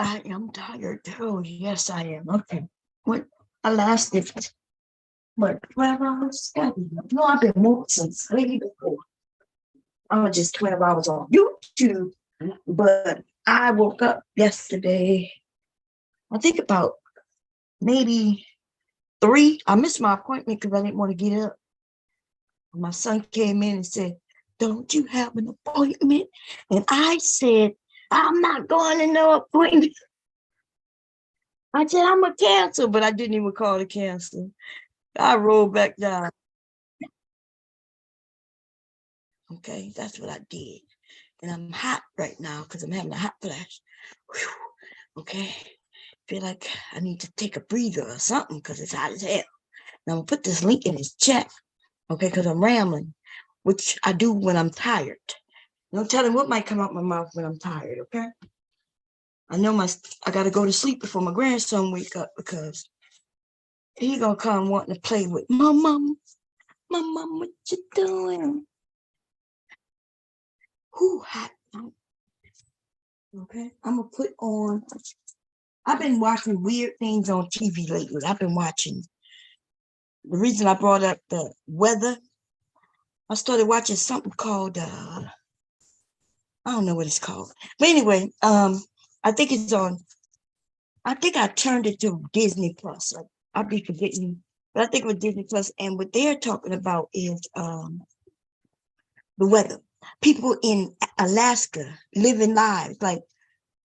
I am tired. Oh, yes, I am. Okay. What? I lasted, what, 12 hours? No, I've been woke since way before. I was just 12 hours on YouTube. But I woke up yesterday, I think about maybe 3. I missed my appointment because I didn't want to get up. My son came in and said, "Don't you have an appointment?" And I said, "I'm not going to no appointment." I said, "I'm going to cancel," but I didn't even call to cancel. I rolled back down. Okay, that's what I did. And I'm hot right now because I'm having a hot flash. Whew. Okay. Feel like I need to take a breather or something because it's hot as hell. Now I'm going to put this link in his chat. Okay, because I'm rambling, which I do when I'm tired. No telling what might come out my mouth when I'm tired, okay? I know I got to go to sleep before my grandson wake up because he going to come wanting to play with my mom. My mom, what you doing? Who hot? Okay, I'm going to put on. I've been watching weird things on TV lately. I've been watching. The reason I brought up the weather, I started watching something called, I don't know what it's called. But anyway, I think it's on, I think I turned it to Disney Plus. I'll be forgetting, but I think it was Disney Plus. And what they're talking about is the weather. People in Alaska living lives like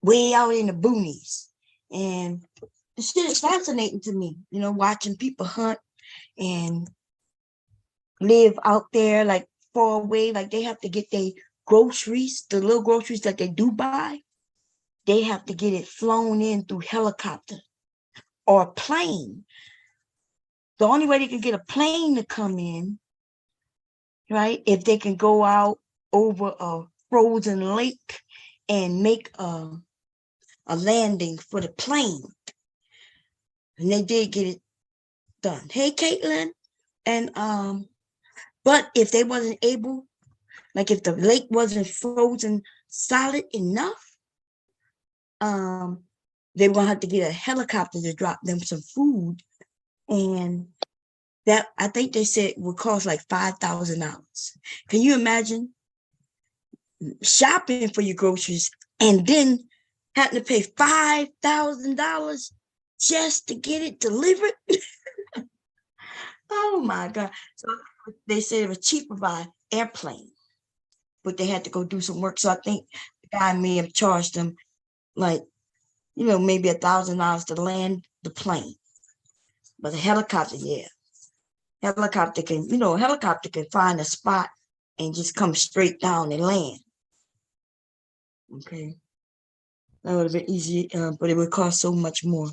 way out in the boonies. And the shit is fascinating to me, watching people hunt and live out there like far away. Like they have to get their groceries, the little groceries that they do buy. They have to get it flown in through helicopter or plane. The only way they can get a plane to come in, right, if they can go out over a frozen lake and make a landing for the plane. And they did get it done. Hey, Caitlin. And but if they wasn't able, like if the lake wasn't frozen solid enough, they will have to get a helicopter to drop them some food. And that, I think they said, would cost like $5,000. Can you imagine shopping for your groceries and then having to pay $5,000 just to get it delivered? Oh my God. So they said it was cheaper by airplane, but they had to go do some work. So I think the guy may have charged them like, maybe $1,000 to land the plane. But the helicopter, yeah. Helicopter can find a spot and just come straight down and land. Okay. That would have been easy, but it would cost so much more.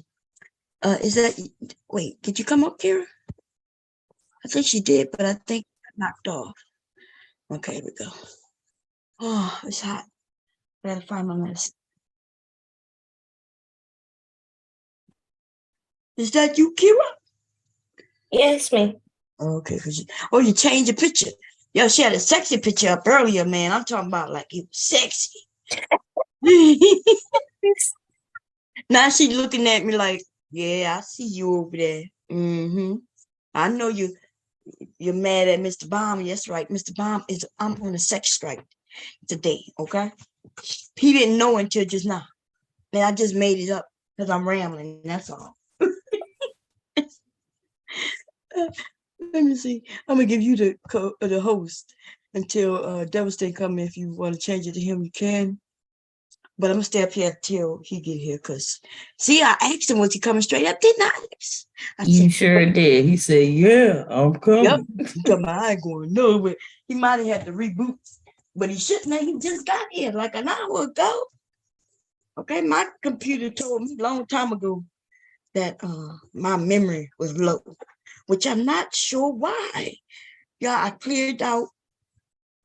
Wait, did you come up, Kira? I think she did, but I think it knocked off. Okay, here we go. Oh, it's hot. I gotta find my list. Is that you, Kira? Yes, me. Okay, you changed your picture. Yo, she had a sexy picture up earlier, man. I'm talking about like it was sexy. Now she looking at me like, yeah, I see you over there. Mm-hmm. I know you're mad at Mr. Baum. That's right. Mr. Baum I'm on a sex strike today, okay? He didn't know until just now. And I just made it up because I'm rambling, that's all. Let me see. I'm gonna give you the host until Devastate come. If you want to change it to him, you can. But I'm gonna stay up here till he get here, cause see, I asked him, was he coming straight up? Didn't I? You sure did. He said, "Yeah, I'm coming." Yep. I ain't going no, but he might have had to reboot, but he shouldn't have. He just got here like an hour ago. Okay, my computer told me a long time ago that my memory was low, which I'm not sure why. Yeah, I cleared out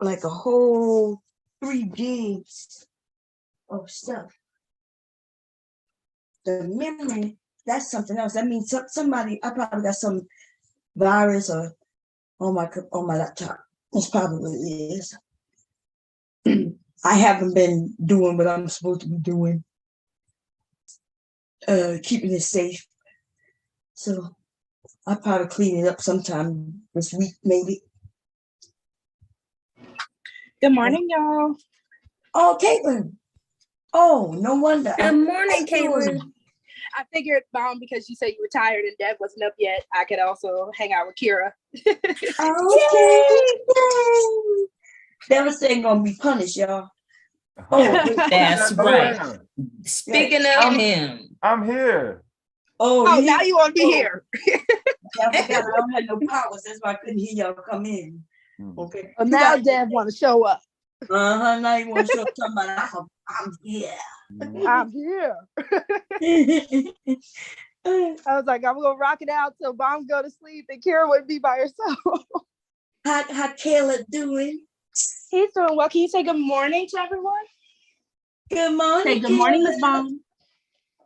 like a whole 3 gigs of stuff. The memory, that's something else. That means somebody, I probably got some virus or on my laptop. That's probably what it is. I haven't been doing what I'm supposed to be doing. keeping it safe. So I'll probably clean it up sometime this week, maybe. Good morning, y'all. Oh, Caitlin. Oh, no wonder. Good morning, Caitlin. I figured, because you said you were tired and Deb wasn't up yet, I could also hang out with Kira. Okay. That was saying gonna be punished, y'all. Oh, That's right. Speaking of him. I'm here. Oh, now you want to be here. I forgot I don't have no powers. That's why I couldn't hear y'all come in. Okay. Well, now Deb want to show up. Now you want to show up talking about I'm here. I'm here. I was like, I'm gonna rock it out till Mom go to sleep and Kira would be by herself. How Kayla doing? He's doing well. Can you say good morning to everyone? Good morning. Say good morning, Miss Bond.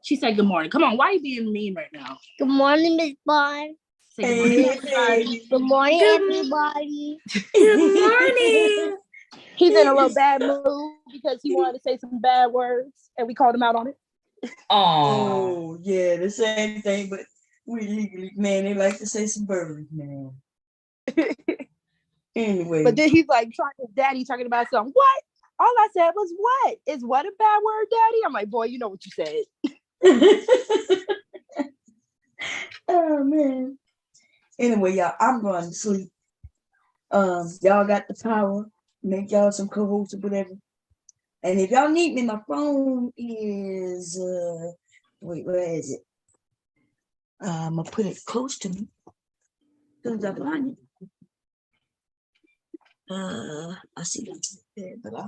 She said good morning. Come on, why are you being mean right now? Good morning, Miss Bond. Say good morning, everybody. Good morning, everybody. Good morning. He's in a little bad mood because he wanted to say some bad words and we called him out on it. Oh, yeah, the same thing, but we legally, man, they like to say some words, man. Anyway. But then he's like daddy talking about something. What? All I said was what? Is what a bad word, daddy? I'm like, boy, you know what you said. Oh, man. Anyway, y'all, I'm going to sleep. Y'all got the power. Make y'all some co-hosts or whatever. And if y'all need me, my phone is, wait, where is it? I'm going to put it close to me. As soon as I find it. I see that, but I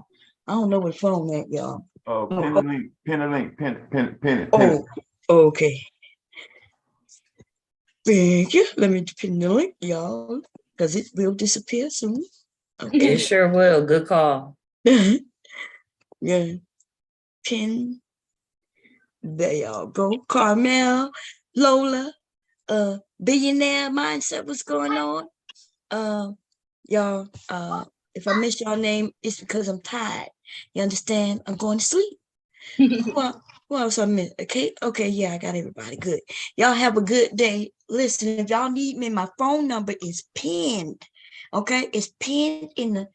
don't know what phone at, y'all. Oh, pin a link. Oh, okay. Thank you. Let me pin the link, y'all, because it will disappear soon. Okay. It sure will. Good call. Yeah. Pin. There y'all go. Carmel, Lola, billionaire mindset. What's going on? Y'all, if I miss your name, it's because I'm tired. You understand? I'm going to sleep. Who else I missed? Okay, yeah, I got everybody. Good. Y'all have a good day. Listen, if y'all need me, my phone number is pinned. Okay, it's pinned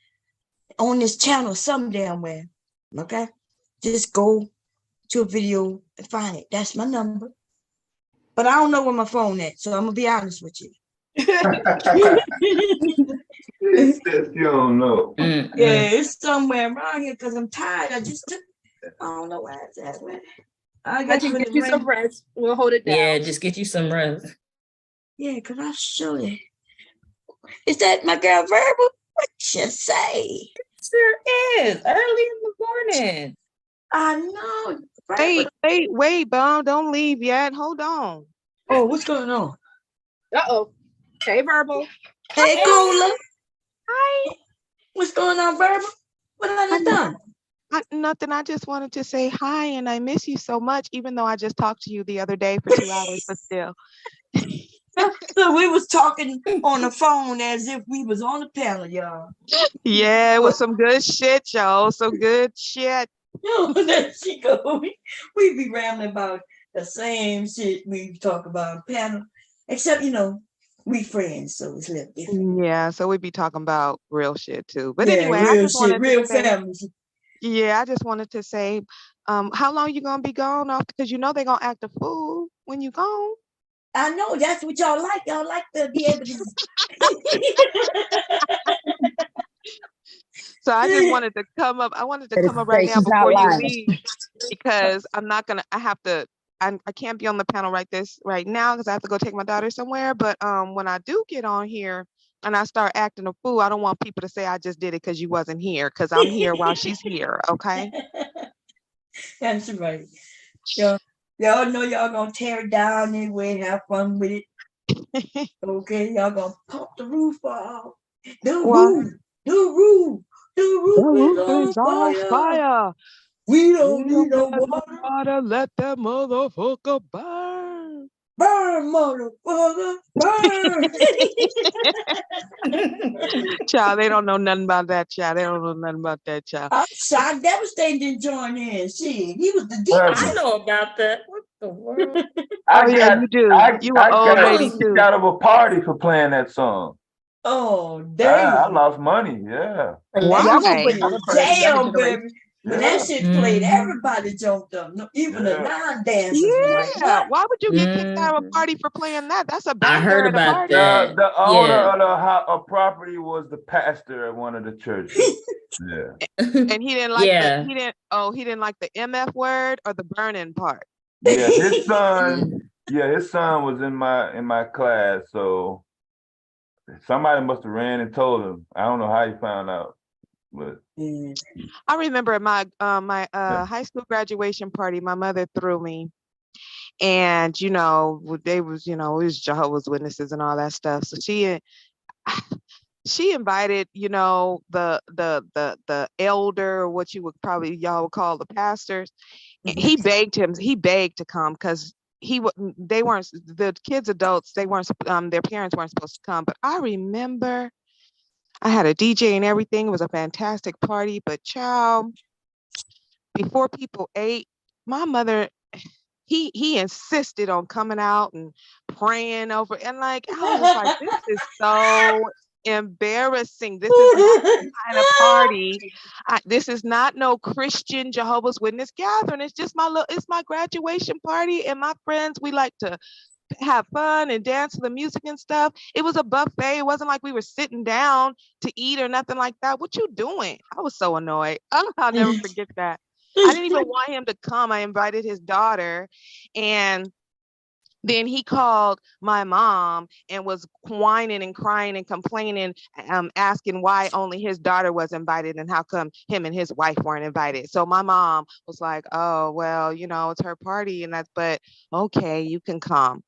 on this channel some damn where. Okay, just go to a video and find it. That's my number. But I don't know where my phone at, so I'm gonna be honest with you. You don't know. Yeah, it's somewhere around here because I'm tired. I don't know where it's at. I got to get you some rest. We'll hold it down. Yeah, just get you some rest. Yeah, because I surely. Is that my girl Verbal? What you say? There is. Early in the morning. I know. Wait, Bomb, don't leave yet. Hold on. Oh, what's going on? Uh-oh. Hey, Verbal. Hey, Cola. Hi. What's going on, Verbal? What have I done? Nothing. I just wanted to say hi, and I miss you so much, even though I just talked to you the other day for 2 hours, but still. So we was talking on the phone as if we was on the panel, y'all. Yeah, it was some good shit, y'all. Some good shit. There she go. We be rambling about the same shit we talk about on panel, except we friends, so it's a little different. Yeah, so we'd be talking about real shit too. But yeah, anyway, real I just shit, wanted real to say, families. yeah, I just wanted to say, how long you gonna be gone off? Because they're gonna act a fool when you gone. I know that's what y'all like. Y'all like to be able to. So I just wanted to come up. I wanted to come up right now before you leave because I'm not gonna. I can't be on the panel right now because I have to go take my daughter somewhere. But when I do get on here and I start acting a fool, I don't want people to say I just did it because you wasn't here, because I'm here while she's here. Okay. That's right. Y'all know y'all gonna tear it down anyway. Have fun with it. Okay, y'all gonna pump the roof off. The roof is on fire. We don't need no water. Let that motherfucker burn. Burn, motherfucker, burn. Child, they don't know nothing about that, child. They don't know nothing about that, child. I'm shocked. Devastating didn't join in. Shit, he was the DJ. I know about that. The world. Oh yeah, you do. You an old lady kicked too. out of a party for playing that song. Oh, I damn. lost money. Yeah. Y'all gonna Why? put another person, younger Damn, generation. baby. When Yeah. that shit played, Mhm. everybody jumped up. No, even the Yeah. non-dancers were like, Yeah. what? Why would you get kicked out of a Mhm. party for playing that? That's a I heard banger at a about party. that. The owner Yeah. of the property was the pastor at one of the churches. Yeah. And he didn't like Yeah. he didn't like the MF word or the burning part. Yeah, his son. Yeah, his son was in my class, so somebody must have ran and told him. I don't know how he found out, but Yeah. I remember at my Yeah. high school graduation party, my mother threw me. And they was, it was Jehovah's Witnesses and all that stuff. So she invited, the elder, what you would probably y'all would call the pastors. He begged to come because they weren't, the kids, adults, they weren't, their parents weren't supposed to come. But I remember I had a DJ and everything. It was a fantastic party. But child, before people ate, my mother, he insisted on coming out and praying over, and like I was just like, this is so embarrassing. This is not the kind of party. This is not no Christian Jehovah's Witness gathering. It's just it's my graduation party, and my friends, we like to have fun and dance to the music and stuff. It was a buffet. It wasn't like we were sitting down to eat or nothing like that. What you doing? I was so annoyed. I'll never forget that. I didn't even want him to come. I invited his daughter, and then he called my mom and was whining and crying and complaining, asking why only his daughter was invited and how come him and his wife weren't invited. So my mom was like, oh, well, it's her party, but okay, you can come.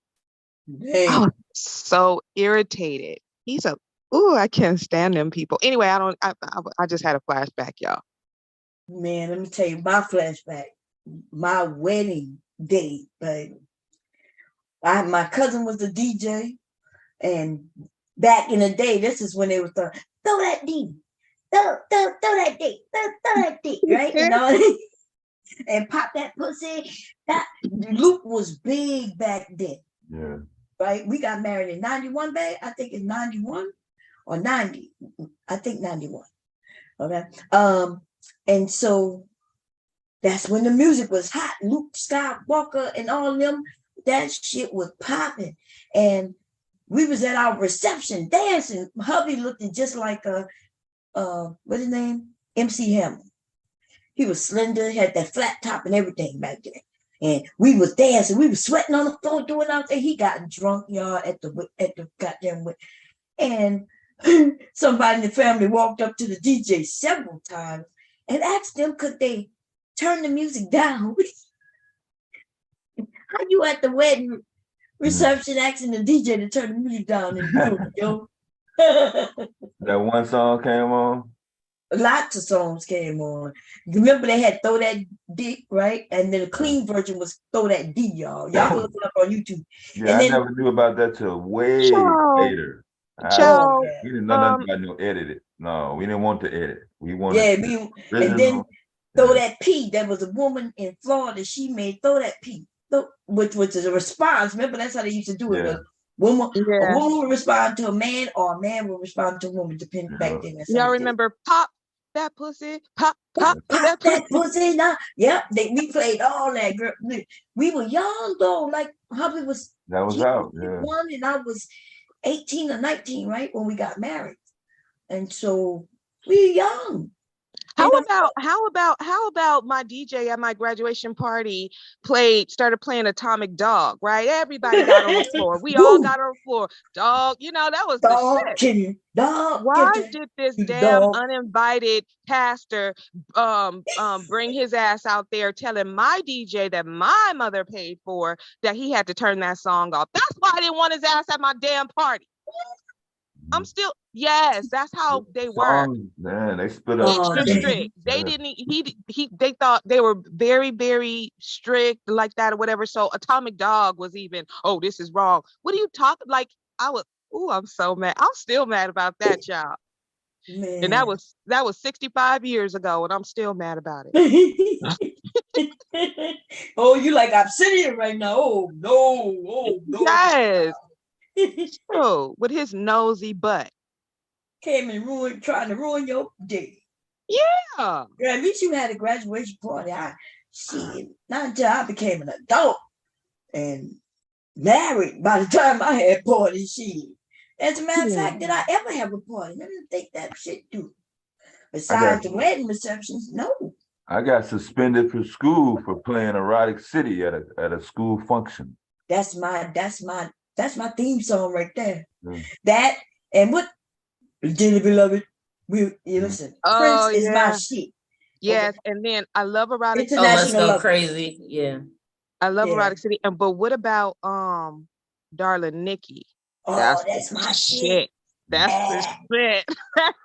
I was so irritated. I can't stand them people. Anyway, I just had a flashback, y'all. Man, let me tell you my flashback. My wedding day, baby. My cousin was the DJ, and back in the day, this is when they was throw that D, throw that D, throw that D, right? And pop that pussy. That Luke was big back then. Yeah. Right? We got married in 91, babe. I think it's 91 or 90. I think 91. Okay. And so that's when the music was hot. Luke Skywalker and all of them, that shit was popping. And we was at our reception dancing. Hubby looking just like what's his name? MC Hammer. He was slender, had that flat top and everything back there. And we was dancing, we was sweating on the floor, doing our thing. He got drunk, y'all, at the goddamn way. And somebody in the family walked up to the DJ several times and asked them, could they turn the music down? How you at the wedding reception asking the DJ to turn the music down in the building, yo? That one song came on. Lots of songs came on. Remember they had Throw That D, right? And then the clean version was Throw That D, y'all. Y'all can look it up on YouTube. Yeah, I never knew about that till way later. Child, We didn't know nothing about no edited. No, we didn't want to edit. We wanted and then Throw That P. There was a woman in Florida. She made Throw That P, which is a response. Remember, that's how they used to do it. Yeah. A woman would respond to a man, or a man would respond to a woman, depending back then. Y'all remember Pop That Pussy? Pop that pussy. Now, yep, we played all that, girl. We were young though, like Hubby was. That was out, yeah. And I was 18 or 19, right, when we got married, and so we were young. How about my DJ at my graduation party started playing Atomic Dog, right? Everybody got on the floor. We all got on the floor. Dog, that was the shit. Why did this damn uninvited pastor bring his ass out there telling my DJ that my mother paid for that he had to turn that song off? That's why I didn't want his ass at my damn party. I'm still, yes, that's how they were. Man, they split up. Extra strict. They didn't, they thought they were very, very strict like that or whatever. So Atomic Dog was even, oh, this is wrong. What are you talking? Like, I'm so mad. I'm still mad about that, y'all. Man. And that was 65 years ago, and I'm still mad about it. Oh, you like Obsidian right now? Oh no! Yes. Oh, with his nosy butt. Came and trying to ruin your day. Yeah. Yeah, at least you had a graduation party. Not until I became an adult and married by the time I had parties. As a matter of fact, did I ever have a party? Let me think that shit too. Besides the wedding receptions, no. I got suspended from school for playing Erotic City at a school function. That's my theme song right there. Mm. That and what dearly beloved, listen. Oh, Prince is my shit. Yes, and then I love Erotic Oh, let's International go lover. crazy. Yeah. I love Yeah. Erotic City. But what about Darling Nikki? Oh, that's my shit. That's the shit.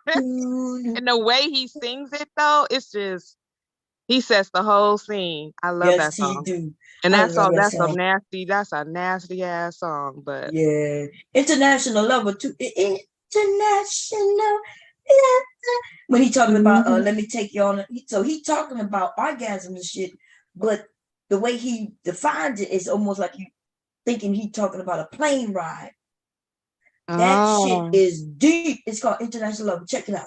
And the way he sings it though, it's just he sets the whole scene. I love that song. Yes, he do. And I that song, love that that's song. a nasty ass song. But Yeah, International Lover too. International. Yeah. When he talking about let me take you on. So he talking about orgasm and shit, but the way he defines it is almost like you thinking he talking about a plane ride. That shit is deep. It's called International Lover. Check it out.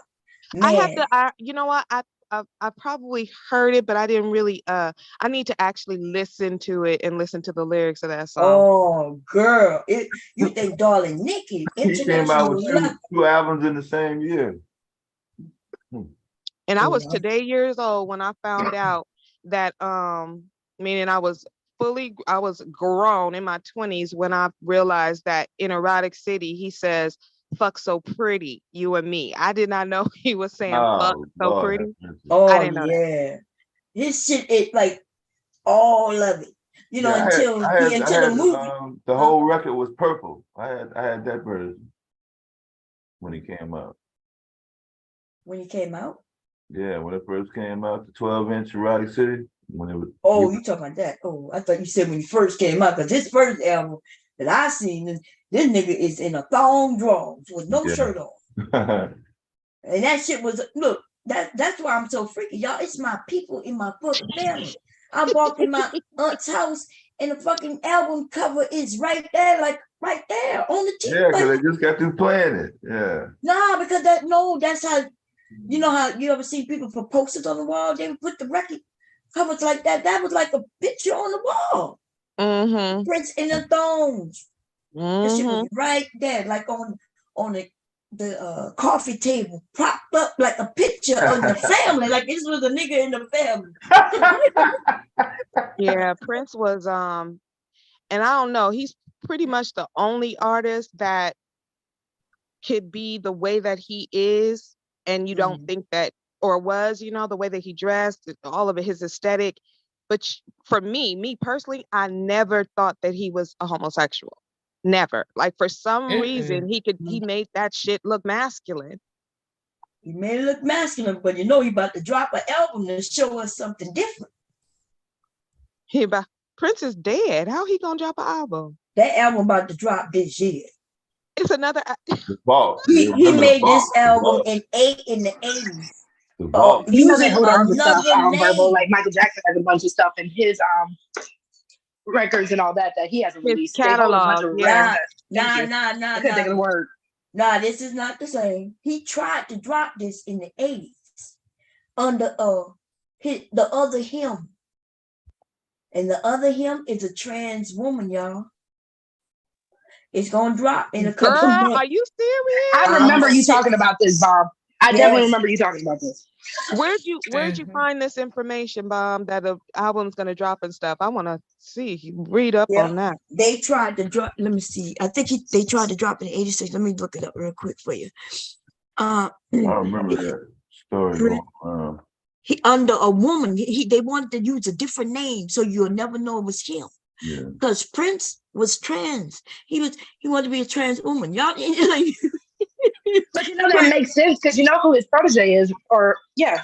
Man. I have to. You know what? I probably heard it, but I didn't really. I need to actually listen to it and listen to the lyrics of that song. Oh, girl, you think Darling Nikki? He came out with two albums in the same year. And I was today years old when I found out that meaning I was grown in my 20s when I realized that in Erotic City he says fuck so pretty, you and me. I did not know he was saying fuck so Lord, pretty. Oh, I didn't know that. His shit is like all of it. You know, until the movie. The whole record was purple. I had that version when he came out. When he came out? Yeah, when it first came out, the 12-inch Erotic City. When it was. Oh, you talking about that? Oh, I thought you said when he first came out, because his first album that I seen, this nigga is in a thong drawers with no shirt on. And that shit was, look, that's why I'm so freaky, y'all. It's my people in my fucking family. I walk in my aunt's house and the fucking album cover is right there, like right there on the TV. Yeah, because they just got through playing it. Yeah. Nah, because that's how, you know how you ever see people put posters on the wall? They would put the record covers like that. That was like a picture on the wall. Mm-hmm. Prince in the thongs. This shit was right there, like on the coffee table, propped up like a picture of the family, like this was a nigga in the family. Yeah, Prince was and I don't know, he's pretty much the only artist that could be the way that he is, and you don't think that, or was, you know, the way that he dressed, all of it, his aesthetic. But for me personally, I never thought that he was a homosexual. Never. Like for some reason he made that shit look masculine. He made it look masculine, but you know he about to drop an album to show us something different. Prince is dead. How he gonna drop an album? That album about to drop this year. It's another. He made this album in the 80s. You know they hold on to stuff verbal, like Michael Jackson has a bunch of stuff in his records and all that he hasn't released. Catalog. Nah. I couldn't think of the word. Nah, this is not the same. He tried to drop this in the 80s under the other him. And the other him is a trans woman, y'all. It's gonna drop in a couple of months. Are you serious? I remember you talking about this, Bob. I definitely remember you talking about this. Where'd you find this information, Bob, that the album's gonna drop and stuff? I want to read up on that. They tried to drop. Let me see. I think they tried to drop it in 86. Let me look it up real quick for you. I remember that story. He under a woman. They wanted to use a different name so you'll never know it was him. Yeah. Because Prince was trans. He wanted to be a trans woman. Y'all. But you know that makes sense because you know who his protege is, who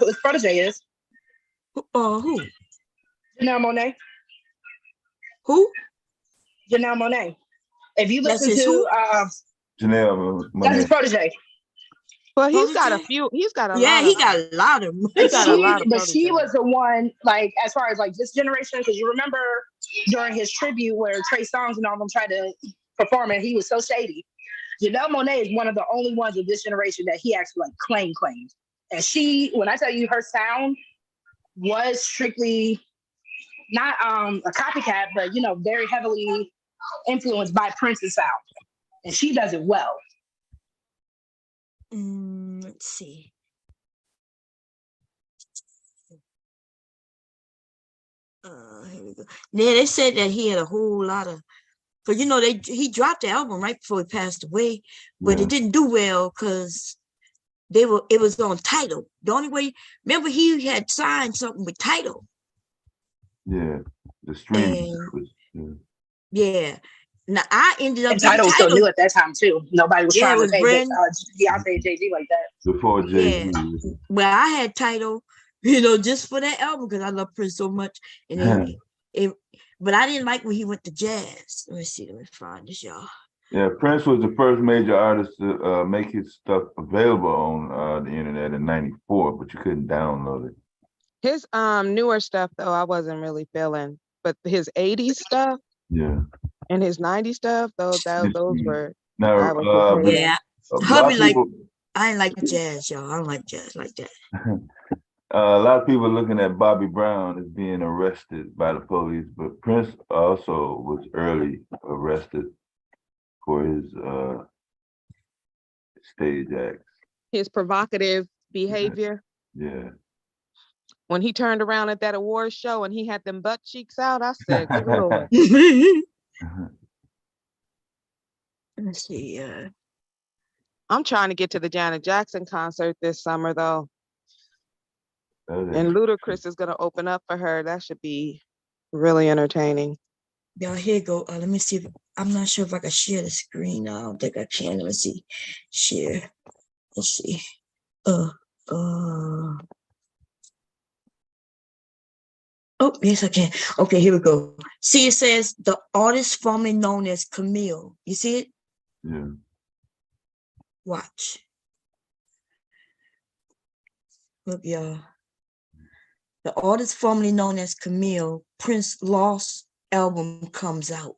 his protege is. Who? Janelle Monáe. Who? Janelle Monáe. If you listen to Janelle Monáe, that's his protege. Well, he's got a protege? few. He's got a Yeah, lot he of. got a lot of He got a lot of But she proteges. was the one, like, as far as like this generation, because you remember during his tribute where Trey Songz and all of them tried to perform and he was so shady. Janelle Monáe is one of the only ones of this generation that he actually like claimed. And she, when I tell you her sound was strictly not a copycat, but you know, very heavily influenced by Prince's sound. And she does it well. Let's see. Here we go. Yeah, they said that he had a whole lot of, because you know he dropped the album right before he passed away, but Yeah. it didn't do well because it was on Tidal. The only way, remember he had signed something with Tidal. Yeah, the streaming And service. Yeah. yeah. Now I ended up And getting Tidal was still new at that time too. Nobody was Yeah, trying it to was pay brand- Beyonce and Jay-Z like that. Before Jay-Z. Well, I had Tidal, you know, just for that album because I love Prince so much. And but I didn't like when he went to jazz. Let me find this, y'all. Yeah, Prince was the first major artist to make his stuff available on the internet in '94, but you couldn't download it. His newer stuff though, I wasn't really feeling, but his '80s stuff, Yeah. and his '90s stuff, those were. Now, I was but Yeah. a lot Hubby of like people, I ain't like jazz, y'all. I don't like jazz like that. a lot of people looking at Bobby Brown as being arrested by the police, but Prince also was early arrested for his stage acts. his provocative behavior. Yeah. When he turned around at that award show and he had them butt cheeks out, I said, "Good Lord." Let's see. I'm trying to get to the Janet Jackson concert this summer though. Okay. And Ludacris is going to open up for her. That should be really entertaining. Y'all, here you go. Let me see. I'm not sure if I can share the screen. I don't think I can. Let me see. Share. Let's see. Oh, yes, I can. Okay, here we go. See, it says the artist formerly known as Camille. You see it? Yeah. Watch. Look, y'all. The artist formerly known as Camille, Prince Lost album comes out.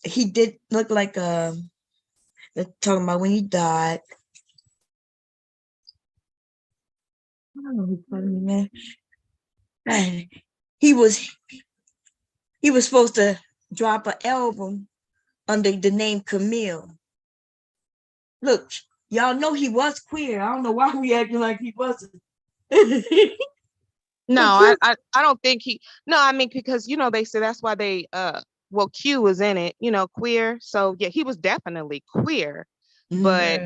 He did look like they're talking about when he died. I don't know who's calling me, man. He was supposed to drop an album under the name Camille. Look, y'all know he was queer. I don't know why we acting like he wasn't. No, I don't think he. No, I mean because you know they say that's why they well Q was in it, you know, queer. So yeah, he was definitely queer, but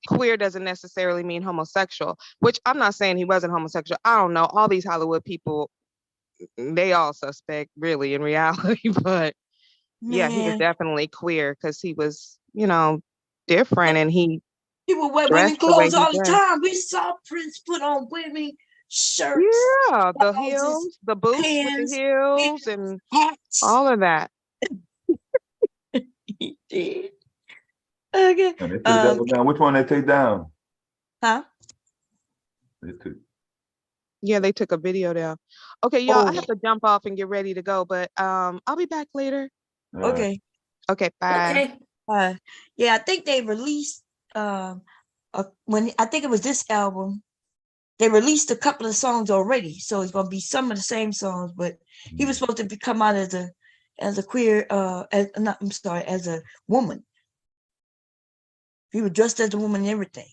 queer doesn't necessarily mean homosexual. Which I'm not saying he wasn't homosexual. I don't know. All these Hollywood people, they all suspect really in reality, but yeah, he was definitely queer because he was, you know, different and he would wear women clothes all the time. We saw Prince put on women shirts. Yeah, the heels, the boots with the heels and hats. All of that. He did. Okay. And they took that one down. Which one they take down? Huh? They took a video down. Okay, y'all, I have to jump off and get ready to go, but I'll be back later. Okay. Okay, bye. Okay. Yeah, I think they released when I think it was this album, they released a couple of songs already. So it's gonna be some of the same songs, but he was supposed to come out as a queer as a woman. He was dressed as a woman and everything.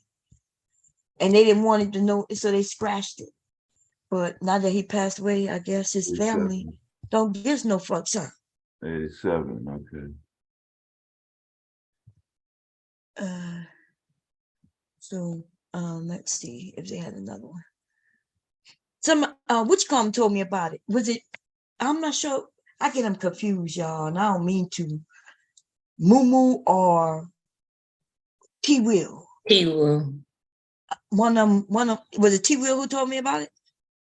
And they didn't want him to know, so they scratched it. But now that he passed away, I guess his family don't give no fucks, huh? 87, okay. So let's see if they had another one. Witchcom told me about it. Was it? I'm not sure. I get them confused, y'all, and I don't mean to. Moo or T Will. T Will. One of was it T Will who told me about it?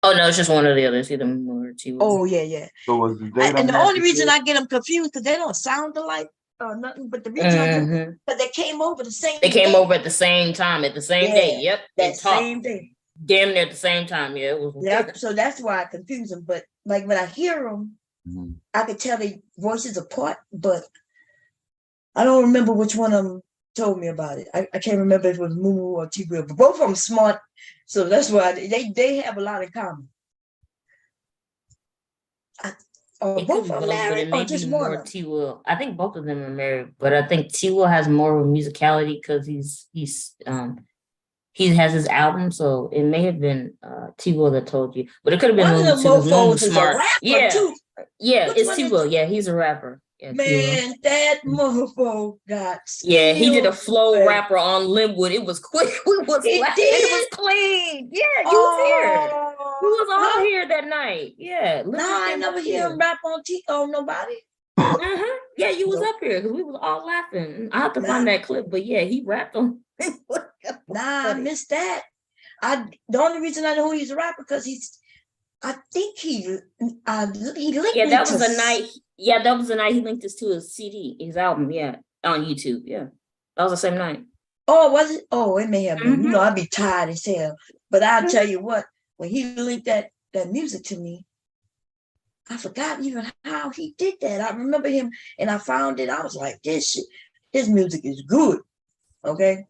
Oh no, it's just one of the others. Either Moo or T Will. Oh yeah. So was the date and the only reason I get them confused because they don't sound alike. nothing but the reason I do, Mm-hmm. but they came over the same They came day. over at the same time, at the same day. Yep. That And talked same day. damn near at the same time. Yeah, it was. Yeah, so that's why I confuse them. But like when I hear them, I could tell their voices apart, but I don't remember which one of them told me about it. I can't remember if it was Moo or T-Will, but both of them smart, so that's why they have a lot in common. It Both could be are both, but married it may or just be one more of them? T-Will. I think both of them are married, but I think T-Will has more of a musicality because he has his album, so it may have been T-Will that told you, but it could have been One of Moon them too. Because Moon mofos was is a smart. rapper Yeah, too. yeah, Which it's one is T-Will. Yeah, he's a rapper. Yeah, T-Will. Man, that mofo got Yeah, he did a skills, flow man. rapper on Linwood. It was quick. We was He laughing. It was did? clean. Yeah, you was here. We was all Huh? here that night. Yeah, No, Linwood I came never up hear here. him rap on nobody. Yeah, you was Nope. up here because we was all laughing. I have to Nah. find that clip, but yeah, he rapped on. Nah, I missed that. The only reason I know he's a rapper because I think he linked Yeah, me that to was the night. Yeah, that was the night he linked us to his CD, his album. Yeah, on YouTube. Yeah, that was the same night. Oh, was it? Oh, it may have been. You Mhm. know, I'd be tired as hell. But I'll tell you what, when he linked that music to me, I forgot even how he did that. I remember him and I found it. I was like, this shit, his music is good. Okay.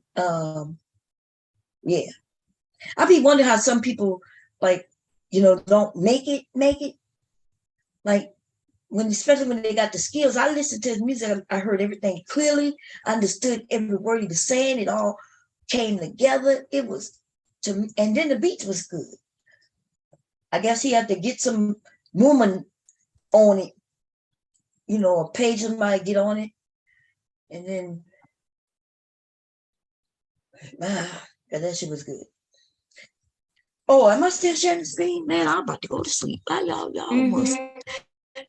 Yeah. I be wondering how some people like, don't make it. Like especially when they got the skills. I listened to his music, I heard everything clearly, I understood every word he was saying, it all came together. It was and then the beats was good. I guess he had to get some woman on it, a page might get on it, and then that shit was good. Oh, am I still sharing the screen? Man, I'm about to go to sleep. Y'all almost.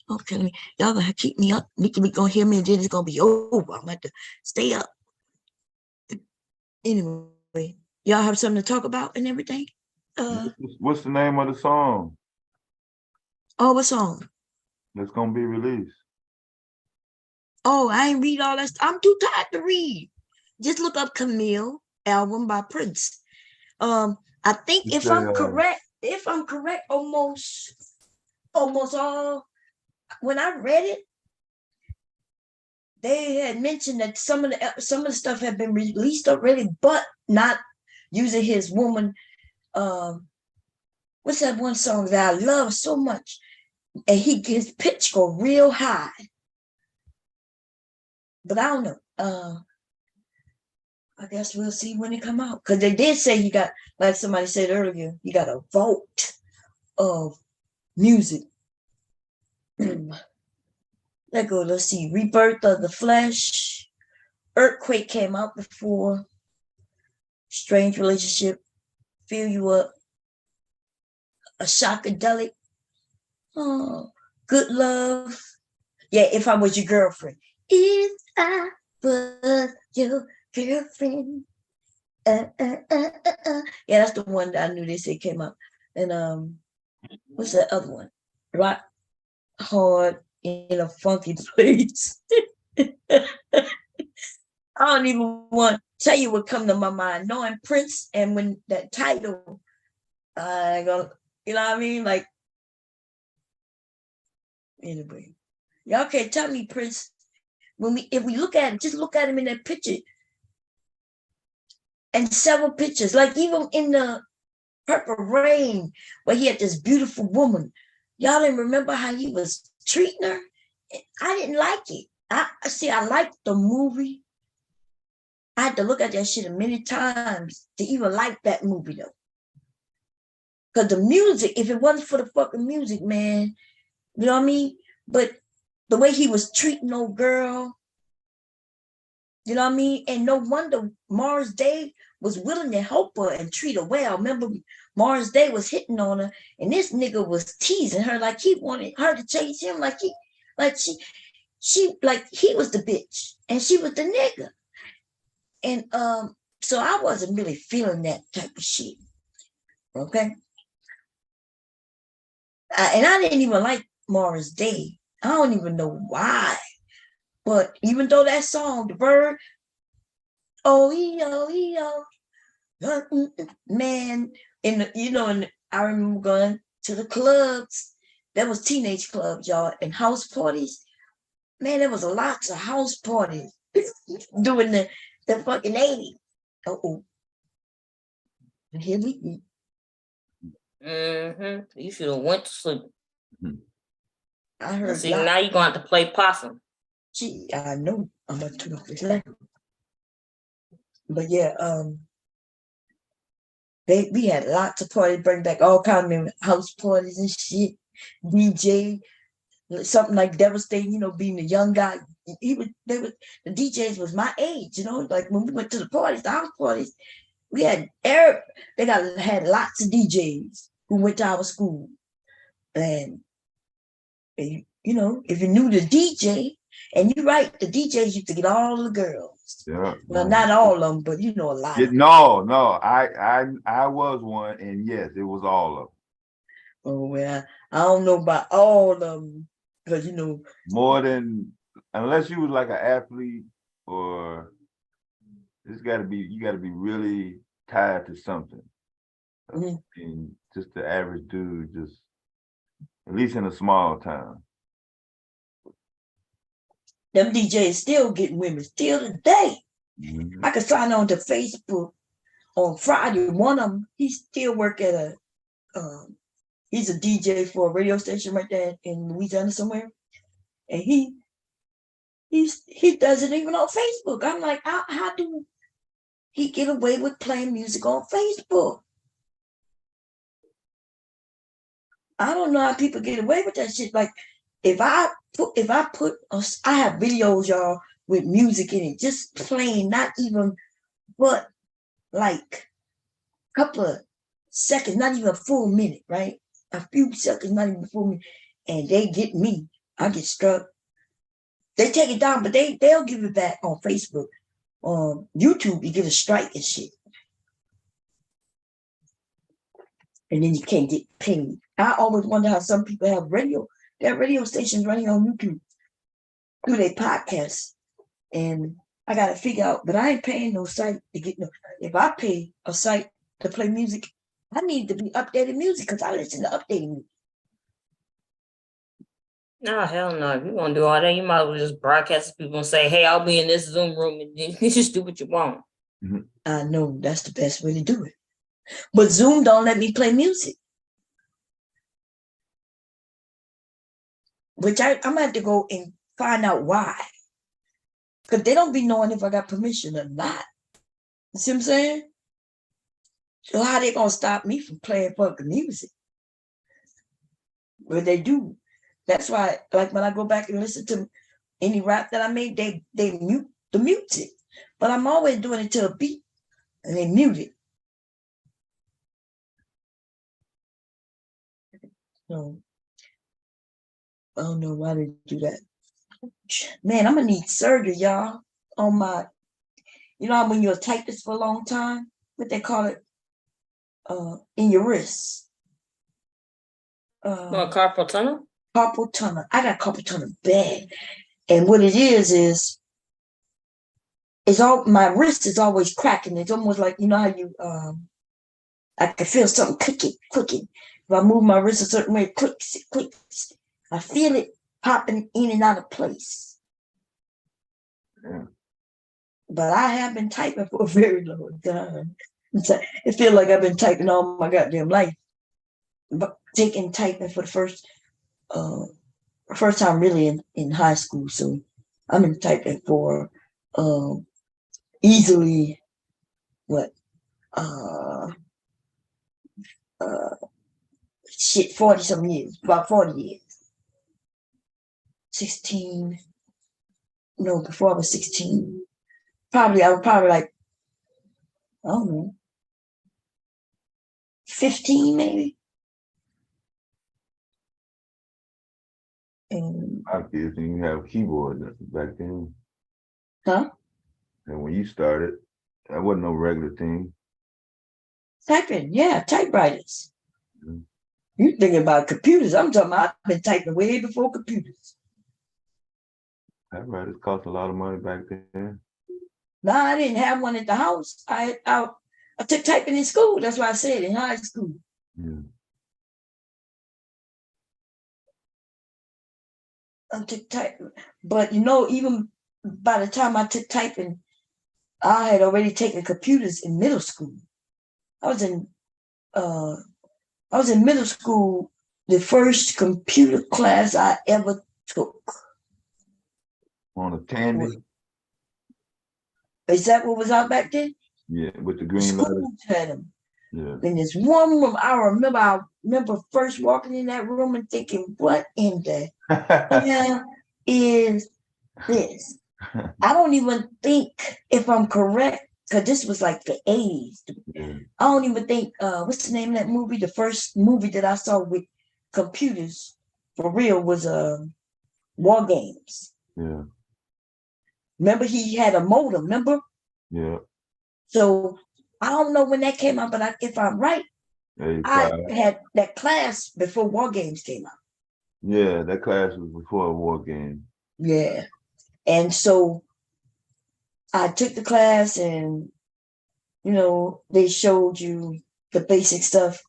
Okay, y'all gonna keep me up. Nikki gonna hear me, and then it's gonna be over. I'm gonna have to stay up. Anyway, y'all have something to talk about and everything. What's the name of the song What song? that's gonna be released? Oh, I ain't read all that. I'm too tired to read. Just look up Camille album by Prince. I think if I'm correct, almost all. When I read it, they had mentioned that some of the stuff had been released already, but not using his woman. What's that one song that I love so much? And his pitch go real high. But I don't know. I guess we'll see when it come out. Because they did say you got, like somebody said earlier, you got a vault of music. Let's see. Rebirth of the Flesh. Earthquake came out before. Strange Relationship. Fill You Up. A Shockadelic. Oh, Good Love. Yeah, If I Was Your Girlfriend. If I was your girlfriend. Yeah, that's the one that I knew they said came out. And what's that other one? Rock Hard in a Funky Place. I don't even want to tell you what come to my mind. Knowing Prince and when that title, I go, you know what I mean? Like, anyway, y'all can't tell me Prince. If we look at him, just look at him in that picture. And several pictures, like even in the Purple Rain, where he had this beautiful woman. Y'all didn't remember how he was treating her? I didn't like it. I liked the movie. I had to look at that shit a many times to even like that movie though. Because the music, if it wasn't for the fucking music, man, you know what I mean? But the way he was treating old girl, you know what I mean? And no wonder Morris Day was willing to help her and treat her well. Remember, Morris Day was hitting on her, and this nigga was teasing her like he wanted her to chase him, like he was the bitch and she was the nigga. And so I wasn't really feeling that type of shit. Okay. And I didn't even like Morris Day. I don't even know why. But even though that song, the bird, oh, man, and I remember going to the clubs. There was teenage clubs, y'all, and house parties. Man, there was lots of house parties during the fucking 80s. Uh-oh. And here we go. You should have went to sleep. I heard. See, now you're going to have to play possum. Gee, I know. I'm gonna turn off this light. But yeah, we had lots of parties, bring back all kinds of house parties and shit. DJ, something like Devastating, being a young guy. The DJs was my age, like when we went to the parties, the house parties, we had had lots of DJs who went to our school. And if you knew the DJ, and you're right, the DJs used to get all the girls. Yeah. Well, not all of them, but a lot. No. I was one, and yes, it was all of them. Oh well, I don't know about all of them, because more than, unless you was like an athlete, or you got to be really tied to something. And just the average dude, just at least in a small town. Them DJs still getting women, still today. I could sign on to Facebook on Friday. One of them, he still work at he's a DJ for a radio station right there in Louisiana somewhere. And he does it even on Facebook. I'm like, how do he get away with playing music on Facebook? I don't know how people get away with that shit. Like, if I have videos, y'all, with music in it, just playing, not even, but like a couple of seconds, not even a full minute, right? A few seconds, not even a full minute, and they get me. I get struck. They take it down, but they'll give it back on Facebook. YouTube, you get a strike and shit. And then you can't get paid. I always wonder how some people have radio stations running on YouTube through their podcasts. And I got to figure out, but I ain't paying no site to get no. If I pay a site to play music, I need to be updated music because I listen to updated music. No, hell no. If you want to do all that, you might as well just broadcast to people and say, hey, I'll be in this Zoom room, and you just do what you want. I know that's the best way to do it. But Zoom don't let me play music. Which I'm going to have to go and find out why. Because they don't be knowing if I got permission or not. You see what I'm saying? So how they going to stop me from playing fucking music? Well, they do. That's why, like when I go back and listen to any rap that I made, they mute the music. But I'm always doing it to a beat, and they mute it. So I don't know why they do that. Man, I'm gonna need surgery, y'all, on my, when you're a typist for a long time, what they call it, in your wrist. Carpal tunnel? Carpal tunnel. I got carpal tunnel bad. And what it is my wrist is always cracking. It's almost like, how you, I can feel something clicking. If I move my wrist a certain way, it clicks. I feel it popping in and out of place. Yeah. But I have been typing for a very long time. It feels like I've been typing all my goddamn life. But typing for the first time really in high school. So I've been typing for easily 40 some years, about 40 years. 16, no, before I was 16. I was probably like, I don't know, 15 maybe. And I kids didn't even have a keyboard back then. huh? And when you started, that wasn't no regular thing. Typing, yeah, typewriters. You thinking about computers? I'm talking about I've been typing way before computers. That right. It cost a lot of money back then. No, I didn't have one at the house. I took typing in school. That's why I said in high school. Yeah. I took typing, but even by the time I took typing, I had already taken computers in middle school. I was in middle school. The first computer class I ever took. On a Tandy. Is that what was out back then? Yeah, with the The green letters. schools had them. Yeah. In this one room, I remember first walking in that room and thinking, what in the hell is this? I don't even think, if I'm correct, because this was like the 80s. Yeah. I don't even think, what's the name of that movie? The first movie that I saw with computers for real was War Games. Yeah. Remember, he had a modem, remember? Yeah. So I don't know when that came out, but if I'm right, I 85. had that class before War Games came out. Yeah, that class was before a war game. Yeah. And so I took the class and, they showed you the basic stuff.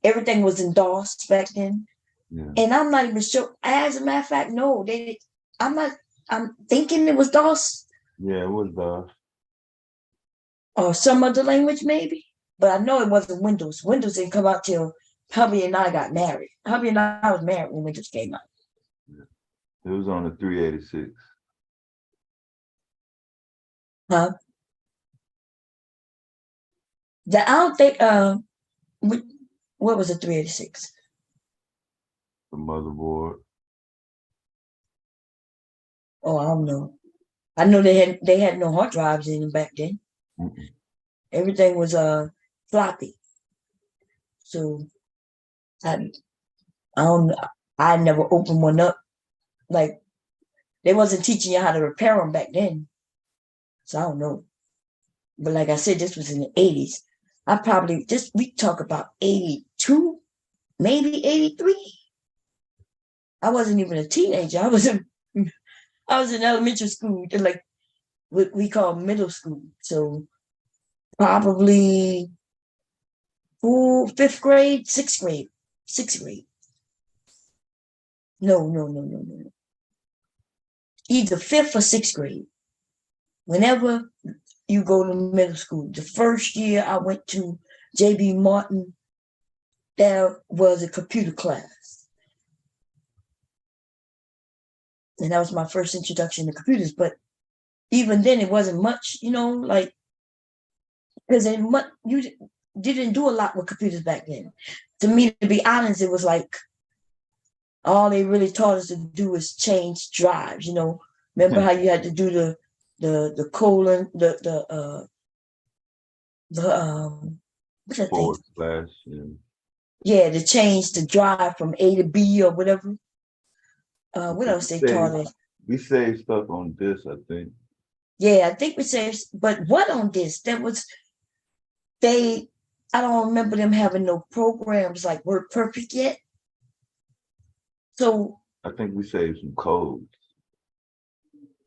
Everything was in DOS back then. Yeah. And I'm not even sure. As a matter of fact, no, I'm thinking it was DOS. Yeah, it was DOS. Or some other language maybe. But I know it wasn't Windows. Windows didn't come out till hubby and I got married. Hubby and I was married when Windows came out. Yeah. It was on the 386. Huh? I don't think what was the 386? The motherboard. Oh, I don't know. I know they had no hard drives in them back then. Mm-mm. Everything was floppy. So I don't. I never opened one up. Like they wasn't teaching you how to repair them back then. So I don't know. But like I said, this was in the 80s. We talk about 82, maybe 83. I wasn't even a teenager. I was in elementary school, like what we call middle school. So probably fifth grade, sixth grade. No. Either fifth or sixth grade. Whenever you go to middle school, the first year I went to J.B. Martin, there was a computer class. And that was my first introduction to computers. But even then, it wasn't much, like, because you didn't do a lot with computers back then. To me, to be honest, it was like all they really taught us to do is change drives. Remember how you had to do the colon, what's that thing? Forward slash. Yeah. Yeah, to change the drive from A to B or whatever. What else they taught us? We saved stuff on this, I think. Yeah, I think we saved, but what on this? I don't remember them having no programs like Work Perfect yet. So I think we saved some codes.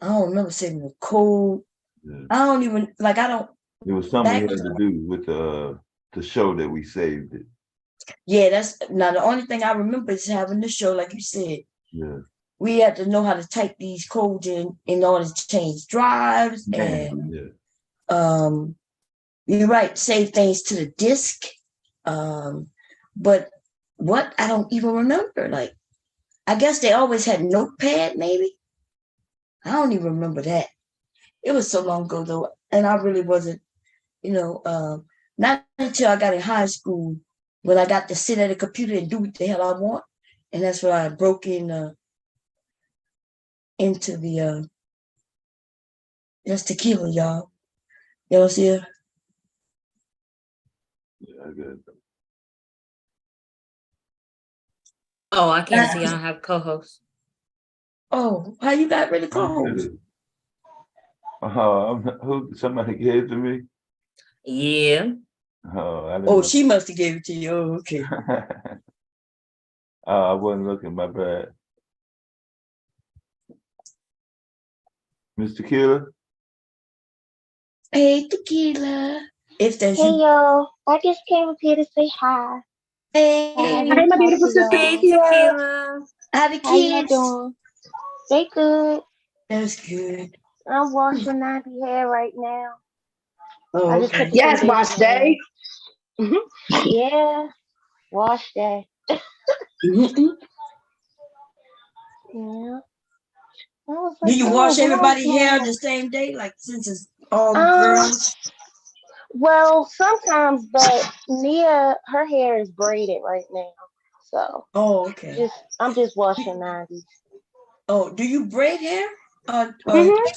I don't remember saving the code. Yeah. I don't even It was something we had to do with the show that we saved it. Yeah, that's now the only thing I remember is having the show, like you said. Yeah. We had to know how to type these codes in order to change drives. And you're right, save things to the disk. But what I don't even remember. Like, I guess they always had Notepad, maybe. I don't even remember that. It was so long ago though, and I really wasn't, not until I got in high school when I got to sit at a computer and do what the hell I want. And that's when I broke into the that's tequila, y'all. Y'all see it? Yeah, I get it. Oh, I can't see. I don't have co-hosts. Oh, how you got rid of co-hosts? Who somebody gave it to me? Yeah. Oh, She must have gave it to you. Oh, okay. I wasn't looking, my bad. Miss Tequila. Hey, Tequila. If there's Hey y'all, I just came up here to say hi. hey, I Hey, haven't my talked beautiful to sister Hey, y'all. Tequila. Tequila. how the How y'all kids? doing? They good. That's good. I'm washing 90 hair right now. Oh, I just okay. put the Yes, wash conditioner day. in. Yeah, wash day. Mhm. Yeah. I was Do like, you oh, wash why everybody's is hair my- the same day? Like since it's all Um, girls? well, sometimes, but Nia, her hair is braided right now. So Oh, okay. I'm just washing 90s. Oh, do you braid hair? Mm-hmm.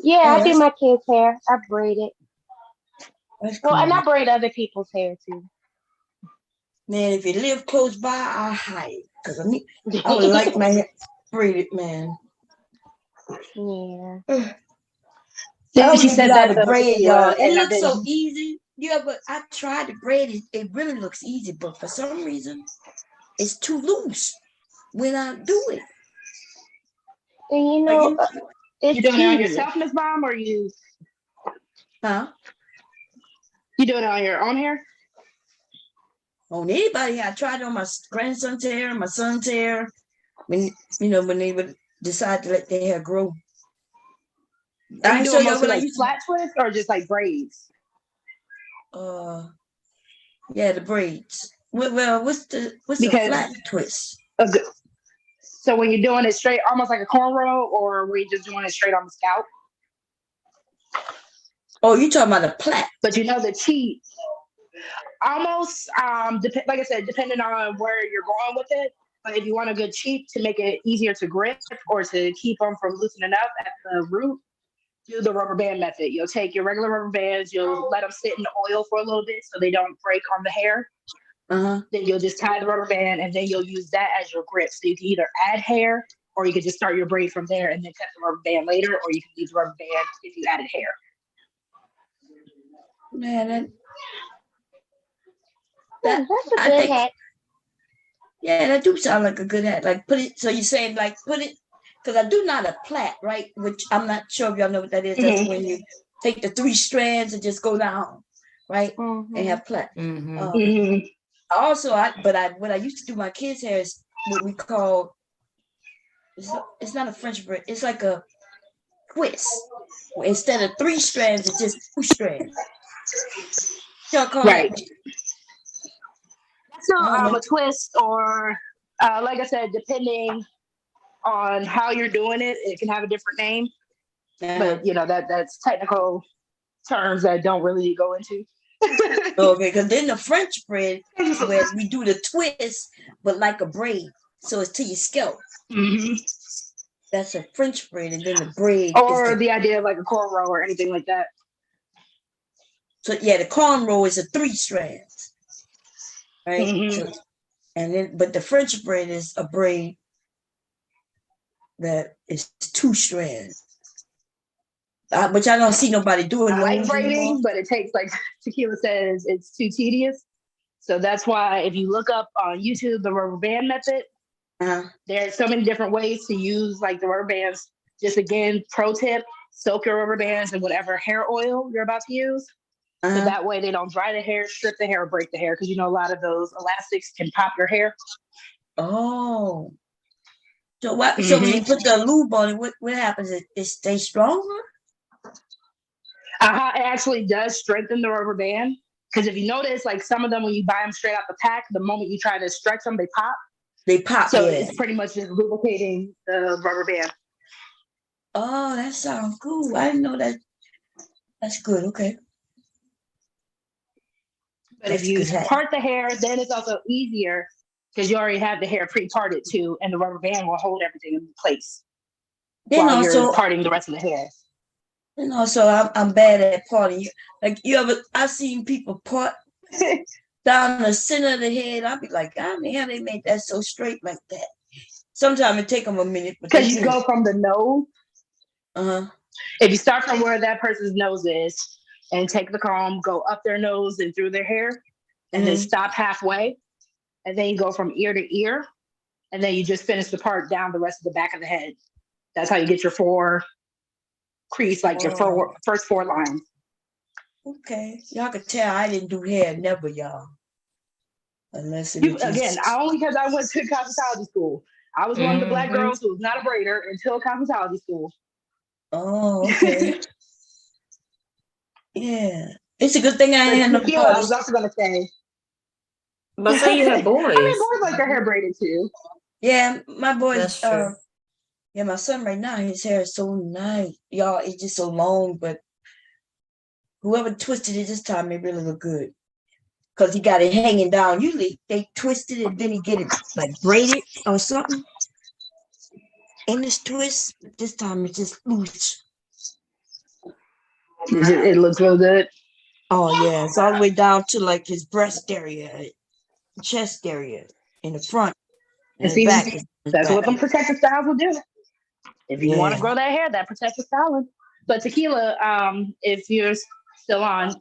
Yeah, Oh, I do my kids' hair. I braid it. that's Well, cool. and I braid other people's hair too. Man, if you live close by, I'll hire it. Because I would like my hair braided, man. Yeah. See, I she wouldn't be said allowed that to though, braid, Tequila, y'all. It and I've looks so been. easy. Yeah, but I tried to braid it. It really looks easy, but for some reason, it's too loose when I do it. And you Like, know, it's You doing it on tedious. yourself, Miss Mom, or you huh? doing it on your own hair? On anybody, I tried on my grandson's hair, my son's hair, when they would decide to let their hair grow. Are I you ain't show doing y'all mostly what I like used flat twists or just like braids? to. Yeah, the braids. Well, what's the Because flat twist? of the, so when you're doing it straight, almost like a cornrow, or were you just doing it straight on the scalp? Oh, you talking about a plait? But you know the cheat almost like I said, depending on where you're going with it. But if you want a good cheat to make it easier to grip or to keep them from loosening up at the root, do the rubber band method. You'll take your regular rubber bands, you'll let them sit in the oil for a little bit so they don't break on the hair. Uh-huh. Then you'll just tie the rubber band and then you'll use that as your grip. So you can either add hair or you can just start your braid from there and then cut the rubber band later, or you can use the rubber band if you added hair. Man, That's a I good think, hat. yeah, that do sound like a good hat. Like put it, so you're saying like put it, because I do not a plait, right? Which I'm not sure if y'all know what that is. That's when you take the 3 strands and just go down, right? Mm-hmm. And have plait. Mm-hmm. Also, what I used to do my kids' hair is what we call, it's not a French braid, it's like a twist. Instead of 3 strands, it's just 2 strands. Y'all call Right. that? So I don't know. a twist, or like I said, depending on how you're doing it, it can have a different name. But you know that's technical terms that don't really go into. Okay, because then the French braid where we do the twist, but like a braid, so it's to your scalp. Mm-hmm. That's a French braid, and then the braid Or is the idea of like a cornrow or anything like that. so yeah, the cornrow is a 3 strands, right? Mm-hmm. So, and then but the French braid is a braid that is 2 strands. Which I don't see nobody doing I like those anymore. braiding, but it takes, like Tequila says, it's too tedious. So that's why if you look up on YouTube the rubber band method, there's so many different ways to use like the rubber bands. Just again, pro tip, soak your rubber bands in whatever hair oil you're about to use. So that way they don't dry the hair, strip the hair, or break the hair. Because you know a lot of those elastics can pop your hair. Oh. So what? So when you put the lube on it, what happens? It stays stronger? It actually does strengthen the rubber band. Because if you notice, like some of them, when you buy them straight out the pack, the moment you try to stretch them, they pop. They pop. So yeah. it's pretty much just lubricating the rubber band. Oh, that sounds cool. I didn't know that. That's good. Okay. But if you part the hair, then it's also easier because you already have the hair pre-parted too, and the rubber band will hold everything in place while you're parting the rest of the hair. And also, I'm bad at parting. Like I've seen people part down the center of the head. I'll be like, how they made that so straight like that? Sometimes it take them a minute. Because you go from the nose. If you start from where that person's nose is and take the comb, go up their nose and through their hair, and then stop halfway, and then you go from ear to ear, and then you just finish the part down the rest of the back of the head. That's how you get your 4 crease, like your first 4 lines. Okay, y'all could tell I didn't do hair, never, y'all. Unless it was Again, only because I went to cosmetology school. I was one of the Black girls who was not a braider until cosmetology school. Oh, okay. Yeah, it's a good thing I had no Tequila, I was boys. also gonna say. But say you have boys. I mean, boys like their hair braided too. Yeah, my boys. That's true. Yeah, my son right now, his hair is so nice, y'all. It's just so long, but whoever twisted it this time, it really looked good. Because he got it hanging down. Usually they twist it and then he get it like braided or something. In this twist, this time it's just loose. It looks real good. Oh yeah, it's all the way down to like his breast area, chest area, in the front. And see, back. That's what them protective styles will do. If you want to Yeah. grow that hair, that protective styling. But Tequila, if you're still on,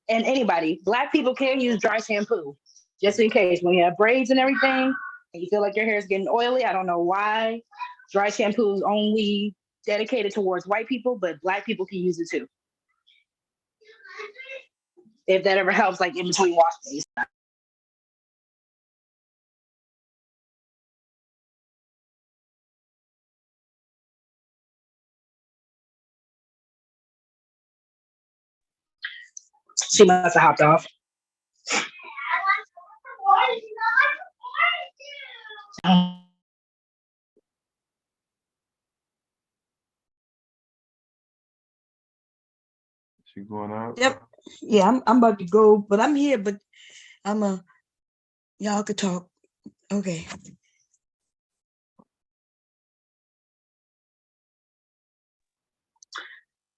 and anybody, Black people can use dry shampoo just in case when you have braids and everything, and you feel like your hair is getting oily. I don't know why. Dry shampoo is only dedicated towards white people, but Black people can use it too. If that ever helps, like in between wash days. She must have hopped off. She going out? Yep. Yeah, I'm about to go, but I'm here, but y'all could talk. Okay.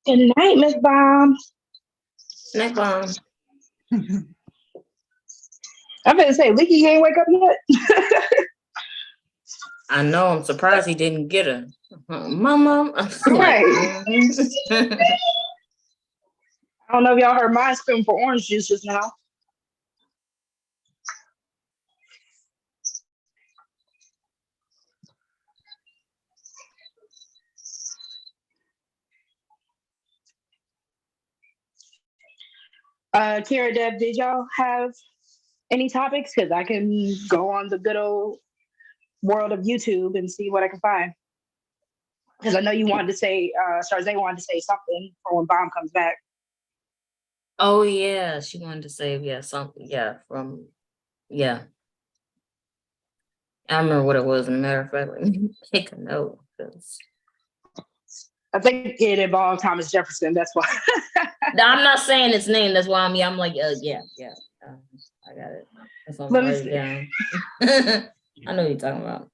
Good night, Miss Bomb. Night, Bomb. I'm gonna say, Leaky ain't wake up yet. I know. I'm surprised he didn't get her. Mama. Right. I don't know if y'all heard mine scream for orange juice just now. Kira, Deb, did y'all have any topics? Because I can go on the good old world of YouTube and see what I can find. Because I know you wanted to say, Charzay wanted to say something for when Bomb comes back. Oh yeah, she wanted to say something. Yeah, I remember what it was. As a matter of fact, let me take a note. I think it involved Thomas Jefferson. That's why. I'm not saying his name. That's why I'm like, yeah. I got it. That's why I'm writing it down. I know what you're talking about.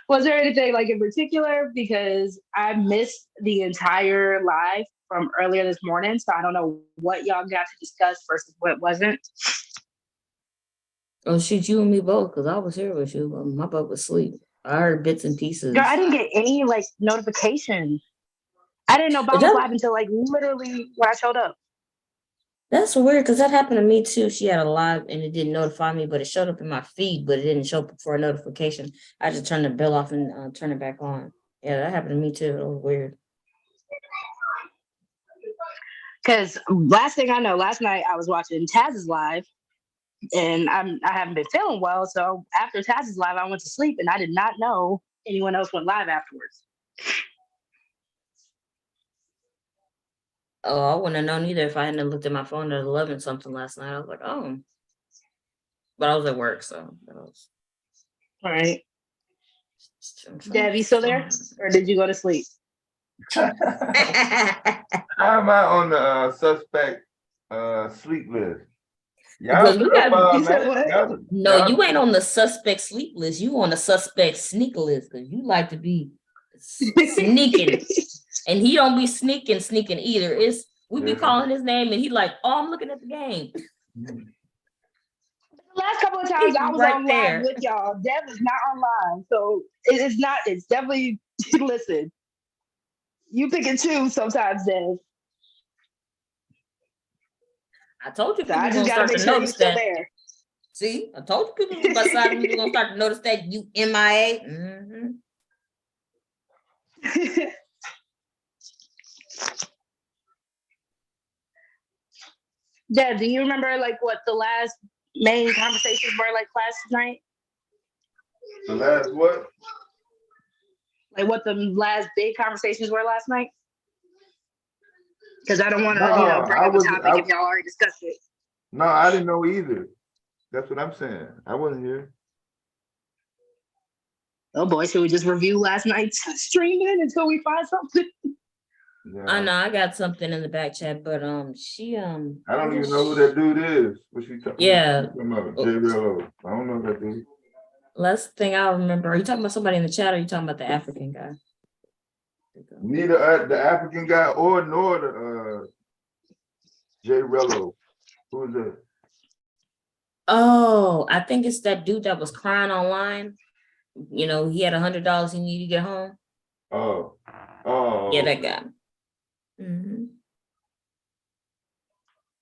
Was there anything like in particular? Because I missed the entire live from earlier this morning, so I don't know what y'all got to discuss versus what wasn't. Oh shoot, you and me both, because I was here with you, but my butt was asleep. I heard bits and pieces. Girl, I didn't get any like notifications. I didn't know Bob was live until like literally when I showed up. That's weird because that happened to me too. She had a live and it didn't notify me, but it showed up in my feed, but it didn't show up for a notification. I just turned the bell off and turn it back on. Yeah, that happened to me too. It was weird. Because last thing I know, last night I was watching Taz's live, and I haven't been feeling well. So after Taz's live, I went to sleep, and I did not know anyone else went live afterwards. Oh, I wouldn't have known either if I hadn't looked at my phone at 11 something last night. I was like, oh. But I was at work, so that was. All right. Deb, you still there? Or did you go to sleep? How am I on the suspect sleep list? Y'all you ain't on the suspect sleep list. You on the suspect sneak list because you like to be sneaking. And he don't be sneaking either. We be calling his name and he like, oh, I'm looking at the game. The last couple of times I was right on live with y'all. Deb is not on live. So it's definitely, listen, you pick and choose sometimes, Deb. I told you people I just gonna start to notice that. There. See, I told you people beside me were gonna start to notice that you MIA. Mm-hmm. Deb, do you remember like what the last main conversations were like last night? The last what? Like what the last big conversations were last night? Because I don't want to, No, bring up a topic if y'all already discussed it. No, I didn't know either. That's what I'm saying. I wasn't here. Oh boy, should we just review last night's streaming until we find something? Yeah. I know I got something in the back chat, but she I don't even know who that dude is. What she talking? Yeah. About? J-Rello. I don't know that dude. Last thing I remember, are you talking about somebody in the chat or are you talking about the African guy? Neither the African guy nor the J-Rello. Who's that? Oh, I think it's that dude that was crying online. You know, he had $100 he needed to get home. Oh. Yeah, that guy.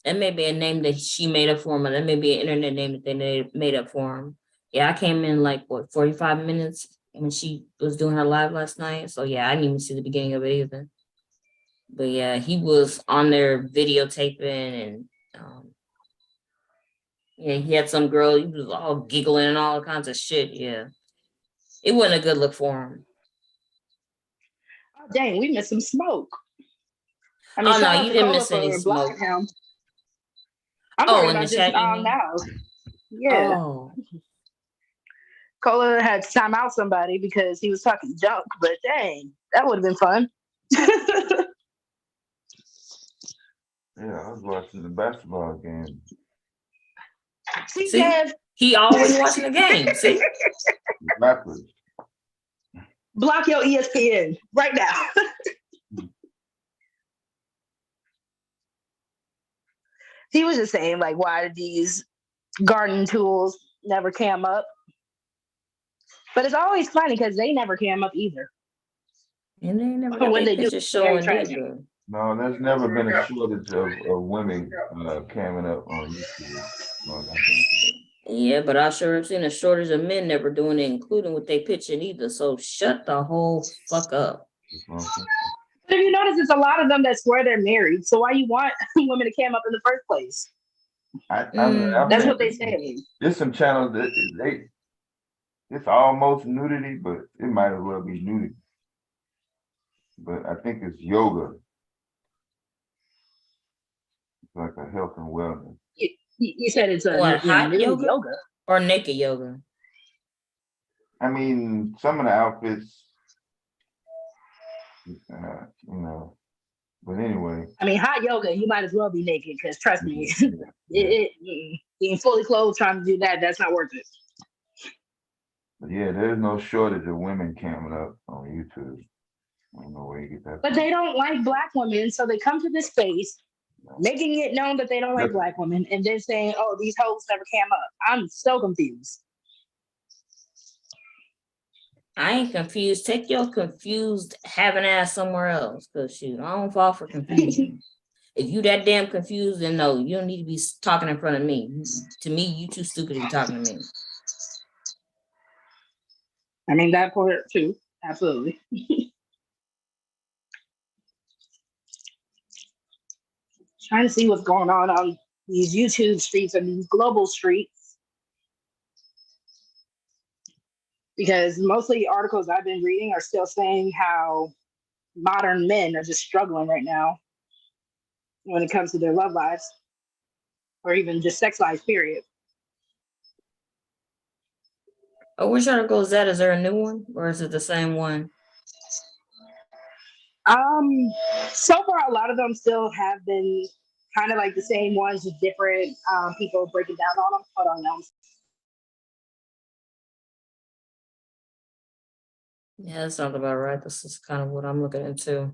That may be a name that she made up for him, or that may be an internet name that they made up for him. Yeah, I came in like, 45 minutes when she was doing her live last night. So yeah, I didn't even see the beginning of it either. But yeah, he was on there videotaping and yeah, he had some girl, he was all giggling and all kinds of shit. Yeah. It wasn't a good look for him. Oh, dang, we missed some smoke. I mean, Oh no, you didn't miss any smoke. Him. I'm Oh, talking in the about chat, just you mean? now. Yeah. Oh. Cola had to time out somebody because he was talking junk, but dang, that would have been fun. Yeah, I was watching the basketball game. See, Dad? He always watching the game. See? Backwards. Block your ESPN right now. He was just saying, like, why did these garden tools never cam up? But it's always funny because they never cam up either. And they never got when their they do, pictures showing either. No, there's never been a shortage of women camming up on YouTube. Yeah, but I sure have seen a shortage of men never doing it, including with their pitching either. So shut the whole fuck up. But if you notice, it's a lot of them that swear they're married. So why you want women to cam up in the first place? That's what they say. There's some channels that it's almost nudity, but it might as well be nudity. But I think it's yoga. It's like a health and wellness. You said it's hot yoga or naked yoga? I mean, some of the outfits, but anyway. I mean, hot yoga, you might as well be naked because trust me, being fully clothed trying to do that, that's not worth it. But yeah, there's no shortage of women camming up on YouTube. I don't know where you get that. But they don't like Black women, so they come to this space, making it known that they don't like Black women, and then saying, "Oh, these hoes never cam up." I'm so confused. I ain't confused. Take your confused having ass somewhere else, cause shoot, I don't fall for confusion. If you that damn confused, then no, you don't need to be talking in front of me. To me, you too stupid to be talking to me. I mean, that part too, absolutely. Trying to see what's going on these YouTube streets and these global streets. Because mostly articles I've been reading are still saying how modern men are just struggling right now when it comes to their love lives or even just sex lives, period. Oh, which article is that? Is there a new one or is it the same one? So far, a lot of them still have been kind of like the same ones, just different people breaking down on them. Hold on now. Yeah, that sounds about right. This is kind of what I'm looking into.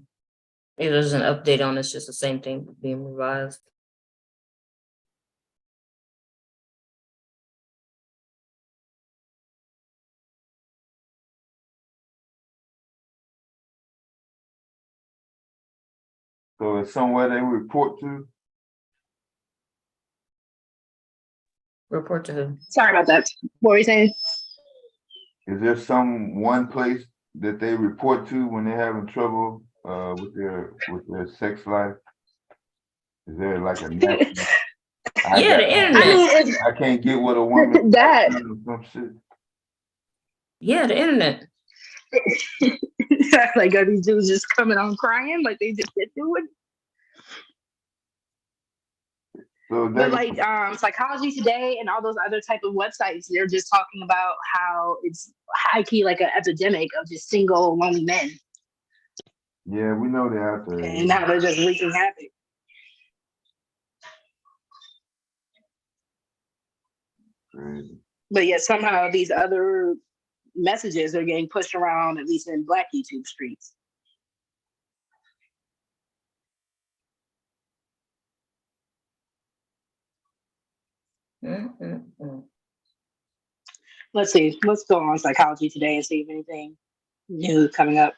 Maybe there's an update on it's just the same thing being revised. So it's somewhere they report to? Report to who? Sorry about that. What were you saying? Is there one place that they report to when they're having trouble with their sex life? Is there like a national Yeah, the internet. I mean, I can't get what a woman that. or some shit. Yeah, the internet. Like, are these dudes just coming on crying like they just get through it? So But like Psychology Today and all those other type of websites, they're just talking about how it's high key like an epidemic of just single lonely men, yeah, we know they're out there. and now they're just wreaking havoc. Crazy. But yet somehow these other messages are getting pushed around, at least in Black YouTube streets. Let's see. Let's go on Psychology Today and see if anything new coming up.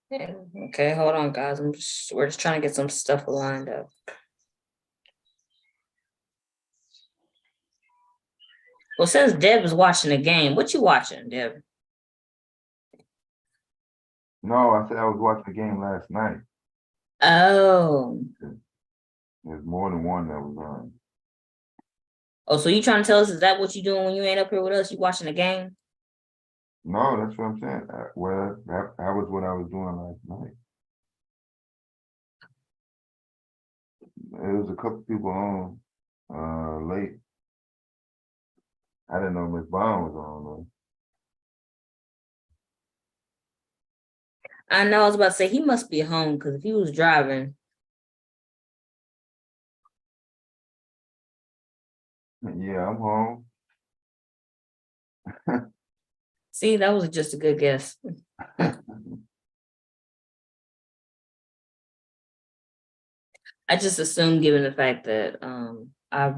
Yeah. Okay, hold on, guys. We're just trying to get some stuff lined up. Well, since Deb is watching the game, what you watching, Deb? No, I said I was watching the game last night. Oh. There's more than one that was on. Oh, so you trying to tell us, is that what you doing when you ain't up here with us? You watching the game? No, that's what I'm saying. Well, that was what I was doing last night. There was a couple people on late. I didn't know Miss Bond was on though. I know, I was about to say, he must be home, because if he was driving. Yeah, I'm home. See, that was just a good guess. I just assumed, given the fact that I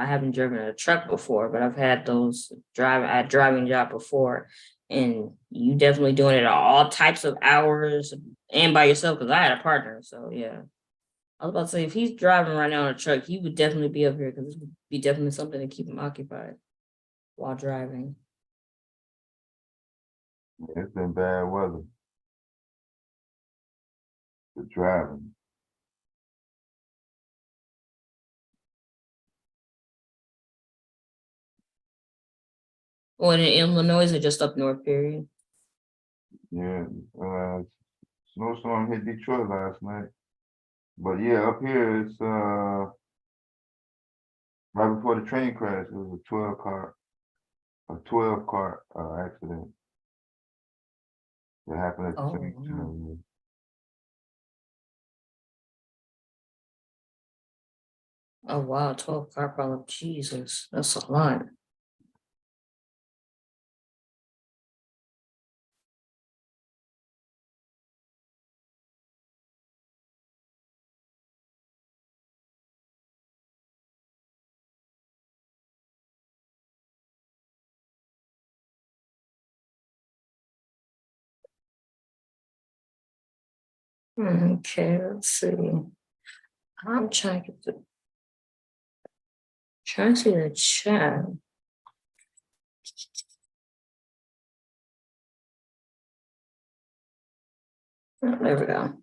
haven't driven a truck before, but I've had those driving job before, and you definitely doing it at all types of hours and by yourself, because I had a partner. So yeah, I was about to say, if he's driving right now in a truck, he would definitely be up here, because it would be definitely something to keep him occupied while driving. It's been bad weather. The driving. Or in Illinois, or just up north, period? Yeah, snowstorm hit Detroit last night. But yeah, up here it's right before the train crash. It was a 12 car accident that happened at the same time. Oh wow, 12 Carpal. Jesus, that's a lot. Okay, let's see. I'm trying to get trying to see the chat. Oh, there we go.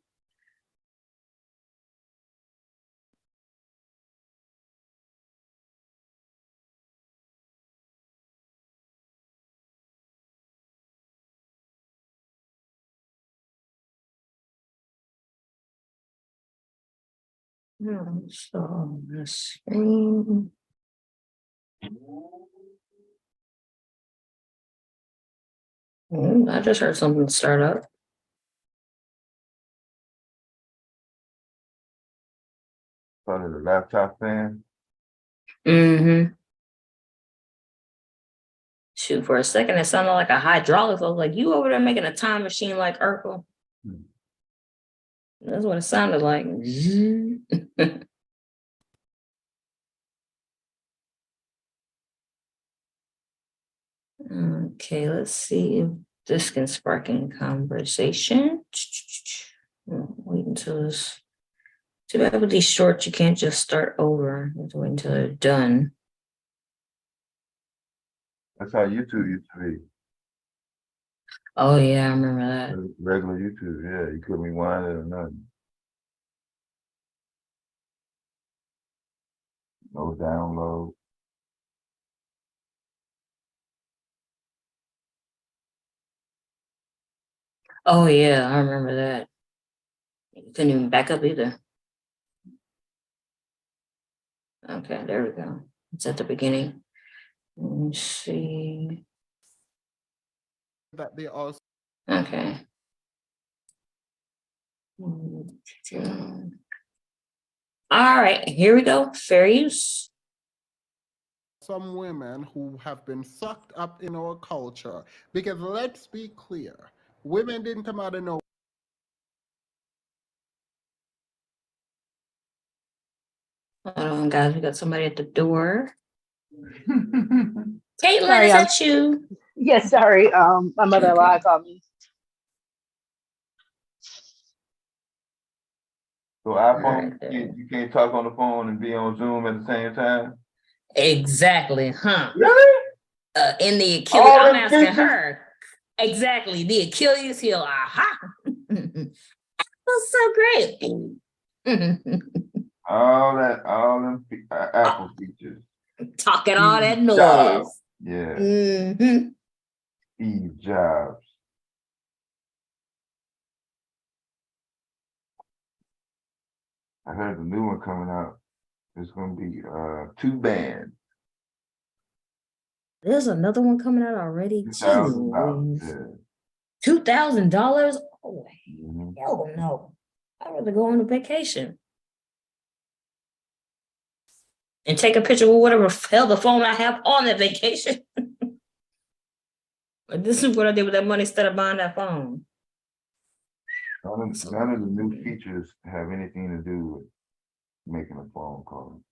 So let's see. I just heard something start up. Probably the laptop fan. Shoot, for a second, it sounded like a hydraulic. I was like, you over there making a time machine like Urkel? That's what it sounded like. Okay, let's see if this can spark any conversation. Wait until this. Too bad with these shorts, you can't just start over. You have to wait until they're done. That's how YouTube used to be. Oh yeah, I remember that. Regular YouTube, yeah, you couldn't rewind it or nothing. No download. Oh yeah, I remember that. You couldn't even back up either. Okay, there we go. It's at the beginning. Let me see. That they also. Okay. All right, here we go. Fair use. Some women who have been sucked up in our culture, because let's be clear, women didn't come out of nowhere. Hold on, guys. We got somebody at the door. Caitlin, Sorry, is that you? Yes, sorry. My mother-in-law called me. So iPhone, Right you can't talk on the phone and be on Zoom at the same time? Exactly, huh? Really? In the Achilles, All I'm them asking features? her. Exactly, the Achilles heel. Aha. That's so great. All them Apple features. Talking all that Steve Jobs. noise. Yeah, Mhm. Steve Jobs. I heard the new one coming out. It's gonna be 2 bands. There's another one coming out already. $2,000. Jeez. Yeah. $2,000? Oh, Mhm. hell no. I'd rather go on a vacation and take a picture with whatever hell the phone I have on that vacation. But this is what I did with that money instead of buying that phone. None of the new features have anything to do with making a phone call.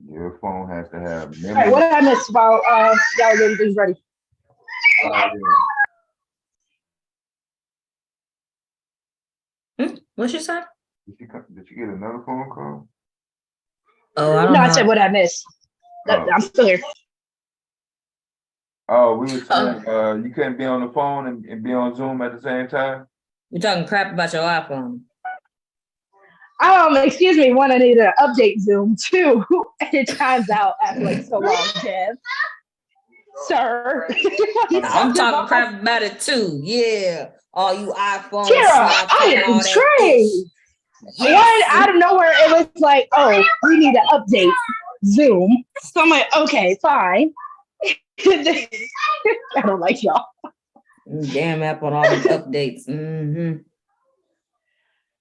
Your phone has to have All memory. right, what did I miss about y'all getting things ready? What'd you say? Did you get another phone call? Oh, I don't No, know. I said what I missed. Oh. I'm still here. Oh, we were saying you couldn't be on the phone and be on Zoom at the same time? You're talking crap about your iPhone. Excuse me, one, I need to update Zoom. Two, it times out after like so long, Jeff. Sir. I'm talking crap about it too. Yeah. All you iPhone Tara, Snapchat, I am all that. trained. Yes. One out of nowhere, it was like, oh, we need to update Zoom. So I'm like, okay, fine. I don't like y'all. Damn Apple and all these updates. Mm-hmm.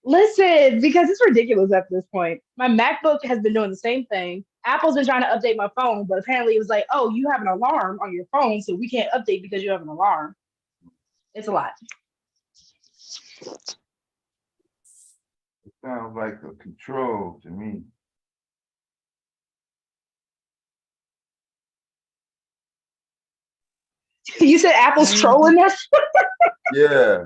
Listen, because it's ridiculous at this point. My MacBook has been doing the same thing. Apple's been trying to update my phone, but apparently it was like, oh, you have an alarm on your phone, so we can't update because you have an alarm. It's a lot. It sounds like a control to me. You said Apple's trolling us? Yeah.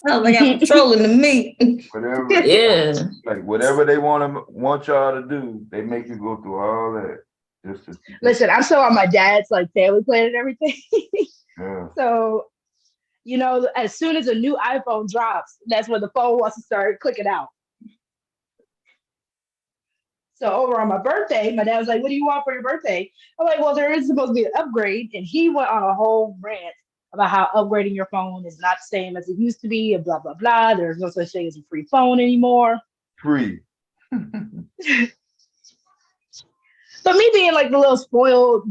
Sounds like I'm trolling to me. Whatever. Yeah. Like whatever they want y'all to do, they make you go through all that. Just to, Listen, I'm still on my dad's like family plan and everything. yeah. So, you know, as soon as a new iPhone drops, that's when the phone wants to start clicking out. So over on my birthday, my dad was like, what do you want for your birthday? I'm like, well, there is supposed to be an upgrade. And he went on a whole rant about how upgrading your phone is not the same as it used to be and blah, blah, blah. There's no such thing as a free phone anymore. Free. But me being like the little spoiled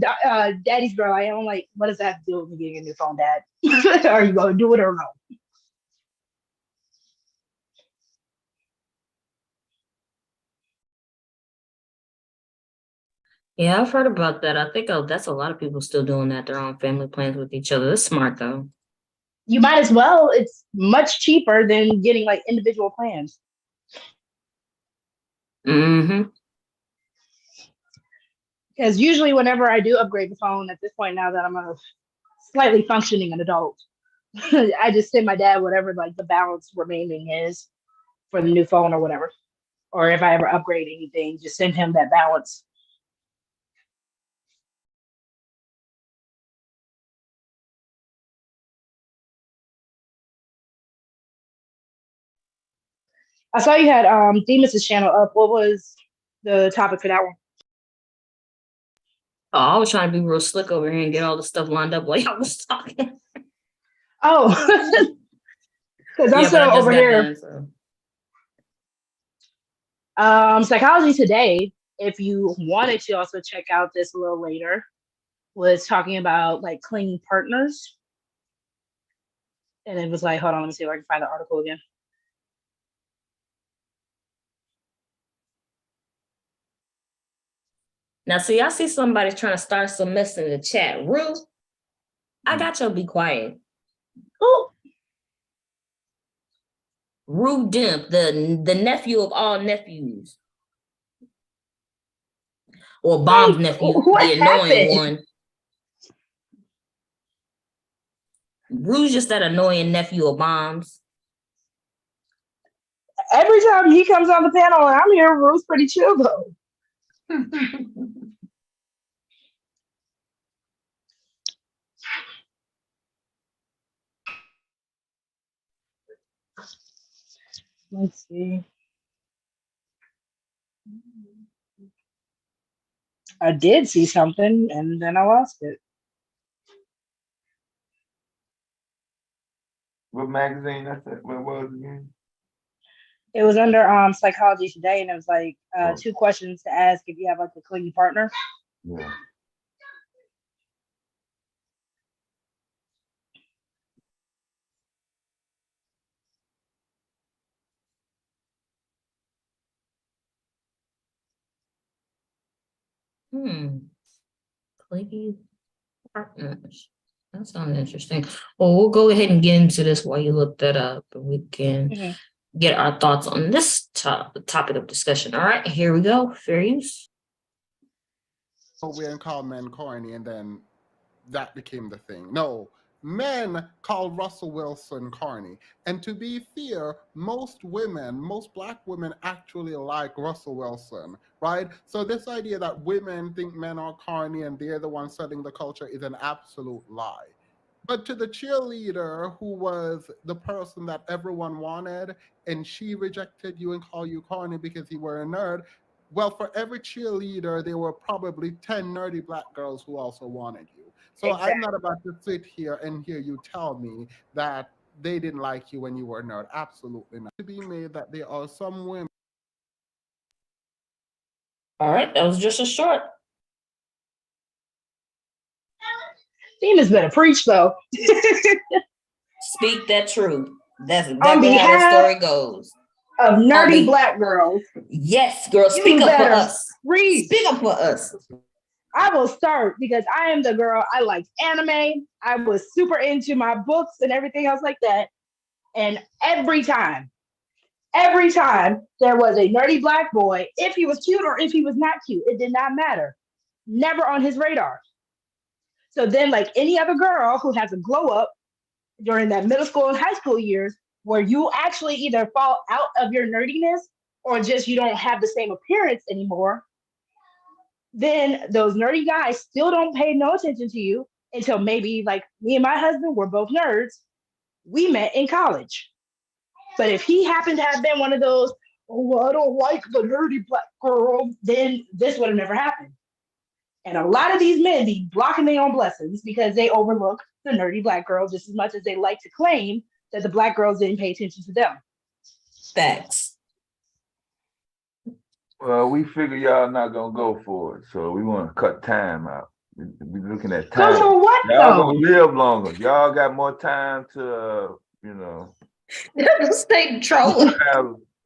daddy's girl, I am like, what does that have to do with me getting a new phone, Dad? Are you going to do it or no? Yeah, I've heard about that. I think that's a lot of people still doing that. They're on family plans with each other. That's smart though. You might as well. It's much cheaper than getting like individual plans. Mm-hmm. Because usually whenever I do upgrade the phone at this point, now that I'm a slightly functioning an adult, I just send my dad whatever like the balance remaining is for the new phone or whatever. Or if I ever upgrade anything, just send him that balance. I saw you had Demus's channel up. What was the topic for that one? Oh, I was trying to be real slick over here and get all the stuff lined up while y'all was talking. Oh, because I'm still over here. Done, so. Psychology Today, if you wanted to also check out this a little later, was talking about like clingy partners. And it was like, hold on, let me see if I can find the article again. Now, see, I see somebody trying to start some mess in the chat. Rue, I got you. Be quiet. Ooh. Rue Dimp, the nephew of all nephews. Or Bomb's nephew, the annoying one. Rue's just that annoying nephew of Bomb's. Every time he comes on the panel and I'm here, Rue's pretty chill though. Let's see. I did see something and then I lost it. What magazine that's it? What was it again? It was under Psychology Today, and it was like 2 questions to ask if you have like a clingy partner. Yeah. Clingy partners. That sounds interesting. Well, we'll go ahead and get into this while you look that up, and we can get our thoughts on this topic of discussion. All right, here we go. Fair use. We call men corny, and then that became the thing. No, men call Russell Wilson corny. And to be fair, most black women actually like Russell Wilson, right? So this idea that women think men are corny and they're the ones setting the culture is an absolute lie. But to the cheerleader who was the person that everyone wanted, and she rejected you and called you corny because you were a nerd, well, for every cheerleader, there were probably 10 nerdy black girls who also wanted you. So exactly. I'm not about to sit here and hear you tell me that they didn't like you when you were a nerd. Absolutely not. To be made that there are some women. All right, that was just a short. Demus better preach, though. Speak that truth. That's exactly how the story goes. Of nerdy black girls. Yes, girl, speak up for us. Preach. Speak up for us. I will start because I am the girl. I liked anime. I was super into my books and everything else like that. And every time there was a nerdy black boy, if he was cute or if he was not cute, it did not matter. Never on his radar. So then, like any other girl who has a glow up during that middle school and high school years, where you actually either fall out of your nerdiness or just you don't have the same appearance anymore, then those nerdy guys still don't pay no attention to you until maybe like me and my husband were both nerds. We met in college. But if he happened to have been one of those, oh, well, I don't like the nerdy black girl, then this would have never happened. And a lot of these men be blocking their own blessings because they overlook the nerdy black girl just as much as they like to claim that the black girls didn't pay attention to them. Facts. Well, we figure y'all not gonna go for it, so we want to cut time out. We looking at time. Go for what? Y'all gonna live longer. Y'all got more time to, stay trolling.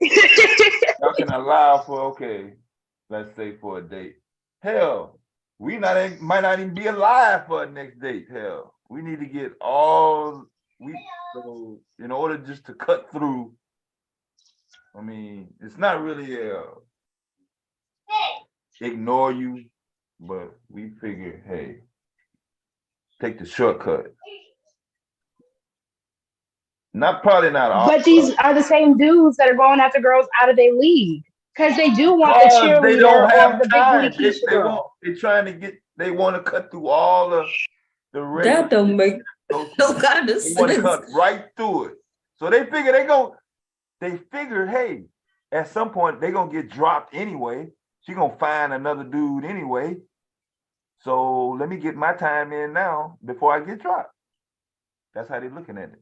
Y'all can allow for, okay, let's say for a date. Hell, we might not even be alive for a next date. Hell, we need to get so in order just to cut through. I mean, it's not really ignore you, but we figure, hey, take the shortcut. Probably not all. But these are the same dudes that are going after girls out of their league because they do want the cheerleader they don't have or the time. big booty girl. They want to cut through all the that don't make no kind of sense. They want to cut right through it. So they figure hey, at some point they're gonna get dropped anyway. She gonna find another dude anyway. So let me get my time in now before I get dropped. That's how they're looking at it.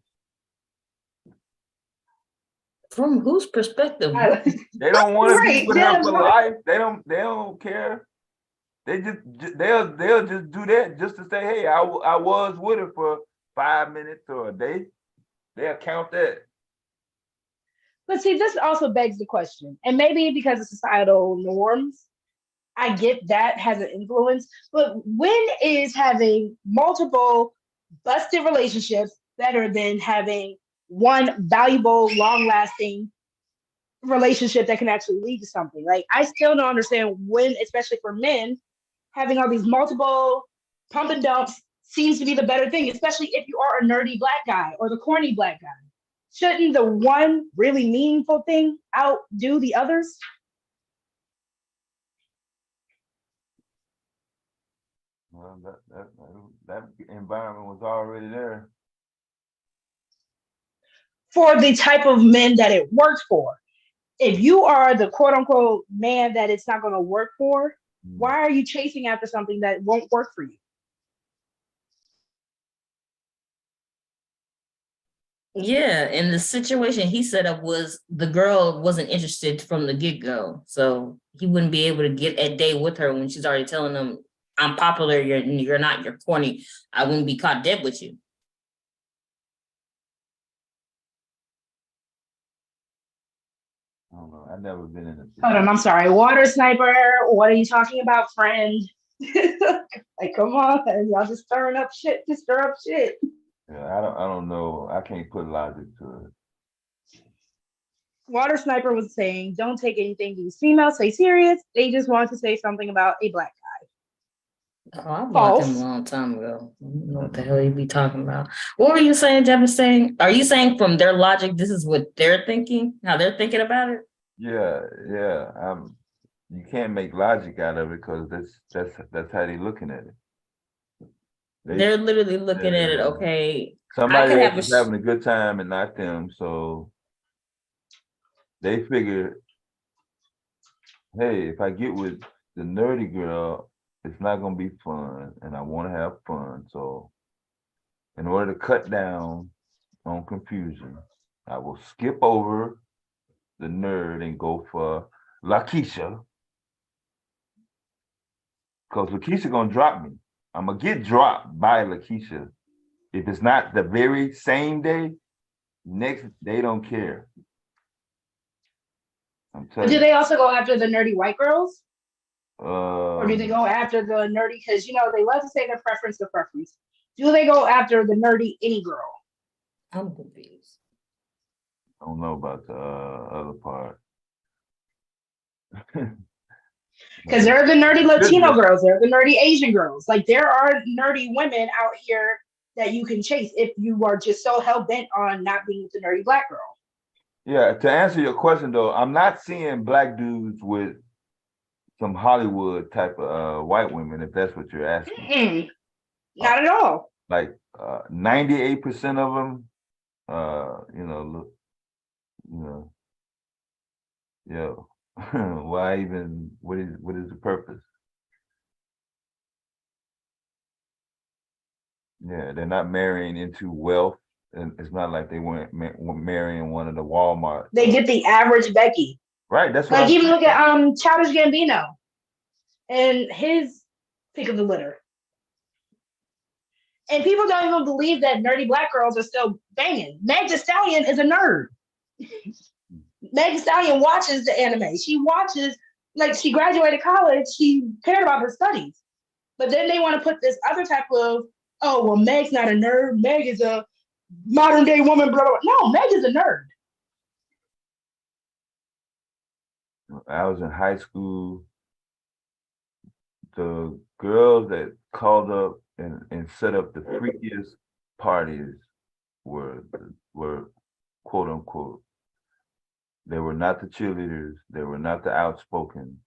From whose perspective? They don't want to be Right, with yeah, her for right. life. They don't care. They'll just do that just to say, hey, I was with her for 5 minutes or a day. They'll count that. But see, this also begs the question, and maybe because of societal norms, I get that has an influence. But when is having multiple busted relationships better than having one valuable, long-lasting relationship that can actually lead to something? Like, I still don't understand when, especially for men, having all these multiple pump and dumps seems to be the better thing, especially if you are a nerdy black guy or the corny black guy. Shouldn't the one really meaningful thing outdo the others? Well, that environment was already there. For the type of men that it works for. If you are the quote unquote man that it's not going to work for, why are you chasing after something that won't work for you? Yeah, and the situation he set up was the girl wasn't interested from the get-go. So he wouldn't be able to get a date with her when she's already telling him, I'm popular, you're not, you're corny. I wouldn't be caught dead with you. I don't know. I've never been in a Hold on, I'm sorry. Water sniper, what are you talking about, friend? Like, come on, y'all just stirring up shit to stir up shit. Yeah, I don't know. I can't put logic to it. Water sniper was saying, don't take anything these females say serious. They just want to say something about a black guy. Oh, I blocked him a long time ago. I don't know what the hell you be talking about. What were you saying, Devin? Saying, are you saying from their logic, this is what they're thinking, how they're thinking about it? Yeah. You can't make logic out of it because that's how they're looking at it. They're literally looking at it. Okay, somebody else is having a good time and not them, so they figure, hey, if I get with the nerdy girl, it's not gonna be fun, and I want to have fun. So, in order to cut down on confusion, I will skip over the nerd and go for Lakeisha, because Lakeisha gonna drop me. I'm gonna get dropped by Lakeisha. If it's not the very same day, next they don't care. But do they also go after the nerdy white girls? Or do they Um, go after the nerdy? Because they love to say their preference to preference. Do they go after the nerdy any girl? I'm confused. I don't know about the other part. Because there are the nerdy Latino girls, there are the nerdy Asian girls. Like, there are nerdy women out here that you can chase if you are just so hell bent on not being with the nerdy black girl. Yeah, to answer your question though, I'm not seeing black dudes with some Hollywood type of white women, if that's what you're asking. Mm-mm. Not at all. Like 98% of them, yo, why even? What is the purpose? Yeah, they're not marrying into wealth, and it's not like they weren't marrying one of the Walmart. They get the average Becky. Right, that's what like, even look at Childish Gambino and his pick of the litter. And people don't even believe that nerdy black girls are still banging. Meg Thee Stallion is a nerd. Meg Thee Stallion watches the anime. She watches, like, she graduated college. She cared about her studies. But then they want to put this other type of, oh, well, Meg's not a nerd. Meg is a modern day woman, blah, blah, blah. No, Meg is a nerd. I was in high school. The girls that called up and set up the freakiest parties were quote unquote. They were not the cheerleaders. They were not the outspoken.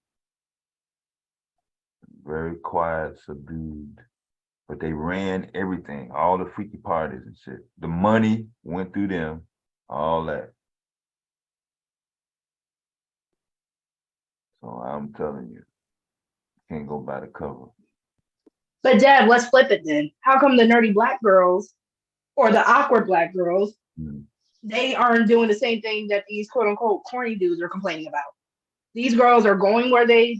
Very quiet, subdued. But they ran everything, all the freaky parties and shit. The money went through them, all that. So I'm telling you, can't go by the cover. But Dad, let's flip it then. How come the nerdy black girls or the awkward black girls, they aren't doing the same thing that these quote unquote corny dudes are complaining about? These girls are going where they,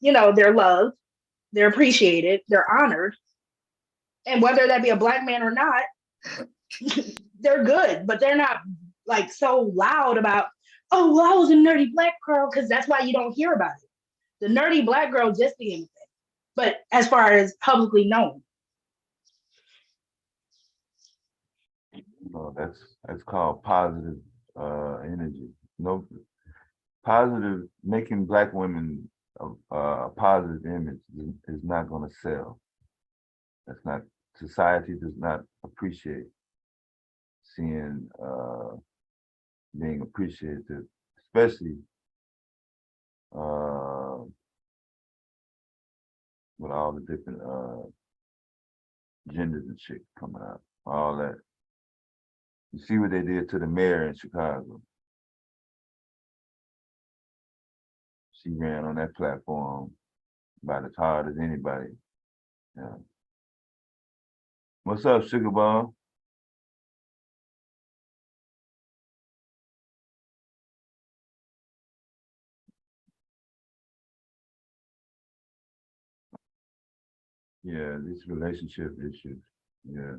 they're loved, they're appreciated, they're honored. And whether that be a black man or not, they're good, but they're not like so loud about, oh, well, I was a nerdy black girl, because that's why you don't hear about it. The nerdy black girl just being a thing. But as far as publicly known. Oh, that's called positive energy. No, positive, making black women a positive image is not going to sell. That's not, society does not appreciate seeing being appreciated, especially with all the different genders and shit coming out, all that. You see what they did to the mayor in Chicago. She ran on that platform about as hard as anybody. Yeah. What's up, Sugar Bomb? Yeah, these relationship issues. Yeah.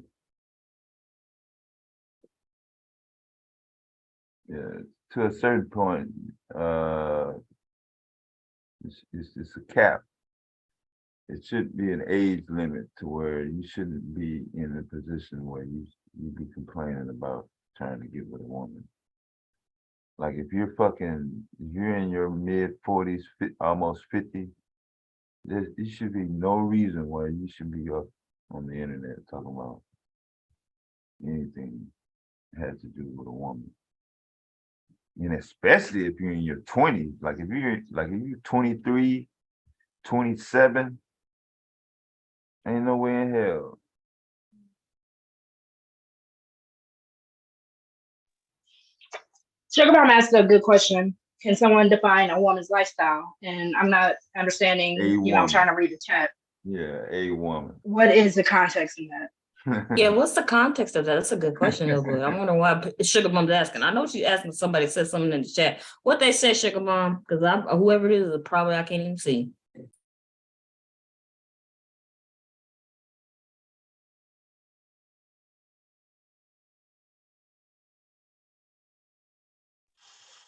Yeah, to a certain point, it's a cap. It should be an age limit to where you shouldn't be in a position where you be complaining about trying to get with a woman. Like if you're in your mid 40s, almost 50, there should be no reason why you should be up on the internet talking about anything that has to do with a woman. And especially if you're in your 20s, like if you're 23, 27, ain't no way in hell. Sugar Bomb asked a good question. Can someone define a woman's lifestyle? And I'm not understanding, I'm trying to read the chat. Yeah, a woman. What is the context in that? Yeah, what's the context of that? That's a good question, Hillbilly. I wonder why Sugar Mom's asking. I know she's asking somebody said something in the chat. What they said, Sugar Mom, because whoever it is, probably I can't even see.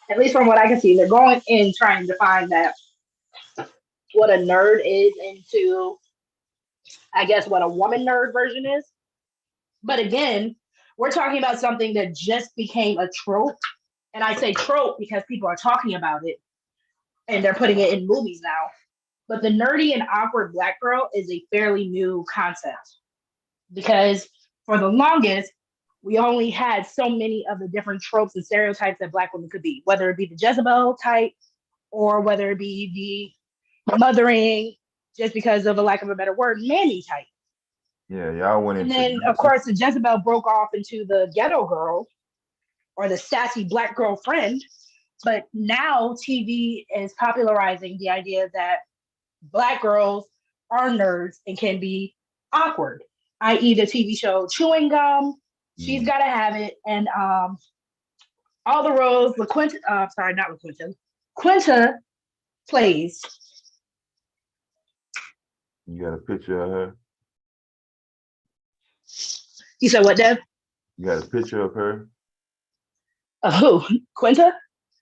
At least from what I can see, they're going in trying to find that what a nerd is into, I guess, what a woman nerd version is. But again, we're talking about something that just became a trope. And I say trope because people are talking about it and they're putting it in movies now. But the nerdy and awkward black girl is a fairly new concept because for the longest, we only had so many of the different tropes and stereotypes that black women could be, whether it be the Jezebel type or whether it be the mothering, just because of a lack of a better word, mammy type. Yeah, y'all went into. And then, of course, the Jezebel broke off into the ghetto girl or the sassy black girlfriend. But now TV is popularizing the idea that black girls are nerds and can be awkward, i.e. the TV show Chewing Gum, She's Gotta Have It, and all the roles Quinta plays. You got a picture of her? You said what, Dev? You got a picture of her? Who? Quinta?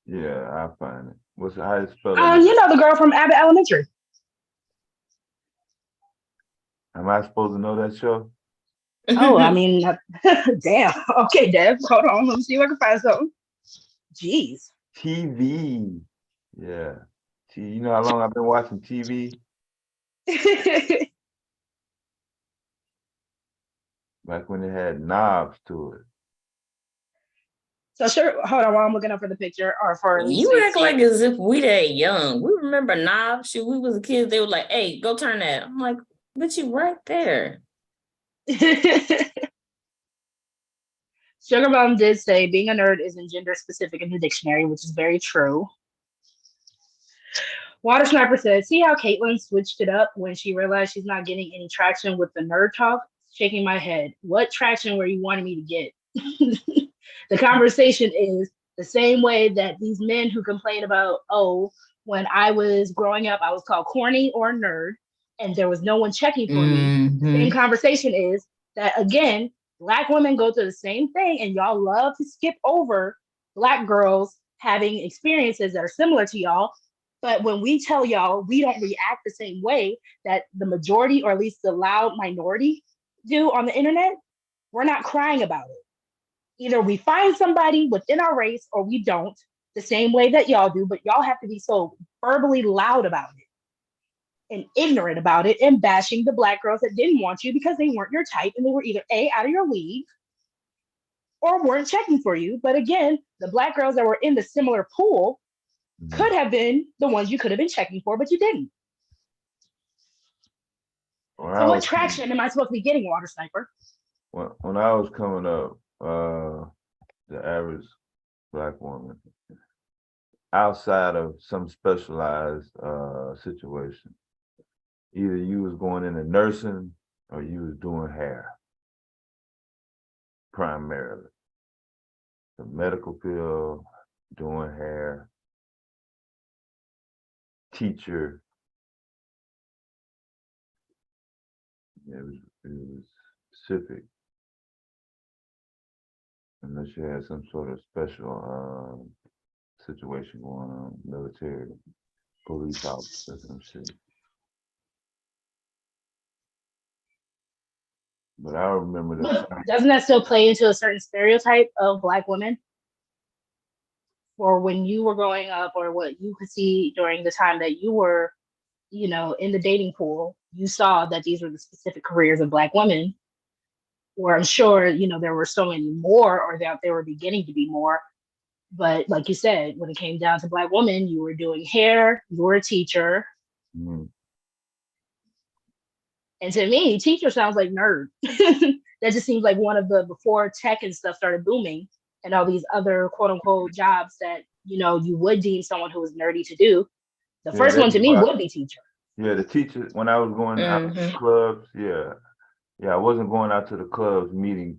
Yeah, I'll find it. How you spell it? You know the girl from Abbott Elementary. Am I supposed to know that show? Oh, I mean, damn. Okay, Dev, hold on. Let me see if I can find something. Jeez. TV. Yeah. You know how long I've been watching TV? Back when it had knobs to it. So sure, hold on while I'm looking up for the picture or for you act like as if we that young. We remember knobs. Shoot, we was kids. They were like, "Hey, go turn that." I'm like, "But you right there." Sugar Mom did say being a nerd isn't gender specific in the dictionary, which is very true. Water Sniper said, see how Caitlyn switched it up when she realized she's not getting any traction with the nerd talk? Shaking my head. What traction were you wanting me to get? The conversation is the same way that these men who complain about, oh, when I was growing up, I was called corny or nerd, and there was no one checking for me. The same conversation is that, again, Black women go through the same thing, and y'all love to skip over Black girls having experiences that are similar to y'all. But when we tell y'all we don't react the same way that the majority, or at least the loud minority, do on the internet, we're not crying about it. Either we find somebody within our race or we don't, the same way that y'all do, but y'all have to be so verbally loud about it and ignorant about it and bashing the Black girls that didn't want you because they weren't your type and they were either A, out of your league, or weren't checking for you. But again, the Black girls that were in the similar pool could have been the ones you could have been checking for, but you didn't. So what traction am I supposed to be getting, Water Sniper? When I was coming up, the average Black woman, outside of some specialized situation, either you was going into nursing or you was doing hair, primarily. The medical field, doing hair, teacher. It was specific. Unless you had some sort of special situation going on, military, police officer, some shit. But I remember that. Doesn't that still play into a certain stereotype of Black women? Or when you were growing up, or what you could see during the time that you were, you know, in the dating pool, you saw that these were the specific careers of Black women. Or I'm sure, you know, there were so many more, or that there were beginning to be more. But like you said, when it came down to Black women, you were doing hair, you were a teacher. And to me, teacher sounds like nerd. That just seems like one of the, before tech and stuff started booming and all these other quote unquote jobs that, you know, you would deem someone who was nerdy to do. The first one to me would be teacher. Yeah, the teacher, when I was going out to clubs, yeah, I wasn't going out to the clubs meeting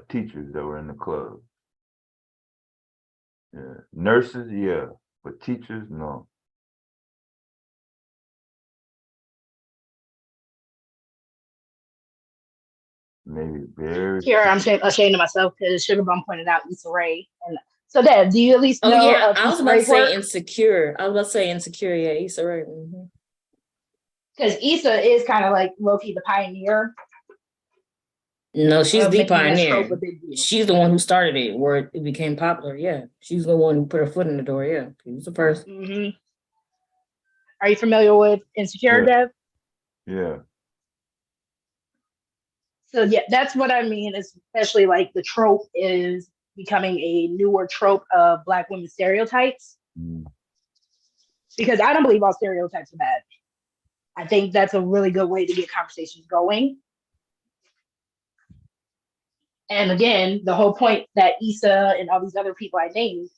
teachers that were in the club. Yeah, nurses, yeah, but teachers, no. Maybe very. Here, I'm ashamed of myself because Sugar Bum pointed out Issa Rae. And so, Deb, do you at least know? Oh yeah, I was about to say Insecure. Insecure. Yeah, Issa Rae. Because Issa is kind of like low-key the pioneer. No, she's the pioneer. She's the one who started it, where it became popular. Yeah, she's the one who put her foot in the door. Yeah, she was the first. Are you familiar with Insecure, Dev? Yeah. So yeah, that's what I mean, especially like the trope is becoming a newer trope of Black women stereotypes. Because I don't believe all stereotypes are bad. I think that's a really good way to get conversations going. And again, the whole point that Issa and all these other people I named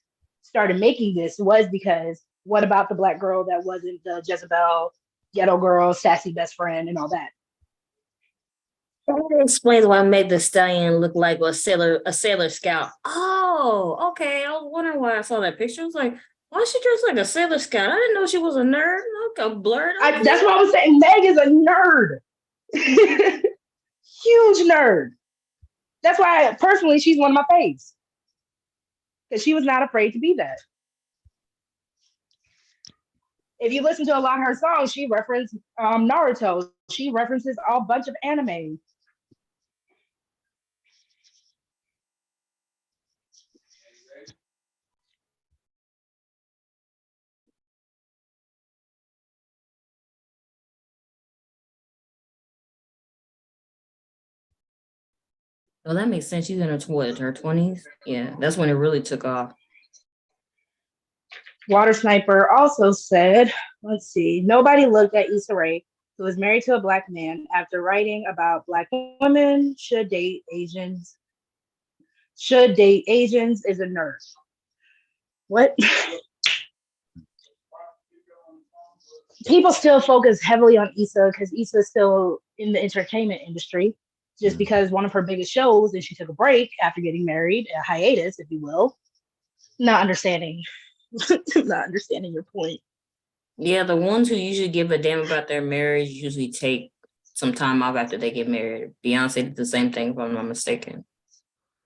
started making this was because what about the Black girl that wasn't the Jezebel, ghetto girl, sassy best friend, and all that? That explains why I made the stallion look like a Sailor Scout. Oh, okay. I was wondering why I saw that picture. I was like, why she dressed like a Sailor Scout? I didn't know she was a nerd. Look, I'm blurred. That's what I was saying. Meg is a nerd. Huge nerd. That's why, personally, she's one of my faves. Because she was not afraid to be that. If you listen to a lot of her songs, she referenced Naruto. She references a bunch of anime. Well, that makes sense. She's in her 20s. Yeah, that's when it really took off. Water Sniper also said, let's see, nobody looked at Issa Rae, who was married to a Black man, after writing about Black women should date Asians. Should date Asians is a nerd. What? people still focus heavily on Issa because Issa is still in the entertainment industry, just because one of her biggest shows, and she took a break after getting married, a hiatus, if you will. Not understanding your point. Yeah, the ones who usually give a damn about their marriage usually take some time off after they get married. Beyonce did the same thing, if I'm not mistaken.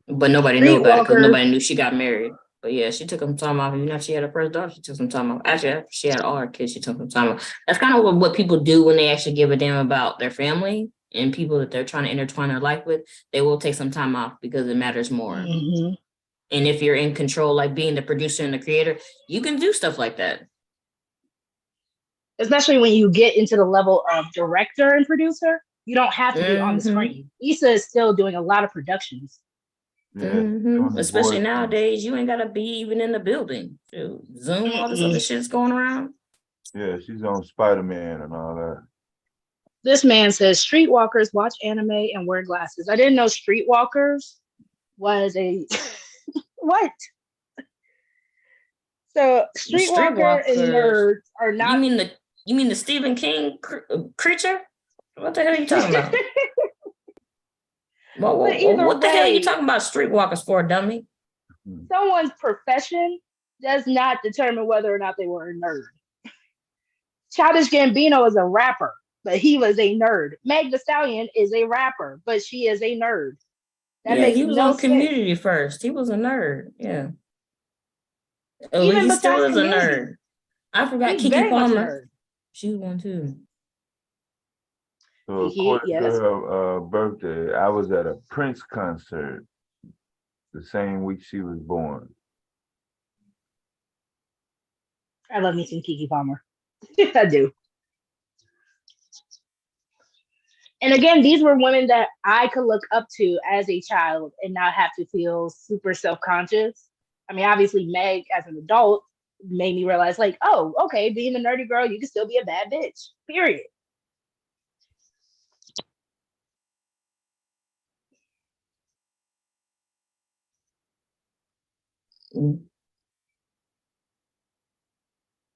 But nobody knew about it because nobody knew she got married. But yeah, she took some time off. Even after she had her first daughter, she took some time off. Actually, after she had all her kids, she took some time off. That's kind of what people do when they actually give a damn about their family and people that they're trying to intertwine their life with. They will take some time off because it matters more. Mm-hmm. And if you're in control, like being the producer and the creator, you can do stuff like that. Especially when you get into the level of director and producer, you don't have to be on the screen. Issa is still doing a lot of productions. Yeah, especially nowadays, you ain't gotta be even in the building. Zoom, all this other shit's going around. Yeah, she's on Spider-Man and all that. This man says streetwalkers watch anime and wear glasses. I didn't know streetwalkers was a what? So streetwalker and nerds are not. You mean the Stephen King creature? What the hell are you talking about? What the hell are you talking about streetwalkers for, dummy? Someone's profession does not determine whether or not they were a nerd. Childish Gambino is a rapper, but he was a nerd. Meg Thee Stallion is a rapper, but she is a nerd. He was on Community first. He was a nerd. Yeah. Even he still is Community, a nerd. I forgot Keke Palmer. She was one too. So according to her birthday, I was at a Prince concert the same week she was born. I love me some Keke Palmer. I do. And again, these were women that I could look up to as a child and not have to feel super self-conscious. I mean, obviously, Meg, as an adult, made me realize, like, oh, okay, being a nerdy girl, you can still be a bad bitch, period.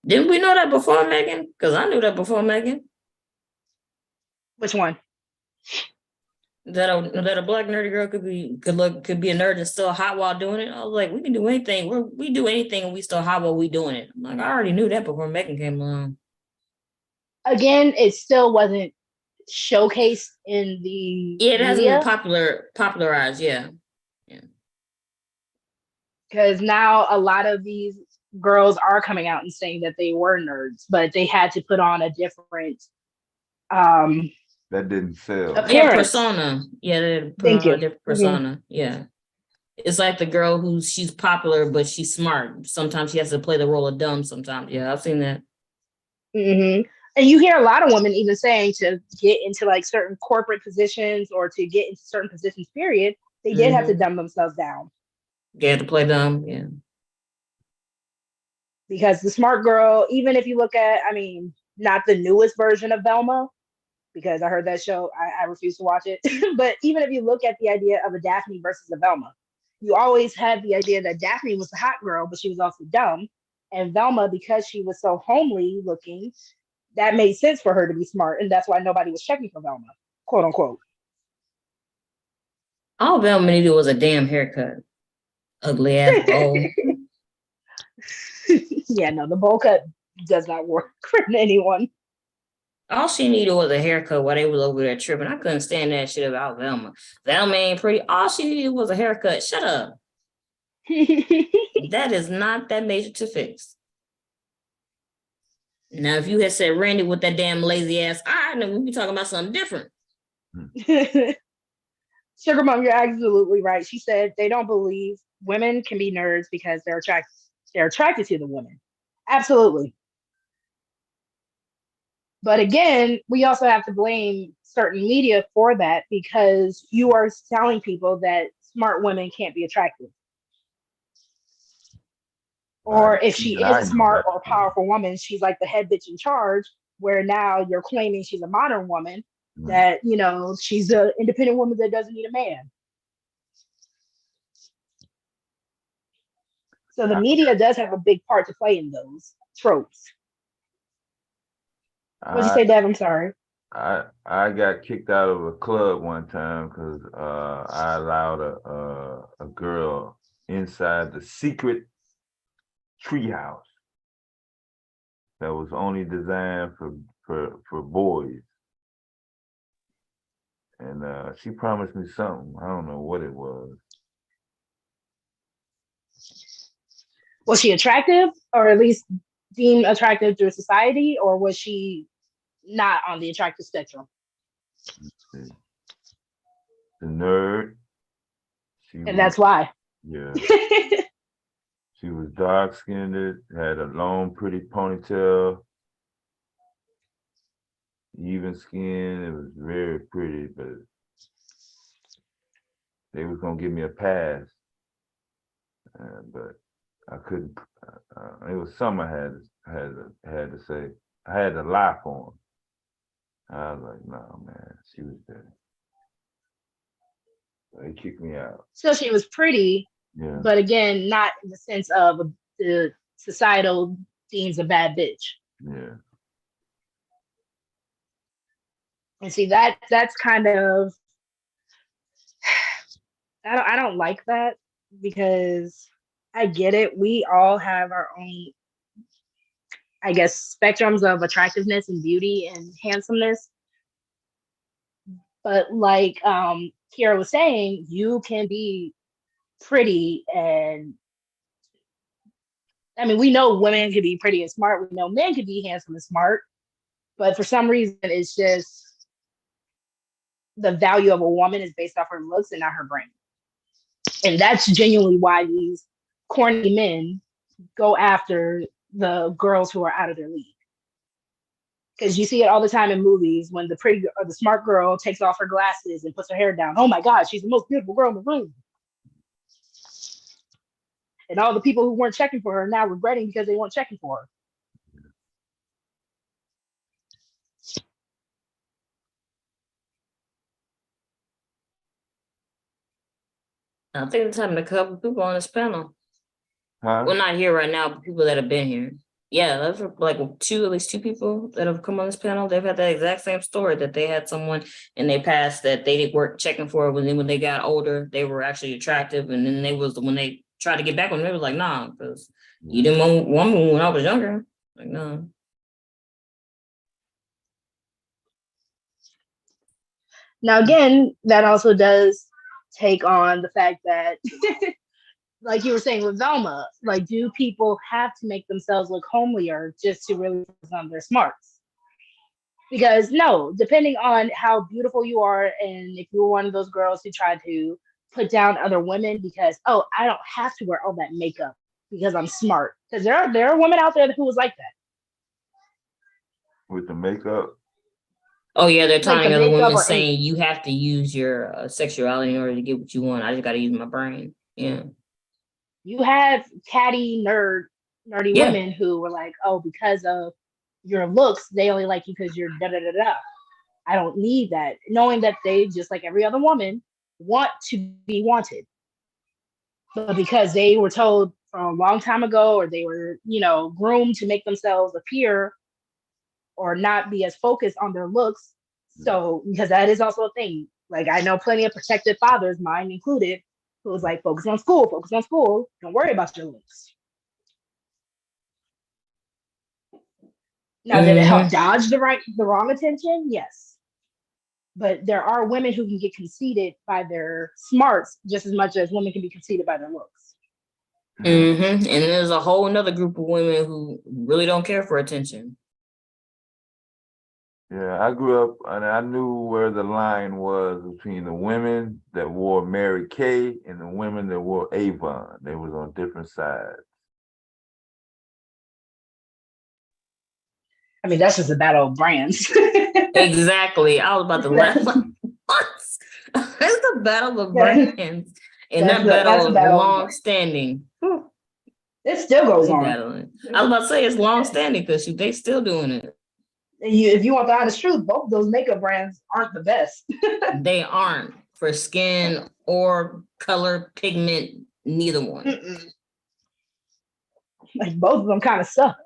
Didn't we know that before Megan? Because I knew that before Megan. Which one? That a black nerdy girl could be a nerd and still hot while doing it. I was like, we can do anything. We do anything and we still hot while we doing it. I'm like, I already knew that before Megan came along. Again, it still wasn't showcased in the it hasn't been popularized, yeah. Because now a lot of these girls are coming out and saying that they were nerds, but they had to put on a different that didn't sell. Persona. Yeah, they put on a different persona. Yeah. It's like the girl she's popular, but she's smart. Sometimes she has to play the role of dumb sometimes. Yeah, I've seen that. Mm-hmm. And you hear a lot of women even saying to get into like certain corporate positions or to get into certain positions, period, they did have to dumb themselves down. They had to play dumb, yeah. Because the smart girl, even if you look at, I mean, not the newest version of Velma, because I heard that show, I refuse to watch it. But even if you look at the idea of a Daphne versus a Velma, you always had the idea that Daphne was the hot girl, but she was also dumb. And Velma, because she was so homely looking, that made sense for her to be smart. And that's why nobody was checking for Velma, quote unquote. All Velma needed was a damn haircut. Ugly ass bowl. Yeah, no, the bowl cut does not work for anyone. All she needed was a haircut while they was over there tripping. I couldn't stand that shit about Velma. Velma ain't pretty. All she needed was a haircut. Shut up. That is not that major to fix. Now, if you had said Randy with that damn lazy ass eye, then we'd be talking about something different. Sugar Mom, you're absolutely right. She said they don't believe women can be nerds because they're attracted to the women. Absolutely. But again, we also have to blame certain media for that because you are telling people that smart women can't be attractive. Or if she is a smart or powerful woman, she's like the head bitch in charge, where now you're claiming she's a modern woman, that, you know, she's an independent woman that doesn't need a man. So the media does have a big part to play in those tropes. What'd you I say, Dad? I'm sorry. I got kicked out of a club one time because I allowed a girl inside the secret treehouse that was only designed for boys. And she promised me something. I don't know what it was. Was she attractive, or at least deemed attractive through society, or was she not on the attractive spectrum? The nerd. And that's why. Yeah. She was dark skinned, had a long, pretty ponytail, even skin. It was very pretty, but they was gonna give me a pass, but I couldn't. It was something I had to say. I had to lie for him. I was like, no, man, she was there. They kicked me out. So she was pretty, Yeah. but again, not in the sense of the societal deems a bad bitch. Yeah. And see, that's kind of, I don't like that, because I get it. We all have our own, I guess, spectrums of attractiveness and beauty and handsomeness. But like Kiara was saying, you can be pretty, and I mean, we know women can be pretty and smart. We know men can be handsome and smart. But for some reason, it's just the value of a woman is based off her looks and not her brain. And that's genuinely why these corny men go after the girls who are out of their league. Because you see it all the time in movies when the pretty or the smart girl takes off her glasses and puts her hair down. Oh my God, she's the most beautiful girl in the room. And all the people who weren't checking for her are now regretting because they weren't checking for her. I think it's having a couple people on this panel. Huh? Well, not here right now, but people that have been here. Yeah, that's like at least two people that have come on this panel. They've had that exact same story, that they had someone in their past that they weren't checking for. When they got older, they were actually attractive, and then when they tried to get back with them, they was like, nah, because you didn't want me when I was younger. Like, no. Now, again, that also does take on the fact that, like you were saying with Velma, like, do people have to make themselves look homelier just to really focus on their smarts? Because no, depending on how beautiful you are, and if you were one of those girls who tried to put down other women because, oh, I don't have to wear all that makeup because I'm smart. Because there are women out there who was like that. With the makeup? Oh yeah, they're taunting other women, saying anything. you have to use your sexuality in order to get what you want. I just got to use my brain. Yeah. You have catty, nerdy women who were like, oh, because of your looks, they only like you because you're da da da da. I don't need that. Knowing that they, just like every other woman, want to be wanted. But because they were told from a long time ago, or they were, groomed to make themselves appear or not be as focused on their looks. So, because that is also a thing. Like, I know plenty of protective fathers, mine included, who was like, focus on school, don't worry about your looks. Now, did it help dodge the wrong attention? Yes. But there are women who can get conceited by their smarts just as much as women can be conceited by their looks. And there's a whole another group of women who really don't care for attention. Yeah, I grew up and I knew where the line was between the women that wore Mary Kay and the women that wore Avon. They was on different sides. I mean, that's just a battle of brands. Exactly. I was about to laugh. It's a battle of brands. And that battle is long-standing. It still goes on. Battling. I was about to say it's long-standing because they still doing it. If you want the honest truth, both of those makeup brands aren't the best. They aren't for skin or color, pigment, neither one. Like both of them kind of suck.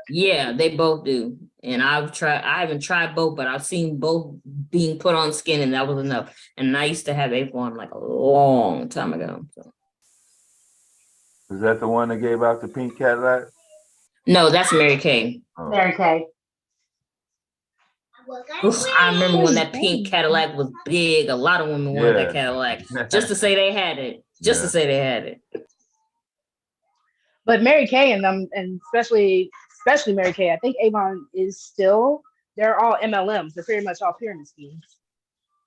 Yeah, they both do. And I haven't tried both, but I've seen both being put on skin, and that was enough. And I used to have Avon like a long time ago. So. Is that the one that gave out the pink Cadillac? No, that's Mary Kay. Oh. Mary Kay. I remember when that pink Cadillac was big. A lot of women wanted that Cadillac just to say they had it. Just to say they had it. But Mary Kay and them, and especially Mary Kay, I think Avon is still. They're all MLMs. They're pretty much all pyramid schemes.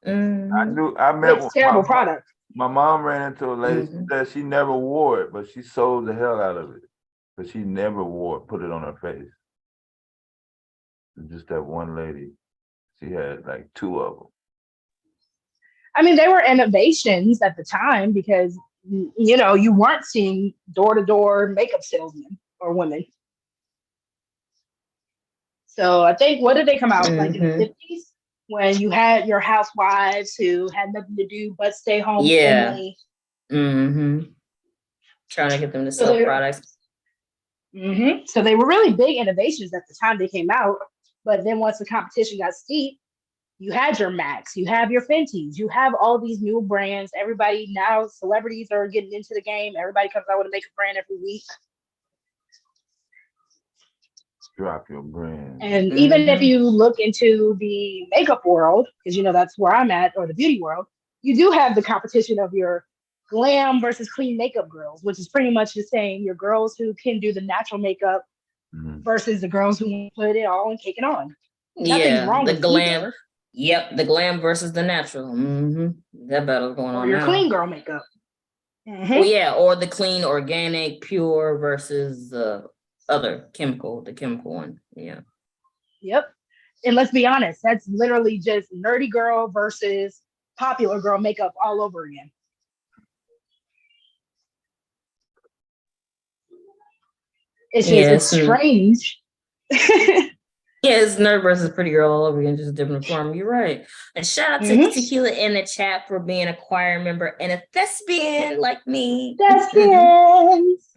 I met it's terrible product. My mom ran into a lady that she never wore it, but she sold the hell out of it. But she never put it on her face. Just that one lady. She had like 2 of them. I mean, they were innovations at the time because, you know, you weren't seeing door-to-door makeup salesmen or women. So I think, what did they come out like in the 50s? When you had your housewives who had nothing to do but stay home. Yeah. Trying to get them to sell products. So they were really big innovations at the time they came out. But then once the competition got steep, you had your Macs, you have your Fenties, you have all these new brands. Everybody now, celebrities are getting into the game. Everybody comes out with a makeup brand every week. Drop your brand. And even if you look into the makeup world, because you know that's where I'm at, or the beauty world, you do have the competition of your glam versus clean makeup girls, which is pretty much the same. Your girls who can do the natural makeup versus the girls who put it all and cake it on. Nothing's wrong the with glam. either. Yep, the glam versus the natural. That battle's going on your now. Clean girl makeup. Oh yeah, or the clean, organic, pure versus the other chemical, the chemical one. Yeah. Yep. And let's be honest, that's literally just nerdy girl versus popular girl makeup all over again. It's just it's strange. Yeah, it's nerd versus pretty girl all over again, just a different form. You're right. And shout out to Tequila in the chat for being a choir member and a thespian like me. Thespians.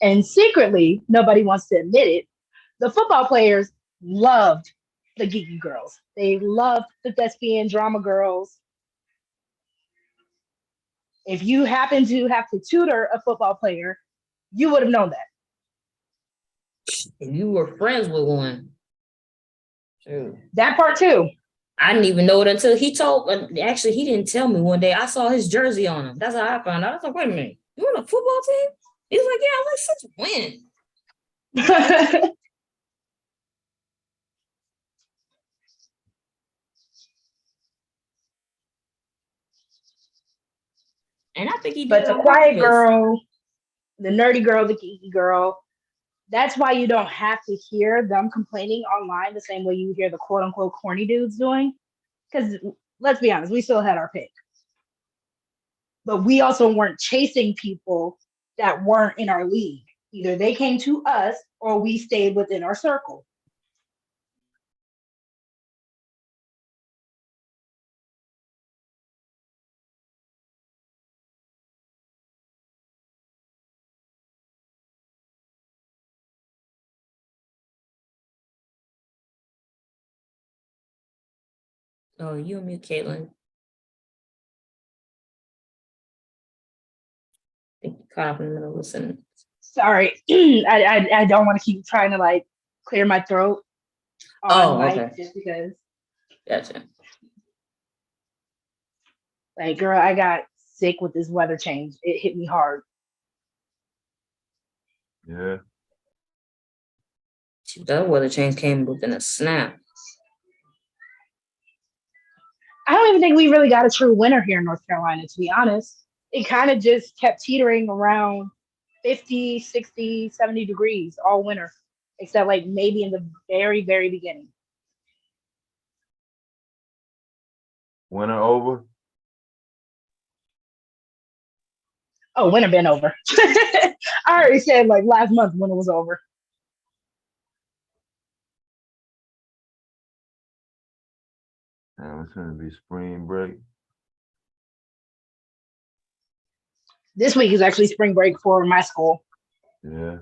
And secretly, nobody wants to admit it, the football players loved the geeky girls. They loved the thespian drama girls. If you happen to have to tutor a football player, you would have known that. If you were friends with one. True. That part too. I didn't even know it until he told, actually, he didn't tell me one day. I saw his jersey on him. That's how I found out. I was like, wait a minute, you on a football team? He's like, yeah, I like such a win. And I think he did. But the quiet girl, the nerdy girl, the geeky girl, that's why you don't have to hear them complaining online the same way you hear the quote unquote corny dudes doing. Because let's be honest, we still had our pick. But we also weren't chasing people that weren't in our league. Either they came to us or we stayed within our circle. Oh, you and me, Caitlin. I think you caught up in the middle of listening. Sorry, I don't want to keep trying to like clear my throat on mic just because. Gotcha. Like, girl, I got sick with this weather change. It hit me hard. Yeah. That weather change came within a snap. I don't even think we really got a true winter here in North Carolina, to be honest. It kind of just kept teetering around 50, 60, 70 degrees all winter, except like maybe in the very, very beginning. Winter over? Oh, winter been over. I already said like last month winter was over. Now it's gonna be spring break. This week is actually spring break for my school. Yeah.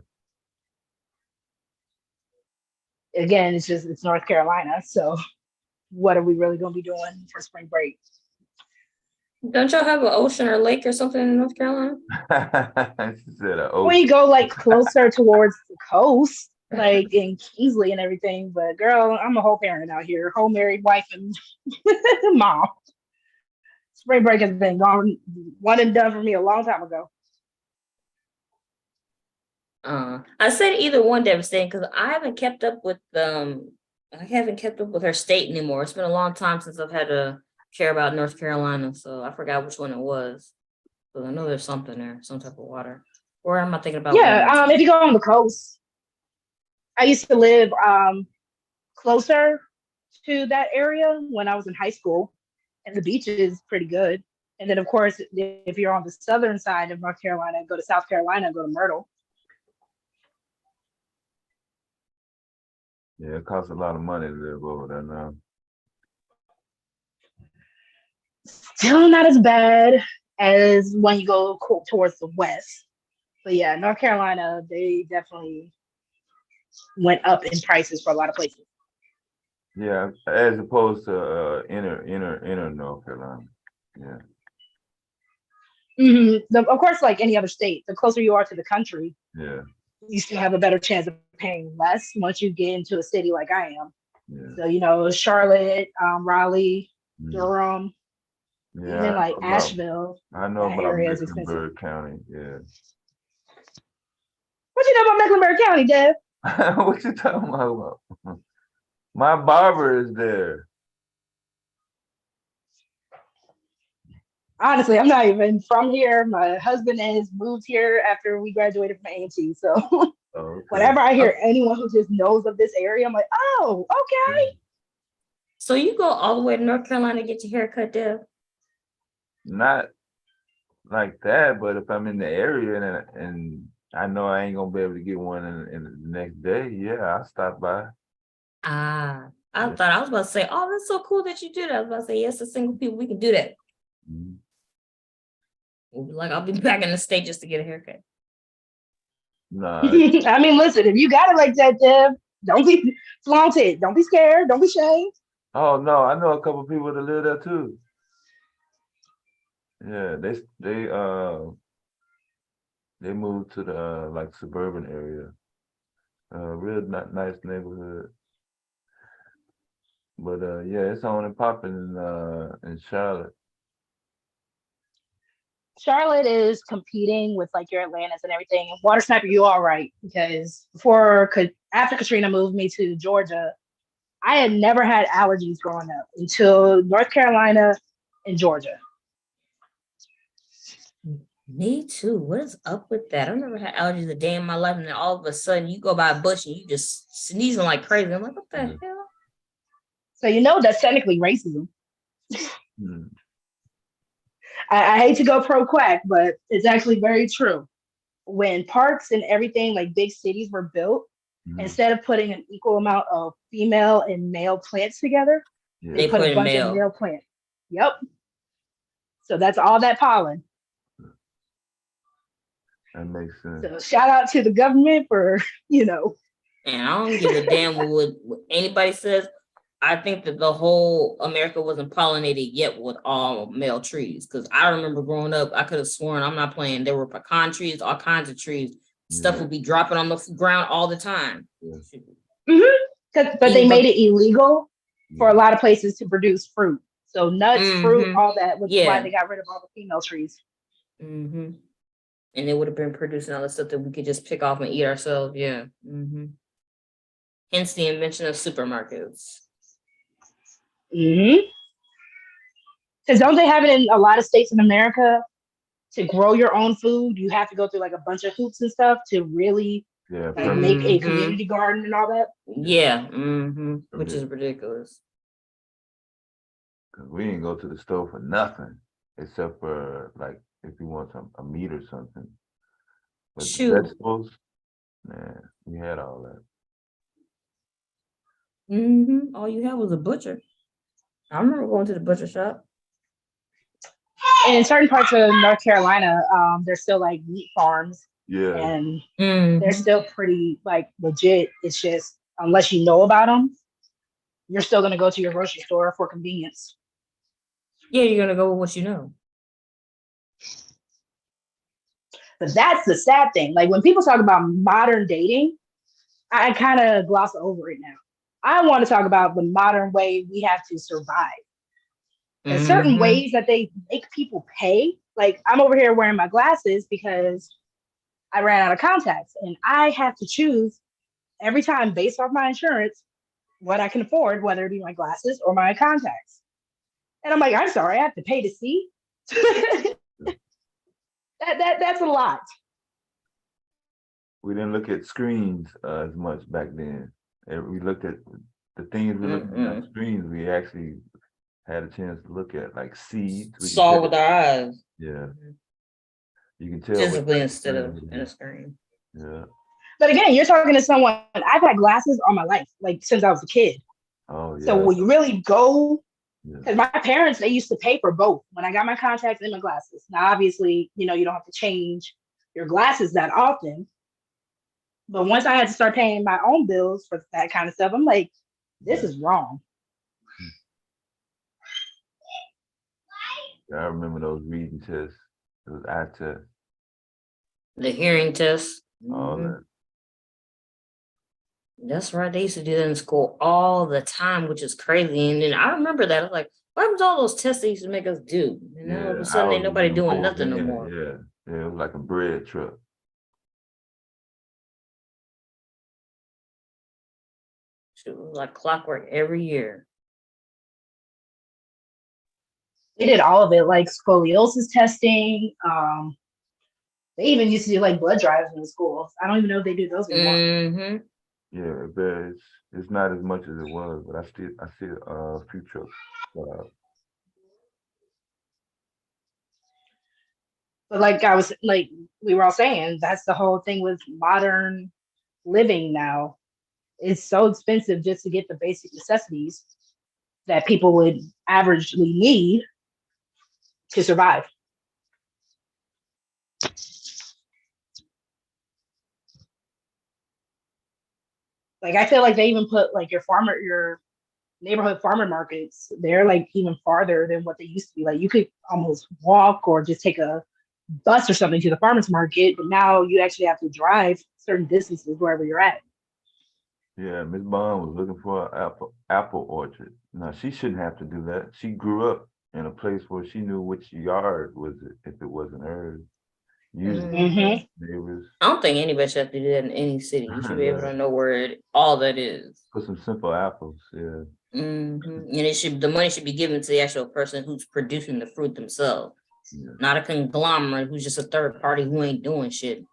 Again, it's North Carolina. So what are we really going to be doing for spring break? Don't y'all have an ocean or lake or something in North Carolina? She said an When you ocean. go like closer towards the coast, like in Kingsley and everything. But girl, I'm a whole parent out here, whole married wife and mom. Spring break has been gone, one and done for me a long time ago. I said either one devastating because I haven't kept up with her state anymore. It's been a long time since I've had to care about North Carolina, so I forgot which one it was. But I know there's something there, some type of water. Or am I thinking about Yeah, if you go on the coast, I used to live closer to that area when I was in high school, and the beach is pretty good. And then, of course, if you're on the southern side of North Carolina, go to South Carolina, go to Myrtle. Yeah, it costs a lot of money to live over there now. Still not as bad as when you go towards the west. But yeah, North Carolina, they definitely went up in prices for a lot of places. Yeah, as opposed to inner North Carolina. Yeah. Of course, like any other state, the closer you are to the country, Yeah. you still have a better chance of paying less once you get into a city like I am. Yeah. So, Charlotte, Raleigh, Durham, Yeah, even like Asheville. I know that about area is expensive. Mecklenburg County. Yeah. What you know about Mecklenburg County, Deb? What you talking about? My barber is there. Honestly, I'm not even from here. My husband has moved here after we graduated from A&T. So whenever I hear anyone who just knows of this area, I'm like, oh, okay. So you go all the way to North Carolina to get your hair cut, Deb? Not like that, but if I'm in the area and I know I ain't gonna be able to get one in the next day, yeah, I'll stop by. I thought I was about to say, oh, that's so cool that you do that. I was about to say, yes, as single people, we can do that. Mm-hmm. We'll be like, I'll be back in the state just to get a haircut. Nah. I mean, listen, if you got it like that, Deb, don't be flaunted. Don't be scared. Don't be ashamed. Oh no, I know a couple people that live there too. Yeah, they moved to the like suburban area. Real nice neighborhood. But yeah, it's on and popping in Charlotte. Charlotte is competing with like your Atlantas and everything. Water Sniper, you all right, because after Katrina moved me to Georgia, I had never had allergies growing up until North Carolina and Georgia. Me too. What is up with that? I've never had allergies a day in my life, and then all of a sudden you go by a bush and you just sneezing like crazy. I'm like, what the hell? So that's technically racism. I hate to go pro quack, but it's actually very true. When parks and everything, like big cities, were built, instead of putting an equal amount of female and male plants together, they put a bunch of male plants. Yep. So that's all that pollen. That makes sense. So shout out to the government for, And I don't give a damn what anybody says. I think that the whole America wasn't pollinated yet with all male trees. Because I remember growing up, I could have sworn, I'm not playing, there were pecan trees, all kinds of trees. Stuff would be dropping on the ground all the time. But they made it illegal for a lot of places to produce fruit. So nuts, fruit, all that, which is why they got rid of all the female trees. And they would have been producing all the stuff that we could just pick off and eat ourselves. Yeah. Hence the invention of supermarkets. Because don't they have it in a lot of states in America? To grow your own food, you have to go through like a bunch of hoops and stuff to really make a community garden and all that. Yeah. Which is ridiculous. Cause we didn't go to the store for nothing except for like if you want a meat or something. But vegetables, man, we had all that. All you had was a butcher. I remember going to the butcher shop. in certain parts of North Carolina, there's still like meat farms, Yeah. and Mhm. they're still pretty like legit. It's just unless you know about them, you're still gonna go to your grocery store for convenience. Yeah, you're gonna go with what you know. But that's the sad thing. Like when people talk about modern dating, I kind of gloss over it now. I want to talk about the modern way we have to survive. There's certain ways that they make people pay. Like I'm over here wearing my glasses because I ran out of contacts, and I have to choose every time based off my insurance what I can afford, whether it be my glasses or my contacts. And I'm like, I'm sorry, I have to pay to see. That's a lot. We didn't look at screens as much back then. We looked at the things we looked at on screens. We actually had a chance to look at, like seeds. Saw with our eyes. Yeah. You can tell physically instead of in a screen. Yeah. But again, you're talking to someone. I've had glasses all my life, like since I was a kid. Oh yeah. So when you really go, because my parents, they used to pay for both when I got my contacts and my glasses. Now, obviously, you don't have to change your glasses that often. But once I had to start paying my own bills for that kind of stuff, I'm like, this is wrong. Yeah, I remember those reading tests, those eye tests. The hearing test. All that. That's right. They used to do that in school all the time, which is crazy. And then I remember that. I was like, what happened to all those tests they used to make us do? And now all of a sudden ain't nobody doing nothing no more. Yeah, it was like a bread truck. It was like clockwork every year. They did all of it, like scoliosis testing. They even used to do like blood drives in the schools. I don't even know if they do those anymore. Yeah, but it's not as much as it was, but I see a few trucks. But like we were all saying, that's the whole thing with modern living now. It's so expensive just to get the basic necessities that people would averagely need to survive. Like I feel like they even put like your neighborhood farmer markets, they're like even farther than what they used to be. Like you could almost walk or just take a bus or something to the farmer's market, but now you actually have to drive certain distances wherever you're at. Yeah, Miss Bond was looking for an apple orchard. Now she shouldn't have to do that. She grew up in a place where she knew which yard was it if it wasn't hers. Usually neighbors. I don't think anybody should have to do that in any city. You should be able to know where all that is. Put some simple apples, yeah. And the money should be given to the actual person who's producing the fruit themselves, not a conglomerate who's just a third party who ain't doing shit.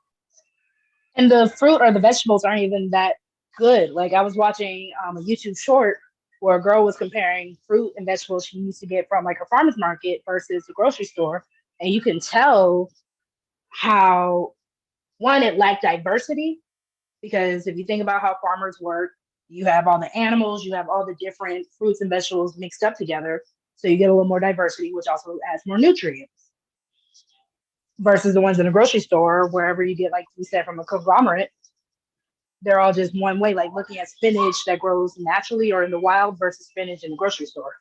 And the fruit or the vegetables aren't even that good. Like I was watching a YouTube short where a girl was comparing fruit and vegetables she used to get from like a farmer's market versus the grocery store, and you can tell how one, it lacked diversity, because if you think about how farmers work, you have all the animals, you have all the different fruits and vegetables mixed up together, so you get a little more diversity, which also adds more nutrients, versus the ones in the grocery store, wherever you get, like we said, from a conglomerate, they're all just one way, like looking at spinach that grows naturally or in the wild versus spinach in the grocery store.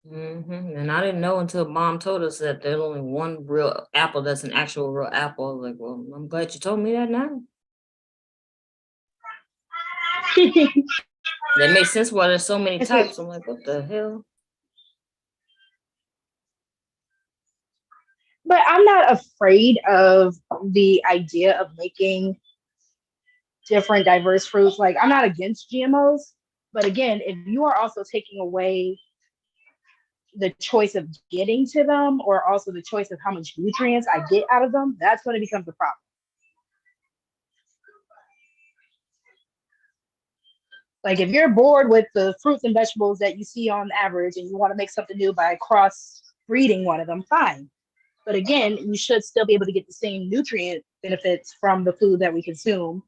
And I didn't know until Mom told us that there's only one real apple that's an actual real apple. I was like, well, I'm glad you told me that now. That makes sense why there's so many types. I'm like, what the hell? But I'm not afraid of the idea of making different diverse fruits. Like I'm not against GMOs, but again, if you are also taking away the choice of getting to them, or also the choice of how much nutrients I get out of them, that's when it becomes a problem. Like if you're bored with the fruits and vegetables that you see on average and you want to make something new by cross breeding one of them, fine. But again, you should still be able to get the same nutrient benefits from the food that we consume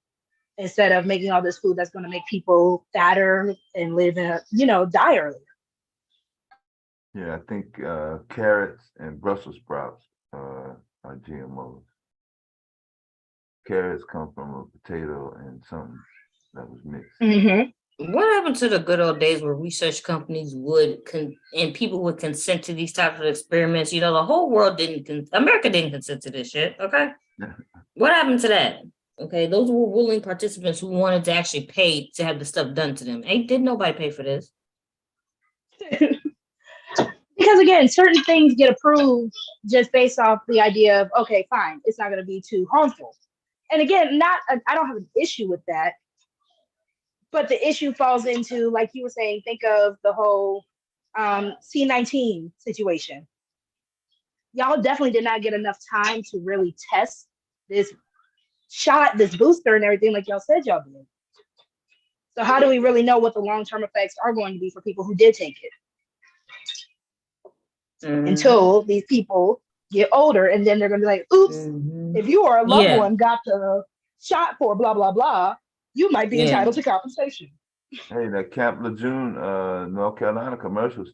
instead of making all this food that's going to make people fatter and live in die earlier. Yeah, I think carrots and Brussels sprouts are GMOs. Carrots come from a potato and something that was mixed. Mm-hmm. What happened to the good old days where research companies would and people would consent to these types of experiments? You know, the whole world America didn't consent to this shit. Okay, what happened to that? Okay, those were willing participants who wanted to actually pay to have the stuff done to them. Did nobody pay for this? Because again, certain things get approved just based off the idea of, okay, fine, it's not going to be too harmful. And again, I don't have an issue with that. But the issue falls into, like you were saying, think of the whole C-19 situation. Y'all definitely did not get enough time to really test this shot, this booster and everything like y'all said y'all did. So how do we really know what the long-term effects are going to be for people who did take it? Until these people get older, and then they're going to be like, oops, if you or a loved one got the shot for blah, blah, blah, you might be entitled to compensation. Hey, that Camp Lejeune, North Carolina commercial is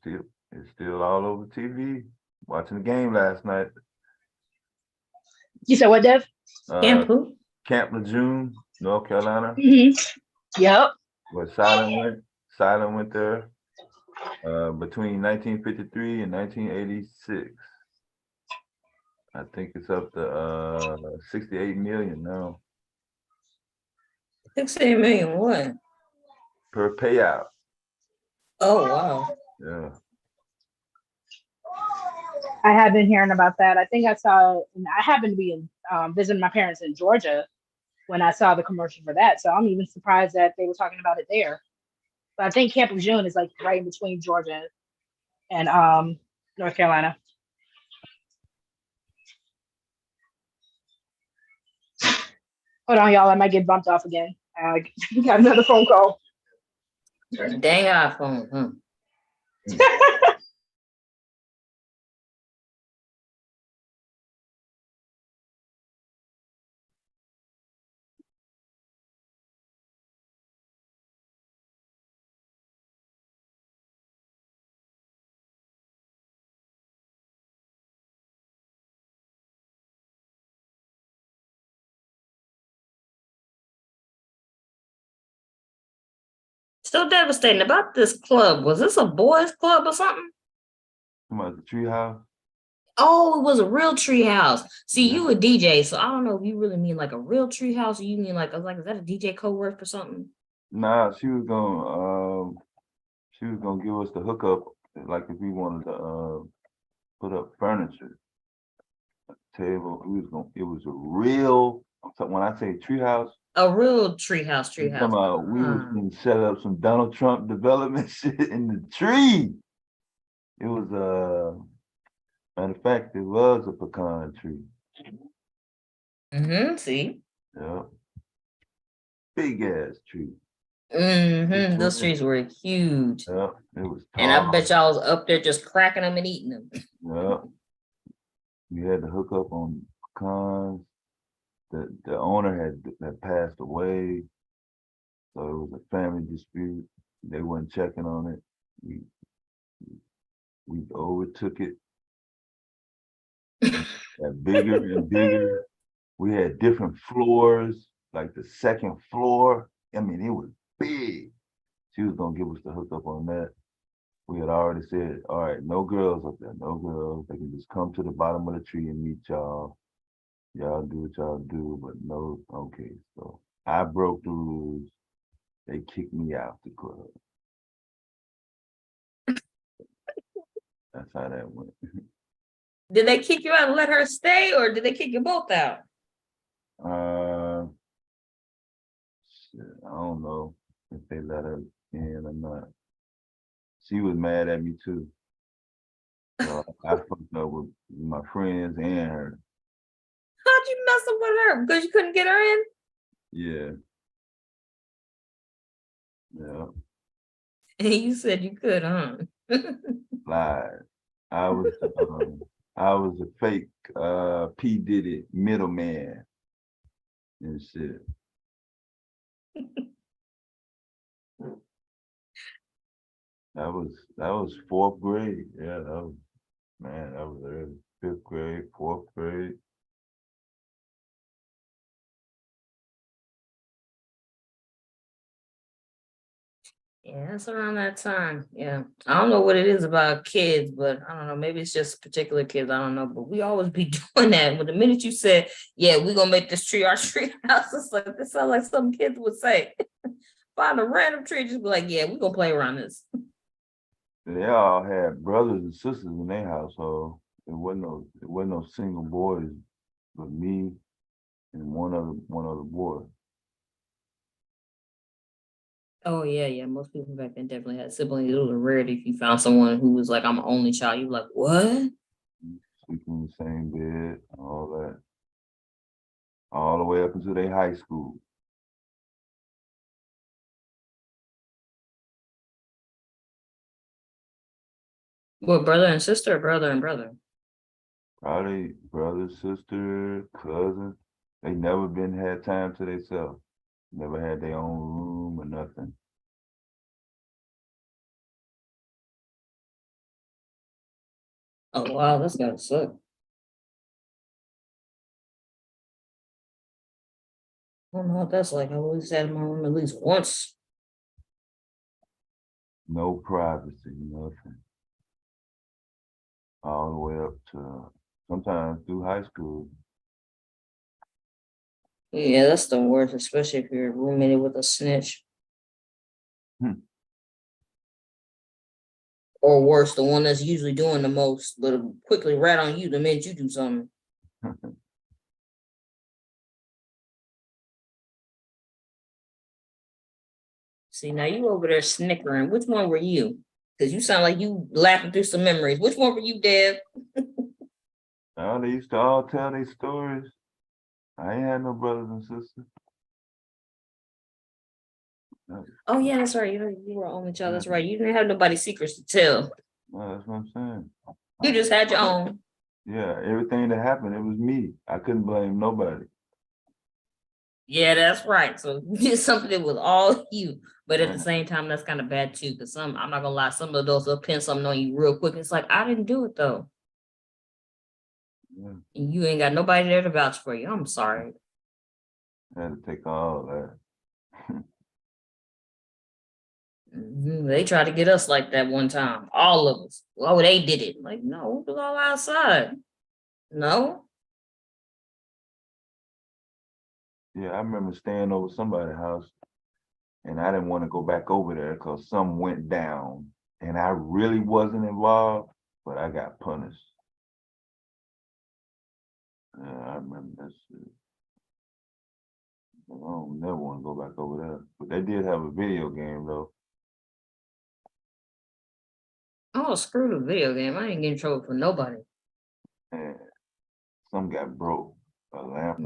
still all over TV. Watching the game last night. You said what, Dev? Camp Lejeune, North Carolina. Yep. Where Silent went there between 1953 and 1986. I think it's up to 68 million now. 68 million what? Per payout. Oh wow. Yeah. I have been hearing about that. I think I saw, I happened to be visiting my parents in Georgia when I saw the commercial for that. So I'm even surprised that they were talking about it there. But I think Camp Lejeune is like right in between Georgia and North Carolina. Hold on, y'all. I might get bumped off again. I got another phone call. Dang iPhone, huh? So devastating about this club. Was this a boys' club or something? About the treehouse? Oh, it was a real tree house. See, you a DJ, so I don't know if you really mean like a real tree house or you mean like is that a DJ code word for something? Nah, she was gonna give us the hookup, like if we wanted to put up furniture, a table. It was a real, when I say treehouse, a real treehouse. We was gonna set up some Donald Trump development shit in the tree. It was matter of fact, it was a pecan tree. See? Yeah. Big ass tree. Those trees were huge. Yeah, it was tall. And I bet y'all was up there just cracking them and eating them. Yeah. We had to hook up on pecans. The owner had passed away. So it was a family dispute. They weren't checking on it. We overtook it. Got bigger and bigger. We had different floors, like the second floor. I mean, it was big. She was gonna give us the hookup on that. We had already said, all right, no girls up there, no girls. They can just come to the bottom of the tree and meet y'all. Y'all do what y'all do, but no, okay. So I broke the rules. They kicked me out the club. That's how that went. Did they kick you out and let her stay, or did they kick you both out? Shit, I don't know if they let her in or not. She was mad at me too. So I fucked up with my friends and her. How'd you mess up with her? Because you couldn't get her in? Yeah. Yeah. And you said you could, huh? Lied. I was I was a fake P. Diddy middleman and shit. That was fourth grade. Yeah, that was early. Fifth grade, fourth grade. Yeah, it's around that time. Yeah. I don't know what it is about kids, but I don't know. Maybe it's just particular kids. I don't know. But we always be doing that. But the minute you said, yeah, we're gonna make this tree our tree house, it's like this sounds like some kids would say. Find a random tree, just be like, yeah, we're gonna play around this. They all had brothers and sisters in their household. It wasn't no single boys, but me and one other boy. Oh yeah, yeah. Most people back then definitely had siblings. It was a rarity if you found someone who was like, I'm an only child. You were like, what? Sleeping in the same bed, all that. All the way up until they high school. What, brother and sister or brother and brother? Probably brother, sister, cousin. They never had time to themselves. Never had their own room or nothing. Oh wow, that's gotta suck. I don't know what that's like. I always had in my room at least once. No privacy, nothing. All the way up to sometimes through high school. Yeah, that's the worst, especially if you're roommated with a snitch. Or worse, the one that's usually doing the most, but quickly rat on you the minute you do something. See, now you over there snickering. Which one were you? Because you sound like you laughing through some memories. Which one were you, Deb? They used to all tell their stories. I ain't had no brothers and sisters. Oh yeah, that's right. You were only child. That's right. You didn't have nobody's secrets to tell. No, that's what I'm saying. You just had your own. Yeah, everything that happened, it was me. I couldn't blame nobody. Yeah, that's right. So you did something that was all you, but at the same time, that's kind of bad too. Because I'm not gonna lie, some of those will pin something on you real quick. It's like I didn't do it though. Yeah. And you ain't got nobody there to vouch for you. I'm sorry. I had to take all that. They tried to get us like that one time. All of us. Oh, they did it. Like, no, we was all outside. No. Yeah, I remember staying over somebody's house and I didn't want to go back over there because something went down and I really wasn't involved, but I got punished. Yeah, I remember that shit. I don't never want to go back over there. But they did have a video game though. Oh, screw the video game. I ain't getting in trouble for nobody. And some got broke. A lamp.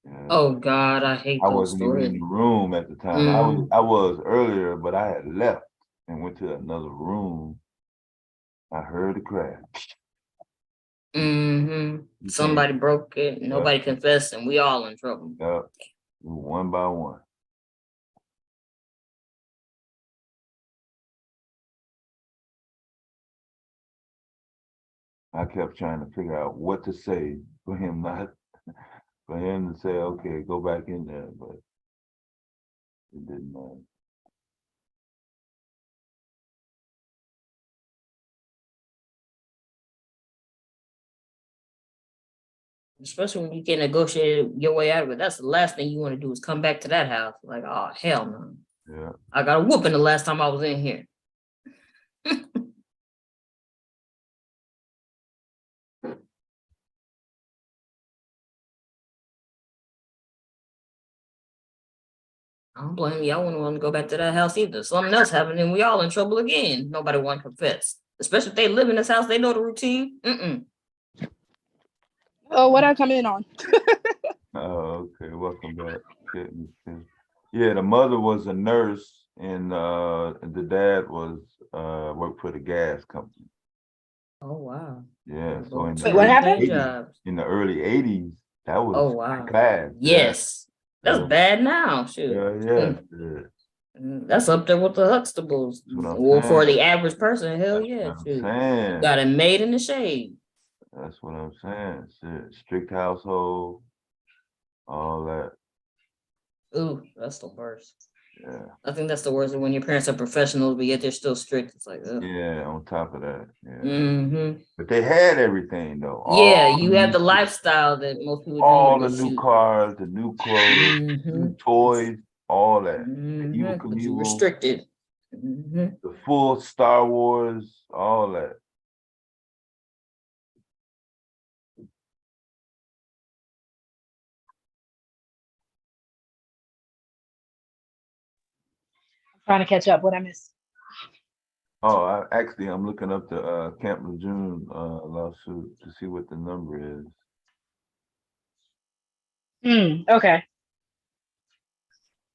Yeah. Oh God, I hate I those wasn't even in stories. the room at the time. I was earlier, but I had left and went to another room. I heard the crash. Somebody broke it. Nobody confessed, and we all in trouble. Yep. One by one. I kept trying to figure out what to say for him to say, okay, go back in there, but it didn't matter. Especially when you can negotiate your way out of it. That's the last thing you want to do is come back to that house. Like, oh hell no. Yeah. I got a whooping the last time I was in here. I don't blame you. I wouldn't want to go back to that house either. Something else happened and we all in trouble again. Nobody want to confess. Especially if they live in this house, they know the routine. Oh, what I come in on? Oh, okay. Welcome back. Yeah, the mother was a nurse and the dad was worked for the gas company. Oh wow. Yeah, so in the Wait, what early happened? 80s, in the early 80s, that was Oh wow. bad. Yes. That's Yeah. bad now. Shoot. Yeah. That's up there with the Huxtables. That's what I'm Well, for saying. the average person, hell That's yeah. what I'm Shoot. saying. Got it made in the shade. That's what I'm saying. Shit. Strict household, all that. Ooh, that's the worst. Yeah. I think that's the worst when your parents are professionals, but yet they're still strict. It's like, ugh. Yeah, on top of that. Yeah. Mm-hmm. But they had everything though. Yeah, All you the have the new- lifestyle that most people all don't the new shoot. cars, the new clothes, new toys, all that. The Evel But you Knievel, restricted. Mm-hmm. the full Star Wars, all that. Trying to catch up. What I missed? Oh, I'm looking up the Camp Lejeune lawsuit to see what the number is. Okay.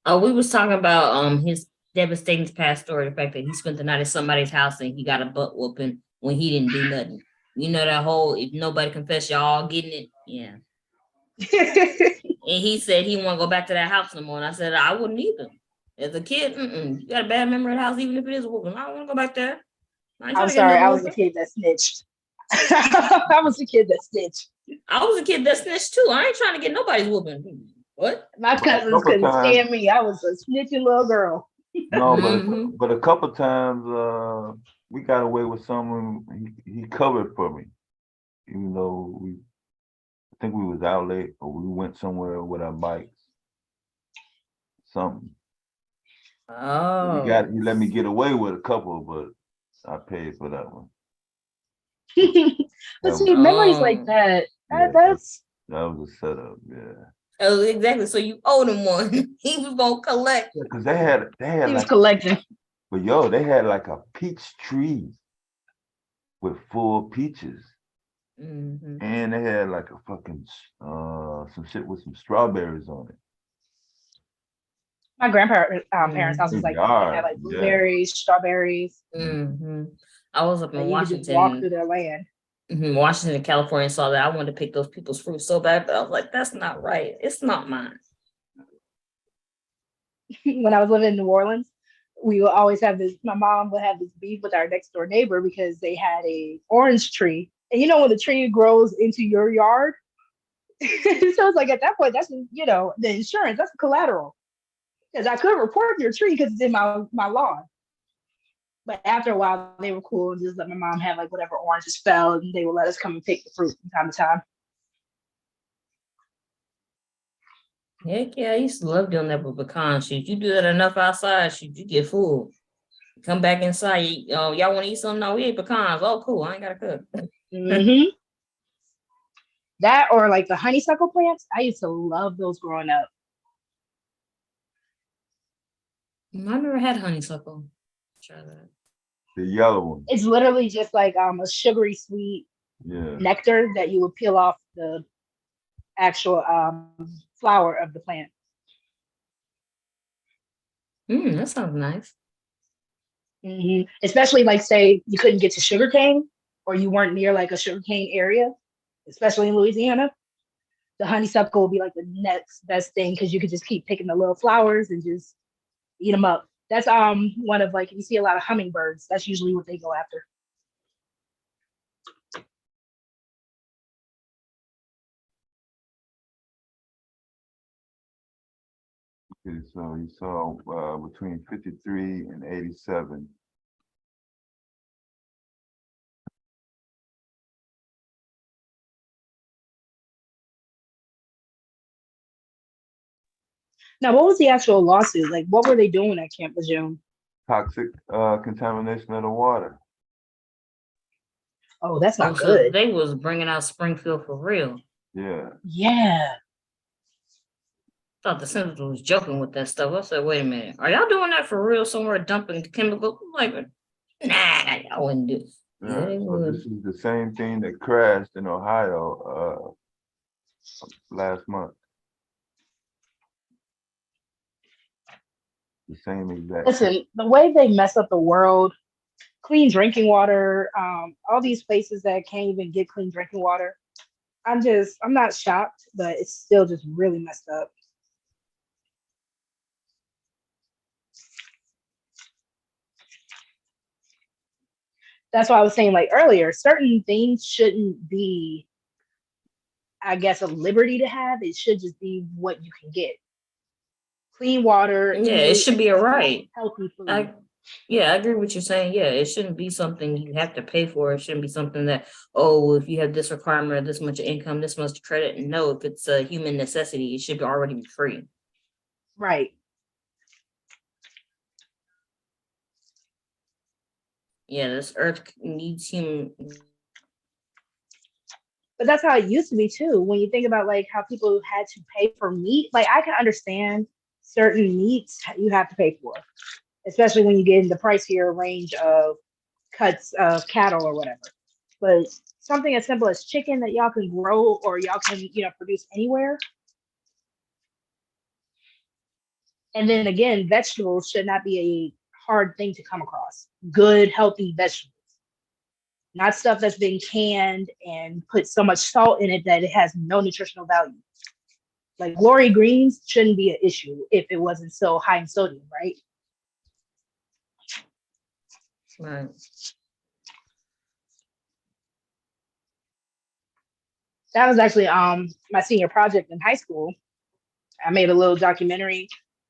Oh, we was talking about his devastating past story, the fact that he spent the night at somebody's house and he got a butt whooping when he didn't do nothing. You know that whole if nobody confess, y'all all getting it. Yeah. And he said he won't go back to that house no more. And I said I wouldn't either. As a kid, you got a bad memory of the house, even if it is a whooping. I don't want to go back there. I'm sorry, I was a kid that snitched. I was a kid that snitched. I was a kid that snitched too. I ain't trying to get nobody's whooping. What? My cousins couldn't stand me. I was a snitching little girl. No, but a couple times we got away with someone. He covered for me, even though I think we was out late or we went somewhere with our bikes. Something. Oh. He let me get away with a couple, but I paid for that one. But see, memories like that, that was a setup, yeah. Oh, exactly. So you owed him one. He was gonna collect. Because they had he was collecting. But they had like a peach tree with full peaches. And they had like a fucking some shit with some strawberries on it. My grandparents' parents' house was like, they had like blueberries, strawberries. I was up in you Washington. could just walk through their land. Washington and California, saw that. I wanted to pick those people's fruit so bad, but I was like, that's not right. It's not mine. When I was living in New Orleans, we would always have this, my mom would have this beef with our next door neighbor because they had a orange tree. And when the tree grows into your yard, so it's like at that point, that's, the insurance, that's the collateral. Because I could report your tree because it's in my lawn. But after a while, they were cool and just let my mom have like whatever oranges fell, and they would let us come and pick the fruit from time to time. Heck yeah, I used to love doing that with pecans. Shoot, you do that enough outside, shoot, you get full. Come back inside, y'all want to eat something? No, we ate pecans. Oh, cool, I ain't gotta cook. That or like the honeysuckle plants, I used to love those growing up. I never had honeysuckle. Try that. The yellow one. It's literally just like a sugary sweet nectar that you would peel off the actual flower of the plant. That sounds nice. Especially like say you couldn't get to sugarcane or you weren't near like a sugarcane area, especially in Louisiana. The honeysuckle will be like the next best thing because you could just keep picking the little flowers and just eat them up. That's one of like, if you see a lot of hummingbirds, that's usually what they go after. Okay, so you saw between 53 and 87. Now, what was the actual lawsuit? Like, what were they doing at Camp Lejeune? Toxic contamination of the water. Oh, that's not good. They was bringing out Springfield for real. Yeah. Yeah. Thought the senator was joking with that stuff. I said, wait a minute, are y'all doing that for real? Somewhere dumping chemicals? I'm like, nah, I wouldn't do it. Yeah, so this is the same thing that crashed in Ohio last month. The same exact. Listen, the way they mess up the world clean drinking water, all these places that can't even get clean drinking water. I'm not shocked, but it's still just really messed up. That's why I was saying like earlier, certain things shouldn't be, I guess, a liberty to have. It should just be what you can get. Clean water, Yeah, it should be a right. healthy food. I agree with you saying. Yeah, it shouldn't be something you have to pay for. It shouldn't be something that, oh, if you have this requirement, this much income, this much credit. No, if it's a human necessity, it should already be free. Right. Yeah, this earth needs human. But that's how it used to be too. When you think about like how people had to pay for meat, like I can understand certain meats you have to pay for, especially when you get in the pricier range of cuts of cattle or whatever. But something as simple as chicken that y'all can grow or y'all can, produce anywhere. And then again, vegetables should not be a hard thing to come across. Good, healthy vegetables. Not stuff that's been canned and put so much salt in it that it has no nutritional value. Like glory greens shouldn't be an issue if it wasn't so high in sodium, right? Right. That was actually my senior project in high school. I made a little documentary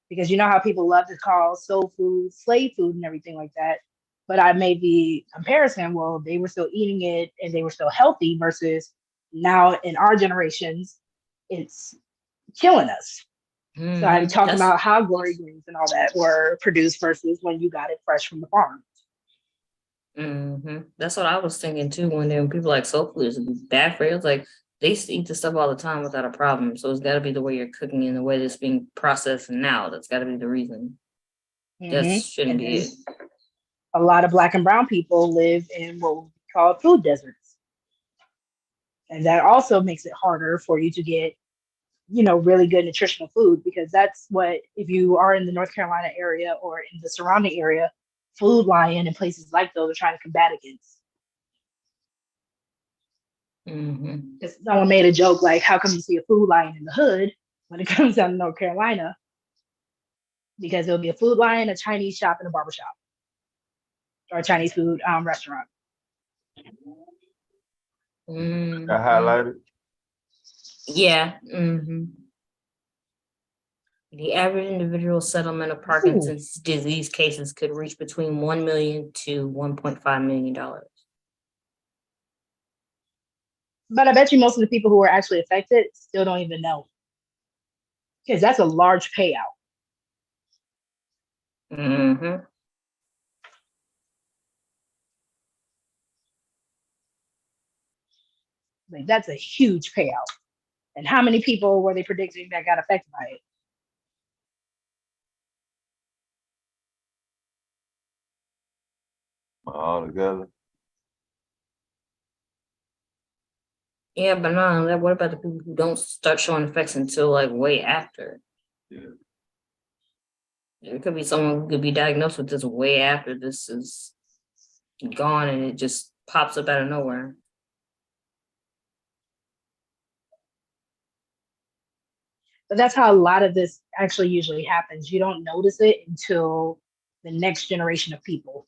because you know how people love to call soul food slave food and everything like that. But I made the comparison, well, they were still eating it and they were still healthy versus now in our generations, it's killing us. So I talked about how glory greens and all that were produced versus when you got it fresh from the farm. That's what I was thinking too. When people like soul food is bad for you, it's like they used to eat this stuff all the time without a problem. So it's got to be the way you're cooking and the way it's being processed now. That's got to be the reason. That shouldn't be it. A lot of Black and brown people live in what we call food deserts. And that also makes it harder for you to get, really good nutritional food, because that's what, if you are in the North Carolina area or in the surrounding area, Food Lion and places like those are trying to combat against. Because someone made a joke like, how come you see a Food Lion in the hood when it comes down to North Carolina? Because it'll be a Food Lion, a Chinese shop, and a barbershop. Or a Chinese food restaurant. I highlighted. Yeah. The average individual settlement of Parkinson's disease cases could reach between $1 million to $1.5 million. But I bet you most of the people who are actually affected still don't even know, because that's a large payout. Like that's a huge payout. And how many people were they predicting that got affected by it? All together. Yeah, but no, what about the people who don't start showing effects until like way after? Yeah. There could be someone who could be diagnosed with this way after this is gone and it just pops up out of nowhere. But that's how a lot of this actually usually happens. You don't notice it until the next generation of people.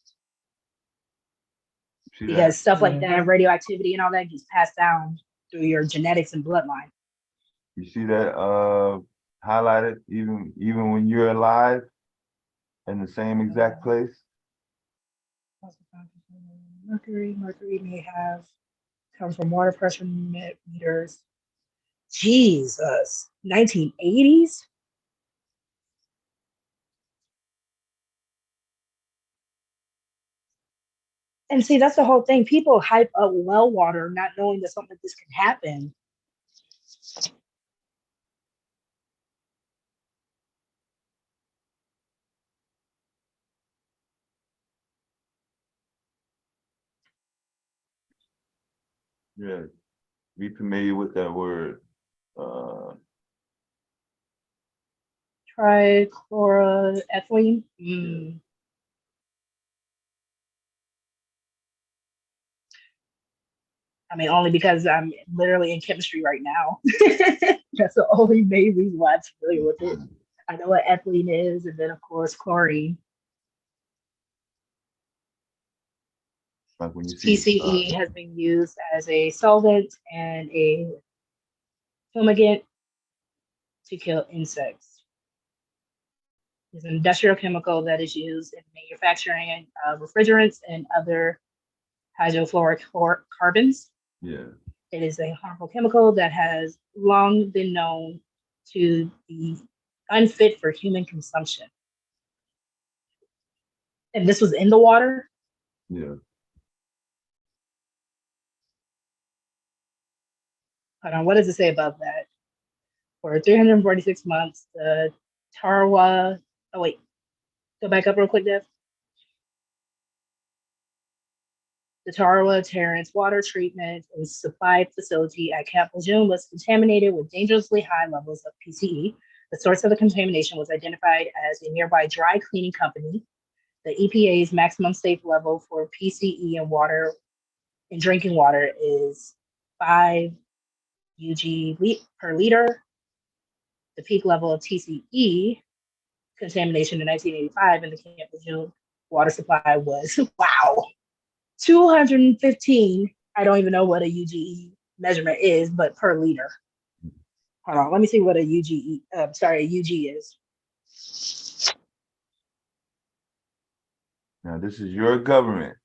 Because stuff like that, radioactivity and all that gets passed down through your genetics and bloodline. You see that highlighted even when you're alive in the same exact place? Mercury may have come from water pressure meters. Jesus, 1980s? And see, that's the whole thing. People hype up well water, not knowing that something like this can happen. Yeah, be familiar with that word. Trichloroethylene. I mean, only because I'm literally in chemistry right now. That's the only main reason why I'm familiar with it. I know what ethylene is, and then of course chlorine. Like when you see PCE has been used as a solvent and a fumigant to kill insects. It's an industrial chemical that is used in manufacturing refrigerants and other hydrofluorocarbons. yeah. It is a harmful chemical that has long been known to be unfit for human consumption. And this was in the water. Yeah. Hold on, what does it say above that? For 346 months, the Tarawa, oh wait, go back up real quick, Dev. The Tarawa Terrence water treatment and supply facility at Camp Lejeune was contaminated with dangerously high levels of PCE. The source of the contamination was identified as a nearby dry cleaning company. The EPA's maximum safe level for PCE in water, in drinking water, is 5 UG per liter. The peak level of TCE contamination in 1985 in the Camp Lejeune water supply was, wow, 215. I don't even know what a UGE measurement is, but per liter. Hold on, let me see what a UG is. Now this is your government.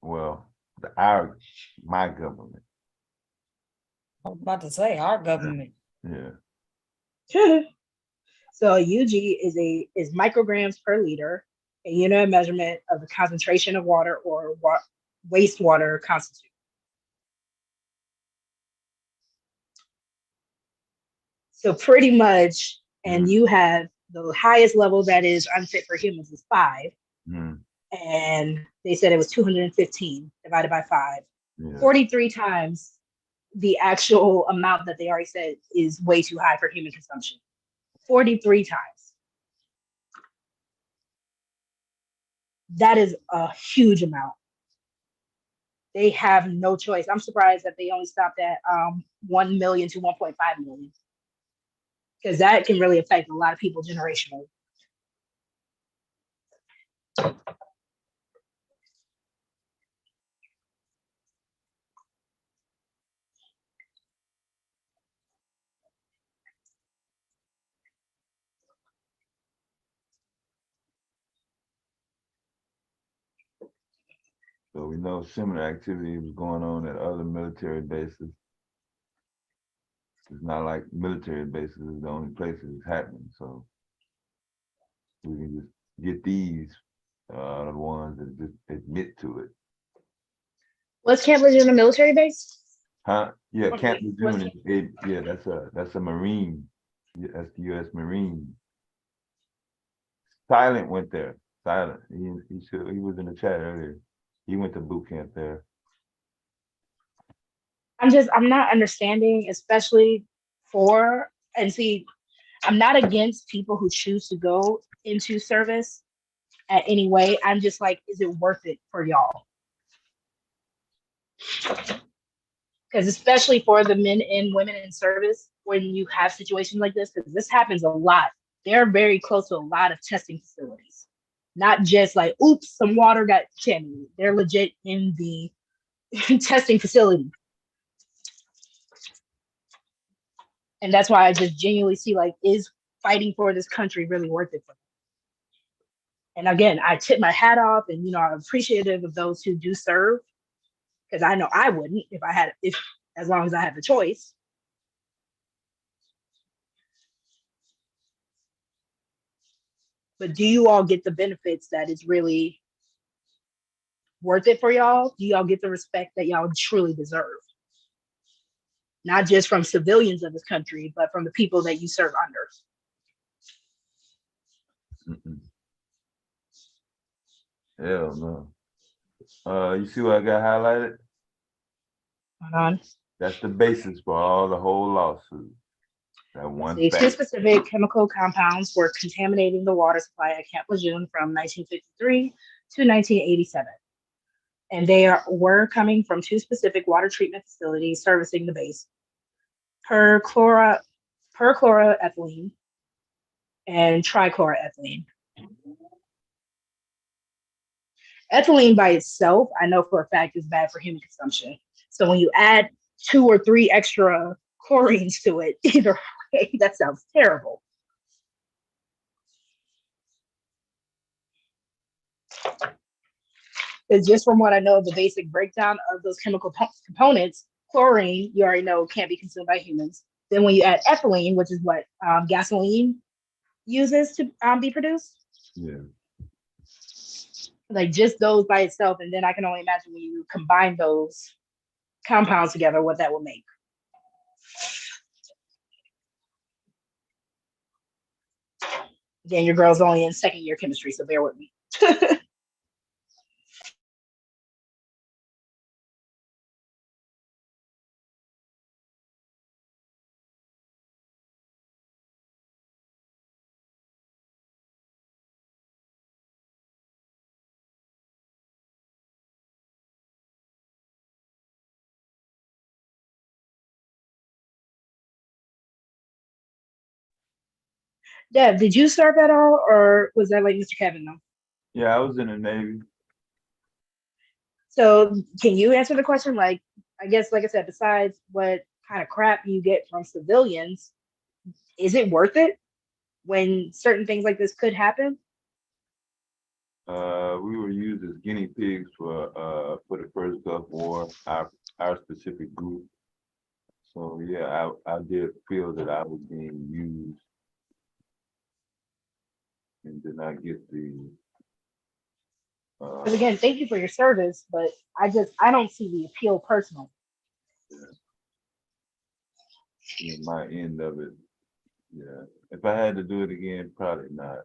Well, my government. I was about to say our government. Yeah. So a UG is micrograms per liter, a unit of measurement of the concentration of water or wastewater constitute. So pretty much, and you have the highest level that is unfit for humans is 5. And they said it was 215 divided by 5. Yeah. 43 times the actual amount that they already said is way too high for human consumption. 43 times. That is a huge amount. They have no choice. I'm surprised that they only stopped at 1 million to 1.5 million. Because that can really affect a lot of people generationally. So we know similar activity was going on at other military bases. It's not like military bases is the only places it's happening. So we can just get these the ones that just admit to it. Was Camp Lejeune a military base? Huh? Yeah, Camp Lejeune is yeah, that's a Marine. Yeah, that's the U.S. Marine. Silent went there. Silent. He was in the chat earlier. He went to boot camp there. I'm not understanding, especially I'm not against people who choose to go into service at any way. I'm just like, is it worth it for y'all? Because especially for the men and women in service, when you have situations like this, because this happens a lot. They're very close to a lot of testing facilities. Not just like, oops, some water got contaminated. They're legit in the testing facility. And that's why I just genuinely see, like, is fighting for this country really worth it for them? And again, I tip my hat off, and I'm appreciative of those who do serve, because I know I wouldn't as long as I had the choice. But do you all get the benefits that is really worth it for y'all? Do y'all get the respect that y'all truly deserve? Not just from civilians of this country, but from the people that you serve under. Hell no. You see what I got highlighted? Hold on. That's the basis for all the whole lawsuit. That one Two specific chemical compounds were contaminating the water supply at Camp Lejeune from 1953 to 1987. and were coming from two specific water treatment facilities servicing the base: perchloroethylene and trichloroethylene. Ethylene by itself, I know for a fact, is bad for human consumption. So when you add 2 or 3 extra chlorines to it, either way, that sounds terrible. It's just from what I know of the basic breakdown of those chemical components, chlorine, you already know, can't be consumed by humans. Then when you add ethylene, which is what gasoline uses to be produced. Yeah. Like just those by itself. And then I can only imagine when you combine those compounds together, what that will make. Again, your girl's only in second year chemistry, so bear with me. Dev, did you serve at all, or was that like Mr. Kevin though? Yeah, I was in the Navy. So can you answer the question? Like, I guess, like I said, besides what kind of crap you get from civilians, is it worth it when certain things like this could happen? We were used as guinea pigs for the first Gulf War, our specific group. So yeah, I did feel that I was being used and did not get the. Because again, thank you for your service, but I don't see the appeal personally. Yeah, my end of it. Yeah, if I had to do it again, probably not.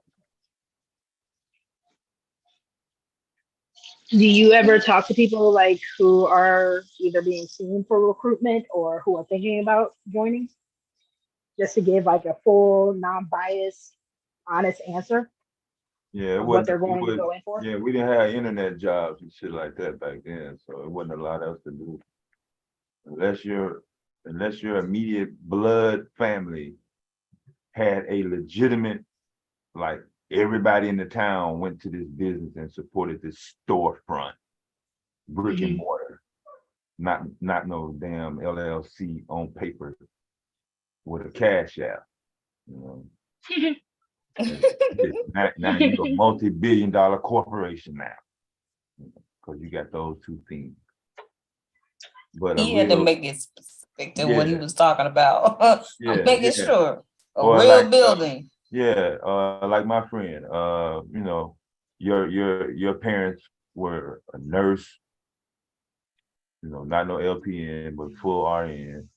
Do you ever talk to people like who are either being seen for recruitment or who are thinking about joining? Just to give like a full, non-biased, honest answer. Yeah, of what they're going to go in for. Yeah, we didn't have internet jobs and shit like that back then, so it wasn't a lot else to do. Unless your immediate blood family had a legitimate, like everybody in the town went to this business and supported this storefront, brick and mortar, not no damn LLC on paper with a cash app, you know. Now you're a multi-billion-dollar corporation now, because you got those two things. But he had to make it specific to what he was talking about. I'm making sure a or real like, building. Like my friend, you know, your parents were a nurse, you know, not no LPN, but full RN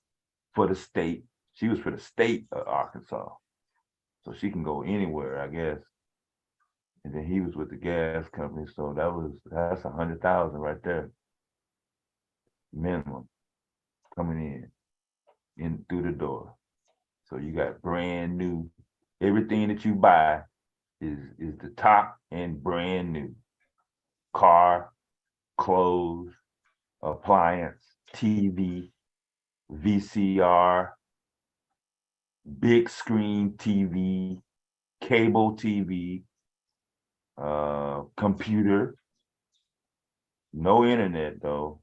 for the state. She was for the state of Arkansas. So she can go anywhere, I guess. And then he was with the gas company, so that's 100,000 right there, minimum, coming in through the door. So you got brand new. Everything that you buy is the top and brand new. Car, clothes, appliance, TV, VCR, big screen TV, cable TV, computer, no internet though,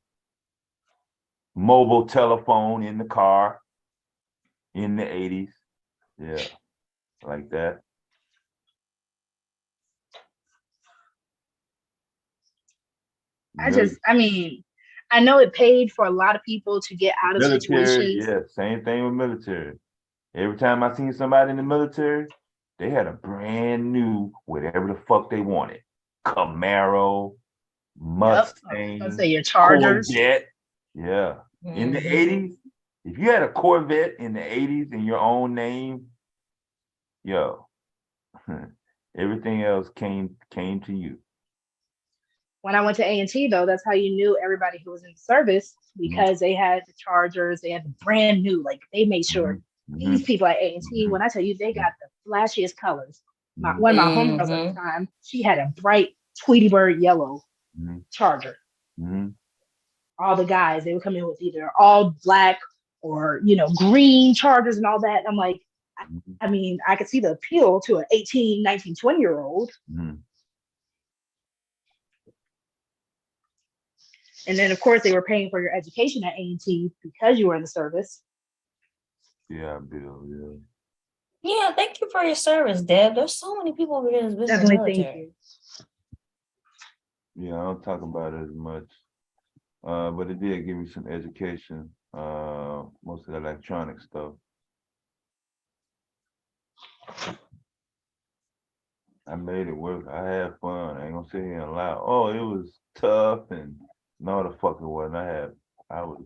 mobile telephone in the car in the 80s, yeah, like that. I know it paid for a lot of people to get out of military, situations. Yeah, same thing with military. Every time I seen somebody in the military, they had a brand new whatever the fuck they wanted. Camaro, Mustang, Let's say your Chargers. Corvette. Yeah. In the 80s, if you had a Corvette in the 80s in your own name, yo, everything else came to you. When I went to A&T, though, that's how you knew everybody who was in the service, because they had the Chargers, they had the brand new, like they made sure these people at A&T, when I tell you, they got the flashiest colors. One of my homegirls at the time, she had a bright Tweety Bird yellow Charger. Mm-hmm. All the guys, they would come in with either all black or, green chargers and all that. I'm like, Mm-hmm. I mean, I could see the appeal to an 18, 19, 20-year-old. Mm-hmm. And then, of course, they were paying for your education at A&T because you were in the service. Yeah, Bill. Yeah. Yeah, thank you for your service, Deb. There's so many people over here that's been in the Definitely, military. thank you. Yeah, I don't talk about it as much. But it did give me some education, mostly electronic stuff. I made it work. I had fun. I ain't gonna sit here and lie. Oh, it was tough and no the fuck it wasn't. I was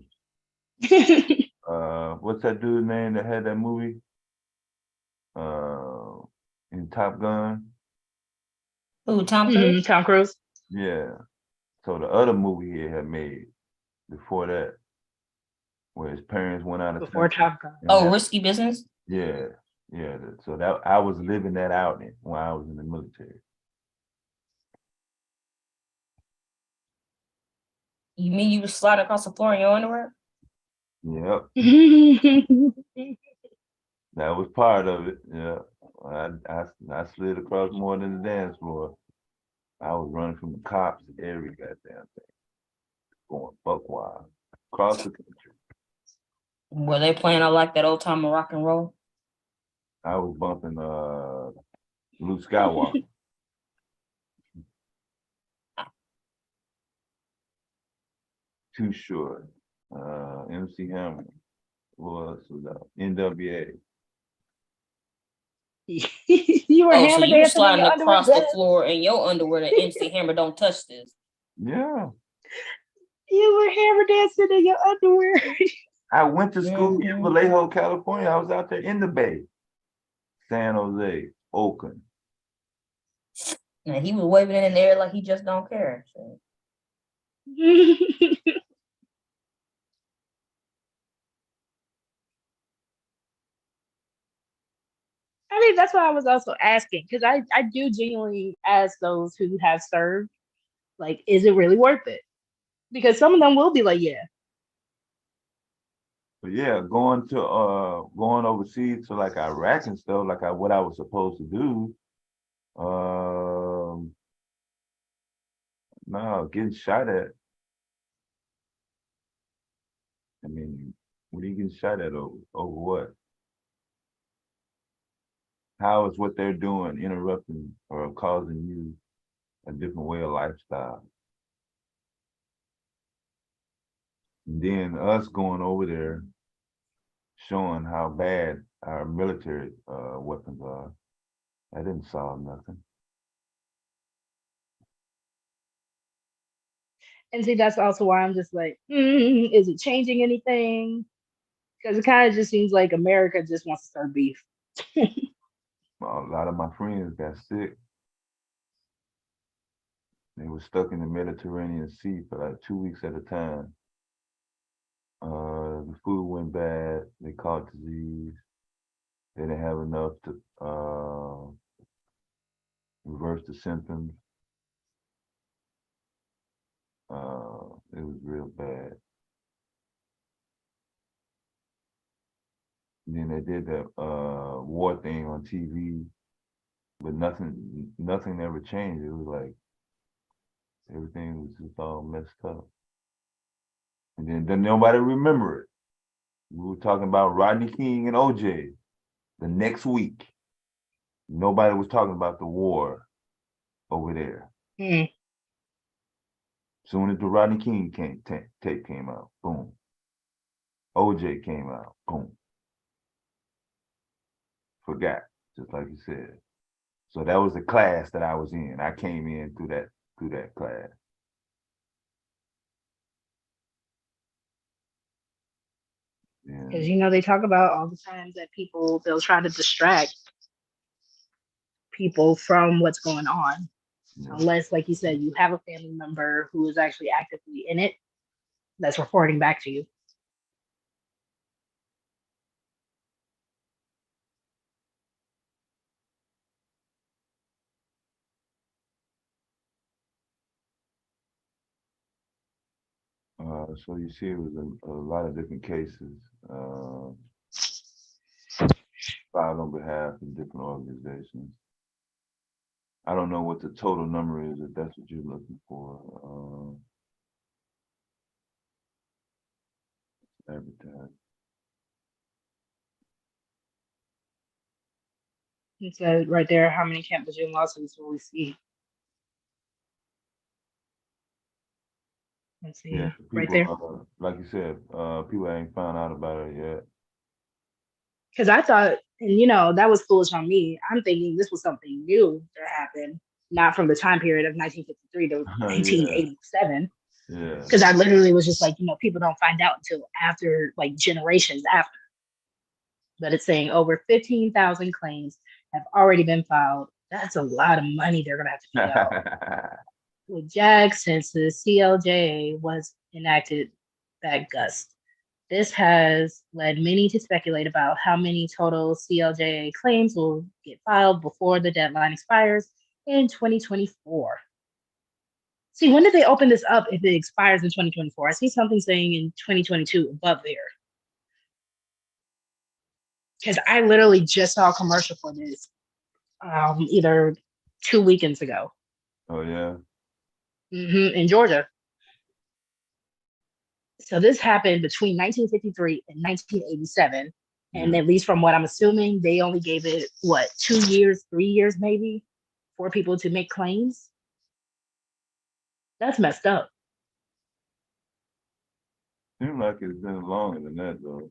what's that dude's name that had that movie? In Top Gun? Who, Tom Cruise? Tom Cruise. Yeah. So the other movie he had made before that, where his parents went out of Before town. Top Gun. Oh, Risky Business? Yeah. Yeah. So that I was living that out when I was in the military. You mean you was sliding across the floor in your underwear? Yep. That was part of it. Yeah. I slid across more than the dance floor. I was running from the cops every goddamn thing. Going buck wild. Across the country. Were they playing out like that old time of rock and roll? I was bumping Luke Skywalker. Too Short. MC Hammer was NWA. You were Oh, so hammer you were dancing in sliding your underwear. across the floor in your underwear that MC Hammer don't touch this. Yeah. You were hammer dancing in your underwear. I went to school in Mhm. Vallejo, California. I was out there in the Bay. San Jose, Oakland. And he was waving it in the air like he just don't care. So. I mean, that's why I was also asking, because I do genuinely ask those who have served, like, is it really worth it? Because some of them will be like, yeah. But yeah, going overseas to like Iraq and stuff, like what I was supposed to do. No, getting shot at. I mean, what are you getting shot at over? Over what? How is what they're doing interrupting or causing you a different way of lifestyle? And then us going over there, showing how bad our military weapons are. That didn't solve nothing. And see, that's also why I'm just like, is it changing anything? Because it kind of just seems like America just wants to start beef. A lot of my friends got sick. They were stuck in the Mediterranean Sea for like 2 weeks at a time. The food went bad. They caught disease. They didn't have enough to reverse the symptoms. It was real bad. And then they did that war thing on TV, but nothing ever changed. It was like everything was just all messed up. And then nobody remember it. We were talking about Rodney King and OJ the next week. Nobody was talking about the war over there. Mm. Soon as the Rodney King tape came out, boom. OJ came out, boom. Forgot, just like you said. So that was the class that I was in. I came in through that class. Because they talk about all the times that they'll try to distract people from what's going on. Yeah. Unless, like you said, you have a family member who is actually actively in it that's reporting back to you. So you see, it was a lot of different cases filed on behalf of different organizations. I don't know what the total number is, if that's what you're looking for. Advertise. It says right there, how many campus June lawsuits will we see? Let's see, Yeah, right there. people, like you said, people ain't found out about it yet. Because I thought, and you know, that was foolish on me. I'm thinking this was something new that happened, not from the time period of 1953 to Yeah, 1987. yeah. Because I literally was just like, you know, people don't find out until after, like generations after. But it's saying over 15,000 claims have already been filed. That's a lot of money they're gonna have to pay out. With JAG since the CLJ was enacted that gust. This has led many to speculate about how many total CLJ claims will get filed before the deadline expires in 2024. See, when did they open this up if it expires in 2024? I see something saying in 2022 above there. Because I literally just saw a commercial for this either 2 weekends ago. Oh, yeah. In Georgia. So this happened between 1953 and 1987. And at least from what I'm assuming, they only gave it, 2 years, 3 years maybe, for people to make claims? That's messed up. Seems like it's been longer than that, though.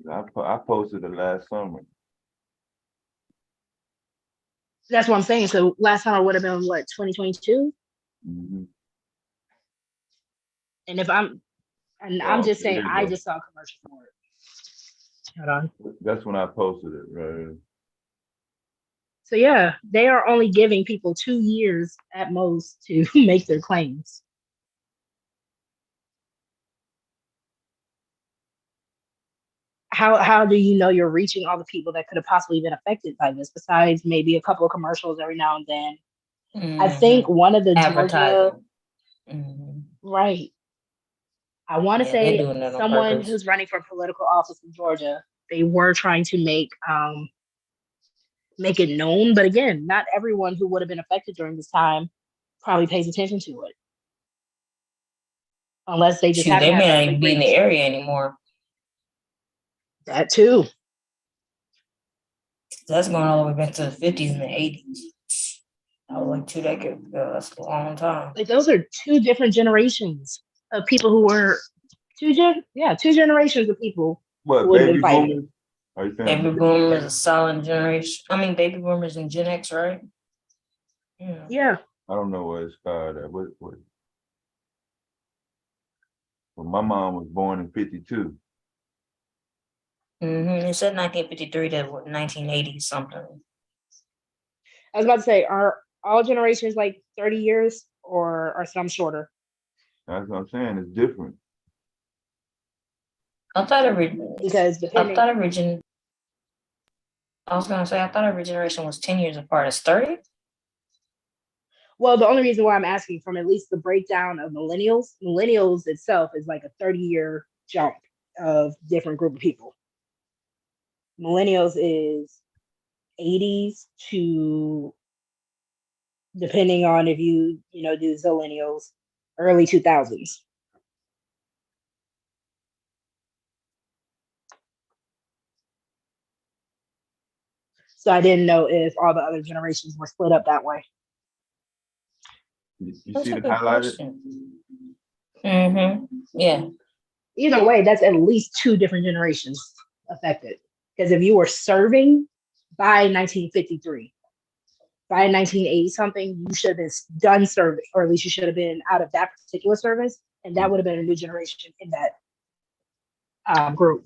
I posted it last summer. That's what I'm saying. So last summer would have been, 2022? Mm-hmm. And if I'm just saying, I just saw a commercial for it. Hold on. That's when I posted it, right? So yeah, they are only giving people 2 years at most to make their claims. How do you know you're reaching all the people that could have possibly been affected by this, besides maybe a couple of commercials every now and then? I think one of the Georgia, right. I want to say someone who's running for political office in Georgia, they were trying to make it known, but again, not everyone who would have been affected during this time probably pays attention to it, unless they just haven't they may had not even be in the area anymore. That too. That's going all the way back to the 50s and the 80s. That was like 2 decades ago. That's a long time. Like those are 2 different generations of people who were 2 generations of people who would have been fighting. Baby boomers, a silent generation. I mean, baby boomers and Gen X, right? Yeah. I don't know where it started at. What? Well, my mom was born in 52. It said 1953 to 1980 something. I was about to say, are all generations like 30 years or are some shorter? That's what I'm saying. It's different. I thought every generation was 10 years apart. It's 30? Well, the only reason why I'm asking, from at least the breakdown of millennials itself is like a 30-year jump of different group of people. Millennials is 80s to, depending on if you do zillennials, early 2000s. So I didn't know if all the other generations were split up that way. You see it highlighted? Yeah. Either way, that's at least 2 different generations affected. Because if you were serving by 1953, by 1980 something, you should have been done serving, or at least you should have been out of that particular service, and that would have been a new generation in that group.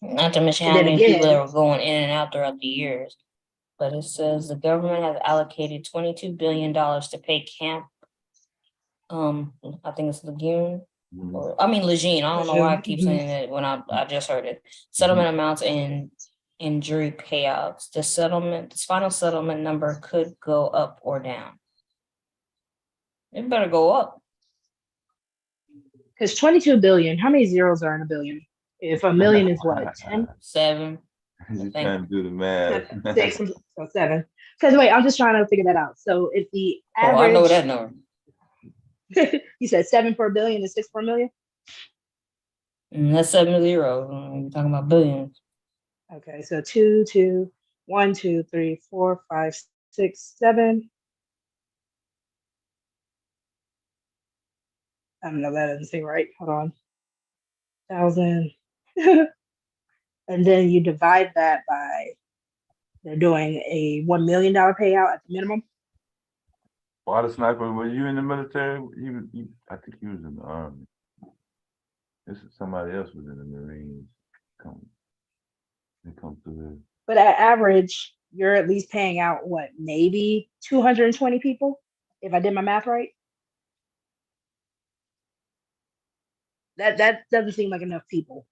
Not to mention how many people that were going in and out throughout the years. But it says the government has allocated $22 billion to pay camp. I think it's Lejeune. Lejeune. I don't know why I keep saying it when I just heard it. Settlement amounts and injury payouts. This final settlement number could go up or down. It better go up. Because 22 billion, how many zeros are in a billion? If a million is what, 10? 7. He's trying to do the math. 6, so 7. Because wait, I'm just trying to figure that out. So if the average, I know that number. you said 7 for a billion and 6 for a million? That's 7 zeros. You're talking about billions. Okay, so 2, 2, 1, 2, 3, 4, 5, 6, 7. I don't know, that doesn't seem right. Hold on. 1,000. And then you divide that by, they're doing a $1 million payout at the minimum. Water sniper, were you in the military? I think he was in the army. Somebody else was in the Marines. They come through. But at average, you're at least paying out what, maybe 220 people, if I did my math right. That doesn't seem like enough people.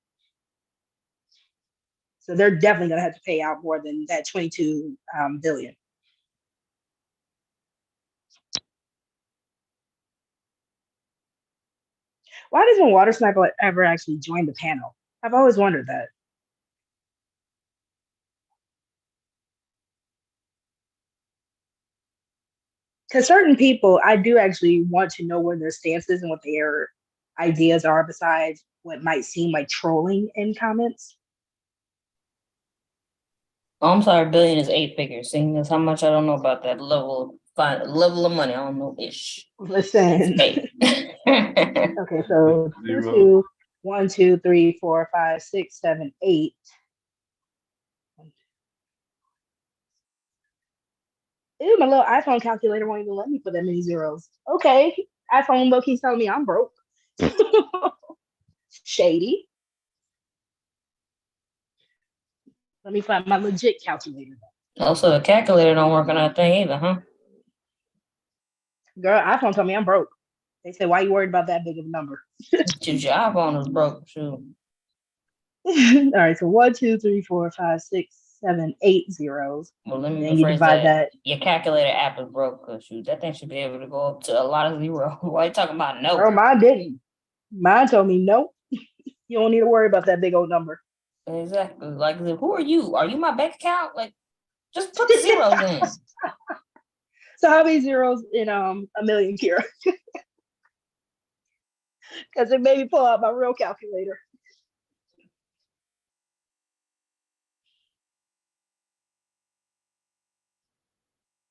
So they're definitely gonna have to pay out more than that 22 billion. Why doesn't Water Sniper ever actually join the panel? I've always wondered that. Because certain people, I do actually want to know where their stance is and what their ideas are besides what might seem like trolling in comments. Oh, I'm sorry, billion is 8 figures. Seeing as how much I don't know about that level of money. I don't know ish. Listen. Okay, so 2, 1, 2, 3, 4, 5, 6, 7, 8. Ew, my little iPhone calculator won't even let me put that many zeros. Okay, iPhone low key telling me I'm broke. Shady. Let me find my legit calculator. Also, the calculator don't work on that thing either, huh? Girl, iPhone told me I'm broke. They said, why you worried about that big of a number? Your iPhone is broke, shoot. All right, so 1, 2, 3, 4, 5, 6, 7, 8 zeros. Well, let me then you divide that. Your calculator app is broke, because shoot, that thing should be able to go up to a lot of zeros. Why are you talking about no? Girl, mine didn't. Mine told me no. You don't need to worry about that big old number. Exactly. Like, who are you? Are you my bank account? Like, just put the zeros in. So how many zeros in a million, Kira? Because it made me pull out my real calculator.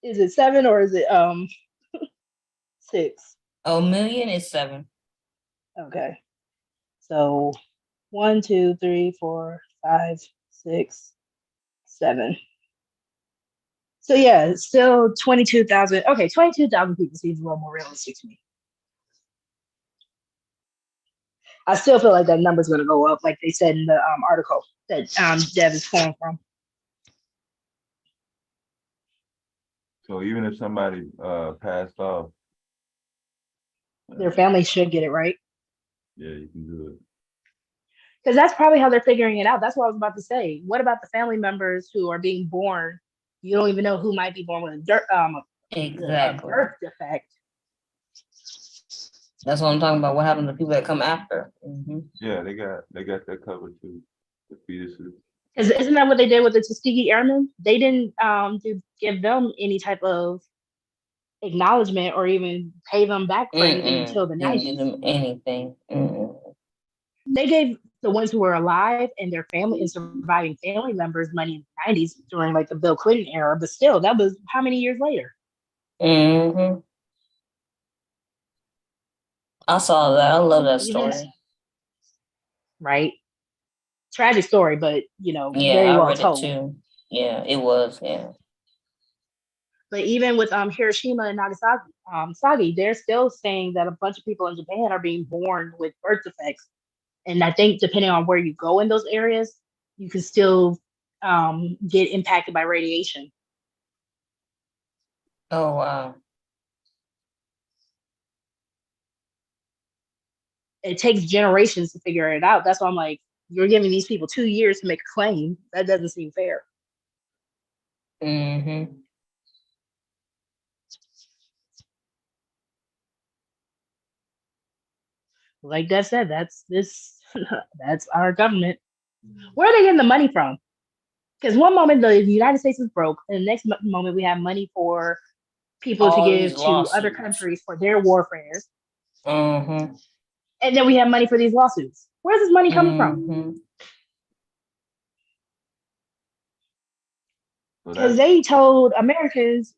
Is it 7 or is it 6? A million is 7. Okay. So 1, 2, 3, 4, 5, 6, 7. So yeah, it's still 22,000. Okay, 22,000 people seems a little more realistic to me. I still feel like that number's going to go up, like they said in the article that Dev is pulling from. So even if somebody passed off, their family should get it, right? Yeah, you can do it. Because that's probably how they're figuring it out. That's what I was about to say. What about the family members who are being born? You don't even know who might be born with a birth defect. That's what I'm talking about. What happened to people that come after? Mm-hmm. Yeah, they got that covered too. The fetuses. Isn't that what they did with the Tuskegee Airmen? They didn't give them any type of acknowledgement or even pay them back for anything until the 90s. Didn't give them anything. They gave the ones who were alive and their family and surviving family members money in the 90s during like the Bill Clinton era, but still, that was how many years later? Mm-hmm. I saw that. I love that story. Right. Tragic story, but yeah, very well I read told. It too. Yeah, it was. Yeah. But even with Hiroshima and Nagasaki, they're still saying that a bunch of people in Japan are being born with birth defects. And I think depending on where you go in those areas, you can still get impacted by radiation. Oh, wow. It takes generations to figure it out. That's why I'm like, You're giving these people 2 years to make a claim. That doesn't seem fair. Mm-hmm. Like that said, that's this. That's our government. Where are they getting the money from? Because one moment the United States is broke, and the next moment we have money for people to All give these to other lawsuits. countries for their warfare, Mm-hmm. and then we have money for these lawsuits. Where's this money coming from? Mm-hmm. So Because that's they told Americans,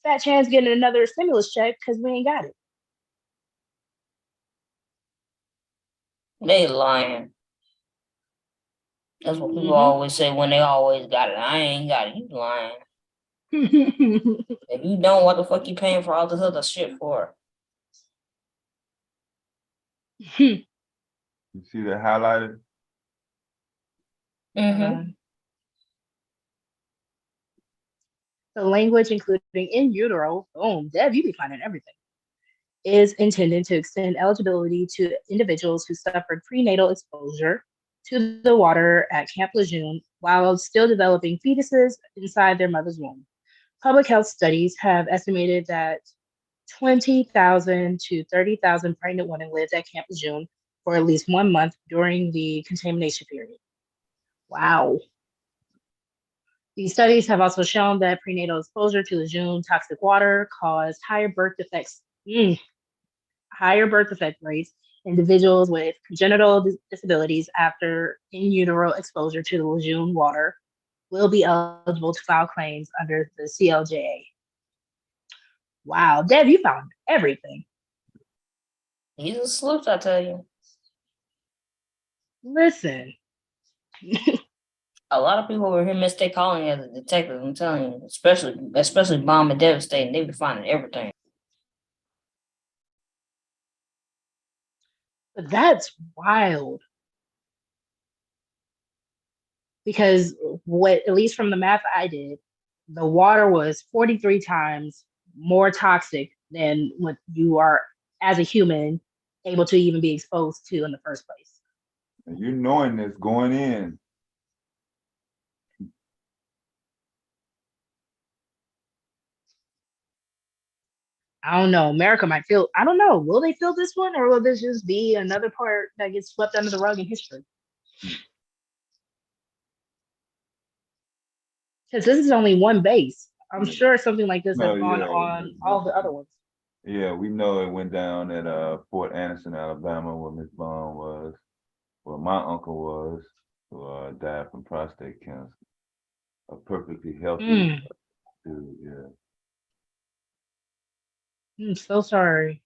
fat chance getting another stimulus check because we ain't got it. They lying. That's what people Mhm. always say when they always got it. I ain't got it. You lying. If you don't, what the fuck you paying for all this other shit for? you see that highlighted. Mm-hmm. The language, including in utero, boom, Dev, you be finding everything, is intended to extend eligibility to individuals who suffered prenatal exposure to the water at Camp Lejeune while still developing fetuses inside their mother's womb. Public health studies have estimated that 20,000 to 30,000 pregnant women lived at Camp Lejeune for at least 1 month during the contamination period. Wow. These studies have also shown that prenatal exposure to Lejeune toxic water caused higher birth defects, higher birth defect rates in individuals with congenital disabilities after in utero exposure to the Lejeune water will be eligible to file claims under the CLJA. Wow, Deb, you found everything. He's a sleuth, I tell you. Listen. A lot of people over here mistake calling as a detective. I'm telling you, especially bomb and devastating. They be finding everything. But that's wild. Because what, at least from the math I did, the water was 43 times more toxic than what you are as a human able to even be exposed to in the first place. And you knowing this going in. I don't know. America might feel, I don't know. Will they feel this one, or will this just be another part that gets swept under the rug in history? Because this is only one base. I'm sure something like this has gone on all the other ones. Yeah, we know it went down at Fort Anderson, Alabama, where Miss Bond was, where my uncle was, who died from prostate cancer. A perfectly healthy dude, yeah. I'm so sorry.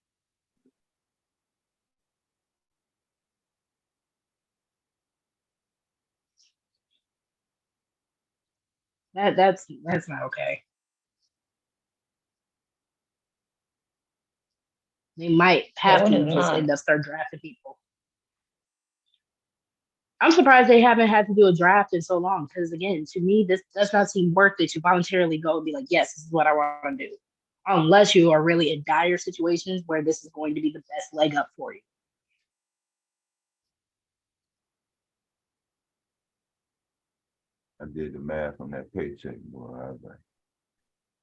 That's not okay. They might have to just end up start drafting people. I'm surprised they haven't had to do a draft in so long. Because again, to me, this does not seem worth it to voluntarily go and be like, yes, this is what I want to do. Unless you are really in dire situations where this is going to be the best leg up for you. I did the math on that paycheck, boy. I was like,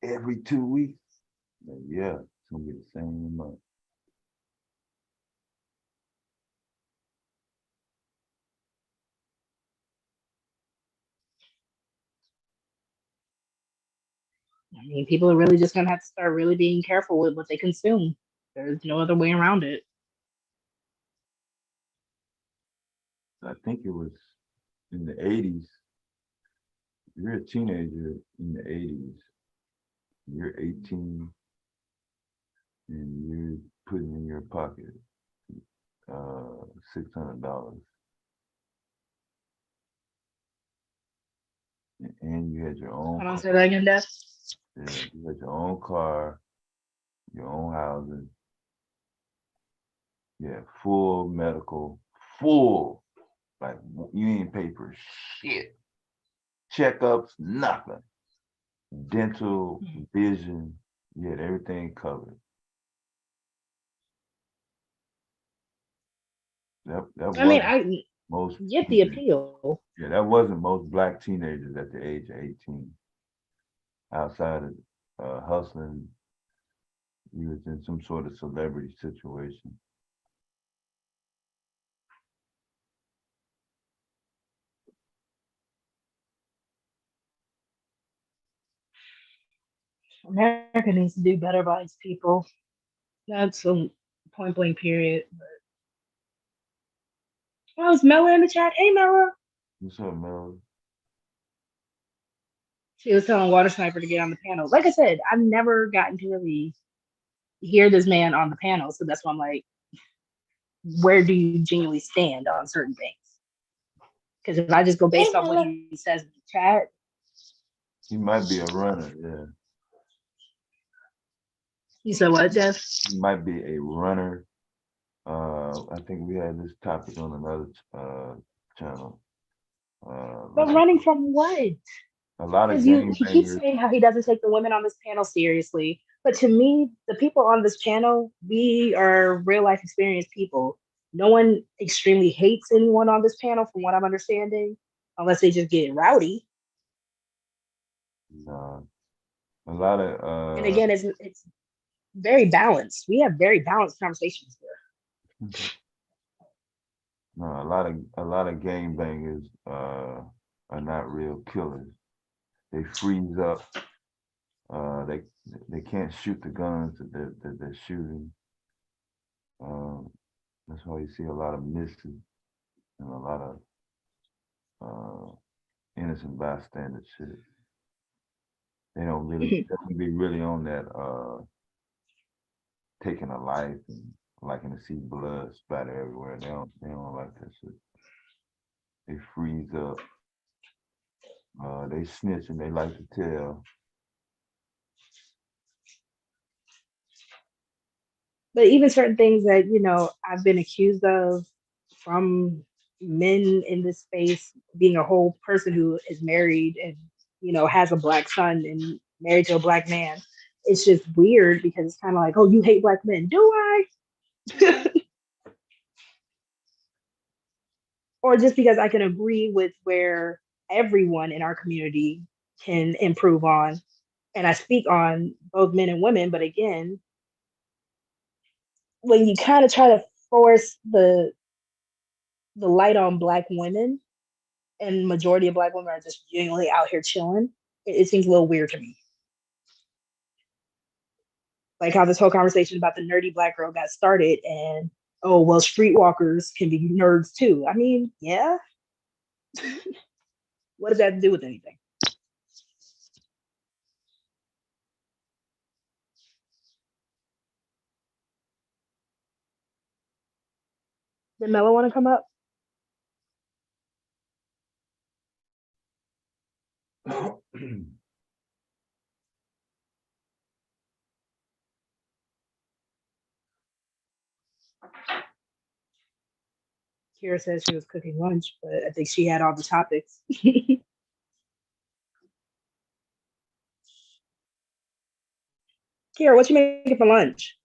every 2 weeks? Yeah, it's gonna be the same amount. I mean, people are really just gonna have to start really being careful with what they consume. There's no other way around it. I think it was in the 80s. You're a teenager in the 80s. You're 18 and you're putting in your pocket $600. And you had your own Hold on, say that again, Dad. Yeah, you had your own car, your own housing. Yeah, full medical, full. Like you ain't pay for shit. Checkups, nothing. Dental, vision, you had everything covered. That I mean, most Get the appeal. Yeah, that wasn't most black teenagers at the age of 18. Outside of hustling, he was in some sort of celebrity situation. America needs to do better by its people. That's a point blank period. Oh, it's Mella in the chat. Hey, Mella. What's up, Mel? She was telling Water Sniper to get on the panel. Like I said, I've never gotten to really hear this man on the panel. So that's why I'm like, where do you genuinely stand on certain things? Because if I just go based off what he says in the chat, He might be a runner, yeah. you said what, Jeff? He might be a runner. I think we had this topic on another channel. But running from what? A lot of Because he keeps saying how he doesn't take the women on this panel seriously. But to me, the people on this channel, we are real life experienced people. No one extremely hates anyone on this panel, from what I'm understanding, unless they just get rowdy. a lot of And again, it's very balanced. We have very balanced conversations here. no, a lot of gangbangers are not real killers. They freeze up. They can't shoot the guns that they're shooting. That's why you see a lot of misses and a lot of innocent bystander shit. They don't be really on that taking a life and liking to see blood splatter everywhere. They don't like that shit. They freeze up. They snitch and they like to tell. But even certain things that, I've been accused of from men in this space, being a whole person who is married and, has a black son and married to a black man, it's just weird because it's kind of like, oh, you hate black men. Do I? Or just because I can agree with where everyone in our community can improve on. And I speak on both men and women, but again, when you kind of try to force the light on black women, and majority of black women are just genuinely out here chilling, it seems a little weird to me. Like how this whole conversation about the nerdy black girl got started, and oh well, streetwalkers can be nerds too. I mean, yeah. What does that have to do with anything? Did Mella want to come up? Kira said she was cooking lunch, but I think she had all the topics. Kira, what you making for lunch?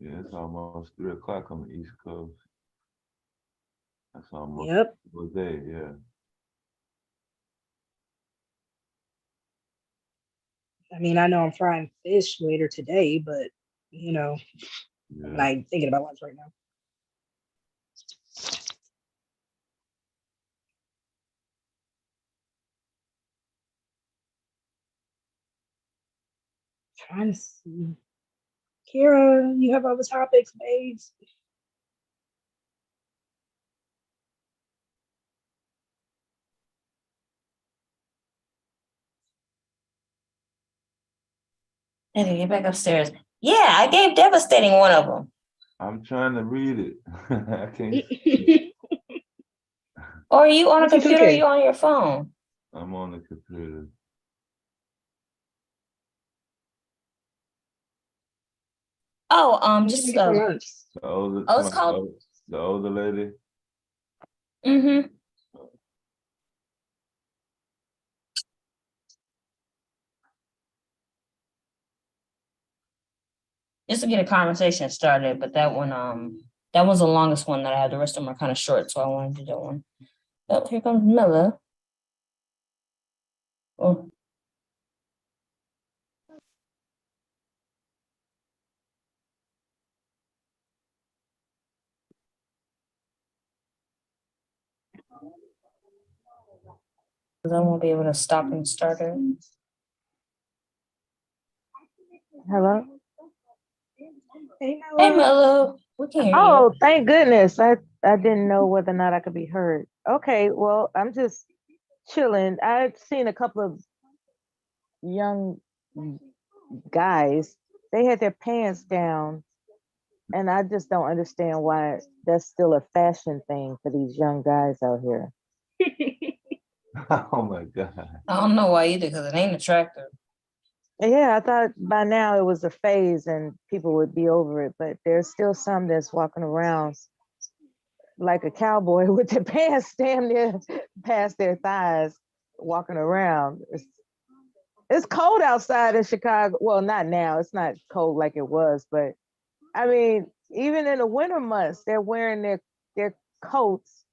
Yeah, it's almost 3 o'clock on the East Coast. That's almost a day, yeah. I mean, I know I'm frying fish later today, but I'm not even thinking about lunch right now. Trying to see. Kira, you have other topics, babes? I need to get back upstairs. Yeah, I gave Devastating one of them. I'm trying to read it. I can't. Or are you on a computer or are you on your phone? I'm on the computer. Oh, just the older, it's called the older lady. Mm-hmm. Just to get a conversation started, but that That was the longest one that I had. The rest of them are kind of short, so I wanted to do that one. Oh, here comes Mella. Oh. I won't be able to stop and start it. Hello? Hey, Mello. We can hear you. Oh, thank goodness. I didn't know whether or not I could be heard. Okay, well, I'm just chilling. I've seen a couple of young guys. They had their pants down, and I just don't understand why that's still a fashion thing for these young guys out here. Oh my God. I don't know why either, because it ain't attractive. Yeah, I thought by now it was a phase and people would be over it, but there's still some that's walking around like a cowboy with their pants damn near past their thighs, walking around. It's cold outside in Chicago. Well, not now. It's not cold like it was, but I mean, even in the winter months, they're wearing their coats,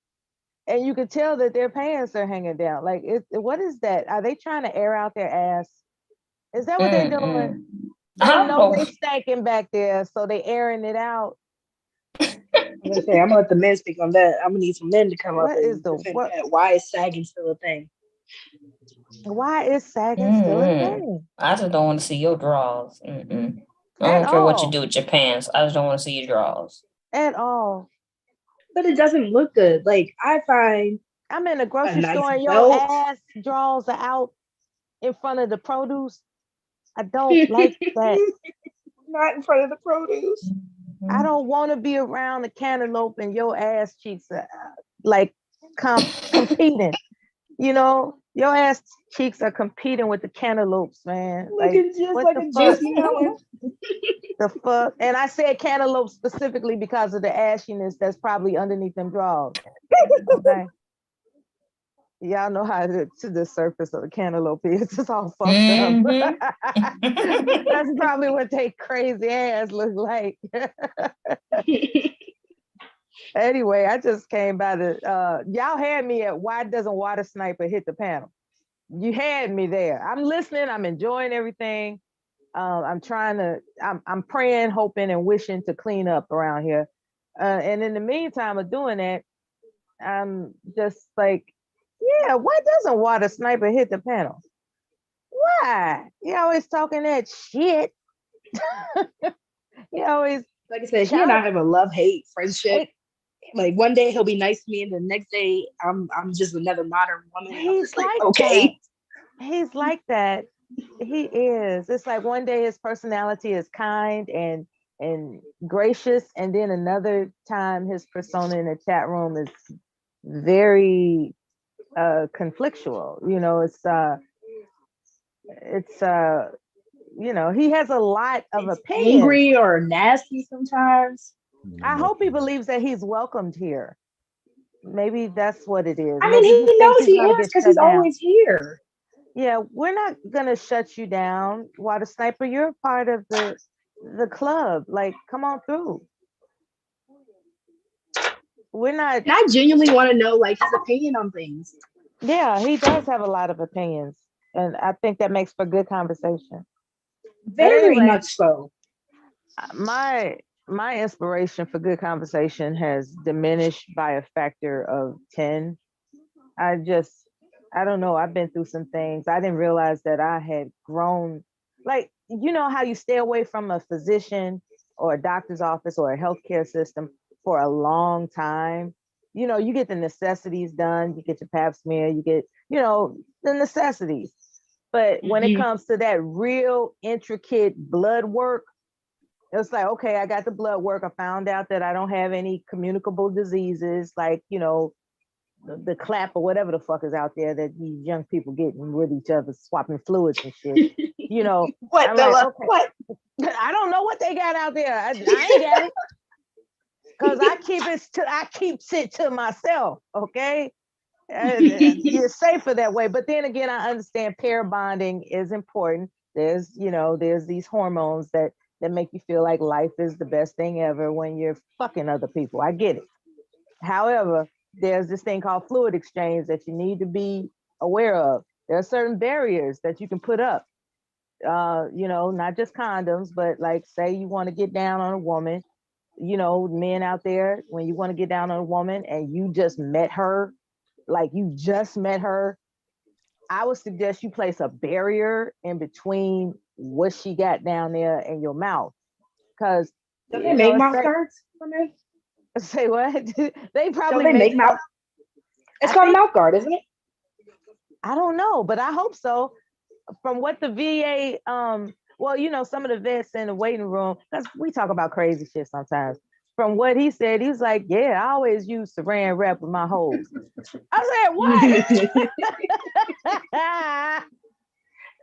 and you can tell that their pants are hanging down. Like, what is that? Are they trying to air out their ass? Is that what they're doing? I They don't know. they stinking back there, so they airing it out. I'm gonna let the men speak on that. I'm gonna need some men to come up and defend what? that. Why is sagging still a thing? Why is sagging still a thing? I just don't want to see your drawers. I don't care what you do with your pants. I just don't want to see your drawers. At all. But it doesn't look good. Like, I find I'm in a grocery nice store and belt. your ass draws are out in front of the produce. I don't like that. Not in front of the produce. I don't want to be around the cantaloupe and your ass cheeks are like competing. You know, your ass cheeks are competing with the cantaloupes, man. Looking like, just like a juicy melon. The fuck? And I said cantaloupe specifically because of the ashiness that's probably underneath them drawers. Okay. Y'all know how to the surface of the cantaloupe is. It's all fucked up. That's probably what they crazy ass look like. Anyway, I just came by to y'all had me at why doesn't Water Sniper hit the panel? You had me there. I'm listening, I'm enjoying everything. I'm praying, hoping, and wishing to clean up around here. And in the meantime of doing that, I'm just like, yeah, why doesn't Water Sniper hit the panel? Why? You always talking that shit. You always, like I said, he and I have a love-hate friendship. Like, one day he'll be nice to me, and the next day I'm just another modern woman. He's like okay. That. He's like that. He is. It's like one day his personality is kind and gracious, and then another time his persona in the chat room is very conflictual. You know, you know, he has a lot of opinions. Angry or nasty sometimes. I hope he believes that he's welcomed here. Maybe that's what it is. I mean, he knows he is because he's always here. Yeah, we're not gonna shut you down, Water Sniper. You're a part of the club. Like, come on through. We're not. And I genuinely want to know, like, his opinion on things. Yeah, he does have a lot of opinions, and I think that makes for good conversation. Very much so. My inspiration for good conversation has diminished by a factor of 10. I don't know. I've been through some things. I didn't realize that I had grown. Like, you know how you stay away from a physician or a doctor's office or a healthcare system for a long time. You know, you get the necessities done. You get your pap smear. You get, you know, the necessities. But when it comes to that real intricate blood work, it's like, okay, I got the blood work. I found out that I don't have any communicable diseases, like, you know, the clap or whatever the fuck is out there that these young people getting with each other, swapping fluids and shit. You know, what? Like, okay. What? I don't know what they got out there. I ain't got it because I keep it to myself. Okay, you're safer that way. But then again, I understand pair bonding is important. There's these hormones that that make you feel like life is the best thing ever when you're fucking other people. I get it. However, there's this thing called fluid exchange that you need to be aware of. There are certain barriers that you can put up. Not just condoms, but like say you want to get down on a woman, men out there, when you want to get down on a woman and you just met her, I would suggest you place a barrier in between what she got down there and your mouth. Because don't they make mouth guards for men? Say what? They probably don't they make mouth. It's called a mouth guard, isn't it? I don't know, but I hope so. From what the VA, some of the vets in the waiting room, because we talk about crazy shit sometimes. From what he said, he was like, yeah, I always use saran wrap with my hoes. I said, what?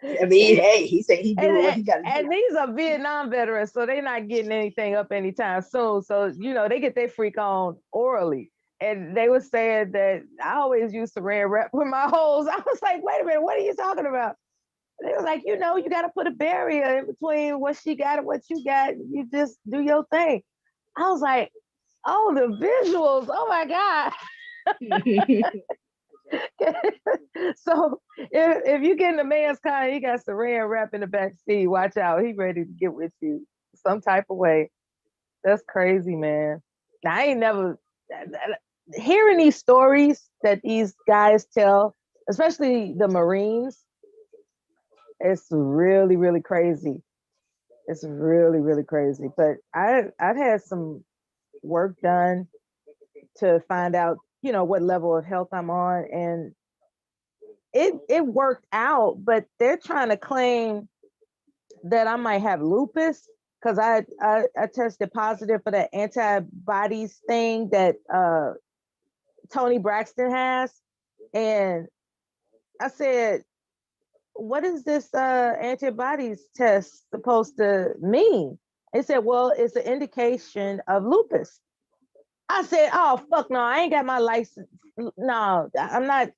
I mean, hey, he said he do what he got to do. And these are Vietnam veterans, so they're not getting anything up anytime soon. So, they get their freak on orally. And they were saying that I always use saran wrap with my hoes. I was like, wait a minute, what are you talking about? They were like, you got to put a barrier in between what she got and what you got. You just do your thing. I was like, oh, the visuals. Oh my God. So if you get in the man's car and he got saran wrap in the back seat, watch out. He ready to get with you some type of way. That's crazy, man. Now, I ain't never hearing these stories that these guys tell, especially the Marines. It's really, really crazy. It's really, really crazy. But I've had some work done to find out, what level of health I'm on. And it worked out, but they're trying to claim that I might have lupus because I tested positive for the antibodies thing that Tony Braxton has. And I said, what is this antibodies test supposed to mean? They said, well, it's an indication of lupus. I said, oh, fuck no, I ain't got my license. No, I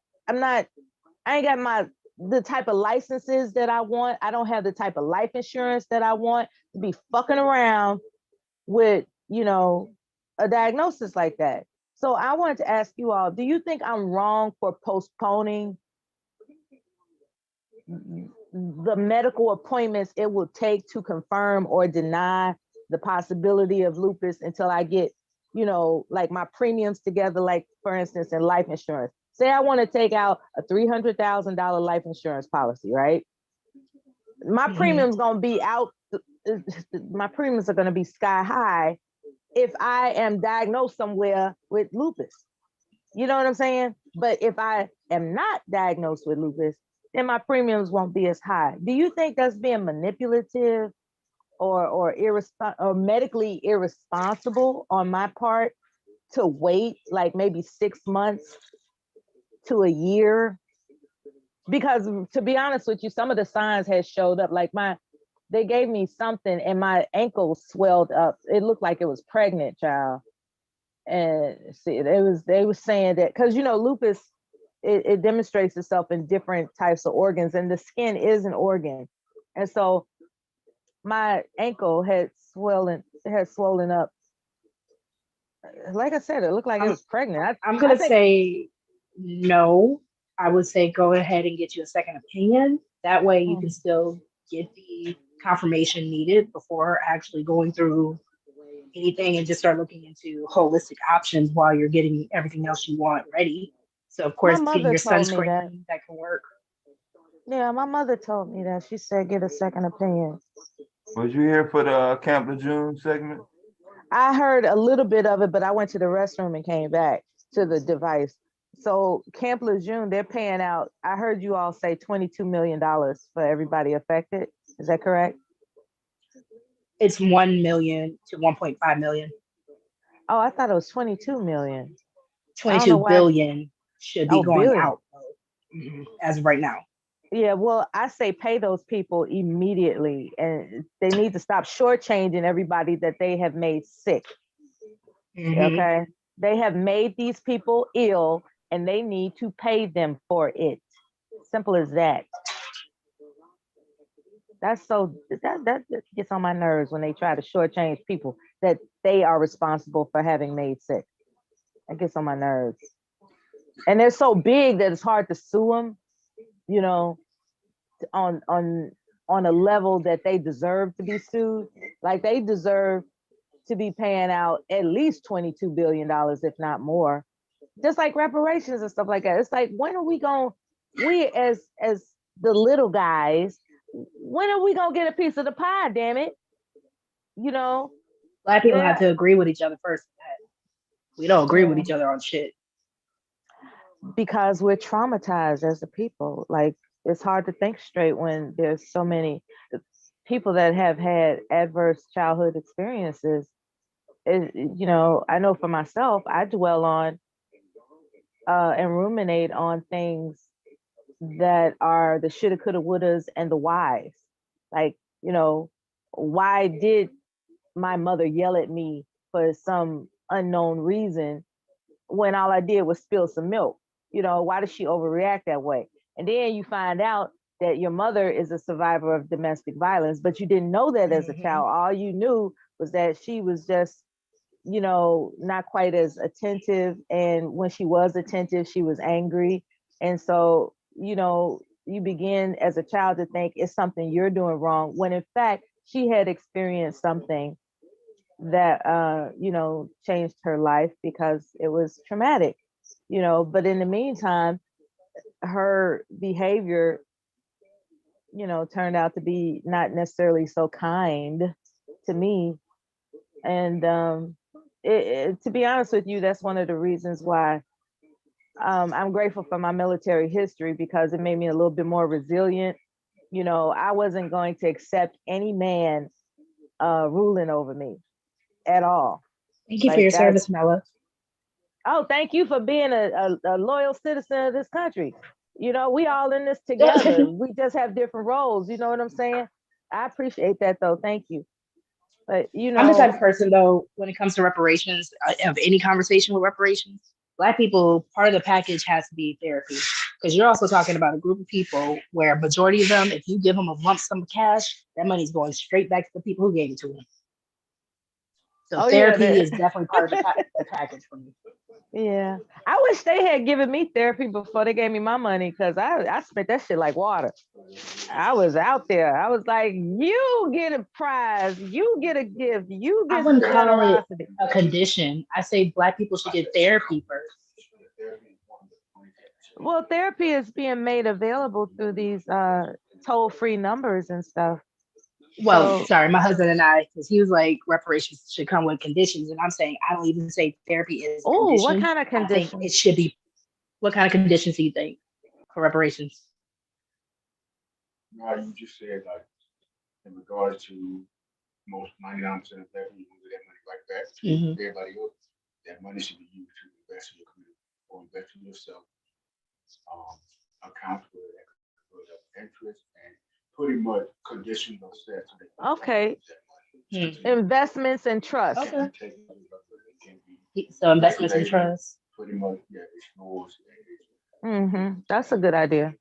ain't got the type of licenses that I want. I don't have the type of life insurance that I want to be fucking around with, a diagnosis like that. So I wanted to ask you all, do you think I'm wrong for postponing the medical appointments it will take to confirm or deny the possibility of lupus until I get, like my premiums together, like for instance, in life insurance? Say I want to take out a $300,000 life insurance policy, right? My premiums going to be out. My premiums are going to be sky high if I am diagnosed somewhere with lupus. You know what I'm saying? But if I am not diagnosed with lupus, then my premiums won't be as high. Do you think that's being manipulative or medically irresponsible on my part to wait like maybe 6 months to a year? Because to be honest with you, some of the signs had showed up. Like they gave me something and my ankle swelled up. It looked like it was pregnant, child. And see, they were saying that because lupus, it demonstrates itself in different types of organs, and the skin is an organ. And so my ankle had swollen up. Like I said, it looked like it was pregnant. I'm gonna say no. I would say go ahead and get you a second opinion. That way you can still get the confirmation needed before actually going through anything and just start looking into holistic options while you're getting everything else you want ready. So of course, getting your sunscreen that can work. Yeah, my mother told me that. She said get a second opinion. Was you here for the Camp Lejeune segment? I heard a little bit of it, but I went to the restroom and came back to the device. So Camp Lejeune, they're paying out, I heard you all say $22 million for everybody affected. Is that correct? It's 1 million to 1.5 million. Oh, I thought it was 22 million. 22 billion should be going out as of right now. Yeah, well, I say pay those people immediately, and they need to stop shortchanging everybody that they have made sick. Okay, they have made these people ill, and they need to pay them for it. Simple as that. That gets on my nerves when they try to shortchange people that they are responsible for having made sick. That gets on my nerves. And they're so big that it's hard to sue them, you know, on a level that they deserve to be sued. Like they deserve to be paying out at least $22 billion, if not more. Just like reparations and stuff like that. It's like, when are we going, we as the little guys, when are we gonna get a piece of the pie, damn it? You know, Black people have to agree with each other first. We don't agree with each other on shit. Because we're traumatized as a people. Like, it's hard to think straight when there's so many people that have had adverse childhood experiences. You know, I know for myself, I dwell on and ruminate on things that are the shoulda, coulda, wouldas, and the whys. Like, you know, why did my mother yell at me for some unknown reason when all I did was spill some milk? You know, why does she overreact that way? And then you find out that your mother is a survivor of domestic violence, but you didn't know that as a child. All you knew was that she was just, you know, not quite as attentive. And when she was attentive, she was angry. And so, you know, you begin as a child to think it's something you're doing wrong, when in fact, she had experienced something that, you know, changed her life because it was traumatic, you know. But in the meantime, her behavior, you know, turned out to be not necessarily so kind to me. And to be honest with you, that's one of the reasons why I'm grateful for my military history, because it made me a little bit more resilient. You know, I wasn't going to accept any man ruling over me at all. Thank you for your service, Mella. Oh, thank you for being a loyal citizen of this country. You know, we all in this together. We just have different roles. You know what I'm saying? I appreciate that, though. Thank you. But, you know, I'm the type of person, though, when it comes to reparations, of any conversation with reparations, Black people, part of the package has to be therapy. Because you're also talking about a group of people where a majority of them, if you give them a lump sum of cash, that money's going straight back to the people who gave it to them. So therapy is definitely part of the package for me. Yeah. I wish they had given me therapy before they gave me my money, because I spent that shit like water. I was out there. I was like, you get a prize, you get a gift, you get some generosity. A condition. I say Black people should get therapy first. Well, therapy is being made available through these toll-free numbers and stuff. Well, so, sorry, my husband and I, because he was like, reparations should come with conditions, and I'm saying I don't even say therapy is. Oh, what kind of conditions? I think it should be. What kind of conditions do you think for reparations? No, you just said, like, in regards to most 99% of Black people get that money right back to everybody else. That money should be used to invest in your community or invest in yourself. Account for the interest and pretty much conditions are set. Okay. Investments and trust. Okay. So investments and trust. Pretty much, yeah, it's yours. That's a good idea.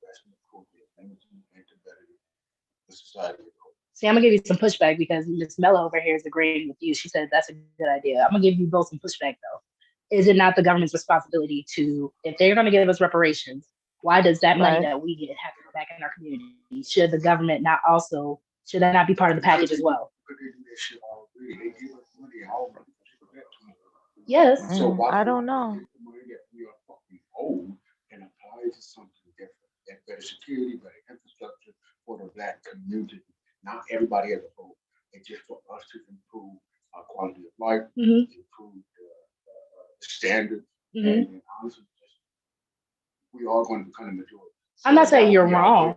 See, I'm gonna give you some pushback because Miss Mello over here is agreeing with you. She said that's a good idea. I'm gonna give you both some pushback though. Is it not the government's responsibility to, if they're gonna give us reparations, why does that money that we get have to go back in our community? Should the government not also, should that not be part of the package as well? Yes. So I don't know. We are fucking old and apply to something different. That better security, better infrastructure for the Black community. Not everybody as a whole. It's just for us to improve our quality of life, improve the standards, and honestly, we are going to become a majority. I'm not saying you're wrong.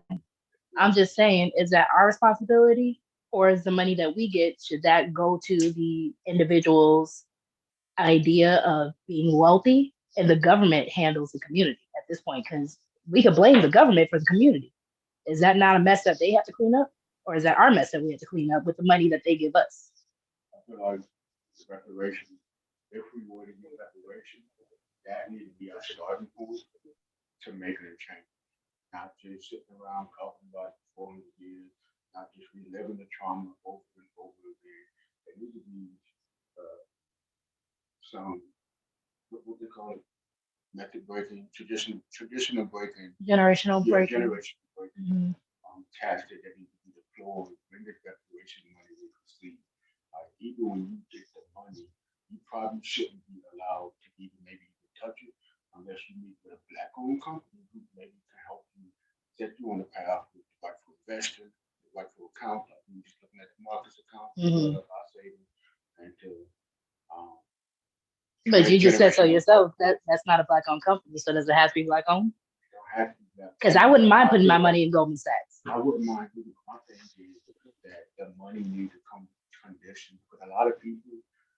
I'm just saying, is that our responsibility, or is the money that we get, should that go to the individual's idea of being wealthy, and the government handles the community at this point? Because we could blame the government for the community. Is that not a mess that they have to clean up? Or is that our mess that we have to clean up with the money that they give us? I feel like reparations, if we were to get reparations, that needs to be our starting point to make a change. Not just sitting around talking about 400 years, not just reliving the trauma over and over again. There need to be some, what they call it, method breaking, traditional breaking, Generational breaking. generational breaking, tactic that need to be deployed when the reparation money is received. Even when you get the money, you probably shouldn't be allowed to even maybe even touch it unless you meet with a black-owned company who maybe can help you set you on the path with the rightful investor, the rightful account, like we just looking at the markets account, our savings, and to But you just said so yourself. That's not a black-owned company. So does it have to be black-owned? Because I wouldn't mind putting my money in Goldman Sachs. I wouldn't mind. My thing is that the money needs to come conditioned. Because a lot of people,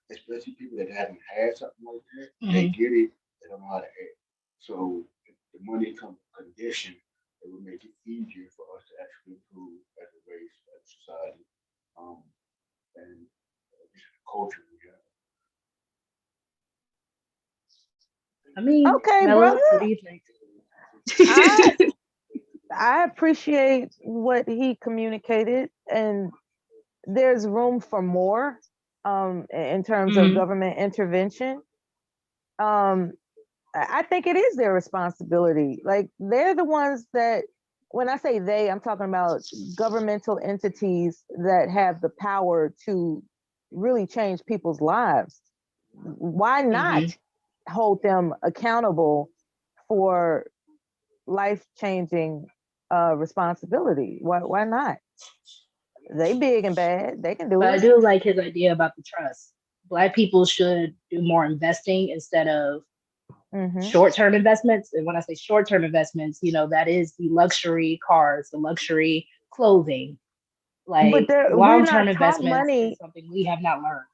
especially people that haven't had something like that, they get it, they don't know how to act. So if the money comes conditioned, it would make it easier for us to actually improve as a race, as a society, and just the culture we have. I mean, Okay, Mello, brother. what do you think? I appreciate what he communicated, and there's room for more in terms of government intervention. I think it is their responsibility. Like, they're the ones that, when I say they, I'm talking about governmental entities that have the power to really change people's lives. Why not hold them accountable for life-changing responsibility? Why not? They big and bad. They can do But it. I do like his idea about the trust. Black people should do more investing instead of short-term investments. And when I say short-term investments, that is the luxury cars, the luxury clothing. Like, long-term investments is something we have not learned.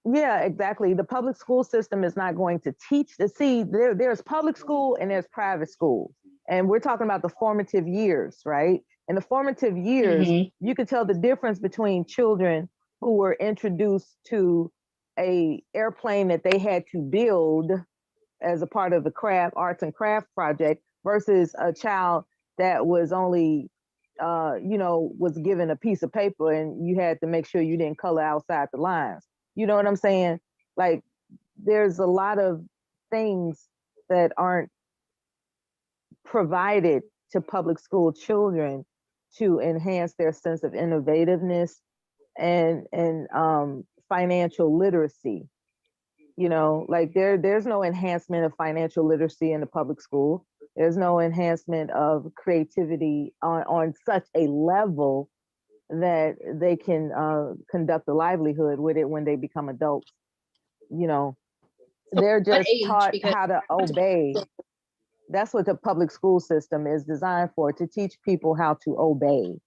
Yeah, exactly. The public school system is not going to teach. There's public school and there's private school. And we're talking about the formative years, right? In the formative years, you can tell the difference between children who were introduced to a airplane that they had to build as a part of the arts and craft project versus a child that was only, was given a piece of paper and you had to make sure you didn't color outside the lines. You know what I'm saying? Like, there's a lot of things that aren't provided to public school children to enhance their sense of innovativeness and financial literacy. Like there's no enhancement of financial literacy in the public school. There's no enhancement of creativity on such a level that they can conduct a livelihood with it when they become adults. They're just taught how to obey. That's what the public school system is designed for, to teach people how to obey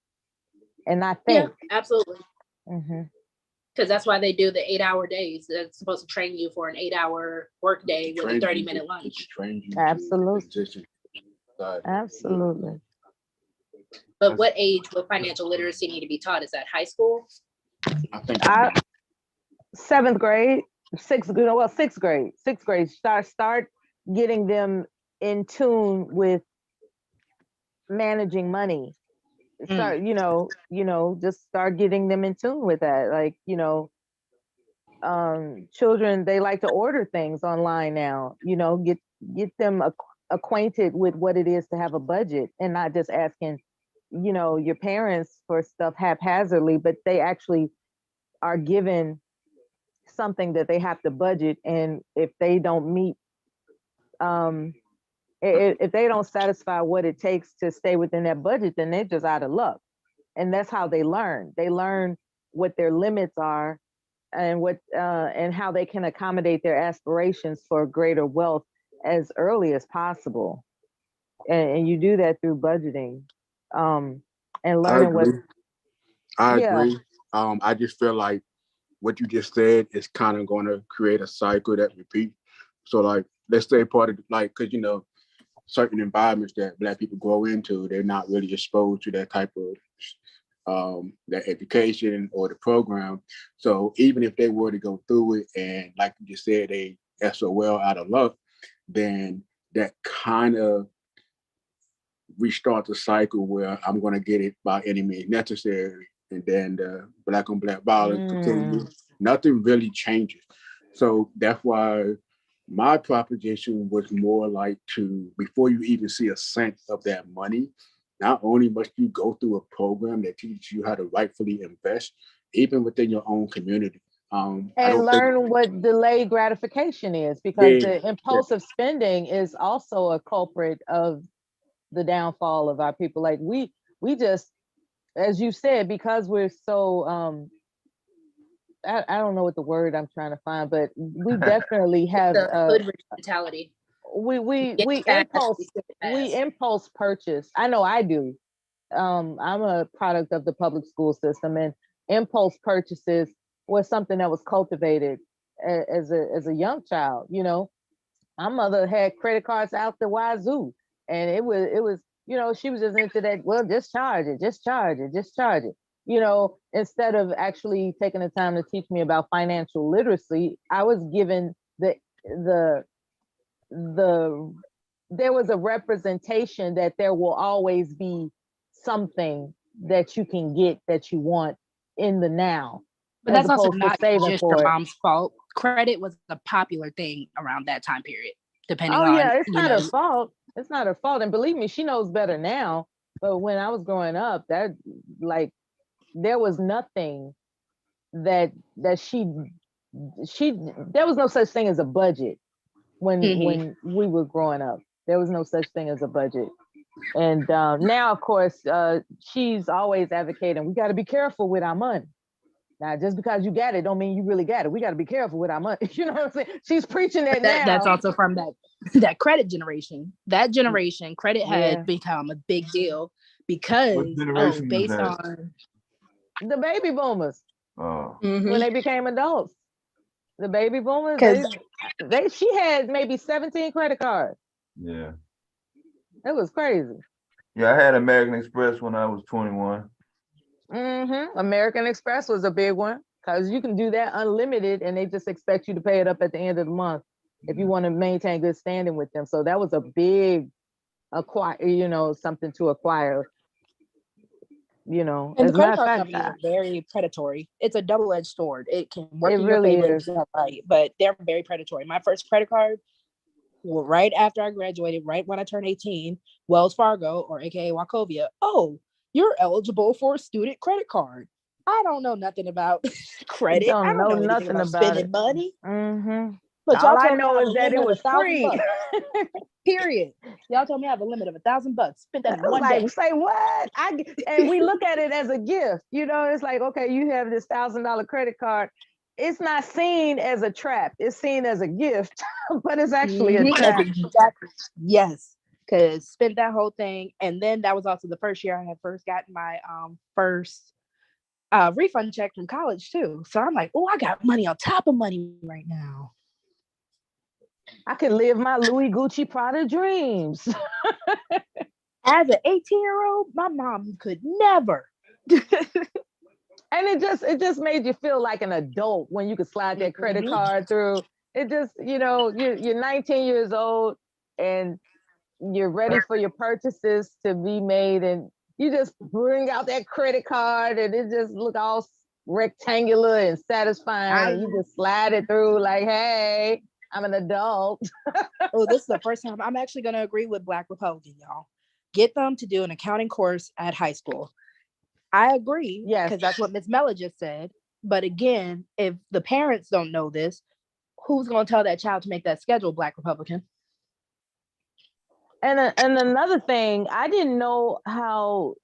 and not think. Yeah, absolutely. Because that's why they do the 8-hour days. That's supposed to train you for an 8-hour work day with a 30-minute lunch. Absolutely. Absolutely. But what age would financial literacy need to be taught? Is that high school? I think 7th grade, 6th grade. 6th grade. Start getting them in tune with managing money. Start, just start getting them in tune with that. Like, children, they like to order things online now. Get them acquainted with what it is to have a budget and not just asking, your parents for stuff haphazardly, but they actually are given something that they have to budget. And if they don't meet, if they don't satisfy what it takes to stay within that budget, then they're just out of luck. And that's how they learn. They learn what their limits are and and how they can accommodate their aspirations for greater wealth as early as possible. And you do that through budgeting and learning I agree. I just feel like what you just said is kind of going to create a cycle that repeats. So, like, let's say part of, like, because, certain environments that Black people grow into, they're not really exposed to that type of that education or the program. So even if they were to go through it and, like you just said, they SOL out of luck, then that kind of restarts a cycle where I'm going to get it by any means necessary. and then the black on black violence continues. Nothing really changes. So that's why my proposition was more like to, before you even see a cent of that money, not only must you go through a program that teaches you how to rightfully invest, even within your own community. And learn what delayed gratification is, because the impulsive spending is also a culprit of the downfall of our people. Like we just, as you said, because we're so I don't know what the word I'm trying to find, but we definitely have the hood rich mentality. We impulse purchase. I know I do. I'm a product of the public school system, and impulse purchases was something that was cultivated as a young child. You know, my mother had credit cards out the wazoo, and it was you know, she was just into that. Well, just charge it, just charge it, just charge it. You know, instead of actually taking the time to teach me about financial literacy, I was given the there was a representation that there will always be something that you can get that you want in the now. But that's also not just your mom's fault. Credit was a popular thing around that time period, depending on. Yeah, it's not her fault. It's not her fault. And believe me, she knows better now. But when I was growing up, that like there was nothing that she there was no such thing as a budget when we were growing up. There was no such thing as a budget. And now, of course, she's always advocating, we got to be careful with our money. Now, just because you got it don't mean you really got it. We got to be careful with our money. You know what I'm saying? She's preaching that now. That's also from that credit generation. That generation, credit had become a big deal because based on the baby boomers. When they became adults. The baby boomers, she had maybe 17 credit cards. Yeah. It was crazy. Yeah, I had American Express when I was 21. American Express was a big one because you can do that unlimited and they just expect you to pay it up at the end of the month if you want to maintain good standing with them. So that was a big something to acquire. You know, and the credit card companies are very predatory. It's a double-edged sword. It can work in your favor if you're right, but they're very predatory. My first credit card, well, right after I graduated, right when I turned 18, Wells Fargo, or AKA Wachovia, you're eligible for a student credit card. I don't know nothing about credit. I don't know nothing about spending money. But all I know is that it was free. Period. Y'all told me I have a limit of $1,000. Spent that in one day. Say what? And we look at it as a gift. You know, it's like, okay, you have this $1,000 credit card. It's not seen as a trap. It's seen as a gift, but it's actually a trap. Exactly. Yes, because spent that whole thing, and then that was also the first year I had first gotten my first refund check from college too. So I'm like, I got money on top of money right now. I can live my Louis Gucci Prada dreams. As an 18-year-old, my mom could never. And it just made you feel like an adult when you could slide that credit card through. It just, you're 19 years old and you're ready for your purchases to be made, and you just bring out that credit card and it just look all rectangular and satisfying. And you just slide it through like, hey, I'm an adult. This is the first time I'm actually going to agree with Black Republican, y'all. Get them to do an accounting course at high school. I agree, because that's what Ms. Mella just said. But again, if the parents don't know this, who's going to tell that child to make that schedule, Black Republican? And another thing, I didn't know how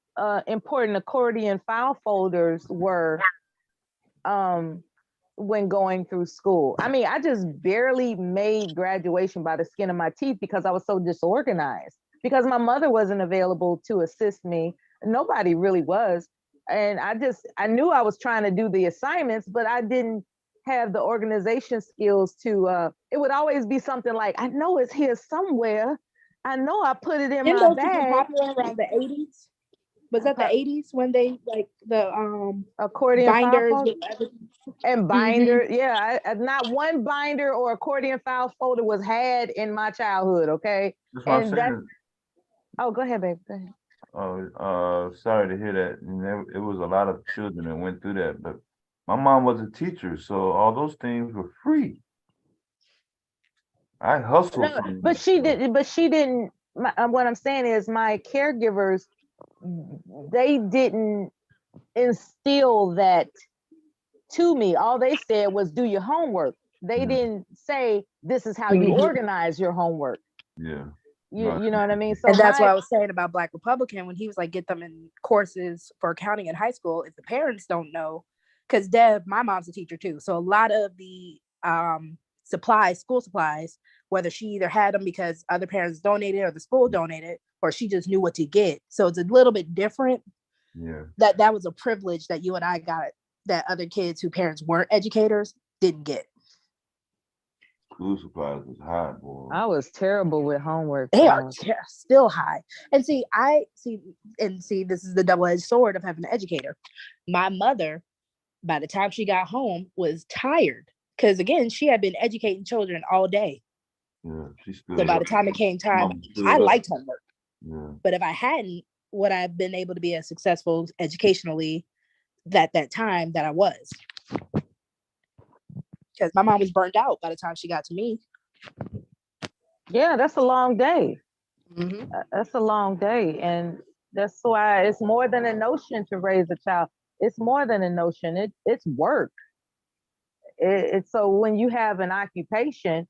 important accordion file folders were when going through school. I mean, I just barely made graduation by the skin of my teeth because I was so disorganized, because my mother wasn't available to assist me. Nobody really was. And I knew I was trying to do the assignments, but I didn't have the organization skills to, it would always be something like, I know it's here somewhere. I know I put it in my bag. Popular around the 80s? Was that the 80s when they like the accordion binders and binder? Yeah, not one binder or accordion file folder was had in my childhood. Okay, and that's oh, go ahead, babe. Go ahead. Sorry to hear that. And it was a lot of children that went through that, but my mom was a teacher, so all those things were free. I hustled No, from but it. she did. But she didn't. What I'm saying is, my caregivers, they didn't instill that to me. All they said was, "Do your homework." They didn't say, "This is how you organize your homework." Yeah. You know what I mean? So And that's what I was saying about Black Republican when he was like, get them in courses for accounting in high school. If the parents don't know, because Deb, my mom's a teacher too. So a lot of the supplies, school supplies, whether she either had them because other parents donated or the school donated, or she just knew what to get. So it's a little bit different. Yeah. That was a privilege that you and I got that other kids whose parents weren't educators didn't get. School supplies was high, boy. I was terrible with homework. They are still high. And see, this is the double-edged sword of having an educator. My mother, by the time she got home, was tired because, again, she had been educating children all day. Yeah, so by the time it came time, I liked homework. Yeah. But if I hadn't, would I have been able to be as successful educationally that time that I was? Because my mom was burned out by the time she got to me. Yeah, that's a long day. Mm-hmm. That's a long day. And that's why it's more than a notion to raise a child. It's more than a notion. It's work. It's so when you have an occupation,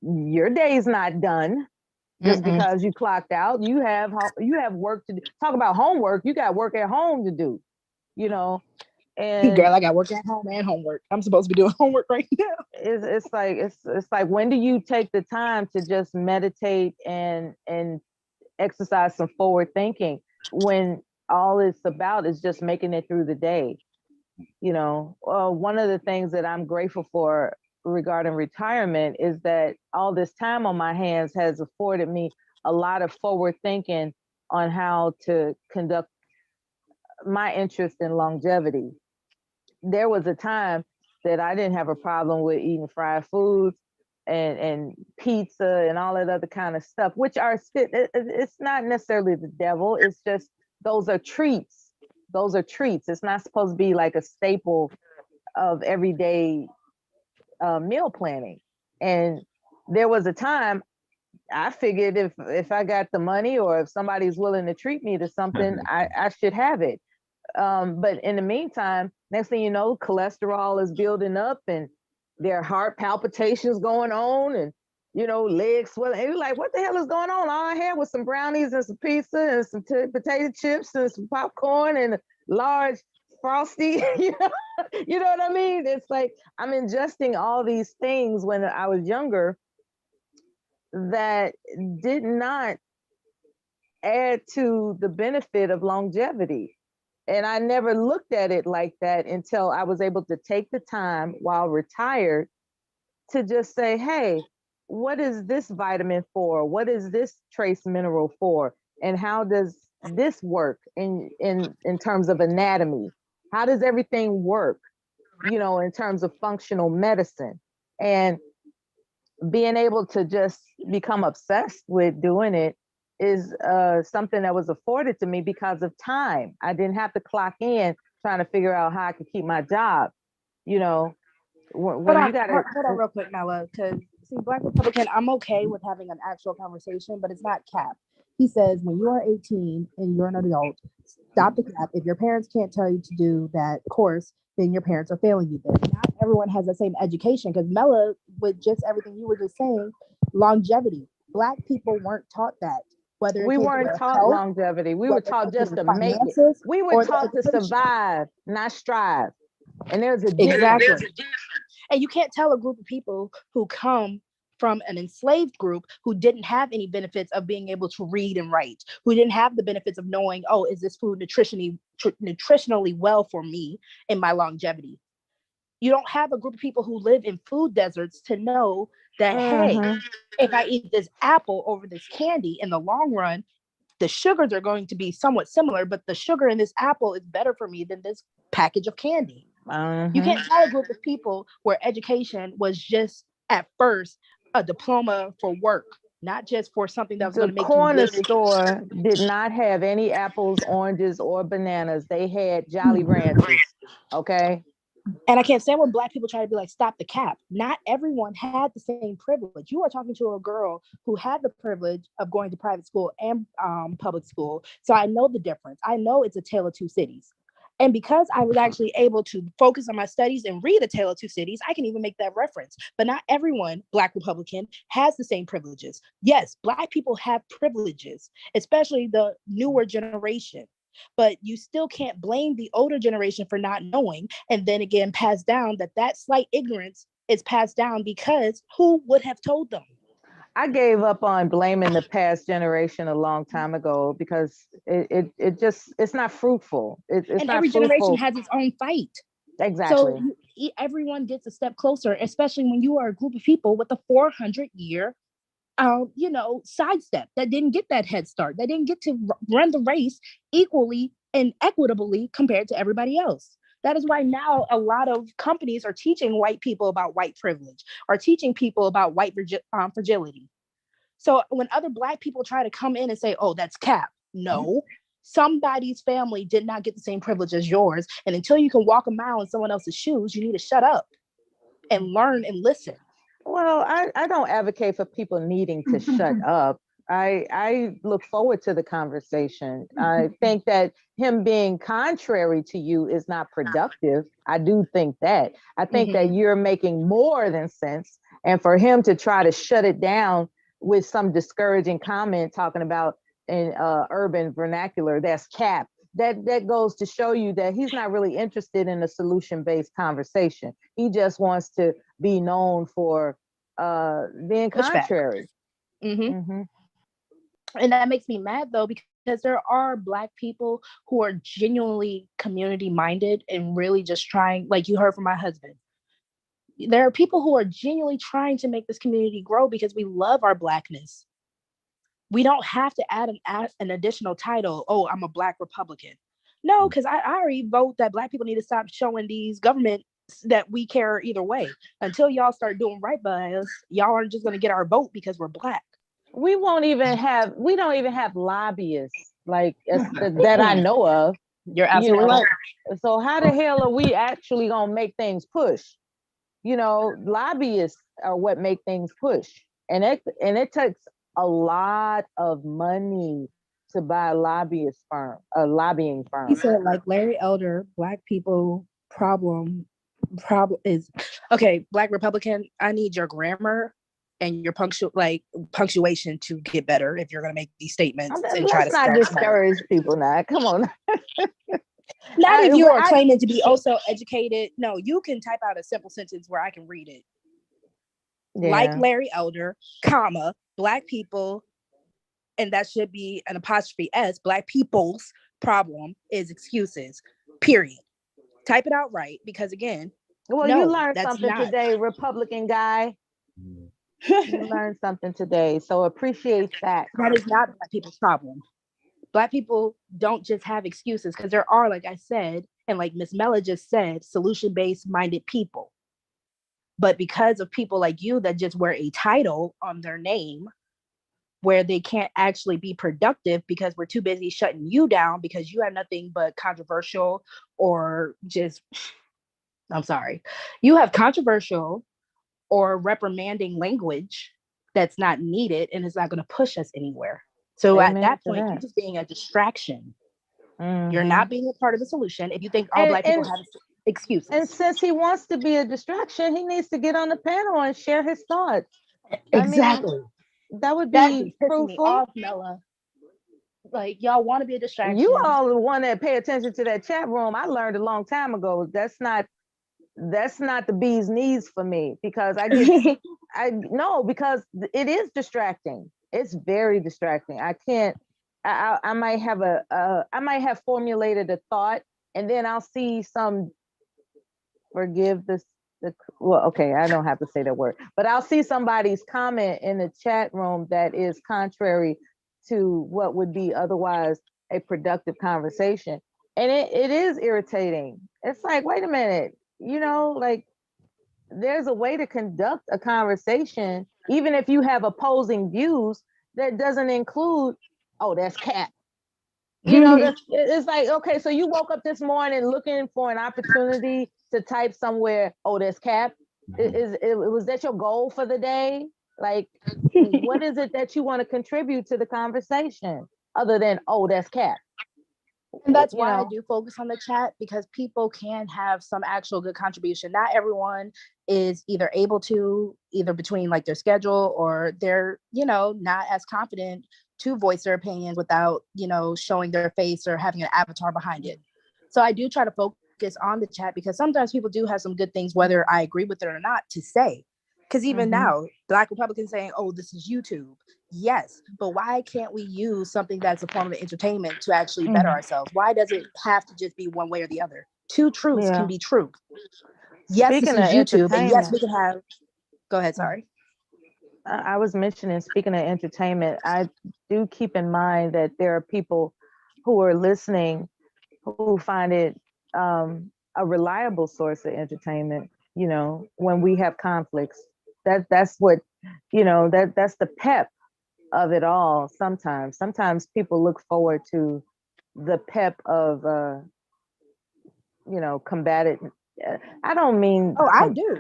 your day's not done just because you clocked out. You have work to do. Talk about homework. You got work at home to do, you know. And girl, I got work at home and homework. I'm supposed to be doing homework right now. It's like when do you take the time to just meditate and exercise some forward thinking when all it's about is just making it through the day? You know, one of the things that I'm grateful for regarding retirement is that all this time on my hands has afforded me a lot of forward thinking on how to conduct my interest in longevity. There was a time that I didn't have a problem with eating fried foods and pizza and all that other kind of stuff, which are still, it's not necessarily the devil. It's just, those are treats. Those are treats. It's not supposed to be like a staple of everyday meal planning. And there was a time I figured if I got the money or if somebody's willing to treat me to something, I should have it. But in the meantime, next thing you know, cholesterol is building up and there are heart palpitations going on and, you know, legs swelling. And you're like, what the hell is going on? All I had was some brownies and some pizza and some potato chips and some popcorn and a large Frosty. You know what I mean? It's like I'm ingesting all these things when I was younger that did not add to the benefit of longevity. And I never looked at it like that until I was able to take the time while retired to just say, hey, what is this vitamin for? What is this trace mineral for? And how does this work in terms of anatomy? How does everything work, you know, in terms of functional medicine? And being able to just become obsessed with doing it is something that was afforded to me because of time. I didn't have to clock in trying to figure out how I could keep my job. You know, when you got to hold on real quick, Mella, because see, Black Republican, I'm okay with having an actual conversation, but it's not cap. He says when you are 18 and you're an adult, stop the cap. If your parents can't tell you to do that course, then your parents are failing you. But not everyone has the same education because Mella, with just everything you were just saying, longevity. Black people weren't taught that. Whether we weren't taught health, longevity, we were taught just to make it. We were taught to survive, not strive. And there's a difference. Exactly. And you can't tell a group of people who come from an enslaved group who didn't have any benefits of being able to read and write, who didn't have the benefits of knowing, oh, is this food nutritionally well for me in my longevity? You don't have a group of people who live in food deserts to know that, hey, if I eat this apple over this candy in the long run, the sugars are going to be somewhat similar, but the sugar in this apple is better for me than this package of candy. You can't tell a group of people where education was just at first a diploma for work. not just for something that was going The to make you corner live. store did not have any apples, oranges, or bananas. They had Jolly Ranchers. Okay. And I can't stand when Black people try to be like, stop the cap. Not everyone had the same privilege. You are talking to a girl who had the privilege of going to private school and public school. So I know the difference. I know it's a tale of two cities. And because I was actually able to focus on my studies and read A Tale of Two Cities, I can even make that reference. But not everyone, Black Republican, has the same privileges. Yes, Black people have privileges, especially the newer generation. But you still can't blame the older generation for not knowing, and then again pass down that slight ignorance is passed down because who would have told them? I gave up on blaming the past generation a long time ago because it's not fruitful. It's and not every fruitful. generation has its own fight. Exactly. So everyone gets a step closer, especially when you are a group of people with a 400-year sidestep that didn't get that head start, that didn't get to run the race equally and equitably compared to everybody else. That is why now a lot of companies are teaching white people about white privilege, are teaching people about white fragility. So when other Black people try to come in and say, oh, that's cap, no, somebody's family did not get the same privilege as yours. And until you can walk a mile in someone else's shoes, you need to shut up and learn and listen. Well, I don't advocate for people needing to shut up. I look forward to the conversation. I think that him being contrary to you is not productive. I do think that. I think that you're making more than sense. And for him to try to shut it down with some discouraging comment talking about in urban vernacular, that's cap. That goes to show you that he's not really interested in a solution-based conversation. He just wants to be known for being contrary. And that makes me mad though, because there are Black people who are genuinely community minded and really just trying, like you heard from my husband. There are people who are genuinely trying to make this community grow because we love our Blackness. We don't have to add an additional title. Oh, I'm a Black Republican. No, because I already vote that Black people need to stop showing these governments that we care either way. Until y'all start doing right by us, y'all aren't just going to get our vote because we're Black. We don't even have lobbyists that I know of. You're absolutely right. So how the hell are we actually going to make things push? Lobbyists are what make things push. And it takes a lot of money to buy a lobbying firm. He said, like Larry Elder, Black people problem is okay. Black Republican, I need your grammar and your punctuation to get better if you're going to make these statements. Let's not discourage people now. Come on. Not if you are claiming to be also educated. No, you can type out a simple sentence where I can read it. Yeah. Like Larry Elder, comma, Black people, and that should be an apostrophe S, Black people's problem is excuses, period. Type it out right, because again, you learned something today, Republican guy. You learned something today, so appreciate that. That is not Black people's problem. Black people don't just have excuses, because there are, like I said, and like Miss Mella just said, solution-based minded people. But because of people like you that just wear a title on their name, where they can't actually be productive because we're too busy shutting you down because you have nothing but controversial or just, I'm sorry, you have controversial or reprimanding language that's not needed and it's not going to push us anywhere. So at that point, you're just being a distraction. You're not being a part of the solution if you think all Black people have excuses. And since he wants to be a distraction, he needs to get on the panel and share his thoughts. Exactly. That would be fruitful. Off, Mella. Like, y'all want to be a distraction. You all want to pay attention to that chat room. I learned a long time ago. That's not the bee's knees for me, because because it is distracting. It's very distracting. I can't. I might have formulated a thought, and then I'll see some. Forgive this. Okay, I don't have to say that word, but I'll see somebody's comment in the chat room that is contrary to what would be otherwise a productive conversation. And it is irritating. It's like, wait a minute, there's a way to conduct a conversation, even if you have opposing views, that doesn't include, oh, that's cap. You know, it's like, okay, so you woke up this morning looking for an opportunity to type somewhere, oh, that's cap. Was that your goal for the day? Like, what is it that you want to contribute to the conversation other than, oh, that's cap? And that's why I do focus on the chat, because people can have some actual good contribution. Not everyone is either able to, either between like their schedule, or they're, not as confident to voice their opinions without, showing their face or having an avatar behind it. So I do try to focus on the chat, because sometimes people do have some good things, whether I agree with it or not, to say. Because even now, Black Republicans saying, oh, this is YouTube. Yes, but why can't we use something that's a form of entertainment to actually better ourselves? Why does it have to just be one way or the other? Two truths can be true. Yes, speaking this is YouTube, and yes, we can have. Go ahead, sorry. I was mentioning, speaking of entertainment, I do keep in mind that there are people who are listening who find it a reliable source of entertainment, when we have conflicts. That's what, that's the pep of it all. Sometimes people look forward to the pep of combative. I don't mean I do.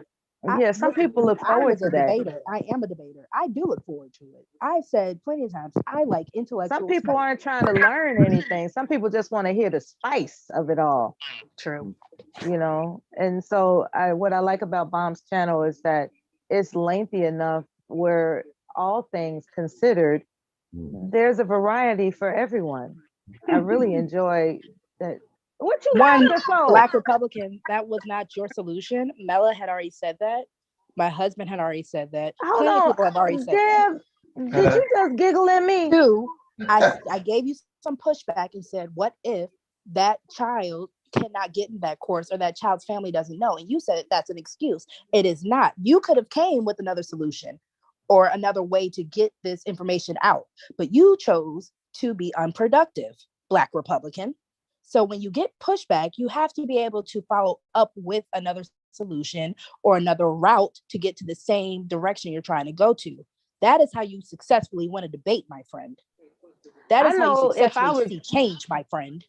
Yeah, some people look forward to that. I am a debater. I do look forward to it. I've said plenty of times, I like intellectual. Some people aren't trying to learn anything. Some people just want to hear the spice of it all. True. And so what I like about Bomb's channel is that it's lengthy enough where, all things considered, there's a variety for everyone. I really enjoy that. What you One Black Republican, that was not your solution. Mela had already said that. My husband had already said that. Hold on. People have already said that. Did you just giggle at me? Two, I gave you some pushback and said, what if that child cannot get in that course, or that child's family doesn't know? And you said that's an excuse. It is not. You could have came with another solution or another way to get this information out, but you chose to be unproductive, Black Republican. So when you get pushback, you have to be able to follow up with another solution or another route to get to the same direction you're trying to go to. That is how you successfully win a debate, my friend. That is how you successfully see change, my friend.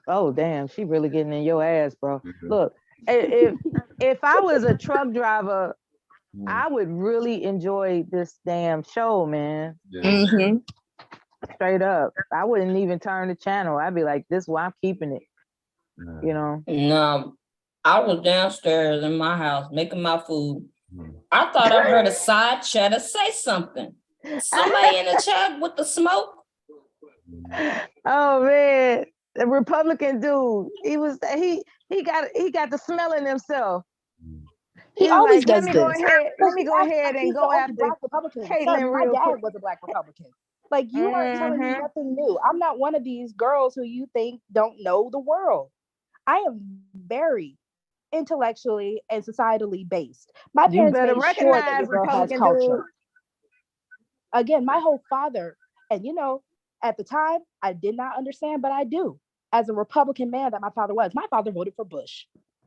Oh damn, she really getting in your ass, bro. Look, if I was a truck driver, I would really enjoy this damn show, man. Straight up. I wouldn't even turn the channel. I'd be like, this is why I'm keeping it. No, I was downstairs in my house making my food. I thought I heard a side chatter say something. Somebody in the chat with the smoke. Oh man, the Republican dude. He got the smell in himself. He always does this. Let me go ahead and go after Black Republican. Caitlin. My dad was a Black Republican. Like, you aren't telling me nothing new. I'm not one of these girls who you think don't know the world. I am very intellectually and societally based. My parents made sure that your girl has culture. Again, my whole father, and at the time, I did not understand, but I do. As a Republican man that my father was, my father voted for Bush,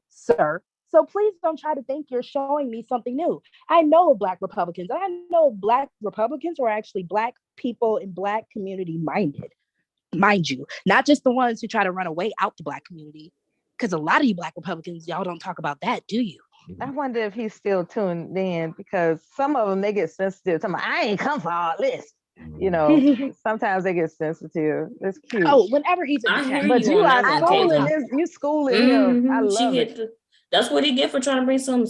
sir. So please don't try to think you're showing me something new. I know Black Republicans. I know Black Republicans are actually Black people and Black community minded, mind you, not just the ones who try to run away out the Black community. Because a lot of you Black Republicans, y'all don't talk about that, do you? I wonder if he's still tuned in, because some of them, they get sensitive. I ain't come for all this. Sometimes they get sensitive. It's cute. Oh, whenever he's in the chat. But you are schooling him. I love it. That's what he get for trying to bring some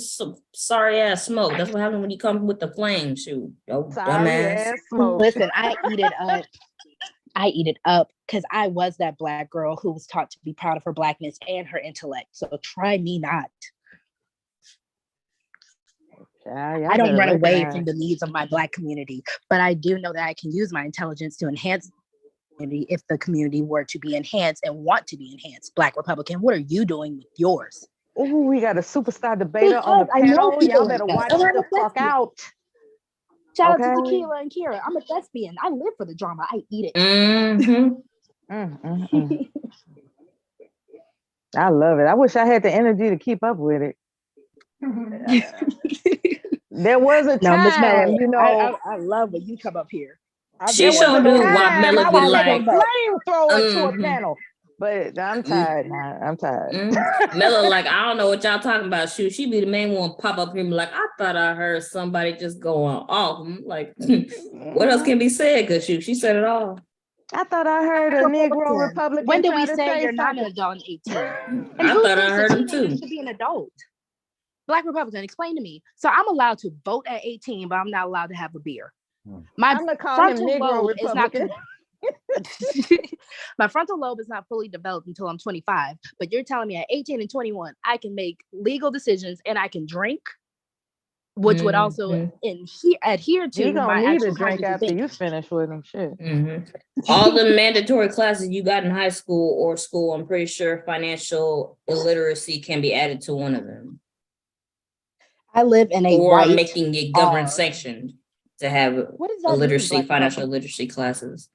sorry ass smoke. That's what happens when you come with the flame shoot. Dumbass. Listen, I eat it up because I was that Black girl who was taught to be proud of her Blackness and her intellect. So try me not. I don't run away from the needs of my Black community, but I do know that I can use my intelligence to enhance community if the community were to be enhanced and want to be enhanced. Black Republican, what are you doing with yours? Oh, we got a superstar debater on the panel. Y'all better watch the fuck out. Shout out to Tequila and Kira. I'm a thespian. I live for the drama. I eat it. I love it. I wish I had the energy to keep up with it. There was a No, Miss time, Mello, you know, I love when you come up here. She there was sure a do. Why time Mela I be would take a like, flamethrower to a mhm. panel. But I'm tired now. I'm tired. Mela, like, I don't know what y'all talking about. Shoot, she be the main one pop up here and be like, I thought I heard somebody just going off. I'm like, what else can be said? Because she said it all. I thought I heard a Negro Republican. When did we try to say you're not something. an adult in 18? And I who thought I thinks heard a him teenager too. should be an adult? Black Republican, explain to me. So I'm allowed to vote at 18, but I'm not allowed to have a beer. My I'm gonna call him frontal Negro lobe is not Republican. my frontal lobe is not fully developed until I'm 25. But you're telling me at 18 and 21, I can make legal decisions and I can drink, which would also adhere to You gonna my need a actual drink conscious after thinking. you finish with them. Shit. All the mandatory classes you got in high school or school, I'm pretty sure financial illiteracy can be added to one of them. I live in a or white making it government sanctioned to have What does that mean, financial literacy classes.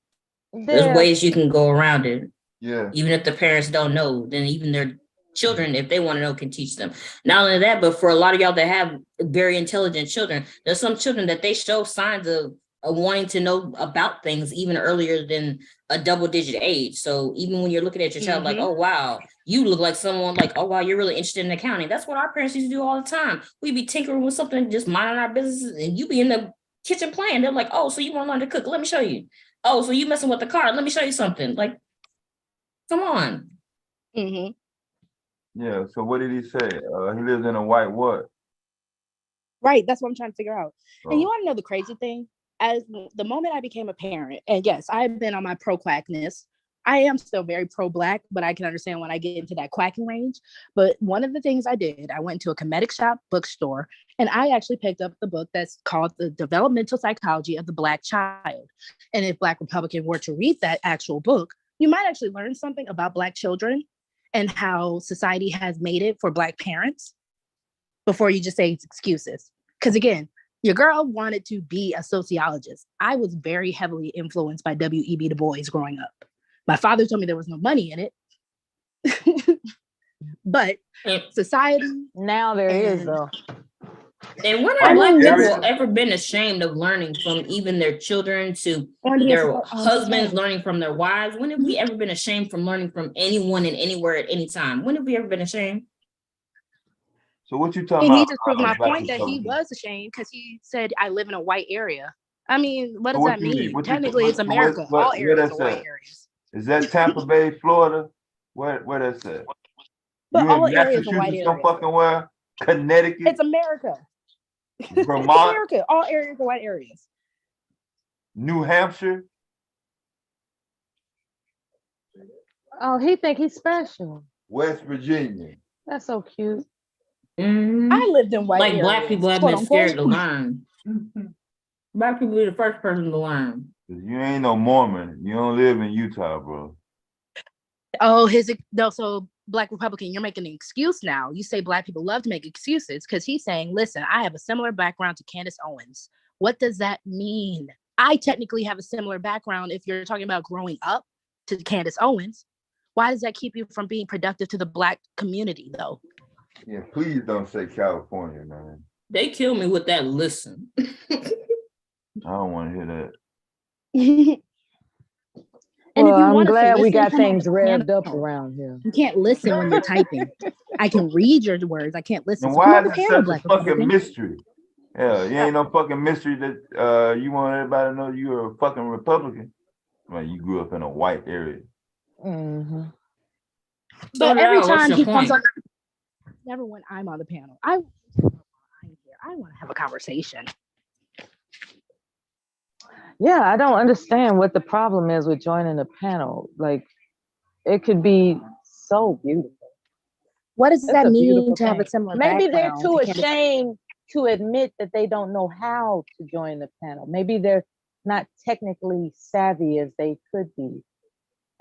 Yeah. There's ways you can go around it. Yeah. Even if the parents don't know, then even their children, if they want to know, can teach them. Not only that, but for a lot of y'all that have very intelligent children, there's some children that they show signs of wanting to know about things even earlier than a double-digit age. So even when you're looking at your child, like, oh wow, you look like someone like, oh wow, you're really interested in accounting. That's what our parents used to do all the time. We'd be tinkering with something, just minding our business, and you be in the kitchen playing. They're like, oh, so you want to learn to cook? Let me show you. Oh, so you messing with the car? Let me show you something. Like, come on. Yeah. So what did he say? He lives in a white what? Right. That's what I'm trying to figure out. And you want to know the crazy thing? As the moment I became a parent, and yes, I've been on my pro-quackness. I am still very pro-black, but I can understand when I get into that quacking range. But one of the things I did, I went to a comedic shop bookstore, and I actually picked up the book that's called The Developmental Psychology of the Black Child. And if Black Republican were to read that actual book, you might actually learn something about Black children and how society has made it for Black parents before you just say excuses. Because again, your girl wanted to be a sociologist. I was very heavily influenced by W.E.B. Du Bois growing up. My father told me there was no money in it. But society. Now there is, though. And when have Black people ever been ashamed of learning from even their children to their husbands, learning from their wives? When have we ever been ashamed from learning from anyone and anywhere at any time? When have we ever been ashamed? So what you talking and about? he just proved my point that he was ashamed because he said, I live in a white area. I mean, what does that mean? Technically, it's America. All areas are white areas. Is that Tampa Bay, Florida? Where that's at? But you all in areas are white Massachusetts, areas. fucking where? Connecticut? It's America. Vermont? It's America. All areas are white areas. New Hampshire? Oh, he think he's special. West Virginia. That's so cute. I lived in white areas. Black people have been scared to learn. Black people be the first person to learn. You ain't no Mormon. You don't live in Utah, bro. Oh, so Black Republican, you're making an excuse now. You say Black people love to make excuses because he's saying, listen, I have a similar background to Candace Owens. What does that mean? I technically have a similar background if you're talking about growing up to Candace Owens. Why does that keep you from being productive to the Black community, though? Yeah, please don't say California, man. They kill me with that listen. I don't want to hear that. And well, if you I'm want glad to we got listen, things revved up around here. You can't listen when you're typing. I can read your words. I can't listen. And so why come is it on the panel, such a Black fucking Republican. mystery? Yeah, you ain't no fucking mystery that you want everybody to know you're a fucking Republican. Well, you grew up in a white area. Mm-hmm. But every time he comes on, never when I'm on the panel. I want to have a conversation. Yeah, I don't understand what the problem is with joining the panel. Like, it could be so beautiful. What does that mean to have a similar Maybe background? they're too ashamed to admit that they don't know how to join the panel. Maybe they're not technically savvy as they could be.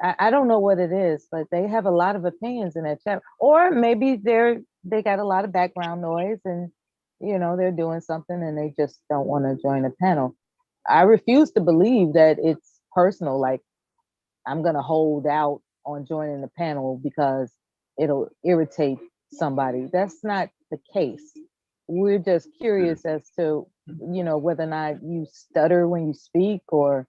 I don't know what it is, but they have a lot of opinions in that chat. Or maybe they got a lot of background noise and, you know, they're doing something and they just don't want to join the panel. I refuse to believe that it's personal. Like, I'm going to hold out on joining the panel because it'll irritate somebody. That's not the case. we're just curious as to, you know, whether or not you stutter when you speak, or,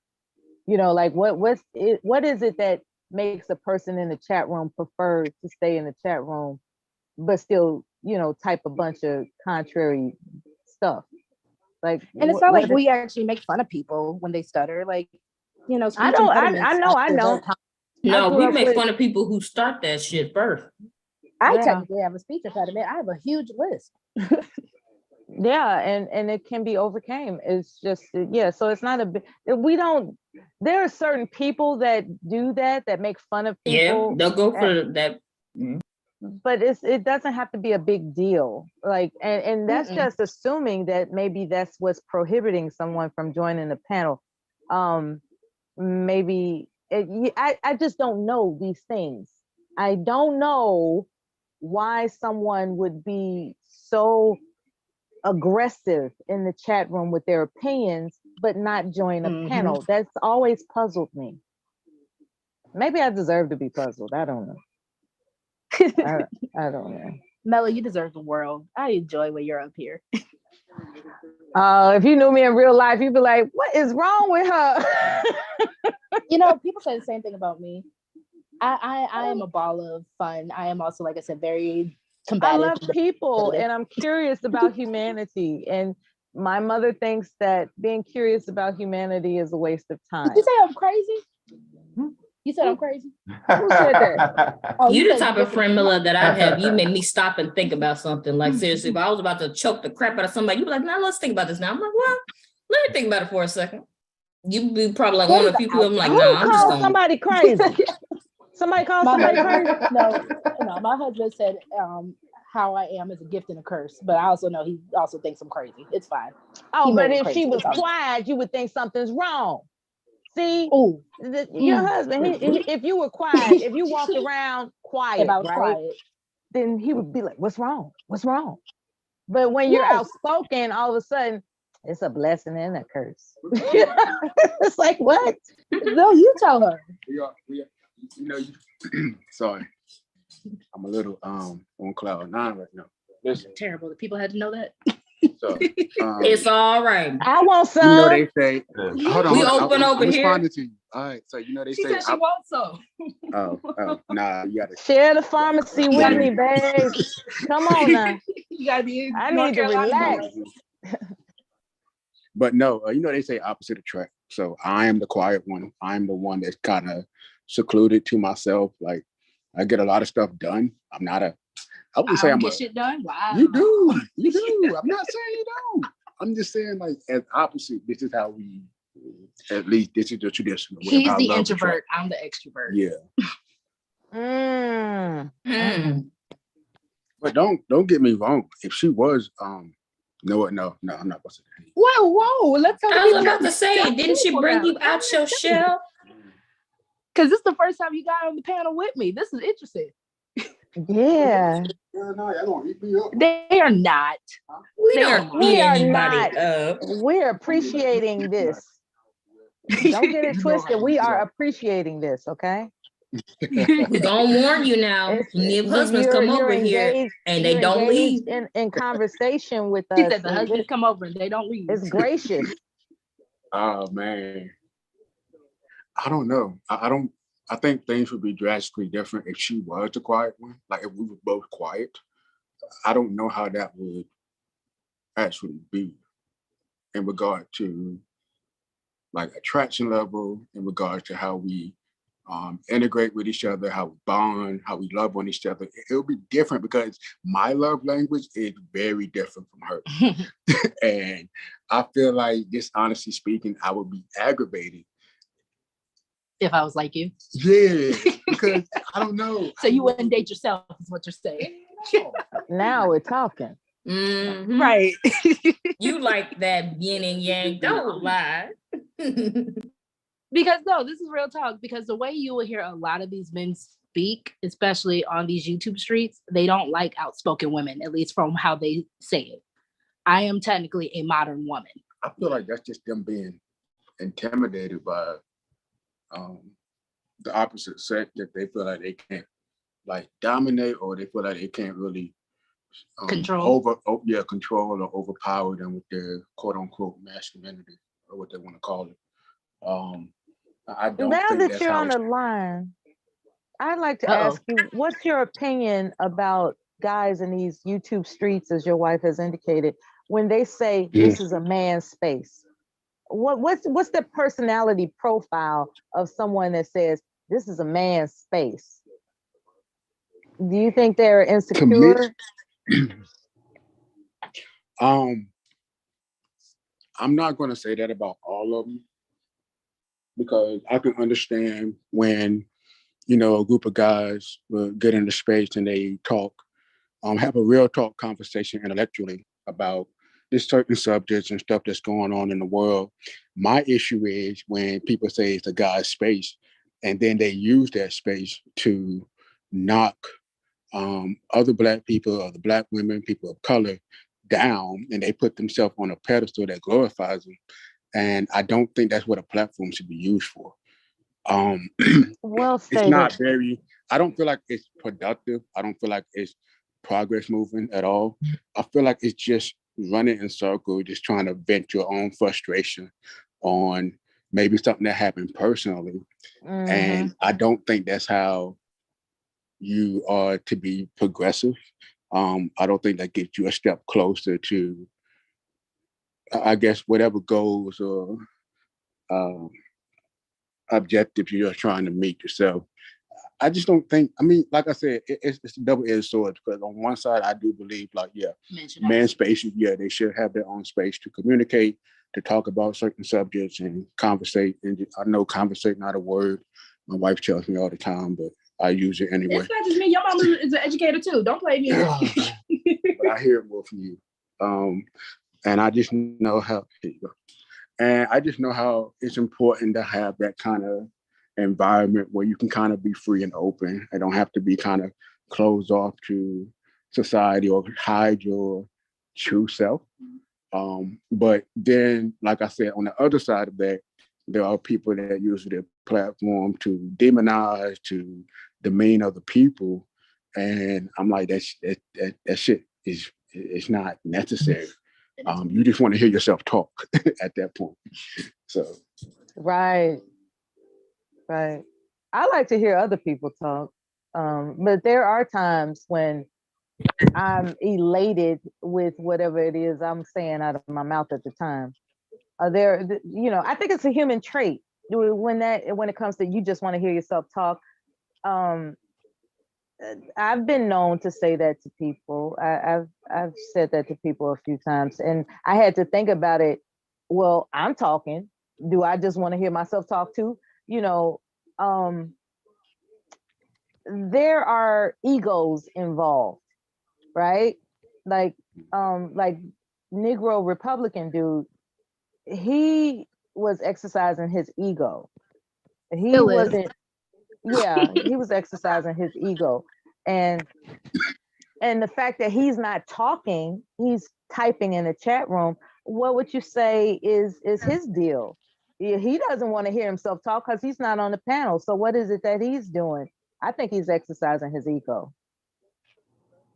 you know, like what is it that makes a person in the chat room prefer to stay in the chat room, but still, you know, type a bunch of contrary stuff. Like, and it's not like we actually make fun of people when they stutter. Like, you know, I don't. I know. No, we make fun of people who start that shit first. I technically have a speech impediment. I have a huge list. Yeah, and it can be overcame. It's just, yeah. So it's not a big. We don't. There are certain people that do that make fun of people. Yeah, they'll go for that. But it doesn't have to be a big deal. Like, and that's just assuming that maybe that's what's prohibiting someone from joining the panel. Maybe I just don't know these things. I don't know why someone would be so aggressive in the chat room with their opinions, but not join a panel. That's always puzzled me. Maybe I deserve to be puzzled. I don't know. I don't know. Mello, you deserve the world. I enjoy when you're up here. If you knew me in real life, you'd be like, what is wrong with her? You know, people say the same thing about me. I am a ball of fun. I am also, like I said, very combative. I love people and I'm curious about humanity. And my mother thinks that being curious about humanity is a waste of time. Did you say I'm crazy? You said I'm crazy? Who said that? Oh, you the type of friend, Miller, that I'd have. You made me stop and think about something. Like, seriously, if I was about to choke the crap out of somebody, you'd be like, "Now let's think about this now." I'm like, well, let me think about it for a second. You'd be probably like one of the few people. I'm like, nah, I'm just going. Somebody crazy. Somebody called somebody crazy? No, my husband said how I am is a gift and a curse, but I also know he also thinks I'm crazy. It's fine. Oh, but if she was quiet, you would think something's wrong. See, your husband, if you were quiet, if you walked around quiet, if I was quiet, then he would be like, what's wrong? What's wrong? But when you're outspoken, all of a sudden, it's a blessing and a curse. It's like, what? No, you tell her. You know, sorry. I'm a little on cloud nine right now. Listen. Terrible that people had to know that. So, it's all right. I want some. You know they say, hold on. We open over I'm here. responding to you. All right. So you know they she say. Said she wants some. Oh, nah. You gotta share the pharmacy with me, babe. Come on now. You gotta be. I need to relax. But no, you know they say opposite attract. So I am the quiet one. I'm the one that's kind of secluded to myself. Like I get a lot of stuff done. I'm not a. I wouldn't say I'm get shit done. Wow. You do. I'm not saying you don't. I'm just saying, like, as opposite, this is how we, at least this is the traditional way. He's the introvert. I'm the extrovert. Yeah. But don't get me wrong. If she was, no, I'm not gonna say that. Whoa. Let's talk. I was about to say, didn't she bring you out your shell? Because this is the first time you got on the panel with me. This is interesting. Yeah. They are not. We are not. We're appreciating this. Don't get it twisted. We are appreciating this, okay? We're gonna warn you now. If husbands come over here and they don't leave in conversation with us. He said the husbands come over and they don't leave. It's gracious. Oh man. I don't know. I think things would be drastically different if she was the quiet one. Like if we were both quiet, I don't know how that would actually be in regard to like attraction level, in regards to how we integrate with each other, how we bond, how we love on each other. It'll be different because my love language is very different from hers. And I feel like, just honestly speaking, I would be aggravated if I was like you. Yeah, because I don't know. So you wouldn't date yourself, is what you're saying. Now we're talking. Mm-hmm. Right. You like that yin and yang, don't lie. Because no, this is real talk. Because the way you will hear a lot of these men speak, especially on these YouTube streets, they don't like outspoken women, at least from how they say it. I am technically a modern woman. I feel like that's just them being intimidated by the opposite sex, that they feel like they can't like dominate, or they feel like they can't really Control. Control or overpower them with their quote unquote masculinity or what they want to call it. I don't now think that that's you're how on the line, I'd like to ask you, what's your opinion about guys in these YouTube streets, as your wife has indicated, when they say this is a man's space? What's the personality profile of someone that says this is a man's space? Do you think they're insecure? I'm not going to say that about all of them, because I can understand when, a group of guys will get into space and they talk, have a real talk conversation intellectually about this certain subjects and stuff that's going on in the world. My issue is when people say it's a guy's space and then they use that space to knock other Black people or the Black women, people of color down, and they put themselves on a pedestal that glorifies them. And I don't think that's what a platform should be used for. Well stated. It's not I don't feel like it's productive. I don't feel like it's progress moving at all. I feel like it's just running in circles, just trying to vent your own frustration on maybe something that happened personally. And I don't think that's how you are to be progressive. I don't think that gets you a step closer to, I guess, whatever goals or objectives you're trying to meet yourself. I just don't think, like I said, it's a double-edged sword, because on one side, I do believe men's spaces, they should have their own space to communicate, to talk about certain subjects and conversate. And I know conversate not a word my wife tells me all the time, but I use it anyway. It's not just me. Your mom is an educator too. Don't play me. But I hear it more from you. And I just know how, here you go. And I just know how it's important to have that kind of environment where you can kind of be free and open. I don't have to be kind of closed off to society or hide your true self. But then, like I said, on the other side of that, there are people that use their platform to demonize, to demean other people. And I'm like, that shit is not necessary. You just want to hear yourself talk at that point. So. Right. I like to hear other people talk. But there are times when I'm elated with whatever it is I'm saying out of my mouth at the time. I think it's a human trait when it comes to you just want to hear yourself talk. I've been known to say that to people. I've said that to people a few times, and I had to think about it. Well, I'm talking. Do I just want to hear myself talk too? There are egos involved, right? Like Negro Republican dude, he was exercising his ego. He was exercising his ego. And the fact that he's not talking, he's typing in the chat room, what would you say is his deal? He doesn't want to hear himself talk because he's not on the panel. So what is it that he's doing? I think he's exercising his ego.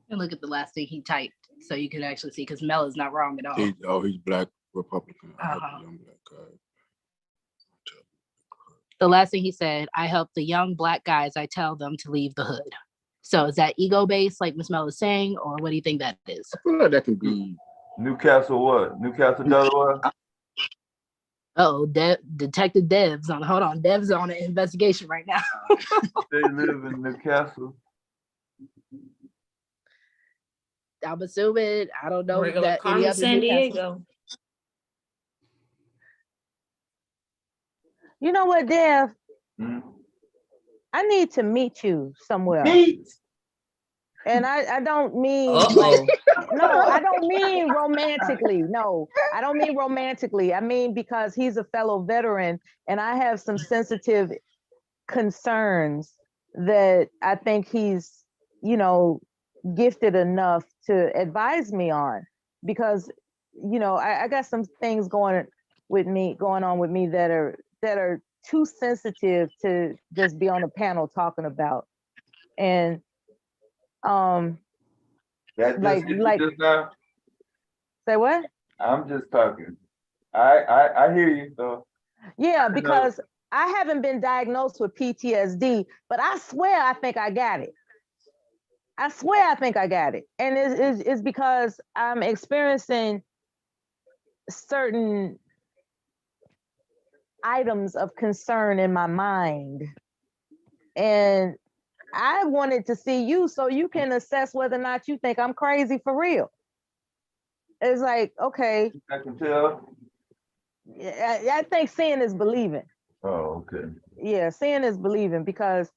And look at the last thing he typed, so you can actually see, because Mel is not wrong at all. He's Black Republican. Young Black guy. The last thing he said, I help the young Black guys, I tell them to leave the hood. So is that ego based, like Miss Mel is saying, or what do you think that is? I feel like that can be Newcastle, what? Newcastle, Delaware? Oh, Detective Dev's on. Hold on, Dev's on an investigation right now. They live in Newcastle. I'm assuming. I don't know that any other San Diego. You know what, Dev? I need to meet you somewhere. And I don't mean I don't mean romantically. No, I don't mean romantically. I mean because he's a fellow veteran and I have some sensitive concerns that I think he's, gifted enough to advise me on, because, I got some things going on with me that are too sensitive to just be on a panel talking about. And That just hit you just now? Say what? I'm just talking. I hear you though. Yeah, because I haven't been diagnosed with PTSD, but I swear I think I got it. I swear I think I got it. And it's because I'm experiencing certain items of concern in my mind. And I wanted to see you so you can assess whether or not you think I'm crazy for real. It's like, okay. I can tell. I think seeing is believing. Oh, okay. Yeah, seeing is believing because,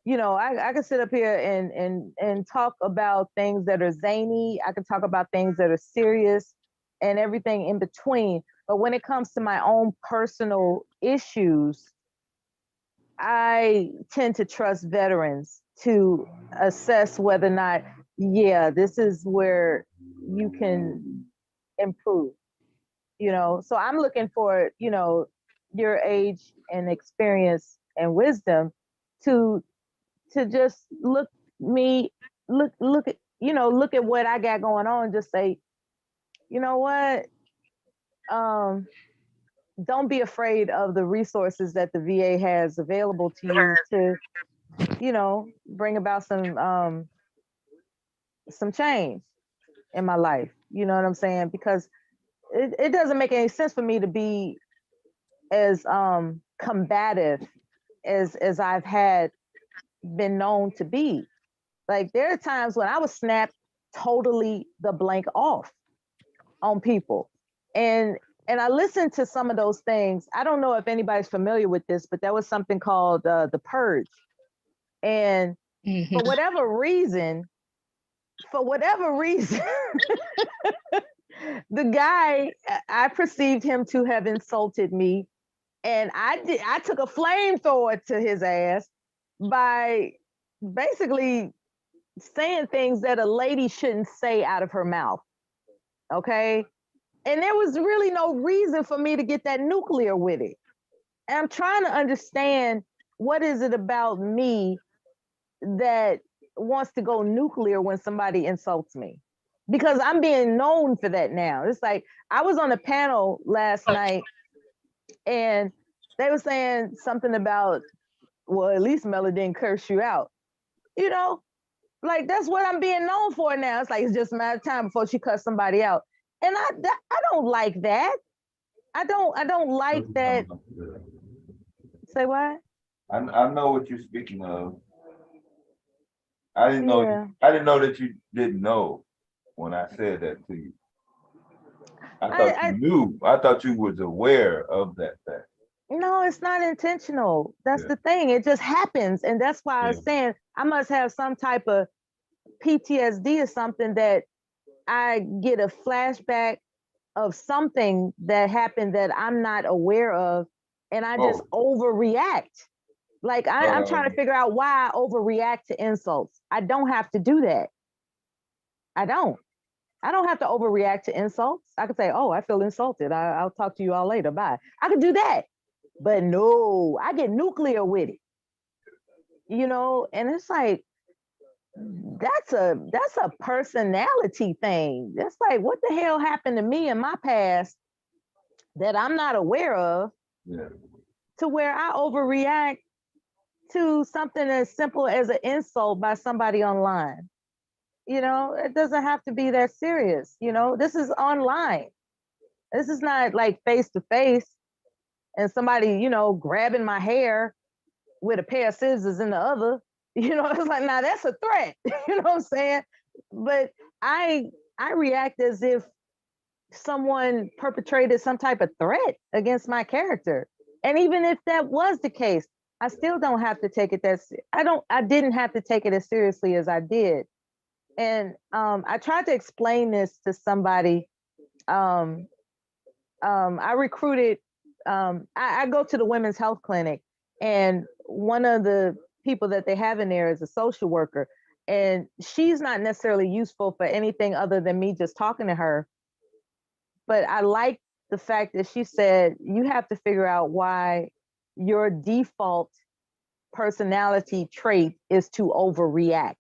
you know, I can sit up here and talk about things that are zany. I can talk about things that are serious and everything in between. But when it comes to my own personal issues, I tend to trust veterans to assess whether or not, yeah, this is where you can improve, you know. So I'm looking for, you know, your age and experience and wisdom to just look at, you know, look at what I got going on, just say, you know what, don't be afraid of the resources that the VA has available to you to, you know, bring about some change in my life. You know what I'm saying? Because it doesn't make any sense for me to be as combative as I've been known to be. Like there are times when I would snap totally the blank off on people. And I listened to some of those things. I don't know if anybody's familiar with this, but there was something called The Purge. And for whatever reason, the guy, I perceived him to have insulted me. And I took a flamethrower to his ass by basically saying things that a lady shouldn't say out of her mouth. Okay. And there was really no reason for me to get that nuclear with it. And I'm trying to understand, what is it about me that wants to go nuclear when somebody insults me? Because I'm being known for that now. It's like, I was on a panel last night and they were saying something about, well, at least Mela didn't curse you out. You know, like that's what I'm being known for now. It's like, it's just a matter of time before she cuts somebody out. And I don't like that. I don't like that. Say what? I know what you're speaking of. I didn't know that you didn't know when I said that to you. I thought you knew. I thought you was aware of that fact. No, it's not intentional. That's the thing. It just happens. And that's why I was saying I must have some type of PTSD or something, that I get a flashback of something that happened that I'm not aware of, and I just overreact. Like I'm trying to figure out why I overreact to insults. I don't have to do that. I don't have to overreact to insults. I could say, oh, I feel insulted. I'll talk to you all later. Bye. I could do that. But no, I get nuclear with it. You know, and it's like, that's a personality thing. That's like, what the hell happened to me in my past that I'm not aware of, to where I overreact to something as simple as an insult by somebody online. You know, it doesn't have to be that serious. You know, this is online. This is not like face to face and somebody, you know, grabbing my hair with a pair of scissors in the other. You know, it's like, now that's a threat. You know what I'm saying? But I react as if someone perpetrated some type of threat against my character. And even if that was the case, I still don't have to take it I didn't have to take it as seriously as I did. And I tried to explain this to somebody. I recruited, I go to the women's health clinic, and one of the people that they have in there is a social worker, and she's not necessarily useful for anything other than me just talking to her. But I like the fact that she said, you have to figure out why your default personality trait is to overreact.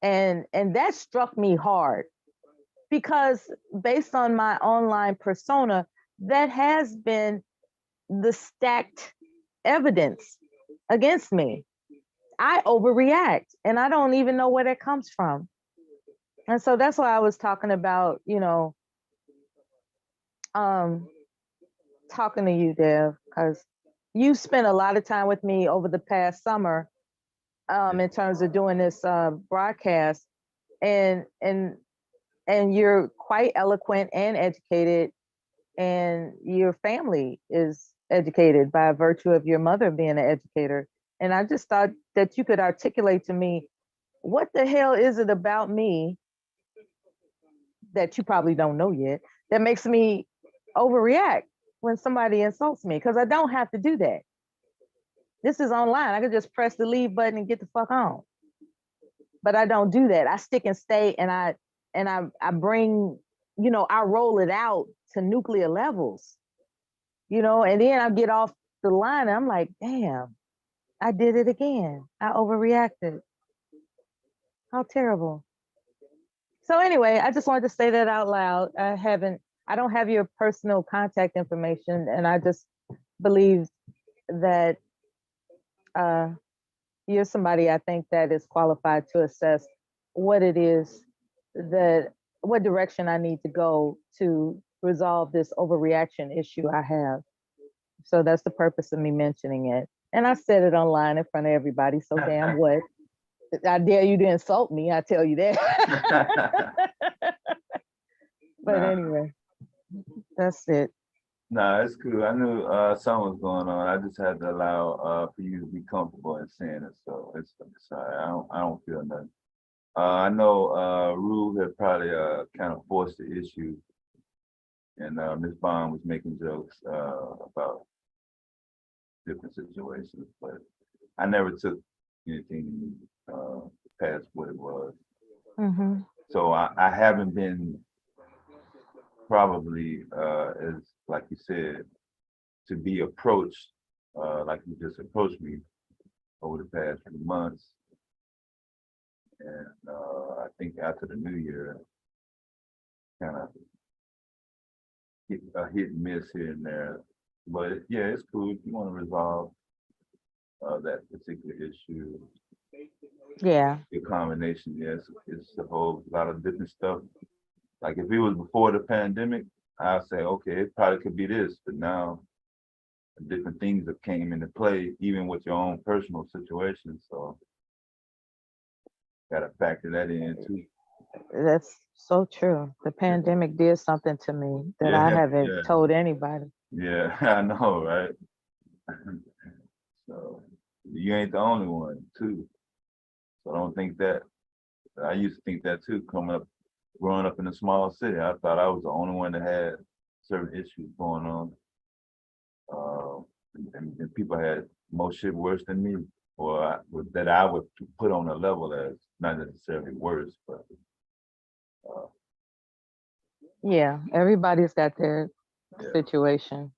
And that struck me hard because based on my online persona, that has been the stacked evidence against me. I overreact and I don't even know where that comes from. And so that's why I was talking about, talking to you, Dev, because you spent a lot of time with me over the past summer in terms of doing this broadcast, and you're quite eloquent and educated, and your family is educated by virtue of your mother being an educator. And I just thought that you could articulate to me, what the hell is it about me that you probably don't know yet that makes me overreact when somebody insults me? Because I don't have to do that. This is online. I could just press the leave button and get the fuck on. But I don't do that. I stick and stay, and I bring, I roll it out to nuclear levels, and then I get off the line and I'm like, damn, I did it again. I overreacted. How terrible. So anyway, I just wanted to say that out loud. I don't have your personal contact information, and I just believe that you're somebody I think that is qualified to assess what it is what direction I need to go to resolve this overreaction issue I have. So that's the purpose of me mentioning it. And I said it online in front of everybody, so damn what? I dare you to insult me, I tell you that. But anyway, that's it. Nah, it's cool. I knew something was going on. I just had to allow for you to be comfortable in saying it. So it's sorry. I don't feel nothing. I know Rue had probably kind of forced the issue, and Ms. Bond was making jokes about different situations, but I never took anything past what it was. Mm-hmm. So I haven't been probably as like you said, to be approached like you just approached me over the past few months. And I think after the new year, kind of hit and miss here and there. But yeah, it's cool if you want to resolve that particular issue. Yeah. Your combination, yes, it's a whole lot of different stuff. Like if it was before the pandemic, I'd say, okay, it probably could be this, but now different things that came into play, even with your own personal situation. So gotta factor that in too. That's so true. The pandemic did something to me that I haven't told anybody. Yeah, I know, right? So you ain't the only one too. So I don't think that, I used to think that too, growing up in a small city. I thought I was the only one that had certain issues going on. And people had more shit worse than me, or that I would put on a level as not necessarily worse, but yeah, everybody's got their situation.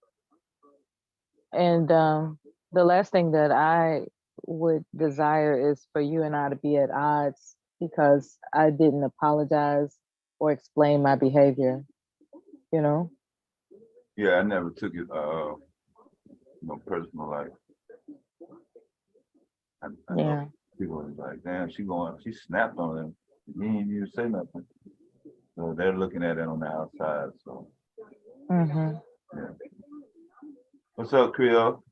And the last thing that I would desire is for you and I to be at odds because I didn't apologize or explain my behavior, Yeah, I never took it personal. Like I know people was like, damn, she snapped on him. He didn't even say nothing. So they're looking at it on the outside. So yeah. What's up, Creole?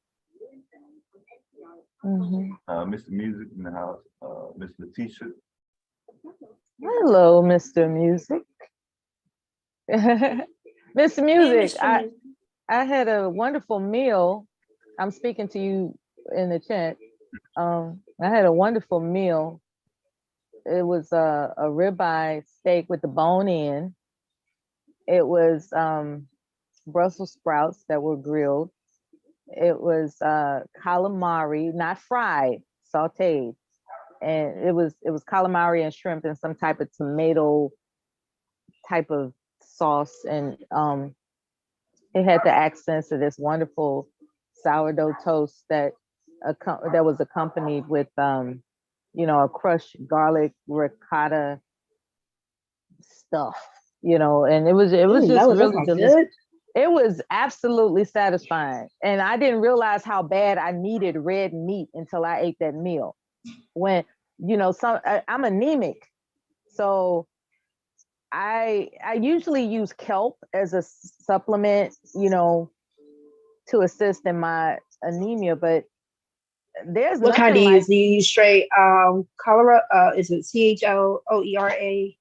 Mr. Music in the house. Miss Letitia. Hello, Mr. Music. Mr. Music, Hey, I had a wonderful meal. I'm speaking to you in the chat. I had a wonderful meal. It was a ribeye steak with the bone in. It was Brussels sprouts that were grilled. It was calamari, not fried, sauteed. And it was calamari and shrimp and some type of tomato type of sauce. And it had the accents of this wonderful sourdough toast that was accompanied with a crushed garlic ricotta stuff, and it was Ooh, just Melon, that really sounds delicious. good. It was absolutely satisfying. And I didn't realize how bad I needed red meat until I ate that meal. When, I'm anemic. So I usually use kelp as a supplement, to assist in my anemia, but there's What kind do nothing you like use? Do you use straight cholera? Is it CHLOERA?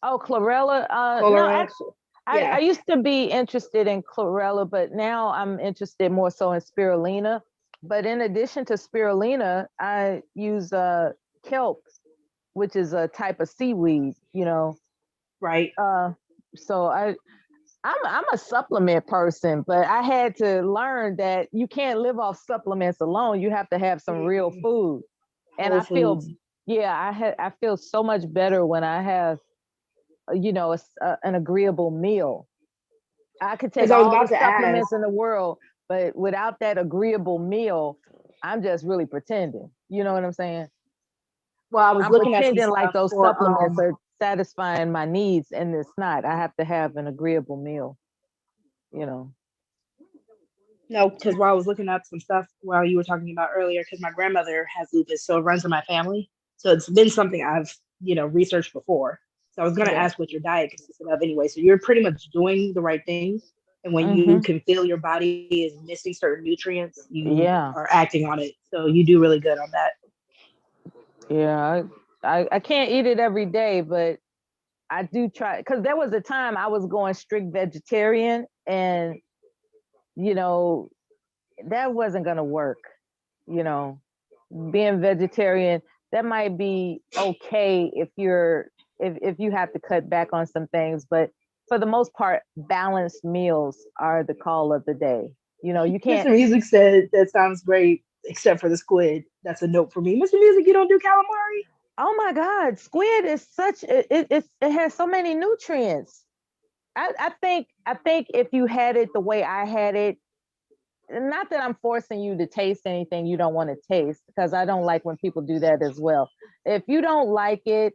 Oh, chlorella. No, Cholera. actually, I Yeah. used to be interested in chlorella, but now I'm interested more so in spirulina. But in addition to spirulina, I use kelp, which is a type of seaweed. Right. So I'm a supplement person, but I had to learn that you can't live off supplements alone. You have to have some real food. And Whole I feel, foods. I feel so much better when I have, an agreeable meal. I could take Because I was all the about to ask. supplements in the world, but without that agreeable meal, I'm just really pretending. You know what I'm saying? Well, I was I'm looking at some pretending like stuff those for supplements are satisfying my needs, and it's not. I have to have an agreeable meal, you know. no, because while I was looking up some stuff while you were talking about earlier, because my grandmother has lupus, so it runs in my family. So it's been something I've, researched before. So I was gonna Yeah. ask what your diet consisted of anyway. So you're pretty much doing the right thing. And when you Mm-hmm. can feel your body is missing certain nutrients, you Yeah. are acting on it. So you do really good on that. Yeah. I can't eat it every day, but I do try, because there was a time I was going strict vegetarian, and that wasn't gonna work. You know, being vegetarian, that might be okay if you have to cut back on some things, but for the most part, balanced meals are the call of the day. You Mr. can't. Music said that sounds great, except for the squid. That's a note for me. Mr. Music, you don't do calamari? Oh my God, squid is it has so many nutrients. I think if you had it the way I had it, not that I'm forcing you to taste anything you don't want to taste, because I don't like when people do that as well. If you don't like it,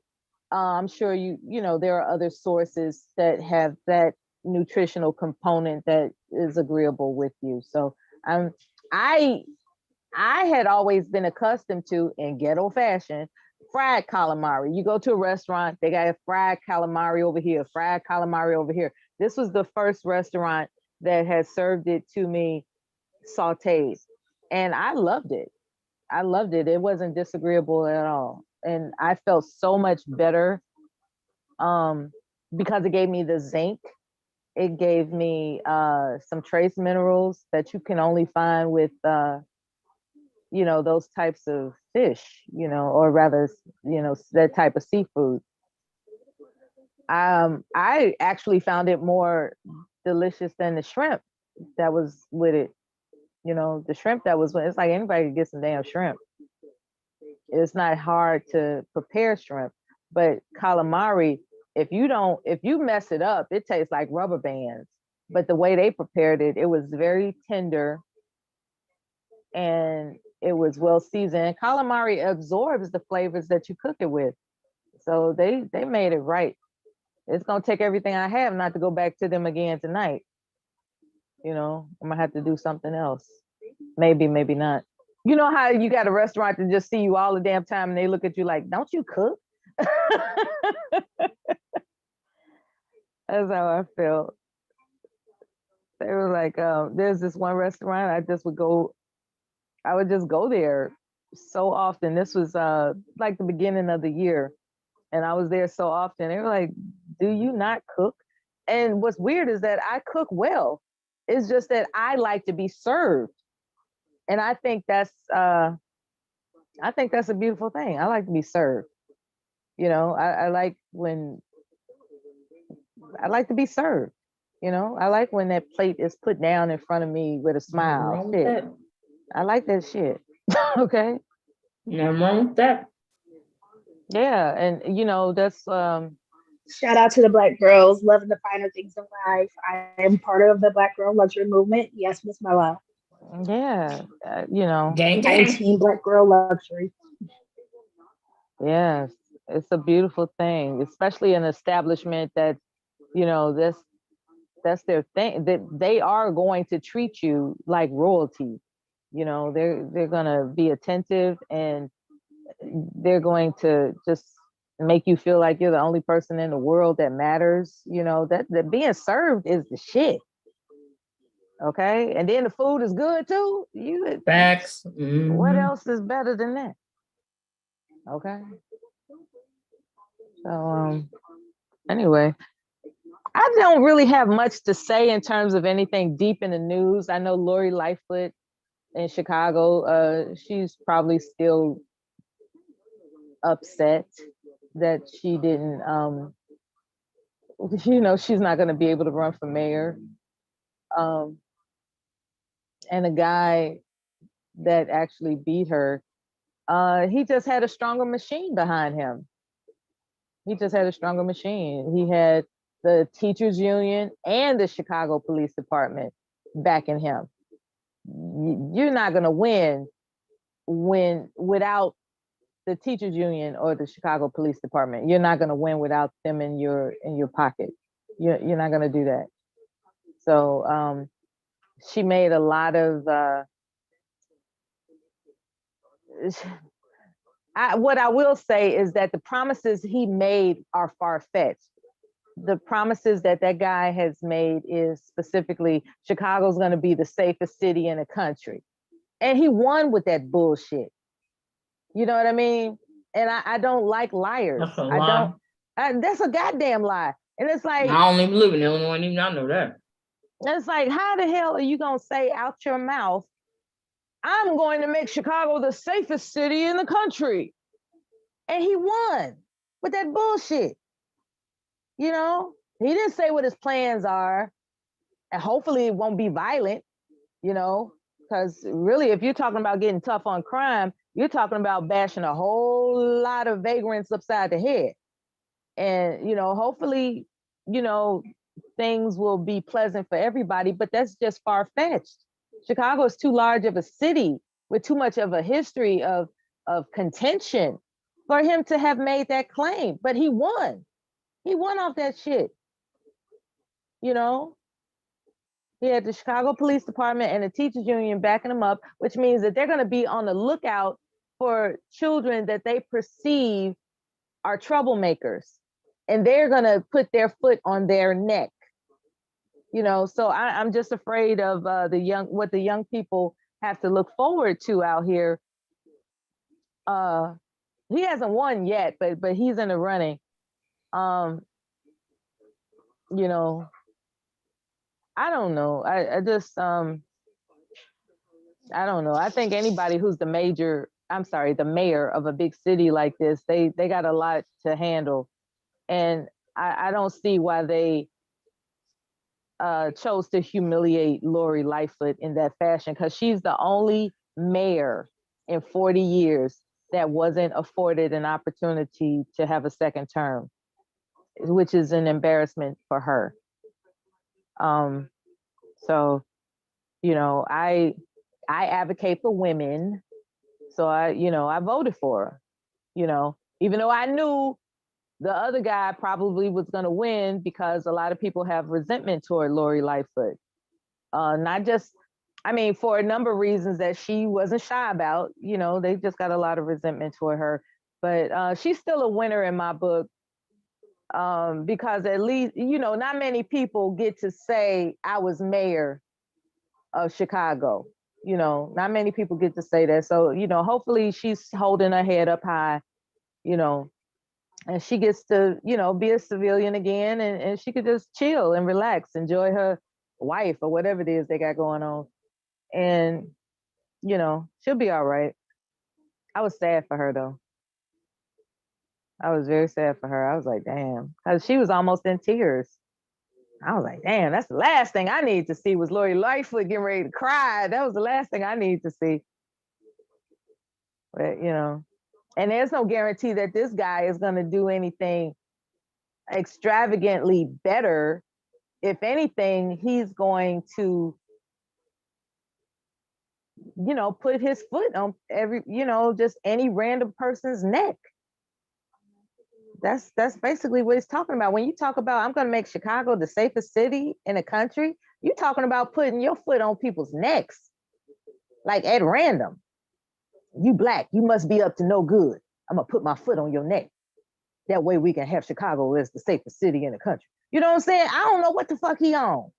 I'm sure there are other sources that have that nutritional component that is agreeable with you. So I'm I I had always been accustomed to, in ghetto fashion, fried calamari. You go to a restaurant, they got a fried calamari over here, fried calamari over here. This was the first restaurant that had served it to me sauteed. And I loved it. I loved it. It wasn't disagreeable at all. And I felt so much better um, because it gave me the zinc. It gave me some trace minerals that you can only find with those types of fish, or rather, that type of seafood. I actually found it more delicious than the shrimp that was with it. The shrimp that was with it's like anybody could get some damn shrimp. It's not hard to prepare shrimp, but calamari, if you mess it up, it tastes like rubber bands. But the way they prepared it, it was very tender and it was well seasoned. Calamari absorbs the flavors that you cook it with. So they made it right. It's gonna take everything I have not to go back to them again tonight. I'm gonna have to do something else. Maybe, maybe not. You know how you got a restaurant to just see you all the damn time and they look at you like, don't you cook? That's how I felt. They were like, there's this one restaurant I would just go there so often. This was like the beginning of the year, and I was there so often. They were like, do you not cook? And what's weird is that I cook well. It's just that I like to be served. And I think that's a beautiful thing. I like to be served. I like when I like to be served. I like when that plate is put down in front of me with a Nothing smile. wrong with Shit. that. I like that shit. Okay. Nothing wrong with that. Yeah. And that's Shout out to the Black girls, loving the finer things in life. I am part of the Black girl luxury movement. Yes, Miss Mella. Yeah, you know. Gang, gang. 19 black girl luxury. Yes, it's a beautiful thing, especially an establishment that, you know, that's their thing. That they are going to treat you like royalty. You know, they're gonna be attentive, and they're going to just make you feel like you're the only person in the world that matters. You know, that being served is the shit. Okay, and then the food is good too. Facts. What else is better than that? Okay. So anyway, I don't really have much to say in terms of anything deep in the news. I know Lori Lightfoot in Chicago, she's probably still upset that she didn't you know, she's not going to be able to run for mayor. And a guy that actually beat her, he just had a stronger machine behind him. He just had a stronger machine. He had the teachers union and the Chicago Police Department backing him. You're not going to win without the teachers union or the Chicago Police Department. You're not going to win without them in your pocket. You're not going to do that. So she made a lot of what I will say is that the promises he made are far-fetched. The promises that guy has made is specifically Chicago's going to be the safest city in the country. And he won with that bullshit. You know what I mean? And I don't like liars. That's a lie. That's a goddamn lie. And it's like, I don't even live in Illinois, and even I know that. It's like, how the hell are you going to say out your mouth, I'm going to make Chicago the safest city in the country? And he won with that bullshit. You know, he didn't say what his plans are. And hopefully it won't be violent, you know, because really, if you're talking about getting tough on crime, you're talking about bashing a whole lot of vagrants upside the head. And, you know, hopefully, you know, things will be pleasant for everybody, but that's just far-fetched. Chicago is too large of a city with too much of a history of contention for him to have made that claim. But he won. He won off that shit. You know, he had the Chicago Police Department and the teachers union backing him up, which means that they're going to be on the lookout for children that they perceive are troublemakers, and they're going to put their foot on their neck. You know, so I'm just afraid of what the young people have to look forward to out here. He hasn't won yet, but he's in the running. You know, I don't know. I just I don't know. I think anybody who's the mayor of a big city like this, they got a lot to handle. And I don't see why they chose to humiliate Lori Lightfoot in that fashion, because she's the only mayor in 40 years that wasn't afforded an opportunity to have a second term, which is an embarrassment for her. So, you know, I advocate for women. So I voted for her, you know, even though I knew the other guy probably was going to win, because a lot of people have resentment toward Lori Lightfoot. Not just, I mean, for a number of reasons that she wasn't shy about, you know, they just got a lot of resentment toward her. But she's still a winner in my book, because at least, you know, not many people get to say I was mayor of Chicago. You know, not many people get to say that. So, you know, hopefully she's holding her head up high, you know, and she gets to, you know, be a civilian again, and she could just chill and relax, enjoy her wife or whatever it is they got going on. And, you know, she'll be all right. I was sad for her though. I was very sad for her. I was like, damn, because she was almost in tears. I was like, damn, that's the last thing I need to see was Lori Lightfoot getting ready to cry. That was the last thing I need to see. But, you know, and there's no guarantee that this guy is going to do anything extravagantly better. If anything, he's going to you know, put his foot on every, you know, just any random person's neck. That's basically what he's talking about. When you talk about, I'm going to make Chicago the safest city in the country, you're talking about putting your foot on people's necks, like at random. You black, you must be up to no good. I'm going to put my foot on your neck. That way we can have Chicago as the safest city in the country. You know what I'm saying? I don't know what the fuck he on.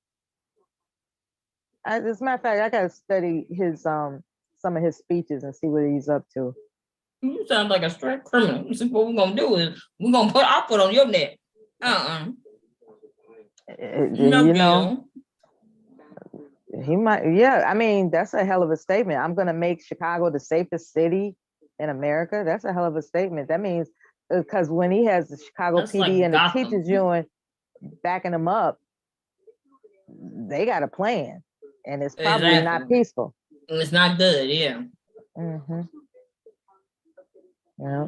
As a matter of fact, I got to study his some of his speeches and see what he's up to. You sound like a straight criminal. What we're gonna do is we're gonna put our foot on your neck. No, You know, he might. Yeah, I mean, that's a hell of a statement. I'm gonna make Chicago the safest city in America. That's a hell of a statement. That means because when he has the Chicago That's PD like and the Gotham. teachers union backing him up, they got a plan, and it's probably not Exactly. peaceful. It's not good. Yeah. Mm-hmm. Yeah.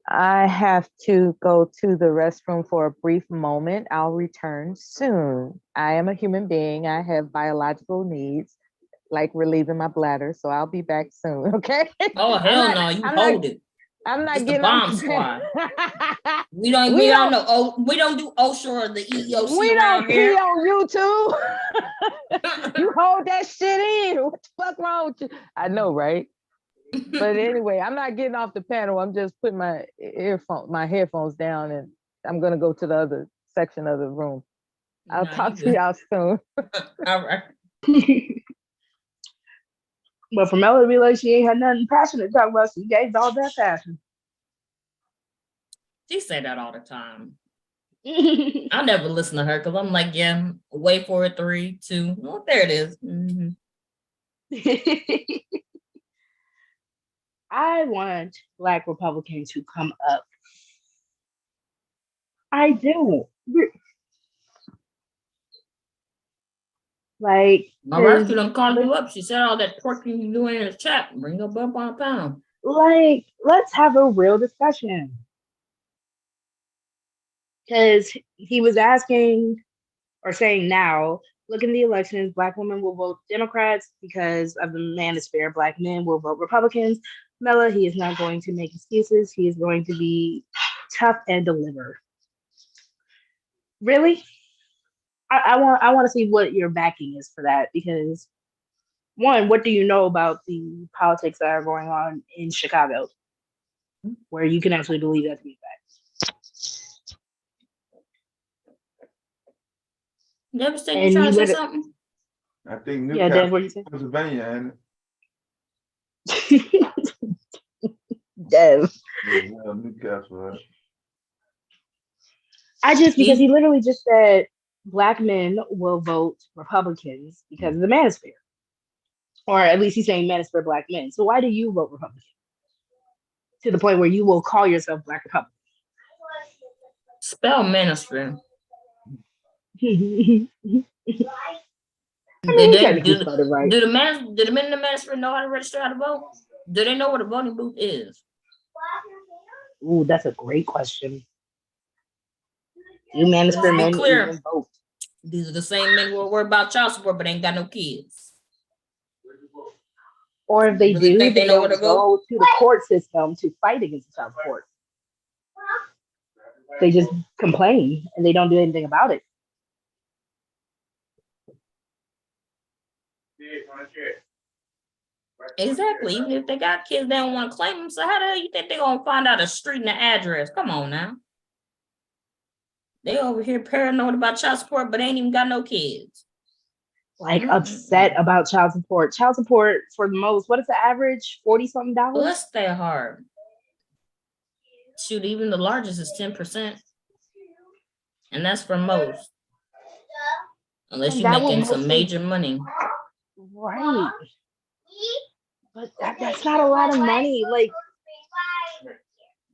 I have to go to the restroom for a brief moment. I'll return soon. I am a human being. I have biological needs, like relieving my bladder. So I'll be back soon. Okay. Oh hell no! You hold it. I'm not It's the getting bomb on squad. We don't do OSHA or the EEOC we around don't here. pee on YouTube. You hold that shit in. What the fuck wrong with you? I know, right? But anyway, I'm not getting off the panel. I'm just putting my headphones down, and I'm gonna go to the other section of the room. I'll talk to y'all soon. All right. But for Mella to be like she ain't had nothing passionate to talk about, she gave all that passion. She say that all the time. I never listen to her because I'm like, yeah, wait for it. 3, 2. Well, there it is. Mm-hmm. I want Black Republicans who come up. I do. Like, My wife done called you up. She said all that twerking you doing in the chat. Bring up on a pound. Like, let's have a real discussion. Because he was asking or saying now, look in the elections, Black women will vote Democrats because of the manosphere. Black men will vote Republicans. Mella, he is not going to make excuses. He is going to be tough and deliver. Really? I want to see what your backing is for that, because one, what do you know about the politics that are going on in Chicago where you can actually believe that to be fact? Never said you trying to say something? I think Newcastle, Dad, what do you say? Pennsylvania, ain't it? Dev. Yeah, Newcastle, right? Because he literally just said Black men will vote Republicans because of the manosphere. Or at least he's saying manosphere Black men. So why do you vote Republican? To the point where you will call yourself Black Republican. Spell manosphere. I mean, do the men in the manosphere know how to register how to vote? Do they know what a voting booth is? Ooh, that's a great question. You manosphere men even vote. These are the same men who are worried about child support but ain't got no kids. Or if they do, they know to go to the court system to fight against child support. They just complain and they don't do anything about it. Exactly. Even if they got kids, they don't want to claim them. So how the hell you think they're gonna find out a street and the address? Come on now. They over here paranoid about child support, but ain't even got no kids. Like upset about child support. Child support for the most, what is the average? $40-something? Let's stay hard. Shoot, even the largest is 10%. And that's for most. Unless you're making some major money. Right. But that's not a lot of money. Like,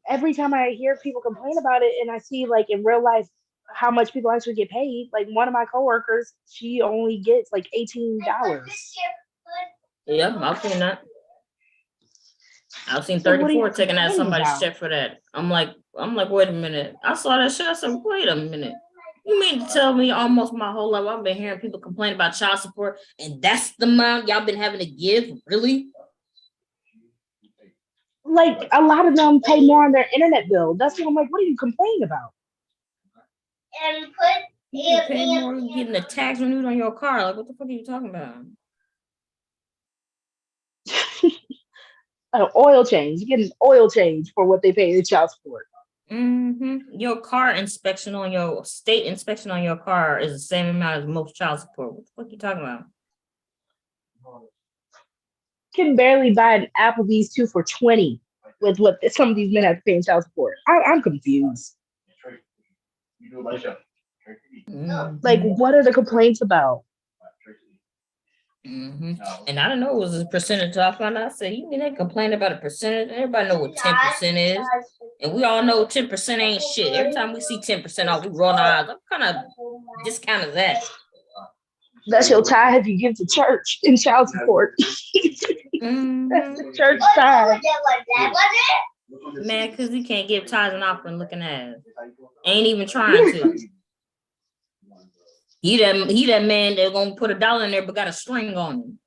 every time I hear people complain about it and I see, like, in real life how much people actually get paid, like one of my coworkers, she only gets like $18. Yeah, I've seen that. I've seen 34 taking out somebody's check for that. I'm like, wait a minute. I saw that shit. I said, wait a minute. You mean to tell me almost my whole life I've been hearing people complain about child support, and that's the amount y'all been having to give? Really? Like a lot of them pay more on their internet bill. That's what I'm like. What are you complaining about? You pay more than getting the tax renewed on your car. Like, what the fuck are you talking about? An oil change. You get an oil change for what they pay in child support. Your car inspection on your state inspection on your car is the same amount as most child support. What the fuck are you talking about? Can barely buy an Applebee's 2 for $20 with what some of these men have to pay in child support. I'm confused. Like, what are the complaints about? And I don't know, it was a percentage off. And I said, you mean they complain about a percentage? Everybody know what 10% is. And we all know 10% ain't shit. Every time we see 10% off, we roll our eyes. What kind of discount is that? That's your tithe you give to church in child support. That's the church tithe. Man, because he can't give tithes and offering looking at it. Ain't even trying to. He that man that's gonna put $1 in there but got a string on him.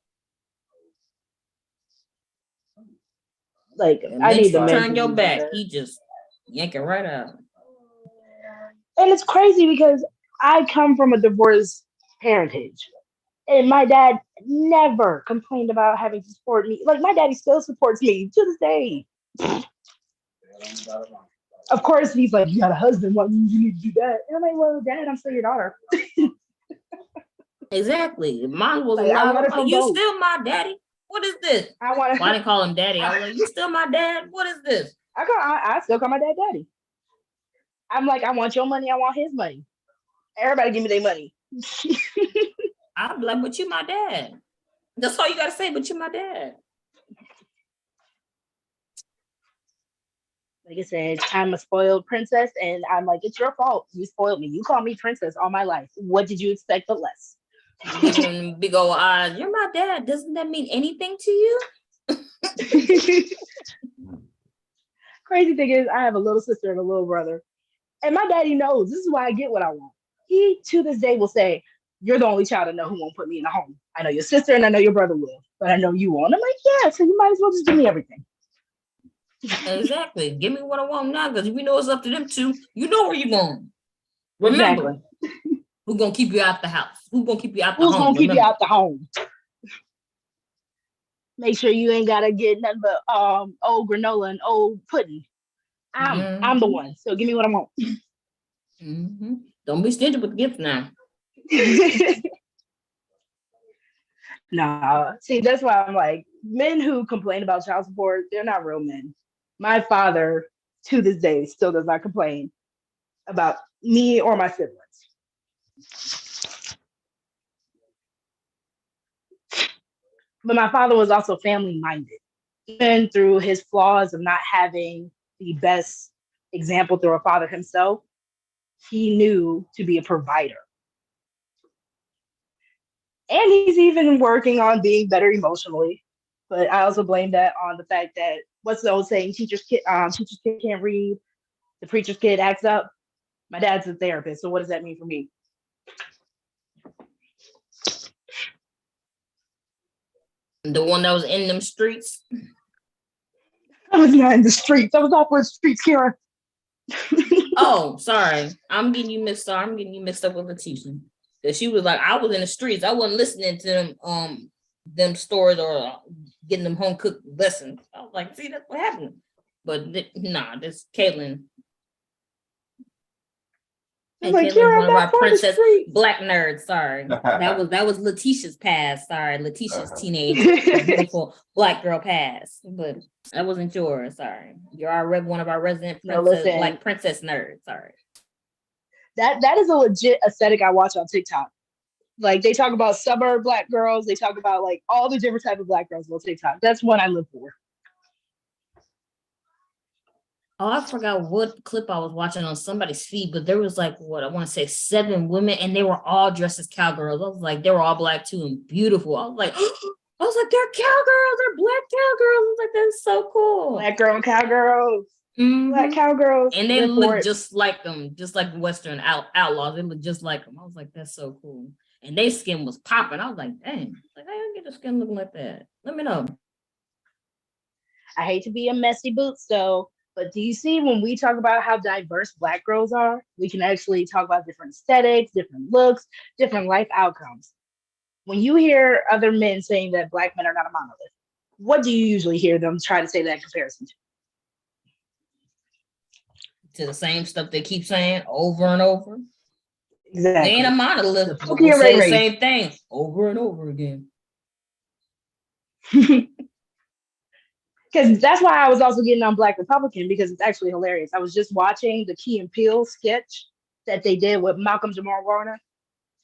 Like, I need to turn your back. He just yank it right out. And it's crazy because I come from a divorced parentage. And my dad never complained about having to support me. Like, my daddy still supports me to this day. Of course, he's like, you got a husband, why do you need to do that? And I'm like, well, Dad, I'm still your daughter. Exactly. Mine was like, like, you still my daddy? What is this? I didn't call him daddy. I was like, you still my dad? What is this? I still call my dad daddy. I'm like, I want your money, I want his money. Everybody give me their money. I'm like, but you my dad. That's all you gotta say, but you my dad. Like I said, I'm a spoiled princess, and I'm like, it's your fault. You spoiled me. You called me princess all my life. What did you expect but less? Big old eyes. You're my dad. Doesn't that mean anything to you? Crazy thing is, I have a little sister and a little brother, and my daddy knows this is why I get what I want. He, to this day, will say, you're the only child I know who won't put me in a home. I know your sister and I know your brother will, but I know you won't. I'm like, yeah, so you might as well just give me everything. Exactly. Give me what I want now, because if you know it's up to them two, you know where you're going. Remember, who's gonna keep you out the house? Who's gonna keep you out the home? Who's gonna keep you out the home? Make sure you ain't gotta get nothing but old granola and old pudding. I'm the one. So give me what I want. Don't be stingy with the gifts now. Nah, see, that's why I'm like, men who complain about child support, they're not real men. My father, to this day, still does not complain about me or my siblings. But my father was also family-minded. Even through his flaws of not having the best example through a father himself, he knew to be a provider. And he's even working on being better emotionally. But I also blame that on the fact that, what's the old saying, teacher's kid can't read, the preacher's kid acts up. My dad's a therapist, so what does that mean for me? The one that was in them streets? I was not in the streets. I was off the streets, Kira. Oh, sorry. I'm getting you mixed up. I'm getting you mixed up with Letitia. That she was like, I was in the streets. I wasn't listening to them stories or getting them home cooked lessons. I was like, see, that's what happened. But nah, this Caitlin. And like, Caitlin, one of our princess black nerds. Sorry, that was Letitia's past. Sorry, Letitia's teenage beautiful black girl past. But that wasn't yours. Sorry, you're one of our resident princess, like princess nerds. Sorry. That is a legit aesthetic I watch on TikTok. Like, they talk about suburb black girls. They talk about like all the different type of black girls on TikTok. That's what I live for. Oh, I forgot what clip I was watching on somebody's feed, but there was like, what I want to say 7 women, and they were all dressed as cowgirls. I was like, they were all black too and beautiful. I was like, they're cowgirls, they're black cowgirls. I was like, that's so cool. Black girl cowgirls. Black cowgirls. And they They're for look it. just like them, just like Western outlaws. They look just like them. I was like, that's so cool. And their skin was popping. I was like, dang, like I didn't get the skin looking like that. Let me know. I hate to be a messy boots though, but do you see when we talk about how diverse Black girls are, we can actually talk about different aesthetics, different looks, different life outcomes. When you hear other men saying that Black men are not a monolith, what do you usually hear them try to say that comparison to? To the same stuff they keep saying over and over. Exactly. They ain't a monolith. The But Pookie we'll and say the Ray Ray. same thing over and over again. Because that's why I was also getting on Black Republican, because it's actually hilarious. I was just watching the Key and Peele sketch that they did with Malcolm Jamal Warner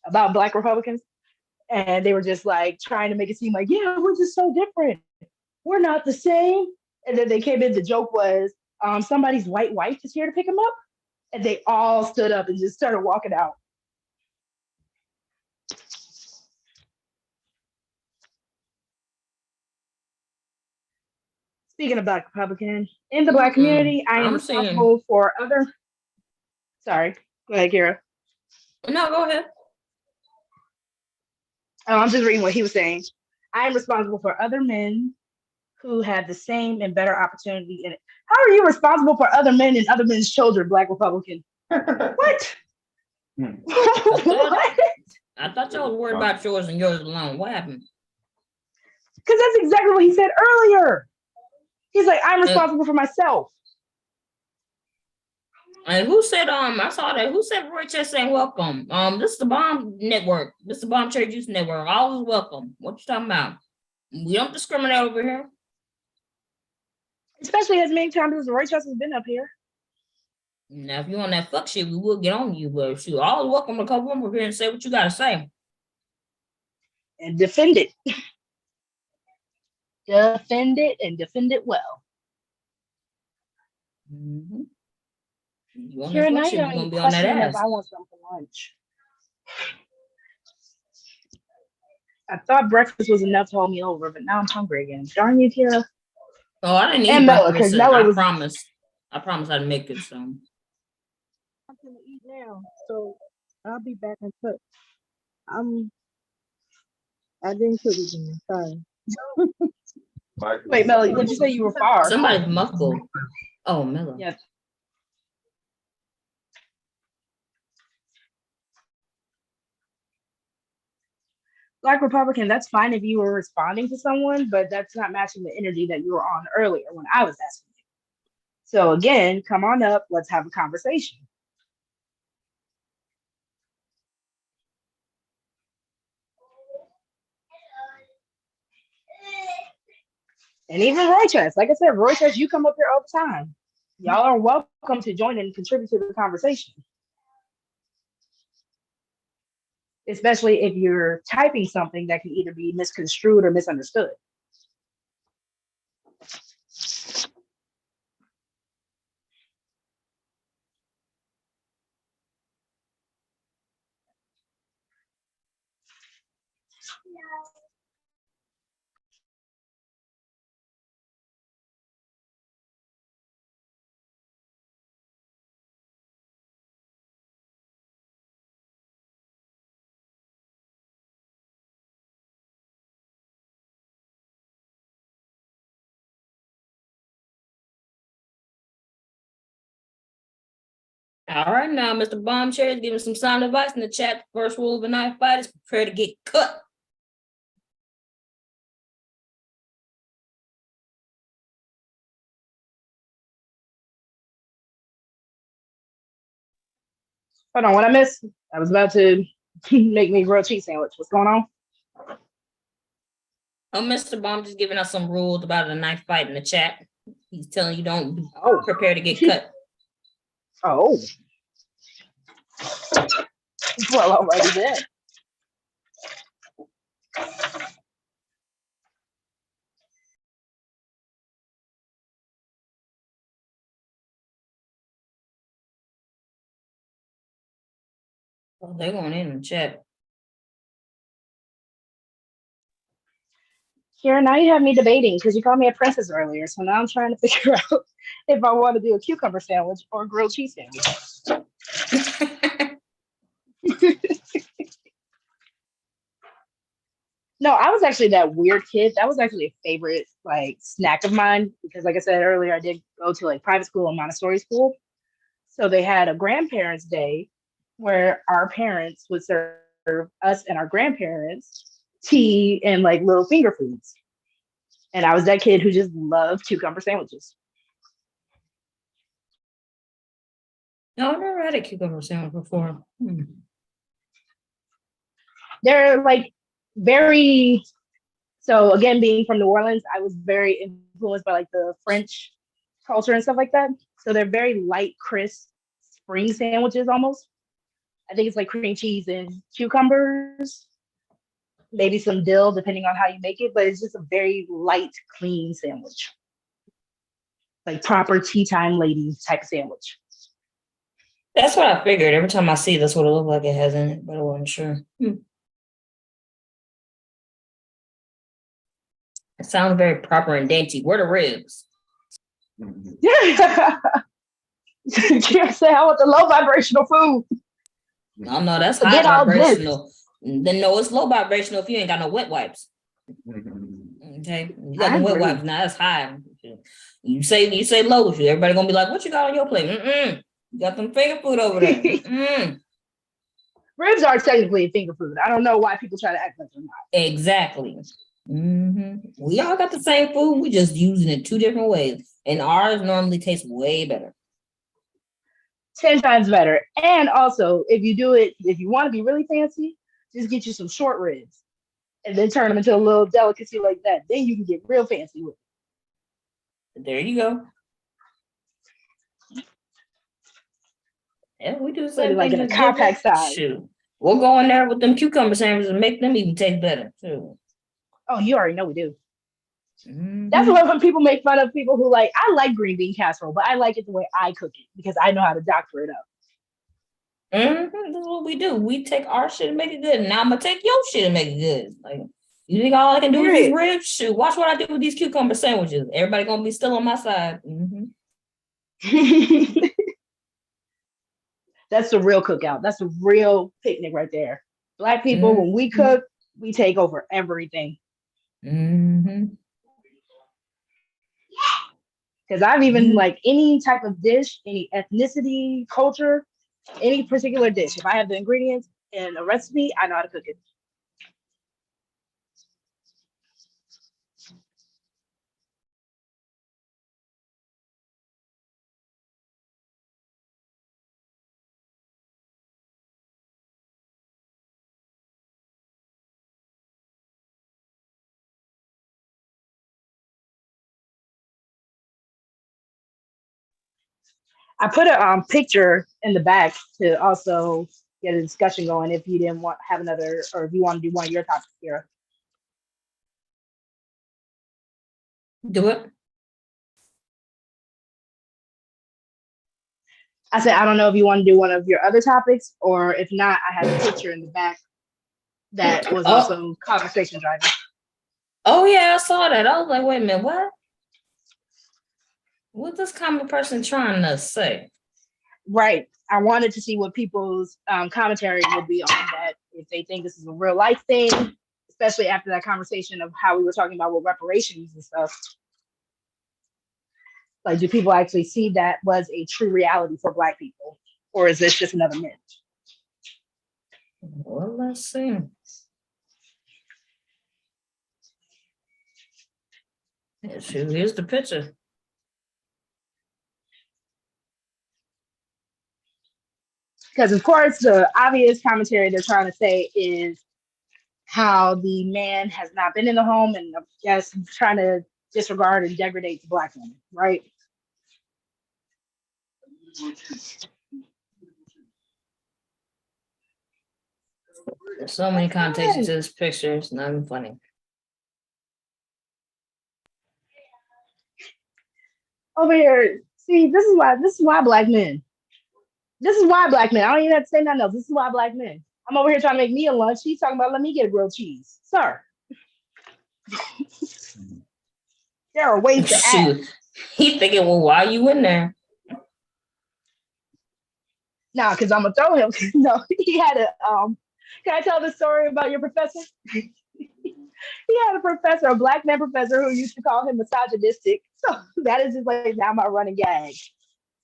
about Black Republicans. And they were just like trying to make it seem like, yeah, we're just so different. We're not the same. And then they came in, the joke was, somebody's white wife is here to pick him up. And they all stood up and just started walking out. Speaking of Black Republican, in the Black community, I am responsible for other. Sorry, go ahead, Kira. No, go ahead. Oh, I'm just reading what he was saying. I am responsible for other men who had the same and better opportunity in it. How are you responsible for other men and other men's children, Black Republican? What? What? I thought y'all was worried about yours and yours alone. What happened? Because that's exactly what he said earlier. He's like, I'm responsible for myself. And who said, I saw that. Who said Roy Chess saying welcome? This is the Bomb Network. This is the Bomb Trade Juice Network. All is welcome. What you talking about? We don't discriminate over here. Especially as many times as Roy Chess has been up here. Now, if you on that fuck shit, we will get on you. But shoot, all is welcome to come over here and say what you gotta say. And defend it. Defend it and defend it well. Mm-hmm. You on Kira, that now fuck you shit, don't we're gonna even be on that question ass. if I want something for lunch. I thought breakfast was enough to hold me over, but now I'm hungry again. Darn you, Kira. Oh, I didn't eat and Mella, breakfast. because Mella I was. promised. I promised I'd make it. So. I'm gonna eat now, so I'll be back in touch. I didn't cook it again. Sorry. Wait, Mella, what'd you say you were far? Somebody's muffled. Oh, Mella. Yeah. Black Republican, that's fine if you were responding to someone, but that's not matching the energy that you were on earlier when I was asking you. So again, come on up, let's have a conversation. And even Roy Chess, like I said, Roy Chess, you come up here all the time. Y'all are welcome to join and contribute to the conversation. Especially if you're typing something that can either be misconstrued or misunderstood. All right, now, Mr. Bombshell is giving some sound advice in the chat. The first rule of a knife fight is prepare to get cut. Hold on, what I missed? I was about to make me a grilled cheese sandwich. What's going on? Oh, Mr. Bomb just giving us some rules about a knife fight in the chat. He's telling you don't prepare to get cut. Oh. Well, already then. Oh, they're going in the chat. Karen, now you have me debating because you called me a princess earlier. So now I'm trying to figure out if I want to do a cucumber sandwich or a grilled cheese sandwich. No, I was actually that weird kid. That was actually a favorite like snack of mine because, like I said earlier, I did go to like private school and Montessori school. So they had a grandparents' day where our parents would serve us and our grandparents tea and like little finger foods. And I was that kid who just loved cucumber sandwiches. No, I've never had a cucumber sandwich before. They're like very, so again, being from New Orleans, I was very influenced by like the French culture and stuff like that. So they're very light, crisp spring sandwiches almost. I think it's like cream cheese and cucumbers, maybe some dill, depending on how you make it, but it's just a very light, clean sandwich. Like proper tea time lady type of sandwich. That's what I figured. Every time I see it, that's what it looked like it has in it, but I wasn't sure. It sounds very proper and dainty. Where the ribs? Yeah. You say I want the low vibrational food. No, that's high vibrational. Then no, it's low vibrational if you ain't got no wet wipes. Okay, you got the wet wipes. Now that's high. You say low, everybody gonna be like, "What you got on your plate?" You got them finger food over there. Ribs are technically finger food. I don't know why people try to act like they're not. Exactly. We all got the same food. We just using it 2 different ways, and ours normally tastes way better. 10 times better. And also, if you want to be really fancy, just get you some short ribs and then turn them into a little delicacy like that. Then you can get real fancy with it. There you go. Yeah, we do the same like thing. in a compact size. Shoot. We'll go in there with them cucumber sandwiches and make them even taste better too. Oh, you already know we do. That's why when people make fun of people who I like green bean casserole, but I like it the way I cook it because I know how to doctor it up. That's what we do. We take our shit and make it good. Now I'm gonna take your shit and make it good. Like, you think all I can do is these ribs? Shoot, watch what I do with these cucumber sandwiches. Everybody gonna be still on my side. That's the real cookout. That's the real picnic right there. Black people, when we cook, we take over everything. Because I've even like any type of dish, any ethnicity, culture, any particular dish. If I have the ingredients and a recipe, I know how to cook it. I put a picture in the back to also get a discussion going if you didn't want have another, or if you want to do one of your topics here. Do it. I said, I don't know if you want to do one of your other topics, or if not, I have a picture in the back that was also conversation driving. Oh yeah, I saw that. I was like, wait a minute, what? What's this common person trying to say? Right. I wanted to see what people's commentary would be on that, if they think this is a real life thing, especially after that conversation of how we were talking about with reparations and stuff. Like, do people actually see that was a true reality for Black people? Or is this just another myth? Well, let's see. Here's the picture. Because, of course, the obvious commentary they're trying to say is how the man has not been in the home and, I guess, trying to disregard and degrade the Black woman, right? There's so many connotations to this picture. It's not even funny. Over here, see, this is why Black men. This is why Black men. I don't even have to say nothing else. This is why Black men. I'm over here trying to make me a lunch. He's talking about, let me get a grilled cheese. Sir. There are ways to act. Shoot. He thinking, well, why are you in there? Nah, because I'm gonna throw him. No, he had a can I tell the story about your professor? He had a professor, a black man professor, who used to call him misogynistic. So that is just like now my running gag.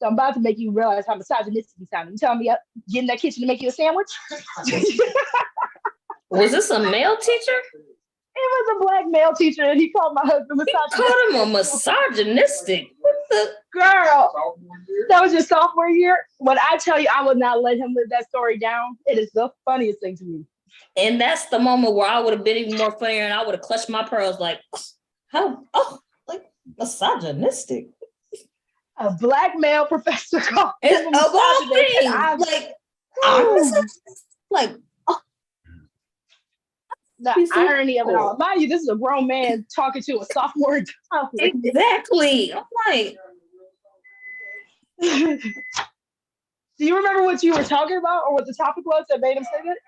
So I'm about to make you realize how misogynistic you sound. You telling me get in that kitchen to make you a sandwich? Was this a male teacher? It was a black male teacher, and he called my husband misogynistic. He called him a misogynistic. What the girl? That was your sophomore year. When I tell you, I would not let him live that story down. It is the funniest thing to me. And that's the moment where I would have been even more funnier, and I would have clutched my pearls like, how? Oh, like misogynistic. A black male professor called him of all things, like the irony of it all. Mind you, this is a grown man talking to a sophomore in college. Exactly. I'm like, do you remember what you were talking about or what the topic was that made him say that?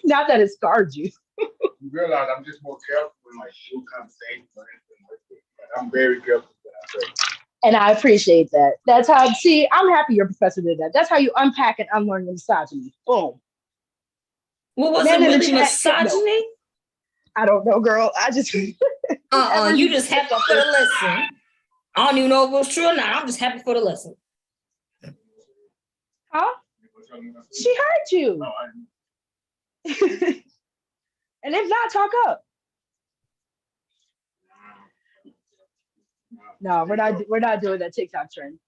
Not that it scarred you. You realize I'm just more careful when like do conversations or anything like that. Like, I'm very careful with what I say. And I appreciate that. That's how, see, I'm happy your professor did that. That's how you unpack and unlearn the misogyny. Boom. What was it really misogyny? I don't know, girl. I just you just happy for the lesson. I don't even know if it was true or not. I'm just happy for the lesson. Huh? She heard you. And if not, talk up. No, we're not doing that TikTok trend.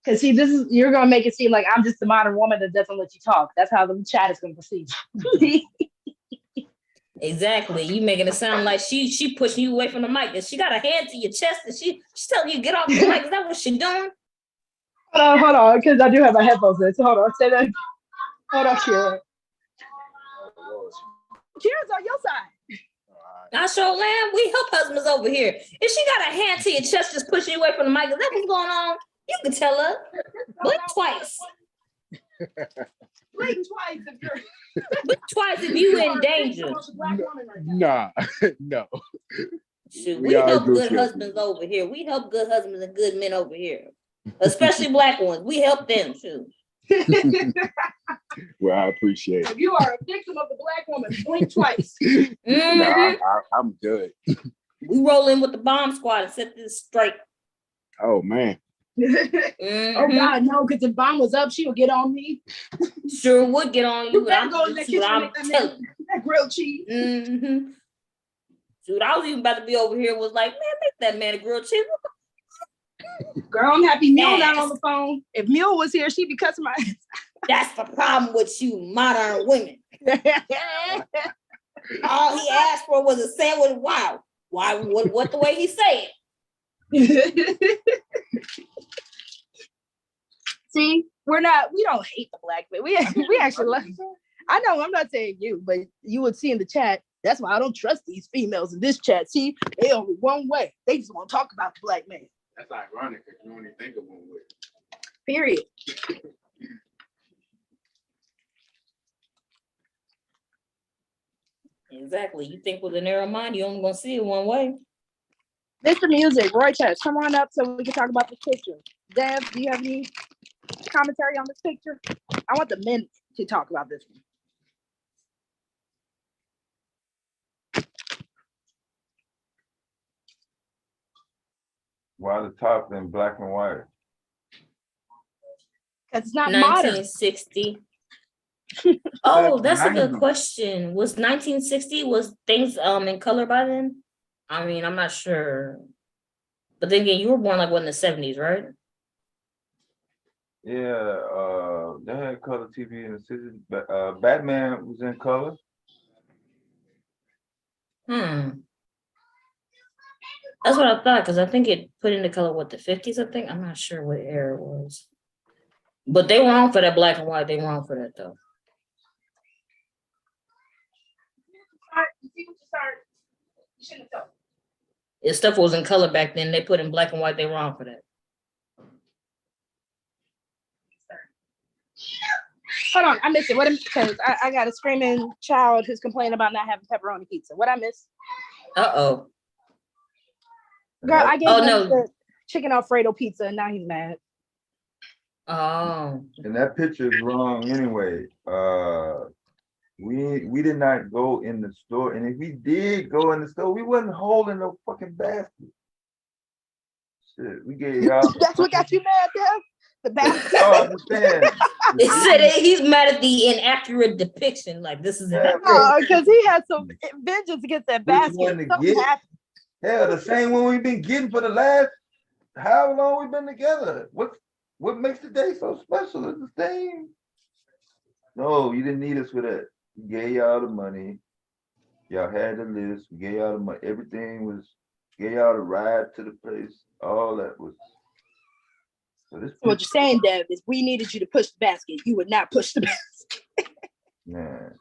Because see, you're gonna make it seem like I'm just a modern woman that doesn't let you talk. That's how the chat is gonna proceed. Exactly. You making it sound like she pushing you away from the mic, and she got a hand to your chest, and she's telling you get off the mic. Is that what she doing? Hold on, because I do have my headphones in. So hold on, say that. Hold on, Kira. Kira's on your side. I show lamb. We help husbands over here. If she got a hand to your chest, just pushing you away from the mic, is that what's going on? You can tell her. Blink twice. Blink twice if you're. Blink twice if you in danger. Nah, no. Shoot, we help good husbands over here. We help good husbands and good men over here, especially black ones. We help them too. Well, I appreciate it. If you are a victim of the black woman, blink twice. Nah, I'm good. We roll in with the bomb squad and set this straight. Oh man. Oh God, no! Because if bomb was up, she would get on me. Sure would get on you. I'm going to the kitchen that grilled cheese. Dude, I was even about to be over here. Was like, man, make that man a grilled cheese. Girl, I'm happy Mule not on the phone. If Mule was here, she'd be cussing my ass. That's the problem with you modern women. All he asked for was a sandwich. Wow. Why? What the way he said? See, we don't hate the black man. We actually love. I know, I'm not saying you, but you would see in the chat. That's why I don't trust these females in this chat. See, they only one way. They just want to talk about the black man. That's ironic because you only think of one way. Period. Exactly. You think with a narrow mind, you're only gonna see it one way. Mr. Music, Roy Chess, come on up so we can talk about this picture. Dev, do you have any commentary on this picture? I want the men to talk about this one. Why the top in black and white? Because it's not 1960. Oh, that's a good question. Was 1960, was things in color by then? I mean, I'm not sure. But then again, you were born like what in the 70s, right? Yeah, they had color TV in the 60s. But Batman was in color. That's what I thought, because I think it put into color what, the 50s, I think. I'm not sure what era it was. But they were on for that black and white. They were on for that though. If stuff was in color back then, they put in black and white, they were on for that. Hold on, I missed it. What? Because I got a screaming child who's complaining about not having pepperoni pizza. What I miss? Uh-oh. Girl, I gave him no. the chicken Alfredo pizza, and now he's mad. Oh. And that picture is wrong anyway. We did not go in the store, and if we did go in the store, we wasn't holding no fucking basket. Shit, we gave y'all. That's what got you mad, Dev? The basket. Oh, I understand. He said he's mad at the inaccurate depiction. Like this is because he had some vengeance against that basket. Something happened. Yeah, the same one we've been getting for the last how long we've been together. What makes the day so special? It's the same. No, you didn't need us for that. We gave y'all the money. Y'all had the list. We gave y'all the money. Everything was, gave y'all the ride to the place. All that was. So what you're saying, Dev, is we needed you to push the basket. You would not push the basket. Man.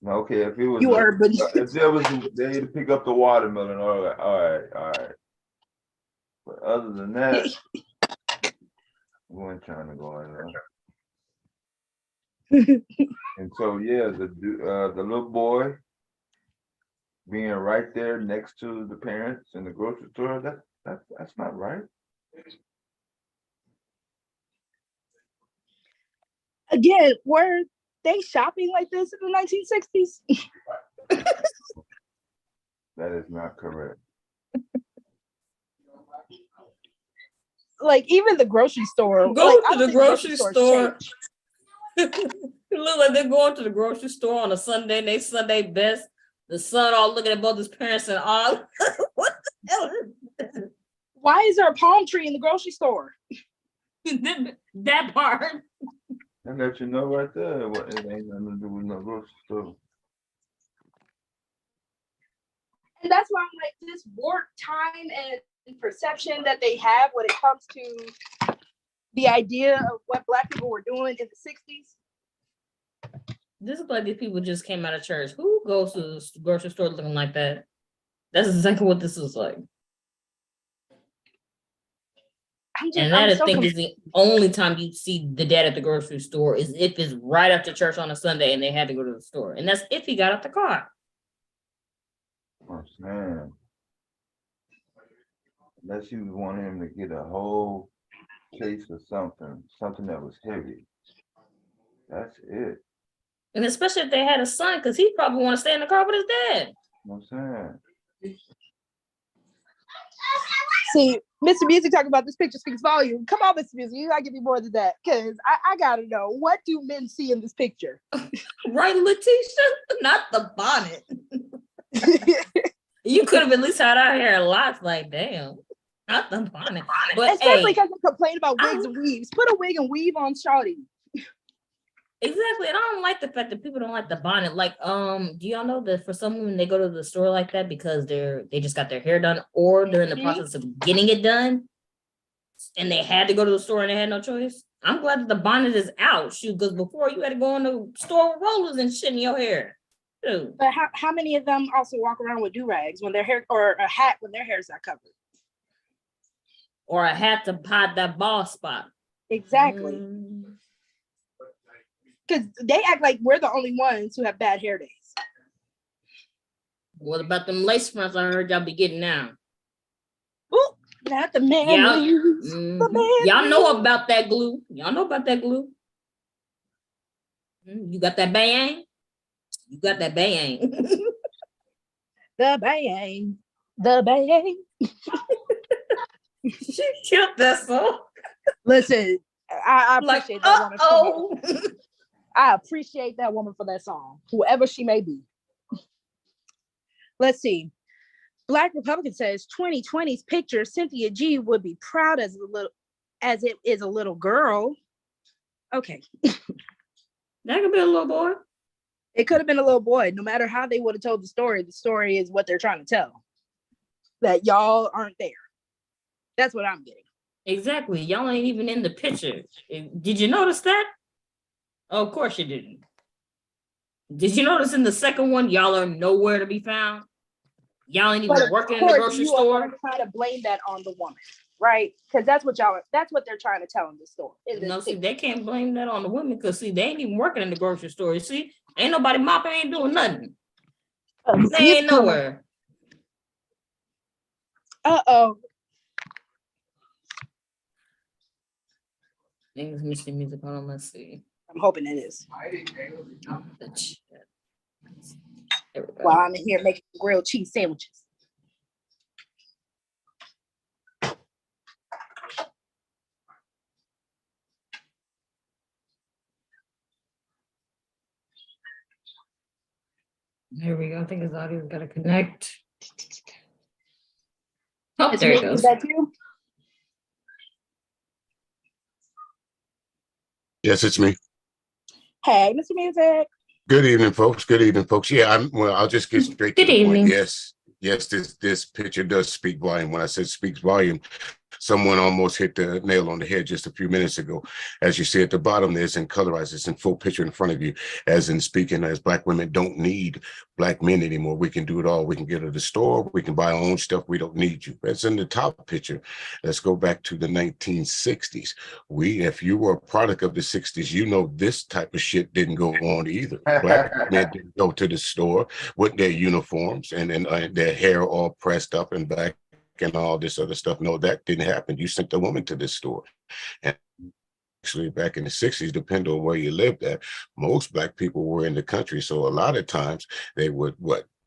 Okay, if it was if there was a day to pick up the watermelon, all right. But other than that, we weren't trying to go in there. And so yeah, the little boy being right there next to the parents in the grocery store, that's not right. Again, were they shopping like this in the 1960s? That is not correct. Like even the grocery store. Go to the grocery store. It looks like they're going to the grocery store on a Sunday, they Sunday best. The son all looking at both his parents and all. What the hell is this? Why is there a palm tree in the grocery store? That part. I let you know right there what it ain't nothing to do with no grocery store. And that's why I'm like, this warped time and perception that they have when it comes to the idea of what Black people were doing in the 60s. This is like these people just came out of church. Who goes to the grocery store looking like that? That's exactly what this is like. And that I think is the only time you see the dad at the grocery store is if it's right after church on a Sunday and they had to go to the store. And that's if he got out the car. Oh, man. Unless you want him to get a whole case of something that was heavy. That's it. And especially if they had a son, because he probably want to stay in the car with his dad. You know what I'm saying? See, Mr. Music talking about this picture speaks volume. Come on, Mr. Music, you gotta give me more than that. Because I gotta know, what do men see in this picture? Right, Letitia? Not the bonnet. You could have at least had our hair locked, like, damn. Not the bonnet. But especially because they complain about wigs and weaves. Put a wig and weave on Shawty. Exactly. And I don't like the fact that people don't like the bonnet. Like, do y'all know that for some women they go to the store like that because they just got their hair done or they're in the process of getting it done and they had to go to the store and they had no choice? I'm glad that the bonnet is out, shoot, because before you had to go in the store with rollers and shit in your hair. Dude. But how many of them also walk around with do-rags when their hair, or a hat when their hair's not covered? Or a hat to hide that bald spot. Exactly. Because they act like we're the only ones who have bad hair days. What about them lace fronts I heard y'all be getting now? Ooh, not the man. Y'all know about that glue. Y'all know about that glue. You got that bang? You got that bang. The bang. The bang. She killed that song. Listen, I appreciate that woman. I appreciate that woman for that song, whoever she may be. Let's see. Black Republican says 2020's picture, Cynthia G would be proud as it is a little girl. Okay. That could be a little boy. It could have been a little boy. No matter how they would have told the story is what they're trying to tell. That y'all aren't there. That's what I'm getting. Exactly. Y'all ain't even in the picture. Did you notice that? Oh, of course you didn't. Did you notice in the second one, y'all are nowhere to be found? Y'all ain't even working in the grocery store. Try to blame that on the woman. right? Because that's what they're trying to tell in this story. No, see, they can't blame that on the women because see, they ain't even working in the grocery store. You see, ain't nobody mopping, ain't doing nothing. They ain't nowhere. Uh-oh. Let me see music on. Let's see. I'm hoping it is. There we go. While I'm in here making grilled cheese sandwiches. There we go. I think his audio's got to connect. Oh, there it goes. Is that you? Yes, it's me. Hey, Mr. Music. Good evening, folks. Good evening, folks. Yeah, I'll just get straight to the point. Yes, this picture does speak volume. When I said speaks volume, someone almost hit the nail on the head just a few minutes ago. As you see at the bottom, there's in colorized, it's in full picture in front of you, as in speaking as Black women don't need Black men anymore. We can do it all. We can get to the store. We can buy our own stuff. We don't need you. That's in the top picture. Let's go back to the 1960s. If you were a product of the 60s, you know this type of shit didn't go on either. Black men didn't go to the store with their uniforms and their hair all pressed up and back and all this other stuff. No, that didn't happen. You sent a woman to this store. And actually back in the 60s, depending on where you lived at, most Black people were in the country. So a lot of times they would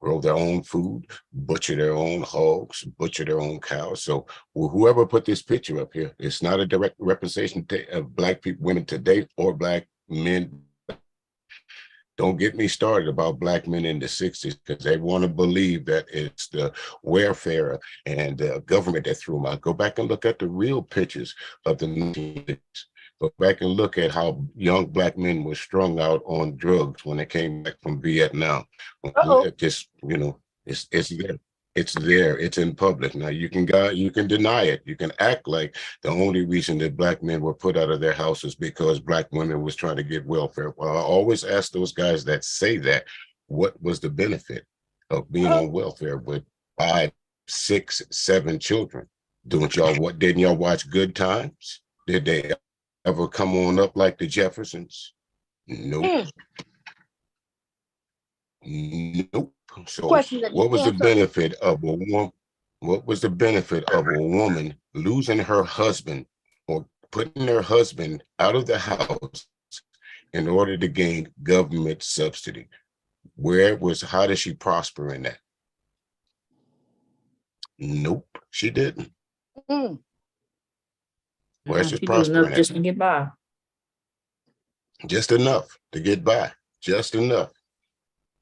grow their own food, butcher their own hogs, butcher their own cows. So whoever put this picture up here, it's not a direct representation of Black people, women today, or Black men. Don't get me started about Black men in the 60s, because they want to believe that it's the welfare and the government that threw them out. Go back and look at the real pictures of the 1960s. Go back and look at how young Black men were strung out on drugs when they came back from Vietnam. Just, it's there. It's there. It's in public. Now you can deny it. You can act like the only reason that Black men were put out of their houses because Black women was trying to get welfare. Well, I always ask those guys that say that, what was the benefit of being on welfare with 5, 6, 7 children? Didn't y'all watch Good Times? Did they ever come on up like the Jeffersons? Nope. Nope. So what was the benefit of a woman? What was the benefit of a woman losing her husband or putting her husband out of the house in order to gain government subsidy? How did she prosper in that? Nope, she didn't. Where's she prospering? Just to get by. Just enough to get by. Just enough.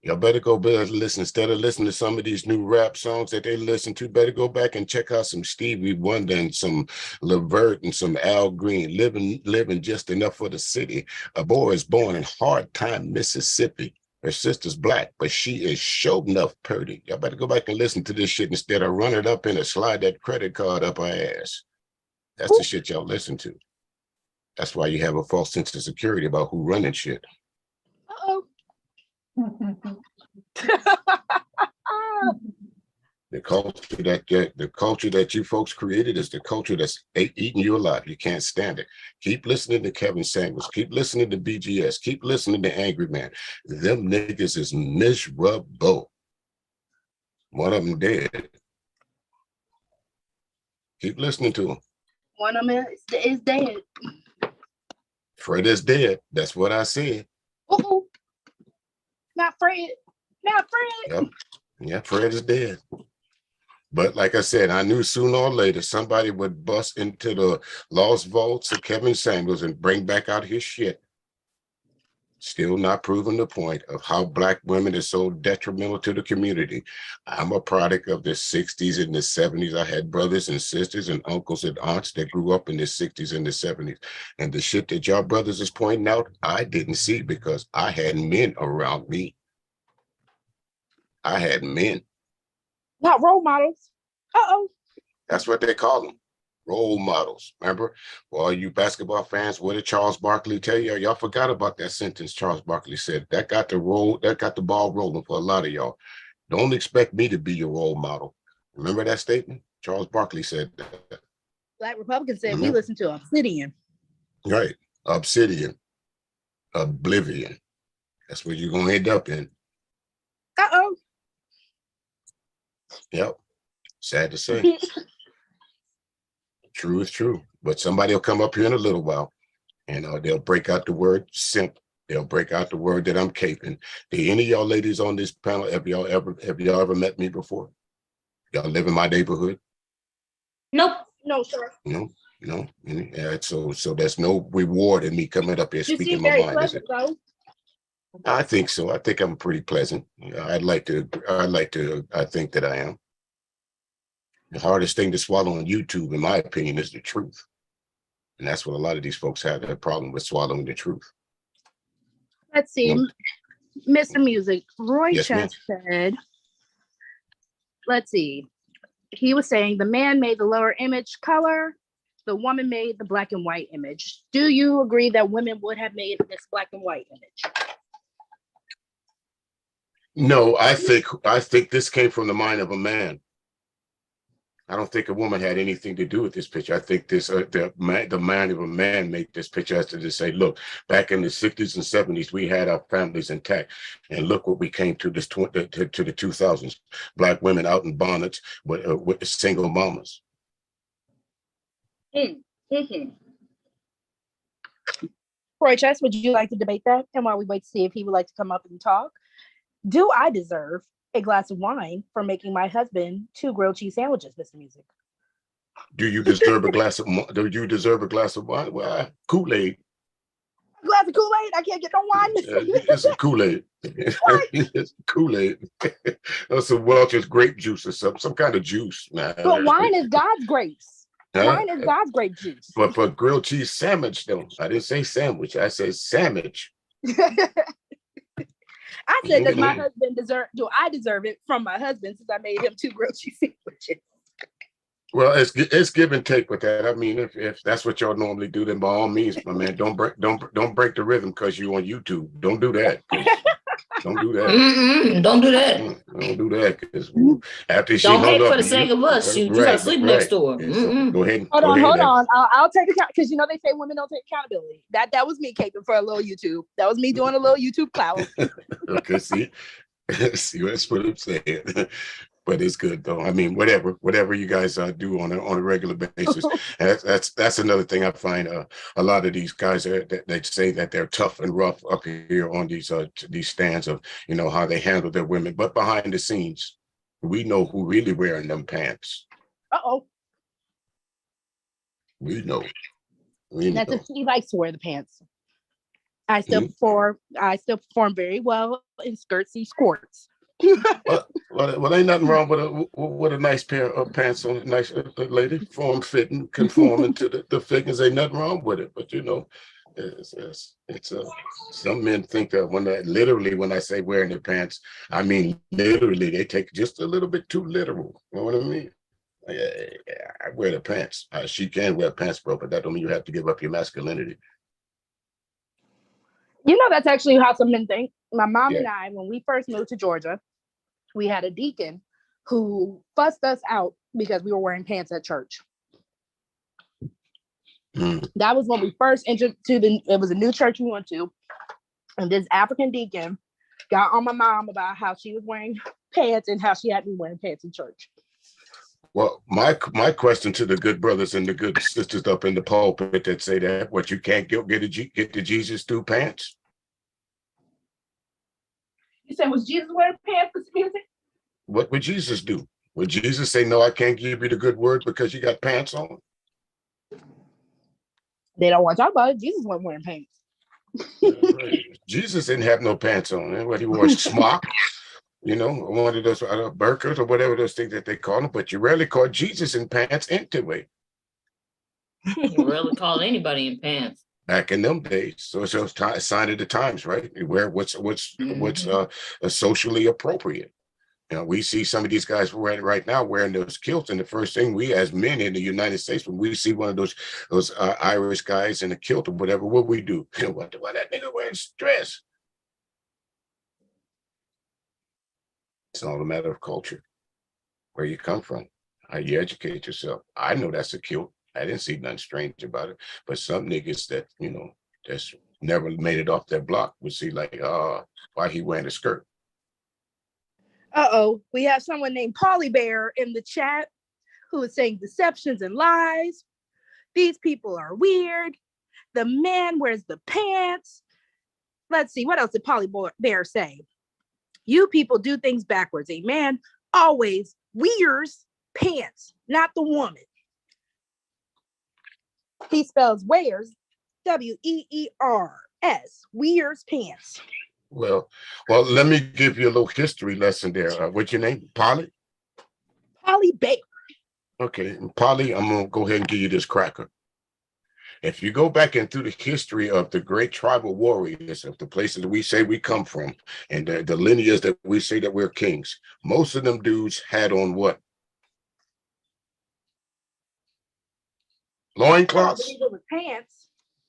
Y'all better go back and listen. Instead of listening to some of these new rap songs that they listen to, better go back and check out some Stevie Wonder and some Levert and some Al Green, living just enough for the city. A boy is born in Hard Time, Mississippi. Her sister's Black, but she is sure enough purty. Y'all better go back and listen to this shit instead of run it up and slide that credit card up her ass. That's the shit y'all listen to. That's why you have a false sense of security about who running shit. The culture that you folks created is the culture that's eating you alive. You can't stand it. Keep listening to Kevin Samuels. Keep listening to BGS. Keep listening to Angry Man. Them niggas is miserable. One of them dead. Keep listening to them. One of them is dead. Fred is dead. That's what I said. Uh-oh. Not Fred. Not Fred. Yep. Yeah, Fred is dead. But like I said, I knew sooner or later somebody would bust into the lost vaults of Kevin Samuels and bring back out his shit. Still not proving the point of how Black women are so detrimental to the community. I'm a product of the 60s and the 70s. I had brothers and sisters and uncles and aunts that grew up in the 60s and the 70s. And the shit that y'all brothers is pointing out, I didn't see because I had men around me. I had men. Not role models. Uh-oh. That's what they call them. Role models. Remember? For all you basketball fans, what did Charles Barkley tell you? Y'all forgot about that sentence Charles Barkley said. That got the ball rolling for a lot of y'all. Don't expect me to be your role model. Remember that statement? Charles Barkley said that. Black Republicans said we listen to Obsidian. Right. Obsidian. Oblivion. That's what you're gonna end up in. Uh-oh. Yep. Sad to say. True is true. But somebody will come up here in a little while and they'll break out the word simp. They'll break out the word that I'm caping. Did any of y'all ladies on this panel, have y'all ever met me before? Y'all live in my neighborhood? Nope. No, sir. No. Yeah, so there's no reward in me coming up here You speaking seem my very mind, is it? pleasant, though. I think so. I think I'm pretty pleasant. I think that I am. The hardest thing to swallow on YouTube, in my opinion, is the truth. And that's what a lot of these folks have, that problem with swallowing the truth. Let's see. Mr. Music, Roy Yes, Chess said, let's see. He was saying the man made the lower image color, the woman made the black and white image. Do you agree that women would have made this black and white image? No, I think this came from the mind of a man. I don't think a woman had anything to do with this picture. I think this the mind of a man made this picture as to just say, look, back in the 60s and 70s, we had our families intact, and look what we came to this to the 2000s. Black women out in bonnets with single mamas. Roy Chess, would you like to debate that? And while we wait to see if he would like to come up and talk, do I deserve a glass of wine for making my husband 2 grilled cheese sandwiches, Mr. Music? Do you deserve a glass of wine? Well, Kool-Aid. A glass of Kool-Aid? I can't get no wine. It's a Kool-Aid. It's Kool-Aid. That's some Welch's grape juice or some kind of juice. Nah. But wine is God's grapes. Huh? Wine is God's grape juice. But for grilled cheese sandwich, though, I didn't say sandwich. I said sandwich. I said, does my husband do I deserve it from my husband since I made him 2 grilled cheese sandwiches? Well, it's give and take with that. I mean, if that's what y'all normally do, then by all means, my man, don't break the rhythm because you're on YouTube. Don't do that. Don't do that. Don't do that. Don't do that because after she don't hung hate up, for the sake of us. You gotta sleep next door. So go ahead. Hold on. I'll take account because they say women don't take accountability. That was me caping for a little YouTube. That was me doing a little YouTube clout. Okay, see, that's what I'm saying. But it's good though. I mean, whatever you guys do on a regular basis. that's another thing I find. A lot of these guys that say that they're tough and rough up here on these stands of how they handle their women, but behind the scenes, we know who really wearing them pants. We know. That's if he likes to wear the pants. I still perform very well in skirtsy skirts. Well, ain't nothing wrong with a nice pair of pants on a nice lady, form fitting, conforming to the figures. Ain't nothing wrong with it, but it's some men think that when I say wearing the pants, I mean literally. They take just a little bit too literal. You know what I mean? Yeah, I wear the pants. She can wear pants, bro, but that don't mean you have to give up your masculinity. That's actually how some men think. My mom and I, when we first moved to Georgia, we had a deacon who fussed us out because we were wearing pants at church. That was when we first entered it was a new church we went to. And this African deacon got on my mom about how she was wearing pants and how she had me wearing pants in church. Well, my question to the good brothers and the good sisters up in the pulpit that say that, what, you can't get to Jesus through pants? You said, was Jesus wearing pants for music? What would Jesus do? Would Jesus say, no, I can't give you the good word because you got pants on? They don't want to talk about it. Jesus wasn't wearing pants. Right. Jesus didn't have no pants on. What he wore smock, one of those burkas or whatever those things that they call them. But you rarely call Jesus in pants anyway. You rarely call anybody in pants. Back in them days, so it's a sign of the times, right? Where what's socially appropriate. We see some of these guys right now wearing those kilts, and the first thing we, as men in the United States, when we see one of those Irish guys in a kilt or whatever, what we do? Why that nigga wearing dress? It's all a matter of culture, where you come from, how you educate yourself. I know that's a kilt. I didn't see nothing strange about it. But some niggas that, that's never made it off that block would see like, why he wearing a skirt? Uh-oh, we have someone named Polly Bear in the chat who is saying deceptions and lies. These people are weird. The man wears the pants. Let's see, what else did Polly Bear say? You people do things backwards. A man always wears pants, not the woman. He spells wears, W-E-E-R-S, wears pants. Well, let me give you a little history lesson there. What's your name? Polly? Polly Bear. Okay, Polly, I'm going to go ahead and give you this cracker. If you go back into the history of the great tribal warriors of the places that we say we come from and the lineage that we say that we're kings, most of them dudes had on what? Loincloths? Pants.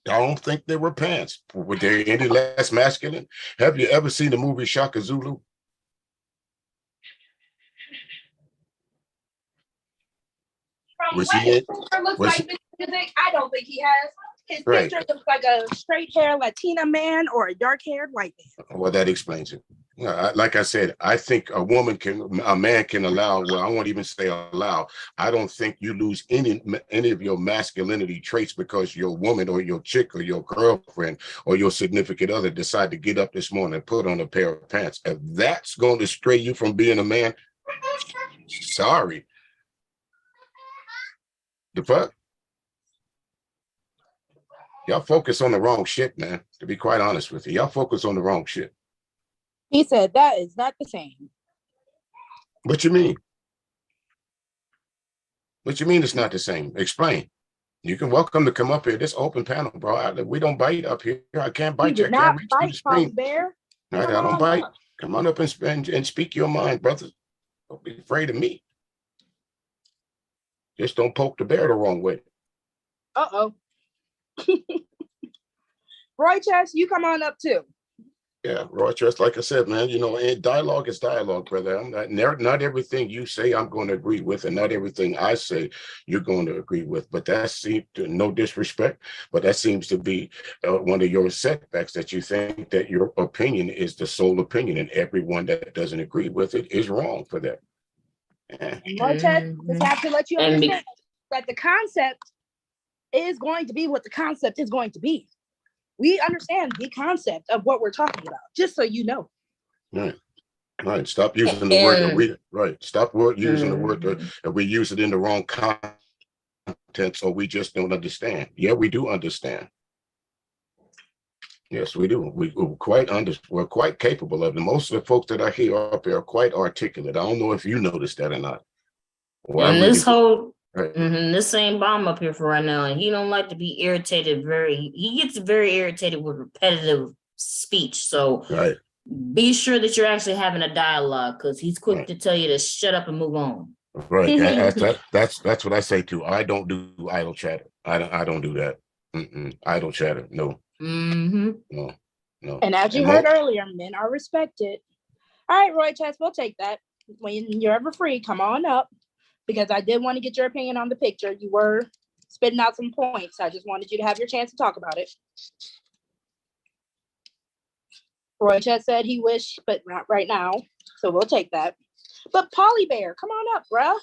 I don't think they were pants. Were they any less masculine? Have you ever seen the movie Shaka Zulu? Was he in? I don't think he has. His picture looks like a straight hair Latina man or a dark haired white man. Well, that explains it. Like I said, I think a man can allow, well, I won't even say allow. I don't think you lose any of your masculinity traits because your woman or your chick or your girlfriend or your significant other decide to get up this morning and put on a pair of pants. If that's going to stray you from being a man, sorry. The fuck? Y'all focus on the wrong shit, man. To be quite honest with you, y'all focus on the wrong shit. He said that is not the same. What you mean? What you mean it's not the same? Explain. You can welcome to come up here. This open panel, bro. We don't bite up here. I can't bite you. I can't reach through the screen. Bear. Right, I don't bite. Come on up and speak your mind, brother. Don't be afraid of me. Just don't poke the bear the wrong way. Uh-oh. Roy Chess, you come on up too. Yeah, Roy Chess, like I said, man, and dialogue is dialogue, brother. I'm not everything you say I'm going to agree with, and not everything I say you're going to agree with. But that seems to, no disrespect, but that seems to be one of your setbacks, that you think that your opinion is the sole opinion, and everyone that doesn't agree with it is wrong for that. Yeah. And Roy Chess, just have to let you understand that the concept is going to be what the concept is going to be. We understand the concept of what we're talking about, just so you know. Right. Stop using the word that we, Stop using the word that we use it in the wrong context, or we just don't understand. Yeah, we do understand. Yes, we do. We're quite capable of it. Most of the folks that I hear up here are quite articulate. I don't know if you noticed that or not. And this whole this same bomb up here for right now, and he don't like to be irritated. He gets very irritated with repetitive speech. So be sure that you're actually having a dialogue, because he's quick to tell you to shut up and move on. Right. That's what I say too. I don't do idle chatter. I don't do that. Idle chatter. No. No. And as you heard earlier, men are respected. All right, Roy Chess, we'll take that. When you're ever free, come on up. Because I did want to get your opinion on the picture. You were spitting out some points. I just wanted you to have your chance to talk about it. Roy Chess said he wished, but not right now. So we'll take that. But Polly Bear, come on up, bruh.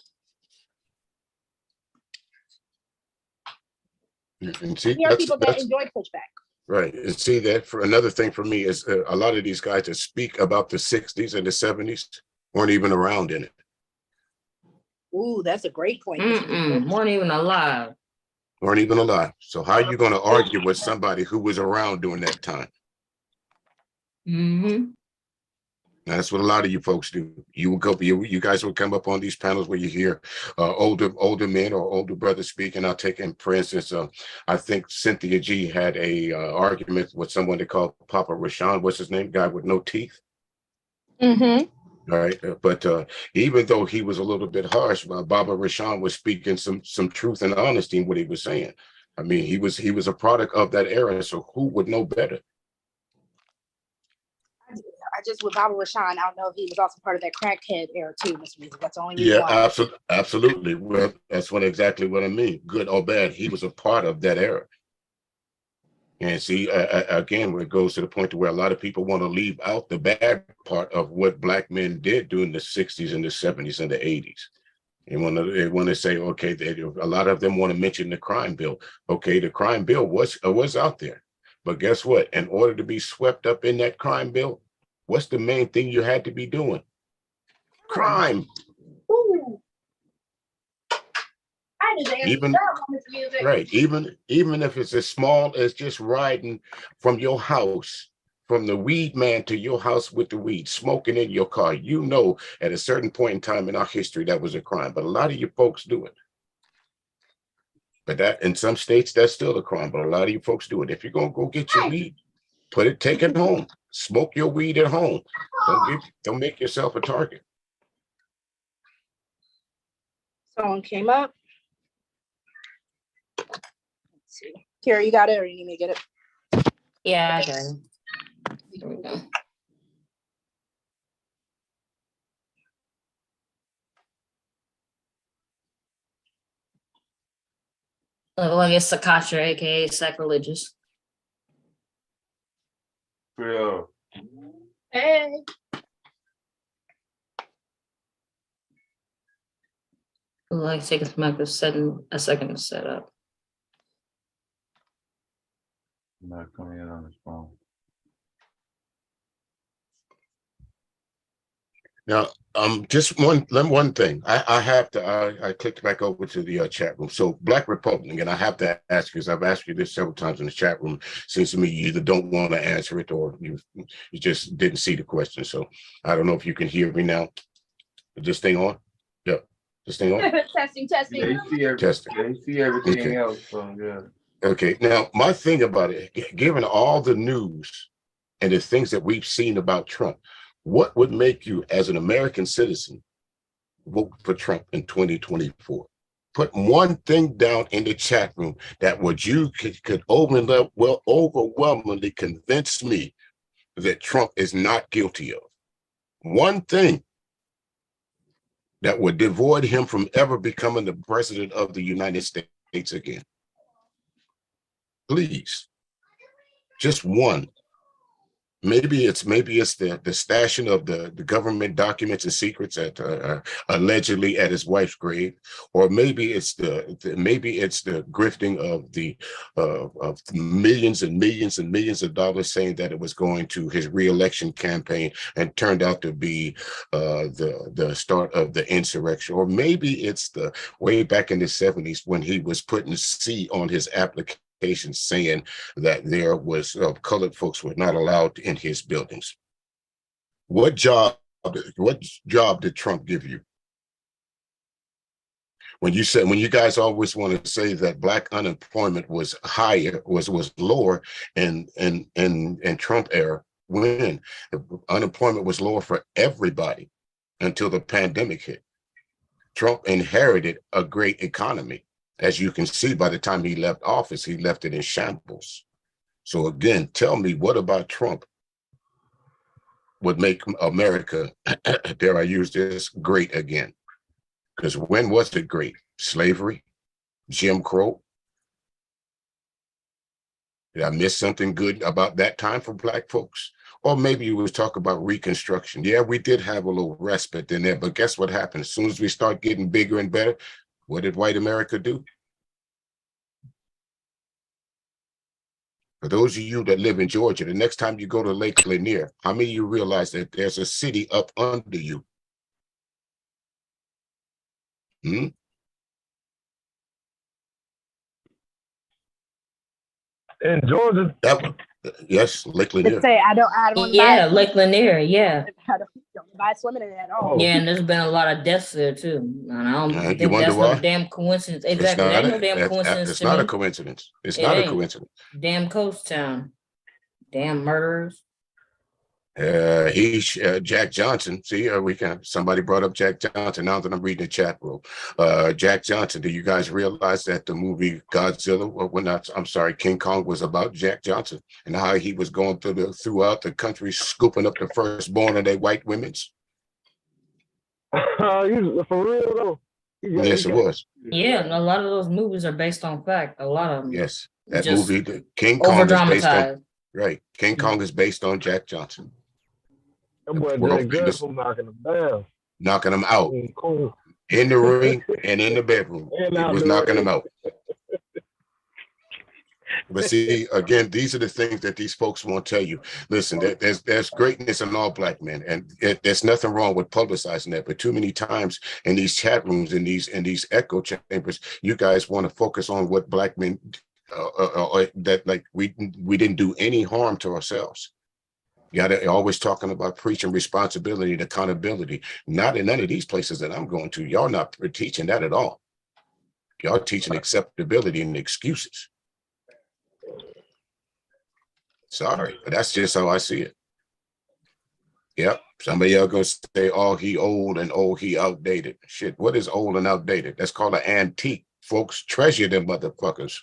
And see, there are people that enjoy pushback. Right. And see, that for another thing for me is a lot of these guys that speak about the 60s and the 70s weren't even around in it. Ooh, that's a great point. Weren't even alive. Weren't even alive. So how are you going to argue with somebody who was around during that time? Now, that's what a lot of you folks do. You guys will come up on these panels where you hear older men or older brothers speaking. I'll take in, for instance, I think Cynthia G had a argument with someone they called Papa Rashawn. What's his name? Guy with no teeth. All right, but even though he was a little bit harsh, Baba Rashawn was speaking some truth and honesty in what he was saying. I mean, he was a product of that era, so who would know better? I just with Baba Rashan, I don't know if he was also part of that crackhead era too, Mr. Music. That's the only reason why. Absolutely. Well, that's exactly what I mean. Good or bad, he was a part of that era. And see, again, it goes to the point to where a lot of people want to leave out the bad part of what Black men did during the 60s and the 70s and the 80s. They want to say, okay, a lot of them want to mention the crime bill. Okay, the crime bill was out there. But guess what? In order to be swept up in that crime bill, what's the main thing you had to be doing? Crime. Ooh. Even if it's as small as just riding from your house, from the weed man to your house with the weed, smoking in your car, at a certain point in time in our history, that was a crime. But a lot of you folks do it. But that in some states, that's still a crime. But a lot of you folks do it. If you're going to go get your weed, take it home. Smoke your weed at home. Don't make yourself a target. Someone came up. Let's see. Kara, you got it, or you need me to get it? Yeah, I got it. Here we go. Well, I guess Sakasha, aka sacrilegious. Real. Hey. Like take a second to set up. Not coming in on his phone. Now, just one thing. I clicked back over to the chat room. So Black Republican, and I have to ask you, because I've asked you this several times in the chat room. Seems to me you either don't want to answer it or you just didn't see the question. So I don't know if you can hear me now. Is this thing on? Yep. This thing on? Testing. Testing. They see everything Okay. else. So yeah. Okay. Now, my thing about it, given all the news and the things that we've seen about Trump, what would make you, as an American citizen, vote for Trump in 2024? Put one thing down in the chat room that you could overwhelmingly convince me that Trump is not guilty of. One thing that would devoid him from ever becoming the president of the United States again. Please, just one. Maybe it's the stashing of the government documents and secrets at allegedly at his wife's grave, or maybe it's the grifting of the of millions and millions and millions of dollars, saying that it was going to his reelection campaign and turned out to be the start of the insurrection, or maybe it's the way back in the 70s when he was putting C on his application, saying that there was colored folks were not allowed in his buildings. What job did Trump give you? When you guys always want to say that Black unemployment was lower in Trump era, when unemployment was lower for everybody until the pandemic hit. Trump inherited a great economy. As you can see, by the time he left office, he left it in shambles. So again, tell me, what about Trump would make America, dare I use this, great again? Because when was it great? Slavery? Jim Crow? Did I miss something good about that time for Black folks? Or maybe you was talk about Reconstruction. Yeah, we did have a little respite in there, but guess what happened? As soon as we start getting bigger and better, what did white America do? For those of you that live in Georgia, the next time you go to Lake Lanier, how many of you realize that there's a city up under you? In Georgia? Yes, Lake Lanier. I don't yeah, Lake Lanier, yeah. I don't buy swimming in it at all. Yeah, and there's been a lot of deaths there too. And I don't think you wonder that's why? no damn coincidence. Exactly. That ain't no damn coincidence. It's not a coincidence. It's not a coincidence. Damn coast town. Damn murderers. Jack Johnson. See, somebody brought up Jack Johnson. Now that I'm reading the chat room, Jack Johnson. Do you guys realize that the movie Godzilla, King Kong was about Jack Johnson and how he was going throughout the country scooping up the firstborn of their white women's? For real though. Yes, it was. Yeah, and a lot of those movies are based on fact. A lot of them. Yes, that just movie, the King Kong, is based on over-dramatized. right. King Kong is based on Jack Johnson. That boy Jack Johnson knocking him down. Knocking him out. Cool. In the ring and in the bedroom. He was knocking him out. But see, again, these are the things that these folks won't tell you. Listen, there's greatness in all black men, and there's nothing wrong with publicizing that. But too many times in these chat rooms, in these echo chambers, you guys want to focus on what black men that like we didn't do any harm to ourselves. You got to always talking about preaching responsibility and accountability. Not in none of these places that I'm going to. Y'all not teaching that at all. Y'all teaching acceptability and excuses. Sorry, but that's just how I see it. Yep. Somebody else gonna say, oh, he old and oh, he outdated. Shit, what is old and outdated? That's called an antique. Folks treasure them motherfuckers.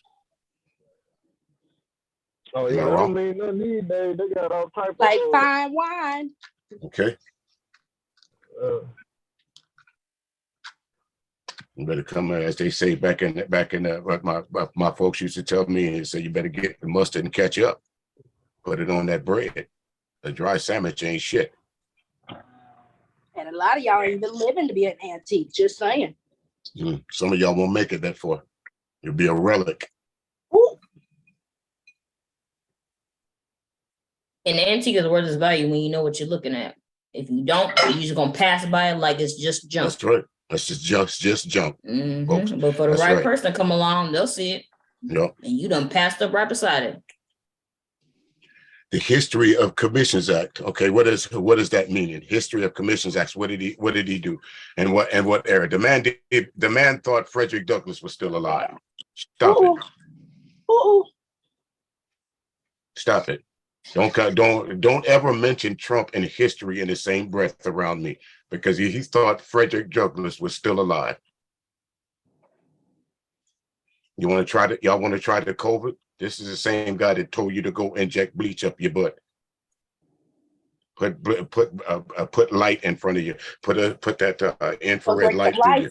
Oh yeah, that don't mean nothing these days. They got all types like of fine wine. Okay. You better come, as they say back in what my folks used to tell me, and say you better get the mustard and catch up. Put it on that bread. A dry sandwich ain't shit. And a lot of y'all ain't even living to be an antique. Just saying. Some of y'all won't make it that far. You'll be a relic. Ooh. An antique is worth its value when you know what you're looking at. If you don't, you're just gonna pass by it like it's just junk. That's right. That's just junk. Folks. But for the right person to come along, they'll see it. Yep. And you done passed up right beside it. The history of Commissions Act. Okay, what does that mean? History of Commissions Act. What did he do? And what era? The man thought Frederick Douglass was still alive. Stop it. Stop it. Don't ever mention Trump and history in the same breath around me, because he thought Frederick Douglass was still alive. Y'all want to try the COVID? This is the same guy that told you to go inject bleach up your butt. Put light in front of you. Put that infrared light through you.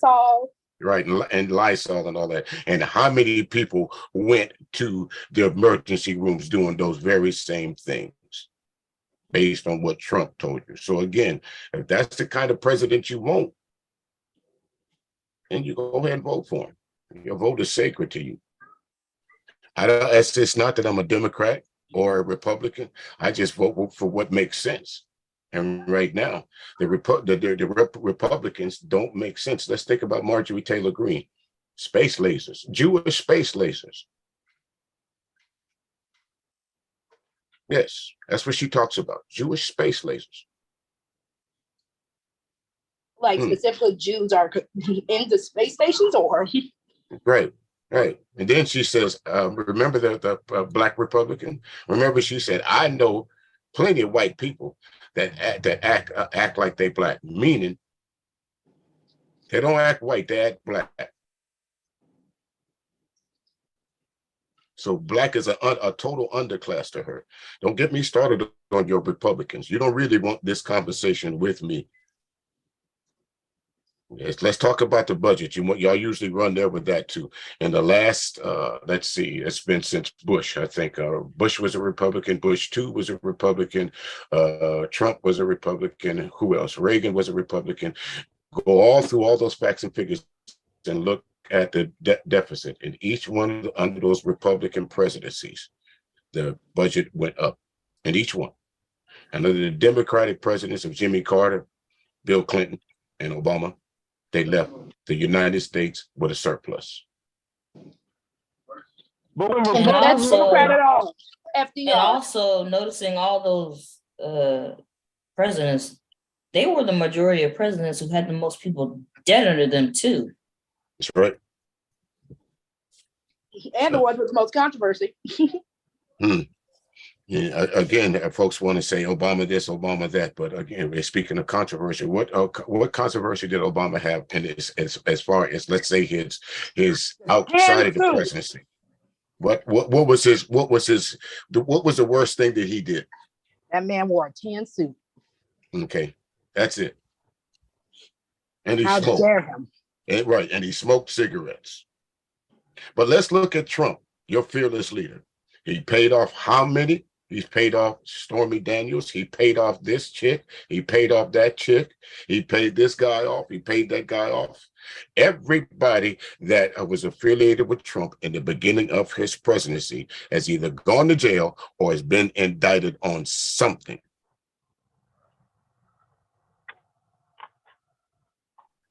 Right, and Lysol and all that. And how many people went to the emergency rooms doing those very same things based on what Trump told you? So again, if that's the kind of president you want, then you go ahead and vote for him. Your vote is sacred to you. It's not that I'm a Democrat or a Republican. I just vote for what makes sense. And right now, the Republicans don't make sense. Let's think about Marjorie Taylor Greene. Space lasers, Jewish space lasers. Yes, that's what she talks about, Jewish space lasers. Like specifically Jews are into space stations or? Right. And then she says, remember the Black Republican? Remember she said, I know plenty of white people that act like they Black, meaning they don't act white, they act Black. So Black is a total underclass to her. Don't get me started on your Republicans. You don't really want this conversation with me. Yes, let's talk about the budget. Y'all usually run there with that too. In the last, let's see, it's been since Bush. I think Bush was a Republican. Bush 2 was a Republican. Trump was a Republican. Who else? Reagan was a Republican. Go all through all those facts and figures and look at the deficit in each one under those Republican presidencies. The budget went up in each one. And under the Democratic presidents of Jimmy Carter, Bill Clinton, and Obama, they left the United States with a surplus. And also noticing all those presidents, they were the majority of presidents who had the most people dead under them too. That's right. And the ones with the most controversy. Yeah, again, folks want to say Obama this, Obama that, but again, we're speaking of controversy. What controversy did Obama have in this, as far as, let's say, his outside of the presidency? What was the worst thing that he did? That man wore a tan suit. Okay, that's it. And he How smoked. dare him? Right, and he smoked cigarettes. But let's look at Trump, your fearless leader. He paid off how many? He's paid off Stormy Daniels. He paid off this chick. He paid off that chick. He paid this guy off. He paid that guy off. Everybody that was affiliated with Trump in the beginning of his presidency has either gone to jail or has been indicted on something.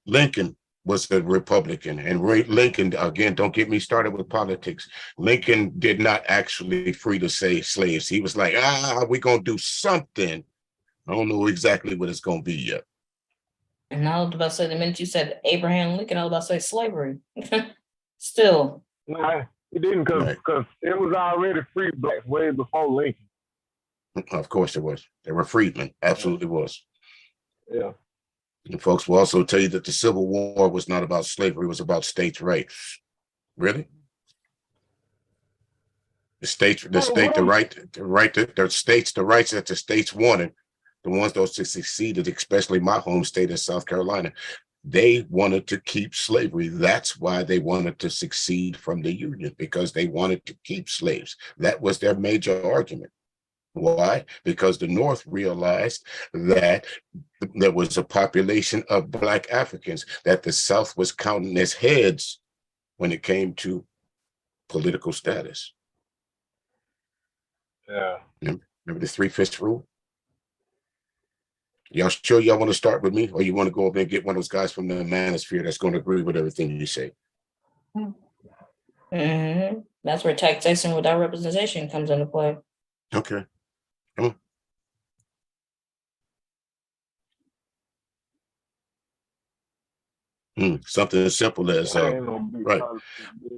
Lincoln was a Republican, and Lincoln, again, don't get me started with politics. Lincoln did not actually free the slaves. He was like, we're going to do something. I don't know exactly what it's going to be yet. And I was about to say, the minute you said Abraham Lincoln, I was about to say slavery. Still. Nah, it didn't, because it was already free blacks way before Lincoln. Of course it was. They were freedmen. Absolutely was. Yeah. And folks will also tell you that the Civil War was not about slavery, it was about states' rights. Really? The states, the rights that the states wanted, the ones that succeeded, especially my home state of South Carolina, they wanted to keep slavery. That's why they wanted to succeed from the Union, because they wanted to keep slaves. That was their major argument. Why? Because the North realized that there was a population of Black Africans that the South was counting as heads when it came to political status. Yeah. Remember the 3/5 rule? Y'all sure y'all want to start with me, or you want to go over and get one of those guys from the manosphere that's going to agree with everything you say? Mm-hmm. That's where taxation without representation comes into play. Okay. Come on. Something as simple as right.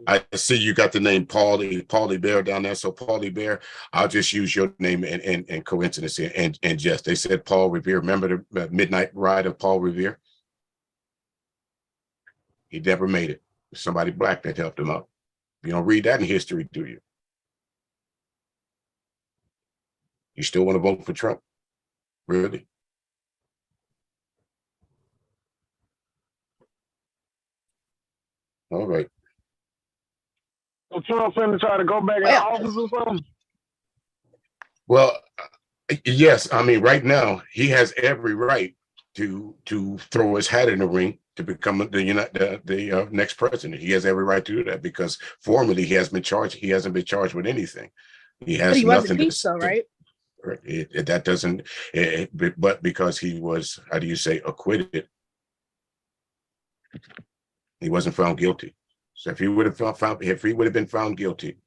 I see you got the name Paulie Bear down there. So Paulie Bear, I'll just use your name and coincidence and just they said Paul Revere. Remember the midnight ride of Paul Revere? He never made it. Somebody Black that helped him out. You don't read that in history, do you? You still want to vote for Trump? Really? All right. So Trump's going to try to go back in office or something? Well, yes. I mean, right now he has every right to throw his hat in the ring to become the next president. He has every right to do that because formally he has been charged. He hasn't been charged with anything. He has nothing to say. Right? That doesn't. But because he was, how do you say, acquitted. He wasn't found guilty. So if he would have been found guilty,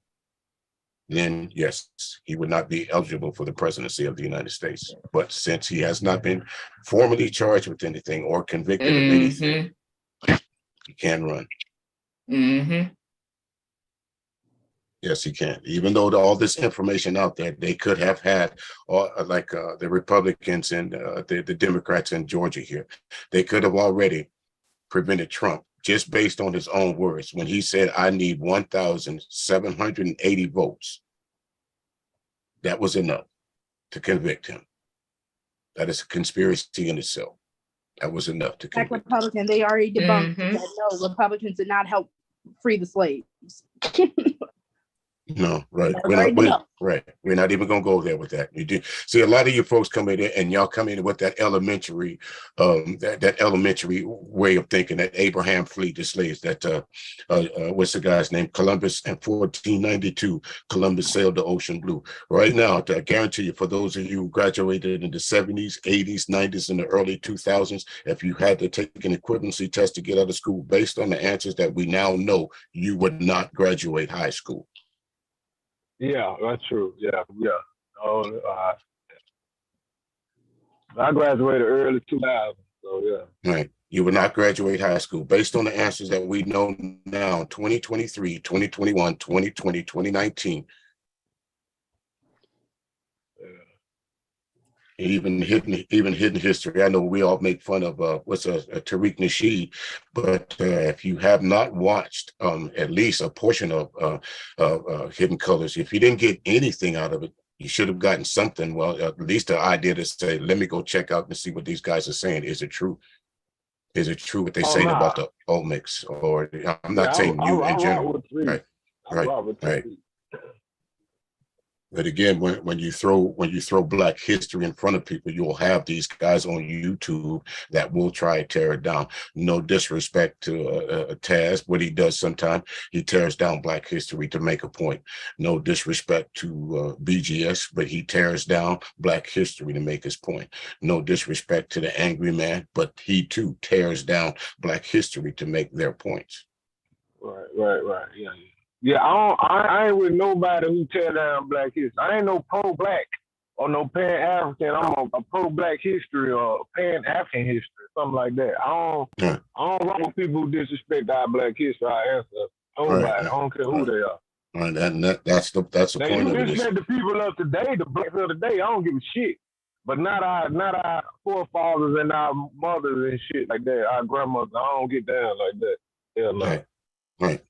then yes, he would not be eligible for the presidency of the United States. But since he has not been formally charged with anything or convicted of anything, he can run. Mm-hmm. Yes, he can. Even though all this information out there, they could have had, the Republicans and the Democrats in Georgia here, they could have already prevented Trump just based on his own words. When he said, I need 1,780 votes, that was enough to convict him. That is a conspiracy in itself. That was enough to convict him. Republican, they already debunked that no, Republicans did not help free the slaves. No, right. We're not even gonna go there with that. You do see a lot of you folks come in and y'all come in with that elementary, that elementary way of thinking that Abraham freed the slaves. That what's the guy's name? Columbus in 1492. Columbus sailed the ocean blue. Right now, I guarantee you, for those of you who graduated in the 70s, 80s, 90s, and the early 2000s, if you had to take an equivalency test to get out of school, based on the answers that we now know, you would not graduate high school. Yeah, that's true. Yeah. Oh, I graduated early 2000, so yeah. Right. You would not graduate high school based on the answers that we know now, 2023, 2021, 2020, 2019. even hidden history. I know we all make fun of what's a Tariq Nasheed, but if you have not watched at least a portion of Hidden Colors, if you didn't get anything out of it, you should have gotten something. Well, at least the idea to say, let me go check out and see what these guys are saying. Is it true? Is it true what they saying about the Olmecs? Or I'm not saying you in general. Right, right. But again, when you throw Black history in front of people, you'll have these guys on YouTube that will try to tear it down. No disrespect to Taz, what he does sometimes, he tears down Black history to make a point. No disrespect to BGS, but he tears down Black history to make his point. No disrespect to the Angry Man, but he too tears down Black history to make their points. Right. Yeah, I ain't with nobody who tear down Black history. I ain't no pro-Black or no pan-African. I'm a pro-Black history or pan-African history, something like that. I don't rock with people who disrespect our Black history, our ancestors. Nobody. I don't care who they are. Right, that's the now, point of it. You disrespect the people of today, the Blacks of today. I don't give a shit. But not our forefathers and our mothers and shit like that. Our grandmothers. I don't get down like that. Hell no. Right.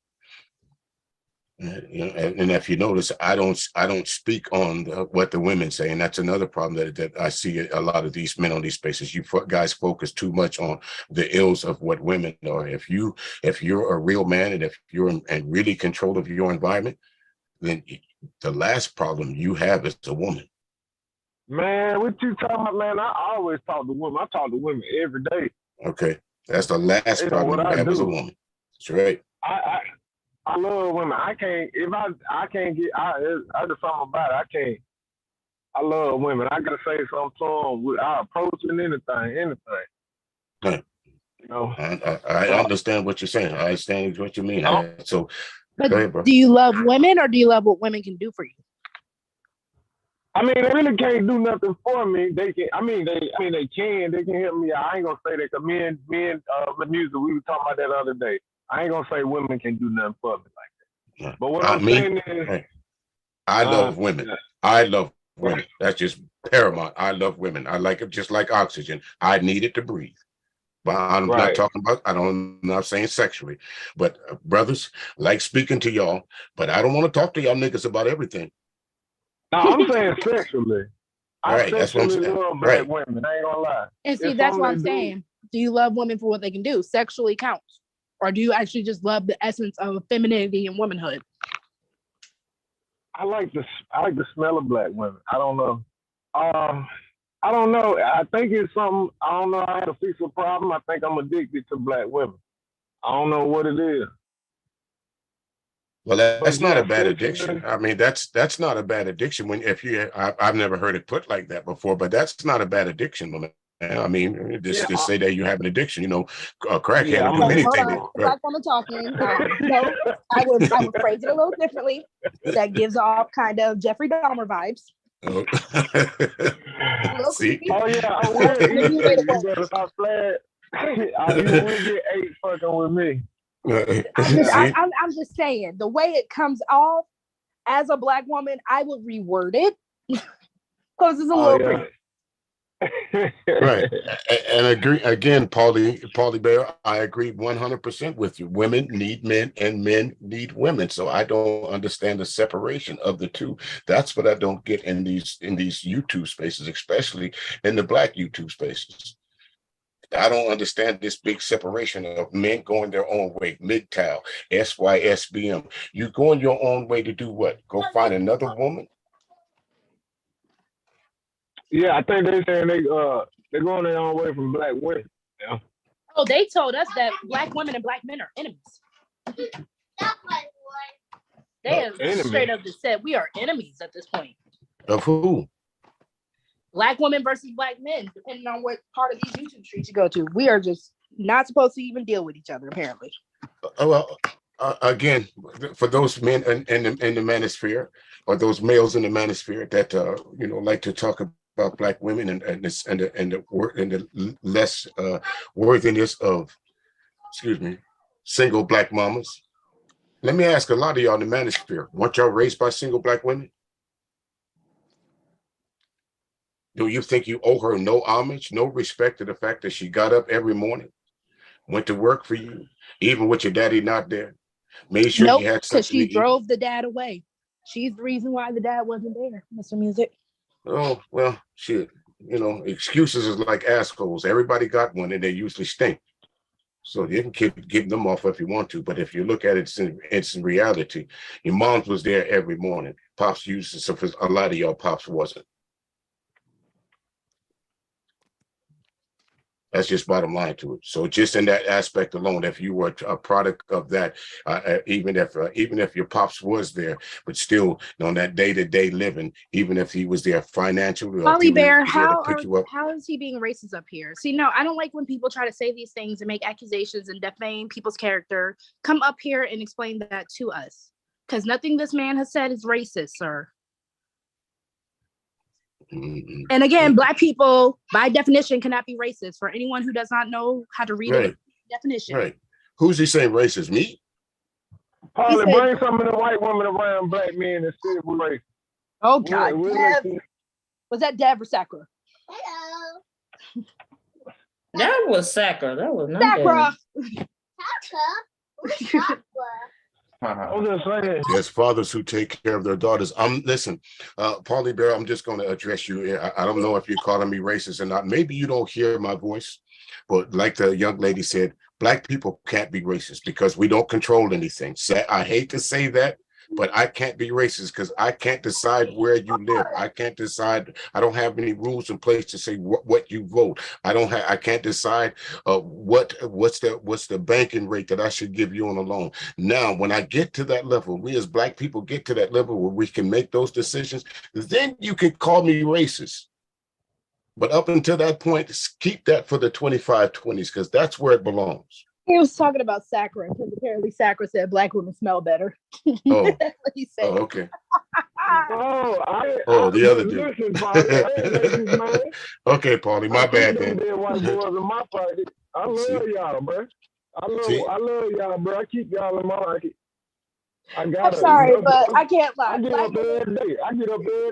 And if you notice, I don't speak on what the women say, and that's another problem that I see a lot of these men on these spaces. You guys focus too much on the ills of what women are. If you're a real man, and if you're in really control of your environment, then the last problem you have is a woman. Man, what you talking about, man? I always talk to women. I talk to women every day. Okay, that's the last problem you have as a woman. That's right. I love women. I just something about it. I can't. I love women. I gotta say something to them with our approach and anything. Right. You know. I understand what you're saying. I understand what you mean. But go ahead, bro. Do you love women, or do you love what women can do for you? I mean, they really can't do nothing for me. They can. They can. They can help me. I ain't gonna say that because me and the music, we were talking about that the other day. I ain't gonna say women can do nothing for me like that. But what I'm saying is, I love women. I love women. That's just paramount. I love women. I like it just like oxygen. I need it to breathe. But I'm not talking about. I'm not saying sexually. But brothers, like speaking to y'all. But I don't want to talk to y'all niggas about everything. No, I'm saying sexually. Right, that's what I'm saying. Love Black women. I ain't gonna lie. And see, that's what I'm saying. Do you love women for what they can do? Sexually counts. Or do you actually just love the essence of femininity and womanhood? I like the smell of Black women. I don't know. I don't know. I think it's something. I don't know how to fix a problem. I think I'm addicted to Black women. I don't know what it is. Well, that's not a bad addiction. I mean, that's not a bad addiction. I've never heard it put like that before, but that's not a bad addiction, woman. I mean, just say that you have an addiction. You know, crackhead will do anything. Black woman talking. No, I would phrase it a little differently. That gives off kind of Jeffrey Dahmer vibes. Oh. See? Oh yeah, I will. You better stop playing. You will get 8 fucking with me. I'm just saying, the way it comes off as a Black woman, I would reword it because it's a little pretty. Right. And agree again, Paulie Bear, I agree 100% with you. Women need men and men need women. So I don't understand the separation of the two. That's what I don't get in these YouTube spaces, especially in the Black YouTube spaces. I don't understand this big separation of men going their own way. MGTOW, SYSBM. You going your own way to do what? Go find another woman? Yeah, I think they're saying they're going their own way from Black women. Yeah. Oh, they told us that Black women and Black men are enemies. They have straight up just said we are enemies at this point. Of who? Black women versus Black men, depending on what part of these YouTube streets you go to. We are just not supposed to even deal with each other, apparently. Well, again, for those men in the manosphere, or those males in the manosphere that like to talk about Black women and the less worthiness of, single Black mamas. Let me ask a lot of y'all in the manosphere: weren't y'all raised by single Black women? Do you think you owe her no homage, no respect to the fact that she got up every morning, went to work for you, even with your daddy not there, made sure Nope, you had because something she to eat? drove the dad away. She's the reason why the dad wasn't there, Mr. Music. Oh, well, shit. You know, excuses is like assholes. Everybody got one and they usually stink. So you can keep them off if you want to. But if you look at it, it's in reality. Your mom was there every morning. Pops used to, so for a lot of y'all, Pops wasn't. That's just bottom line to it. So just in that aspect alone, if you were a product of that, even if your pops was there, but still on that day-to-day living, even if he was there financially, or if he Polly Bear, was there to how pick you up. is he being racist up here? See, no, I don't like when people try to say these things and make accusations and defame people's character. Come up here and explain that to us, because nothing this man has said is racist, sir. Mm-hmm. And again, Black people, by definition, cannot be racist. For anyone who does not know how to read a definition. Right. Who's he saying racist? Me? Polly, bring some of the white women around Black men and see if we're racist. Oh, God. Was that Dev or Sakura? Hello. That was Sakura. That was not Sakura. Sakura. There's fathers who take care of their daughters. Listen, Paulie Bear, I'm just going to address you. I don't know if you're calling me racist or not. Maybe you don't hear my voice, but like the young lady said, Black people can't be racist because we don't control anything. I hate to say that, but I can't be racist because I can't decide where you live. I can't decide. I don't have any rules in place to say what you vote. I can't decide what's the banking rate that I should give you on a loan. Now, when I get to that level, we as Black people get to that level where we can make those decisions, then you can call me racist. But up until that point, keep that for the 25-20s because that's where it belongs. He was talking about Sakura because apparently Sakura said Black women smell better. Oh, that's what he said. Oh, okay. Oh, the other dude. Listen, Paulie, okay, Paulie, my bad then. then. White boys in my pocket. I love y'all, bro. I love y'all, bro. I keep y'all in my pocket. I'm sorry, but I can't lie. I get up every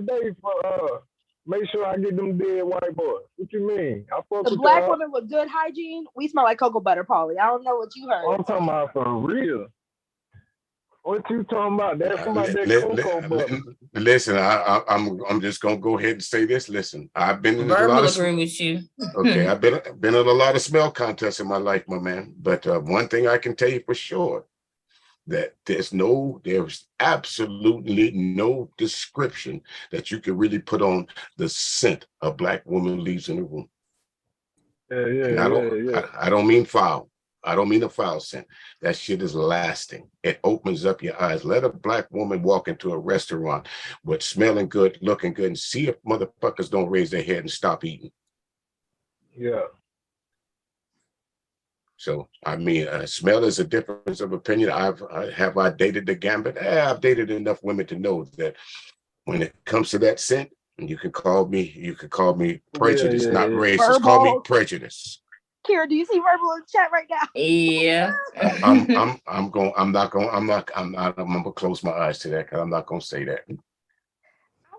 day for make sure I get them dead white boys. What you mean? I fuck the Black women with good hygiene, we smell like cocoa butter, Paulie. I don't know what you heard. I'm talking about for real. What you talking about? That's about that cocoa butter. Listen, I'm just gonna go ahead and say this. Listen, I've been in Verbal agree with you. Okay, I've been in a lot of smell contests in my life, my man. But one thing I can tell you for sure, that there's absolutely no description that you can really put on the scent a Black woman leaves in the room. I don't mean foul. I don't mean a foul scent. That shit is lasting. It opens up your eyes. Let a Black woman walk into a restaurant with smelling good, looking good, and see if motherfuckers don't raise their head and stop eating. Yeah. So, I mean, smell is a difference of opinion. Have I dated the gambit? I've dated enough women to know that when it comes to that scent, you can call me prejudice, not racist. Verbal. Call me prejudice. Kira, do you see verbal in the chat right now? Yeah. I'm gonna close my eyes to that because I'm not gonna say that. I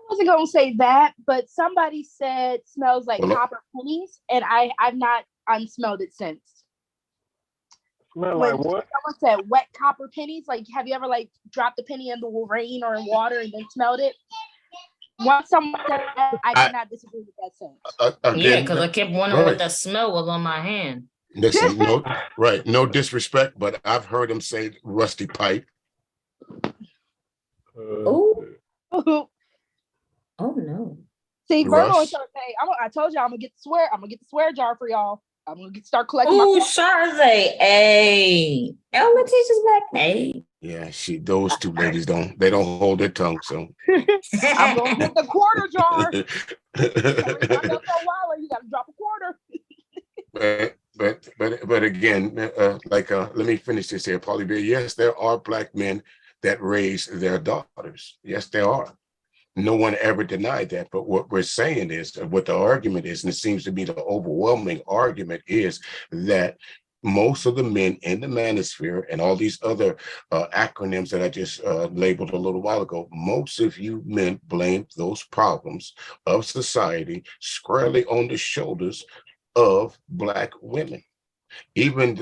wasn't gonna say that, but somebody said smells like copper pennies, and I've not unsmelled it since. Smell like what? Someone said wet copper pennies. Like, have you ever like dropped a penny in the rain or in water and then smelled it? Once someone said that, I did not disagree with that sense. Yeah, because I kept wondering what that smell was on my hand. Listen, no disrespect, but I've heard them say rusty pipe. Oh no. See, Virgo is saying, I told y'all I'm gonna get the swear jar for y'all. I'm gonna start collecting. Oh, Charze, hey, Ella teaches Black. Hey, yeah, those two ladies don't hold their tongue. So I'm gonna get the quarter jar. You gotta drop a quarter. but again, let me finish this here, Paulie Bear. Yes, there are Black men that raise their daughters. Yes, there are. No one ever denied that. But what we're saying is, what the argument is, and it seems to be the overwhelming argument, is that most of the men in the manosphere and all these other acronyms that I just labeled a little while ago, most of you men blame those problems of society squarely on the shoulders of Black women. Even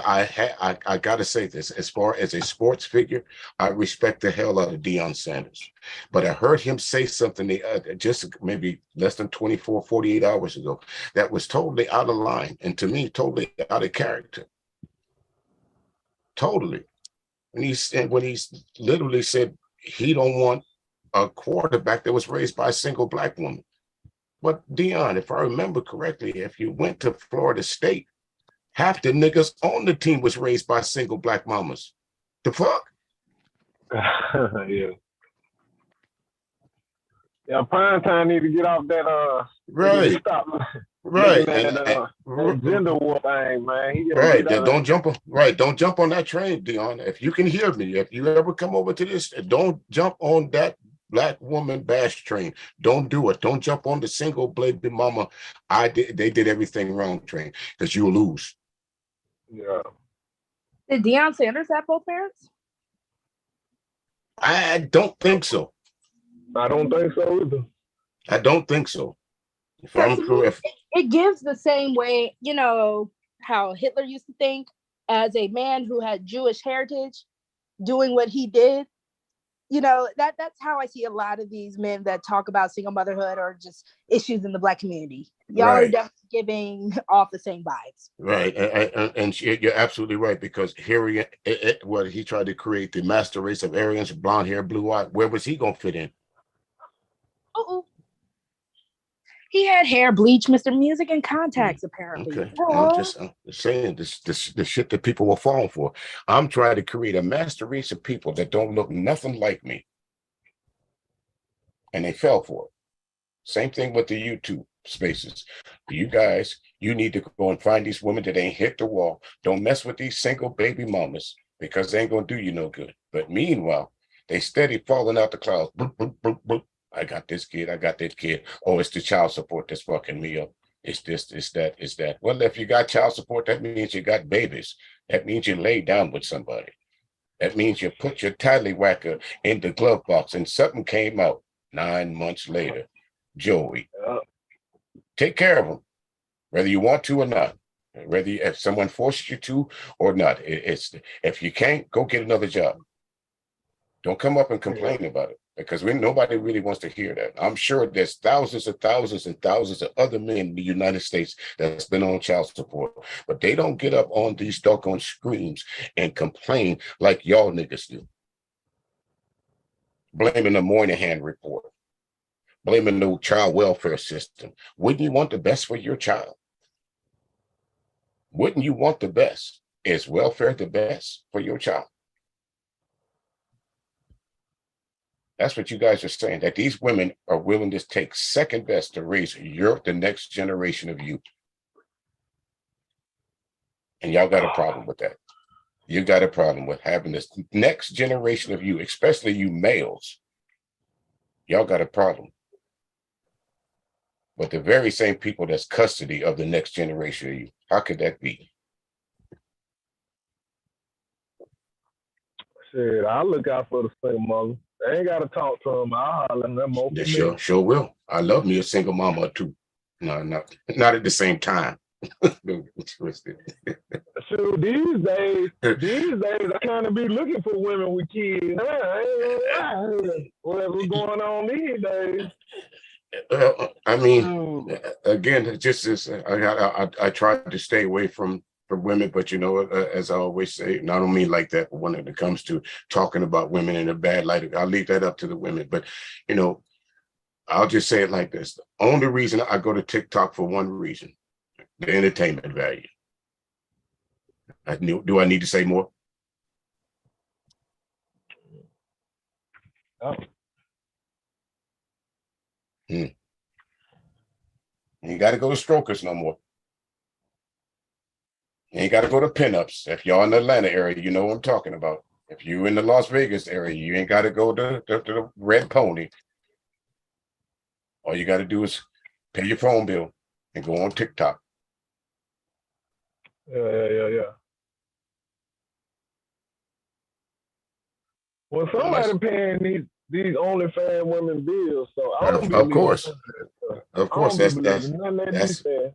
I gotta say this, as far as a sports figure, I respect the hell out of Deion Sanders. But I heard him say something just maybe less than 24, 48 hours ago that was totally out of line, and to me, totally out of character. Totally. When he's literally said he don't want a quarterback that was raised by a single Black woman. But Deion, if I remember correctly, if you went to Florida State, half the niggas on the team was raised by single Black mamas. The fuck? Yeah. Yeah, prime time need to get off that right. Stop Right. And, that gender war thing, man. Right. Don't jump on don't jump on that train, Deion. If you can hear me, if you ever come over to this, don't jump on that Black woman bash train. Don't do it. Don't jump on the single baby mama. They did everything wrong train, because you'll lose. Yeah. Did Deion Sanders have both parents? I don't think so. I don't think so either. I don't think so. If I'm correct. It gives the same way, you know, how Hitler used to think, as a man who had Jewish heritage doing what he did. You know, that's how I see a lot of these men that talk about single motherhood or just issues in the Black community. Y'all are definitely giving off the same vibes. Right. And you're absolutely right, because here what he tried to create, the master race of Aryans, blonde hair, blue eye. Where was he going to fit in? He had hair, bleach, Mr. Music, and contacts, apparently. Okay. I'm just saying the shit that people will fall for. I'm trying to create a master race of people that don't look nothing like me. And they fell for it. Same thing with the YouTube spaces. You guys, you need to go and find these women that ain't hit the wall. Don't mess with these single baby mamas, because they ain't going to do you no good. But meanwhile, they steady falling out the clouds. Boop, boop, boop, boop. I got this kid, I got that kid. Oh, it's the child support that's fucking me up. It's this, it's that, it's that. Well, if you got child support, that means you got babies. That means you lay down with somebody. That means you put your tallywhacker in the glove box and something came out 9 months later. Joey, take care of them, whether you want to or not. Whether if someone forces you to or not. It's if you can't, go get another job. Don't come up and complain about it, because nobody really wants to hear that. I'm sure there's thousands and thousands and thousands of other men in the United States that's been on child support, but they don't get up on these doggone screens and complain like y'all niggas do. Blaming the Moynihan report, blaming the child welfare system. Wouldn't you want the best for your child? Wouldn't you want the best? Is welfare the best for your child? That's what you guys are saying, that these women are willing to take second best to raise the next generation of youth. And y'all got a problem with that. You got a problem with having this next generation of you, especially you males. Y'all got a problem. But the very same people that's custody of the next generation of you. How could that be? Shit, I'll look out for the single mother. I ain't gotta talk to them. I'll holler at them more. Sure will. I love me a single mama or two. No, not at the same time. Twisted. So these days, I kind of be looking for women with kids. Whatever's going on these days. I mean, again, it just is. I try to stay away from women, but you know, as I always say, and I don't mean like that, but when it comes to talking about women in a bad light, I'll leave that up to the women. But you know, I'll just say it like this: the only reason I go to TikTok for one reason, the entertainment value. Do I need to say more? Oh. You got to go to strokers no more. You ain't got to go to pinups. If y'all in the Atlanta area, you know what I'm talking about. If you in the Las Vegas area, you ain't got to go to the Red Pony. All you got to do is pay your phone bill and go on TikTok. Yeah. Well, somebody paying these OnlyFans women bills, so I don't be Of believing course, of course. nothing they be That's saying.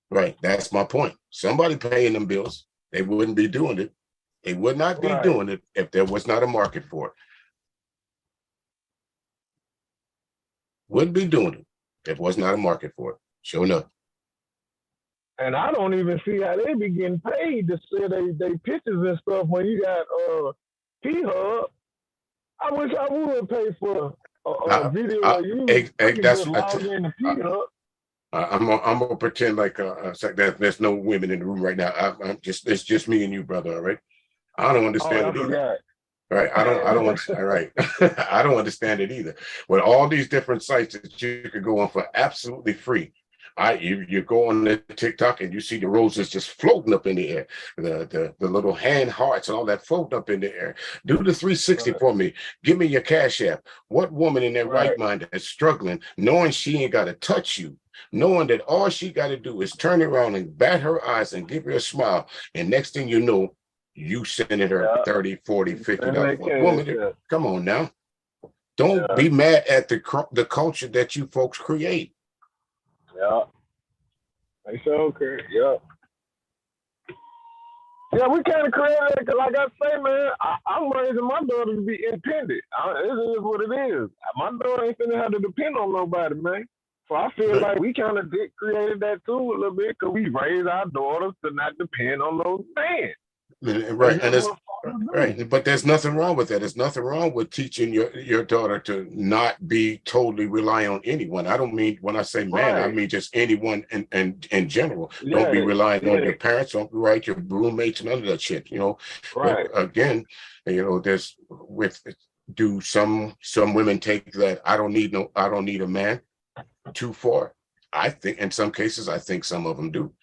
right. That's my point. Somebody paying them bills. They wouldn't be doing it. They would not be doing it if there was not a market for it. Wouldn't be doing it if there was not a market for it. Sure enough. And I don't even see how they be getting paid to sell they pictures and stuff when you got P-Hub. I wish I would pay for a video of you. I can just log in to P-Hub. I'm gonna pretend like there's no women in the room right now. It's just me and you, brother. All right. I don't understand it either. Right. I don't. All right. I don't understand it either. With all these different sites that you could go on for absolutely free. You go on the TikTok and you see the roses just floating up in the air, the little hand hearts and all that floating up in the air. Do the 360 for me. Give me your Cash App. What woman in their right mind is struggling, knowing she ain't got to touch you, knowing that all she got to do is turn around and bat her eyes and give her a smile, and next thing you know, you sending her 30, 40, 50 dollars. Woman, come on now. Don't be mad at the culture that you folks create. Yeah. They so okay. Yeah. Yeah, we kind of created it because, like I say, man, I'm raising my daughter to be independent. This is what it is. My daughter ain't finna have to depend on nobody, man. So I feel like we kind of created that too a little bit because we raised our daughters to not depend on those men. Right, and it's right, but there's nothing wrong with that. There's nothing wrong with teaching your daughter to not be totally rely on anyone. I don't mean when I say man, I mean just anyone in general. Don't be relying on your parents. Don't be your roommates, none of that shit. You know. But again, there's do some women take that I don't need a man too far? I think in some cases, I think some of them do.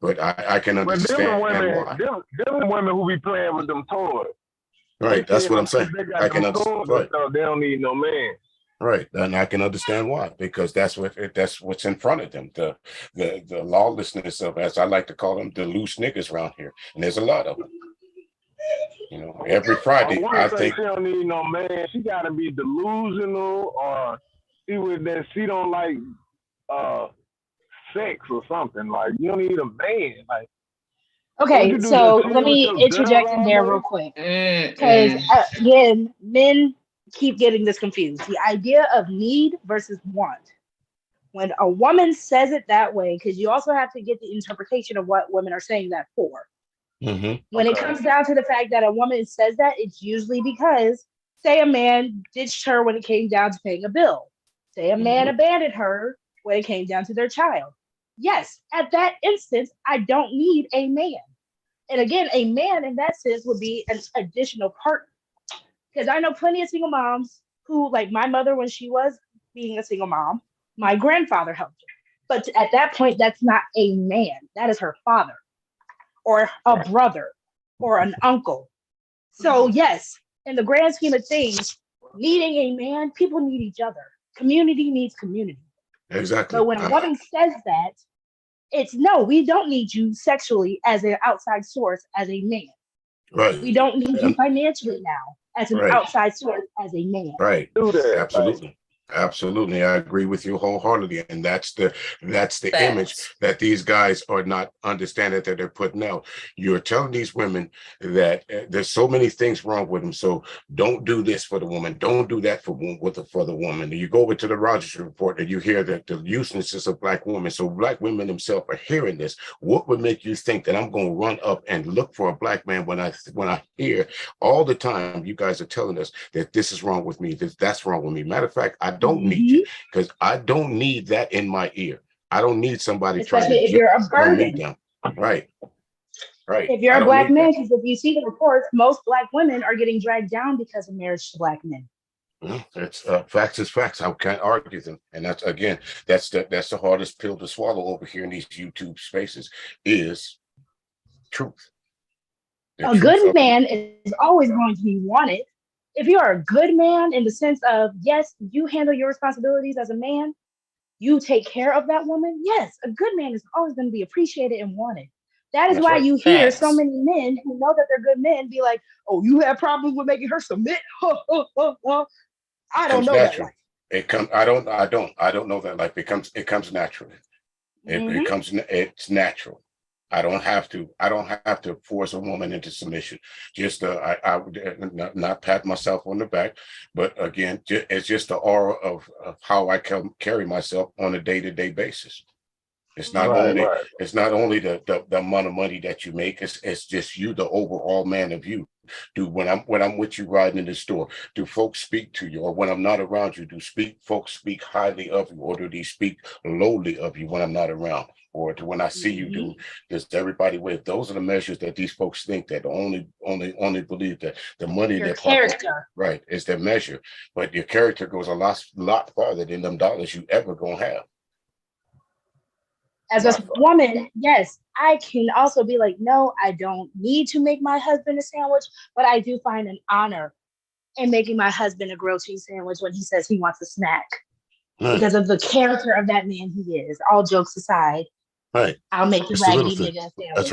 But I can understand why. Them women who be playing with them toys. Right, that's what I'm saying. I can understand. Right. They don't need no man. Right, and I can understand why, because that's what's in front of them. The lawlessness of, as I like to call them, the loose niggas around here, and there's a lot of them. Every Friday, I think she don't need no man. She got to be delusional, or she don't like sex or something. Like, you don't need a man. Like, okay, so let me interject in there real quick, because again, men keep getting this confused. The idea of need versus want. When a woman says it that way, because you also have to get the interpretation of what women are saying that for. When it comes down to the fact that a woman says that, it's usually because, say, a man ditched her when it came down to paying a bill. Say a man abandoned her when it came down to their child. Yes, at that instance, I don't need a man. And again, a man in that sense would be an additional partner. Because I know plenty of single moms who, like my mother, when she was being a single mom, my grandfather helped her. But at that point, that's not a man. That is her father or a brother or an uncle. So yes, in the grand scheme of things, needing a man, people need each other. Community needs community. Exactly. But when a woman says that, it's no, we don't need you sexually as an outside source as a man. Right. We don't need you financially now as an outside source as a man. Right. Absolutely. Absolutely. I agree with you wholeheartedly. And that's the image that these guys are not understanding that they're putting out. You're telling these women that there's so many things wrong with them. So don't do this for the woman. Don't do that for the woman. And you go over to the Rogers Report and you hear that the uselessness of Black women. So Black women themselves are hearing this. What would make you think that I'm going to run up and look for a Black man when I hear all the time you guys are telling us that this is wrong with me, that's wrong with me. Matter of fact, I don't need you, because I don't need that in my ear. I don't need somebody especially trying to if you're a burden. me down. Right. If you're a Black man, because if you see the reports, most Black women are getting dragged down because of marriage to Black men. It's facts is facts. I can't argue them, and that's the hardest pill to swallow over here in these YouTube spaces is truth. A good man is always going to be wanted. If you are a good man in the sense of, yes, you handle your responsibilities as a man, you take care of that woman. Yes, a good man is always going to be appreciated and wanted. That is That's why right. you hear so Facts. many men who know that they're good men be like, "Oh, you have problems with making her submit." I don't Comes know that natural. life. It comes. I don't know that life. It comes naturally. Mhm. It's natural. I don't have to force a woman into submission. Just I would not pat myself on the back, but again, it's just the aura of how I carry myself on a day-to-day basis. It's not Right, only right. the amount of money that you make. It's just you, the overall man of you. Do when I'm with you riding in the store, do folks speak to you? Or when I'm not around you, do folks speak highly of you, or do they speak lowly of you when I'm not around? Or when I see you, does everybody with? Those are the measures that these folks think that only believe that the money in Your their pocket, character. right, is their measure. But your character goes a lot farther than them dollars you ever gonna have. As a woman, yes, I can also be like, no, I don't need to make my husband a sandwich, but I do find an honor in making my husband a grilled cheese sandwich when he says he wants a snack. Right. Because of the character of that man he is. All jokes aside, Right. I'll make the It's the little raggedy thing. nigga a sandwich. That's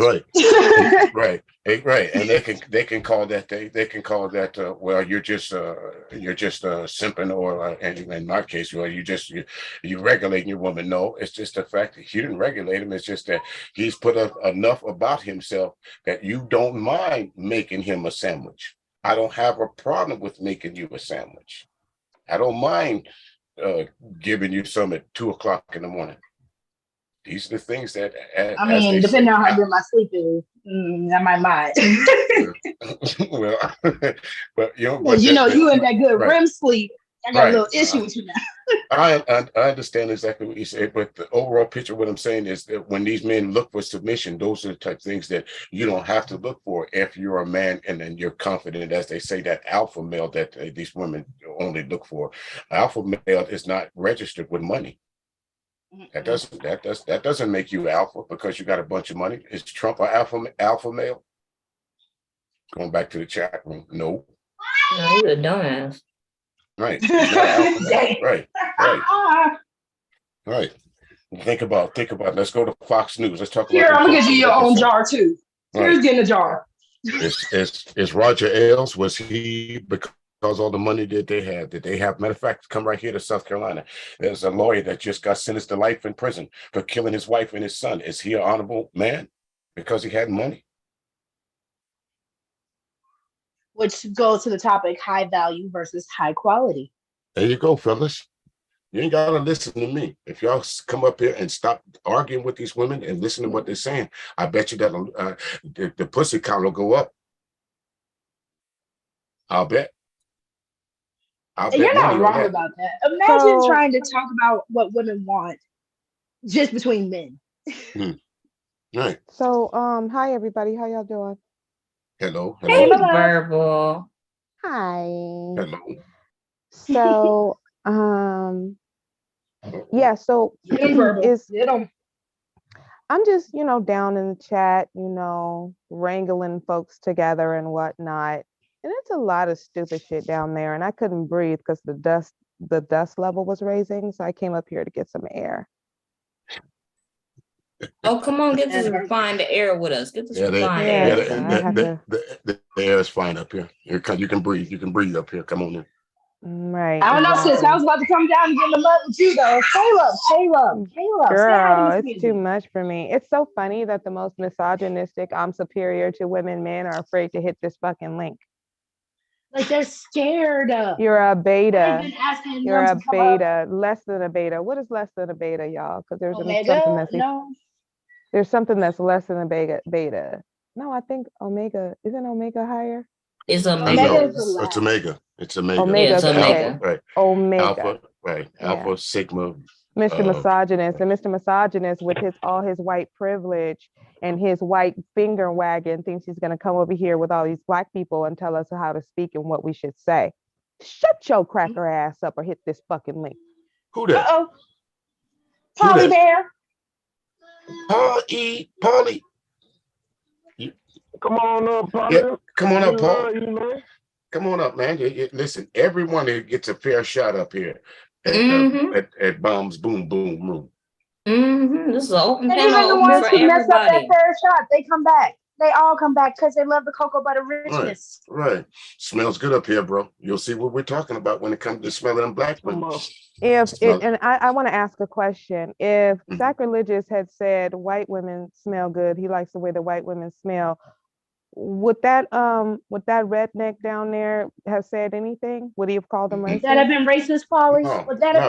right. Right. And they can call that well, you're just simping, or in my case, well, you regulating your woman. No, it's just the fact that you didn't regulate him. It's just that he's put enough about himself that you don't mind making him a sandwich. I don't have a problem with making you a sandwich. I don't mind giving you some at 2:00 in the morning. These are the things that, I mean, depending on how good my sleep is, I might mind. well, but you in that good right, REM sleep. I got a little issue with you now. I understand exactly what you say, but the overall picture, what I'm saying is that when these men look for submission, those are the type of things that you don't have to look for if you're a man and then you're confident, as they say, that alpha male that these women only look for. Alpha male is not registered with money. That doesn't make you alpha because you got a bunch of money. Is Trump an alpha male? Going back to the chat room, no. No, you're a dumbass. Right, he's not an alpha male. Right. Think about. Let's go to Fox News. Let's talk about. Here, I'm gonna get you your own jar too. Here's getting a jar. Is Roger Ailes, was he because all the money that they had? Did they have? Matter of fact, come right here to South Carolina. There's a lawyer that just got sentenced to life in prison for killing his wife and his son. Is he an honorable man because he had money? Which goes to the topic: high value versus high quality. There you go, fellas. You ain't gotta listen to me. If y'all come up here and stop arguing with these women and listen to what they're saying, I bet you that the pussy count will go up. I'll bet. You're not wrong about that. Imagine trying to talk about what women want just between men. Right. So, hi everybody. How y'all doing? Hello. Hey, Verbal. Hi. Hello. So, yeah. So I'm just, down in the chat, wrangling folks together and whatnot. And it's a lot of stupid shit down there. And I couldn't breathe because the dust level was raising. So I came up here to get some air. Oh, come on, get this refined air with us. Get this refined air. The air is fine up here. You can breathe. You can breathe up here. Come on in. Right. I don't know, sis. I was about to come down and get in the mud with you, though. Caleb. Girl, it's too much for me. It's so funny that the most misogynistic, I'm superior to women men are afraid to hit this fucking link. Like they're scared. You're a beta. You're a beta. Less than a beta. What is less than a beta, y'all? Because there's there's something that's less than a beta. No, I think omega. Isn't omega higher? It's omega. It's omega. It's omega. Omega. Yeah, it's omega. Alpha, right. Omega. Alpha, right. Yeah. Alpha, sigma. Mr. Misogynist, and Mr. Misogynist with all his white privilege and his white finger wagging thinks he's going to come over here with all these black people and tell us how to speak and what we should say. Shut your cracker ass up or hit this fucking link. Who that? Uh-oh. Polly Bear. Polly. Come on up, Polly. Yeah, come on up, Paul. Come on up, man. Listen, everyone gets a fair shot up here at Bombs Boom Boom Room. This is an open And panel, even the open ones for who mess up that everybody. third shot, they come back. They all come back because they love the cocoa butter richness. Right. Smells good up here, bro. You'll see what we're talking about when it comes to smelling black women. And I want to ask a question. If Sacrilegious had said white women smell good, he likes the way the white women smell, would that redneck down there have said anything? Would he have called them racist? That have been racist, Polly? No,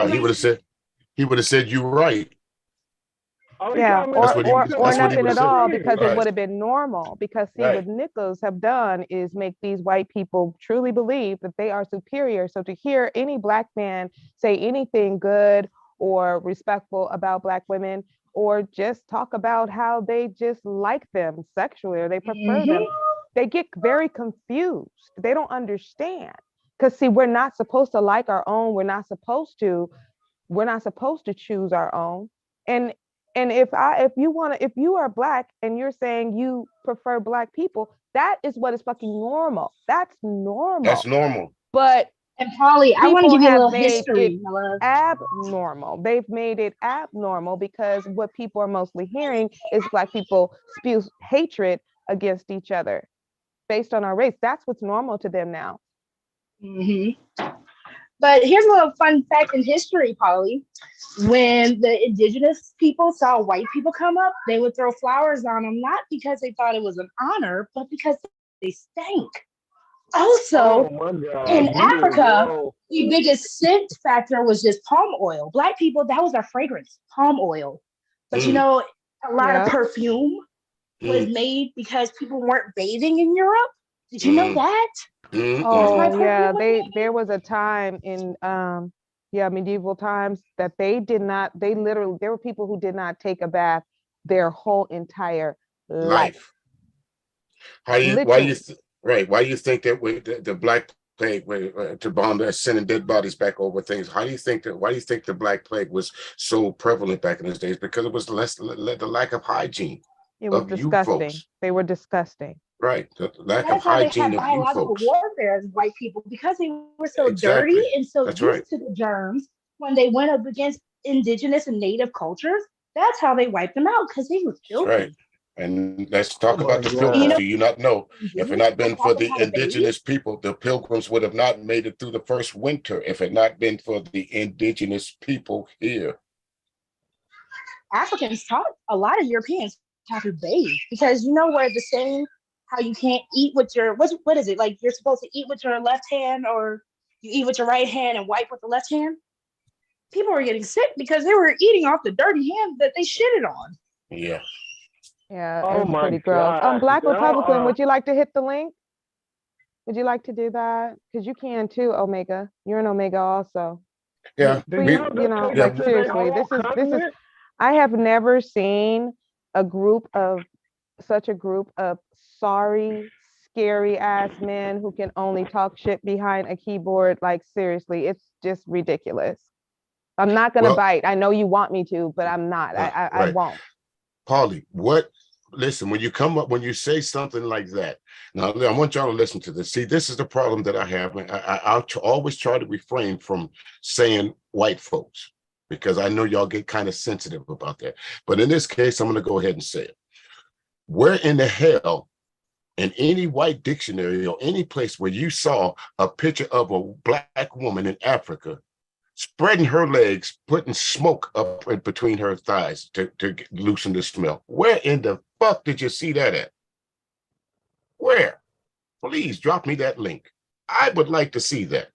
he would have said you're right. Yeah, or nothing at all, because it would have been normal. Because see, what Nichols have done is make these white people truly believe that they are superior. So to hear any black man say anything good or respectful about black women, or just talk about how they just like them sexually or they prefer them, they get very confused. They don't understand. Because see, we're not supposed to like our own. We're not supposed to choose our own. And if you are black and you're saying you prefer black people, that is what is fucking normal. That's normal. That's normal. But and Polly, I want to give you a little history. Abnormal. They've made it abnormal because what people are mostly hearing is black people spew hatred against each other based on our race. That's what's normal to them now. But here's a little fun fact in history, Polly. When the indigenous people saw white people come up, they would throw flowers on them, not because they thought it was an honor, but because they stank. Also, in Africa, the biggest scent factor was just palm oil. Black people, that was our fragrance, palm oil. But you know, a lot of perfume was made because people weren't bathing in Europe. Did you know that? Oh yeah, there was a time in medieval times that there were people who did not take a bath their whole entire life. Why you think that the black plague to bomb sending dead bodies back over things? Why do you think the black plague was so prevalent back in those days? Because it was the lack of hygiene. It was disgusting. They were disgusting. Right, the lack of hygiene of you folks. Warfare as white people because they were so dirty and so used to the germs. When they went up against indigenous and native cultures, that's how they wiped them out because they were filthy. Right, and let's talk about the pilgrims. Do you not know if it not been for the indigenous people, the pilgrims would have not made it through the first winter if it not been for the indigenous people here. Africans taught a lot of Europeans how to bathe because you know where the saying how you can't eat with your what is it, like you're supposed to eat with your left hand or you eat with your right hand and wipe with the left hand? People were getting sick because they were eating off the dirty hand that they shitted on. Yeah. Yeah, it's pretty gross. Black Republican, would you like to hit the link? Would you like to do that? Because you can too, Omega. You're an Omega also. Yeah. Please, like seriously, this is I have never seen such a group of sorry, scary ass men who can only talk shit behind a keyboard. Like seriously, it's just ridiculous. I'm not gonna bite. I know you want me to, but I'm not. I won't. Polly, listen, when you say something like that, now I want y'all to listen to this. See, this is the problem that I have. I'll always try to refrain from saying white folks because I know y'all get kind of sensitive about that. But in this case, I'm going to go ahead and say it. Where in the hell, in any white dictionary or any place where you saw a picture of a black woman in Africa spreading her legs, putting smoke up in between her thighs to loosen the smell? Where in the fuck did you see that at? Where? Please drop me that link. I would like to see that.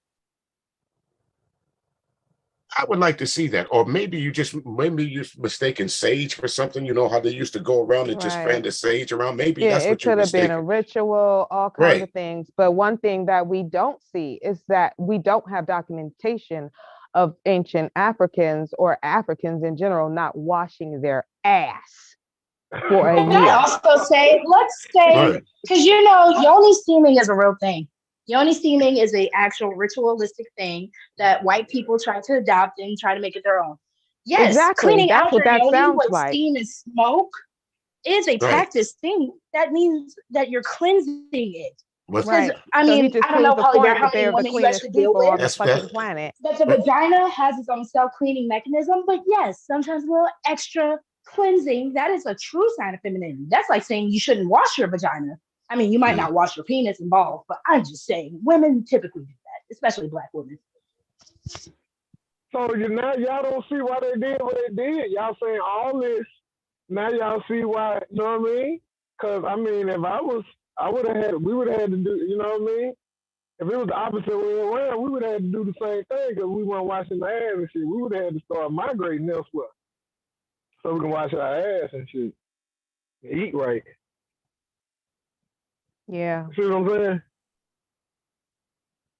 I would like to see that. Or maybe you're mistaken sage for something. You know how they used to go around and just fan the sage around? Maybe that's what you're mistaken. It could have been a ritual, all kinds of things. But one thing that we don't see is that we don't have documentation of ancient Africans or Africans in general not washing their ass for a year. Also say, let's say, because yoni steaming is a real thing. Yoni steaming is an actual ritualistic thing that white people try to adopt and try to make it their own. Yes, exactly. Cleaning That's out what your that yoni sounds with like. Steam and smoke is a practice thing. That means that you're cleansing it. What's Right. I So he mean, just I don't know, proves the Polly Bear, point how that many they're the women you cleanest actually deal people on with, the fucking planet. but the vagina has its own self-cleaning mechanism. But yes, sometimes a little extra cleansing, that is a true sign of femininity. That's like saying you shouldn't wash your vagina. I mean, you might not wash your penis and balls, but I'm just saying women typically do that, especially Black women. So now y'all don't see why they did what they did. Y'all saying all this. Now y'all see why, you know what I mean? Because, I mean, if we would have had to do, you know what I mean? If it was the opposite way around, we would have had to do the same thing because we weren't washing the ass and shit. We would have had to start migrating elsewhere so we can wash our ass and shit. And eat right. Yeah. See what I'm saying?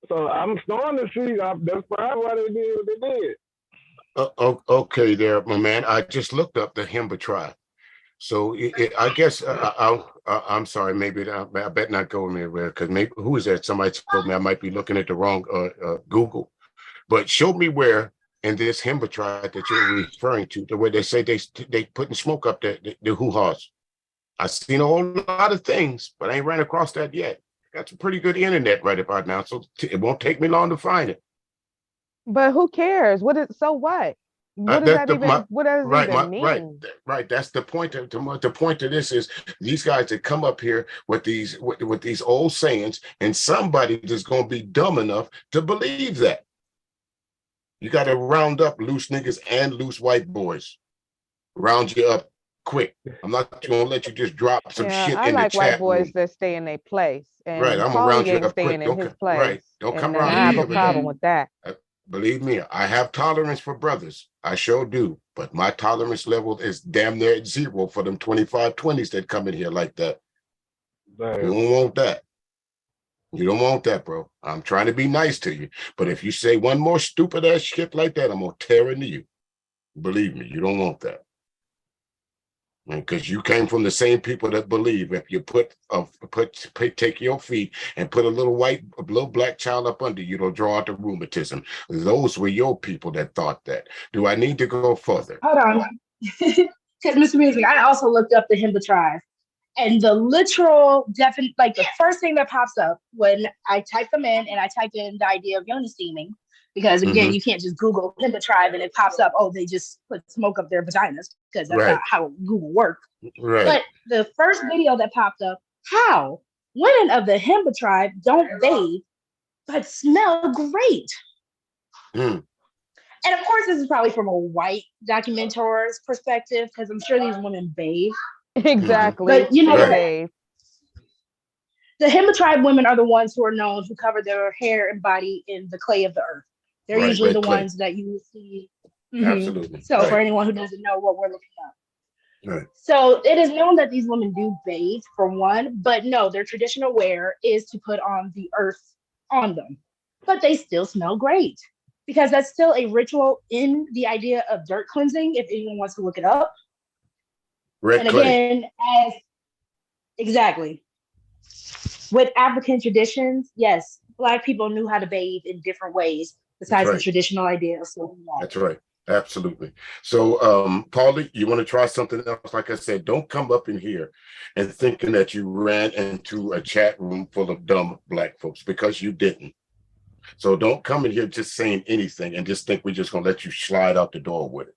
So I'm starting to see that's probably why they did what they did. Okay, there, my man. I just looked up the Himba tribe. So I guess I'm sorry. Maybe I bet not go anywhere because maybe who is that? Somebody told me I might be looking at the wrong Google. But show me where in this Himba tribe that you're referring to, the way they say they putting smoke up the hoo-haws. I've seen a whole lot of things, but I ain't ran across that yet. Got some pretty good internet right about now, so it won't take me long to find it. But who cares? So what? What does that even? What does it even mean? Right. That's the point. The point of this is these guys that come up here with these old sayings, and somebody that's going to be dumb enough to believe that. You got to round up loose niggas and loose white boys. Round you up quick. I'm not going to let you just drop some shit I in like the chat white boys room. that stay in their place. And Right, I'm gonna Paulie round you ain't up quick. staying in his place. Right, don't come around I here have a with that. problem with that. Believe me, I have tolerance for brothers. I sure do. But my tolerance level is damn near at zero for them 25-20s that come in here like that. Damn. You don't want that. You don't want that, bro. I'm trying to be nice to you. But if you say one more stupid ass shit like that, I'm gonna tear into you. Believe me, you don't want that. Because you came from the same people that believe if you take your feet and put a little black child up under you, it'll draw out the rheumatism. Those were your people that thought that. Do I need to go further? Hold on. Because Mr. Music, I also looked up the Himba tribe. And the literal like the first thing that pops up when I type them in and I type in the idea of yoni steaming, because again, you can't just Google Himba tribe and it pops up, oh, they just put smoke up their vaginas, because that's not how Google works. Right. But the first video that popped up, how women of the Himba tribe don't bathe but smell great. And of course, this is probably from a white documentor's perspective, because I'm sure these women bathe. Exactly. But you know, the Himba tribe women are the ones who are known who cover their hair and body in the clay of the earth. They're usually the ones that you will see. Absolutely. So for anyone who doesn't know what we're looking up. Right. So it is known that these women do bathe for one, but no, their traditional wear is to put on the earth on them. But they still smell great, because that's still a ritual in the idea of dirt cleansing, if anyone wants to look it up. Red clay. Exactly. With African traditions, yes, Black people knew how to bathe in different ways besides the traditional idea of soaking water. That's right. Absolutely. So, Paulie, you want to try something else? Like I said, don't come up in here and thinking that you ran into a chat room full of dumb Black folks, because you didn't. So don't come in here just saying anything and just think we're just going to let you slide out the door with it.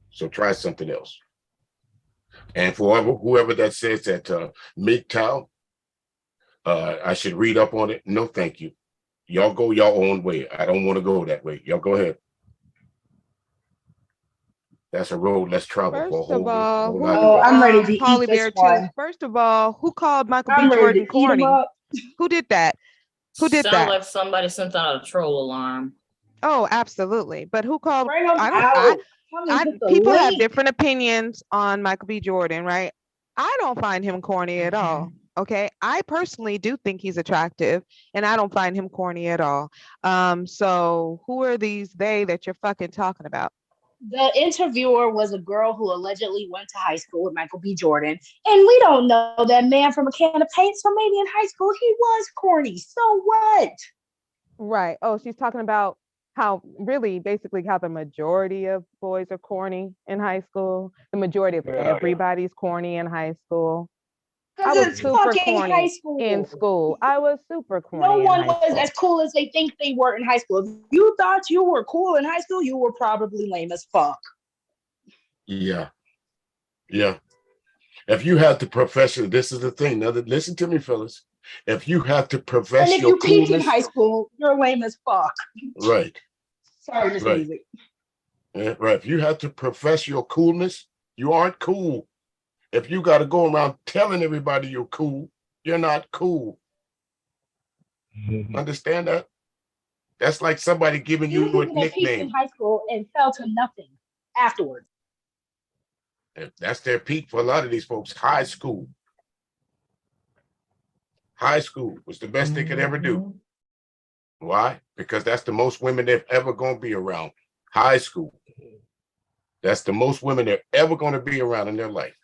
So try something else. And for whoever that says that MGTOW, I should read up on it. No, thank you. Y'all go your own way. I don't want to go that way. Y'all go ahead. That's a road less traveled for a whole lot. I'm ready to Paulie eat Bear this one. too. First of all, who called Michael B. Jordan corny? Who did that? Who did that? Sound like somebody sent out a troll alarm. Oh, absolutely. But who called? People people have different opinions on Michael B. Jordan, right? I don't find him corny at all. Okay. I personally do think he's attractive, and I don't find him corny at all. So who are these they that you're fucking talking about? The interviewer was a girl who allegedly went to high school with Michael B. Jordan. And we don't know that man from a can of paint. So maybe in high school he was corny. So what? Right. Oh, she's talking about how the majority of boys are corny in high school. The majority of everybody's corny in high school. I was it's super fucking high corny school. in school. I was super corny. No one in high was school. as cool as they think they were in high school. If you thought you were cool in high school, you were probably lame as fuck. Yeah. Yeah. If you have to profess your, this is the thing. Now, listen to me, fellas. If you have to profess And if your you peaked in coolness, high school, you're lame as fuck. right, Sorry, Miss right, Music. right. If you have to profess your coolness, you aren't cool. If you got to go around telling everybody you're cool, you're not cool. Understand that? That's like somebody giving You you a people that peaked in nickname. high school and fell to nothing afterwards. That's their peak for a lot of these folks. High school. High school was the best they could ever do. Why? Because that's the most women they're ever going to be around. High school. That's the most women they're ever going to be around in their life.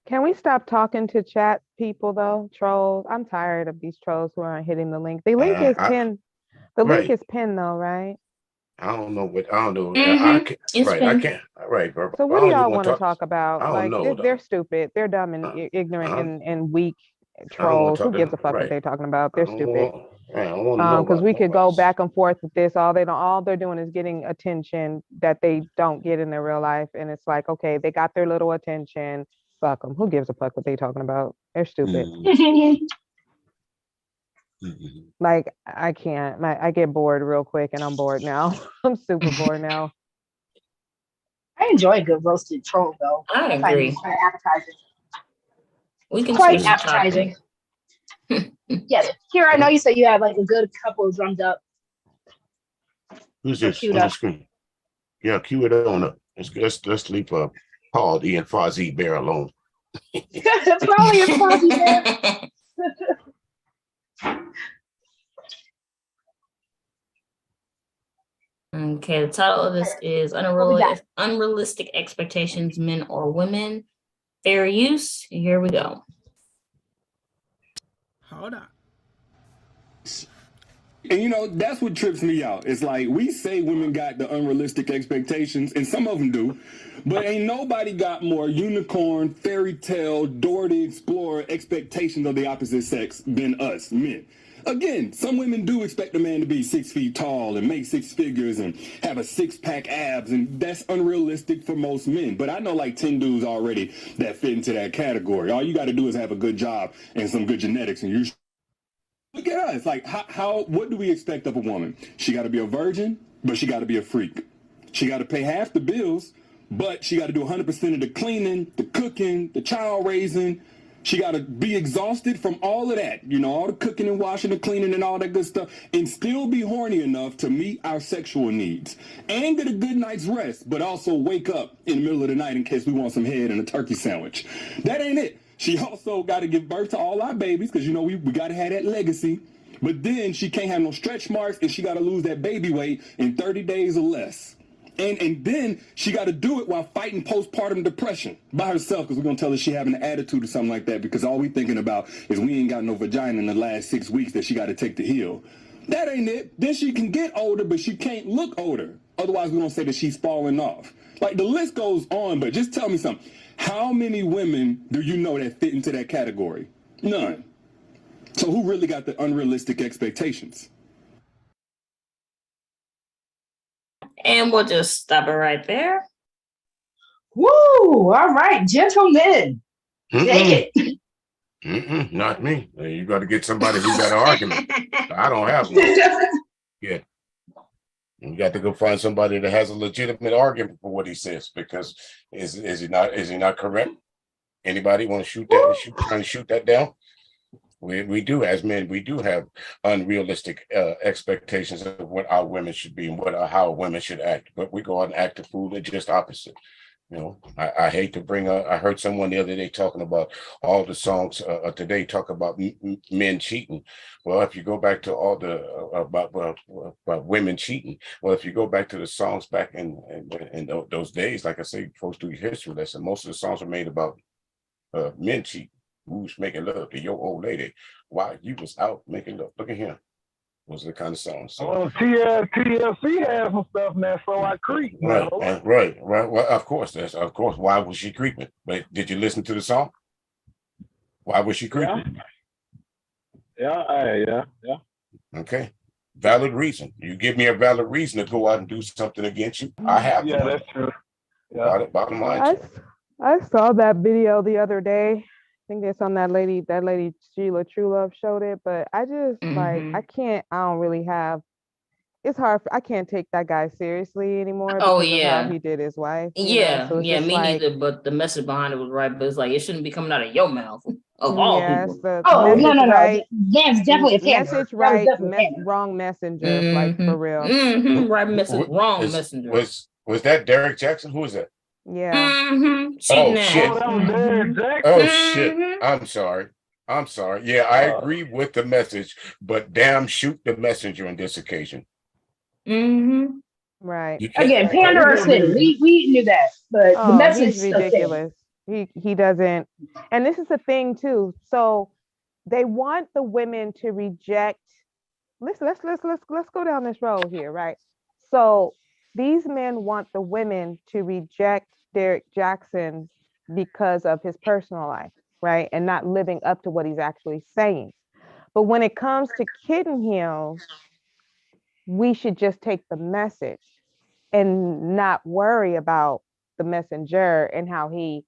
Can we stop talking to chat people though? Trolls. I'm tired of these trolls who aren't hitting the link. The link is pinned. The link is pinned though, right? I don't know what I don't know. Mm-hmm. I can't. Right, I can't. Right, bro. So what do y'all want to talk about? I don't Like know. they're stupid. They're dumb and ignorant and weak trolls. Who gives a fuck what they're talking about? They're stupid. Because we could go back and forth with this. All they're doing is getting attention that they don't get in their real life. And it's like, okay, they got their little attention. Fuck them. Who gives a fuck what they talking about? They're stupid. Like I can't. I get bored real quick, and I'm bored now. I'm super bored now. I enjoy a good roasted troll though. I agree. Quite appetizing. We can quite switch appetizing. Yes, Kira, I know you said you had like a good couple drummed up. Who's this on the screen? Yeah, cue it on up. Let's leave Paul D and Fozzie Bear alone. Probably a Fozzie Bear. Okay, the title of this is Unrealistic Expectations, Men or Women. Fair Use. Here we go. Hold on. And you know, that's what trips me out. It's like we say women got the unrealistic expectations, and some of them do, but ain't nobody got more unicorn, fairy tale, Dora the Explorer expectations of the opposite sex than us, men. Again, some women do expect a man to be 6 feet tall and make six figures and have a six-pack abs, and that's unrealistic for most men. But I know like 10 dudes already that fit into that category. All you got to do is have a good job and some good genetics, and you look at us. Like, what do we expect of a woman? She got to be a virgin, but she got to be a freak. She got to pay half the bills, but she got to do 100% of the cleaning, the cooking, the child raising. She got to be exhausted from all of that, you know, all the cooking and washing and cleaning and all that good stuff, and still be horny enough to meet our sexual needs and get a good night's rest, but also wake up in the middle of the night in case we want some head and a turkey sandwich. That ain't it. She also got to give birth to all our babies because, you know, we got to have that legacy. But then she can't have no stretch marks, and she got to lose that baby weight in 30 days or less. And then she got to do it while fighting postpartum depression by herself, because we're going to tell her she having an attitude or something like that, because all we thinking about is we ain't got no vagina in the last 6 weeks that she got to take to heal. That ain't it. Then she can get older, but she can't look older. Otherwise, we're going to say that she's falling off. Like, the list goes on, but just tell me something. How many women do you know that fit into that category? None. So who really got the unrealistic expectations? And we'll just stop it right there. Woo! All right, gentlemen. Take it. Not me. You got to get somebody who got an argument. I don't have one. Yeah. You got to go find somebody that has a legitimate argument for what he says, because is he not correct? Anybody want to shoot that? Trying to shoot that down? We do, as men, we do have unrealistic expectations of what our women should be and how women should act. But we go out and act the fool, they're just opposite. You know, I hate to bring up. I heard someone the other day talking about all the songs today talk about men cheating. Well, if you go back to all the about women cheating, well, if you go back to the songs back in those days, like I say, folks do your history lesson. Most of the songs are made about men cheating. Who's making love to your old lady while you was out making love? Look at him. Those are the kind of songs. So, well, TLC has some stuff now, so I creep. Right. Well, of course. Why was she creeping? But did you listen to the song? Why was she creepy? Yeah. Okay. Valid reason. You give me a valid reason to go out and do something against you. I have the money. That's true. Yeah. Bottom line. I saw that video the other day. I think it's on that lady Sheila Truelove showed it, but I just like I don't really have. It's hard. I can't take that guy seriously anymore because of how he did his wife. So me neither. But the message behind it was right. But it's like it shouldn't be coming out of your mouth of all people. No. Right, That's definitely a pander. message right, wrong messenger. Like for real. Right message, wrong messenger. Was that Derek Jackson? Who is that? Yeah. Oh shit. Oh shit. I'm sorry. Yeah, I agree with the message, but damn, shoot the messenger on this occasion. Right. Again, pander or sin. We knew that, but the message is ridiculous. He doesn't. And this is the thing too. So they want the women to reject. Let's go down this road here, right? So these men want the women to reject Derek Jackson because of his personal life, right? And not living up to what he's actually saying. But when it comes to Kitten Hills, we should just take the message and not worry about the messenger and how he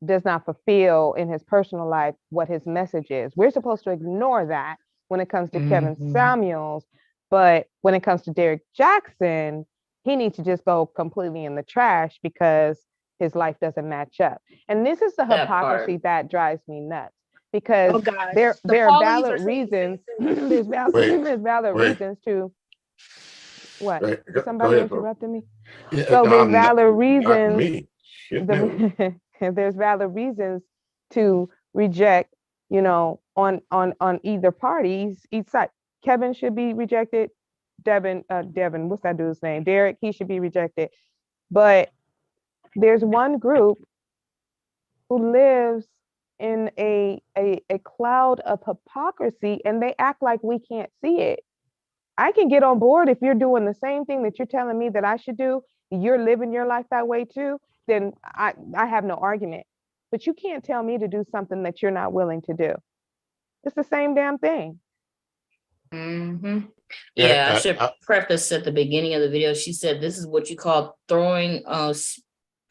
does not fulfill in his personal life what his message is. We're supposed to ignore that when it comes to Kevin Samuels, but when it comes to Derek Jackson, he needs to just go completely in the trash because his life doesn't match up. And this is the hypocrisy that drives me nuts because there are valid reasons. There's valid reasons to what? Somebody interrupted me. So there's valid reasons. There's valid reasons to reject, on either parties, each side. Kevin should be rejected. Devin, what's that dude's name? Derek, he should be rejected. But there's one group who lives in a cloud of hypocrisy, and they act like we can't see it. I can get on board if you're doing the same thing that you're telling me that I should do. You're living your life that way too. Then I have no argument. But you can't tell me to do something that you're not willing to do. It's the same damn thing. Yeah, I should preface at the beginning of the video. She said this is what you call throwing,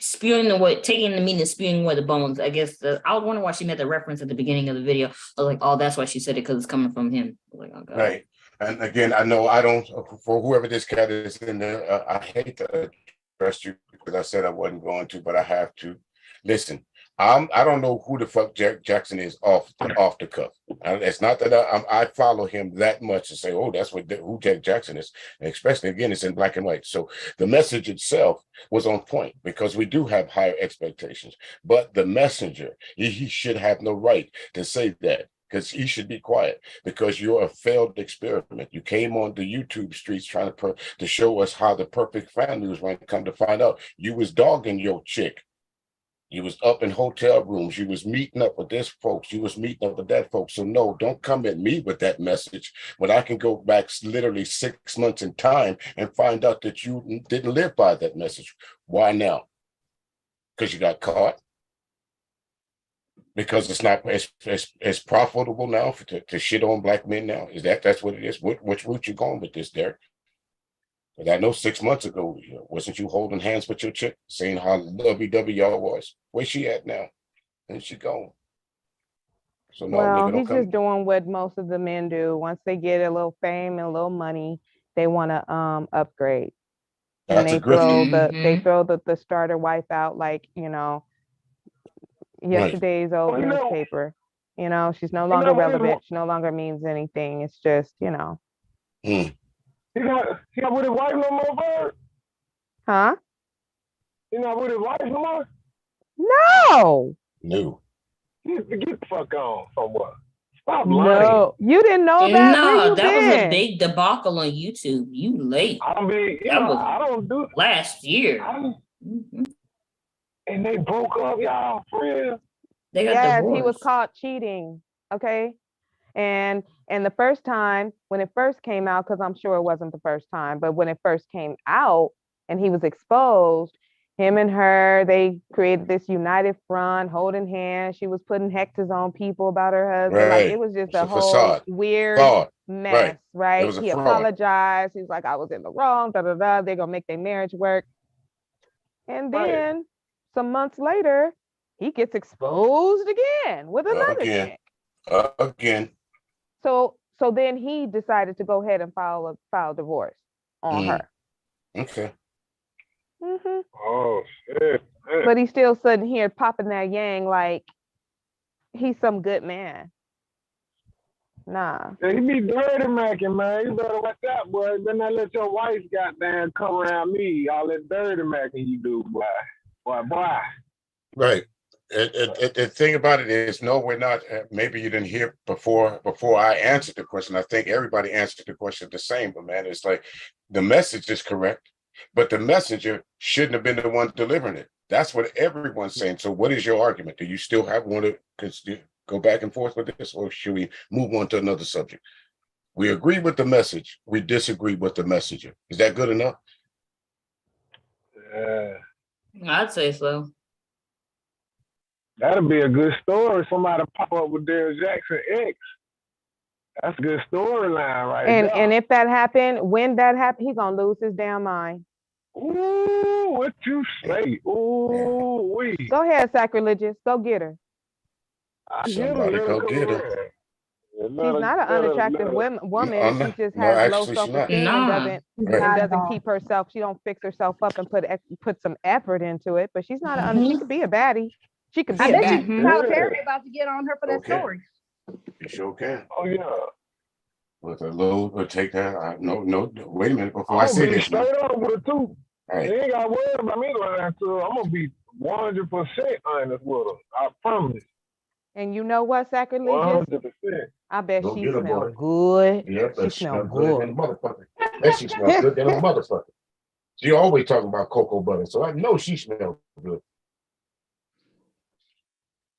spewing away, taking the meat and spewing away the bones. I guess I wonder why she made the reference at the beginning of the video. I was like, oh, that's why she said it because it's coming from him. I was like, oh, God. Right. And again, I know I don't, for whoever this cat is in there, I hate to address you because I said I wasn't going to, but I have to. Listen, I don't know who the fuck Jackson is off the cuff. It's not that I follow him that much to say, oh, that's who Jack Jackson is. And especially, again, it's in black and white. So the message itself was on point because we do have higher expectations. But the messenger, he should have no right to say that. Because he should be quiet because you're a failed experiment. You came on the YouTube streets trying to show us how the perfect family was going to come to find out. You was dogging your chick. You was up in hotel rooms. You was meeting up with this folks. You was meeting up with that folks. So no, don't come at me with that message when I can go back literally 6 months in time and find out that you didn't live by that message. Why now? Because you got caught? Because it's not as profitable now to shit on black men now? That's what it is? Which route you going with this, Derek? Because I know 6 months ago, wasn't you holding hands with your chick, saying how lovey-dovey y'all was? Where's she at now? And she gone. So no, well, he's just doing what most of the men do. Once they get a little fame and a little money, they want to upgrade. And they throw the starter wife out like, yesterday's old newspaper. She's no longer relevant. She no longer means anything. It's just, He got with his wife no more, Bird? Huh? He not with his wife no more? No. Get the fuck on somewhere. Stop lying. No, you didn't know that. No, that was a big debacle on YouTube. You late. I don't do last year. And they broke up, y'all, for real. They got divorced. He was caught cheating. Okay. And the first time when it first came out, because I'm sure it wasn't the first time, but when it first came out and he was exposed, Him and her, they created this united front, holding hands. She was putting hectors on people about her husband. Like, it was just It's a a whole facade. weird Fraud. mess, It right? was a He fraud. apologized. He's like, I was in the wrong, da da da. They're gonna make their marriage work. And then some months later, he gets exposed again with another chick. Again. So then he decided to go ahead and file divorce on her. Okay. Mm-hmm. Oh shit. But he's still sitting here popping that yang like he's some good man. Nah. Yeah, he be dirty macking, man. You better watch out, boy. Better not let your wife goddamn come around me. All that dirty macking you do, boy. Boy. Right. The thing about it is, no, we're not. Maybe you didn't hear before I answered the question. I think everybody answered the question the same, but man, it's like the message is correct, but the messenger shouldn't have been the one delivering it. That's what everyone's saying. So what is your argument? Do you still want to go back and forth with this, or should we move on to another subject? We agree with the message. We disagree with the messenger. Is that good enough? Yeah. I'd say so. That'll be a good story. Somebody pop up with Derrick Jackson X. That's a good storyline right there. And if that happened, when that happened, he's gonna lose his damn mind. Ooh, what you say? Ooh, wee. Go ahead, sacrilegious. Go get her. Somebody go get her. She's not an unattractive woman. She just has low self-esteem and doesn't keep herself. She don't fix herself up and put some effort into it. But she's not she could be a baddie. She could be a baddie. Tyler Perry about to get on her for that story. You sure can. Oh yeah. With a little, take that. No, wait a minute before I say this. Straight up with it too. Right. You ain't got to worry about me lying to her. I'm gonna be 100% honest with her. I promise. And you know what, sacrilegious? 100%. I bet Go she get her, smells boy. good. Yeah, she smells good. than a motherfucker. Bet she smells good than a motherfucker. She always talking about cocoa butter, so I know she smells good.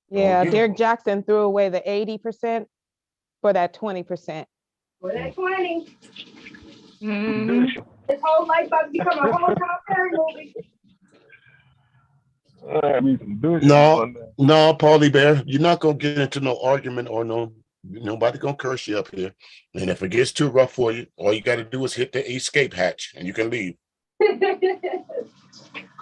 Yeah, Derrick Jackson threw away the 80% for that 20%. For that 20. Mm-hmm. His whole life about to become a whole Tyler Perry movie. No, Paulie Bear, you're not gonna get into no argument or nobody gonna curse you up here. And if it gets too rough for you, all you got to do is hit the escape hatch, and you can leave.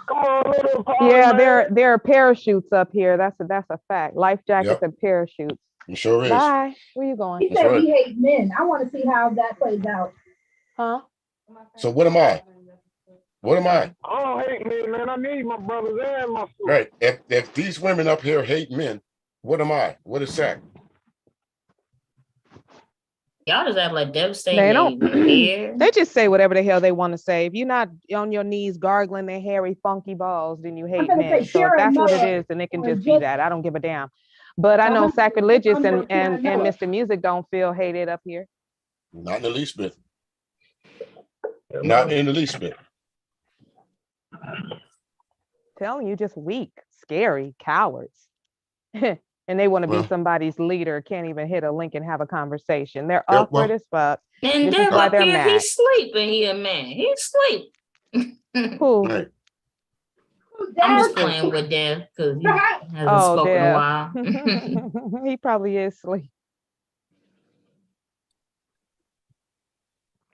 Come on, little Paulie, yeah, man. there are parachutes up here. That's a fact. Life jackets and parachutes. It sure is. Bye. Where you going? He said he hates men. I want to see how that plays out. Huh? So what am I? What am I? I don't hate men, man. I need my brothers and my sisters. Right. If these women up here hate men, what am I? What is that? Y'all just act like devastating. They don't. They just say whatever the hell they want to say. If you're not on your knees gargling their hairy, funky balls, then you hate men. So if that's what it is, then it can just be that. I don't give a damn. But I know Sacrilegious and Mr. Music don't feel hated up here. Not in the least bit. Not in the least bit. Telling you, just weak, scary, cowards. And they want to be somebody's leader, can't even hit a link and have a conversation. They're awkward as fuck. And this is why they're mad. He's sleeping here, man. He's asleep. Who? Right. I'm just playing with Dev because he hasn't spoken in a while. He probably is asleep.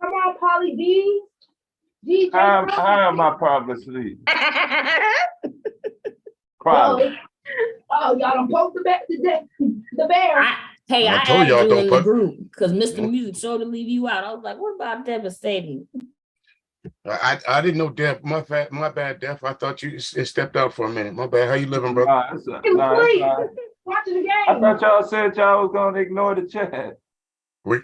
Come on, Pauly D. DJ. How am I probably asleep? Probably. Oh, y'all don't poke the bear. I told y'all don't poke the group because Mr. Music showed to leave you out. I was like, what about devastating? I didn't know Def. My bad, Def. I thought you stepped out for a minute. My bad. How you living, bro? Watching the game. I thought y'all said y'all was gonna ignore the chat.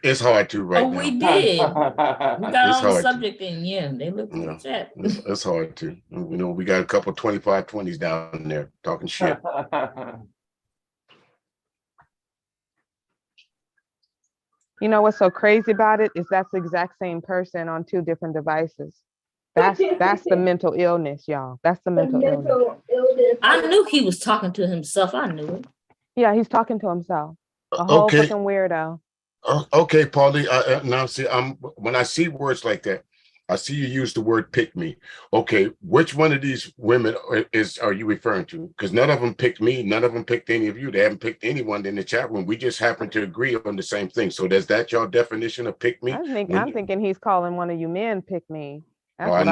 It's hard to right now. We did. We got on the subject and they looked in the chat. It's hard to. We got a couple 25-20s down there talking shit. You know what's so crazy about it is that's the exact same person on two different devices. That's the mental illness, y'all. That's the mental illness. I knew he was talking to himself. I knew it. Yeah, he's talking to himself. A whole fucking weirdo. Okay, Paulie. Now see, when I see words like that, I see you use the word pick me. Okay, which one of these women are you referring to? Because none of them picked me, none of them picked any of you. They haven't picked anyone in the chat room. We just happen to agree on the same thing. So is that your definition of pick me? I'm thinking he's calling one of you men pick me. That's I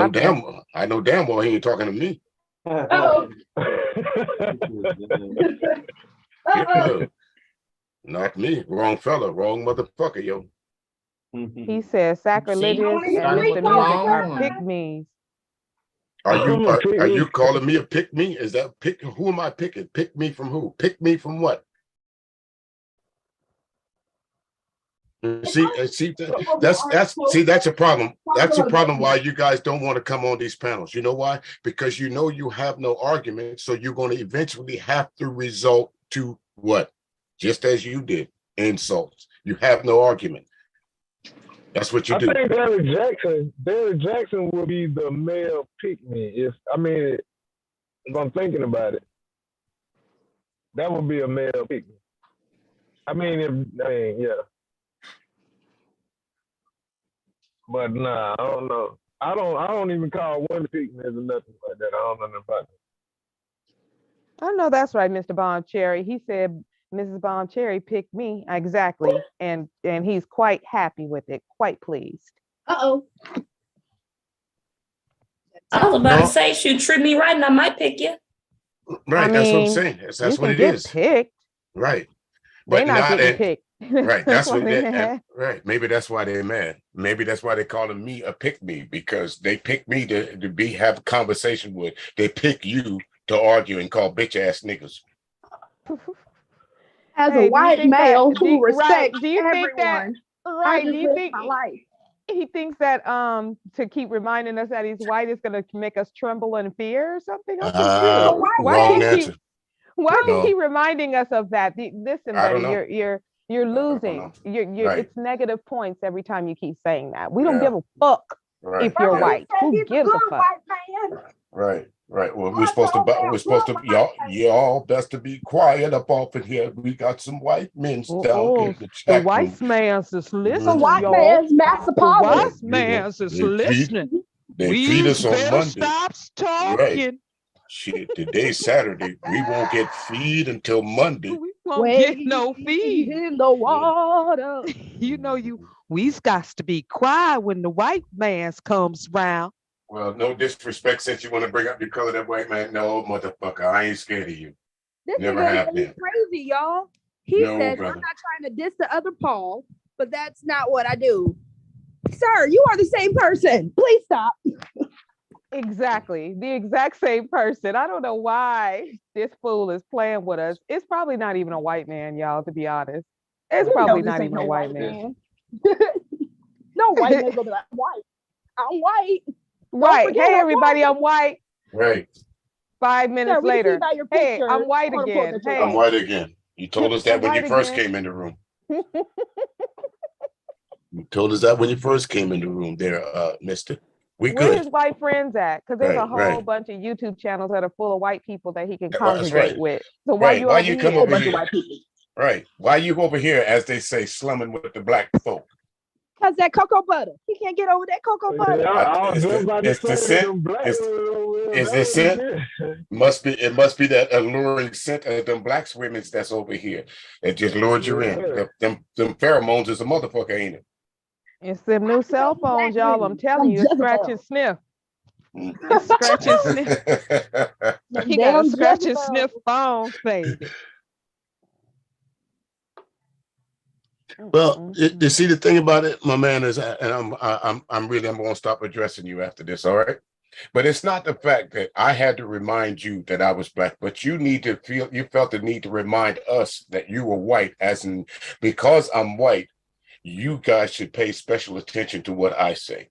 know damn well he ain't talking to me. Uh-oh. Not me. Wrong fella, wrong motherfucker, yo. He says sacrilegious and Mr. Music are pick-me's. Are you calling me a pick me? Is that pick? Who am I picking? Pick me from who? Pick me from what? See, that's a problem. That's a problem why you guys don't want to come on these panels. You know why? Because you know you have no argument, so you're going to eventually have to resort to what? Just as you did, insults. You have no argument. That's what you do. I think Derrick Jackson will be the male pick-me. If I'm thinking about it, that would be a male pick-me. Yeah. But nah, I don't know. I don't even call women pick-me or nothing like that. I don't know nothing about it. I know that's right, Mr. Boncherry. He said Mrs. Boncherry picked me. Exactly. And he's quite happy with it, quite pleased. Uh-oh. I was about to say, shoot, treat me right and I might pick you. Right, that's what I'm saying. That's what it is. Picked. Right. They're not getting picked. Right, that's what right. Maybe that's why they're mad. Maybe that's why they're calling me a pick me, because they pick me to have a conversation with. They pick you to argue and call bitch ass niggas. As a white male who respects do you think everyone, that, right? do you think my life? He thinks that to keep reminding us that he's white is going to make us tremble in fear or something? I'm confused. Wrong answer. Why do you keep reminding us of that? Listen, buddy, you're losing. It's negative points every time you keep saying that. We don't give a fuck if you're white. Who gives a fuck? Right. Well, we're supposed to y'all best to be quiet up off in here. We got some white men down in the chat. The white man's is listening. The white man's master The white man's is listening. They feed us on Monday. Stop talking. Right. Shit, today's Saturday. We won't get feed until Monday. We won't get no feed in the water. We's got to be quiet when the white man's comes round. Well, no disrespect, since you want to bring up your color, that white man. No, motherfucker, I ain't scared of you. This Never have been. Crazy, y'all. He says, brother. I'm not trying to diss the other Paul, but that's not what I do. Sir, you are the same person. Please stop. Exactly. The exact same person. I don't know why this fool is playing with us. It's probably not even a white man, y'all, to be honest. It's probably not even a white man. No white man gonna be like, I'm white. I'm white. Right. Hey, everybody, I'm white. Right. 5 minutes later. Hey, I'm white again. Hey. I'm white again. You told us that when you first came in the room. You told us that when you first came in the room there, mister. Where his white friends at? Because there's a whole bunch of YouTube channels that are full of white people that he can congregate with. So why you come over here? Right. Why you over here, as they say, slumming with the black folk? Because that cocoa butter. He can't get over that cocoa butter. It's the scent. It's the scent. It must be that alluring scent of them black women that's over here. It just lured you in. Them pheromones is a motherfucker, ain't it? It's them new cell phones, y'all. I'm telling you, it's scratch and sniff. It's scratch and sniff. He got a scratch and sniff phone, baby. Well, you see, the thing about it, my man, is, and I'm going to stop addressing you after this, all right? But it's not the fact that I had to remind you that I was black, but you felt the need to remind us that you were white, as in, because I'm white, you guys should pay special attention to what I say.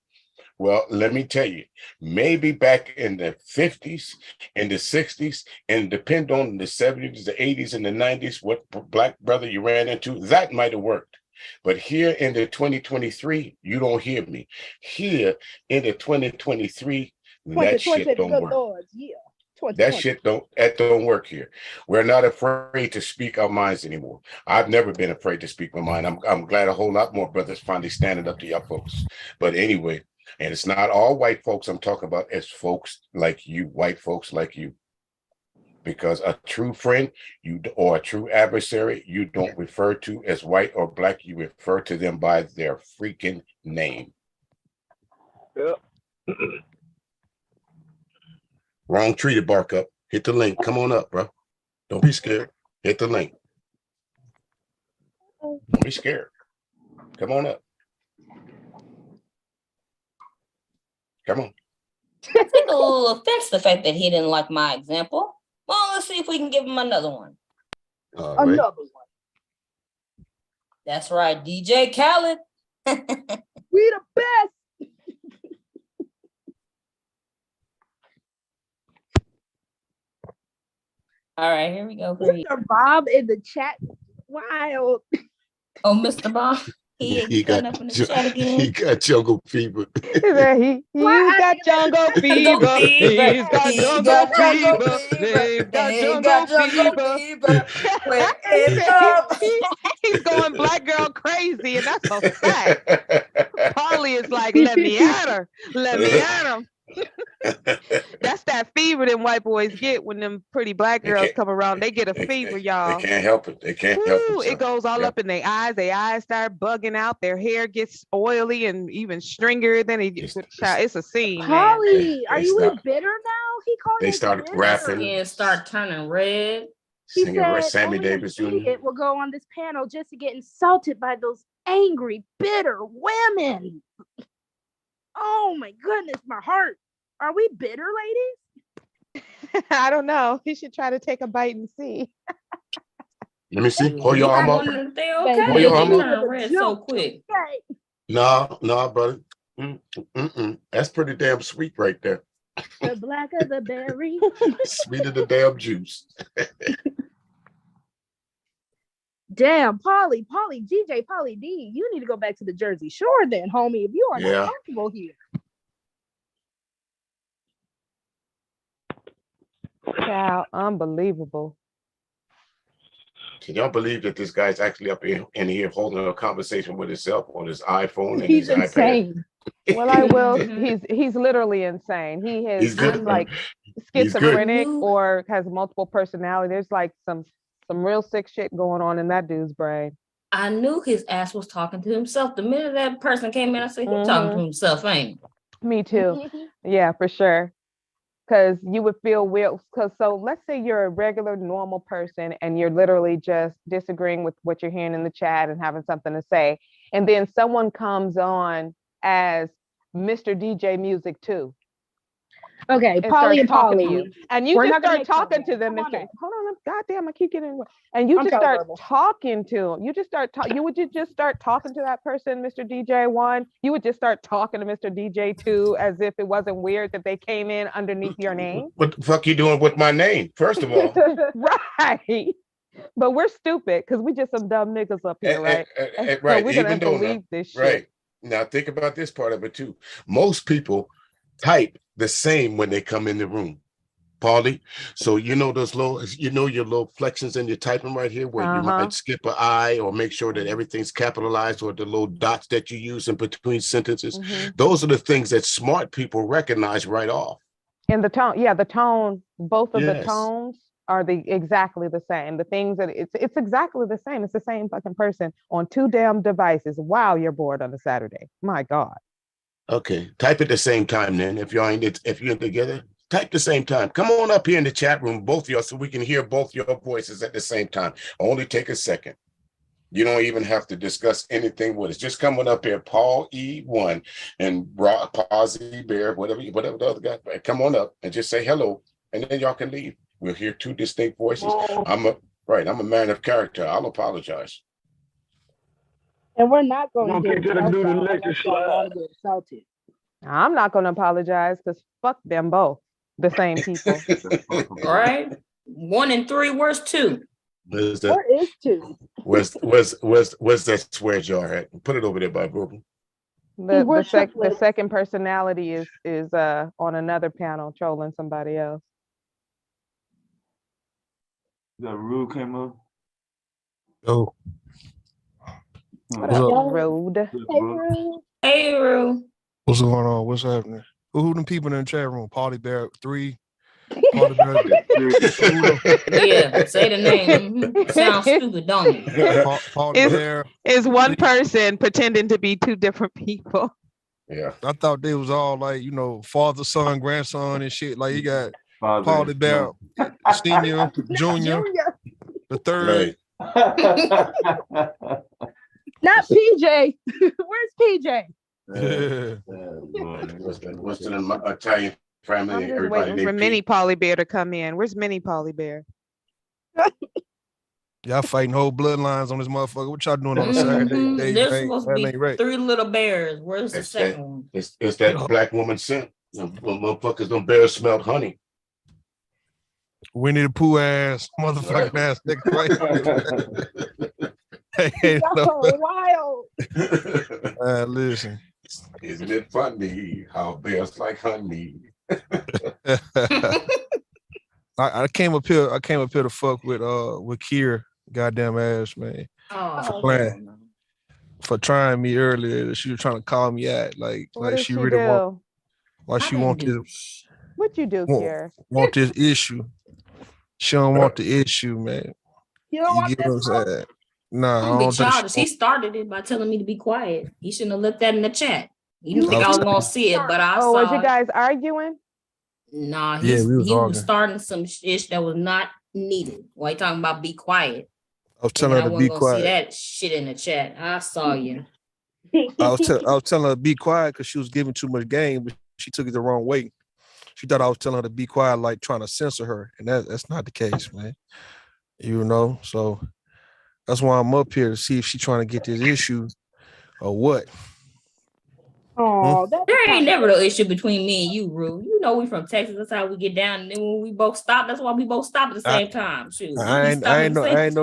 Well, let me tell you, maybe back in the 50s, in the 60s, and depend on the 70s, the 80s, and the 90s, what black brother you ran into, that might have worked. But here in the 2023, you don't hear me. Here in the 2023, that shit don't work. That shit don't work here. We're not afraid to speak our minds anymore. I've never been afraid to speak my mind. I'm glad a whole lot more brothers finally standing up to y'all folks. But anyway, And it's not all white folks I'm talking about. It's folks like you, white folks like you. Because a true friend, or a true adversary, you don't refer to as white or black. You refer to them by their freaking name. Yep. Wrong tree to bark up. Hit the link. Come on up, bro. Don't be scared. Hit the link. Don't be scared. Come on up. Come on. I take a little offense to the fact that he didn't like my example. Well, let's see if we can give him another one. Another one. That's right, DJ Khaled. We the best. All right, here we go. Mr. Bob in the chat. Wild. Oh, Mr. Bob. He got up in the chat again. He got jungle fever. He's got jungle fever. He's got jungle fever. He's got jungle fever. He's going black girl crazy, and that's a fact. Polly is like, let me at her. Let me at him. That's that fever them white boys get when them pretty black girls come around. They get a fever, y'all. They can't help it. They can't help it. It goes all up in their eyes. Their eyes start bugging out. Their hair gets oily and even stringier than it. It's a scene. Polly, are you bitter now? He called They us started bitter? rapping. Skin start turning red. He Singing said, Sammy only Davis an Jr. idiot will go on this panel just to get insulted by those angry, bitter women. Oh my goodness, my heart. Are we bitter, ladies? I don't know. He should try to take a bite and see. Let me see. Hold your arm up. Okay. Hold your arm They up. turn red so quick. No, brother. That's pretty damn sweet right there. The blacker the berry. Sweeter the damn juice. Damn, Polly, DJ, Polly D, you need to go back to the Jersey Shore then, homie, if you are not comfortable here. Child, unbelievable. Can y'all believe that this guy's actually up in here holding a conversation with himself on his iPhone and He's his insane. iPad? Well, I will. He's literally insane. He's like schizophrenic or has multiple personality. There's like some real sick shit going on in that dude's brain. I knew his ass was talking to himself. The minute that person came in, I said, he's talking to himself, ain't he? Me too. Yeah, for sure. Because you would feel weird. So let's say you're a regular, normal person and you're literally just disagreeing with what you're hearing in the chat and having something to say. And then someone comes on as Mr. DJ Music too. Okay, Polly and Polly. And you just start talking to them, Mr. Hold on, goddamn, I keep getting. And you just start talking to them. You would just start talking to that person, Mr. DJ 1. You would just start talking to Mr. DJ 2 as if it wasn't weird that they came in underneath your name. What the fuck you doing with my name? First of all. Right. But we're stupid because we just some dumb niggas up here, right? Right. So we're gonna believe this shit. Right. Now think about this part of it too. Most people type the same when they come in the room, Paulie. So you know those your little flexions in your typing right here where you might skip an I or make sure that everything's capitalized, or the little dots that you use in between sentences. Those are the things that smart people recognize right off. And the tone, the tone, both of the tones are exactly the same. The things that it's exactly the same. It's the same fucking person on two damn devices. Wow, you're bored on a Saturday. My God. Okay, type at the same time then. If you're together, type the same time. Come on up here in the chat room, both of y'all, so we can hear both your voices at the same time. Only take a second. You don't even have to discuss anything with us. Just coming up here, Paul E1 and Posy Bear, whatever the other guy. Come on up and just say hello, and then y'all can leave. We'll hear two distinct voices. I'm a man of character. I'll apologize. And we're not going to get insulted. I'm not going to apologize because fuck them both. The same people. All right. 1 and 3, where's 2? Where's that? Where is 2? Where's that swear jar at? Put it over there by Brooklyn. The second personality is on another panel trolling somebody else. That Rue came up. Oh. What up, Road? Hey, Rue. What's going on? What's happening? Who them people in the chat room? Pauly Bear 3, Pauly Bear 2. Yeah, say the name. Sounds stupid, don't it? Pauly Bear. Is one person pretending to be two different people. Yeah. I thought they was all like, father, son, grandson and shit. Like you got Pauly Bear, senior, junior, the third. Not PJ. Where's PJ? What's the Italian family? I'm just Everybody waiting for Mini Pauly Bear to come in. Where's Mini Pauly Bear? Y'all fighting whole bloodlines on this motherfucker. What y'all doing on a Saturday day? There's supposed to be 3 little bears. Where's the second one? It's that black woman scent. Motherfuckers, them bears smelled honey. Winnie the Pooh ass, motherfucking ass nigga. Hey, wild. Listen. Isn't it funny how bears like honey? I came up here to fuck with Kier, goddamn ass, man. For trying me earlier. She was trying to call me out. Like she really want this. What you do, Kier? Want this issue. She don't want the issue, man. You don't want get what I'm saying? Nah, I Don't don't be think childish. He started it by telling me to be quiet. He shouldn't have left that in the chat. He didn't think I was gonna see it, but I saw was you it. guys arguing? Nah, Yeah, he we was was arguing. starting some shit that was not needed. Why you talking about be quiet? I was telling her to be See quiet. that shit in the chat. I saw you. I was telling her to be quiet because she was giving too much game, but she took it the wrong way. She thought I was telling her to be quiet, like trying to censor her, and that's not the case, man. So that's why I'm up here to see if she's trying to get this issue or what. Oh, There ain't never no issue between me and you, Rue. You know we from Texas. That's how we get down. And then when we both stop, that's why we both stop at the same time. Shoot, I ain't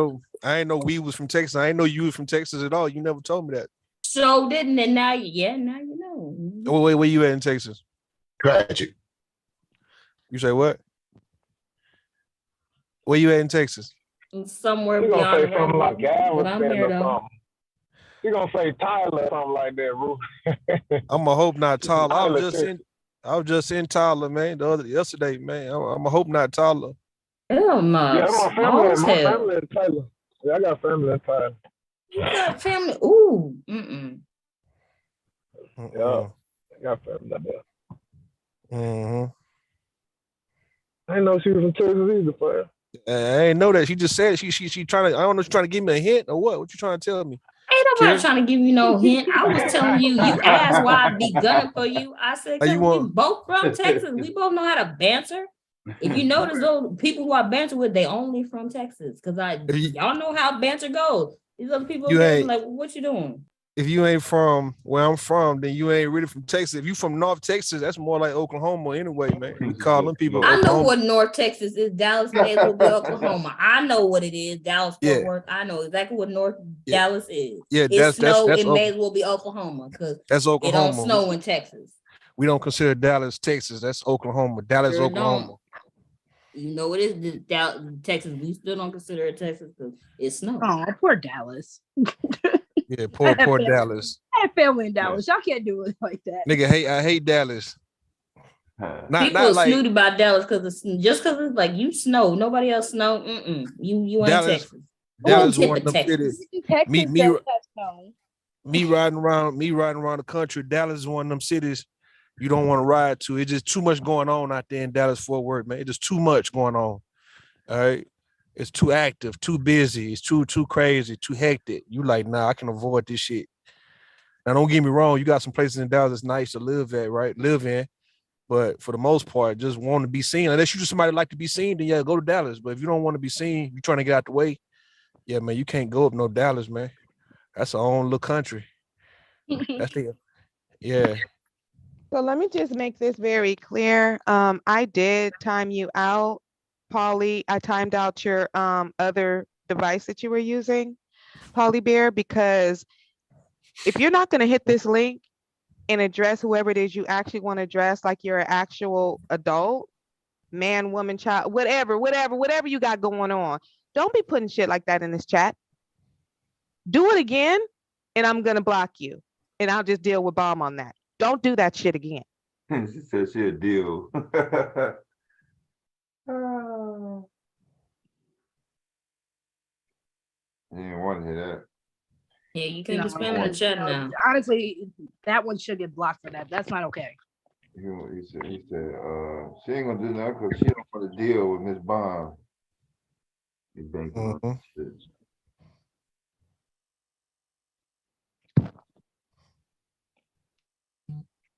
know we was from Texas. I ain't know you was from Texas at all. You never told me that. So didn't it? Now you know. Wait, where you at in Texas? Tragic. You say what? Where you at in Texas? Somewhere You're gonna beyond say the something like but I'm Galveston here or though. something. You're gonna say Tyler or something like that, Rue. I'm gonna hope not Tyler. I was Texas. just in Tyler, man. Yesterday, man. I'm a hope not Tyler. Hell no. Yeah, my family in Tyler. Yeah, I got family in Tyler. You got family. Ooh. Yeah, I got family up there. Mm-hmm. I didn't know she was from Texas either, player. I ain't know that. She just said she trying to. I don't know. She's trying to give me a hint or what? What you trying to tell me? Ain't nobody trying to give you no hint. I was telling you. You asked why I be gunning for you. I said because we both from Texas. We both know how to banter. If you notice, those people who I banter with, they only from Texas. Because y'all know how banter goes. These other people be like, what you doing? If you ain't from where I'm from, then you ain't really from Texas. If you from North Texas, that's more like Oklahoma anyway, man. We call them people I Oklahoma. know what North Texas is. Dallas may as well be Oklahoma. I know what it is. Dallas, Fort Worth. I know exactly what North Dallas is. Yeah, it may as well be Oklahoma because that's Oklahoma. It don't snow in Texas. We don't consider Dallas Texas. That's Oklahoma. Dallas, Oklahoma. Don't. You know it is Texas. We still don't consider it Texas because it snows. Oh, poor Dallas. Yeah, poor Dallas. I have family in Dallas. Y'all can't do it like that. Nigga, I hate Dallas. People are snooty about Dallas because it's like you snow. Nobody else snow. You ain't Dallas, Texas. Dallas is one of them cities. Me riding around the country. Dallas is one of them cities you don't want to ride to. It's just too much going on out there in Dallas, Fort Worth, man. It's just too much going on. All right. It's too active, too busy. It's too crazy, too hectic. You like, nah, I can avoid this shit. Now, don't get me wrong. You got some places in Dallas that's nice to live in. But for the most part, just want to be seen. Unless you just somebody like to be seen, then yeah, go to Dallas. But if you don't want to be seen, you're trying to get out the way. Yeah, man, you can't go up no Dallas, man. That's our own little country. That's the, yeah. So let me just make this very clear. I did time you out, Pauly. I timed out your other device that you were using, Pauly Bear, because if you're not going to hit this link and address whoever it is you actually want to address, like you're an actual adult, man, woman, child, whatever you got going on, don't be putting shit like that in this chat. Do it again, and I'm going to block you, and I'll just deal with Bomb on that. Don't do that shit again. She said she a deal. You didn't want to hear that. Yeah, you can just spam in the chat now. Honestly, that one should get blocked for that. That's not okay. He said, she ain't gonna do nothing because she don't want to deal with Miss Bond. He banking on shit.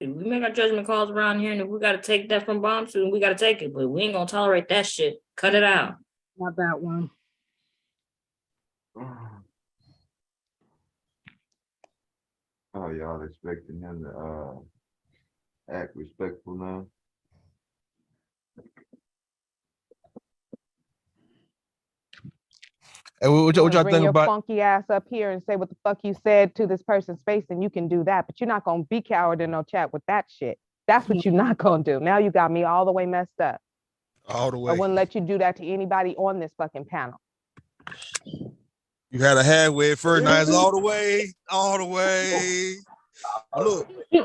We make our judgment calls around here, and if we got to take that from Bomb Suit, we got to take it, but we ain't gonna tolerate that shit. Cut it out. Not that one. Oh, y'all expecting him to act respectful now? Hey, what y'all Bring think your about? funky ass up here and say what the fuck you said to this person's face, and you can do that, but you're not gonna be coward in no chat with that shit. That's what you're not gonna do. Now you got me all the way messed up. All the way. I wouldn't let you do that to anybody on this fucking panel. You had a halfway at first, now it's all the way, all the way. Look. But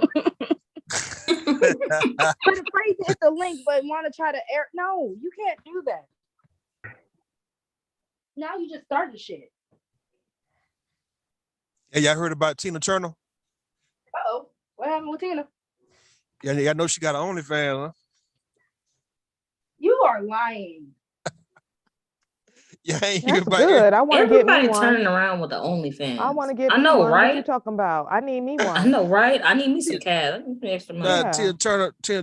afraid to hit the link, but want to try to air. No, you can't do that. Now you just started shit. Hey, y'all heard about Tina Turner? Uh-oh. What happened with Tina? Yeah, I know she got an OnlyFans, huh? You are lying. Yeah, I ain't That's good. I want to get me Everybody one. turning around with the OnlyFans. I want to get I me know, one. What right? you talking about? I need me one. I know, right? I need me some cash. I need some extra money. Nah, Tina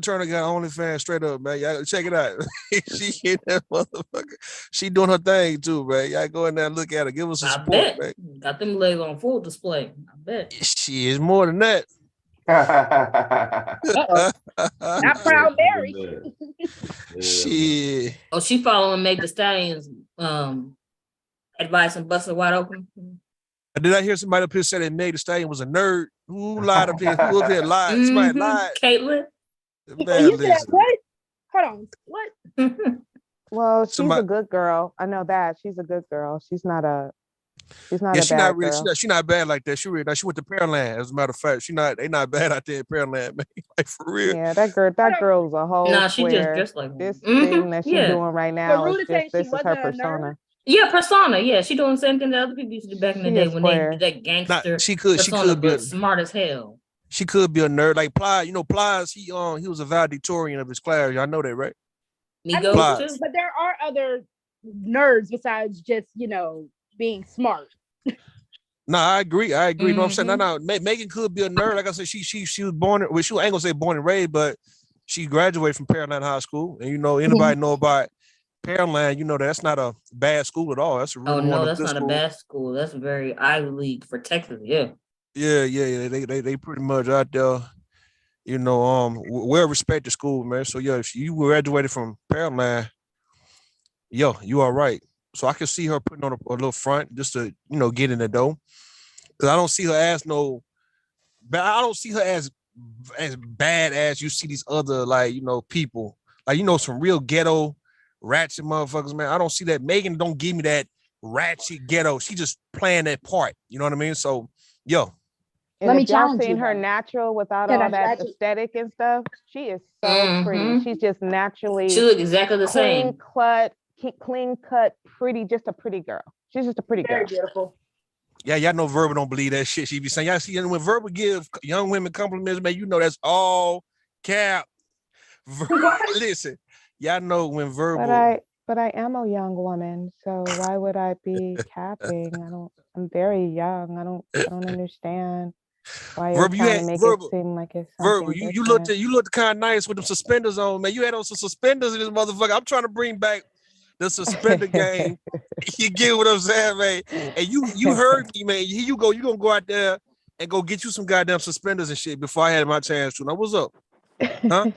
Turner got OnlyFans straight up, man. Y'all check it out. She hit that motherfucker. She doing her thing too, man. Y'all go in there and look at her. Give us some support, bet. man. Got them legs on full display. I bet. She is more than that. Not Proud Mary. Shit. Oh, she following Meg Thee Stallion's advice and busted wide open. Did I hear somebody up here say that Meg Thee Stallion was a nerd? Who lied up here? Who up here lied? Somebody lied. Caitlin. Man, You said listen. what? Hold on. What? Well, she's a good girl. I know that. She's a good girl. She's not a Yeah, she bad not really. girl. She not bad like that. She really. She went to Pearland. As a matter of fact, they not bad out there in Pearland, man. Like for real. Yeah, that girl's a whole Nah, she just square. dressed like This one. thing that she's Yeah. doing right now Rude is is saying just she this is her wasn't a nerd? persona. Yeah, persona. Yeah, she doing the same thing that other people used to do back in the She day is when they square. did that gangster She persona, could be but smart as hell. She could be a nerd. Like Plies, Plies, he was a valedictorian of his class. Y'all know that, right? I mean, but there are other nerds besides just, being smart. No, I agree. You know what I'm saying? No, Megan could be a nerd. Like I said, she was born. Well, she ain't gonna say born and raised, but she graduated from Pearland High School. And anybody know about Pearland? That's not a bad school at all. That's a really one of That's good not schools. a bad school. That's very Ivy League for Texas. Yeah. Yeah. They pretty much out there. Well respected school, man. So yeah, if you graduated from Pearland, you are right. So I can see her putting on a little front just to get in the door. Because I don't see her as as bad as you see these other people some real ghetto ratchet motherfuckers, man. I don't see that. Megan don't give me that ratchet ghetto. She just playing that part. You know what I mean? So And Let me if y'all challenge seen you, her though. natural without Yeah, all that's that ratchet. aesthetic and stuff, she is so pretty. She's just naturally She look exactly the same. Clean cut, pretty, just a pretty girl. She's just a pretty girl. Very beautiful. yeah, y'all know Verbal don't believe that shit she be saying. Y'all see when Verbal give young women compliments, man, that's all cap. Listen, y'all know when Verbal. But I am a young woman, so why would I be capping? I'm very young. I don't understand why you're Verbal, trying to make it seem like it's Verbal, something you different. looked kind of nice with them suspenders on, man. You had on some suspenders in this motherfucker. I'm trying to bring back the suspender game. You get what I'm saying, man? And you heard me, man. Here you go. You gonna go out there and go get you some goddamn suspenders and shit before I had my chance to. Now what's up? Huh?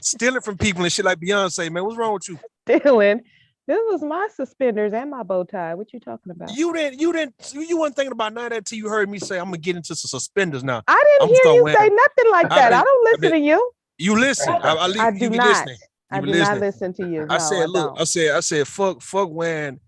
Stealing from people and shit like Beyonce, man. What's wrong with you? Stealing? This was my suspenders and my bow tie. What you talking about? You weren't thinking about none of that till you heard me say I'm gonna get into some suspenders now. I didn't hear you say nothing like that. I don't listen to you. You listen. I do not. Listening. I do not listen to you. No, I said, look, don't. I said, fuck when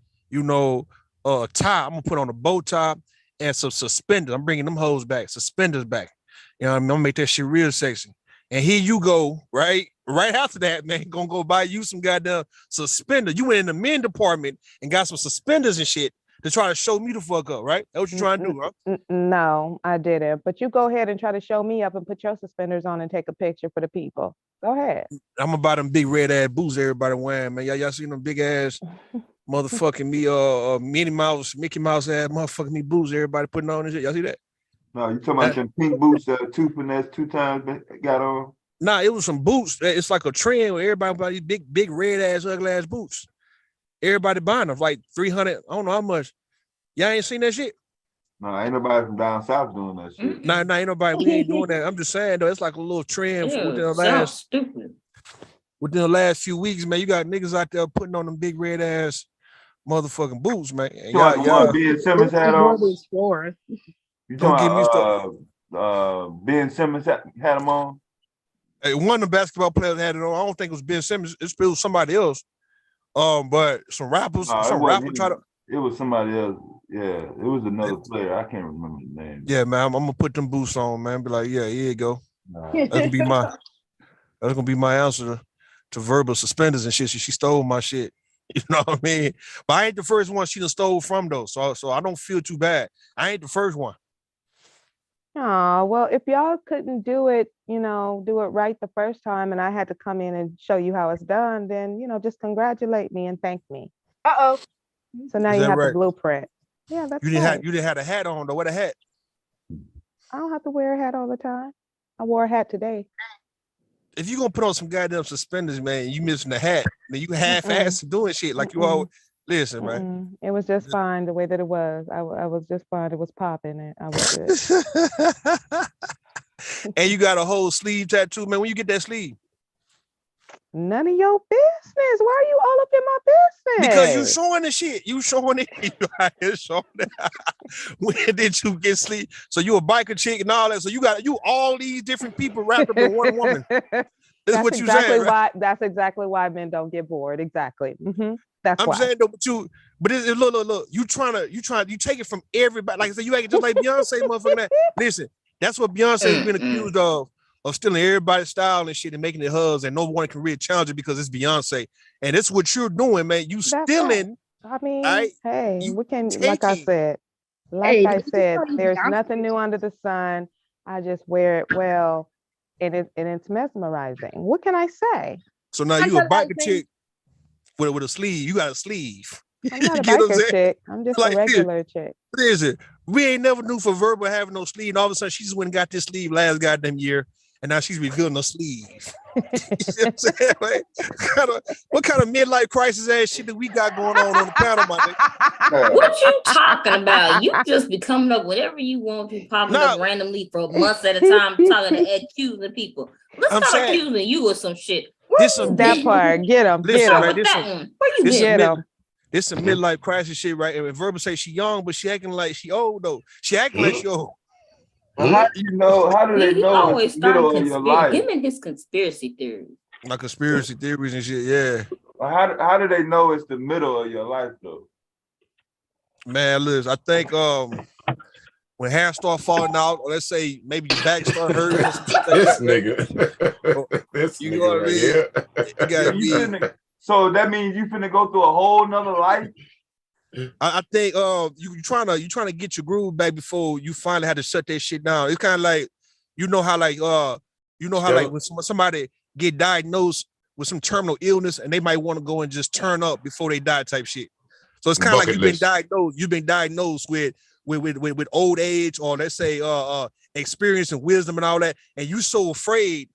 tie. I'm gonna put on a bow tie and some suspenders. I'm bringing them hoes back, suspenders back. You know what I mean? I'm gonna make that shit real sexy. And here you go, right? Right after that, man, gonna go buy you some goddamn suspender. You went in the men department and got some suspenders and shit to try to show me the fuck up, right? That's what you trying to do, huh? No, I didn't. But you go ahead and try to show me up and put your suspenders on and take a picture for the people. Go ahead. I'm gonna buy them big red ass boots everybody wearing, man. Y'all seen them big ass motherfucking Mickey Mouse ass motherfucking me boots everybody putting on and shit. Y'all see that? No, you talking about them pink boots Two Finesse 2 times got on? Nah, it was some boots. It's like a trend where everybody buy these big red ass ugly ass boots. Everybody buying them like 300. I don't know how much. Y'all ain't seen that shit? No, ain't nobody from down south doing that shit. Nah, ain't nobody. We ain't doing that. I'm just saying though, it's like a little trend within the last few weeks, man. You got niggas out there putting on them big red ass motherfucking boots, man. And y'all Ben Simmons had on? You Don't get me started. Ben Simmons had them on? Hey, one of the basketball players had it on. I don't think it was Ben Simmons. It was somebody else. But some rappers, it was somebody else. Yeah, it was another player. I can't remember the name. Yeah, man. I'm gonna put them boots on, man. Be like, yeah, here you go. That's gonna be my answer to verbal suspenders and shit. She stole my shit. You know what I mean? But I ain't the first one she done stole from though. So I don't feel too bad. I ain't the first one. Oh, well, if y'all couldn't do it right the first time and I had to come in and show you how it's done, then, just congratulate me and thank me. Uh-oh. So now you have the blueprint. Yeah, that's you didn't have a hat on though. What a hat? I don't have to wear a hat all the time. I wore a hat today. If you're gonna put on some goddamn suspenders, man, you missing the hat. Then you half-ass doing shit like you all listen, man. It was just fine the way that it was. I was just fine. It was popping and I was good. And you got a whole sleeve tattoo, man. When you get that sleeve? None of your business. Why are you all up in my business? Because you showing the shit. You showing it. You showing it. When did you get sleep? So you a biker chick and all that. So you all these different people wrapped up in one woman. That's what you saying. Right? That's exactly why men don't get bored. Exactly. That's I'm why. saying though, but look. You take it from everybody. Like I said, you ain't just like Beyonce, motherfucker. That. Listen, that's what Beyonce's been accused of stealing everybody's style and shit and making it hers, and no one can really challenge it because it's Beyonce. And it's what you're doing, man. You stealing. I mean, right? Hey, we can, like I said, there's nothing new under the sun. I just wear it well, and it's mesmerizing. What can I say? So now you a biker chick with a sleeve. You got a sleeve. I'm not a biker chick. I'm just a regular chick. What is it? We ain't never knew for Verbal having no sleeve, and all of a sudden she just went and got this sleeve last goddamn year, and now she's revealing her sleeve. You know what I'm saying? Like, what kind of midlife crisis ass shit that we got going on the panel, my nigga? What you talking about? You just be coming up whatever you want to, popping up randomly for months at a time, talking to accusing people. Let's start accusing you of some shit. That part, get him. This some midlife crisis shit, right? And Verbal say she young, but she acting like she old though. She acting like she old. Well, how do you know? How do they know it's the middle of your life? Him and his conspiracy theories. Like conspiracy theories and shit, yeah. Well, how do they know it's the middle of your life though? Man, Liz, I think when hair start falling out, or let's say maybe your back start hurting or some shit like this that. Nigga. This you nigga know what I mean? You gotta be. So that means you finna go through a whole nother life. I think you trying to get your groove back before you finally had to shut that shit down. It's kind of like like when somebody get diagnosed with some terminal illness and they might want to go and just turn up before they die type shit. So it's kind of like you've been diagnosed with old age, or let's say experience and wisdom and all that, and you so afraid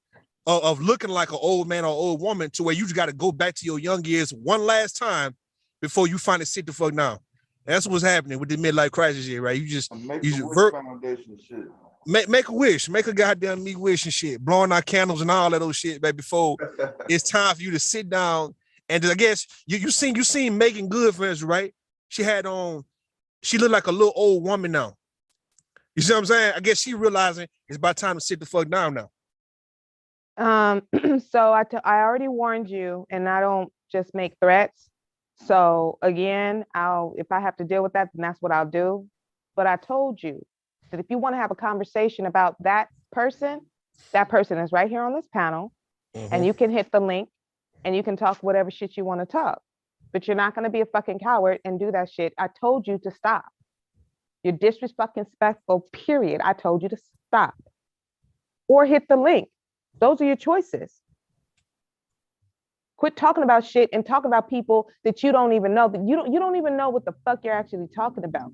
of looking like an old man or old woman to where you just got to go back to your young years one last time before you finally sit the fuck down. That's what's happening with the midlife crisis here, right? Foundation shit. Make a wish, make a goddamn me wish and shit, blowing out candles and all that old shit, baby. Before it's time for you to sit down. And I guess you seen Megan Good, for instance, right? She looked like a little old woman now. You see what I'm saying? I guess she realizing it's about time to sit the fuck down now. So I already warned you, and I don't just make threats. So again, if I have to deal with that, then that's what I'll do. But I told you that if you want to have a conversation about that person, that person is right here on this panel, Mhm. and you can hit the link and you can talk whatever shit you want to talk. But you're not going to be a fucking coward and do that shit. I told you to stop. You're disrespectful, period. I told you to stop. Or hit the link. Those are your choices. Quit talking about shit and talk about people that you don't even know. That you don't even know what the fuck you're actually talking about.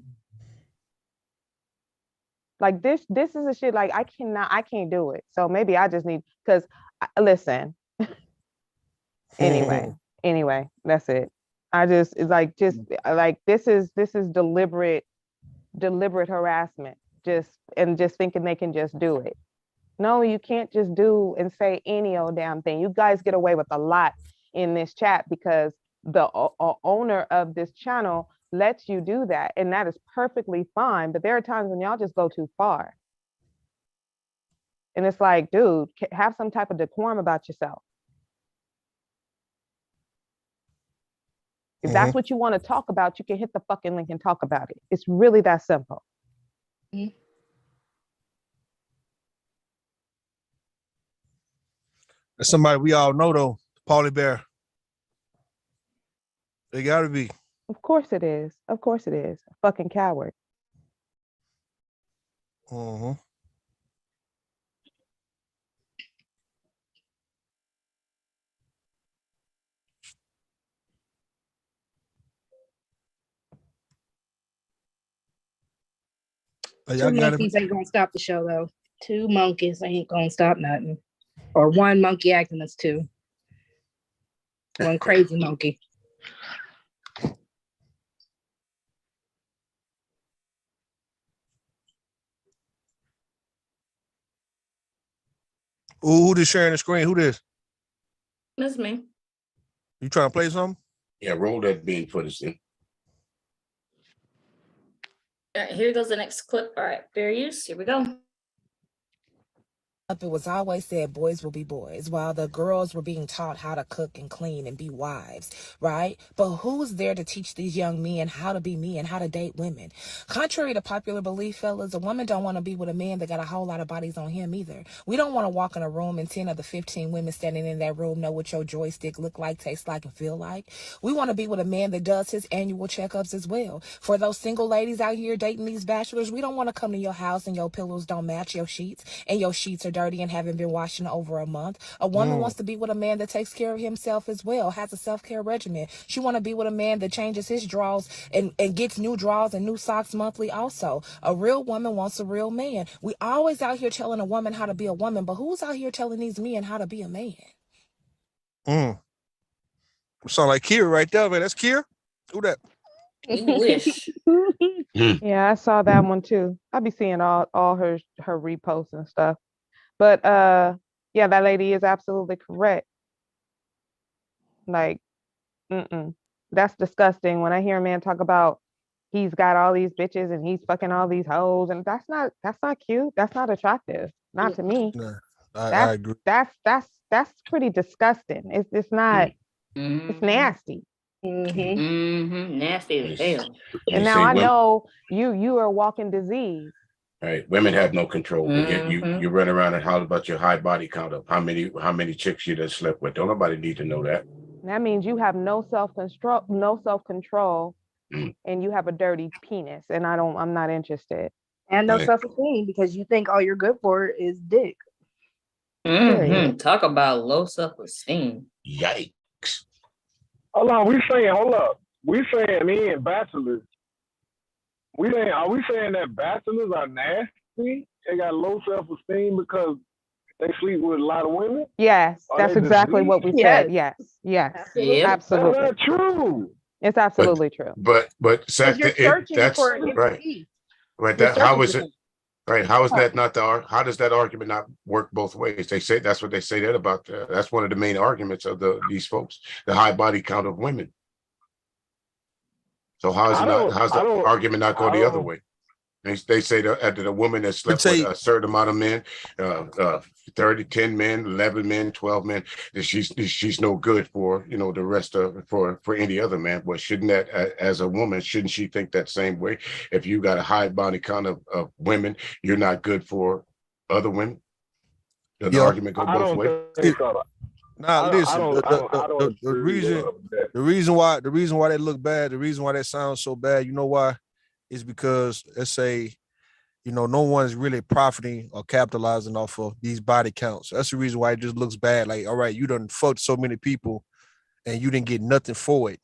Like this is a shit like I can't do it. So maybe I just need, because listen. anyway, that's it. It's like this is deliberate harassment. Just thinking they can just do it. No, you can't just do and say any old damn thing. You guys get away with a lot in this chat because the owner of this channel lets you do that, and that is perfectly fine. But there are times when y'all just go too far, and it's like, dude, have some type of decorum about yourself. If that's what you want to talk about, you can hit the fucking link and talk about it. It's really that simple. There's somebody we all know though, Paulie Bear. They gotta be. Of course it is. Of course it is. A fucking coward. Mm-hmm. Two monkeys ain't gonna stop the show though. Two monkeys ain't gonna stop nothing. Or one monkey acting as two. One crazy monkey. Ooh, who this sharing the screen? Who this? That's me. You trying to play something? Yeah, roll that bean footage in. All right, here goes the next clip. All right, fair use. Here we go. It was always said boys will be boys while the girls were being taught how to cook and clean and be wives, right? But who's there to teach these young men how to be men, how to date women? Contrary to popular belief, fellas, a woman don't want to be with a man that got a whole lot of bodies on him either. We don't want to walk in a room and 10 of the 15 women standing in that room know what your joystick look like, taste like, and feel like. We want to be with a man that does his annual checkups as well. For those single ladies out here dating these bachelors, we don't want to come to your house and your pillows don't match your sheets and your sheets are dirty and haven't been washed in over a month. A woman wants to be with a man that takes care of himself as well, has a self-care regimen. She want to be with a man that changes his drawers and gets new drawers and new socks monthly also. A real woman wants a real man. We always out here telling a woman how to be a woman, but who's out here telling these men how to be a man? Sound like Kira right there, man. That's Kira? Who that? You wish. Yeah, I saw that one too. I be seeing all her reposts and stuff. But yeah, that lady is absolutely correct. Like, that's disgusting. When I hear a man talk about he's got all these bitches and he's fucking all these hoes, and that's not cute. That's not attractive. Not to me. No, I agree. That's pretty disgusting. It's not. It's nasty. Nasty as hell. And now I know you are a walking disease. Right, women have no control. But yet you run around and holler about your high body count of how many chicks you done slept with. Don't nobody need to know that. That means you have no self-control, and you have a dirty penis. And I'm not interested. And no self-esteem because you think all you're good for is dick. Talk about low self-esteem. Yikes. Hold on, we saying in bachelors. Are we saying that bachelors are nasty? They got low self-esteem because they sleep with a lot of women? Yes, that's exactly what we said. Yes, absolutely. That's not true. It's absolutely true. But that's right. Right. That how is it? Right. How is that not how does that argument not work both ways? They say that's what they say that about. That's one of the main arguments of these folks, the high body count of women. So how's the argument not go the other way? They say that a woman that slept with a certain amount of men, 30, 10 men, 11 men, 12 men, that she's no good for, the rest of for any other man. But shouldn't that, as a woman, shouldn't she think that same way? If you got a high body count of women, you're not good for other women. Does the argument go both ways? Now listen, the reason why that look bad, the reason why that sounds so bad, you know why? Is because let's say, no one's really profiting or capitalizing off of these body counts. That's the reason why it just looks bad. Like, all right, you done fucked so many people and you didn't get nothing for it.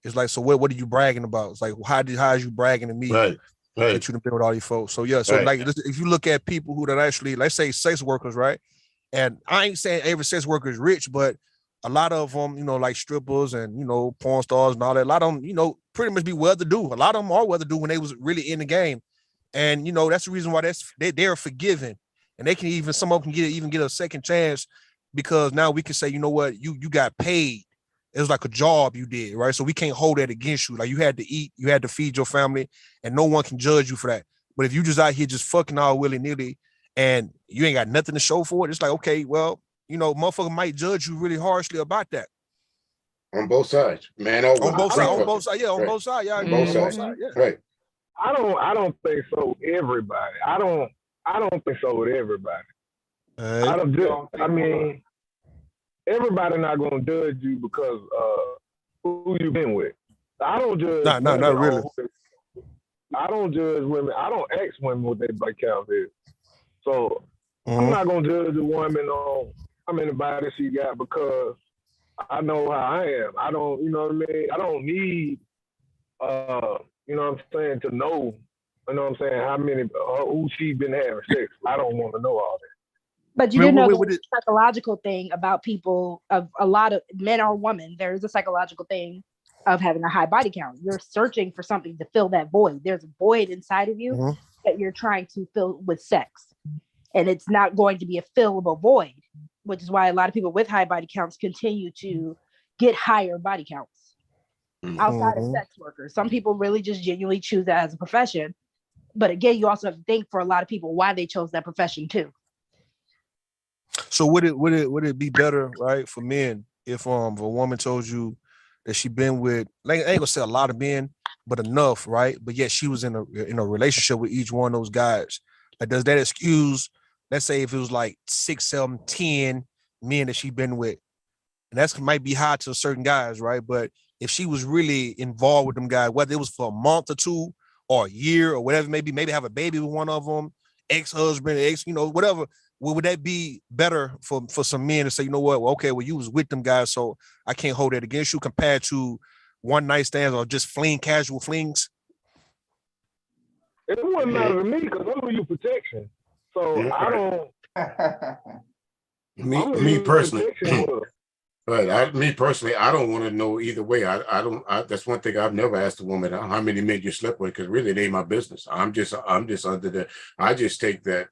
It's like, so what are you bragging about? It's like, how is you bragging to me that you done been with all these folks? So yeah, so like if you look at people who that actually, let's say sex workers, right? And I ain't saying every sex worker is rich, but a lot of them, like strippers and, porn stars and all that, a lot of them, pretty much be well-to-do. A lot of them are well-to-do when they was really in the game. And, that's the reason why they're forgiven. And they can even, some of them can get a second chance because now we can say, you know what, you got paid. It was like a job you did, right? So we can't hold that against you. Like you had to eat, you had to feed your family, and no one can judge you for that. But if you just out here just fucking all willy-nilly and you ain't got nothing to show for it, it's like, okay, well, motherfucker might judge you really harshly about that. On both sides, man. On both sides, yeah, on both sides, yeah. On both sides, yeah. Right. I don't think so. Everybody. I don't think so with everybody. I mean, everybody not gonna judge you because who you been with. I don't judge. Not really. I don't judge women. I don't ask women what their body count is. So I'm not gonna judge a woman on how many bodies she got because I know how I am. I don't, you know what I mean? I don't need, you know what I'm saying, to know, you know what I'm saying, how many, who she been having sex. I don't want to know all that. But you do know the psychological thing about people, of a lot of men or women, there's a psychological thing of having a high body count. You're searching for something to fill that void. There's a void inside of you that you're trying to fill with sex. And it's not going to be a fillable void, which is why a lot of people with high body counts continue to get higher body counts outside of sex workers. Some people really just genuinely choose that as a profession. But again, you also have to think for a lot of people why they chose that profession too. So would it be better, right, for men if a woman told you that she been with, like, I ain't gonna say a lot of men, but enough, right? But yet she was in a relationship with each one of those guys. Like, does that excuse, let's say if it was like 6, 7, 10 men that she been with, and that's might be high to certain guys, right? But if she was really involved with them guys, whether it was for a month or two or a year or whatever, maybe have a baby with one of them, ex-husband, whatever, would that be better for some men to say, you know what, well, okay, well, you was with them guys, so I can't hold that against you, compared to one night stands or just casual flings? It wouldn't matter to me because I'm gonna use protection. So I don't. Me personally. Right. Me personally, I don't want to know either way. I don't. That's one thing I've never asked a woman how many men you slept with, because really it ain't my business. I'm just under the. I just take that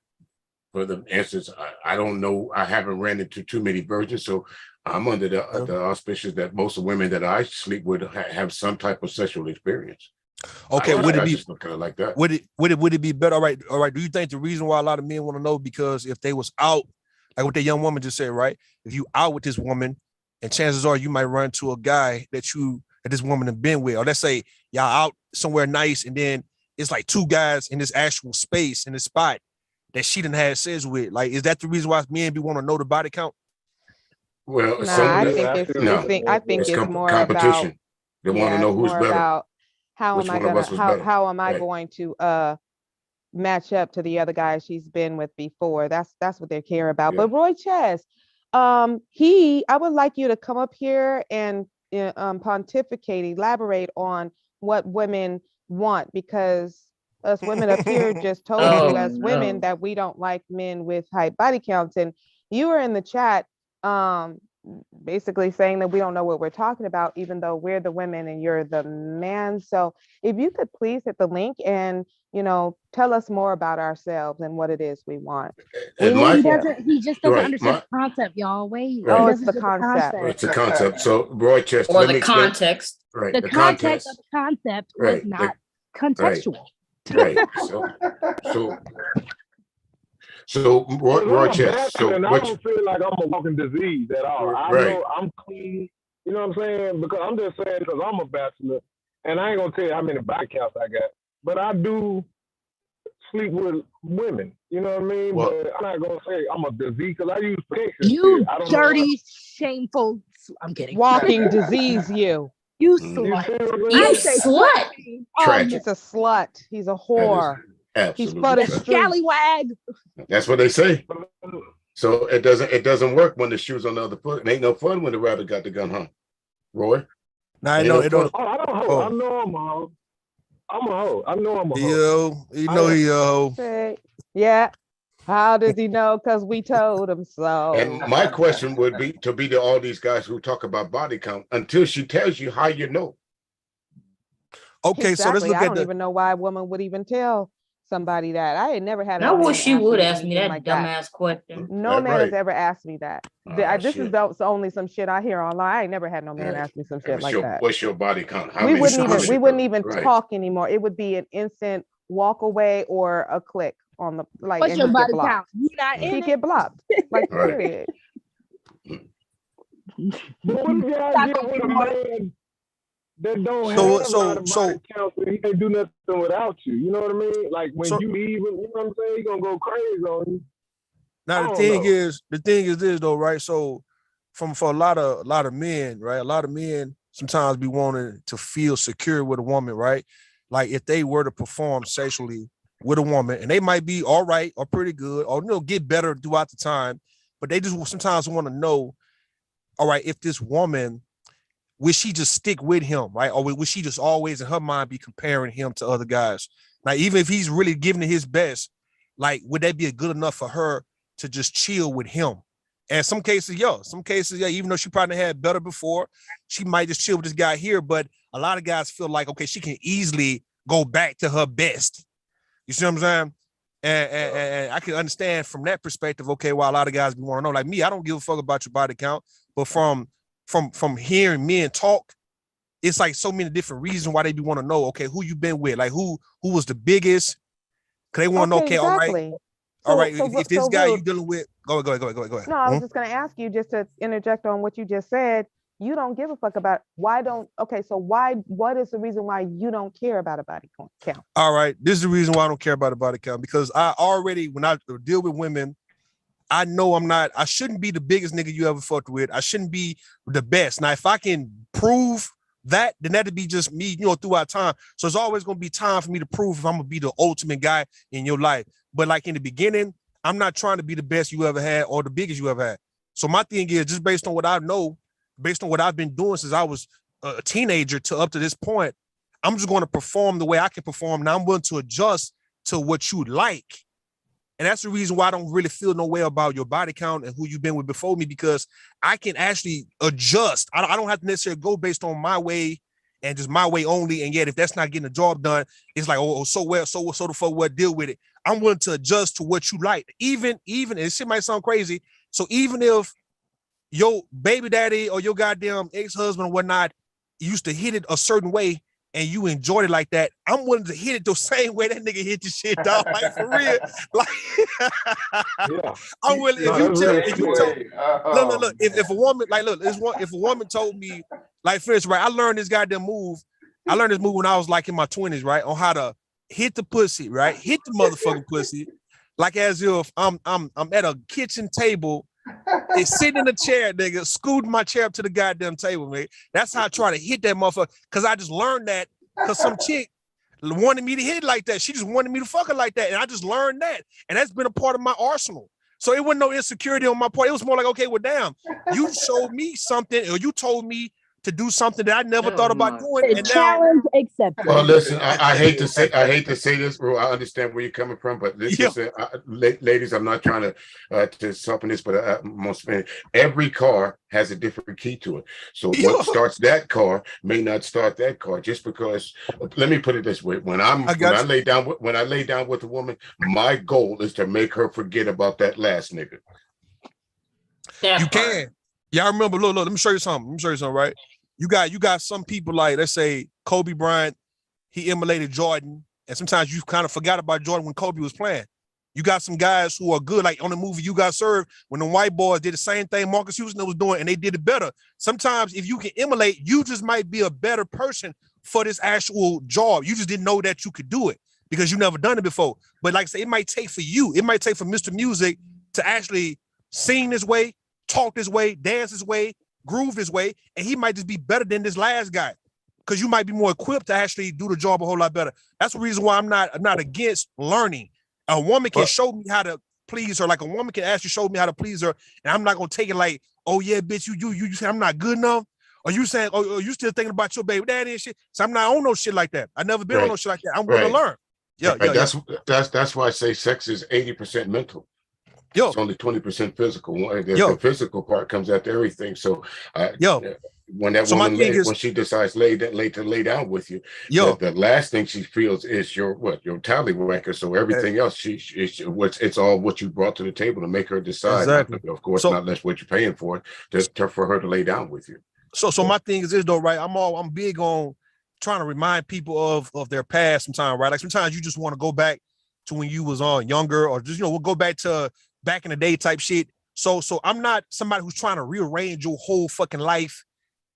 for the answers. I don't know. I haven't ran into too many virgins, so I'm under the auspices that most of the women that I sleep with have some type of sexual experience. Okay, would it be kind of like that? Would it be better? All right. Do you think the reason why a lot of men want to know, because if they was out, like what the young woman just said, right? If you out with this woman, and chances are you might run to a guy that this woman have been with, or let's say y'all out somewhere nice, and then it's like 2 guys in this actual space in this spot that she didn't have sex with. Like, is that the reason why men be want to know the body count? Well, I think it's more competition. About, they want to know who's better. About how am I going to match up to the other guy she's been with before? That's what they care about. But Roy Chess, I would like you to come up here and pontificate, elaborate on what women want, because us women up here just told you as women that we don't like men with high body counts, and you were in the chat basically saying that we don't know what we're talking about, even though we're the women and you're the man. So if you could please hit the link and tell us more about ourselves and what it is we want. He just doesn't understand the concept, y'all. Wait. Right. It's the concept. It's the concept. So Rochester, or the context. Right. The context of the concept was not contextual. Right. So Rochester. So I don't feel like I'm a walking disease at all. I know I'm clean. You know what I'm saying? Because I'm just saying, because I'm a bachelor, and I ain't gonna tell you how many body counts I got, but I do sleep with women. You know what I mean? Well, but I'm not gonna say I'm a disease because I use protection. You I don't dirty, shameful. I'm kidding. Walking disease, you. You Mm. slut. You I say slut. Oh, He's a slut. He's a That is whore. He's absolutely for the tragic. streets. scallywag. That's what they say. So it doesn't work when the shoe's on the other foot. It ain't no fun when the rabbit got the gun, huh? Roy? Now I Ain't know no it don't. fun. Oh, I don't hoe. Oh, I know I'm a hoe. I'm a hoe. I know I'm a hoe. you know he a hoe. Say, yeah. How does he know? Because we told him so. And my question would be to all these guys who talk about body count until she tells you how you know. Okay, so let's Exactly. look I at don't the. even know why a woman would even tell somebody that. I ain't never had a I man wish she would ask me anything that like that. dumbass question. No That man has right. ever asked me that. This is Shit. only some shit I hear online. I ain't never had no man ask me some shit like that. What's your body count? How We many wouldn't even Right. talk anymore. It would be an instant walk away or a click on the like, What's and your he'd get body count? blocked. You not in He'd it? get blocked. Like Right. period. But what if y'all get with a man that don't have a lot of body count, so he can't do nothing without you? You know what I mean? Like when you leave him, you know what I'm saying? He gonna go crazy on you. Now the thing is this though, right? So for a lot of men, right? A lot of men sometimes be wanting to feel secure with a woman, right? Like if they were to perform sexually with a woman, and they might be all right or pretty good, or get better throughout the time, but they just sometimes want to know, all right, if this woman, would she just stick with him, right? Or would she just always in her mind be comparing him to other guys? Now, even if he's really giving it his best, like, would that be good enough for her to just chill with him? And some cases, yeah, even though she probably had better before, she might just chill with this guy here. But a lot of guys feel like, okay, she can easily go back to her best. You see what I'm saying? And I can understand from that perspective, okay, why a lot of guys want to know. Like me, I don't give a fuck about your body count, but from hearing men talk, it's like so many different reasons why they be want to know, okay, who you been with, like who was the biggest, because they want to know, okay, exactly. all right, So if this guy you dealing with, go ahead. No, I was just going to ask you, just to interject on what you just said. You don't give a fuck about what is the reason why you don't care about a body count? All right, this is the reason why I don't care about a body count, because I already, when I deal with women, I know I shouldn't be the biggest nigga you ever fucked with. I shouldn't be the best. Now, if I can prove that, then that'd be just me, throughout time. So it's always going to be time for me to prove if I'm going to be the ultimate guy in your life. But like in the beginning, I'm not trying to be the best you ever had or the biggest you ever had. So my thing is, just based on what I know, based on what I've been doing since I was a teenager to up to this point, I'm just going to perform the way I can perform. Now I'm willing to adjust to what you like. And that's the reason why I don't really feel no way about your body count and who you've been with before me, because I can actually adjust. I don't have to necessarily go based on my way and just my way only. And yet, if that's not getting the job done, it's like, so the fuck what, deal with it. I'm willing to adjust to what you like. Even, and this shit might sound crazy. So even if your baby daddy or your goddamn ex-husband or whatnot used to hit it a certain way and you enjoyed it like that, I'm willing to hit it the same way that nigga hit the shit, dog. Like for real. Like I'm willing. If a woman, like, look, if a woman told me, like, for instance, right, I learned this goddamn move. I learned this move when I was like in my 20s, right, on how to hit the pussy, right, hit the motherfucking pussy, like as if I'm at a kitchen table. It's sitting in a chair, nigga, scooting my chair up to the goddamn table, man. That's how I try to hit that motherfucker. Cause I just learned that because some chick wanted me to hit it like that. She just wanted me to fuck her like that. And I just learned that. And that's been a part of my arsenal. So it wasn't no insecurity on my part. It was more like, okay, well, damn, you showed me something, or you told me to do something that I never thought about doing. And challenge accepted. Well, listen, I hate to say this, bro. I understand where you're coming from, but listen, ladies, I'm not trying to soften this, but every car has a different key to it. So what starts that car may not start that car, just because. Let me put it this way: when I lay down with a woman, my goal is to make her forget about that last nigga. You can. Yeah, I remember. Look, let me show you something. Right? You got some people, like, let's say Kobe Bryant, he emulated Jordan, and sometimes you kind of forgot about Jordan when Kobe was playing. You got some guys who are good, like on the movie You Got Served, when the white boys did the same thing Marcus Houston was doing, and they did it better. Sometimes if you can emulate, you just might be a better person for this actual job. You just didn't know that you could do it, because you never done it before. But like I say, it might take for Mr. Music to actually sing this way, talk this way, dance this way, groove this way, and he might just be better than this last guy. Because you might be more equipped to actually do the job a whole lot better. That's the reason why I'm not against learning. A woman can show me how to please her. Like a woman can actually show me how to please her, and I'm not gonna take it like, oh yeah, bitch, you say I'm not good enough, or you saying, oh, you still thinking about your baby daddy and shit. So I'm not on no shit like that. I never been on no shit like that. I'm willing to learn. Yeah, That's why I say sex is 80% mental. It's only 20% physical. The physical part comes after everything. So when that woman when she decides lay down with you, the last thing she feels is your tallywhacker. So everything else it's all what you brought to the table to make her decide. Exactly. Of course, not less what you're paying for for her to lay down with you. So my thing is this though, right? I'm big on trying to remind people of their past sometimes, right? Like sometimes you just want to go back to when you was younger, or just we'll go back to back in the day type shit. So I'm not somebody who's trying to rearrange your whole fucking life.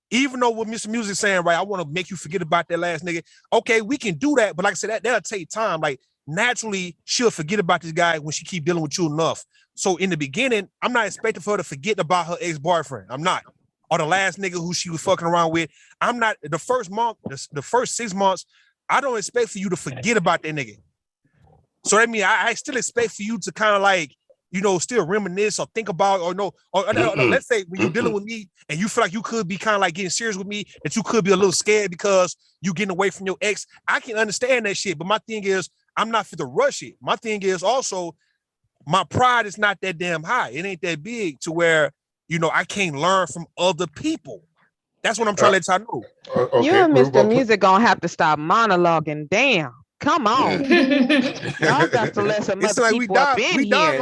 Even though what Mr. Music's saying, right, I want to make you forget about that last nigga. Okay, we can do that, but like I said, that'll take time. Like naturally, she'll forget about this guy when she keep dealing with you enough. So in the beginning, I'm not expecting for her to forget about her ex-boyfriend. I'm not. Or the last nigga who she was fucking around with. I'm not. The first month, the first 6 months, I don't expect for you to forget about that nigga. So that means I still expect for you to kind of like, still reminisce or think about, or let's say when you're dealing with me and you feel like you could be kind of like getting serious with me, that you could be a little scared because you getting away from your ex. I can understand that shit, but my thing is, I'm not for the rush it. My thing is also, my pride is not that damn high. It ain't that big to where, I can't learn from other people. That's what I'm trying to let y'all know. Okay, you and Mr. Music gonna have to stop monologuing. Damn. Come on. Y'all got to let some other people up in here.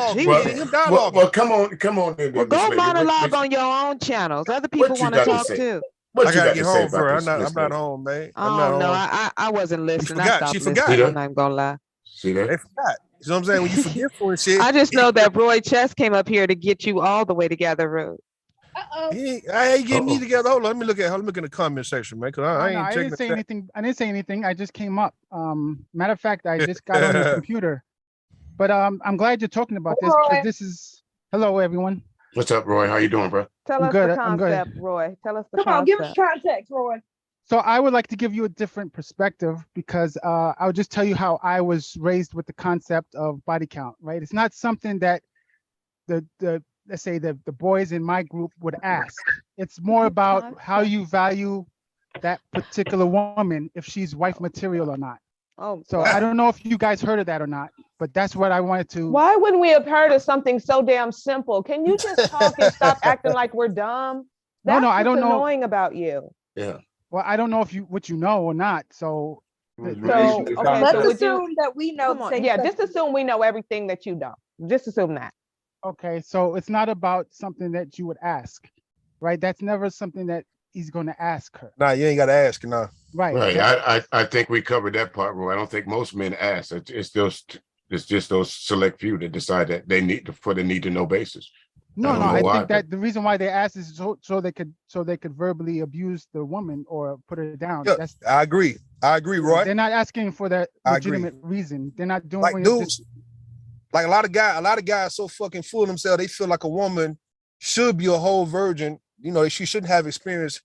Well, come on. Well, go monologue on your own channels. Other people want to talk too. I gotta get home first. I'm not home, man. Oh no, I wasn't listening. She forgot. I'm not gonna lie. See that? They forgot. You know what I'm saying? When you forget for shit. I just know that Roy Chess came up here to get you all the way together, Rude. I ain't getting me together. Hold on, let me look in the comment section, man. Cause I didn't say anything. I didn't say anything. I just came up. Matter of fact, I just got on the computer. But I'm glad you're talking about this, because this is hello everyone. What's up, Roy? How you doing, bro? Tell us the concept, Roy. Tell us the concept. Come on, give us context, Roy. So I would like to give you a different perspective, because I'll just tell you how I was raised with the concept of body count, right? It's not something that the let's say the boys in my group would ask. It's more about how you value that particular woman, if she's wife material or not. Oh, so I don't know if you guys heard of that or not, but that's what I wanted to. Why wouldn't we have heard of something so damn simple? Can you just talk and stop acting like we're dumb? That's no, I don't know. Annoying about you. Yeah. Well, I don't know if what you know or not. So let's assume that we know. Just assume we know everything that you don't. Just assume that. Okay, so it's not about something that you would ask, right? That's never something that he's going to ask her. Nah, you ain't got to ask, nah. Right. I think we covered that part, Roy. I don't think most men ask. It's just those select few that decide that they need for the need to know basis. No, I think that the reason why they ask is so they could verbally abuse the woman or put her down. Yeah, I agree, Roy. They're not asking for that legitimate reason. They're not doing like dudes. Like a lot of guys so fucking full of themselves, they feel like a woman should be a whole virgin. She shouldn't have experienced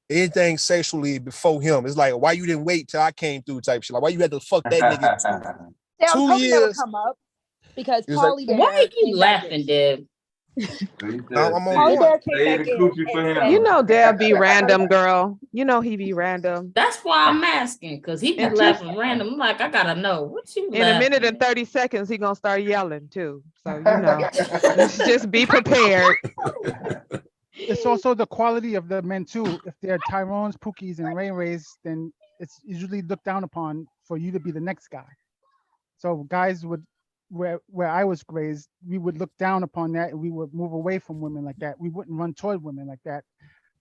anything sexually before him. It's like, why you didn't wait till I came through type shit. Like, why you had to fuck that nigga 2 years? Come up because Paulie like, why are you laughing, Deb? I'm on You know Deb be random, girl. You know he be random. That's why I'm asking, because he be laughing random. I'm like, I gotta know what you in laughing. A minute and 30 seconds he gonna start yelling too. So just be prepared. It's also the quality of the men too. If they're Tyrone's, Pookies, and Ray Rays, then it's usually looked down upon for you to be the next guy. So guys would, where I was raised, we would look down upon that, and we would move away from women like that. We wouldn't run toward women like that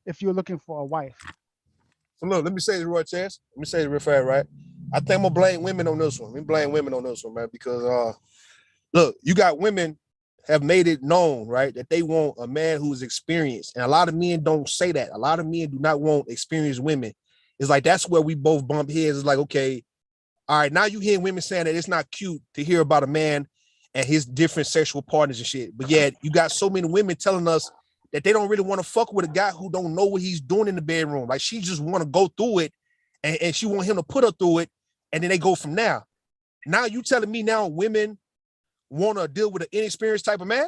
if you're looking for a wife. So look, let me say this, Roy Chance. Let me say it real fast, right? I think I'm gonna blame women on this one. Let me blame women on this one, man, because look, you got women have made it known, right, that they want a man who's experienced. And a lot of men don't say that. A lot of men do not want experienced women. It's like, that's where we both bump heads. It's like, okay, All right, now you hear women saying that it's not cute to hear about a man and his different sexual partners and shit. But yet you got so many women telling us that they don't really want to fuck with a guy who don't know what he's doing in the bedroom. Like she just want to go through it and she want him to put her through it. And then they go from there. Now you telling me now women want to deal with an inexperienced type of man?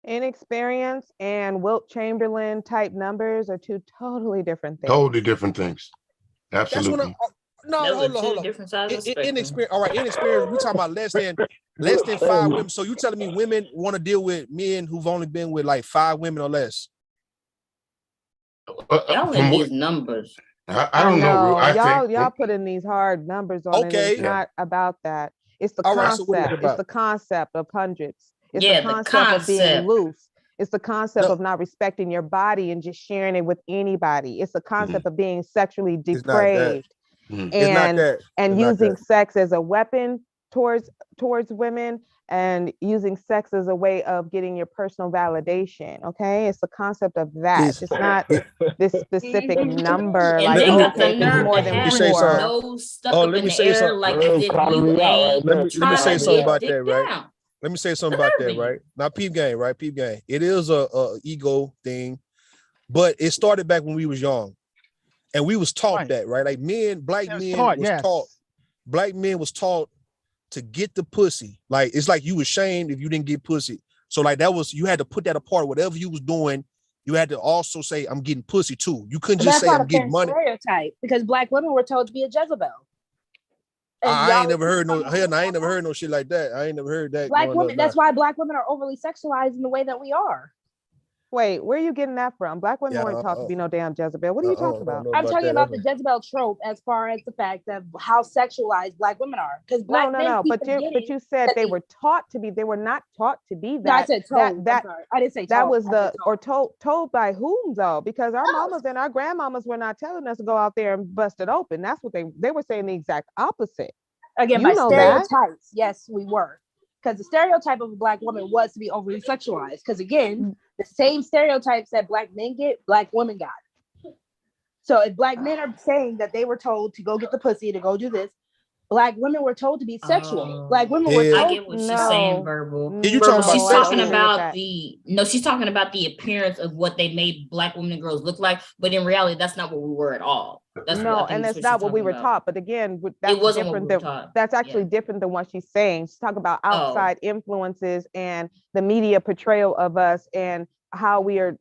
Inexperience and Wilt Chamberlain type numbers are two totally different things. Totally different things. Absolutely. That's when hold on. Different sides of spectrum. Inexperienced. All right, inexperienced. We talking about less than 5 women. So you telling me women want to deal with men who've only been with like 5 women or less? Y'all in these numbers. I don't know. Y'all put in these hard numbers on it. It's not about that. It's the concept. It's the concept of hundreds. It's the concept of being loose. It's the concept of not respecting your body and just sharing it with anybody. It's the concept of being sexually depraved and using sex as a weapon towards women and using sex as a way of getting your personal valation. Okay, it's the concept of that. It's not this specific number. And like they got the it's nerve more to than have four. nose stuck up in the air like as if you ain't Let me say trying to something get about dick that, right? down. Let me say something about that, right? Now, peep game, right? Peep game. It is a ego thing, but it started back when we was young, and we was taught that, right? Like black men was taught to get the pussy. Like it's like you was shamed if you didn't get pussy. So like you had to put that apart. Whatever you was doing, you had to also say, "I'm getting pussy too." You couldn't just say, "I'm getting money." Stereotype, because black women were told to be a Jezebel. I ain't never heard no shit like that. I ain't never heard that. Black women. That's why black women are overly sexualized in the way that we are. Wait, where are you getting that from? Black women weren't taught to be no damn Jezebel. What are you talking about? I'm talking about the Jezebel trope as far as the fact of how sexualized black women are. Because black men keep but you said they were taught to be. They were not taught to be that. No, I said told. I'm sorry. I didn't say told. That was told by whom though? Because our mamas and our grandmamas were not telling us to go out there and bust it open. That's what they were saying the exact opposite. Again, by stereotypes, yes, we were. Because the stereotype of a black woman was to be overly sexualized. Because again, the same stereotypes that black men get, black women got. So if black men are saying that they were told to go get the pussy, to go do this, black women were told to be sexual. Black women were told. I get what she's saying, Verbal. She's talking about she's talking about the appearance of what they made black women and girls look like, but in reality, that's not what we were at all. That's not what we were taught. But again, that's different. That's actually different than what she's saying. She's talking about outside influences and the media portrayal of us and how we are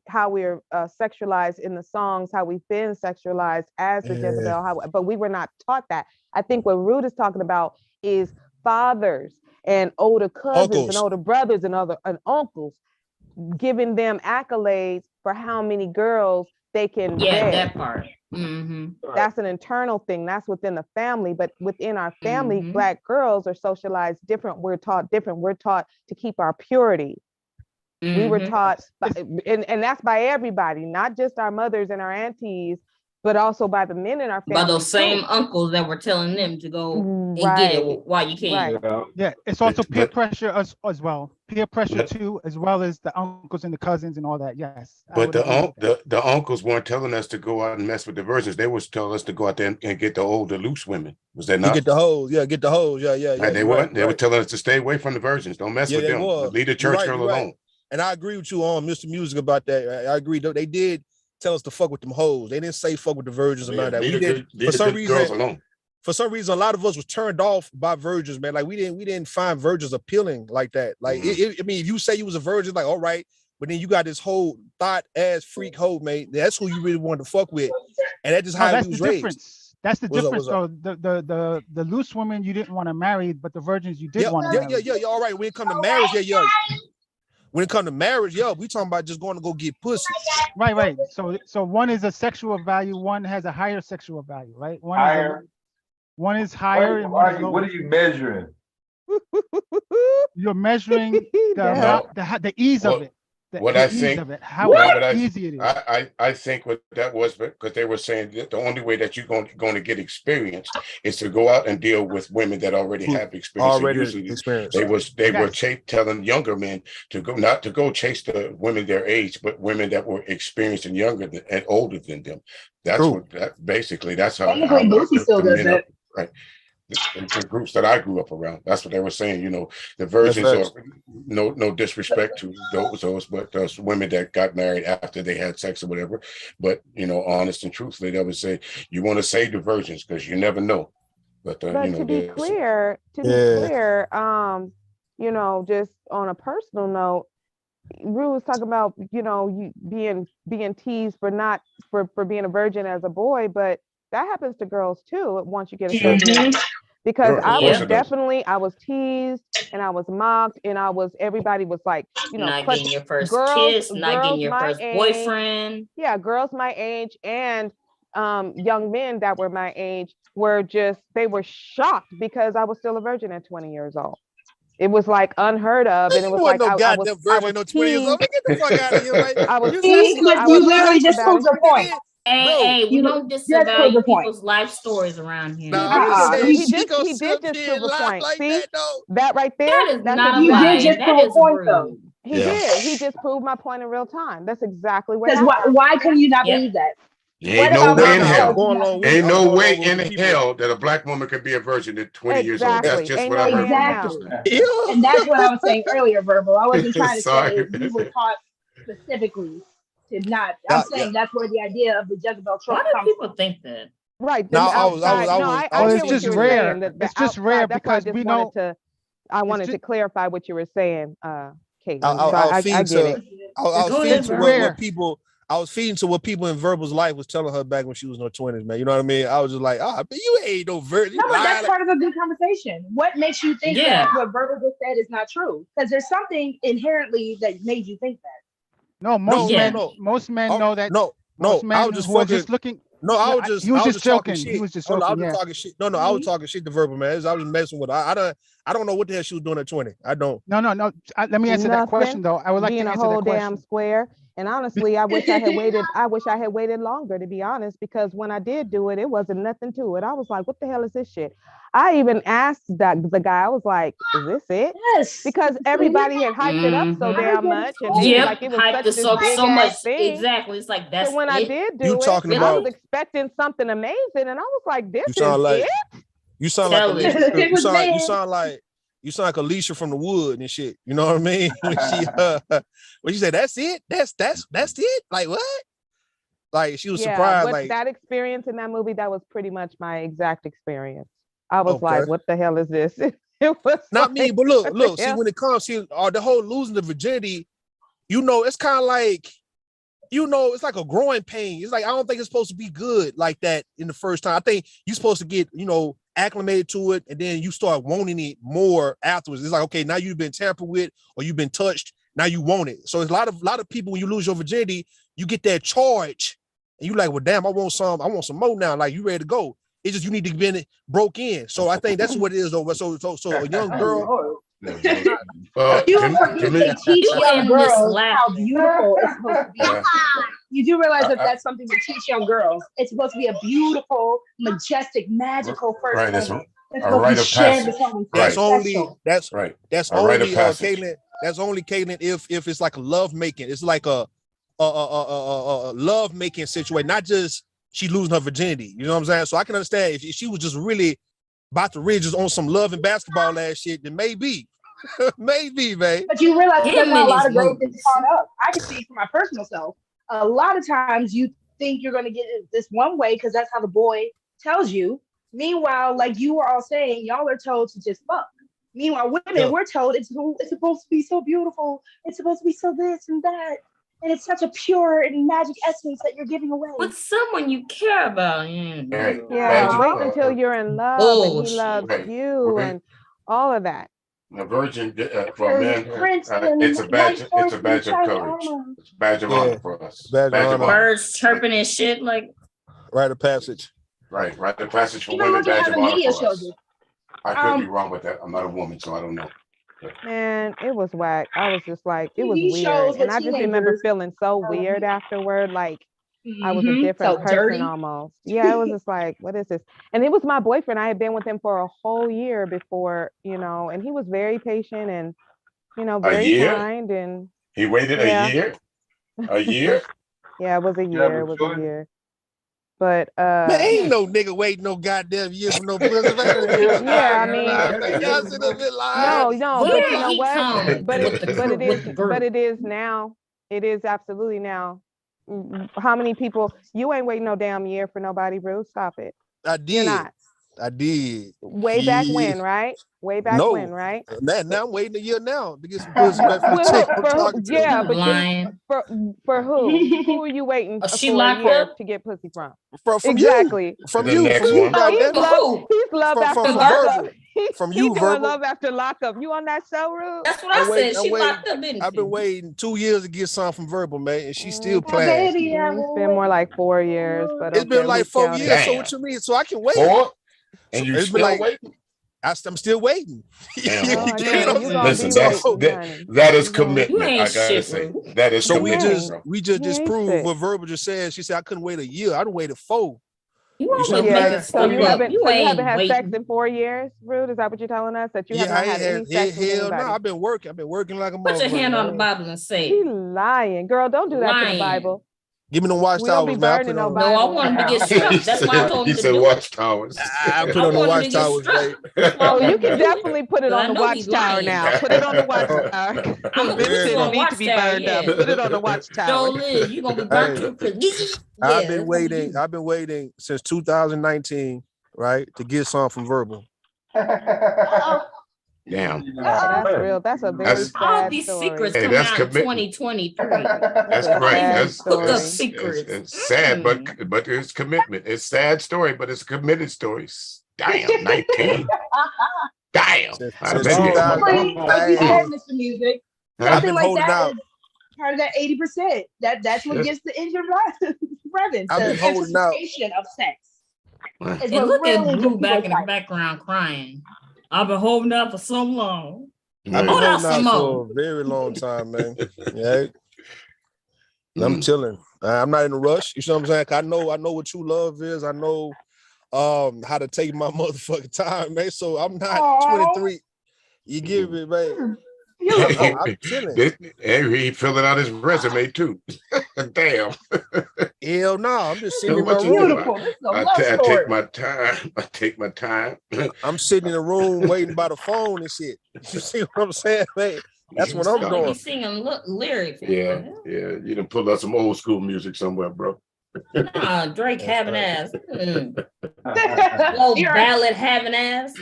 sexualized in the songs, how we've been sexualized as the Jezebel. But we were not taught that. I think what Rude is talking about is fathers and older cousins and older brothers and uncles giving them accolades for how many girls they can beg. That part. Mm-hmm. That's an internal thing. That's within the family. But within our family, black girls are socialized different. We're taught different. We're taught to keep our purity. We were taught, and that's by everybody, not just our mothers and our aunties, but also by the men in our family. By those same uncles that were telling them to go and get it while you can. Yeah, it's also peer pressure as well. Peer pressure too, as well as the uncles and the cousins and all that. Yes. But the uncles weren't telling us to go out and mess with the virgins. They was telling us to go out there and get the older loose women. Was that not? Get the hoes. Yeah, get the hoes. Yeah. They weren't. They were telling us to stay away from the virgins. Don't mess with them. Leave the church girl alone. And I agree with you on Mr. Music about that. I agree. They did tell us to fuck with them hoes. They didn't say fuck with the virgins or none of that. We did for some reason, a lot of us was turned off by virgins, man. Like we didn't find virgins appealing like that. Like I mean, if you say you was a virgin, like all right, but then you got this whole thought ass freak hoe, mate. That's who you really wanted to fuck with, and that's just how we was raised. That's the difference. So the loose women you didn't want to marry, but the virgins you did want to marry. Yeah. All right. When it come to marriage, When it comes to marriage, we talking about just going to go get pussy. Right. So one is a sexual value, one has a higher sexual value, right? One is higher and one is lower. What are you measuring? You're measuring the ease of it. How easy it is. I think what that was because they were saying that the only way that you're going to get experience is to go out and deal with women that already have experience. They were telling younger men to go not to go chase the women their age, but women that were experienced and younger and older than them. That's what basically that's how Boosie still does that. Right. the groups that I grew up around. That's what they were saying. You know, the virgins are no disrespect to those, but those women that got married after they had sex or whatever. But you know, honest and truthfully, they would say you want to save the virgins because you never know. But you know, to be clear, you know, just on a personal note, Rue was talking about, you know, you being teased for being a virgin as a boy, but that happens to girls too once you get a certain age. Because Sure, I was teased and I was mocked and everybody was like, you know, not getting your first girls, kiss, not getting your my first age, boyfriend. Yeah, girls my age and young men that were my age they were shocked because I was still a virgin at 20 years old. It was like unheard of, and it was like no goddamn virgin no 20 years old. Get the fuck out of here, right? You literally just proved your point. Hey, we don't disavow your point. people's life stories around here. No, I'm just saying he did just prove a point. like See that, though. that right there? That is not He lying. did just That prove a is point, rude. though. He did. He just proved my point in real time. That's exactly what happened. Because why can you not believe that? Ain't no way in hell. Ain't I'm no going way along with in people. hell that a black woman could be a virgin at 20 years old. That's just Ain't what no I heard. way in hell. And that's what I was saying earlier, Verbal. I wasn't trying to Sorry. say you were taught specifically to not. I'm saying that's where the idea of the Jezebel trope Why do comes people think that? Right. No, The I was outside. I it's hear what just you were rare. saying. It's just rare That's why because we know. I wanted to clarify what you were saying, Caitlin. I was feeding get it. I was feeding to rare. what people. I was feeding to what people in Verbal's life was telling her back when she was in her 20s, man. You know what I mean? I was just like, but you ain't no virgin. No, but that's part of a good conversation. What makes you think that what Verbal just said is not true? Because there's something inherently that made you think that. No, most men know that. Most men I was just who are fucking, just looking. No, I was just, he was I was just talking joking. shit. He was just Oh, no, I joking. was Yeah. talking shit. No, I was talking shit to Verbal, man. I was messing with her. I don't know what the hell she was doing at 20. I don't. No. Let me answer that question though. I would like to being answer a whole that question. damn square. And honestly, I wish I had waited. I wish I had waited longer, to be honest, because when I did do it, it wasn't nothing to it. I was like, what the hell is this shit? I even asked the guy, I was like, is this it? Yes. Because everybody had hyped it up so damn much. And they like it was hyped such this this up big so much. ass thing. Exactly. It's like that's so when I did do You it, talking I about- was expecting something amazing. And I was like, this You is sound like it? you sound like Tell it. Alicia. It You sound like Alicia from the Wood and shit. You know what I mean? When she said, "That's it. That's it." Like what? Like she was surprised. But Like that experience in that movie, that was pretty much my exact experience. I was Okay. like, what the hell is this? It was not like, me, but what look. the See, hell? when it comes to the whole losing the virginity, you know, it's kind of like, you know, it's like a growing pain. It's like I don't think it's supposed to be good like that in the first time. I think you're supposed to get, you know, acclimated to it, and then you start wanting it more afterwards. It's like, okay, now you've been tampered with or you've been touched. Now you want it. So it's a lot of people, when you lose your virginity, you get that charge, and you like, well, damn, I want some more now. Like you ready to go. It's just you need to be broke in. So I think that's what it is. Over. So a young girl. You teach young girls how beautiful it's supposed to be. You do realize that's something to teach young girls. It's supposed to be a beautiful, majestic, magical first Right, moment. It's a supposed rite to be of shared passage. with someone That's special. only that's right. That's A rite of only passage. Caitlin. That's only Caitlin if it's like a love making. It's like a love making situation, not just she losing her virginity. You know what I'm saying? So I can understand if she was just really about to really just on some love and basketball last shit, then maybe, maybe, man. But you realize Get that's him how in a lot these of girls get movies. caught up. I can speak for my personal self. A lot of times you think you're going to get it this one way because that's how the boy tells you. Meanwhile, like you were all saying, y'all are told to just fuck. Meanwhile, women, we're told it's supposed to be so beautiful. It's supposed to be so this and that. And it's such a pure and magic essence that you're giving away. With someone you care about. Yeah, wait until you're in love and he loves you and all of that. A virgin for men, it's a badge of courage. It's a badge of honor for us. Badge of honor. Birds chirping and shit like rite of passage. Right, rite of passage for Even women, look at badge how of the honor media for shows us. it. I could be wrong with that. I'm not a woman, so I don't know. Man, it was whack. I was just like, it was TV weird. shows And with I just remember teenagers. feeling so weird afterward, like I was a different So person dirty. almost. Yeah, it was just like, what is this? And it was my boyfriend. I had been with him for a whole year before, you know, and he was very patient and, you know, very kind. And he waited a year? A year? Yeah, it was a year. It was a year. But man, ain't no nigga waiting no goddamn year for no pussy, man. yeah, I mean, Y'all sit up here lying. no, but you know he what? come But with the it with the is, group. but it is now. It is absolutely now. How many people? You ain't waiting no damn year for nobody, Ruth. Stop it. I did. You're not. I did. Way back when, right? Way back when, right? Now I'm waiting a year now to get some pussy back from the chick I'm talking to. Yeah, but lying. For who? Who are you waiting She for a locked year up? to get pussy from? From Exactly. you. From The you. next From you, one. goddamn it. He's love after From lockup. verbal. From you, He's doing verbal. love after lockup. You on that show, Ruth? That's what I said. She locked up, didn't I've she? been waiting 2 years to get something from verbal, man, and she's still playing. It's been more like 4 years, but It's been like who's 4 counting? years. So what you mean? So I can wait. 4? And So you it's been still like waiting? I'm still waiting. Damn. Listen, that is commitment. I gotta say, that is so commitment. we just disproved what verbal just said. She said I couldn't wait a year. I done waited 4. You see what I'm Yeah, saying? so you haven't had waiting. sex in 4 years, Rude? Is that what you're telling us? That you have not had any sex with hell anybody? no. I've been working like a Put your motherfucker, hand on the man. Bible and say He it. lying, girl. Don't do that to the Lying. Bible. Give me the We watchtowers, don't be man. I burning put no on. No, I Bible. want him to get stripped. That's why I told him He to said do it. watchtowers. I put on the want him to get watchtowers, stripped. babe. That's why I Oh, want you him to can do it. definitely put it But on I the know he's watchtower lying. now. Put it on the watchtower. I'm gonna This put you shit on need to be watchtower, burned up. yeah. Put it on the watchtower. Joel is, you gonna be burnt Hey, to a crisp. I've Yeah, been that's what we waiting. do. I've been waiting since 2019, right, to get something from verbal. Damn. That's real. That's a very All sad these story. secrets Hey, coming that's out in commitment. 2023. That's a right. sad That's hookup story. secrets. it's sad, but it's commitment. It's sad story, but it's committed stories. Damn, 19. Damn. I Since bet you. 2000. Like you said, Mr. Music, I've something been like holding that out. is part of that 80%. That's what Shit. gets the engine running. I've The been holding out. anticipation of sex. Is And what look at really gets Blue people back in the excited. background crying. I've been holding out for so long. I've been Hold out holding some out more. for a very long time, man. Yeah. And I'm Mm. chilling. I'm not in a rush. You see what I'm saying? 'Cause I know what true love is. I know how to take my motherfucking time, man. So I'm not 23. You give me, man. I'm chilling. He filling out his resume too. Damn. Hell no, I'm just sitting in my What you room. do? I take my time. I take my time. I'm sitting in a room waiting by the phone and shit. You see what I'm saying, man? That's what I'm Sound like doing. you singing lyrics. Yeah. You done pull out some old school music somewhere, bro. Nah, Drake having ass. Low ballad having ass.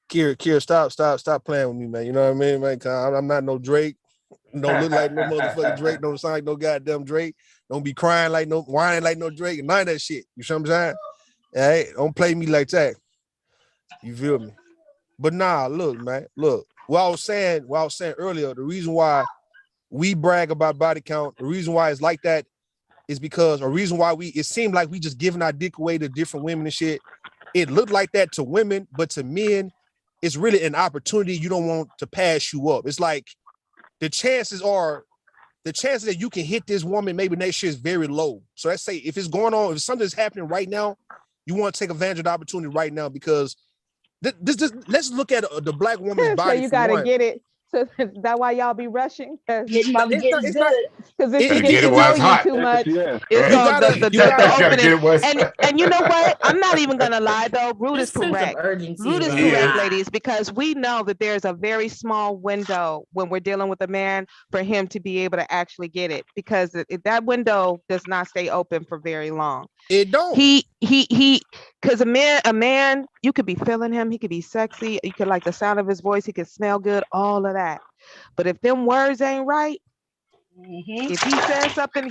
Kira, stop playing with me, man. You know what I mean, man? 'Cause I'm not no Drake. Don't look like no motherfucking Drake. Don't sound like no goddamn Drake. Don't be crying like no, whining like no Drake. None of that shit. You see what I'm saying? Hey, don't play me like that. You feel me? But nah, look, man. Look, what I was saying earlier, the reason why we brag about body count, the reason why it's like that is because a reason why it seemed like we just giving our dick away to different women and shit. It looked like that to women, but to men, it's really an opportunity you don't want to pass you up. It's like the chances that you can hit this woman maybe next year is very low. So let's say if it's going on, if something's happening right now, you want to take advantage of the opportunity right now because let's look at the black woman's So body. you gotta get it. So is that why y'all be rushing? Because Getting about to get good. Because if she Get gets it to while know it's you hot. too much, Yeah. it's all the gotta get it opening. while it's And you know what? I'm not even gonna lie though. Rude is Sense of correct. urgency. Rude is He correct, is. ladies, because we know that there's a very small window when we're dealing with a man for him to be able to actually get it, because that window does not stay open for very long. It don't. Because a man, you could be feeling him, he could be sexy, you could like the sound of his voice, he could smell good, all of that. But if them words ain't right, if he says something,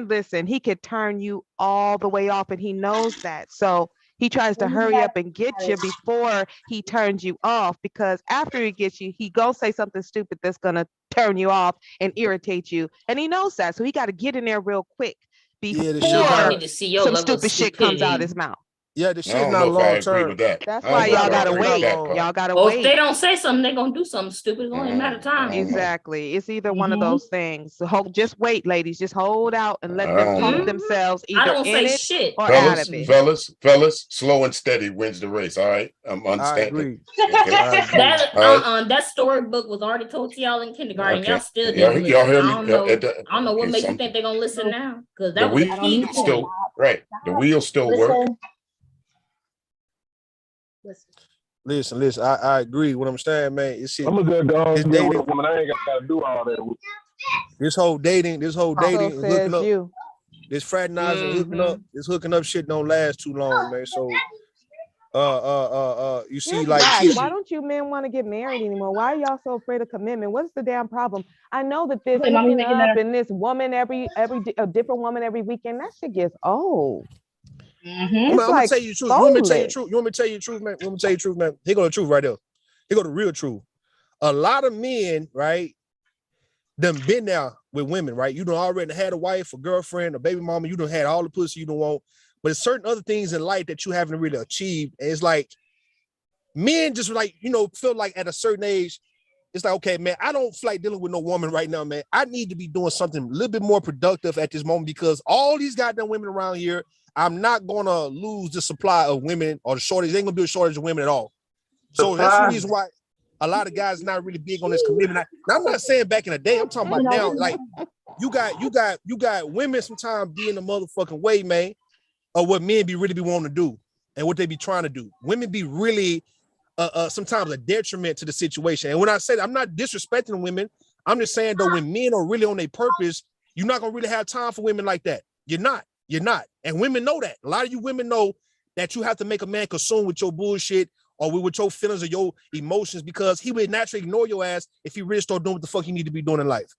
listen, he could turn you all the way off, and he knows that. So he tries to hurry up and get you before he turns you off, because after he gets you, he gonna say something stupid that's gonna turn you off and irritate you, and he knows that. So he got to get in there real quick before I need to see your some level of stupid shit comes out stupidity. his mouth. Yeah, the I shit's don't not know if I long agree term. with that. That's I don't why know if y'all I gotta agree with wait. that part. Y'all gotta Well, if they wait. don't say something, they're gonna do something stupid. It's only a matter of time. Exactly. It's either one of those things. So just wait, ladies. Just hold out and let them prove themselves I either don't in say it shit. or out of Fellas, slow and steady wins the race. All right, I'm I understanding. agree. Okay. I agree. That storybook was already told to y'all in kindergarten. Okay. Y'all still Y'all didn't hear listen. me? I don't know what Okay, makes you something. think they're gonna listen now? Because The that was a wheel key point. still right. The wheel still work. Listen. I agree. What I'm saying, man, it's shit. I'm a good dog. This Get with a dating, woman. I ain't got to do all that. this whole dating, So and hooking says up, you. this fraternizing, this hooking up shit don't last too long, man. So, you see, You're like, whack. shit. Why don't you men want to get married anymore? Why are y'all so afraid of commitment? What's the damn problem? I know that this hooking up and this woman a different woman every weekend, that shit gets old. I'm gonna tell you the truth. You want me to tell you the truth? You want me to tell you the truth, man? You want me to tell you the truth, man? Here go the truth right there. Here go the real truth. A lot of men, right, done been there with women, right? You done already had a wife, a girlfriend, a baby mama. You done had all the pussy you don't want. But there's certain other things in life that you haven't really achieved. And it's like, men just like, feel like at a certain age, it's like, okay, man, I don't feel like dealing with no woman right now, man. I need to be doing something a little bit more productive at this moment because all these goddamn women around here, I'm not gonna lose the supply of women or the shortage. There ain't gonna be a shortage of women at all. So that's the reason why a lot of guys not really big on this commitment. Now, I'm not saying back in the day. I'm talking about now. Like you got women sometimes being the motherfucking way, man, of what men really be wanting to do and what they be trying to do. Women be really sometimes a detriment to the situation. And when I say that, I'm not disrespecting women. I'm just saying though, when men are really on their purpose, you're not gonna really have time for women like that. You're not. And women know that. A lot of you women know that you have to make a man consume with your bullshit or with your feelings or your emotions because he would naturally ignore your ass if he really start doing what the fuck he need to be doing in life.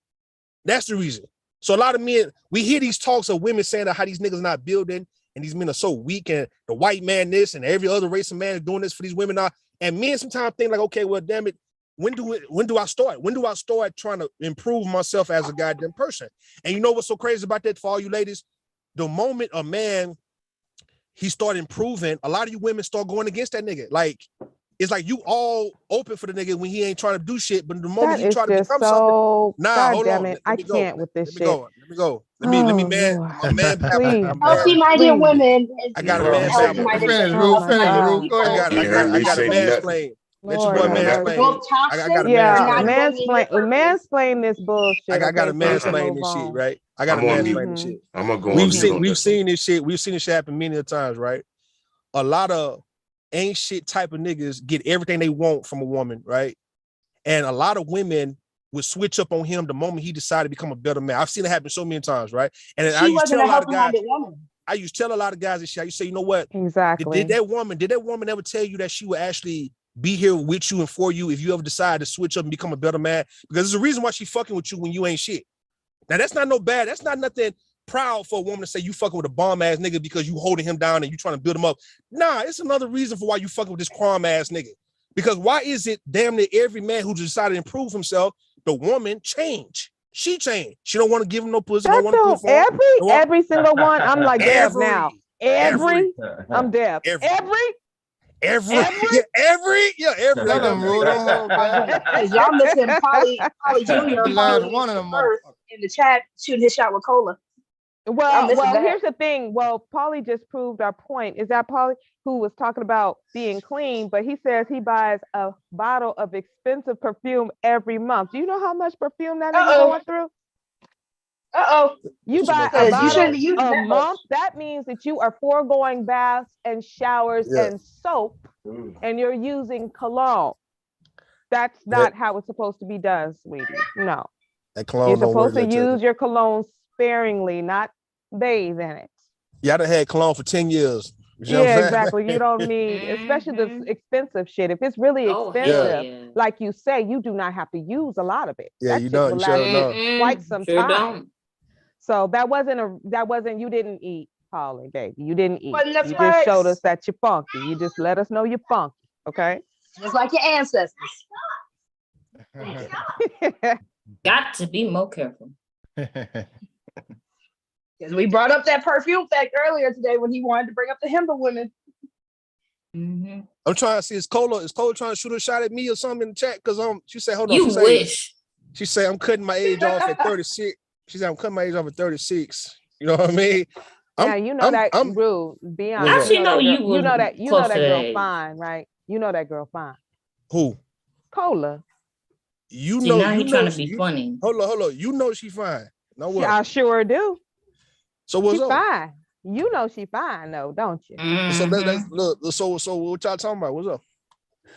That's the reason. So a lot of men, we hear these talks of women saying that how these niggas not building and these men are so weak and the white man this and every other race of man is doing this for these women now. And men sometimes think like, okay, well, damn it, when do I start? When do I start trying to improve myself as a goddamn person? And you know what's so crazy about that for all you ladies? The moment a man, he start improving, a lot of you women start going against that nigga. Like, it's like you all open for the nigga when he ain't trying to do shit, but the moment he try to become something, nah, hold on, let me go. Can't with this shit. Let me go. Let me man, I'm a man. Healthy-minded women. I got a man. Healthy-minded Go ahead. I got a mansplain. Let your boy mansplain. I got a mansplain this bullshit. I got a mansplain this shit, right? I got a mansplain this shit. I'm gonna go. We've seen this shit. We've seen this shit happen many times, right? A lot of ain't shit type of niggas get everything they want from a woman, right? And a lot of women would switch up on him the moment he decided to become a better man. I've seen it happen so many times, right? And I used to tell a lot of guys, this shit. I used to say, you know what? Exactly. Did that woman ever tell you that she would actually be here with you and for you if you ever decide to switch up and become a better man? Because there's a reason why she fucking with you when you ain't shit. Now that's not no bad. That's not nothing proud for a woman to say you fucking with a bomb ass nigga because you holding him down and you trying to build him up. Nah, it's another reason for why you fucking with this crumb ass nigga. Because why is it damn near every man who decided to improve himself, the woman change? She changed. She don't want to give him no pussy. Don't want to put for him. Every single one. I'm like Dev now. I'm Dev. Every. Y'all missing Polly Jr. one of them in the chat shooting his shot with Cola. Well, here's the thing. Well, Paulie just proved our point. Is that Paulie who was talking about being clean, but he says he buys a bottle of expensive perfume every month. Do you know how much perfume that nigga going through? You buy a bottle a month. That means that you are foregoing baths and showers and soap, and you're using cologne. That's not how it's supposed to be done, sweetie. No. That cologne you're supposed to use your cologne sparingly, not bathe in it. Yeah, I done had cologne for 10 years. Yeah, exactly. You don't need, especially the expensive shit. If it's really expensive, like you say, you do not have to use a lot of it. Yeah, that you shit don't. will You sure last don't. quite some time. So that wasn't, you didn't eat, Polly, baby. You didn't eat. You just showed us that you're funky. You just let us know you're funky, okay? Just like your ancestors. Got to be more careful. Because we brought up that perfume fact earlier today when he wanted to bring up the Himba women. I'm trying to see, is Cola trying to shoot a shot at me or something in the chat? Because she said, hold on. You wish. She said, I'm cutting my age off at 36. She said, I'm cutting my age off at 36. You know what I mean? Rude. Be honest. How she know you You know that girl age? fine, right? You know that girl fine. Who? Cola. You See, know, now you he know trying to be funny. Hold on. You know she fine. No what? I sure do. So what's she up? Fine. You know she fine though, don't you? So let's look. So what y'all talking about? What's up?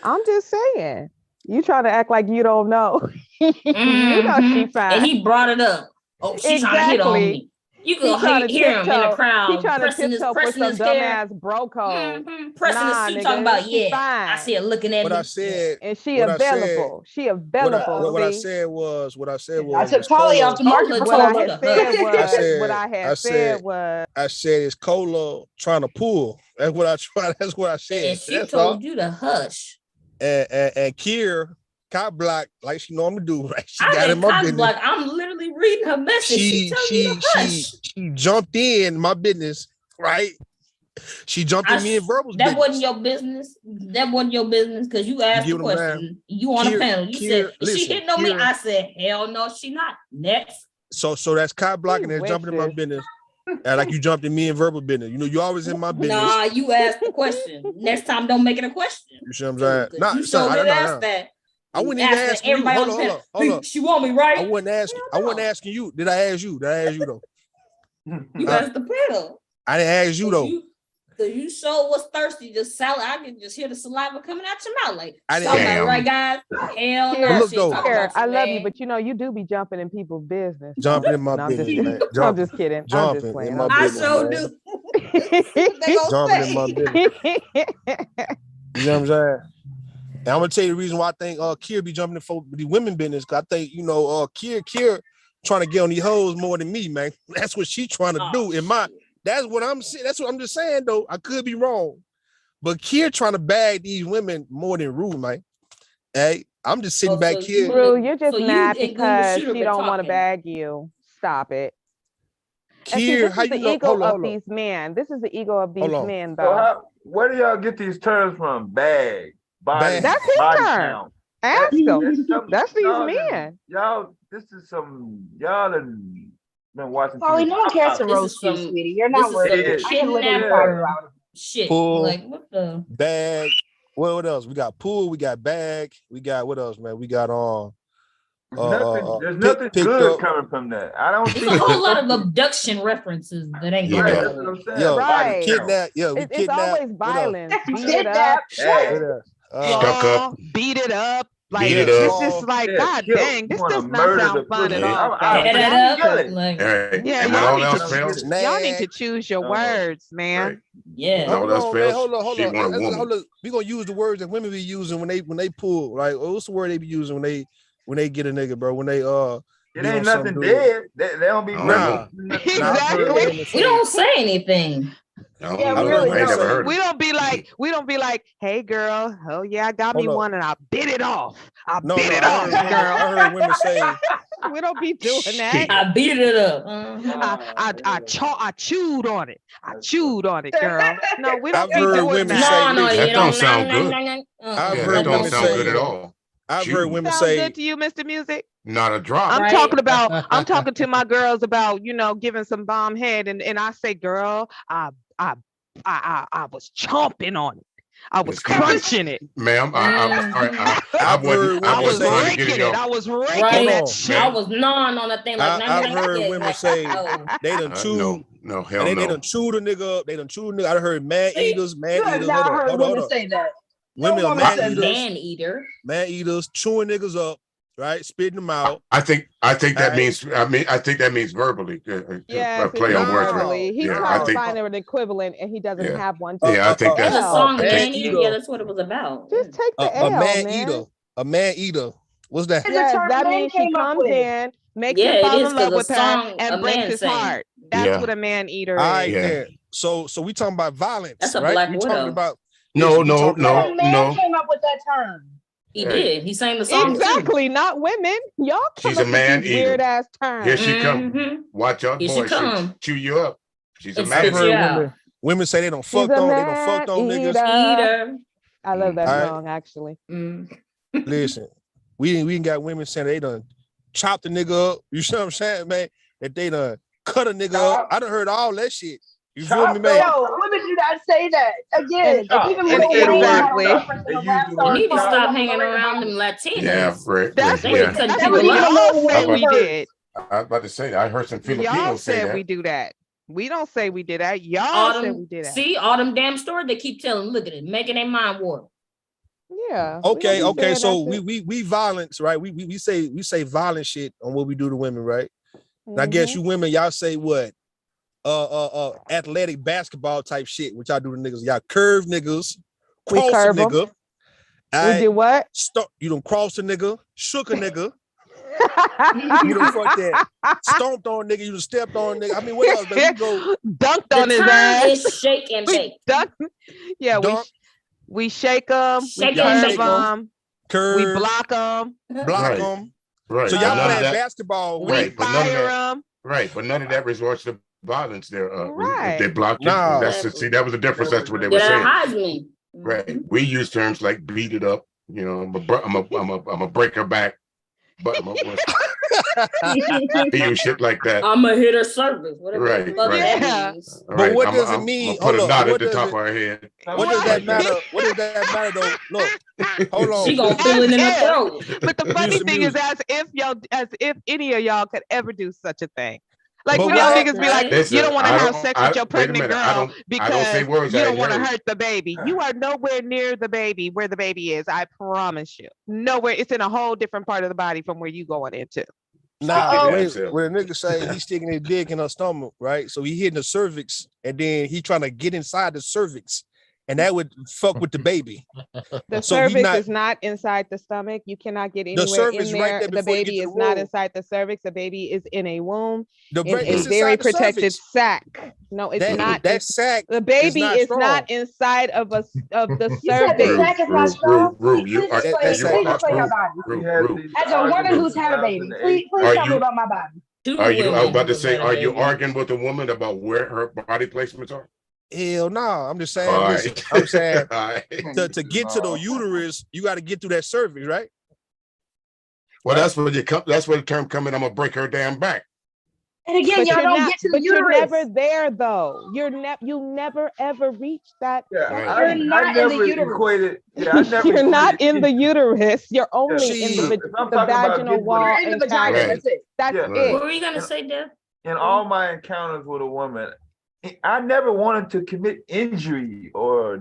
I'm just saying. You trying to act like you don't know. You know she fine. And he brought it up. Oh, she's trying to hit on me. You can hear him in the crowd. He trying to tiptoe for some dumbass bro code. Pressing his suit, talking about, I see her looking at me. I said, and she available. She available. What I said was. I took Polly off the market for What Cola. I had said was. I said, is Cola trying to pull? That's what I said. And she told you to hush. And Kier cop block like she normally do, right? She got in my business. Block. I'm literally reading her message. She jumped in my business, right? She jumped in me and Verbal's business. That wasn't your business. That wasn't your business because you asked the question. You on a panel. You said, is she hitting on me? I said, hell no, she not. Next. So that's cop blocking and jumping in my business. Like you jumped in me and Verbal business. You know, you always in my business. Nah, you asked the question. Next time, don't make it a question. You see what I'm saying? Nah, you so did ask that. I wouldn't even ask you. Hold on. She want me, right? I wasn't asking you. Did I ask you? Though? You asked the panel. I didn't ask you though. Because you sure was thirsty. Just salad. I can just hear the saliva coming out your mouth. Like, I didn't. Right, guys? Hell no. Look though, I love you, but you know you do be jumping in people's business. Jumping in my business, man. I'm just kidding. I'm just playing. I sure do. Jumping in my business. You know what I'm saying? And I'm gonna tell you the reason why I think Kier be jumping in for the women business. Cause I think Kier trying to get on these hoes more than me, man. That's what she trying to do. That's what I'm saying. That's what I'm just saying though. I could be wrong, but Kier trying to bag these women more than Rue, man. Hey, I'm just sitting back here. Rue, you're just mad because she don't want to bag you. Stop it. Kier, how you know? Hold on. These men. This is the ego of these men, though. So where do y'all get these terms from? Bag. Body, that's his body term. count. Ask them. That's these men. Y'all, this is some y'all have been watching. Polly, no one cares to roast you, sweetie. You're not worried. I can live in fire out. Shit. Pool, like what the bag. What else? We got pool. We got bag. We got what else, man? We got there's nothing good up. Coming from that. I don't see a whole lot of abduction references that ain't right, good. that's what I'm saying. Yo, right. Kidnap. Yeah, we it's kidnap. Always violence. Beat it up. Stuck up. Beat it up. Like Beat it this up. is like, God dang, this does not sound fun at all. Y'all need to choose your words, man. Yeah. Hold on. We gonna use the words that women be using when they pull. Like, what's the word they be using when they get a nigga, bro? When they it ain't nothing dead. They don't be exactly. We don't say anything. We don't be like, hey girl, oh yeah, I got me one and I bit it off. I bit it off, girl. I heard women say we don't be doing that. I beat it up. I chewed on it. I chewed on it, girl. No, we don't be doing that. That don't sound good. That don't sound good at all. I've heard women say, good to you, Mr. Music? Not a drop. I'm talking to my girls about, giving some bomb head, and I say, girl, I was chomping on it. I was crunching it. Ma'am, I was raking it. I was raking that shit. I was gnawing on that thing. Like, I've heard women say they done chewed. No, hell no. They done chewed a nigga up. They done chewed a nigga. I heard man eaters. You have not heard women say that. Women are man eaters, chewing niggas up, right? Spitting them out. I think that means. I think that means verbally. Play on words. Right? He's trying to find an equivalent, and he doesn't have one. I think that's a song. Man eater. Yeah, that's what it was about. Just take the L, man. A man eater. What's that? Yes, that means she comes in, makes him fall in love with her, and breaks his heart. That's what a man eater is. All right, yeah. So we talking about violence. That's a right? black We widow. talking about. No. Man came up with that term. He did. He sang the song. Exactly, too. Not women. Y'all come She's a man eater. Weird ass term. Here she come. Watch out, boy. She'll chew you up. She's a man. Women say they don't She's fucked a on, they don't fucked on niggas. man-eater. I love that All right. song, actually. Listen, we ain't got women saying they done chopped the nigga up. You see what I'm saying, man? That they done cut a nigga up. I done heard all that shit. You feel me, man? Yo, women do not say that. Again, even Lil Wayne exactly. had a reference in a rap You song need to called stop "Love hanging Is Already around About them Me." Latinos. Yeah, right. That's They what, be cutting that's people what up. y'all say we did. I was about to say, I heard some Y'all Filipinos say said that. we do that. We don't say we did that. Y'all said we did that. See, all them damn stories they keep telling. Look at it, making their mind water. Yeah. Okay. So we violence, right? We say violent shit on what we do to women, right? And I guess you women, y'all say what? Athletic basketball type shit, which I do to niggas. Y'all curve niggas, We cross a curve 'em. nigga. We do what? You don't cross a nigga, shook a nigga. You don't fuck that. Stomped on nigga, you done stepped on nigga. I mean, what else? But we go dunked on his term ass. is shake and bake. Yeah, Dunk. we shake them, we Shake and curve bake. them, curve, we block them, block Right. them. Right. So but y'all none of playing that- basketball. we but none of fire that- them. Right, but none of that resorts to violence there. If they Right. blocked you, No. see, that was the difference. That's what they were Get saying. a Heisman. Right. We use terms like beat it up. You know, I'm a break her back. But you shit like that. I'm a hitter service. Whatever Right, the fuck right. that means. But what does it mean? Put a Hold knot up. at What the does top it? of her head. What does that matter? What does that matter though? Look, hold on. She gonna feel it in her throat. But the funny Use the thing is, music. as if any of y'all could ever do such a thing. Like But when y'all what- niggas be like, Listen, you don't want to I have don't- sex I- with your wait a pregnant minute, I girl don't say because words you I don't ain't want to heard. hurt the baby. You are nowhere near the baby where the baby is. I promise you. Nowhere. It's in a whole different part of the body from where you going into. Nah, when a nigga say he's sticking his dick in her stomach, right? So he hitting the cervix, and then he trying to get inside the cervix, and that would fuck with the baby. The So he cervix is not inside the stomach. You cannot get anywhere cervix in right there. there The before you get baby to the is not womb. inside the cervix. The baby is in a womb, The in it's a very inside the protected cervix. sac. No, it's not. That sack. The baby not is strong. not inside of the You said the cervix. sack is not strong. Rue, Please explain your body. As a woman who's had a baby, please tell me about my body. I was about to say, are you arguing with a woman about where her body placements are? Hell no. I'm just saying, All listen, right. I'm saying All right. to get to the uterus, you got to get through that cervix, right? Well, that's where the term come in. I'm gonna break her damn back. And again, But y'all you're don't not- get to the but you're uterus. never there though. You never ever reach that. You're not in the uterus. You're not in the uterus. You're only in the I'm talking about vaginal getting wall in the and vagina. cavity. That's it. That's Yeah. it. What were you gonna say, Deb? In all my encounters with a woman, I never wanted to commit injury or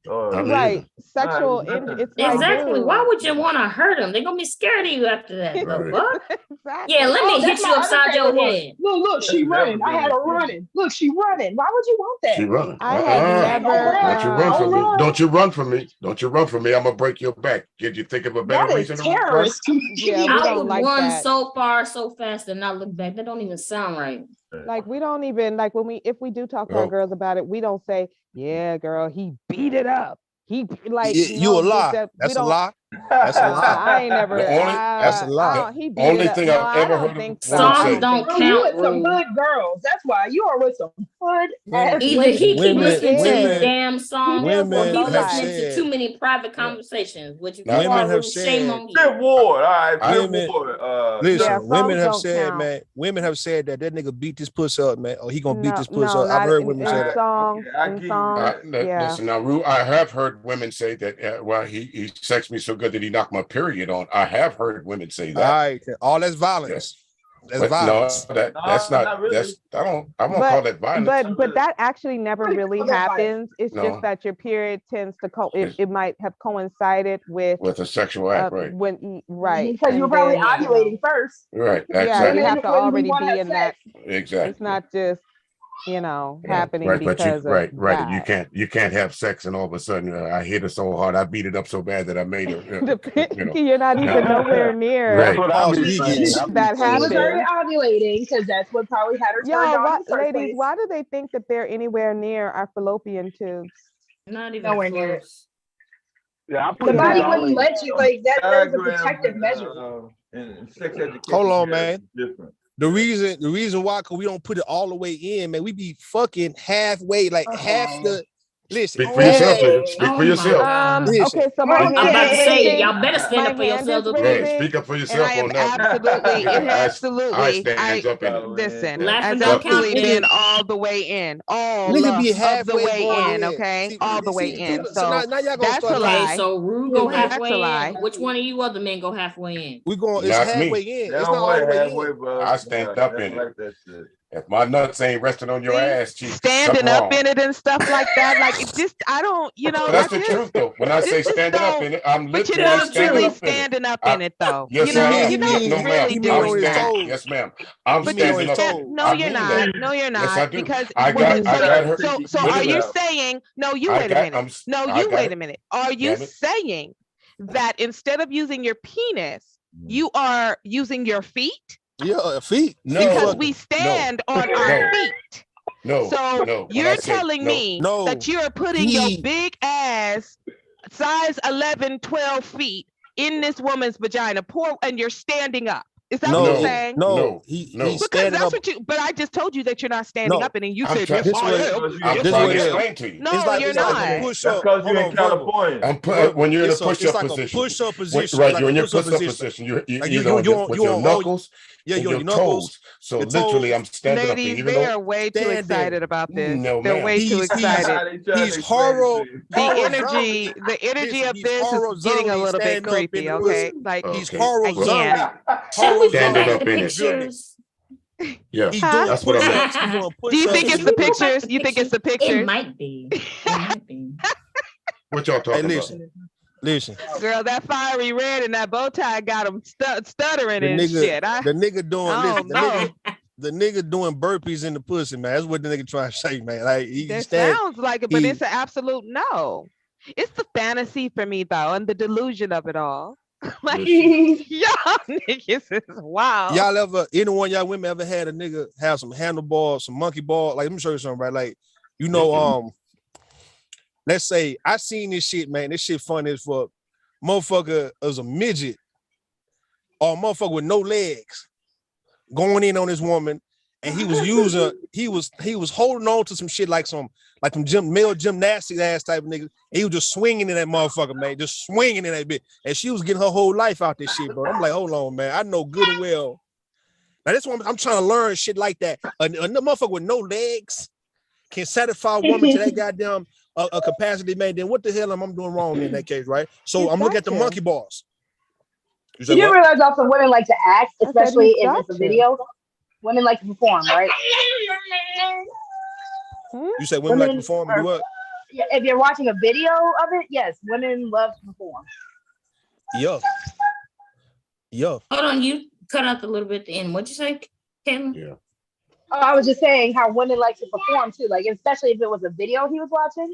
Right. Sexual injury. It's like, Exactly. dude. Why would you want to hurt them? They're gonna be scared of you after that. The fuck? Yeah, let Oh, me that's hit my you other upside your favorite one. head. Look, she running. I had her running. Look, she running. Why would you want that? She running. I have never. Don't you run from me. run. Don't you run from me. Don't you run from me. I'm gonna break your back. Did you think of a better That is reason to run? terrorist. Yeah, we I don't would like run that. so far, so fast, and not look back. That don't even sound right. Like we don't even like when if we do talk to our Well- girls about it, we don't say, "Yeah, girl, he beat it up." He like You a lie. That's a lie. That's a lie. I ain't never. The only- That's a lie. He beat Only it up. thing No, I've I ever don't heard of think a so. woman I say- Songs don't Bro, you count, with some Rue. hood girls. That's why you are with some hood ass Either women. he keep Women- listening to these women- damn songs, or women he have listening said- to too many private conversations. Which you Women are, have Rue, shame said- on you. Fifth Ward. All right, Fifth Women- Ward. Listen, Yeah, women songs have don't said, count. man, women have said that nigga beat this pussy up, man, or he gonna beat No, this pussy no, up. I've not heard in, women in say that. songs. I In give you songs, yeah. Listen now, Rue, I have heard women say that. Well, he sexed me so good that he knocked my period on. I have heard women say All that. right, all that's violence. That's But violence. no, that's not really. that's I won't call that violence. But that actually never really happens. It's No. just that your period tends to It's- it might have coincided with with a sexual act, right? right. Because you were and probably then, you know, ovulating first. Right, Yeah, exactly. you have to When we already wanna be have in that. Exactly. It's not just happening Right, but because of right. that. You can't have sex and all of a sudden I hit her so hard, I beat it up so bad that I made her. You're not even nowhere near. Right. That She was already happens. ovulating because that's what probably had her turned Yo, on what, in the first ladies? place. Why do they think that they're anywhere near our fallopian tubes? Not even Nowhere near it. close. Yeah, I The put body that wouldn't on. let you like that. That's a Diagram protective and, measure. and sex education. Hold on, man. Different. The reason why, cause we don't put it all the way in, man. We be fucking halfway, like half the. Listen, Speak for yourself, nigga. Speak Oh for my yourself. God. Listen, Okay, so my I'm hand about to is say, raising. y'all better stand My up for hand yourselves is up here. Hey, raising. speak up for And yourself I am on that one. absolutely, Yeah, it I absolutely, stand up in it. listen, Yeah. Laughing has don't count, absolutely been nigga. all the way in, all nigga be of the halfway way going in, in. okay? See, All the way see, in. so now y'all gonna That's start a talking. Okay, lie. so Rue go That's a halfway lie. in. Which one of you other men go halfway in? We going. It's Not halfway me. in. They It's don't not all want the it way halfway, in. bro. I stand up They in don't it. like that shit. If my nuts ain't resting on your See? ass cheek, Standing something up wrong. in it and stuff like that. Like it just, I don't, But that's the truth, though. When I say just standing up don't, in it, I'm but you're literally not standing really up in it. standing up in it though. Yes, You know, I am. you're not No, ma'am. really He mean I'm doing on his that. standing. toes. Yes, ma'am. I'm But you standing up stand, in it. no, I you're mean not. that. No, you're Yes, I not. do. Because I got her. so Wait a are you minute. saying, no, you I wait a got. minute. No, I you got wait it. a minute. Are you Damn it. saying that instead of using your penis, you are using your feet? Yeah, feet. No. Because we stand on our No. feet. No. So No. When I you're say telling no. me No. that you are putting your big ass, size 11, 12 feet in this woman's vagina, and you're standing up. Is that what No, you're saying? no. He's Because standing that's up. what you. But I just told you that you're not standing No, up, and then you I'm said, trying. "Yes, this I way. am. I'm Yes, trying I to am." explain to you. No, It's like you're it's like not. a push That's up. because Hold you're in on, verbal. California. When you're in a It's push-up like position. a push-up position. Right, like you're in a your push-up push-up position. position. You're Like either on with your knuckles yeah, and your your knuckles, toes. So your literally, toes. I'm standing up. Ladies, Even they though are way too standing. excited about this. no, They're ma'am. way too excited. He's horizontal. The energy Listen, of he's this is getting a horizontally little bit standing up in creepy. the Okay, pussy. like He's Okay. I horizontally, can't. Shall we go Standing back up to in it. pictures? Yeah, He's Huh? doing that's what I meant. push-ups. He's doing Do you think push-ups. it's the Should we go back pictures? to You think it's pictures? the pictures? It might be. It might be. What y'all talking about? Listen. Girl, that fiery red and that bow tie got him stuttering The and nigga, shit. the nigga doing. I Listen, don't know. the nigga doing burpees in the pussy, man. That's what the nigga trying to say, man. Like he That stand. sounds like it, but it's an absolute no. It's the fantasy for me though, and the delusion of it all. Like y'all niggas is wild. Y'all ever, any one of y'all women ever had a nigga have some handlebars, some monkey ball? Like, let me show you something, right? Like, you know, let's say I seen this shit, man. This shit funny as fuck. Motherfucker was a midget or a motherfucker with no legs going in on this woman, and he was holding on to some shit like some male gymnastics ass type of nigga. And he was just swinging in that motherfucker, man, just swinging in that bitch. And she was getting her whole life out this shit, bro. I'm like, hold on, man. I know good and well. Now this one, I'm trying to learn shit like that. A motherfucker with no legs can satisfy a woman to that goddamn a capacity, man. Then what the hell am I doing wrong in that case, right? So I'm looking at the monkey bars. You do realize also women like to act, especially if it's a video. Women like to perform, right? You say women like to perform and do what? Yeah, if you're watching a video of it, yes, women love to perform. Yeah. Hold on, you cut out a little bit at the end. What'd you say, Caitlin? Yeah. Oh, I was just saying how women like to perform too, like especially if it was a video he was watching.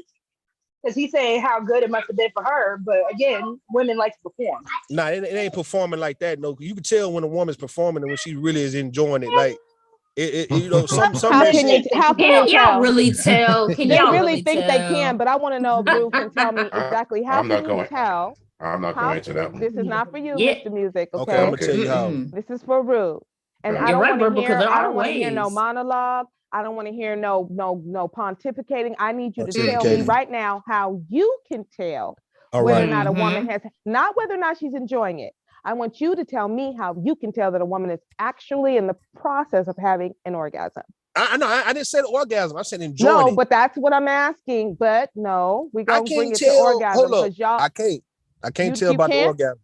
Because he's saying how good it must have been for her, but again, women like to perform. Nah, it ain't performing like that. No, you can tell when a woman's performing and when she really is enjoying it. Like it you know, some How can they tell? really tell? Can They y'all really really think they tell? can, but I want to know if Rue can tell me exactly how I'm not can you going. tell. I'm not How, going into that one. this is not for you, Yeah. Mr. Music. Okay, Okay, I'm gonna tell you how. this is for Rue. And I You're don't right, want to bro, because hear. there I are don't want to hear no ways. monologue. I don't want to hear no pontificating. I need you to tell me Pontificating. right now how you can tell All whether right. or not a woman has, not whether or not she's enjoying it. I want you to tell me how you can tell that a woman is actually in the process of having an orgasm. I know I didn't say the orgasm. I said enjoying No, it. but that's what I'm asking. But no, we're I gonna bring can't it to tell. orgasm Hold up. because y'all. I can't You- tell you about the can't? orgasm.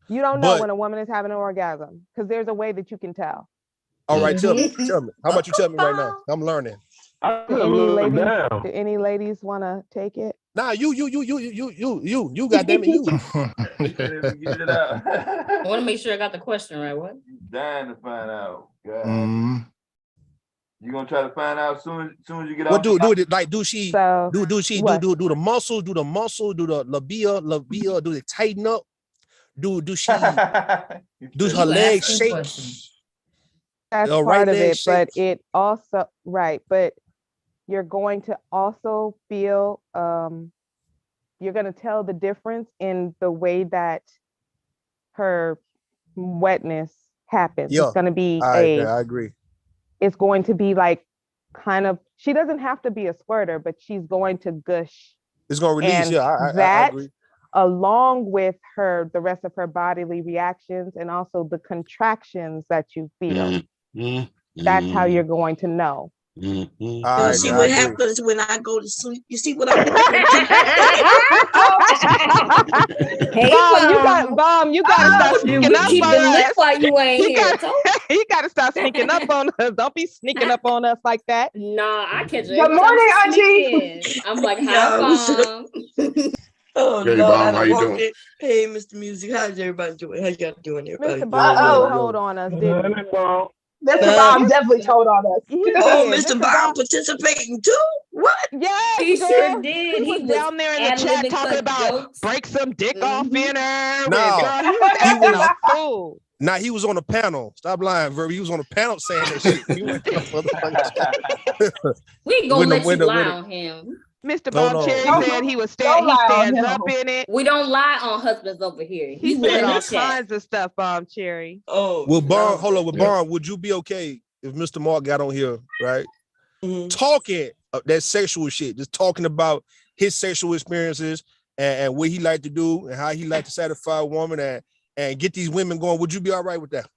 You don't know But when a woman is having an orgasm because there's a way that you can tell. all right, tell me. How about you tell me right now? I'm learning. Do any ladies want to take it? Nah, you, goddamn it, you. Get it out. I want to make sure I got the question right. What? Dying to find out. God. You gonna try to find out soon as you get What off? do it like? Do she do the muscle? Do the muscle? Do the labia? Do they tighten up? Do she do her legs shake? That's part of it, but it also but you're going to also feel you're going to tell the difference in the way that her wetness happens. Yeah, It's going to be I agree. It's going to be like kind of, she doesn't have to be a squirter, but she's going to gush. It's going to release. And Yeah, I that, agree. along with the rest of her bodily reactions and also the contractions that you feel. That's how you're going to know. You see what happens when I go to sleep. You see what I'm doing? Hey, Bomb, you gotta stop sneaking up on us. While you ain't here. You gotta stop sneaking up on us. Don't be sneaking up on us like that. Nah, I catch Good morning, Auntie. I'm like, hi, Mom. Oh, Hey, Lord, Bomb, how you doing? Hey, Mr. Music, how's everybody doing? How y'all doing, everybody? Mr. Bomb told on us, didn't he? Mr. Bomb definitely told on us. Oh, Mr. Bomb participating too? What? Yes, He girl. sure did. He was down there in the chat talking about break some dick off in her. No, Girl, he was acting a fool. Now he was on the panel. Stop lying, Verb. He was on the panel saying that shit. We ain't gonna let you lie on him. Mr. Bob Cherry said he was he stands up in it. We don't lie on husbands over here. He said all kinds of stuff, Bob Cherry. Oh, well, Barn, hold on. With Barn, would you be okay if Mr. Mark got on here, right? Talking that sexual shit, just talking about his sexual experiences and what he like to do and how he like to satisfy a woman and get these women going. Would you be all right with that?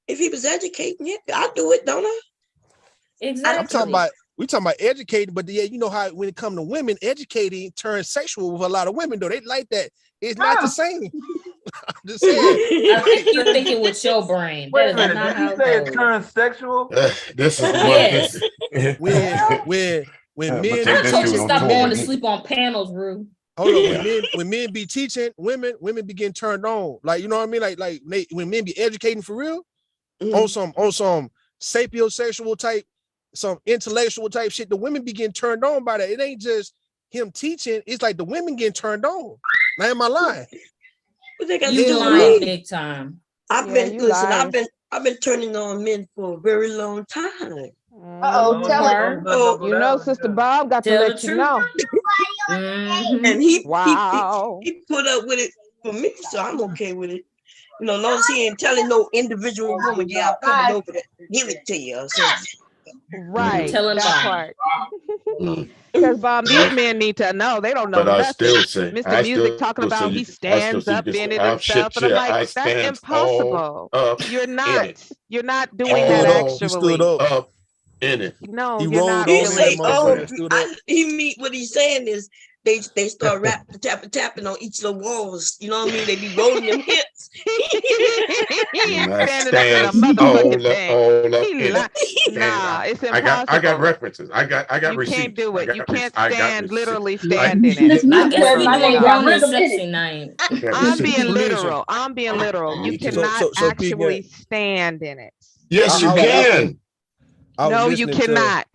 If he was educating it, I do it, don't I? Exactly. We talking about educating, but yeah, you know how when it comes to women, educating turns sexual with a lot of women, though. They like that. It's not the same. I'm just saying. I think you're thinking with your brain. Wait a minute, did you say it turns sexual? This is yes. when men I told you stop going to sleep on panels, Rue. Hold on, when men be teaching women begin turned on. Like, you know what I mean? Like when men be educating for real, on some sapiosexual type, some intellectual type shit, the women be getting turned on by that. It ain't just him teaching, it's like the women getting turned on. Now am I lying? You lying big time. I've been turning on men for a very long time. Tell it. You know, Sister Bob got to let you know. And he put up with it for me, so I'm okay with it. You know, as long as he ain't telling no individual woman, yeah, I'm coming over to give it to you. So, right, tell him that part. Because Bob, these men need to know. They don't know But I nothing. still say, Mr. Music talking about he stands up in it and stuff, and I'm like, that's impossible. You're not. You're not doing that actually. He stood up in it. No, he you're not. He say, what he's saying is they start tapping on each of the walls. You know what I mean? They be rolling them hips. Nah, it's impossible. I got references. I got receipts. You can't do it. You can't literally stand in it. I'm being literal. You cannot actually stand in it. Yes, you can. No, you cannot.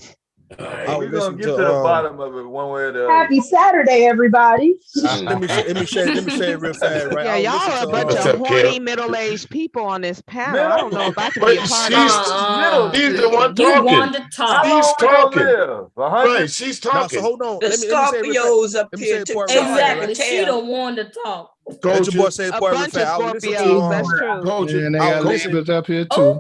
We're gonna get to the bottom of it one way or the other. Happy Saturday, everybody. Let me say it real fast, right? Yeah, y'all are a bunch of horny middle-aged people on this panel. I don't know if I can be a part of it. She's the one talking. You want to talk. She's talking. Right, she's talking. So hold on. The Scorpios up here. Exactly. She the one to talk. Let your boy say a bunch of Scorpios. That's true. And they got Elizabeth up here too.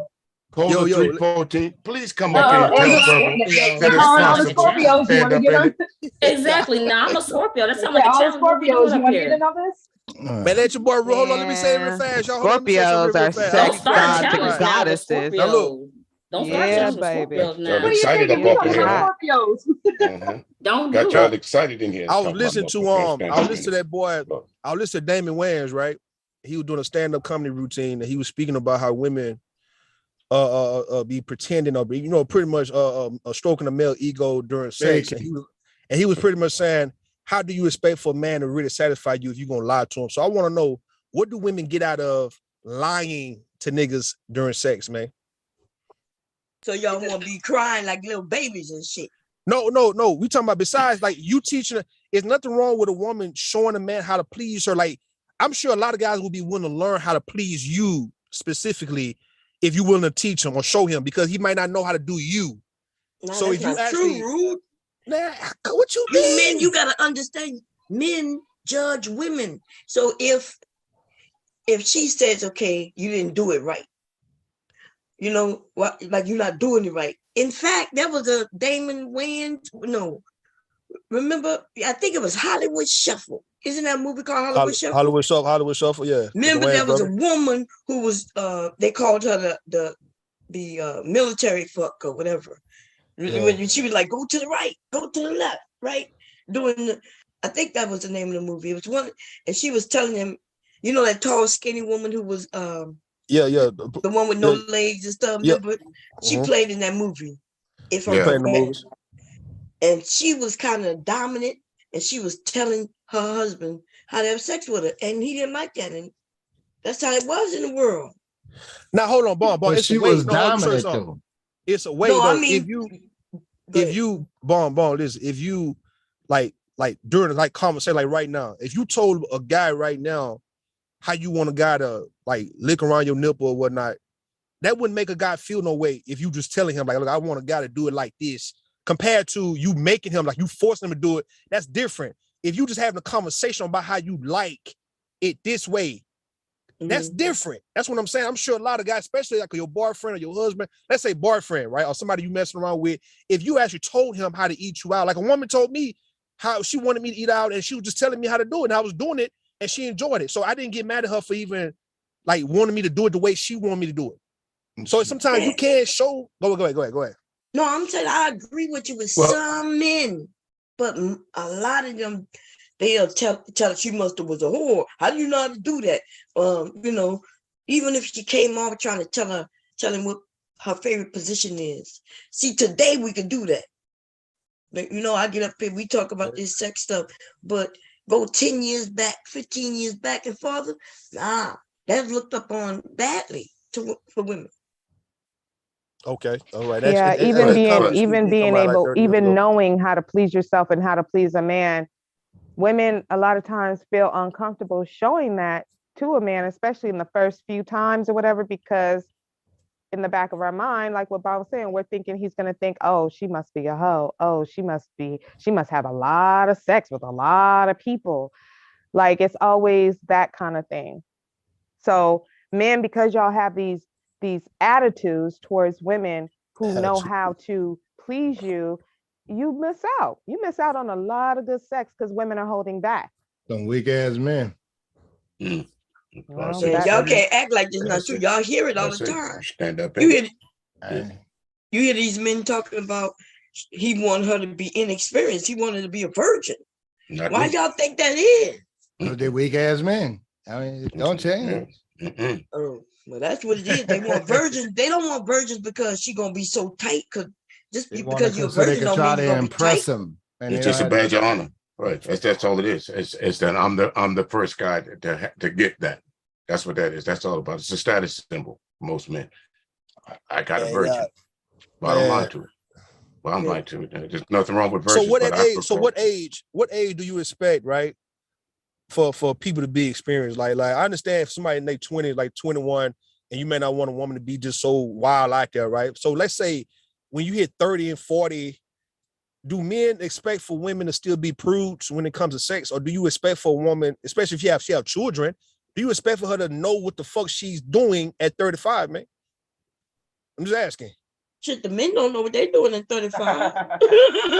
Yo, 314, please come up here and Scorpios, you want to get on? Exactly. Now I'm a Scorpio. That's how much all the Scorpios, you want to get in on this? Man, let your boy hold on. Let me say it real fast. Y'all Scorpios are sex gods and goddesses. Now look. Don't start challenging Scorpios now. Y'all excited up here. Don't got y'all excited in here. I was listening to that boy. I was listening to Damon Wayans, right? He was doing a stand-up comedy routine, and he was speaking about how women be pretending or be, you know, pretty much stroking a male ego during sex. And he was pretty much saying, how do you expect for a man to really satisfy you if you're gonna lie to him? So I want to know, what do women get out of lying to niggas during sex, man? So y'all want to be crying like little babies and shit. No. We talking about besides like you teaching. There's nothing wrong with a woman showing a man how to please her. Like, I'm sure a lot of guys will be willing to learn how to please you specifically if you're willing to teach him or show him, because he might not know how to do you. No, so if you actually, rude. Nah, what you mean? Men, you gotta understand. Men judge women. So if she says, okay, you didn't do it right, you know, what, like you're not doing it right. In fact, there was a Damon Wayans, no, remember, I think it was Hollywood Shuffle. Isn't that a movie called Hollywood Shuffle? Hollywood Shuffle, yeah. Remember, there was a woman who was, they called her the military fuck or whatever. Yeah. When she was like, go to the right, go to the left, right? I think that was the name of the movie. It was one, and she was telling him, you know, that tall, skinny woman who was the one with no legs and stuff. Remember, she played in that movie. If I'm correct. And she was kind of dominant, and she was telling her husband how to have sex with her, and he didn't like that, and that's how it was in the world. Now hold on, Bon. But she was dominant though. It's a way. No, though, I mean, if you listen, if you like during like conversation, like right now, if you told a guy right now how you want a guy to like lick around your nipple or whatnot, that wouldn't make a guy feel no way if you just telling him like, look, I want a guy to do it like this, compared to you making him like you forcing him to do it. That's different. If you just having a conversation about how you like it this way, that's different. That's what I'm saying. I'm sure a lot of guys, especially like your boyfriend or your husband, let's say boyfriend, right? Or somebody you messing around with, if you actually told him how to eat you out, like a woman told me how she wanted me to eat out and she was just telling me how to do it and I was doing it and she enjoyed it. So I didn't get mad at her for even like wanting me to do it the way she wanted me to do it. So sometimes you can't show, go ahead. No, I'm saying I agree with you with some men, but a lot of them, they'll tell she must have was a whore. How do you know how to do that? You know, even if she came off trying to tell him what her favorite position is. See, today we can do that. But, you know, I get up here, we talk about this sex stuff, but go 10 years back, 15 years back and farther, nah, that's looked up on badly for women. Okay, all right. Yeah, even knowing how to please yourself and how to please a man, women a lot of times feel uncomfortable showing that to a man, especially in the first few times or whatever, because in the back of our mind, like what Bob was saying, we're thinking he's going to think, oh, she must be a hoe. Oh, she must have a lot of sex with a lot of people. Like it's always that kind of thing. So men, because y'all have these attitudes towards women who know how to please you, you miss out. You miss out on a lot of good sex because women are holding back. Some weak ass men. Well, y'all can't act like this not true. Y'all hear it all the time. Stand up. You hear these men talking about he wanted her to be inexperienced. He wanted to be a virgin. Why y'all think that is? They're weak ass men. I mean, it don't change. Oh, well, that's what it is. They want virgins. They don't want virgins because she's gonna be so tight. Just because you're a virgin, don't mean you're gonna impress them. It's just a badge of honor, right? That's all it is. It's that I'm the first guy to get that. That's what that is. That's all about. It's a status symbol for most men. I got a virgin. Bottom line to it. Bottom line to it. There's nothing wrong with virgins. So what age do you expect, right? For people to be experienced, like I understand if somebody in their 20s, like 21, and you may not want a woman to be just so wild like that, right? So let's say when you hit 30 and 40, do men expect for women to still be prudes when it comes to sex, or do you expect for a woman, especially if she have children, do you expect for her to know what the fuck she's doing at 35, man? I'm just asking. Shit, the men don't know what they're doing at 35.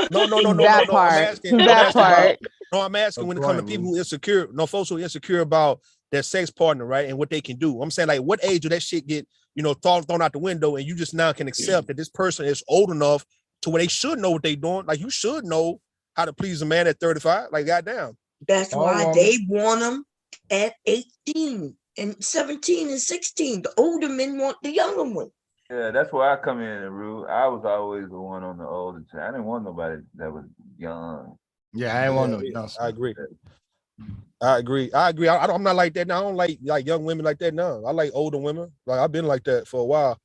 No. That part. I'm asking when it comes to people who insecure, folks who are insecure about their sex partner, right? And what they can do. I'm saying, like, what age do that shit get, thrown out the window, and you just now can accept that this person is old enough to where they should know what they're doing. Like, you should know how to please a man at 35. Like, goddamn. That's why they want them at 18 and 17 and 16. The older men want the younger one. Yeah, that's where I come in and rule. I was always the one on the older side. I didn't want nobody that was young. Yeah, I didn't want no young. I agree. I'm not like that now. I don't like young women like that now. I like older women. Like I've been like that for a while.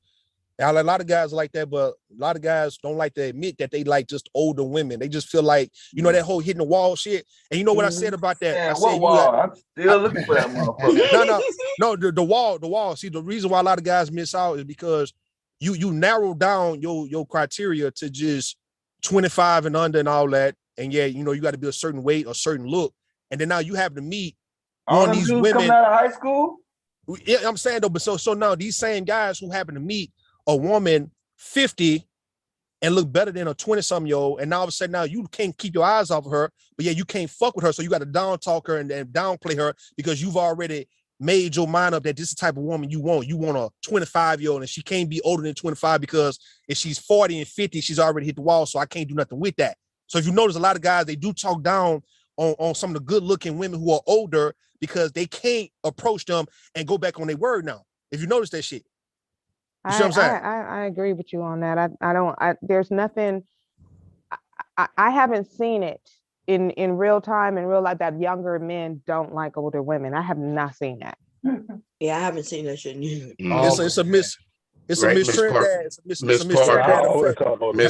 And a lot of guys like that, but a lot of guys don't like to admit that they like just older women. They just feel like, that whole hitting the wall shit. And you know what I said about that? Yeah, I what said, wall? I'm still looking for that motherfucker. No, the wall. See, the reason why a lot of guys miss out is because you narrow down your criteria to just 25 and under and all that. And yeah, you got to be a certain weight, a certain look. And then now you have to meet all these women coming out of high school. Yeah, I'm saying though, but so now these same guys who happen to meet a woman 50 and look better than a 20-something-year-old, and now all of a sudden now you can't keep your eyes off of her, but yeah, you can't fuck with her, so you got to down talk her and downplay her because you've already made your mind up that this is the type of woman you want. You want a 25-year-old, and she can't be older than 25 because if she's 40 and 50, she's already hit the wall, so I can't do nothing with that. So if you notice, a lot of guys, they do talk down on some of the good-looking women who are older because they can't approach them and go back on their word now. If you notice that shit. You see what I'm saying? I agree with you on that. There's nothing, I haven't seen it in real time, in real life, that younger men don't like older women. I have not seen that. Yeah, I haven't seen that shit either. It's a Miss Trinidad. Miss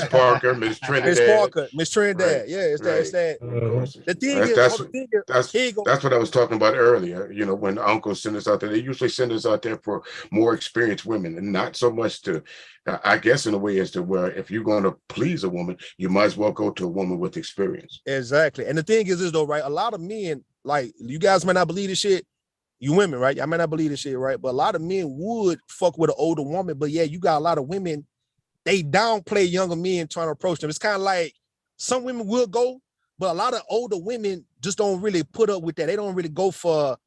Parker, Miss Trinidad. Miss Trinidad. Right. Yeah, it's that. The thing that's what I was talking about earlier. You know, when uncles send us out there, they usually send us out there for more experienced women, and not so much to, I guess, in a way, as to where if you're going to please a woman, you might as well go to a woman with experience. Exactly. And the thing is though, right? A lot of men, like, you guys might not believe this shit. You women, right? I might not believe this shit, right? But a lot of men would fuck with an older woman. But yeah, you got a lot of women, they downplay younger men trying to approach them. It's kind of like some women will go, but a lot of older women just don't really put up with that. They don't really go for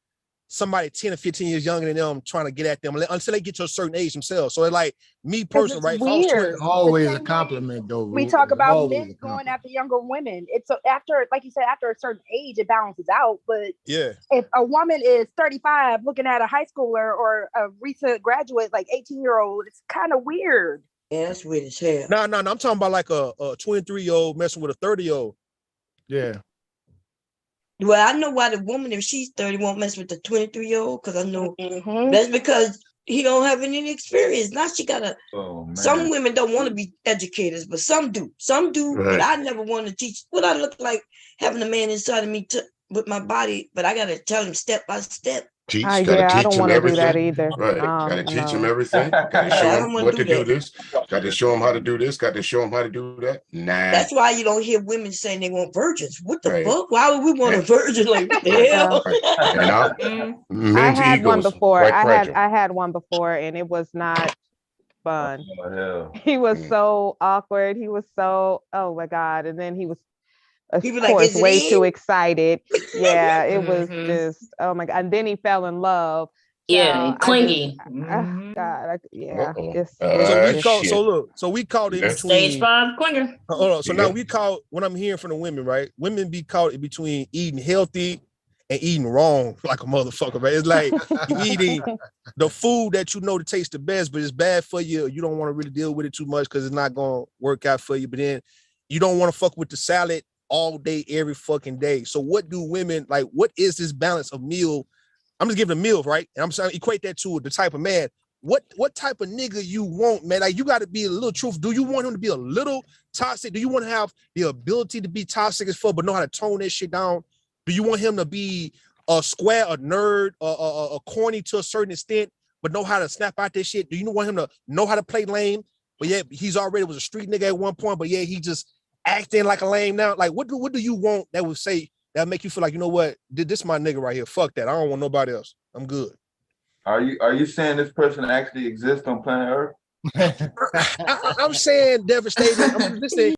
somebody 10 or 15 years younger than them trying to get at them until they get to a certain age themselves. So it's like me personally, right? Weird. Always a compliment, though. We talk about men going after younger women. It's after, like you said, after a certain age, it balances out. But yeah, if a woman is 35 looking at a high schooler or a recent graduate, like 18-year-old, it's kind of weird. Yeah, that's weird as hell. No, I'm talking about like a 23-year-old messing with a 30-year-old. Yeah. Well, I know why the woman, if she's 30, won't mess with the 23-year-old, because I know that's because he don't have any experience. Now she gotta. Some women don't want to be educators, but some do. Some do, but I never want to teach what I look like having a man inside of me with my body. But I gotta tell him step by step. I don't want to do that either. Right. Gotta teach him everything. Gotta show him what to do this. Gotta show him how to do this. Gotta show him how to do that. Nah. That's why you don't hear women saying they want virgins. What the fuck? Why would we want a virgin? Like, what the hell? I had one before. I had one before, and it was not fun. He was so awkward. He was so, oh my God. And then he was, of course, way too excited. Yeah, it was just, oh my God. And then he fell in love. Yeah, clingy. God, yeah. So we called it between stage 5 clinger. Hold on. So now we call, what I'm hearing from the women, right? Women be caught in between eating healthy and eating wrong like a motherfucker, right? It's like you eating the food that you know to taste the best, but it's bad for you. You don't want to really deal with it too much because it's not gonna work out for you. But then you don't want to fuck with the salad all day, every fucking day. So what do women like? What is this balance of meal? I'm just giving a meal, right? And I'm trying to equate that to the type of man. What type of nigga you want, man? Like, you got to be a little truthful. Do you want him to be a little toxic? Do you want to have the ability to be toxic as fuck, but know how to tone that shit down? Do you want him to be a square, a nerd, a corny to a certain extent, but know how to snap out that shit? Do you want him to know how to play lame? But yeah, he's already was a street nigga at one point, but yeah, he just acting like a lame now. Like, what do you want that would say that make you feel like, you know what, this my nigga right here? Fuck that. I don't want nobody else. I'm good. Are you saying this person actually exists on planet Earth? I'm saying devastating. I'm just saying,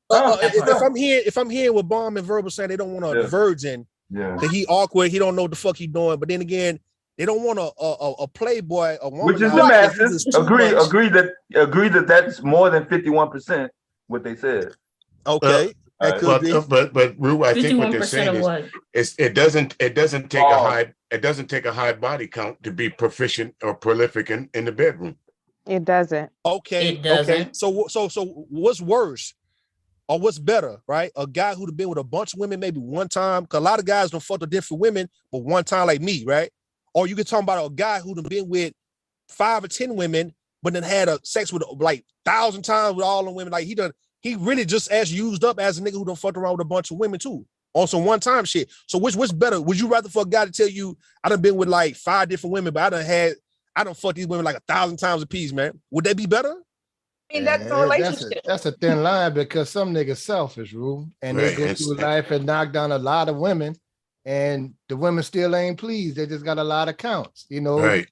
if I'm hearing what Bomb and Verbal saying, they don't want a virgin. Yeah. That he awkward. He don't know what the fuck he doing. But then again, they don't want a playboy, a woman. Which is the masses. Agree that that's more than 51%. What they said. Okay. But Rue, I think what they're saying is it doesn't take a high body count to be proficient or prolific in the bedroom. It doesn't. Okay. It doesn't. Okay. So what's worse or what's better, right? A guy who'd have been with a bunch of women maybe one time, because a lot of guys don't fuck with different women, but one time like me, right? Or you could talk about a guy who'd have been with 5 or 10 women, but then had a sex with like 1,000 times with all the women. Like he really just as used up as a nigga who done fucked around with a bunch of women too on some one time shit. So what's better? Would you rather for a guy to tell you I done been with like 5 different women, but I done fucked these women like 1,000 times a piece, man? Would that be better? I mean, that's a relationship. That's a thin line because some niggas selfish, Rue, and they go through life and knock down a lot of women, and the women still ain't pleased. They just got a lot of counts, you know. Right.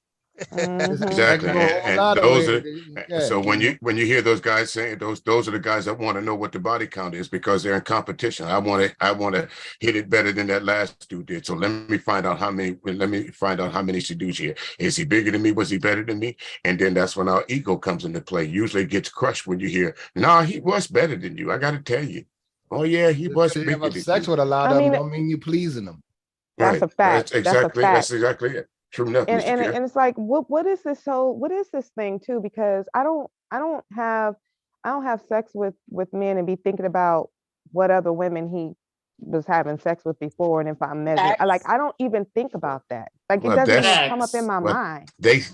Exactly. And those are so when you hear those guys saying those are the guys that want to know what the body count is because they're in competition. I want to hit it better than that last dude did. So let me find out how many she do here. Is he bigger than me? Was he better than me? And then that's when our ego comes into play. Usually it gets crushed when you hear, "Nah, he was better than you." I got to tell you. Oh yeah, he was bigger than you. Sex with a lot of them don't mean you pleasing them. That's a fact. That's exactly That's exactly it. True enough, and Mr. Kerr. and it's like what is this thing too? Because I don't have sex with men and be thinking about what other women he was having sex with before, and if I'm measuring, I don't even think about that. Like it doesn't even come up in my mind.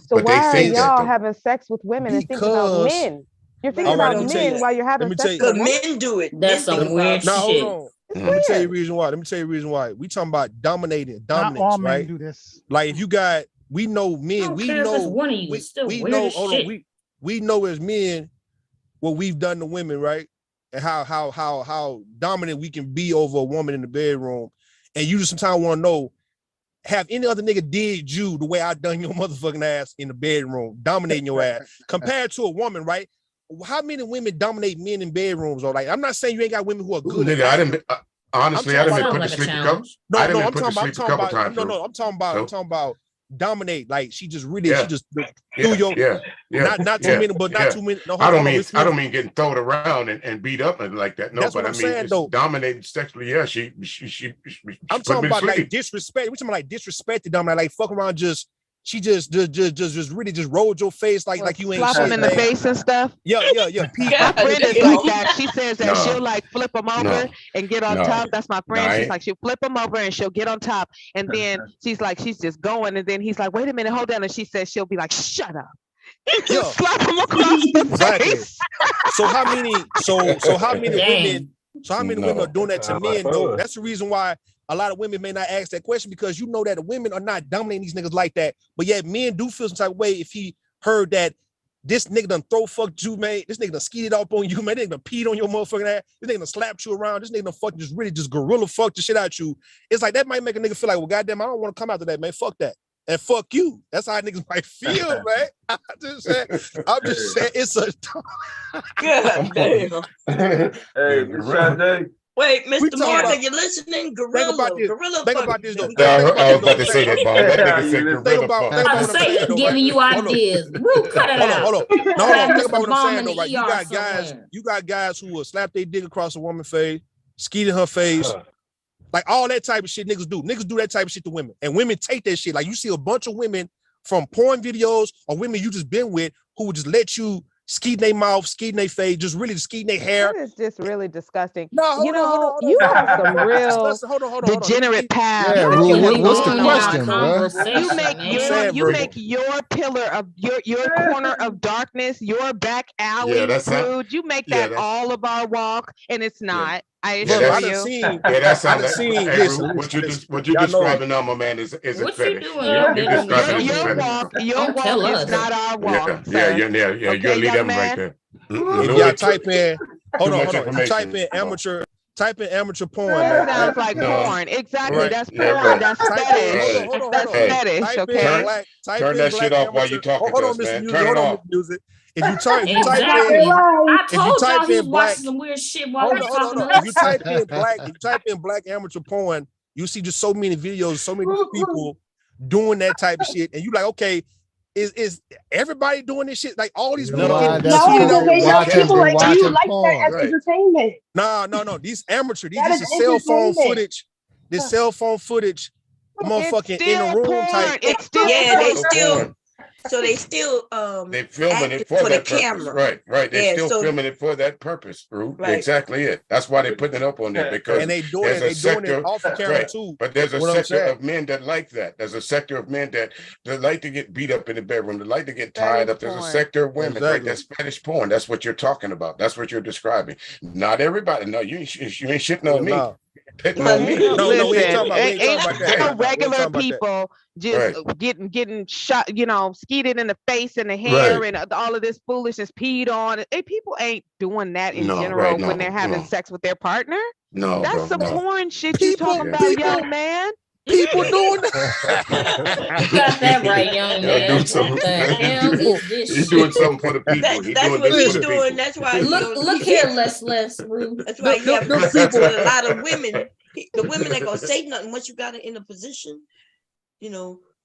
So why are y'all having sex with women and thinking about men? You're thinking about men while you're having sex with women. Men do it. That's some weird shit. Hold on. Let me tell you the reason why. We talking about dominance, Not all men right? do this. Like if you got, we know men, we know, one of you is still we weird know, as shit. we know as men what we've done to women, right? And how dominant we can be over a woman in the bedroom. And you just sometimes want to know, have any other nigga did you the way I done your motherfucking ass in the bedroom, dominating your ass, compared to a woman, right? How many women dominate men in bedrooms? Or like, I'm not saying you ain't got women who are good. Nigga, I didn't. Honestly, I didn't put the sleep a couple. No, I'm talking about dominate. Like she just really, she just threw your not too many, but not too many. No, I don't mean getting thrown around and beat up and like that. No, that's but what I'm saying, though. Dominating sexually. Yeah, she I'm talking about like disrespect. We're talking about like disrespected dominate. Like fuck around, she just really just rolled your face like you ain't slap them in the face and stuff. Yeah. My friend is like that. She says that she'll like flip them over and get on top. That's my friend. She's like, she'll flip them over and she'll get on top. And then she's like, she's just going. And then he's like, wait a minute, hold on. And she says she'll be like, shut up. Just slap him across the face. So how many women are doing that to men though? That's the reason why a lot of women may not ask that question, because you know that the women are not dominating these niggas like that. But yet men do feel some type of way if he heard that this nigga done fucked you, man. This nigga done skeeted up on you, man. This nigga done peed on your motherfucking ass. This nigga done slapped you around. This nigga done fucking just gorilla fucked the shit out you. It's like that might make a nigga feel like, well, goddamn, I don't want to come after that, man. Fuck that. And fuck you. That's how niggas might feel, man. I'm just saying it's a God damn. Hey, wait, Mr. Mark, you listening? Gorilla. Think about this though. I was about to say that, Bob. That nigga said gorilla. I say he's giving you ideas. Bro, cut it out. Hold on. Think about what I'm saying though, right? You got guys who will slap their dick across a woman's face, skeet in her face. Like all that type of shit niggas do. Niggas do that type of shit to women. And women take that shit. Like you see a bunch of women from porn videos or women you just been with who would just let you skeet in their mouth, skeet in their face, just really skeet in their hair. That is just really disgusting. No, hold on. You have some real degenerate path. Yeah, what's the question, bro? You make your pillar of your corner of darkness, your back alley rude. You make that all of our walk, and it's not. I assure you. That sounds like what you're describing now, my man, is a fetish. Your walk is not our walk. You're lead them right there. If y'all type in, hold on. Type in amateur porn. That sounds like porn. Exactly. Right. That's porn. That's fetish. That's fetish. Okay. Turn that shit off while you talking to us, man. Turn it off. If you type in, I told y'all he was watching some weird shit while we're talking. If you type in black amateur porn, you see just so many videos, so many people doing that type of shit, and you like, okay, is everybody doing this shit? Like all these people like you like that as entertainment. No. These amateur, these is cell phone footage. This cell phone footage, motherfucking in the room type. They still. So they still they filming it for that purpose. Camera. Right. They're still filming it for that purpose, Ruth. Right. Exactly it. That's why they're putting it up on there, because and they doing it off the camera too. But there's a sector of men that like that. There's a sector of men that like to get beat up in the bedroom, that like to get tied up. There's a sector of women like that's fetish porn. That's what you're talking about. That's what you're describing. Not everybody. No, you ain't shitting on me. No, we ain't talking about that. Regular people just getting shot, skeeted in the face and the hair and all of this foolishness peed on. People ain't doing that in general when they're having sex with their partner. No, that's some porn shit you talking about, young man. people doing You got that right, young man. What the hell is this He's shit? doing something for the people. He's That's doing what this he's for the doing. people. That's why Look here, Les Rue. That's why he have them sex people- with a lot of women. The women ain't gonna say nothing once you got her in a position,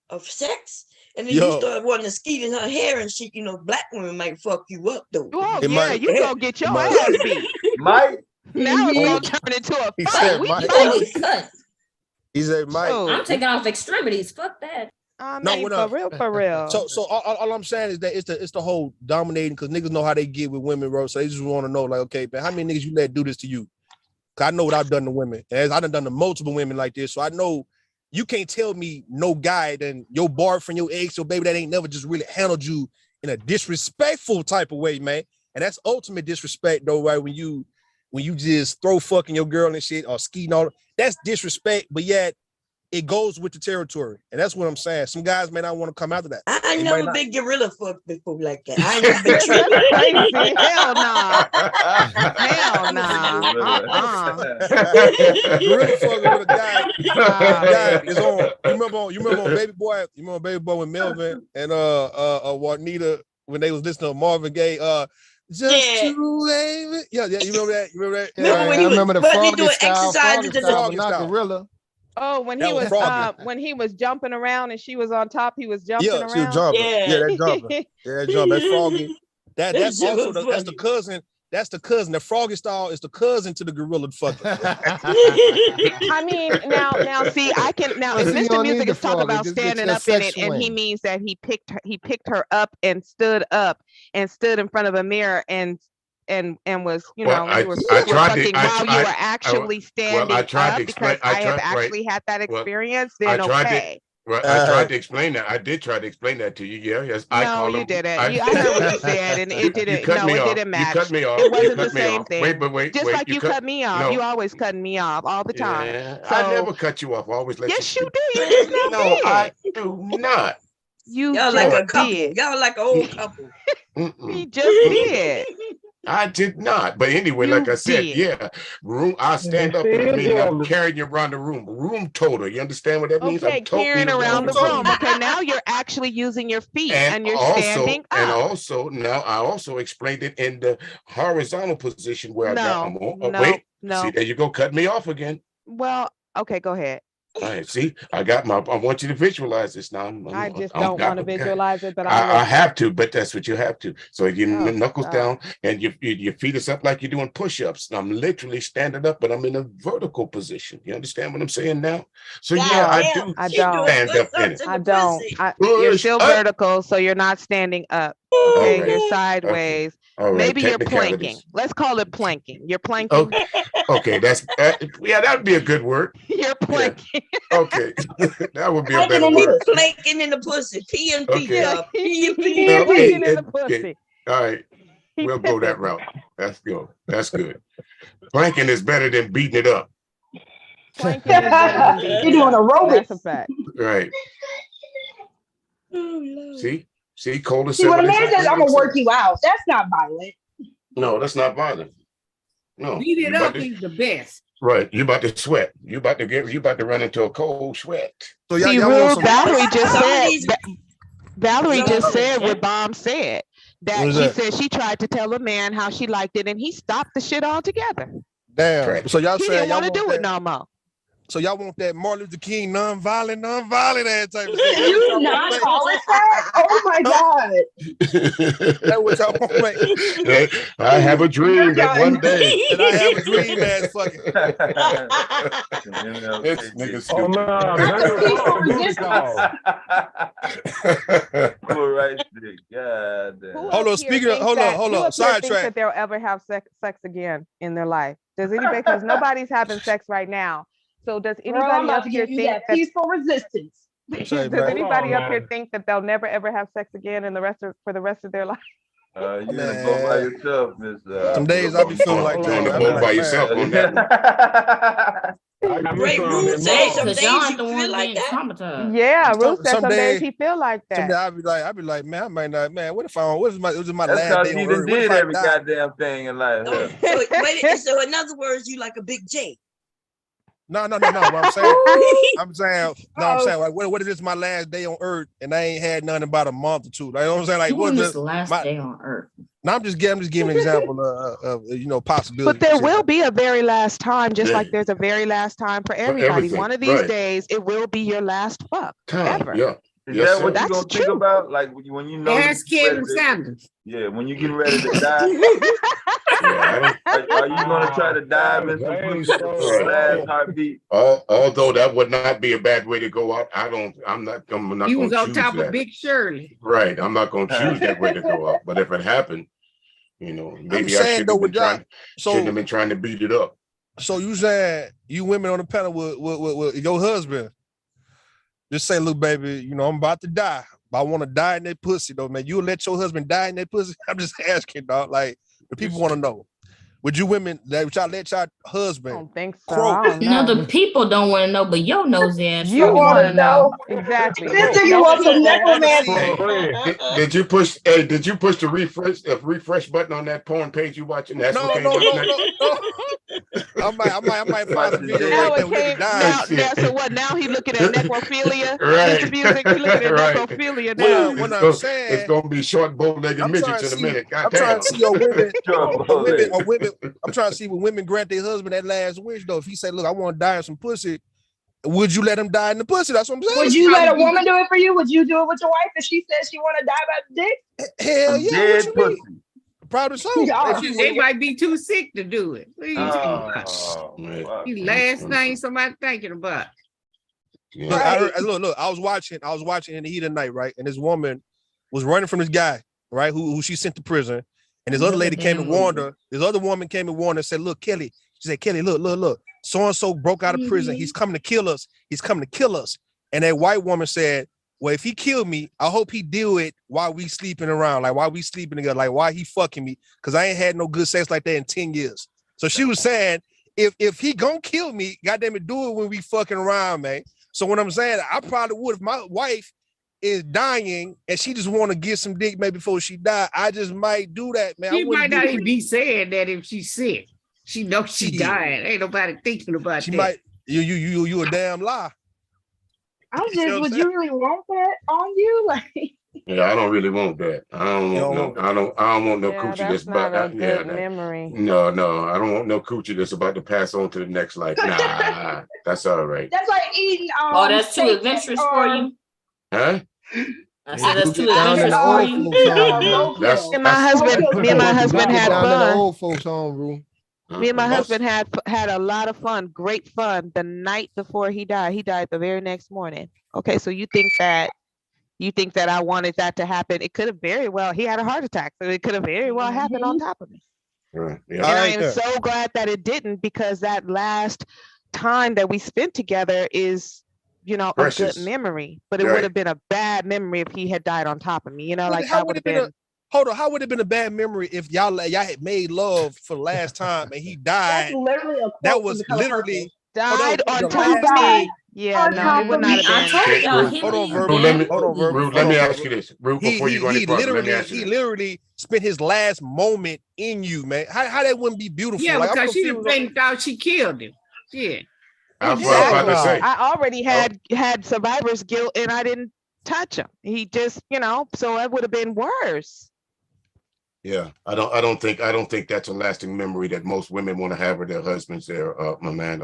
of sex. And then you start wanting to skeet in her hair and shit, black women might fuck you up though. Oh It yeah, might- you gonna get your might- ass beat. Mike, Now it's gonna turn into a He fight. said We Mike. You gonna get cut. He said, Mike. Oh. I'm taking off extremities. Fuck that. I No, mean, we're not. for real. So all I'm saying is that it's the whole dominating because niggas know how they get with women, bro. So they just want to know, like, okay, man, how many niggas you let do this to you? Cause I know what I've done to women. As I done to multiple women like this. So I know you can't tell me no guy then your boyfriend, your ex, your baby that ain't never just really handled you in a disrespectful type of way, man. And that's ultimate disrespect, though, right? When you just throw fucking your girl and shit or skeeting all that's disrespect, but yet it goes with the territory. And that's what I'm saying. Some guys may not want to come after that. I They never might not. been gorilla fucked before like that. I ain't never been tricked. That's crazy. Hell nah. Hell nah. Gorilla fucking with a guy. Guy is on. You remember on Baby Boy? You remember Baby Boy with Melvin and Juanita when they was listening to Marvin Gaye? Just to aim it. Yeah. You remember that? You remember that? Remember when I he was remember the wasn't he froggy doing style, exercises to but the not gorilla. Oh, when That he was was Froggy. when he was jumping around and she was on top, he was jumping Yeah, around. she was jumping. Yeah, that jumping. Yeah, that jumping. That's Froggy. That That's shit also was that's the cousin. That's the cousin. The Froggy style is the cousin to the gorilla fucking. I mean, now, see, I can now. But If see, you Mr. don't need Music the is talking froggy, about just get standing your up in sex it, and he swing. means that he picked her up and stood up and stood in front of a mirror and was, Well, you were I tried to- fucking I while you tried- were actually standing well, I tried up to explain. because I have tried, right. actually had that Well, experience. I Then tried okay. Well, I tried to explain that. I did try to explain that to you. Yeah, yes. I No, call you them. didn't. I heard what you said, and it didn't. You cut No, me it off. didn't match. You cut me off. It You wasn't the cut me same off. thing. Wait. Just like you cut me off. No. You always cutting me off all the time. Yeah, So, I never cut you off. I always let yes, you. you did. You just now No, did. I do not. You Y'all just like a couple. did. Y'all like an old couple. He just did. I did not. But anyway, You like I said, did. yeah, room. I stand up and mean I'm carrying you around the room. Room total. You understand what that means? Okay, I'm toting carrying you around the room. room. Okay, now you're actually using your feet and you're also, standing up. And also, now I also explained it in the horizontal position where I got more. Wait, see, there you go, cut me off again. Well, okay, go ahead. All right, see, I want you to visualize this now. I just don't want to visualize it, but I have to, but that's what you have to. So your knuckles God. down and your feet is up like you're doing push-ups. I'm literally standing up, but I'm in a vertical position. You understand what I'm saying now? So yeah, I do stand up in it. I don't. You're still vertical, so you're not standing up. Okay, All right. you're sideways. All right, Maybe you're technicalities. planking. Let's call it planking. You're planking. Okay, that's yeah, that would be a good word. You're planking. Okay, that would be a better word. Planking in the pussy. P and P. Okay. P and P. You're Okay, planking in the pussy. okay. All right, we'll go that route. Let's go. That's good. Planking is better than beating it up. Planking is better than beating You're it doing up. aerobics. That's a fact. Right. See, Cola See, said when a what man he said. says, I'm going to work you out, that's not violent. No, that's not violent. No. Beat it you about up to- is the best. Right, you about to sweat. You about to run into a cold sweat. So See, y'all real want some- Valerie just Some of said. these- Valerie Some just of said them- what Bomb said. That What is she that? said she tried to tell a man how she liked it, and he stopped the shit altogether. Damn. Correct. So y'all He saying didn't y'all want to do that, it no more. So y'all want that Martin Luther King non-violent ass type of shit. Can you not call it that? Oh my God. That's what y'all want, man. I have a dream that one day. And I have a dream ass fucking. This nigga Oh stupid. no, Cool right stick. God damn. Hold on, speaking of, hold on, Thinks sidetrack. that they'll ever have sex again in their life. Does anybody? Because nobody's having sex right now. So does Girl, I'm anybody about up to here give you think that that? peaceful resistance. Say, Does man. anybody Hold up on, here man. think that they'll never ever have sex again in for the rest of their life? You in the boat by yourself, Miss. Some days I be feeling like You on the that. I be boat like, by man. yourself on that one. I got me Great some Ruth in said mind. some Because days y'all you ain't the feel one like being that. traumatized. Yeah, Ruth said some days days- he feel like Some days that. I be like, man, I might not, man. What if this is my That's last because day you on done earth? What did if I every die? goddamn thing in life. So, huh? so in other words, you like a big J. No. What I'm saying, like, what if it's my last day on Earth and I ain't had nothing about a month or two? Like, you know what I'm saying? Like, You what's this last day on Earth? No, I'm just giving an example of possibilities. But there will be a very last time, just like there's a very last time for everybody. everything, One of these right. days, it will be your last fuck ever. Yeah. Is Yes, that what sir. you gonna think about? Like when you know Ask Kevin Sanders. Yeah, when you getting ready to die. Are you gonna try to dive in some pussy for the last heartbeat? Although that would not be a bad way to go out, I'm not You was gonna on choose top that. of Big Shirley. Right. I'm not gonna choose that way to go out. But if it happened, maybe I shouldn't have been trying to beat it up. So you saying you women on the panel with your husband just say, look, baby, I'm about to die, but I want to die in that pussy though, man. You'll let your husband die in that pussy? I'm just asking, dog. Like, the people want to know. Would you women let y'all husband? I don't think so. croak? I don't know. No, the people don't want to know, but your nosy ass You sure want to wanna know. Exactly. This nigga wants some necromancy. Did you push the refresh button on that porn page you watching? That's what came up next. I might find some video Now like it came. that. So what? Now he looking at necrophilia. Right. Mr. Music, he looking at Right. necrophilia now. It's gonna be short, bow-legged midgets in a minute. I'm trying to see your women. I'm trying to see when women grant their husband that last wish though. If he say, "Look, I want to die in some pussy," would you let him die in the pussy? That's what I'm saying. Would you let a woman do it for you? Would you do it with your wife if she said she want to die by the dick? Hell yeah. Dead pussy. Probably so. They might be too sick to do it. What are you talking about? The last thing somebody thinking about. Look, I was watching in the heat of the night, right? And this woman was running from this guy, right? Who she sent to prison. And this other lady came and warned her. This other woman came and warned her and said, look, Kelly. She said, Kelly, look. So-and-so broke out of prison. He's coming to kill us. And that white woman said, well, if he killed me, I hope he do it while we sleeping around, like while we sleeping together, like why he fucking me, because I ain't had no good sex like that in 10 years. So she was saying, if he gonna kill me, goddamn it, do it when we fucking around, man. So what I'm saying, I probably would if my wife is dying and she just want to get some dick maybe before she die. I just might do that, man. She might not even be saying that if she's sick. She knows she dying. Ain't nobody thinking about she that. Might. You a damn lie. I'm just, would you really want that on you? Like, yeah, I don't really want that. I don't want no coochie that's about a good memory. No, I don't want no coochie that's about to pass on to the next life. Nah, that's all right. that's like eating. That's too adventurous for you. Huh? I said that's too adventurous for you. Me and my husband had fun. Old folks home, room. Me and my husband had a lot of fun, great fun. The night before he died the very next morning. Okay, so you think that I wanted that to happen? It could have very well. He had a heart attack, so it could have very well happened on top of me. Right. Yeah. And I am so glad that it didn't, because that last time that we spent together is, precious. a good memory. But it would have been a bad memory if he had died on top of me. Like how that would have been. Hold on, how would it have been a bad memory if y'all had made love for the last time and he died? That's literally a quote that was literally died on top of me. Yeah, no, it would not have been. Hold on, Verb. Let me ask you this, before you go any further. Let me ask you this. He literally spent his last moment in you, man. How that wouldn't be beautiful? Yeah, because she thought she killed him. Yeah. That's what I was about to say. I already had survivor's guilt and I didn't touch him. He just, so it would have been worse. Yeah, I don't think that's a lasting memory that most women want to have with their husbands there, my man.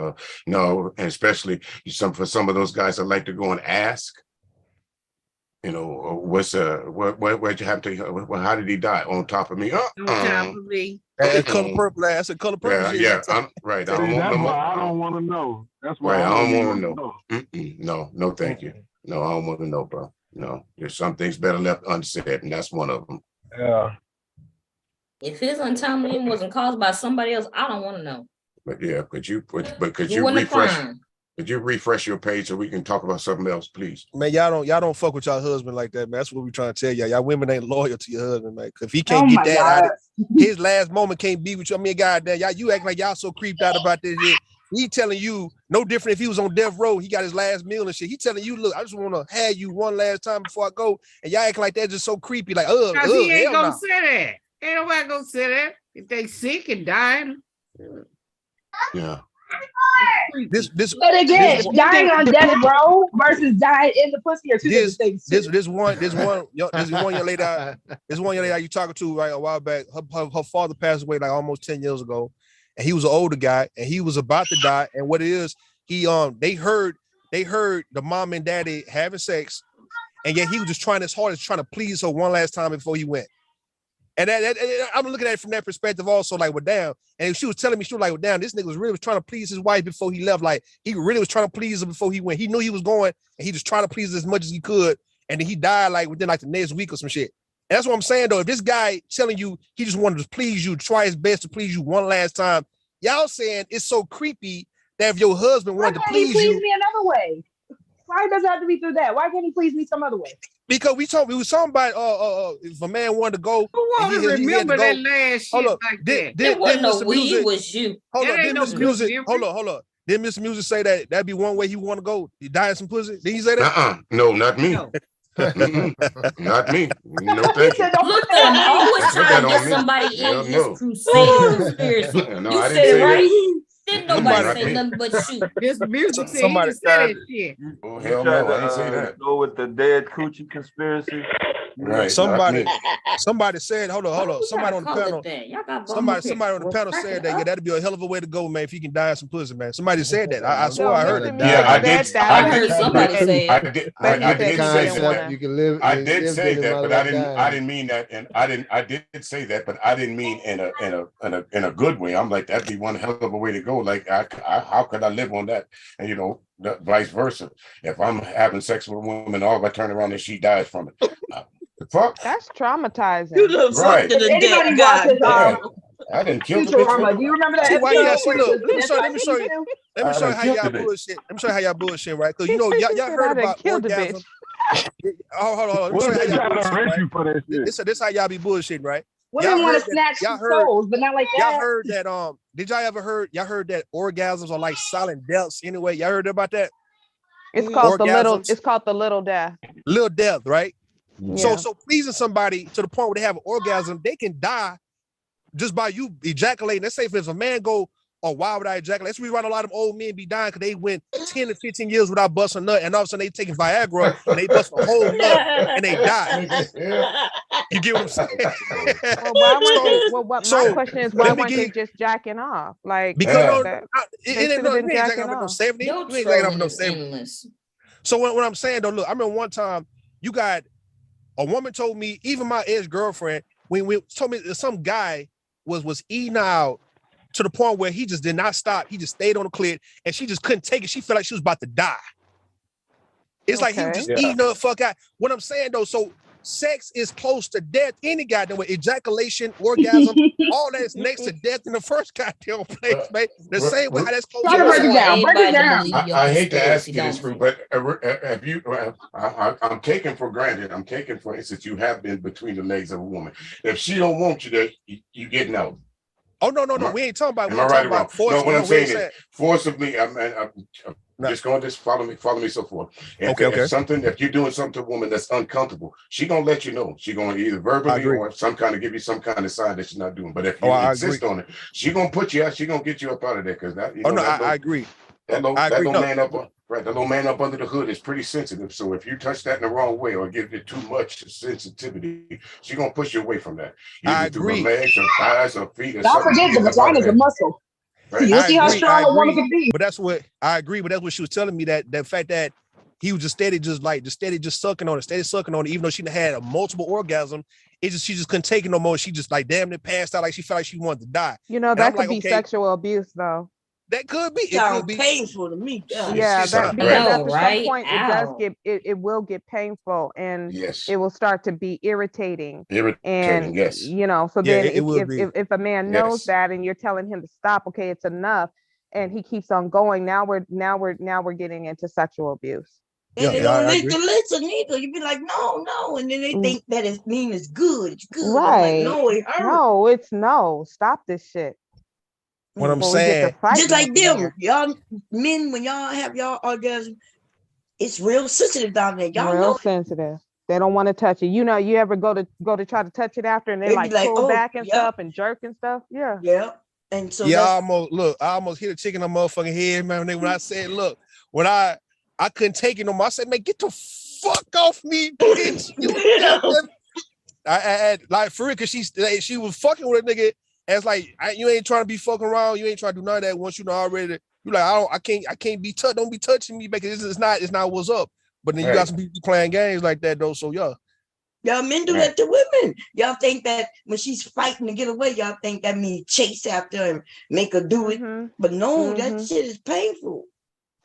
No, and especially for some of those guys that like to go and ask, what'd you have to? How did he die? On top of me? On top of me. Color purple. That's a color purple. Yeah. I'm right. I don't want to know. That's why I don't want to know. No, thank you. No, I don't want to know, bro. No, there's some things better left unsaid, and that's one of them. Yeah. If his untimely end wasn't caused by somebody else, I don't want to know. But yeah, could you refresh your page so we can talk about something else, please? Man, y'all don't fuck with y'all husband like that, man. That's what we trying to tell y'all. Y'all women ain't loyal to your husband, man. If he can't get that out of his last moment, can't be with you. I mean, goddamn, you act like y'all so creeped out about this shit. He telling you no different if he was on death row, he got his last meal and shit. He telling you, look, I just want to have you one last time before I go. And y'all act like that's just so creepy. Like, because he ain't gonna say that. Ain't nobody gonna say that if they sick and dying. Yeah. But again, dying on death row versus dying in the pussy are two different things. This one young lady you talking to right a while back. Her father passed away like almost 10 years ago, and he was an older guy, and he was about to die. And what it is, they heard the mom and daddy having sex, and yet he was just trying his hardest, trying to please her one last time before he went. And I'm looking at it from that perspective also, like, well, damn. And she was telling me, she was like, well, damn, this nigga was really trying to please his wife before he left. Like, he really was trying to please her before he went. He knew he was going, and he just trying to please her as much as he could. And then he died like within like the next week or some shit. And that's what I'm saying, though. If this guy telling you he just wanted to please you, try his best to please you one last time, y'all saying it's so creepy that if your husband wanted to please you, me another way. Why does it have to be through that? Why can't he please me some other way? Because we was talking about if a man wanted to go. Who want to remember that last shit like that? It wasn't no we, it was you. Hold That on, ain't didn't no Mr. good Music, memory. hold on. Didn't Mr. Music say that'd be one way he want to go? He die in some pussy? Did he say that? No, not me. No. Not me. No, thank you. Look at him. He was trying to get somebody in his crusade conspiracy. No, You I said didn't it say right. that. Didn't nobody Not say me. nothing but shoot. This music said he Somebody just said tried that shit. Oh, You hell tried no, I didn't say to that. go with the dead coochie conspiracy. Right, Somebody not said, hold on. Somebody on the panel. Somebody on the panel said that that'd be a hell of a way to go, man. If he can die in some pussy, man. Somebody said that. I swear I heard it. Yeah, I did. I heard somebody say it. I did say that. You can live. I did live say in that, while but not I dying. didn't mean that, and I did say that, but I didn't mean in a good way. I'm like, that'd be one hell of a way to go. Like, how could I live on that? And vice versa. If I'm having sex with a woman, all I turn around and she dies from it. The fuck? That's traumatizing. You look Right. something to Anybody death, watches Yeah. I didn't kill the bitch. Futurama? Do you remember that See why you episode? look. Let me show That's you. how Let me show you how killed y'all the bitch. bullshit. Let me show you how y'all bullshit, right? Because y'all heard about orgasm. Hold on. Let me show you how y'all bullshit, right? This how y'all be bullshitting, right? Women Y'all want heard to that- snatch y'all heard- souls, but not like that. Y'all heard that did y'all ever heard that orgasms are like silent deaths anyway? Y'all heard about that? It's called Orgasms. It's called the little death. Little death, right? Yeah. So pleasing somebody to the point where they have an orgasm, they can die just by you ejaculating. Let's say if a man go, oh, why would I ejaculate? That's the reason why a lot of old men be dying, because they went 10 to 15 years without busting a nut, and all of a sudden they taking Viagra and they bust a whole nut and they die. You get what I'm saying? Well, why weren't my question is, why weren't they just jacking off? Like, because they should have been jacking off. 70. Your You ain't jacking off trolling no is 70. endless. So what I'm saying though, look, I remember one time you got a woman told me, even my ex-girlfriend, when we told me that some guy was eating out to the point where he just did not stop. He just stayed on the clit, and she just couldn't take it. She felt like she was about to die. It's like he was just eating her fuck out. What I'm saying though, so sex is close to death. Any goddamn way, ejaculation, orgasm, all that is next to death in the first goddamn place, man. The same way how that's close to death. I hate to ask you this, but have you? I'm taking for granted. I'm taking for instance, you have been between the legs of a woman. If she don't want you to, you getting out. Oh no, we ain't talking about. Am I right or wrong? No, what I'm saying is forcibly. I'm just going to just follow me so forth. If you're doing something to a woman that's uncomfortable, she gonna let you know. She gonna either verbally or some kind of give you some kind of sign that she's not doing. But if you insist on it, she gonna put you out. She gonna get you up out of there because that. I agree. That little man up, right? The little man up under the hood is pretty sensitive. So if you touch that in the wrong way or give it too much sensitivity, she's gonna push you away from that. Either through her legs, or thighs, or feet, or Don't forget the vagina's a muscle. Right. You'll see how strong a woman can be. But that's what I agree. But that's what she was telling me, that fact that he was just steady sucking on it, even though she had a multiple orgasm. She just couldn't take it no more. She just like damn near passed out, like she felt like she wanted to die. That could be sexual abuse though. That could be. It could be painful to me. Yeah, that because at some point it will get painful, and it will start to be irritating. And yes. So then if a man knows that and you're telling him to stop, okay, it's enough, and he keeps on going, now we're getting into sexual abuse. And they don't listen either. You be like, no, and then they think that it's good. It's good. Right? Like, no, it hurts. No, it's no. Stop this shit. What I'm saying, just like them, y'all men, when y'all have y'all orgasm, it's real sensitive down there. Y'all real know sensitive. They don't want to touch it. You ever go to try to touch it after, and they like pull back and stuff and jerk and stuff. Yeah. And so yeah, I almost hit a chicken on motherfucking head, man. When I said, look, when I couldn't take it no more, I said, man, get the fuck off me, bitch. I like for real, cause she was fucking with a nigga. And it's like you ain't trying to be fucking around. You ain't trying to do none of that. Once you know already, you like I can't be touched. Don't be touching me because it's not what's up. But then you got some people playing games like that though. So yeah. Y'all men do that to women. Y'all think that when she's fighting to get away, y'all think that means chase after her and make her do it. But no, that shit is painful.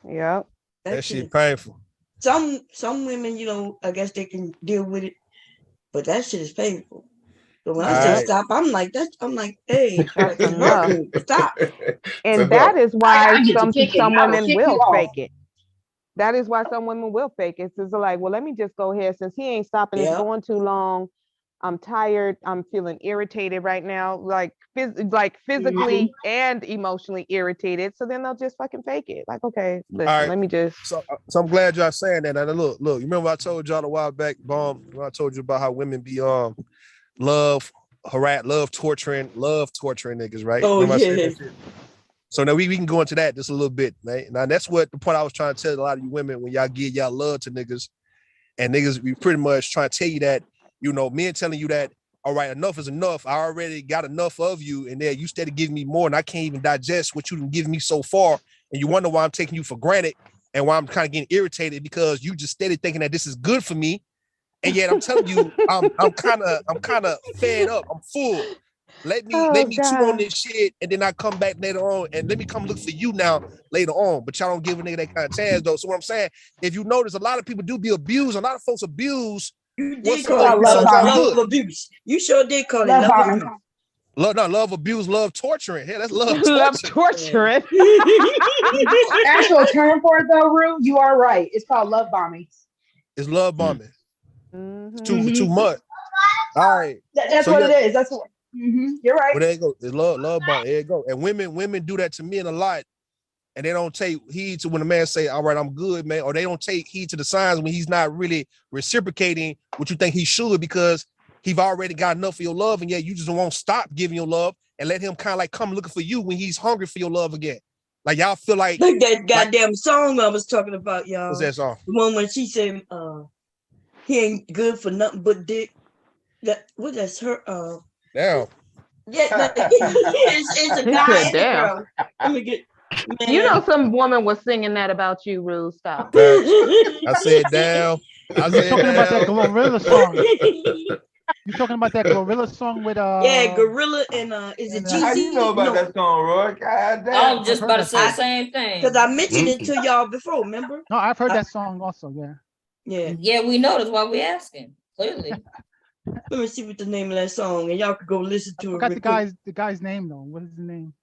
Yeah. That shit painful. Some women, you know, I guess they can deal with it, but that shit is painful. So when I say stop, I'm like, hey, stop. And that is why some women will fake it. That is why some women will fake it. It's like, well, let me just go ahead since he ain't stopping. It's going too long. I'm tired. I'm feeling irritated right now, like physically and emotionally irritated. So then they'll just fucking fake it. Like, okay, listen, let me just. So I'm glad y'all saying that. Now look. You remember I told y'all a while back, Bomb, when I told you about how women be love torturing niggas, right? Oh, yeah. So now we can go into that just a little bit, right? Now that's what the point I was trying to tell a lot of you women when y'all give y'all love to niggas, and niggas we pretty much trying to tell you that, you know, men telling you that, all right, enough is enough. I already got enough of you, and then you steady giving me more, and I can't even digest what you done give me so far, and you wonder why I'm taking you for granted and why I'm kind of getting irritated because you just steady thinking that this is good for me, and yet I'm telling you, I'm kind of fed up. I'm full. Let me chew on this shit, and then I come back later on, and let me come look for you now later on. But y'all don't give a nigga that kind of chance, though. So what I'm saying, if you notice, a lot of people do be abused. A lot of folks abuse. You did call it love abuse. You sure did call it love abuse. Love abuse, love torturing. Yeah, that's love torturing. Actual term for it though, Rue, you are right. It's called love bombing. It's love bombing. It's too much. All right. That's what it is. That's what. You're right. Well, there you go. It's love bombing. There you go. And women do that to men a lot, and they don't take heed to when a man say, "All right, I'm good, man," or they don't take heed to the signs when he's not really reciprocating what you think he should because he's already got enough of your love, and yet you just won't stop giving your love and let him kind of like come looking for you when he's hungry for your love again. Like y'all feel like that goddamn song I was talking about, y'all. What's that song? The one when she said, "He ain't good for nothing but dick." That's her. Damn. Yeah, it's a guy. Damn. Let me get. Man. You know, some woman was singing that about you, Rue. Stop. I said down. You're talking about that Glorilla song. You're talking about that Glorilla song with Gorilla and is it GC? How you know about that song, Roy? God damn. I'm just about to say the same thing. Because I mentioned it to y'all before, remember? No, I've heard that song also, Yeah, we know. That's why we're asking. Clearly. Let me see what the name of that song, and y'all could go listen to it. I forgot the guy's name though. What is the name?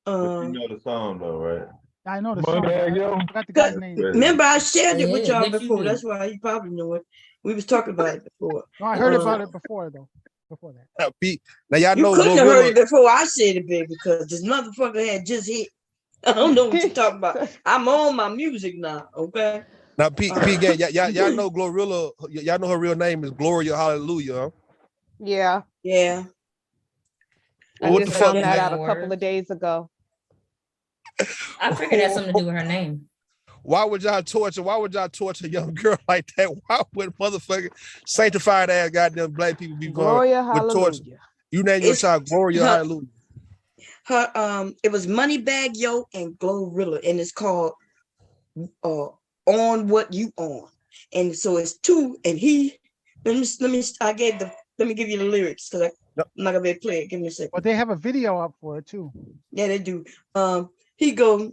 You know the song though, right? I know the song. I forgot the guy's name. Remember, I shared it with y'all before. That's why you probably know it. We was talking about it before. No, I heard about it before though. Before that. Now y'all you know couldn't have heard it before I said it, baby, because this motherfucker had just hit. I don't know what you're talking about. I'm on my music now, okay? Now, P gang, y'all know Glorilla. Y'all know her real name is Gloria Hallelujah. Huh? Yeah. Yeah. I just found that out a couple of days ago. I figured it had something to do with her name. Why would y'all torture a young girl like that? Why would motherfucking sanctified ass goddamn black people be going with torture? You name your child Gloria Hallelujah. Her it was Moneybag Yo and Glorilla, and it's called On What You On. And so it's two, and he let me give you the lyrics because I'm not gonna be able to play it. Give me a second. But they have a video up for it too. Yeah, they do. He go,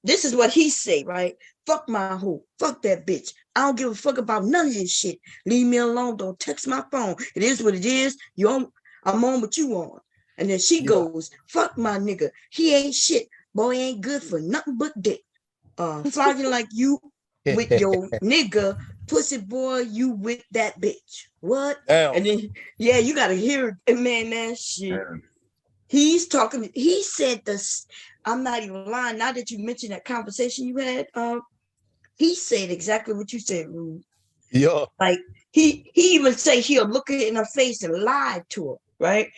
this is what he say, right? Fuck my hoe. Fuck that bitch. I don't give a fuck about none of this shit. Leave me alone. Don't text my phone. It is what it is. I'm on what you on. And then she goes, fuck my nigga. He ain't shit. Boy ain't good for nothing but dick. Flogging like you with your nigga. Pussy boy, you with that bitch. What? Damn. And then, yeah, you gotta hear it, man, that shit. Damn. He's talking, he said this, I'm not even lying. Now that you mentioned that conversation you had, he said exactly what you said, Rude. Yeah. Like he even say he'll look her in her face and lie to her, right?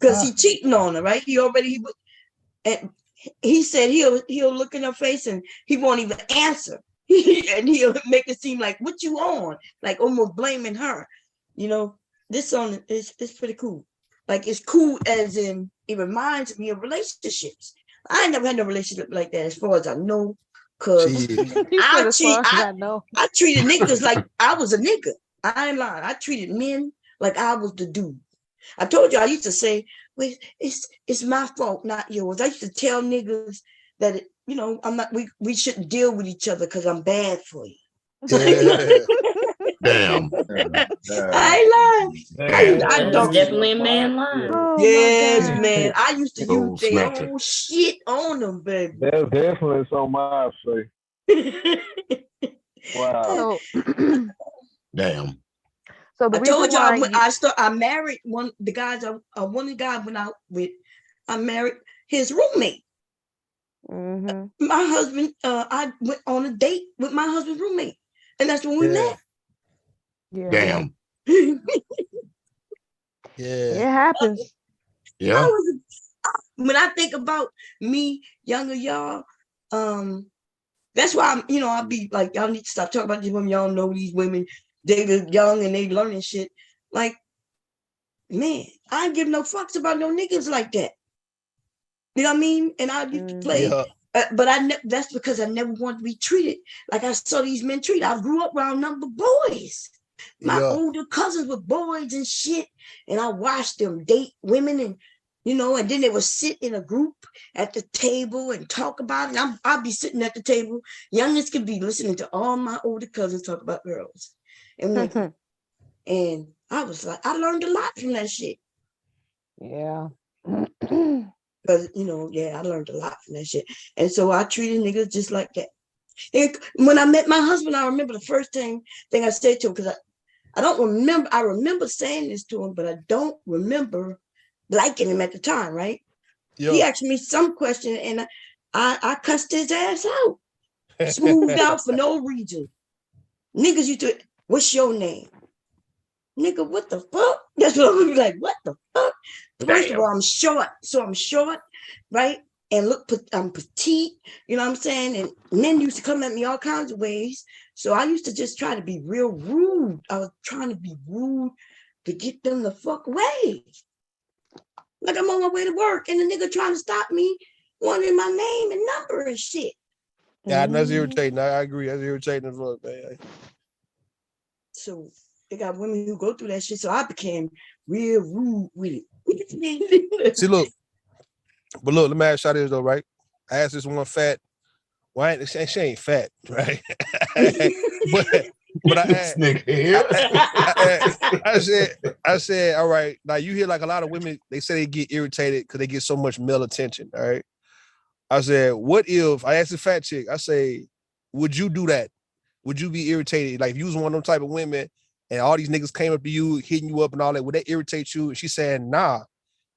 because he cheating on her, right? And he said he'll look in her face and he won't even answer. And he'll make it seem like, what you on? Like almost blaming her. You know, this song is pretty cool. Like it's cool as in it reminds me of relationships. I ain't never had no relationship like that as far as I know. Cause I treated niggas like I was a nigga. I ain't lying. I treated men like I was the dude. I told you I used to say, "Wait, it's my fault, not yours." I used to tell niggas that I'm not. We shouldn't deal with each other because I'm bad for you. Damn. I ain't lying. I That's definitely a man line. Yes, man. I used to use their own shit on them, baby. That's definitely something I say. Wow. Damn. So I told y'all when I married one of the guys I went out with. I married his roommate. My husband, I went on a date with my husband's roommate, and that's when we met. Yeah. Damn. It happens. Yeah. When I think about me, younger y'all, that's why I'll be like, y'all need to stop talking about these women. Y'all know these women, they were young and they learning shit. Like, man, I ain't give no fucks about no niggas like that. You know what I mean? And I used to play, but that's because I never wanted to be treated like I saw these men treated. I grew up around number boys. My older cousins were boys and shit, and I watched them date women and and then they would sit in a group at the table and talk about it. I'd be sitting at the table. Youngest could be listening to all my older cousins talk about girls and women. And I was like, I learned a lot from that shit. Yeah. Because, I learned a lot from that shit. And so I treated niggas just like that. And when I met my husband, I remember the first thing I said to him, because I don't remember. I remember saying this to him, but I don't remember liking him at the time, right? He asked me some question and I cussed his ass out. Smoothed out for no reason. Niggas used to, what's your name? Nigga, what the fuck? That's what I'm like, what the fuck? First of all, I'm short. So I'm short, right? And look, I'm petite, you know what I'm saying? And men used to come at me all kinds of ways. So I used to just try to be real rude. I was trying to be rude to get them the fuck away. Like I'm on my way to work and the nigga trying to stop me, wanting my name and number and shit. Yeah, that's irritating. I agree. That's irritating as well, man. So they got women who go through that shit. So I became real rude with it. See, look, let me ask y'all this though, right? I asked this one fat. Why ain't she ain't fat, right? but I said, all right. Now you hear like a lot of women, they say they get irritated because they get so much male attention. All right. I said, what if I asked a fat chick? I say, would you do that? Would you be irritated? Like if you was one of them type of women and all these niggas came up to you, hitting you up and all that, would that irritate you? And she said, nah,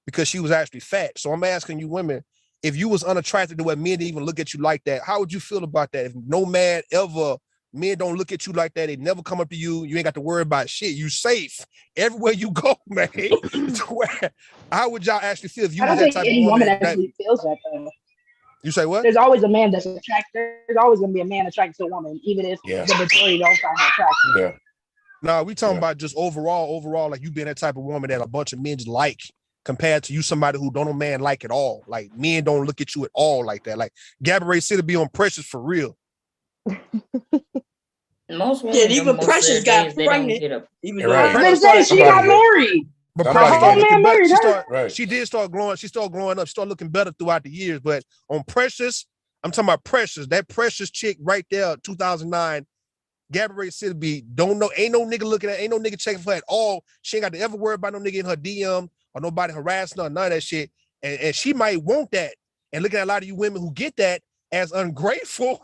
because she was actually fat. So I'm asking you women, if you was unattracted to what men didn't even look at you like that, how would you feel about that? If no man ever, men don't look at you like that, they never come up to you, you ain't got to worry about shit. You safe everywhere you go, man. How would y'all actually feel if you was that type of woman? Woman actually feels that though. You say what? There's always a man that's attracted. There's always gonna be a man attracted to a woman, even if the majority don't find her attractive. Yeah. No, we talking about just overall, like you being that type of woman that a bunch of men just like, compared to you somebody who don't know man like at all. Like men don't look at you at all like that. Like Gabourey City be on Precious for real. Most women, even Precious got pregnant. Even she got married. But Precious she did start glowing. She started growing up. She started looking better throughout the years. But on Precious, I'm talking about Precious. That Precious chick right there, 2009, Gabourey City ain't no nigga looking at, ain't no nigga checking for her at all. She ain't got to ever worry about no nigga in her DM or nobody harassing her, none of that shit. And she might want that. And looking at a lot of you women who get that as ungrateful.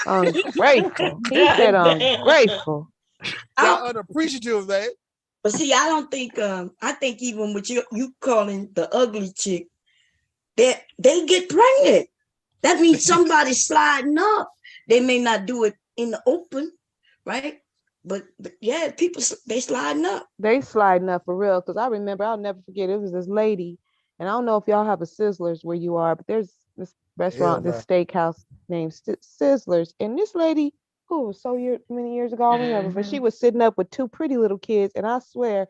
Ungrateful. He said ungrateful. Y'all unappreciative, man. But see, I don't think I think even with you calling the ugly chick, that they get pregnant. That means somebody's sliding up. They may not do it in the open, right? But yeah, people, they sliding up. They sliding up for real. Because I remember, I'll never forget, it was this lady And I don't know if y'all have a Sizzlers where you are, but there's this restaurant, this steakhouse named Sizzlers. And this lady, who was many years ago, I don't remember, but she was sitting up with two pretty little kids. And I swear,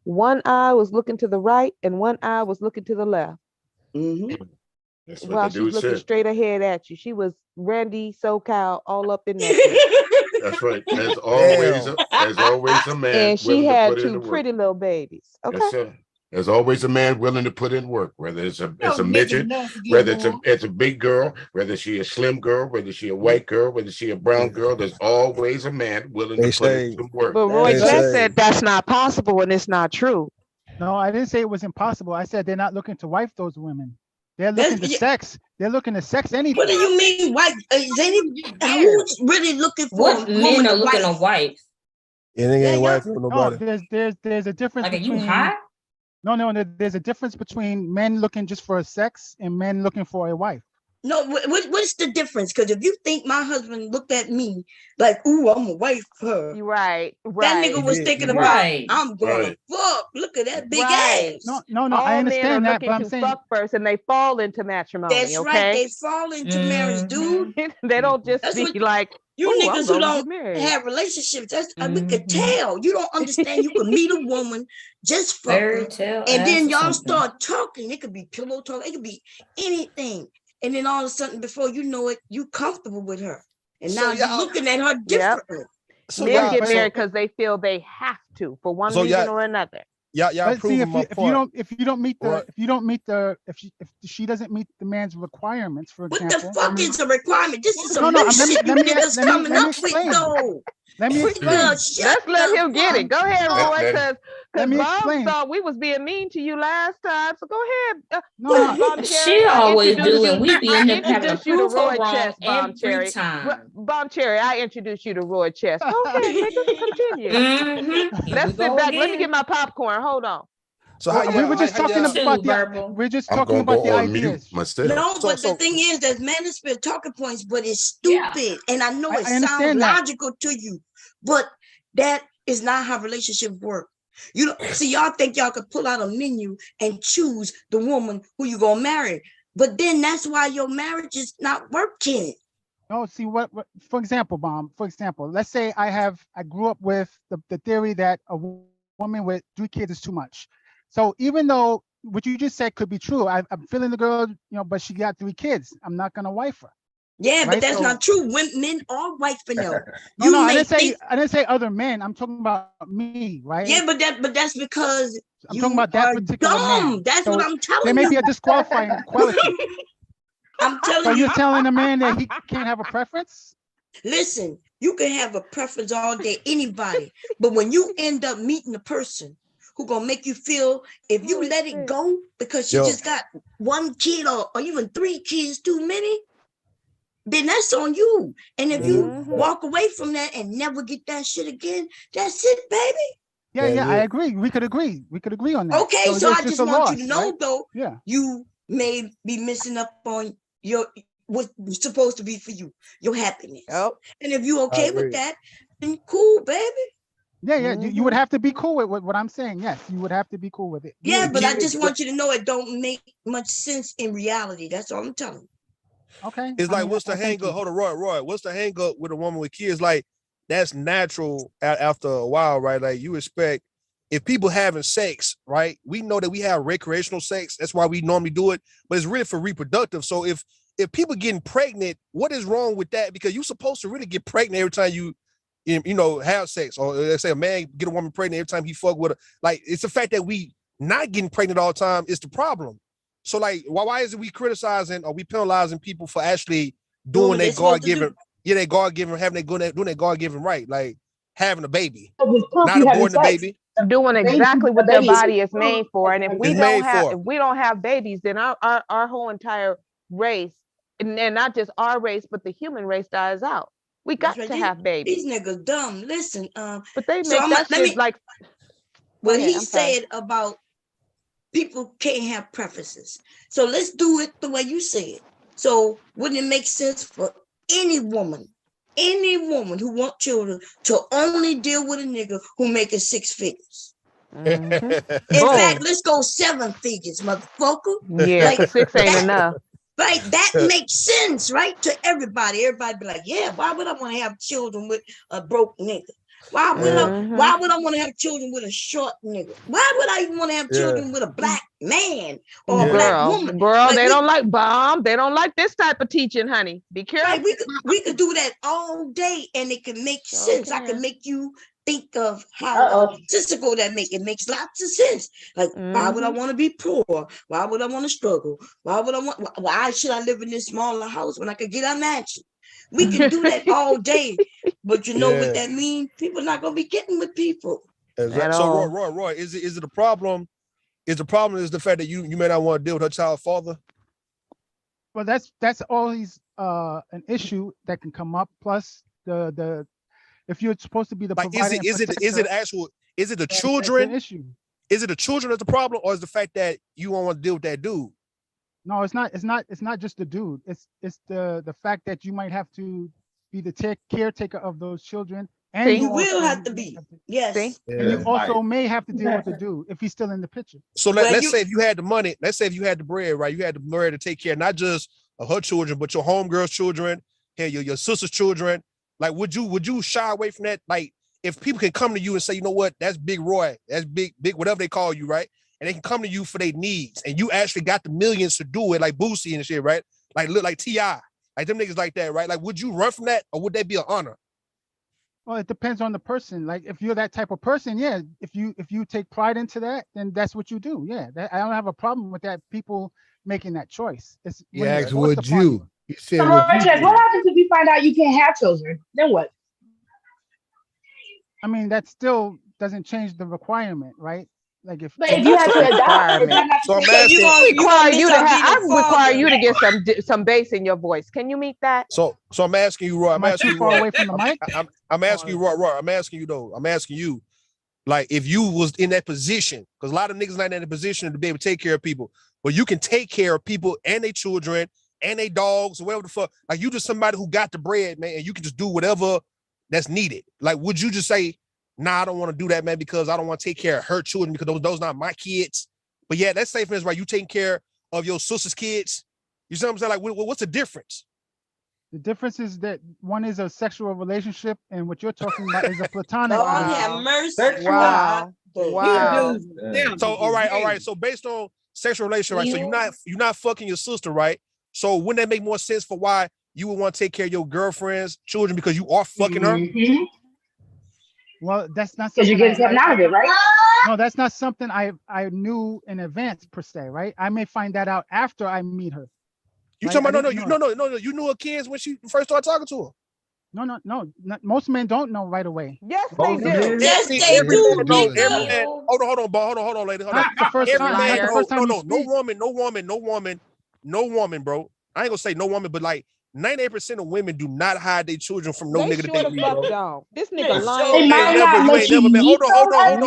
one eye was looking to the right and one eye was looking to the left. That's what While the she's dude looking said. straight ahead at you. She was Randy SoCal all up in that. That's right. As always a man And she willing to had put in the two work. pretty little babies. Okay. Yes, sir. There's always a man willing to put in work, whether it's a Don't midget, enough to get whether warm. it's a big girl, whether she a slim girl, whether she a white girl, whether she a brown girl. There's always a man willing to put in some work. But Roy Chess said that's not possible and it's not true. No, I didn't say it was impossible. I said they're not looking to wife those women. They're looking to sex. They're looking to sex anything. What do you mean, wife? Who's really looking for What a men woman are to looking wife? on wives? Yeah, they ain't wife for No, nobody. there's a difference Like, are between. you hot? No, there's a difference between men looking just for sex and men looking for a wife. No, what's the difference? Because if you think my husband looked at me like, ooh, I'm a wife for her. Right. That nigga was thinking about, I'm gonna fuck. Look at that big ass. No, All I understand men are that, but looking I'm to saying fuck first and they fall into matrimony. That's okay? right. They fall into marriage, dude. They don't just That's be what like, you "Ooh, I'm niggas who gonna get don't married." have relationships. That's we could tell. You don't understand. You could meet a woman, just fuck Fairy her, tale and ass then or y'all something. start talking. It could be pillow talk. It could be anything. And then all of a sudden, before you know it, you comfortable with her, and now you're looking at her differently. Men get married because they feel they have to for one reason or another. Y'all But see, proving my point. if she doesn't meet the man's requirements, for What example. the fuck is a requirement? This is No, some new let shit you niggas coming up with, explain. though. Let me explain. Let's let him get it. Go ahead, Roy, because Let me Bob explain. thought we was being mean to you last time. So go ahead. No, Bomb She Cherry, always I introduced do, and we be in there having to introduced you to prove her Roy wrong Chess, Bomb every Cherry. time. Bomb Cherry, I introduced you to Roy Chess. Go ahead, nigga, continue. Let's sit back. Let me get my popcorn. Hold on. So how we were just talking about the on mute ideas. myself. No, but the thing is that manosphere talking points, but it's stupid. And I know it I sounds understand that. logical to you, but that is not how relationships work. You don't see, y'all think y'all could pull out a menu and choose the woman who you gonna marry. But then that's why your marriage is not working. No, see what for example, let's say I grew up with the theory that a woman with 3 kids is too much. So even though what you just said could be true, I'm feeling the girl, but she got 3 kids. I'm not gonna wife her. Yeah, right? but that's not true. Men are wifing them. No, I didn't say other men. I'm talking about me, right? Yeah, but that's because I'm talking about that particular dumb. man. That's what I'm telling you. There may be a disqualifying quality. I'm telling so you. you're telling a man that he can't have a preference? Listen, you can have a preference all day, anybody. But when you end up meeting a person who gonna make you feel, if you let it go because she just got 1 kid or even 3 kids too many, then that's on you. And if you walk away from that and never get that shit again, that's it, baby. Yeah, I agree. We could agree on that. Okay, so I just want you to know, though, yeah, you may be missing up on what's supposed to be for you, your happiness. And if you okay with that, then cool, baby. Yeah, you would have to be cool with what I'm saying. Yes, you would have to be cool with it. Yeah, but I just want you to know it don't make much sense in reality. That's all I'm telling you. Okay. It's like, what's the hang up? Hold on, Roy. What's the hang up with a woman with kids? Like, that's natural after a while, right? Like, you expect if people having sex, right? We know that we have recreational sex. That's why we normally do it, but it's really for reproductive. So if people getting pregnant, what is wrong with that? Because you're supposed to really get pregnant every time you have sex, or let's say a man get a woman pregnant every time he fuck with her. Like, it's the fact that we not getting pregnant all the time is the problem. So like, why is it we criticizing or we penalizing people for actually doing their God-given, their God-given, doing their God-given right, like having a baby, not aborting the baby, doing exactly what their body is made for. And if we don't have babies, then our whole entire race, and not just our race, but the human race dies out. We got to have babies. These niggas dumb. Listen, but they make that shit like what he said about people can't have preferences. So let's do it the way you said. So wouldn't it make sense for any woman who want children to only deal with a nigga who making 6 figures? Mm-hmm. In Boom. fact, let's go 7 figures, motherfucker. Yeah, Like 'cause 6 ain't that, enough. right? That makes sense, right? To everybody. Everybody be like, yeah, why would I want to have children with a broke nigga? Why would I want to have children with a short nigga? Why would I even want to have children with a black man or a black woman? Girl, Like, they don't like bomb. They don't like this type of teaching, honey. Be careful. Right, we could do that all day and it can make sense. I can make you think of how statistical that makes lots of sense. Like, why would I want to be poor? Why would I want to struggle? Why should I live in this smaller house when I could get a mansion? We can do that all day, but you know what that means? People are not gonna be getting with people. Exactly. So Roy, is it a problem? Is the problem the fact that you may not want to deal with her child's father? Well, that's always an issue that can come up. Plus the if you're supposed to be the provider, is it the children issue? Is it the children that's the problem, or is the fact that you don't want to deal with that dude? No, it's not just the dude. It's the fact that you might have to be the caretaker of those children, and you will have to be. Yes. And you also may have to deal with the dude if he's still in the picture. So let's say if you had the money, let's say if you had the bread, right? You had the bread to take care not just of her children, but your homegirl's children, your sister's children. Like, would you shy away from that? Like, if people can come to you and say, you know what, that's Big Roy, that's big, whatever they call you, right? And they can come to you for their needs, and you actually got the millions to do it, like Boosie and shit, right? Like, look like T.I., like them niggas like that, right? Like, would you run from that, or would that be an honor? Well, it depends on the person. Like, if you're that type of person, yeah. If you take pride into that, then that's what you do. Yeah, I don't have a problem with that. People making that choice. It's he asked, would you? He said, what happens if you find out you can't have children? Then what? I mean, that still doesn't change the requirement, right? Like, if you have to adopt, I require you to get some bass in your voice. Can you meet that? So I'm asking you, Roy. I'm asking you, far away from the mic. I'm asking you, Roy. I'm asking you though. I'm asking you, like, if you was in that position, because a lot of niggas not in that position to be able to take care of people, but you can take care of people and their children and their dogs or whatever the fuck. Like, you just somebody who got the bread, man, and you can just do whatever that's needed. Like, would you just say, nah, I don't want to do that, man, because I don't want to take care of her children because those not my kids. But yeah, that's safe, for instance, right? You taking care of your sister's kids. You see what I'm saying? Like, what's the difference? The difference is that one is a sexual relationship, and what you're talking about is a platonic. Lord have mercy. Wow. So all right. So based on sexual relationship, right? So you're not fucking your sister, right? So wouldn't that make more sense for why you would want to take care of your girlfriend's children because you are fucking her? Well, that's not because you get something out of it, right? No, that's not something I knew in advance per se, right? I may find that out after I meet her. You talking about no, you knew her kids when she first started talking to her. No. Most men don't know right away. Yes, they do. Yes, they do. Every man. Hold on, lady. Hold on. Not the first time. No woman, bro. I ain't gonna say no woman, but like 98% of women do not hide their children from no nigga that they meet, bro. Don't. This nigga lying. You ain't never met. Hold on.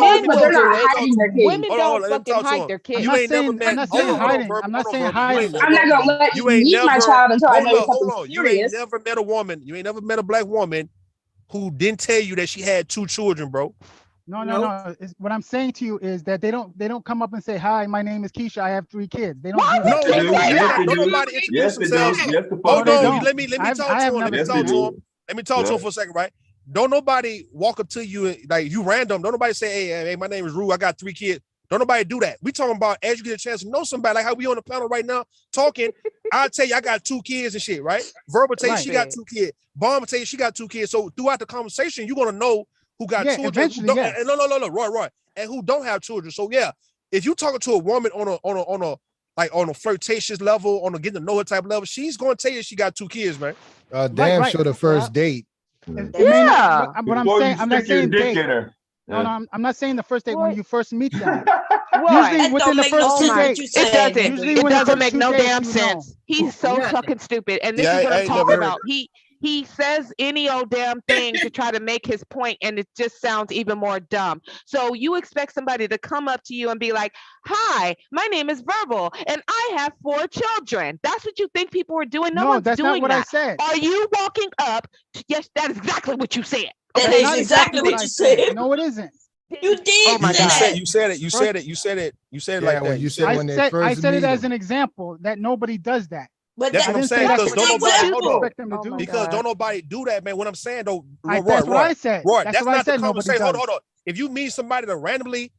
Women don't fucking hide their kids. You ain't never met. I'm not saying hiding. I'm not saying hiding. I'm not gonna let you meet my child until I know something serious. You ain't never met a woman. You ain't never met a black woman who didn't tell you that she had 2 children, bro. No. What I'm saying to you is that they don't come up and say, "Hi, my name is Keisha. I have 3 kids." They don't do that. No, nobody introduce themselves. Hold on, let me talk to him for a second, right? Don't nobody walk up to you like you random. Don't nobody say, "Hey, my name is Rue. I got 3 kids." Don't nobody do that. We talking about as you get a chance to know somebody, like how we on the panel right now talking. I'll tell you, I got 2 kids and shit, right? Verbal tell you she got 2 kids. Bomb tell you she got 2 kids. So throughout the conversation, you're gonna know who got children, no, Roy, and who don't have children. So yeah, if you talking to a woman on a flirtatious level, on a getting to know her type of level, she's gonna tell you she got 2 kids, man. Damn sure the first date. But I'm saying, I'm not saying date. No, I'm not saying the first date when you first meet them. Usually within the first 2 days. It doesn't make no damn sense. He's so fucking stupid, and this is what I'm talking about. He says any old damn thing to try to make his point, and it just sounds even more dumb. So you expect somebody to come up to you and be like, "Hi, my name is Verbal, and I have 4 children." That's what you think people are doing? No, one's that's doing not what that. I said. Are you walking up? Yes, that is exactly what you said. That is exactly what you said. No, it isn't. You did. Oh my say God. that. You said it Yeah, like when that. you said when they first I said it meet as them. an example that nobody does that. But That's I what I'm didn't say saying. that's Because what don't you nobody hold on. expect them to do. Because don't nobody do that, man. What I'm saying though, Roy, That's what Roy, I said. Roy, That's that's what I not the said nobody conversation. Hold does. on. If you meet somebody that randomly,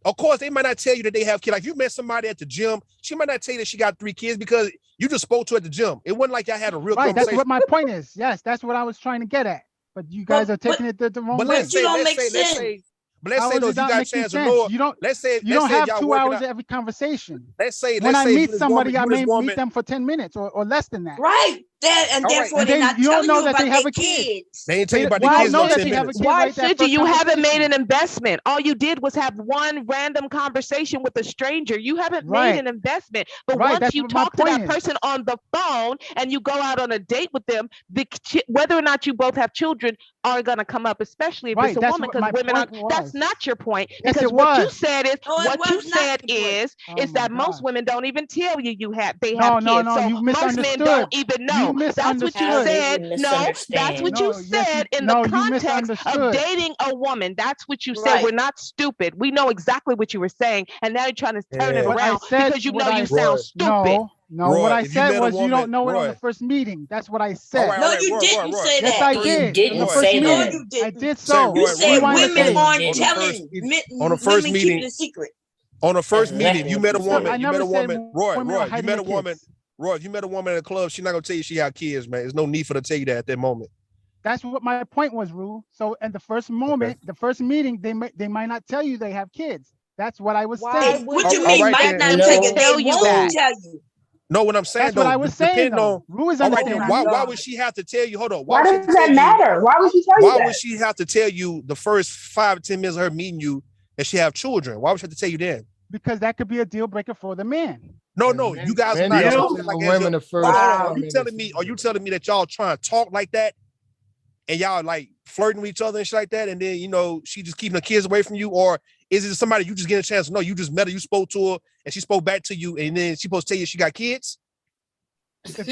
of course, they might not tell you that they have kids. Like you met somebody at the gym, she might not tell you that she got 3 kids because you just spoke to her at the gym. It wasn't like y'all had a real Right, conversation. that's what my point is. Yes, that's what I was trying to get at. But you guys are taking it the wrong way. Let's say, How is though, it if you not got a making chance to sense? know her, You don't let's say have y'all 2 working hours out. of every conversation. Let's say when I you meet this somebody, woman, I you may this woman. meet them for 10 minutes or less than that. Right. And All right. therefore And they're then not you don't telling know you that about they have their a kid. kids. They ain't tell you about We the don't kids know in that 10 they have a minutes. kid Why right that should you? first You haven't made conversation. an investment. All you did was have one random conversation with a stranger. You haven't made Right. an investment. But Right, once that's you what my talk to that point is. person on the phone and you go out on a date with them, whether or not you both have children are going to come up, especially if Right, it's a that's woman, what because my women are. point That's was. not your point. Yes, Because it what you was. said is No, it what you was not said your point. is Oh my that most gosh. women don't even tell you they No, have no, kids. no, So you most men misunderstood. don't even know. You That's what you How misunderstood. did said. you No, that's what misunderstand? you No, yes, said in no, the you context of misunderstood. dating a woman. That's what you said. Right. We're not stupid. We know exactly what you were saying, and now you're trying to turn it Yeah. What I around said, because you what know I you said, sound stupid. no, what Roy, I if you said met a was you woman, don't know it on the Roy. first meeting. That's what I All said. right, No, all right, you Roy, didn't Roy. say Yes, that. I No, you did. On the didn't first say No, that. meeting, you I didn't. did Say, so. You Roy, What do you said want me to women say? aren't on the telling on the first women keeping meeting, a secret. on the first That's meeting, if exactly you what met a you woman, I said. you met never a said woman, Roy, women are Roy, if you hiding met their a woman, kids. Roy, if you met a woman in a club, she's not gonna tell you she got kids, man. There's no need for her to tell you that at that moment. That's what my point was, Rue. So at the first Okay. moment, the first meeting, they might not tell you they have kids. That's what I was Why saying. would What you you All mean right might then. not them tell to you? No. They tell you won't that? tell you. No, what I'm saying That's what though, I was saying depend though. on. Rue is All right, then understanding. why I'm not. would she have to tell you? Hold on. Why Why would she does have to that tell you? matter? Why would she tell you Why would that? she have to tell you the first 5 to 10 minutes of her meeting you that she have children? Why would she have to tell you then? Because that could be a deal breaker for the man. No, And no, you men, guys are men not don't talking tell like as women your. the first Hold on, 5 Are you telling minutes. me that y'all trying to talk like that, and y'all like flirting with each other and shit like that, and then she just keeping the kids away from you, or is it somebody you just get a chance to know? You just met her, you spoke to her, and she spoke back to you, and then she supposed to tell you she got kids? If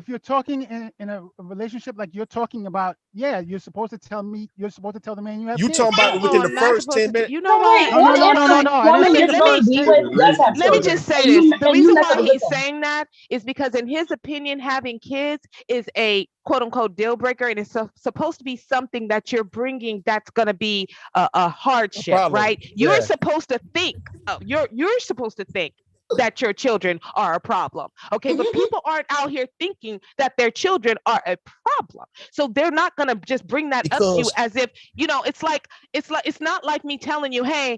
you're talking in a relationship like you're talking about, yeah, you're supposed to tell the man you have You kids. talking about within the I'm not first supposed 10 to. minutes? You know what? No. I didn't say the first 10. Let me just say this. The reason why he's saying that is because, in his opinion, having kids is a quote unquote deal breaker, and it's supposed to be something that you're bringing that's going to be a hardship, problem. right? Yeah. You're supposed to think. You're supposed to think that your children are a problem. Okay, but people aren't out here thinking that their children are a problem. So they're not gonna just bring that up to you as if, it's not like me telling you, hey,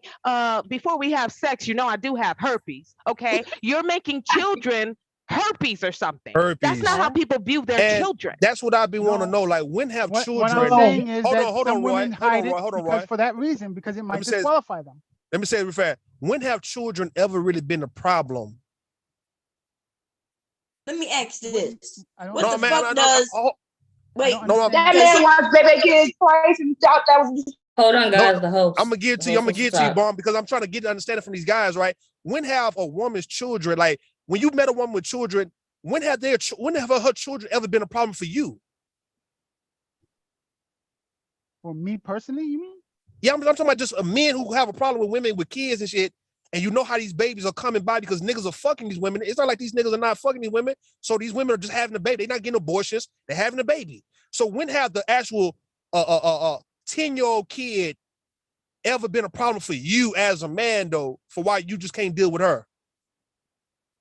before we have sex, I do have herpes. Okay. You're making children herpes or something. That's not how people view their children. That's what I've been wanting to know. Like, when have children? What I'm saying is hold that on, some Roy. women hide it Hold on, because Roy. for that reason, because it might Let me say- disqualify them. Let me say it real fast. When have children ever really been a problem? Let me ask this. What No, the man, fuck does? Wait, That man wants baby kids twice and thought that was. Hold on, guys. The host. I'm gonna give it to you. I'm gonna give it to you, Bomb, because I'm trying to get an understanding from these guys, right? When have a woman's children, like when you met a woman with children, when have her children ever been a problem for you? For me personally, you mean? Yeah, I'm talking about just men who have a problem with women with kids and shit, and you know how these babies are coming by because niggas are fucking these women. It's not like these niggas are not fucking these women. So these women are just having a baby. They're not getting abortions. They're having a baby. So when have the actual 10-year-old kid ever been a problem for you as a man, though, for why you just can't deal with her?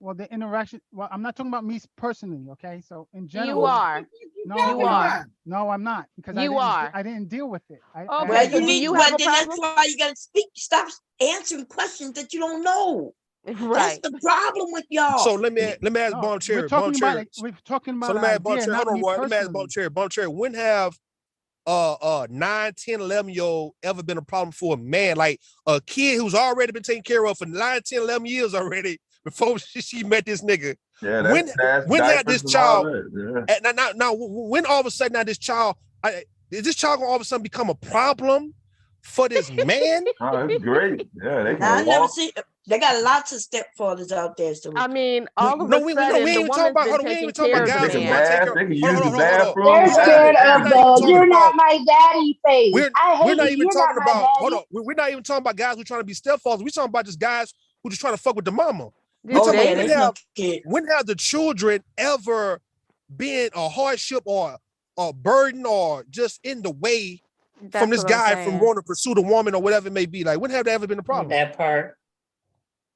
Well, the interaction. Well, I'm not talking about me personally, okay? So in general, You are. No, You are. No, I'm not, because I didn't deal with it. Well, you need. Well, then that's why you gotta speak. Stop answering questions that you don't know. That's the problem with y'all. So let me ask Bomb Cherry. We're talking Bomb about. We're talking about. So let me ask Bomb idea, Cherry. not Hold on, me Roy. Let me ask personally. Bomb Cherry. Bomb Cherry. When have 9, 10, 11-year-old ever been a problem for a man? Like a kid who's already been taken care of for 9, 10, 11 years already before she met this nigga. Yeah, when had this child? Yeah. Now, when all of a sudden now this child, is this child gonna all of a sudden become a problem for this man? Oh, that's great. Yeah, they I can never walk. see. They got lots of stepfathers out there. So I mean, all of No, a we sudden, ain't the even talking woman's about. been Hold on, we ain't taking even talking care about of the guys who man. want to take care. They can Hold on, use the hold on, hold on. bathroom. They're We're not scared even. We're of not even the talking "you're not about. my daddy" phase. I We're hate not it. even You're not talking my about. Hold daddy. on, we're not even talking about guys who trying to be stepfathers. We're talking about just guys who just trying to fuck with the mama. We Just oh talking yeah, about there's no kid. when have the children ever been a hardship or a burden or just in the way from That's this what I'm guy from saying. going to pursue the woman or whatever it may be? Like, when have that ever been a problem? That part.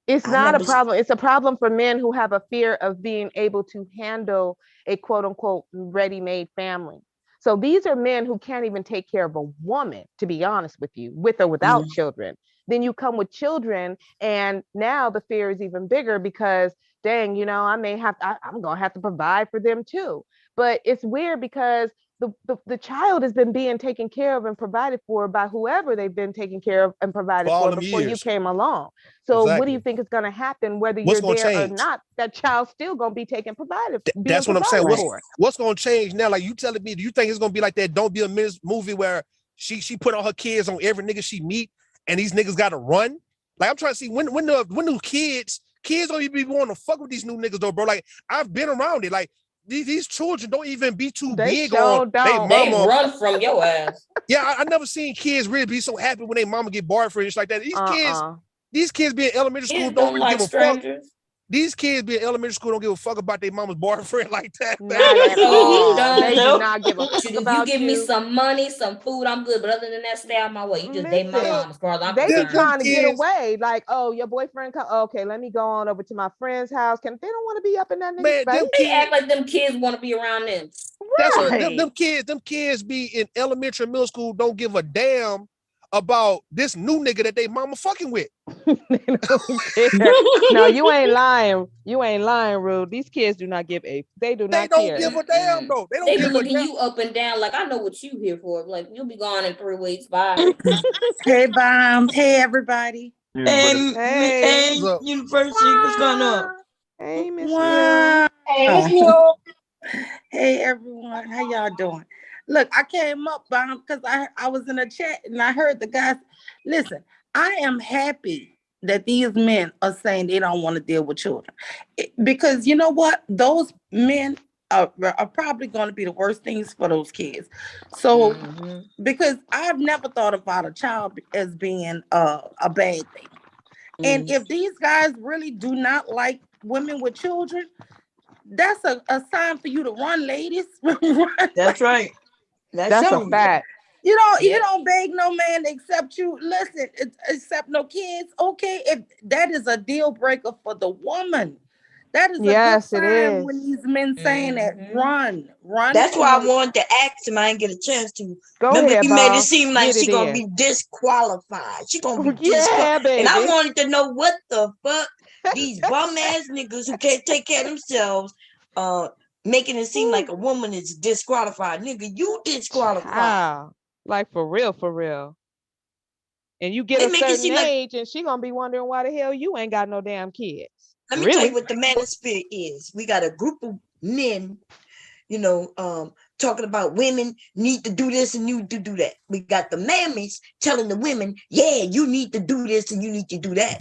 It's I not a never. problem. It's a problem for men who have a fear of being able to handle a quote unquote ready-made family. So these are men who can't even take care of a woman, to be honest with you, with or without children. Then you come with children, and now the fear is even bigger because, dang, you know, I'm gonna have to provide for them too. But it's weird because the child has been being taken care of and provided for by whoever they've been taken care of and provided For all for them before you years. came along. So what do you Exactly. think is going to happen whether What's you're gonna there or change? not? That child's still going to be being That's what I'm saying. provided for. What's gonna change now? Like, you telling me, do you think it's gonna be like that Don't Be a Menace movie where she put all her kids on every nigga she meet and these niggas gotta run? Like, I'm trying to see when do kids don't even be wanting to fuck with these new niggas though, bro. Like, I've been around it. Like, these children don't even be too They big sure on don't. they They mama. run from your ass. Yeah, I never seen kids really be so happy when they mama get barred for it. It's like that. These kids be in elementary school Kids don't don't really like give a fuck. strangers. These kids be in elementary school don't give a fuck about their mama's boyfriend like that. Not at all. They do Nope. not give a fuck You about give me you. some money, some food, I'm good. But other than that, stay out my way. You just date my Listen, mom, as far as I'm they be concerned. trying to get away. Like, oh, your boyfriend come. Okay, let me go on over to my friend's house. They don't want to be up in that nigga's face. They act like them kids want to be around them. That's what Right. them kids be in elementary and middle school don't give a damn about this new nigga that they mama fucking with. No, you ain't lying. You ain't lying, Rude. These kids do not give a. They do not don't care. give a damn though. They don't They be give a looking damn. you up and down like, I know what you here for. Like, you'll be gone in 3 weeks. Bye. Hey, Bomb. Hey, everybody. Hey, University, what's going on? Hey, Miss Wow. Hey, you. Hey, everyone. How y'all doing? Look, I came up, Bomb, because I was in a chat and I heard the guys. Listen, I am happy that these men are saying they don't want to deal with children. Because you know what? Those men are probably going to be the worst things for those kids. So, because I've never thought about a child as being a bad thing. And if these guys really do not like women with children, that's a sign for you to run, ladies. That's right. That's a fact. You don't beg no man to accept you. Listen, accept no kids. Okay, if that is a deal breaker for the woman, that is a good sign when these men saying that run. That's why I wanted to ask him. I didn't get a chance to. Go Remember, ahead, he made it boss. seem like Get she it gonna in. be disqualified. She gonna be Yeah, disqualified. And I baby. wanted to know what the fuck these bum ass niggas who can't take care of themselves, making it seem like a woman is disqualified. Nigga, you disqualified. Wow. Like for real. And you get They a make it certain seem like- age, and she gonna be wondering why the hell you ain't got no damn kids. Let me tell you what the manosphere is. We got a group of men, talking about women need to do this and you need to do that. We got the mammies telling the women, yeah, you need to do this and you need to do that.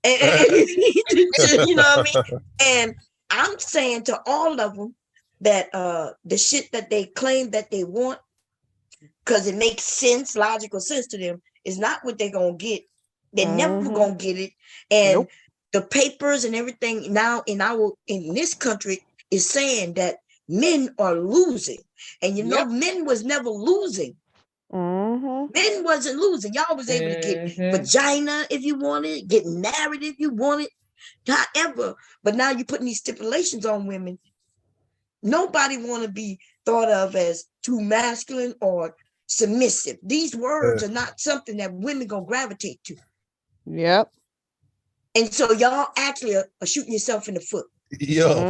And you know what I mean? And I'm saying to all of them that the shit that they claim that they want, because it makes sense, logical sense to them, is not what they're gonna get. They're never gonna get it. And the papers and everything now in this country is saying that men are losing. And men was never losing. Men wasn't losing. Y'all was able to get vagina if you wanted, get married if you wanted, however. But now you're putting these stipulations on women. Nobody want to be thought of as too masculine or submissive. These words are not something that women gonna gravitate to. Yep. And so y'all actually are shooting yourself in the foot. Yeah.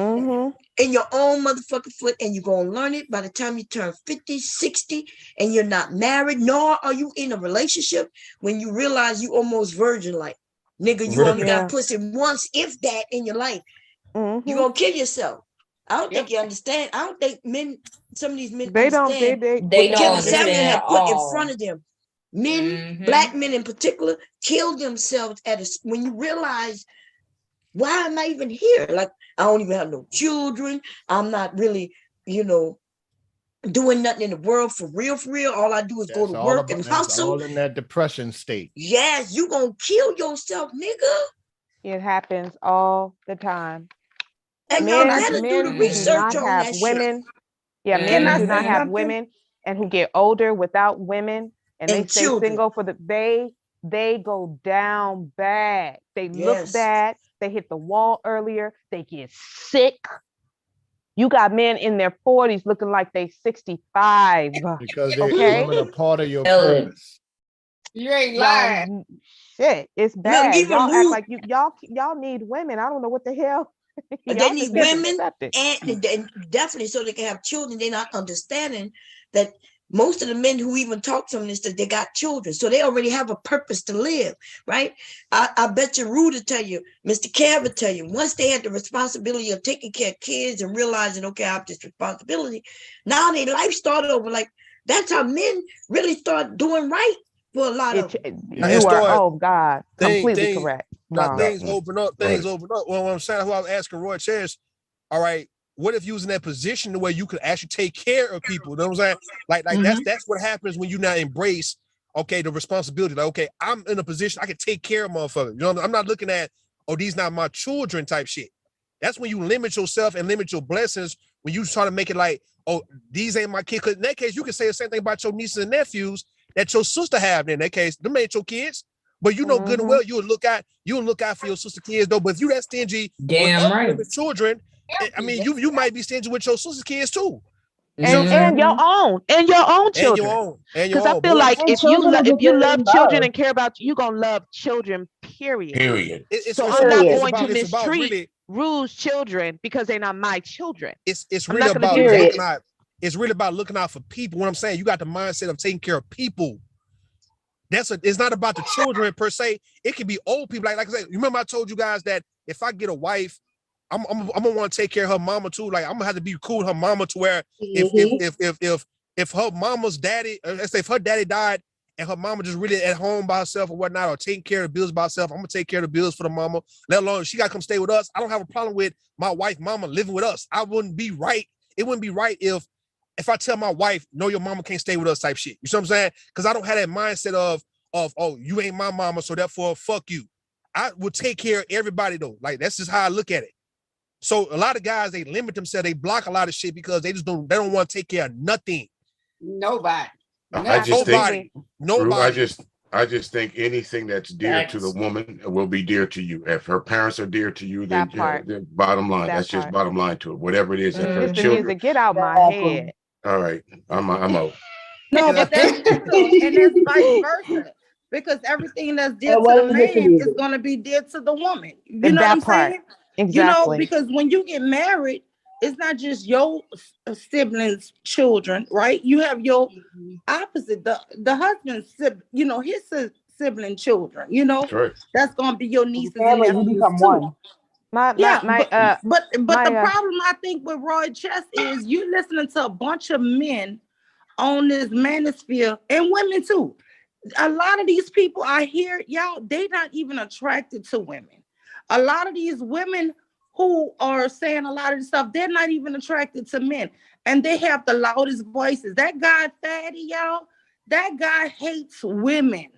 In your own motherfucking foot, and you're gonna learn it by the time you turn 50, 60, and you're not married, nor are you in a relationship when you realize you almost virgin-like. Nigga, you only got pussy once, if that, in your life. You're gonna kill yourself. I don't think you understand. I don't think some of these men understand they what don't Kevin Samuel understand had at put in all. front of them. Men, black men in particular, kill themselves when you realize, why am I even here? Like, I don't even have no children. I'm not really, doing nothing in the world for real, for real. All I do is go to work and hustle. All in that depression state. Yes, you gonna kill yourself, nigga. It happens all the time. And y'all gotta do the research on that women. shit. Yeah, men who do not have women and who get older without women and they stay single for they go down bad. They look bad. They hit the wall earlier. They get sick. You got men in their 40s looking like they 65. Because women are part of your purpose. You ain't lying. Shit, it's bad. Y'all act like y'all need women. I don't know what the hell. They need women and definitely so they can have children. They're not understanding that most of the men who even talk to them is that they got children. So they already have a purpose to live, right? I bet you Rudy tell you, Mr. Carver tell you, once they had the responsibility of taking care of kids and realizing, okay, I have this responsibility, now their life started over. Like, that's how men really start doing right for a lot of them. Oh God, completely correct. Now things open up. Well, what I'm saying, who I was asking Roy Chess, all right, what if you was in that position the way you could actually take care of people? You know what I'm saying? Like that's what happens when you not embrace, okay, the responsibility. Like, okay, I'm in a position I can take care of motherfuckers. You know, I'm not looking at, oh, these not my children type shit. That's when you limit yourself and limit your blessings, when you try to make it like, oh, these ain't my kids. Because in that case, you can say the same thing about your nieces and nephews that your sister have. In that case, them ain't your kids. But you know good and well you'll look out for your sister kids though. But if you that stingy with children, I mean you might be stingy with your sister's kids too. And your own children. Because I feel like if you love children and care about you, you're gonna love children, period. So I'm not going to mistreat Rue's children because they're not my children. It's really about looking out. It's really about looking out for people. What I'm saying, you got the mindset of taking care of people. It's not about the children per se. It can be old people. Like I said, you remember I told you guys that if I get a wife, I'm gonna want to take care of her mama too. Like I'm gonna have to be cool with her mama to where if her mama's daddy, let's say if her daddy died and her mama just really at home by herself or whatnot, or taking care of the bills by herself, I'm gonna take care of the bills for the mama. Let alone if she gotta come stay with us. I don't have a problem with my wife, mama living with us. It wouldn't be right if I tell my wife, no, your mama can't stay with us type shit. You know what I'm saying? Because I don't have that mindset of, oh, you ain't my mama, so therefore, fuck you. I will take care of everybody though. Like, that's just how I look at it. So a lot of guys, they limit themselves, they block a lot of shit because they don't want to take care of nothing. Nobody. I just think anything that's dear to the woman will be dear to you. If her parents are dear to you, then bottom line. That's just bottom line to it. Whatever it is, if her children. Get out my head. All right, I'm out. No, but that's true, and it's vice versa. Because everything that's dear to the man is going to be dear to the woman. You know what I'm saying? Exactly. You know, because when you get married, it's not just your siblings' children, right? You have your opposite, the husband's, his sibling children. You know, that's going to be your nieces and nephews too. But the problem I think with Roy Chess is you listening to a bunch of men on this manosphere and women too. A lot of these people I hear, y'all, they not even attracted to women. A lot of these women who are saying a lot of this stuff, they're not even attracted to men. And they have the loudest voices. That guy, Fatty, y'all, that guy hates women.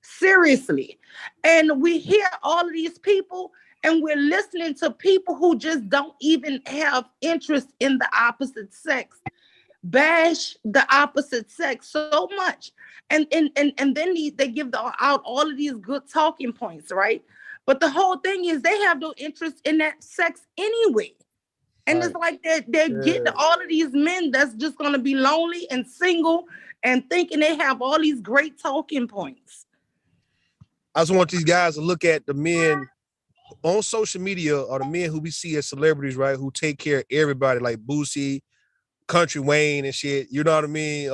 Seriously. And we hear all of these people and we're listening to people who just don't even have interest in the opposite sex. Bash the opposite sex so much. And then they give out all of these good talking points, right? But the whole thing is they have no interest in that sex anyway. And it's like they're getting all of these men that's just going to be lonely and single and thinking they have all these great talking points. I just want these guys to look at the men on social media or the men who we see as celebrities, right? Who take care of everybody, like Boosie, Country Wayne and shit. You know what I mean?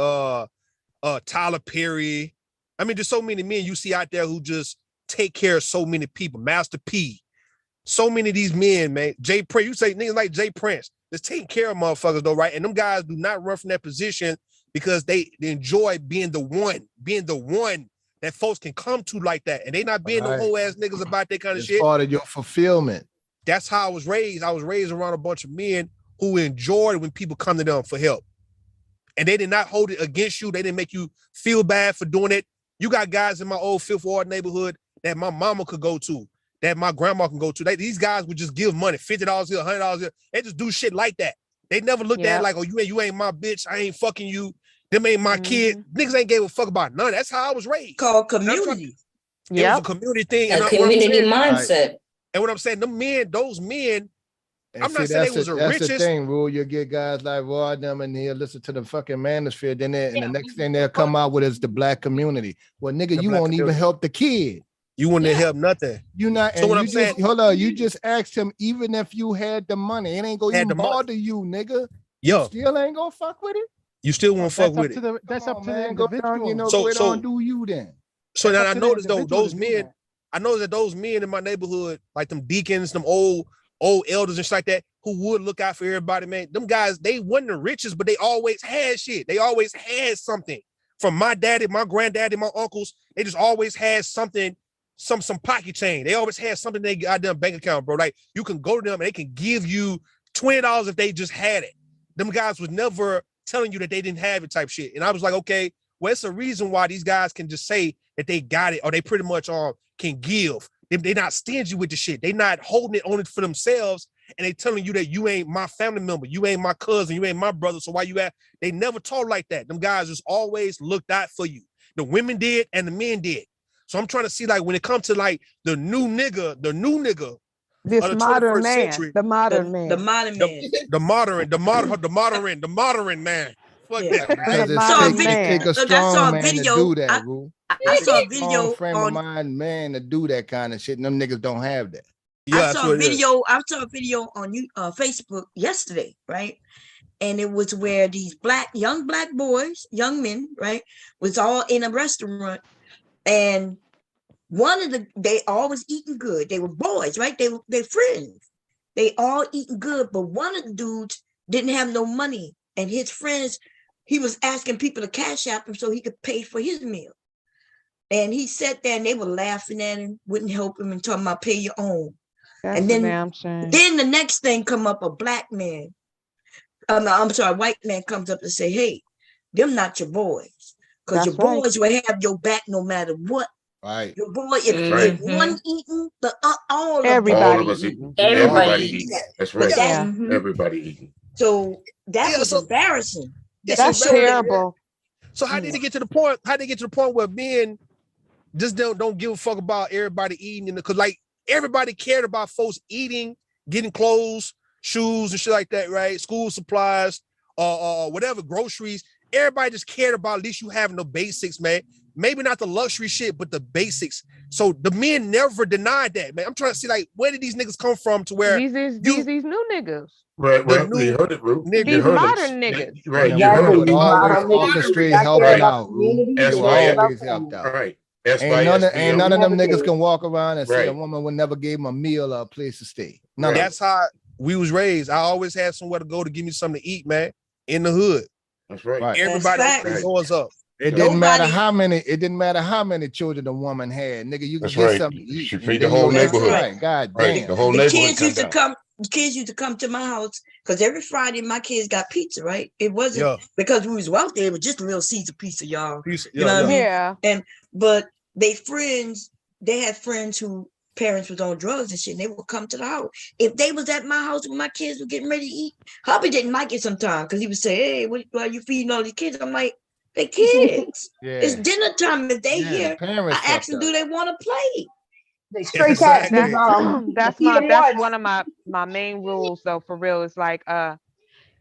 Tyler Perry. I mean, there's so many men you see out there who just take care of so many people. Master P. So many of these men, man. Jay Prince, you say niggas like Jay Prince. Just taking care of motherfuckers though, right? And them guys do not run from that position because they enjoy being the one that folks can come to like that. And they not being no whole ass niggas about that kind of It's shit. part of your fulfillment. That's how I was raised. I was raised around a bunch of men who enjoyed when people come to them for help. And they did not hold it against you. They didn't make you feel bad for doing it. You got guys in my old Fifth Ward neighborhood that my mama could go to, that my grandma can go to. These guys would just give money, $50 here, $100 here. They just do shit like that. They never looked at it like, oh, you ain't my bitch. I ain't fucking you. Them ain't my kid. Niggas ain't gave a fuck about none. That's how I was raised. Called community. It was a community thing. A community mindset. And what I'm saying, those men, And I'm see, not saying they was the that's richest. the thing, Rule. You get guys like Roy them and he'll listen to the fucking manosphere. Then and the next thing they'll come out with is the black community. Well, nigga, you won't even help the kid. You wouldn't help nothing. You not. So And what you I'm just saying, hold on. You just asked him, even if you had the money, it ain't gonna even bother you, nigga. Yo, You still ain't gonna fuck with it. you still won't fuck with it. That's up to the Man, go down, individual. go down, do you then? So now That's I up to the noticed though, individual those to do men, that. I know that those men in my neighborhood, like them deacons, them old elders and shit like that, who would look out for everybody, man. Them guys, they wasn't the richest, but they always had shit. They always had something. From my daddy, my granddaddy, my uncles, they just always had something, some pocket change. They always had something in their goddamn bank account, bro. Like you can go to them and they can give you $20 if they just had it. Them guys was never telling you that they didn't have it type shit. And I was like, okay, well, it's a reason why these guys can just say that they got it or they pretty much can give. They're not stingy with the shit. They're not holding it only for themselves, and they telling you that you ain't my family member, you ain't my cousin, you ain't my brother, so why you at? They never talk like that. Them guys just always looked out for you. The women did and the men did. So I'm trying to see, like, when it comes to like the new nigga This of the modern 21st man, century, the modern man, The modern man. the modern man. Fuck Yeah. that. Because It it take a So I saw strong a man to video. do that, Rule. I saw a Strong video frame of on. mind man to do that kind of shit, and them niggas don't have that. I saw a video. I saw a video on Facebook yesterday, right? And it was where these young black boys, young men, right, was all in a restaurant, and they all was eating good. They were boys, right? They friends. They all eating good, but one of the dudes didn't have no money, and his friends, he was asking people to cash out him so he could pay for his meal. And he sat there and they were laughing at him, wouldn't help him and talking about pay your own. That's and a damn shame. then the next thing come up, a black man, I'm sorry, a white man comes up and say, hey, them not your boys. Because your boys will have your back no matter what. Right. Your boy, if one eating, all everybody all of us eating. Everybody eating. That's right. Everybody eating. So that was embarrassing. That's terrible. So how did it get to the point? How did it get to the point where men just don't give a fuck about everybody eating? Because like everybody cared about folks eating, getting clothes, shoes, and shit like that, right? School supplies, whatever, groceries. Everybody just cared about at least you having the basics, man. Maybe not the luxury shit, but the basics. So the men never denied that, man. I'm trying to see, like, where did these niggas come from to where these new niggas. Right, well, you heard it, Ruth. These modern niggas. Right, you heard it. Always orchestrate helping out, Ruth. That's They why always helped out. Right. Ain't none of them niggas can walk around and say a woman would never give them a meal or a place to stay. None. That's how we was raised. I always had somewhere to go to give me something to eat, man, in the hood. That's right. Everybody opened doors up. It didn't matter how many children the woman had, nigga. You could get something to eat. She feed the whole neighborhood. Right. God damn. The whole neighborhood. The kids used to come to my house because every Friday my kids got pizza, right? It wasn't because we was wealthy, it was just a little Caesar pizza, y'all. You know what I mean? Yeah. But they had friends who parents was on drugs and shit, and they would come to the house. If they was at my house when my kids were getting ready to eat, hubby didn't like it sometimes because he would say, hey, why are you feeding all these kids? I'm like, they kids. It's dinner time. If they here, I ask them, do they want to play? They stray cats. That's one of my main rules though, for real. It's like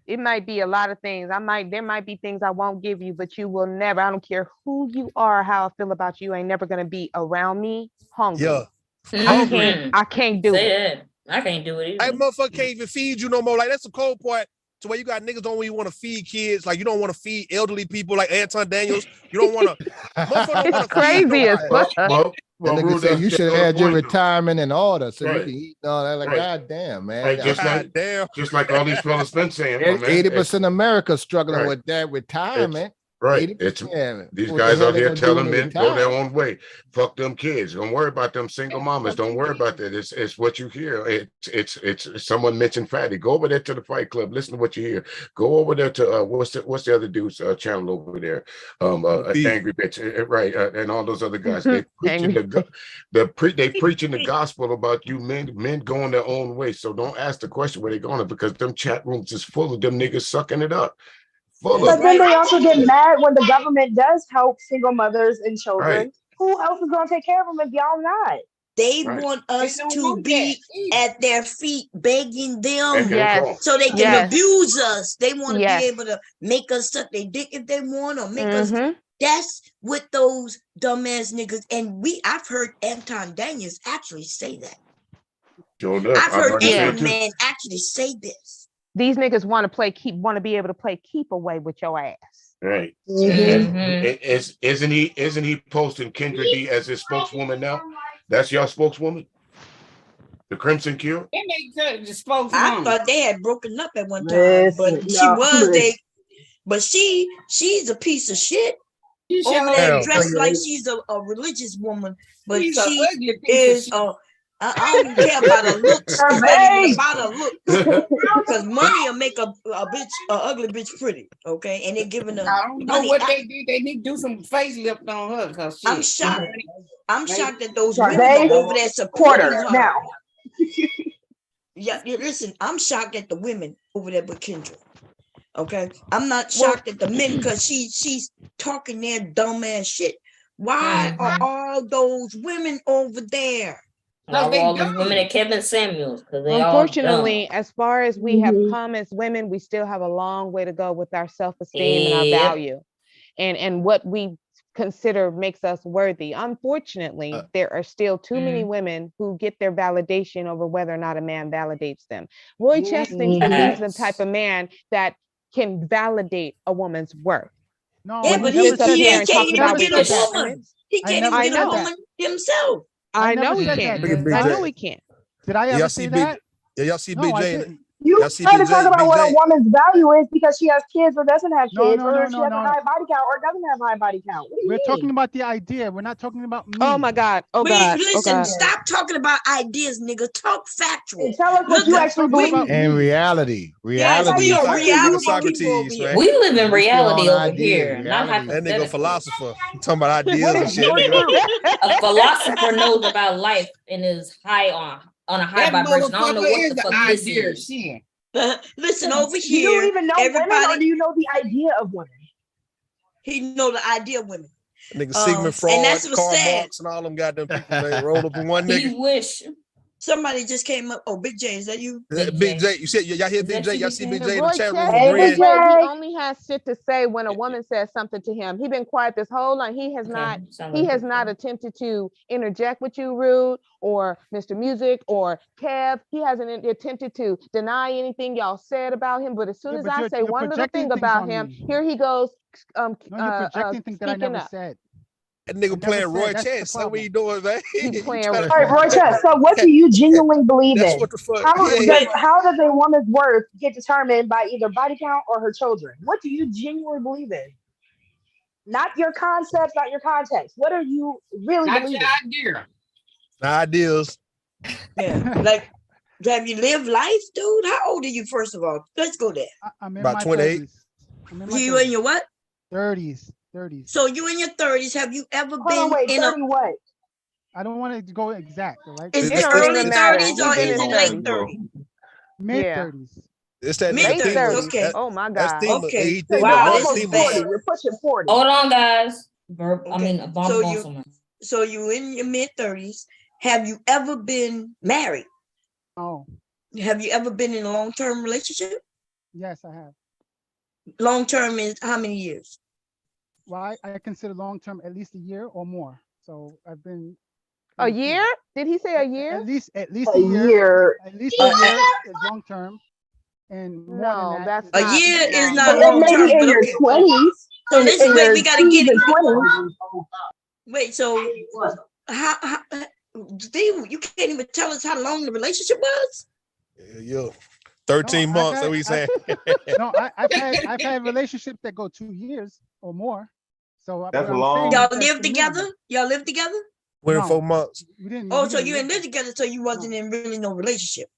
it might be a lot of things. There might be things I won't give you, but you will never, I don't care who you are, how I feel about you, ain't never gonna be around me hungry. I can't do it. I can't do it either. I motherfucker can't even feed you no more. Like that's the cold part. To where you got niggas don't even want to feed kids. Like you don't want to feed elderly people like Anton Daniels. You don't want to. It's crazy as fuck. Well, nigga said you should have had your retirement in order so you can eat all that. Like, God damn, man. Right, just like all these fellas been saying. 80% of America struggling with that retirement. Right. It's these guys out here telling men go their own way. Fuck them kids. Don't worry about them single mamas. Don't worry about that. It's what you hear. It's someone mentioned fatty. Go over there to the Fight Club. Listen to what you hear. Go over there to what's the other dude's channel over there? Angry Bitch. Right. And all those other guys. They preaching they preaching the gospel about you men going their own way. So don't ask the question where they going, because them chat rooms is full of them niggas sucking it up. But then they also get mad when the government does help single mothers and children. Right. Who else is going to take care of them if y'all not? They want us to be at their feet, begging them Yes. so they can Yes. abuse us. They want to Yes. be able to make us suck their dick if they want, or make us. That's what those dumbass niggas. And I've heard Anton Daniels actually say that. I've heard angry man actually say this. These niggas want to be able to play keep away with your ass. Right. Isn't he posting Kendra D as his spokeswoman now? That's your spokeswoman? The Crimson Cure? I thought they had broken up at one time, but she's a piece of shit. Over there dressed like she's a religious woman, but she is I don't even care about her looks. It's not even about her looks. Because money will make a ugly bitch pretty. Okay. And they're giving her. I don't know what they did. They need to do some facelift on her. Cause I'm shocked. I'm shocked that those women are over there supporting her. Now. Yeah, listen, I'm shocked at the women over there with Kendra. Okay. I'm not shocked at the men because she's talking their dumb ass shit. Why are all those women over there? All the women at Kevin Samuels. Unfortunately, as far as we have come as women, we still have a long way to go with our self-esteem and our value, and what we consider makes us worthy. Unfortunately, there are still too many women who get their validation over whether or not a man validates them. Roy Chess thinks that he's the type of man that can validate a woman's worth. No, but he can't even get a woman. He can't even get a woman himself. I know he can't. I know he can't. Did I ever say that? Yeah, y'all see Big J. You try to talk about what a woman's value is because she has kids or doesn't have kids, or she has a high body count or doesn't have a high body count. We're talking about the idea. We're not talking about me. Oh my God. Oh God. Listen, stop talking about ideas, nigga. Talk factual. And tell us what you actually believe. And reality. Yes, we are reality Socrates, right? We live in reality over here. Not that nigga philosopher. I'm talking about ideas and shit. A philosopher knows about life and is high on a high vibration. I don't know what the fuck this is. Listen, over here. Do you even know women, or do you know the idea of women? He know the idea of women. Nigga Sigmund Freud, and that's what's Karl sad. Marx, and all them goddamn people they rolled up in one nigga. He wish. Somebody just came up. Oh, Big J, is that you? Big J. You said y'all hear Big J? Y'all see Big J in the chat room? He only has shit to say when a woman says something to him. He's been quiet this whole night. He has not attempted to interject with you, Rude, or Mr. Music, or Kev. He hasn't attempted to deny anything y'all said about him. But as soon as I say one little thing about him, here he goes. You're projecting things that I never said. That nigga playing Roy Chess. That's what you doing, man? He's playing All right, Roy Chess. So what do you genuinely believe in? That's what the fuck. How does a woman's worth get determined by either body count or her children? What do you genuinely believe in? Not your concepts, not your context. What are you really believing? Ideas. Yeah, like, have you lived life, dude? How old are you, first of all? Let's go there. I'm in about my 28. 30s. You in your what? 30s. So you in your 30s? Have you ever been in 30 what? I don't want to go exact, right? Is it early 30s or is it late 30s? Mid 30s. It's that mid 30s. Okay. Oh my God. Okay. Wow, this is bad. You're pushing 40. Hold on, guys. So you in your mid 30s. Have you ever been married? Oh. Have you ever been in a long-term relationship? Yes, I have. Long-term is how many years? Well, I consider long-term at least a year or more. So I've been. A year? Did he say a year? At least a year. year. At least a year is long-term. And more no, than that, that's a year is not long long term. term. In your 20s. So listen, wait, we gotta get it. 20s. Wait, so how Steve, you can't even tell us how long the relationship was? Yeah. 13 months, that's what he's saying. No, I've had relationships that go 2 years. or more. So That's what I'm long. saying Y'all is that's live the together? minimum. Y'all live together? 24 months. We didn't. Oh, we so didn't you didn't live together, so you wasn't in really no relationship.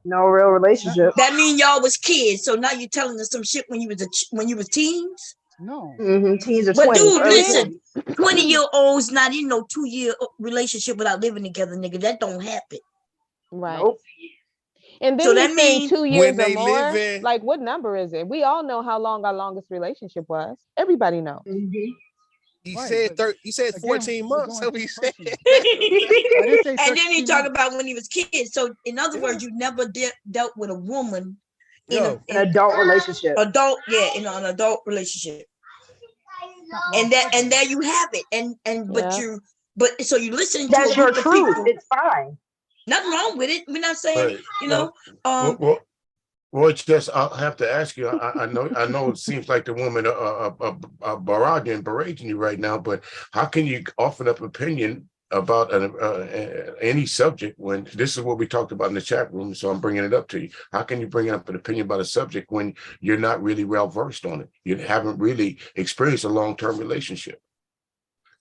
No real relationship. That mean y'all was kids. So now you're telling us some shit when you was when you was teens. No. Teens or But 20s. dude, early listen, 20s. 20-year-olds not in no 2-year relationship without living together, nigga. That don't happen. Right. Nope. And then So he's that saying mean 2 when years or they more. live in- Like, what number is it? We all know how long our longest relationship was. Everybody knows. He Right, said but he said again, 14 we're months. going So he too said. I didn't say and then he 13 talk months. about when he was kids. So in other words, you never dealt with a woman Yo, An adult relationship. Adult, yeah, in an adult relationship. And there you have it. And but Yeah. but so you listening to That's a your group of truth. people. It's fine. Nothing wrong with it. We're not saying, Right. you know, Well, just I'll have to ask you. I know it seems like the woman barraging and berating you right now, but how can you offer up opinion about any subject when this is what we talked about in the chat room? So I'm bringing it up to you. How can you bring up an opinion about a subject when you're not really well versed on it? You haven't really experienced a long-term relationship.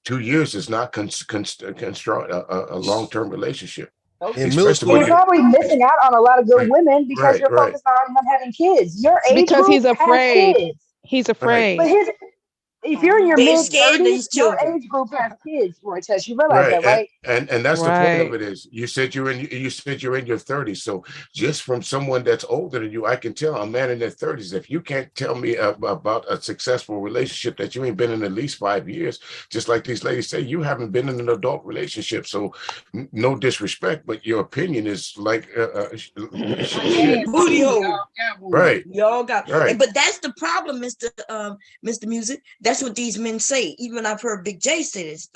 2 years is not construct a long-term relationship. In middle school, You're probably missing out on a lot of good women because you're right. focused on them having kids. Your age Because group he's has afraid. kids. He's afraid. But if you're in your They're mid scared of 30s, these your children. age group has kids, Roy Tess. You realize Right, that, right? and that's the point of Right. it is you said you're in your 30s. So just from someone that's older than you, I can tell a man in their 30s. If you can't tell me about a successful relationship that you ain't been in at least 5 years, just like these ladies say, you haven't been in an adult relationship. So no disrespect, but your opinion is like booty hole. Right. Y'all got Right. but that's the problem, Mr. Music. That's what these men say. Even I've heard Big J say this.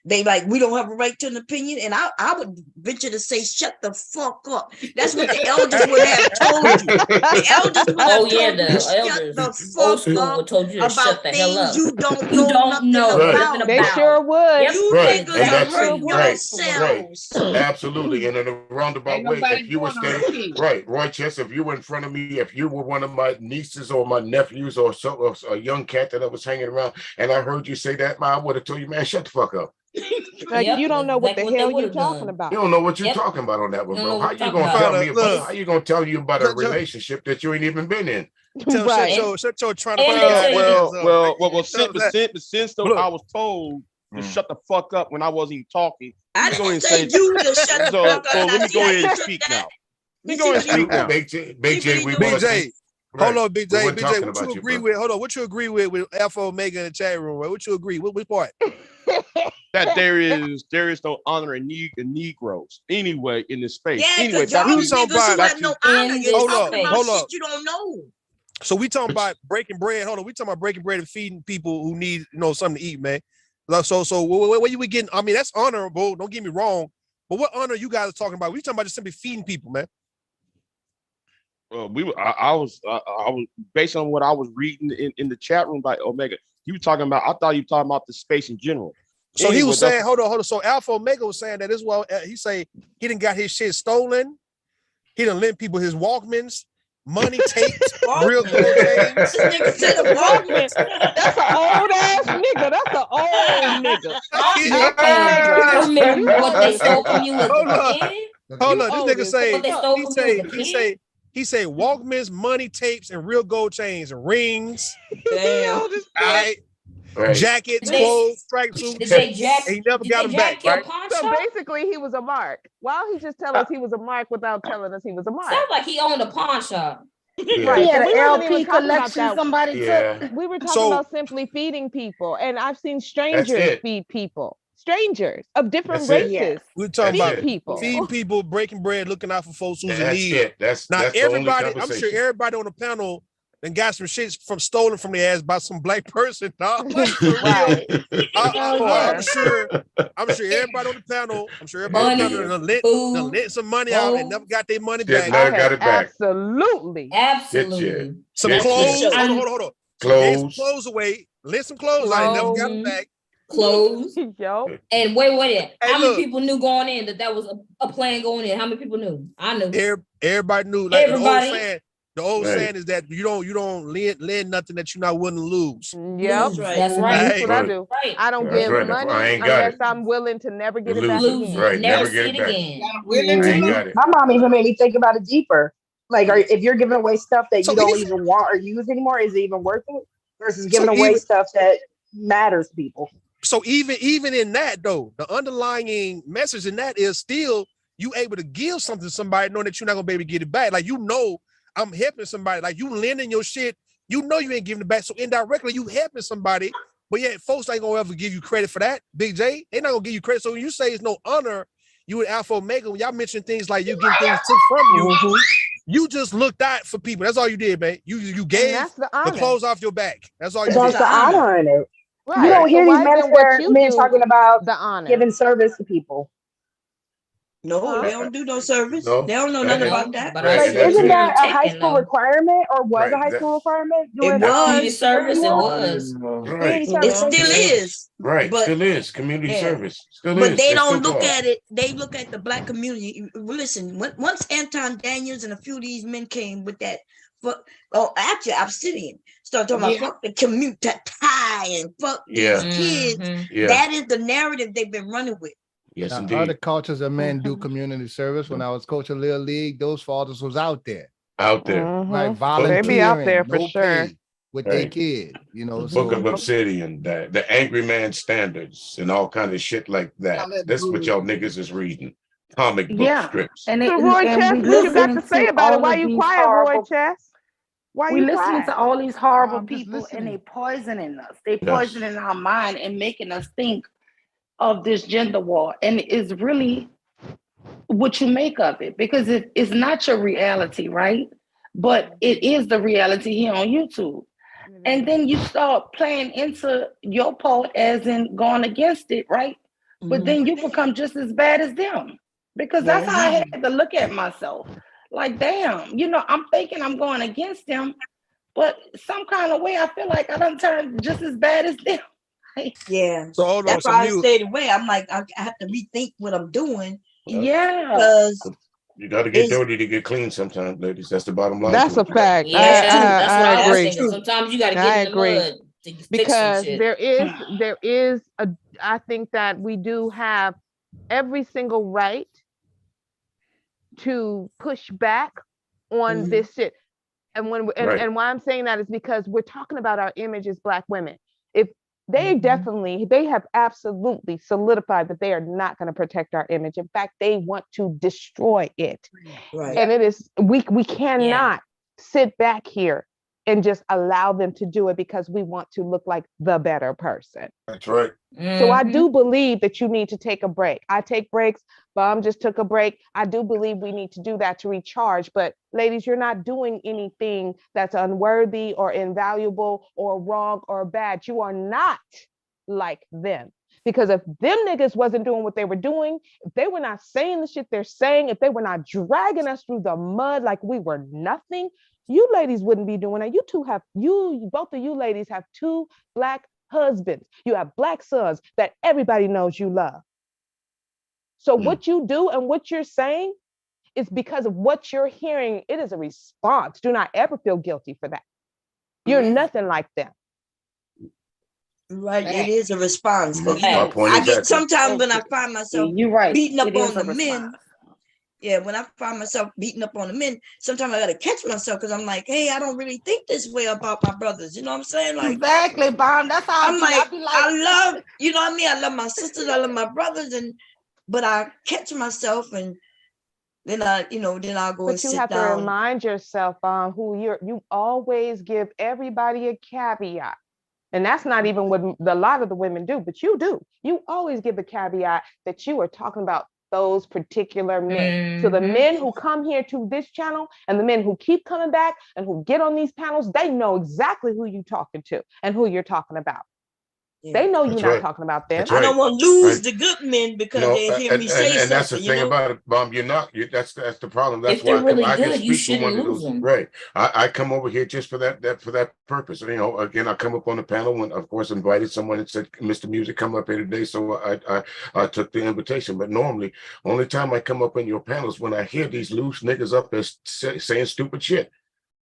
They like, we don't have a right to an opinion. And I would venture to say, shut the fuck up. That's what the elders would have told you. The elders would have Oh yeah, told you, the shut elders, the old fuck school, up would told you to about shut the hell things up. you don't You know don't nothing know Right. nothing about. They about. sure would. Yep. You Right. niggas And are that's hurting right. yourselves. Absolutely. And in a roundabout Ain't way, nobody if you were going on standing, the team. right, Roy Chess, if you were in front of me, if you were one of my nieces or my nephews or a young cat that I was hanging around, and I heard you say that, man, I would have told you, man, shut the fuck up. Like, Yep, you don't know what the exactly what hell they you're would've talking done. about. You don't know what you're Yep. talking about on that one, You don't bro. know How what you you're gonna talking tell about. me about? Look. How you gonna tell you about a Just- relationship that you ain't even been in? Right. Shut your trying to And figure they out tell you- hands up. Well, since though Look. I was told to shut the fuck up when I wasn't even talking. I Let me go ahead didn't and say you to shut the so, fuck up. so let me See go how ahead you and took speak that? now. Let me You go see ahead what and you speak now. Big J, we Big wasn't. J. Right. Hold on, Big We J. weren't Big J, talking what you about you, agree bro. with? Hold on, what you agree with Alpha Omega in the chat room? Right? What you agree? Which part? That there is no honor in Negroes anyway in this space. Yeah, Anyway, because y'all you niggas talking who about- have no honor. You're Hold talking up, about hold shit up. you don't know. So we talking about breaking bread. Hold on, we talking about breaking bread and feeding people who need, something to eat, man. So where you we getting? I mean, that's honorable. Don't get me wrong, but what honor you guys are talking about? We talking about just simply feeding people, man. I was based on what I was reading in the chat room by Omega. You were talking about. I thought you were talking about the space in general. So he was Anyway, saying, hold on. So Alpha Omega was saying that as well. He say he didn't got his shit stolen. He done lent people his Walkmans, money, tapes, real gold chains. This nigga said a Walkman. That's an old ass nigga. That's an old nigga. You remember what they stole from you as Hold a up. kid? Hold You up. This old nigga as say What they stole he from you as a say kid? Walkmans, money, tapes, and real gold chains and rings. Damn. All right. Right. Jackets, Did they- clothes, track suits. Did they jack? And he never Did got they him jack back, your right? pawn So shop? basically, he was a mark. Why don't he just tell us he was a mark without telling us he was a mark? Sounds like he owned a pawn shop. Yeah. Right. He had But we an wasn't even LP talking about collection that. somebody Yeah. took. We were talking So- about simply feeding people, and I've seen strangers it. feed people, strangers of different That's it. races. We're talking That's about it. people. feeding people, breaking bread, looking out for folks who's in That's need. it. That's Now the only everybody, I'm sure conversation. everybody on the panel then got some shit from stolen from their ass by some black person. Dog. Like, for real. Right. I'm sure everybody on the panel, Money, done food, lent some money out and clothes. never got their money Shit, back. never Okay, got it back. absolutely. Absolutely. Some Shit. clothes. Shit. Hold on. So gave some Clothes. clothes away, lent some clothes out and never got them back. Clothes. Yo. And wait. Hey, How many look. people knew going in that was a plan going in? How many people knew? I knew. Everybody knew, like the old Everybody. saying, The old Right. saying is that you don't lend nothing that you're not willing to lose. Yep. That's right. That's what I Right. do. Right. I don't That's give right. If I money ain't got unless it, I'm willing to never get you it back lose it. again. Right. Never Never see get it it back. again. I ain't got it. My mom even made me think about it deeper. Like, if you're giving away stuff that So you don't even even want or use anymore, is it even worth it? Versus so giving away even stuff that matters to people. so even in that though, the underlying message in that is still you able to give something to somebody knowing that you're not gonna be able to get it back. Like I'm helping somebody. Like you lending your shit, you ain't giving it back. So indirectly you helping somebody, but yet folks ain't gonna ever give you credit for that. Big J, they not gonna give you credit. So when you say it's no honor, you and Alpha Omega, when y'all mention things like you getting things took from you, you just looked out for people. That's all you did, man. You gave And that's the the honor. clothes off your back. That's all you That's did. the honor in it. You Right. don't So hear these why then what you men do talking about the honor? giving service to people. No, Huh? they don't do no service. No. They don't know nothing And, about that. But right. I Like, And that isn't still too. hear them that a high taking school though. requirement or was a Right. high That, school requirement It during Community was, service, it everyone? was. right. Community it service. Thank still you. is, Right. but Still is community yeah. service. Still But is. they They still don't look taught. at it. They look at the Black community. Listen, once Anton Daniels and a few of these men came with that, actually Obsidian started talking about fuck the commute to tie and fuck these kids. Yeah. That is the narrative they've been running with. Yes, Now, indeed. other cultures of men do community service. When I was coaching Little League, those fathers was out there. Out there. Right, They volunteering, be out there for no sure. pay with their Right. kid, you know. Book of So Obsidian, the Angry Man standards, and all kind of shit like that. That's what y'all niggas is reading. Comic book strips. And, So it, Roy and Chess, we what you got listening to say to about it? all Why of you these quiet, Roy horrible. Chess? Why We you listening quiet? to all these horrible I'm just people, and they listening. poisoning us. They Yes. poisoning our mind and making us think of this gender war, and it's really what you make of it, because it's not your reality, right? But it is the reality here on YouTube. And then you start playing into your part as in going against it, right? But then you become just as bad as them, because that's how I had to look at myself. Like, damn, I'm thinking I'm going against them, but some kind of way I feel like I done turned just as bad as them. Yeah. So hold on. That's So why I you stayed away. I'm like, I have to rethink what I'm doing Yeah. because You got to get dirty to get clean sometimes, ladies. That's the bottom line. That's to a it. fact. Yeah, that's what I was agree. thinking. Sometimes you got to I get in the agree. mud to fix some Because shit. there is I think that we do have every single right to push back on this shit. And and why I'm saying that is because we're talking about our image as Black women. If they they have absolutely solidified that they are not going to protect our image. In fact, they want to destroy it. Right. And it is, we cannot sit back here and just allow them to do it because we want to look like the better person. That's right. So I do believe that you need to take a break. I take breaks. Bomb just took a break. I do believe we need to do that to recharge. But ladies, you're not doing anything that's unworthy or invaluable or wrong or bad. You are not like them. Because if them niggas wasn't doing what they were doing, if they were not saying the shit they're saying, if they were not dragging us through the mud like we were nothing, you ladies wouldn't be doing that. Both of you ladies have 2 Black husbands. You have Black sons that everybody knows you love. So what you do and what you're saying is because of what you're hearing. It is a response. Do not ever feel guilty for that. You're nothing like them. Right, it is a response. My point I is get that sometimes when I find myself beating up on the men. Yeah, when I find myself beating up on the men, sometimes I gotta catch myself because I'm like, hey, I don't really think this way about my brothers. You know what I'm saying? Like, exactly, Bomb. That's how I'm like, I love, you know what I mean? I love my sisters, I love my brothers, but I catch myself and then I'll go and sit down. But you have to remind yourself who you always give everybody a caveat. And that's not even what a lot of the women do, but you do. You always give a caveat that you are talking about those particular men. So the men who come here to this channel and the men who keep coming back and who get on these panels, they know exactly who you're talking to and who you're talking about. They know you're not talking about them. I don't want to lose the good men because they hear me say something. And that's the thing about it, Bomb. You're not. That's the problem. That's if why they're really I good, can you speak for one shouldn't of lose those. them. Right. I come over here just for that purpose. Again, I come up on the panel when, of course, invited someone and said, "Mr. Music, come up here today." So I took the invitation. But normally, only time I come up in your panels when I hear these loose niggas up there saying stupid shit.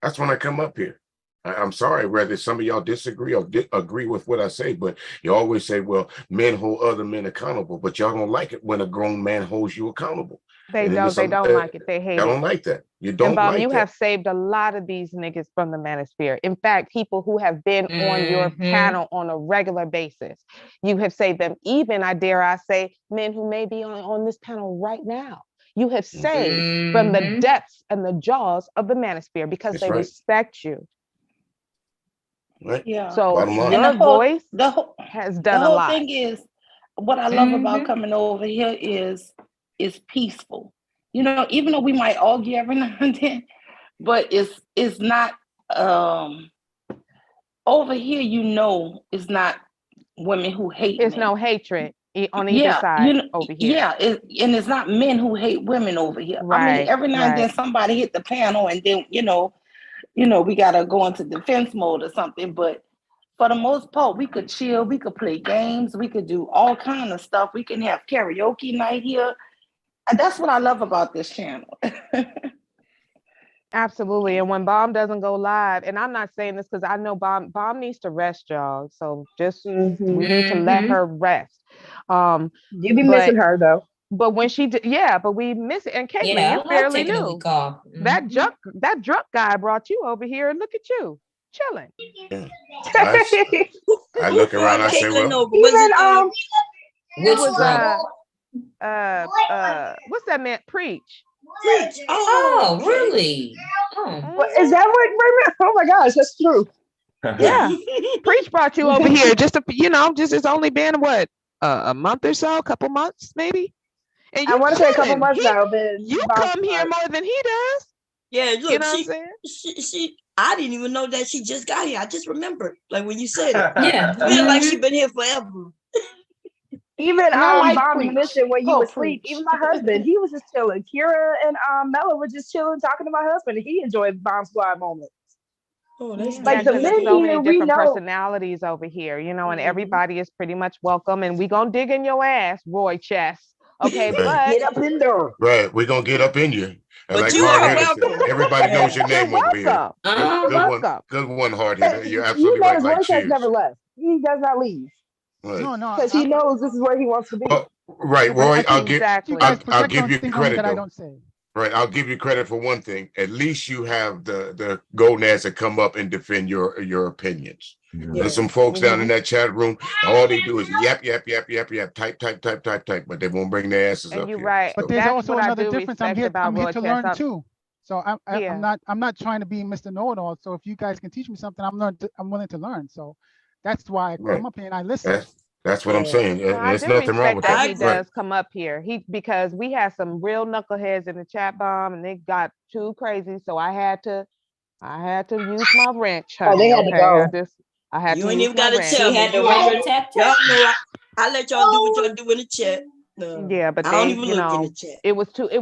That's when I come up here. I'm sorry, whether some of y'all disagree or agree with what I say, but you always say, well, men hold other men accountable, but y'all don't like it when a grown man holds you accountable. They don't like it. They hate it. Y'all don't like that. You don't and Bob, like you that. have saved a lot of these niggas from the manosphere. In fact, people who have been on your panel on a regular basis, you have saved them. Even, I dare say, men who may be on this panel right now. You have saved from the depths and the jaws of the manosphere because they respect you. Right. Yeah. So your voice has done a lot. The whole thing is, what I love about coming over here is peaceful. You know, even though we might argue every now and then, but it's not over here. You know, it's not women who hate. There's no hatred on either side over here. Yeah, and it's not men who hate women over here. Right, I mean, every now and then somebody hit the panel, and then you know, we gotta go into defense mode or something. But for the most part, we could chill, we could play games, we could do all kind of stuff. We can have karaoke night here. And that's what I love about this channel. Absolutely. And when Bomb doesn't go live, and I'm not saying this because I know Bomb needs to rest, y'all. So just we need to let her rest. You be missing her though. But when she did, but we miss it. And Caitlin, you barely knew that drunk guy brought you over here, and look at you chilling. Yeah. I look around. I say, well, it was what's that man? Preach. Oh, really? Is that what? Oh my gosh, that's true. Yeah, Preach brought you over here. Just it's only been what a month or so, a couple months maybe. And I want to say a couple months now. You come here more than he does. Yeah, look, you know what I'm saying? She I didn't even know that she just got here. I just remembered, like when you said it. Yeah, I feel like she's been here forever. Even like Bob, Preach. you mentioned when you were asleep. Preach. Even my husband, he was just chilling. Kira and Mella were just chilling, talking to my husband, and he enjoyed Bomb Squad moments. Oh, that's like the men so here, many we different know. personalities over here, and everybody is pretty much welcome. And we gonna dig in your ass, Roy Chess. Okay, but get up in there. Right, we're gonna get up in you. And But like you Hard are Hitter said, welcome. everybody knows your name over here. Welcome. Good one, Hard Hitter. You're You absolutely right. notice Like Roy Chess cheers. never left. He does not leave Right. No, because he knows this is where he wants to be. Right, Roy. I'll give you things credit that I though. don't say. Right, I'll give you credit for one thing. At least you have the golden ass to come up and defend your opinions. There's some folks down in that chat room. All they do is yap, type, but they won't bring their asses and up you're here. right. But there's also another difference. I'm here to learn Chess. too. So I'm not trying to be Mr. Know-it-all. So if you guys can teach me something, I'm willing to learn. So that's why I come up here and I listen. That's what I'm saying. There's nothing wrong with that. He does come up here. Because we had some real knuckleheads in the chat bomb, and they got too crazy. So I had to use my wrench. Honey, they had to go. I had You to ain't use even got to wrench. tell me. had to You run already, her tap. y'all know I let y'all do what y'all do in the chat. No, Yeah, but I don't they, even look in the chat. it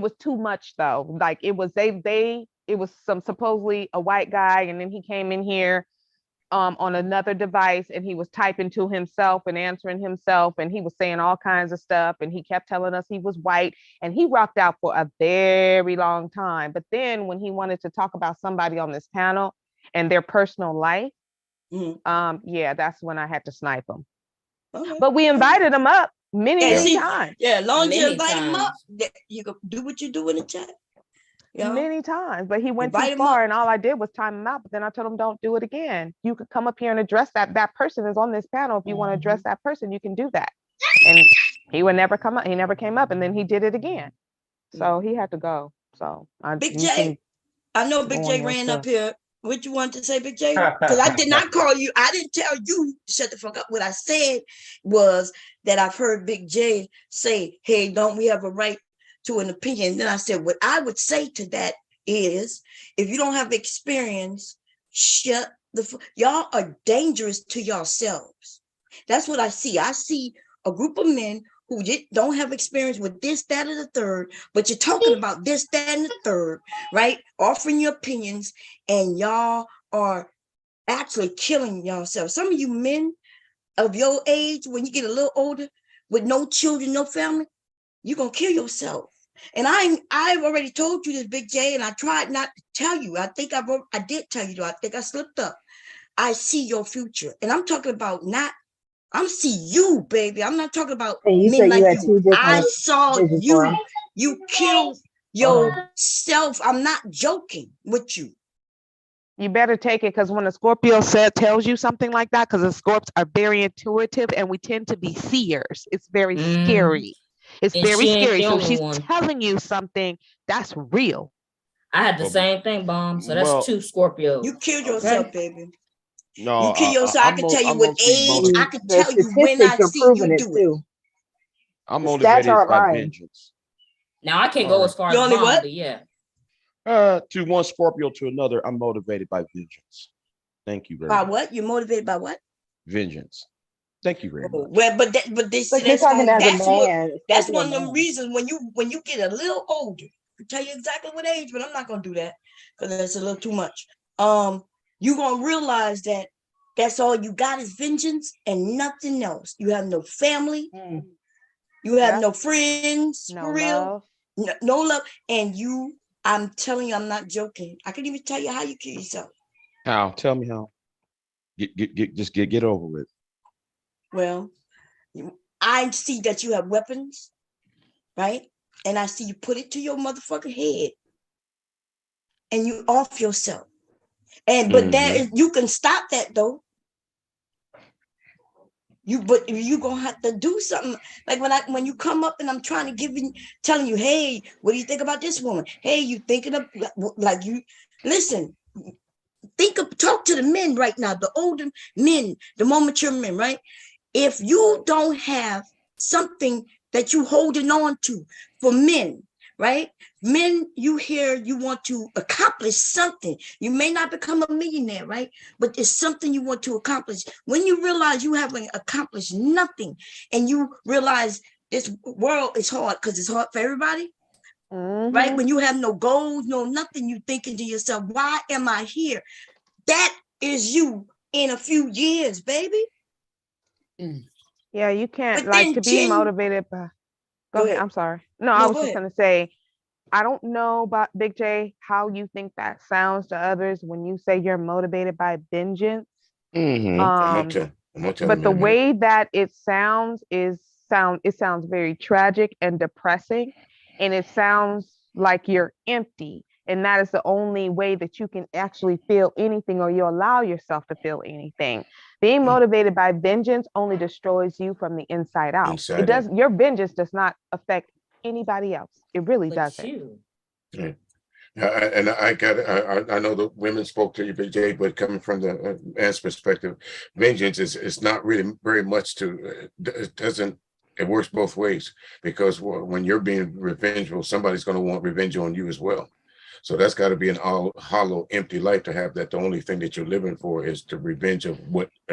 was too much though. Like it was it was some supposedly a white guy, and then he came in here on another device, and he was typing to himself and answering himself, and he was saying all kinds of stuff, and he kept telling us he was white, and he rocked out for a very long time. But then when he wanted to talk about somebody on this panel and their personal life, that's when I had to snipe him. Okay. But we invited him up many times. Yeah, as long as you invite him up, you can do what you do in the chat. Many times, but he went too far, and all I did was time him out. But then I told him, don't do it again. You could come up here and address that person is on this panel. If you want to address that person, you can do that. And he would never come up. He never came up, and then he did it again. So he had to go. So Big J, I know Big J ran up here. What you want to say, Big J? Because I did not call you. I didn't tell you to shut the fuck up. What I said was that I've heard Big J say, "Hey, don't we have a right to an opinion?" And then I said, what I would say to that is, if you don't have experience, shut the y'all are dangerous to yourselves. That's what I see. I see a group of men who don't have experience with this, that, or the third, but you're talking about this, that, and the third, right? Offering your opinions, and y'all are actually killing yourselves. Some of you men of your age, when you get a little older, with no children, no family, you're gonna kill yourself. And I've already told you this, Big J, and I tried not to tell you. I think I did tell you, though. I think I slipped up. I see your future. And I'm talking about I'm see you, baby. I'm not talking about men like you. I saw you. You killed yourself. I'm not joking with you. You better take it, because when a Scorpio tells you something like that, because the Scorps are very intuitive and we tend to be seers. It's very scary. It's And very she ain't scary. the So only she's one. telling you something that's real. I had the same thing, Bomb. So that's 2 Scorpios. You killed yourself, baby. No, You kill yourself. I can tell you with age. I can tell you when I see you do it. I'm motivated by vengeance. Now I can't go as far as only Bomb, what? but yeah. To one Scorpio to another, I'm motivated by vengeance. Thank you very By much. what? You're motivated by what? Vengeance. Thank you very much. Well, but that's one of them reasons when you get a little older. I tell you exactly what age, but I'm not gonna do that because that's a little too much. You're gonna realize that that's all you got is vengeance and nothing else. You have no family, you have no friends, no for real, love. no love, and I'm telling you, I'm not joking. I can even tell you how you kill yourself. How? Tell me how. Get over with. Well, I see that you have weapons, right? And I see you put it to your motherfucking head and you off yourself. But you can stop that though. But you gonna have to do something. Like when you come up and I'm trying to telling you, hey, what do you think about this woman? Hey, you thinking of like you listen, talk to the men right now, the older men, the more mature men, right? If you don't have something that you holding on to for men, right? Men, you want to accomplish something. You may not become a millionaire, right? But it's something you want to accomplish. When you realize you haven't accomplished nothing and you realize this world is hard because it's hard for everybody, right? When you have no goals, no nothing, you thinking to yourself, why am I here? That is you in a few years, baby. Yeah, you can't to be motivated by. Go ahead. I'm sorry. No, I was just gonna say, I don't know about Big J how you think that sounds to others when you say you're motivated by vengeance. I'm gonna tell but the them way that it sounds sounds very tragic and depressing, and it sounds like you're empty. And that is the only way that you can actually feel anything, or you allow yourself to feel anything. Being motivated by vengeance only destroys you from the inside out. Your vengeance does not affect anybody else. It really doesn't. Yeah. And I know the women spoke to you, Big J, but coming from the man's perspective, vengeance is not really very much it works both ways, because when you're being revengeful, somebody's going to want revenge on you as well. So that's got to be an all hollow, empty life to have that the only thing that you're living for is the revenge of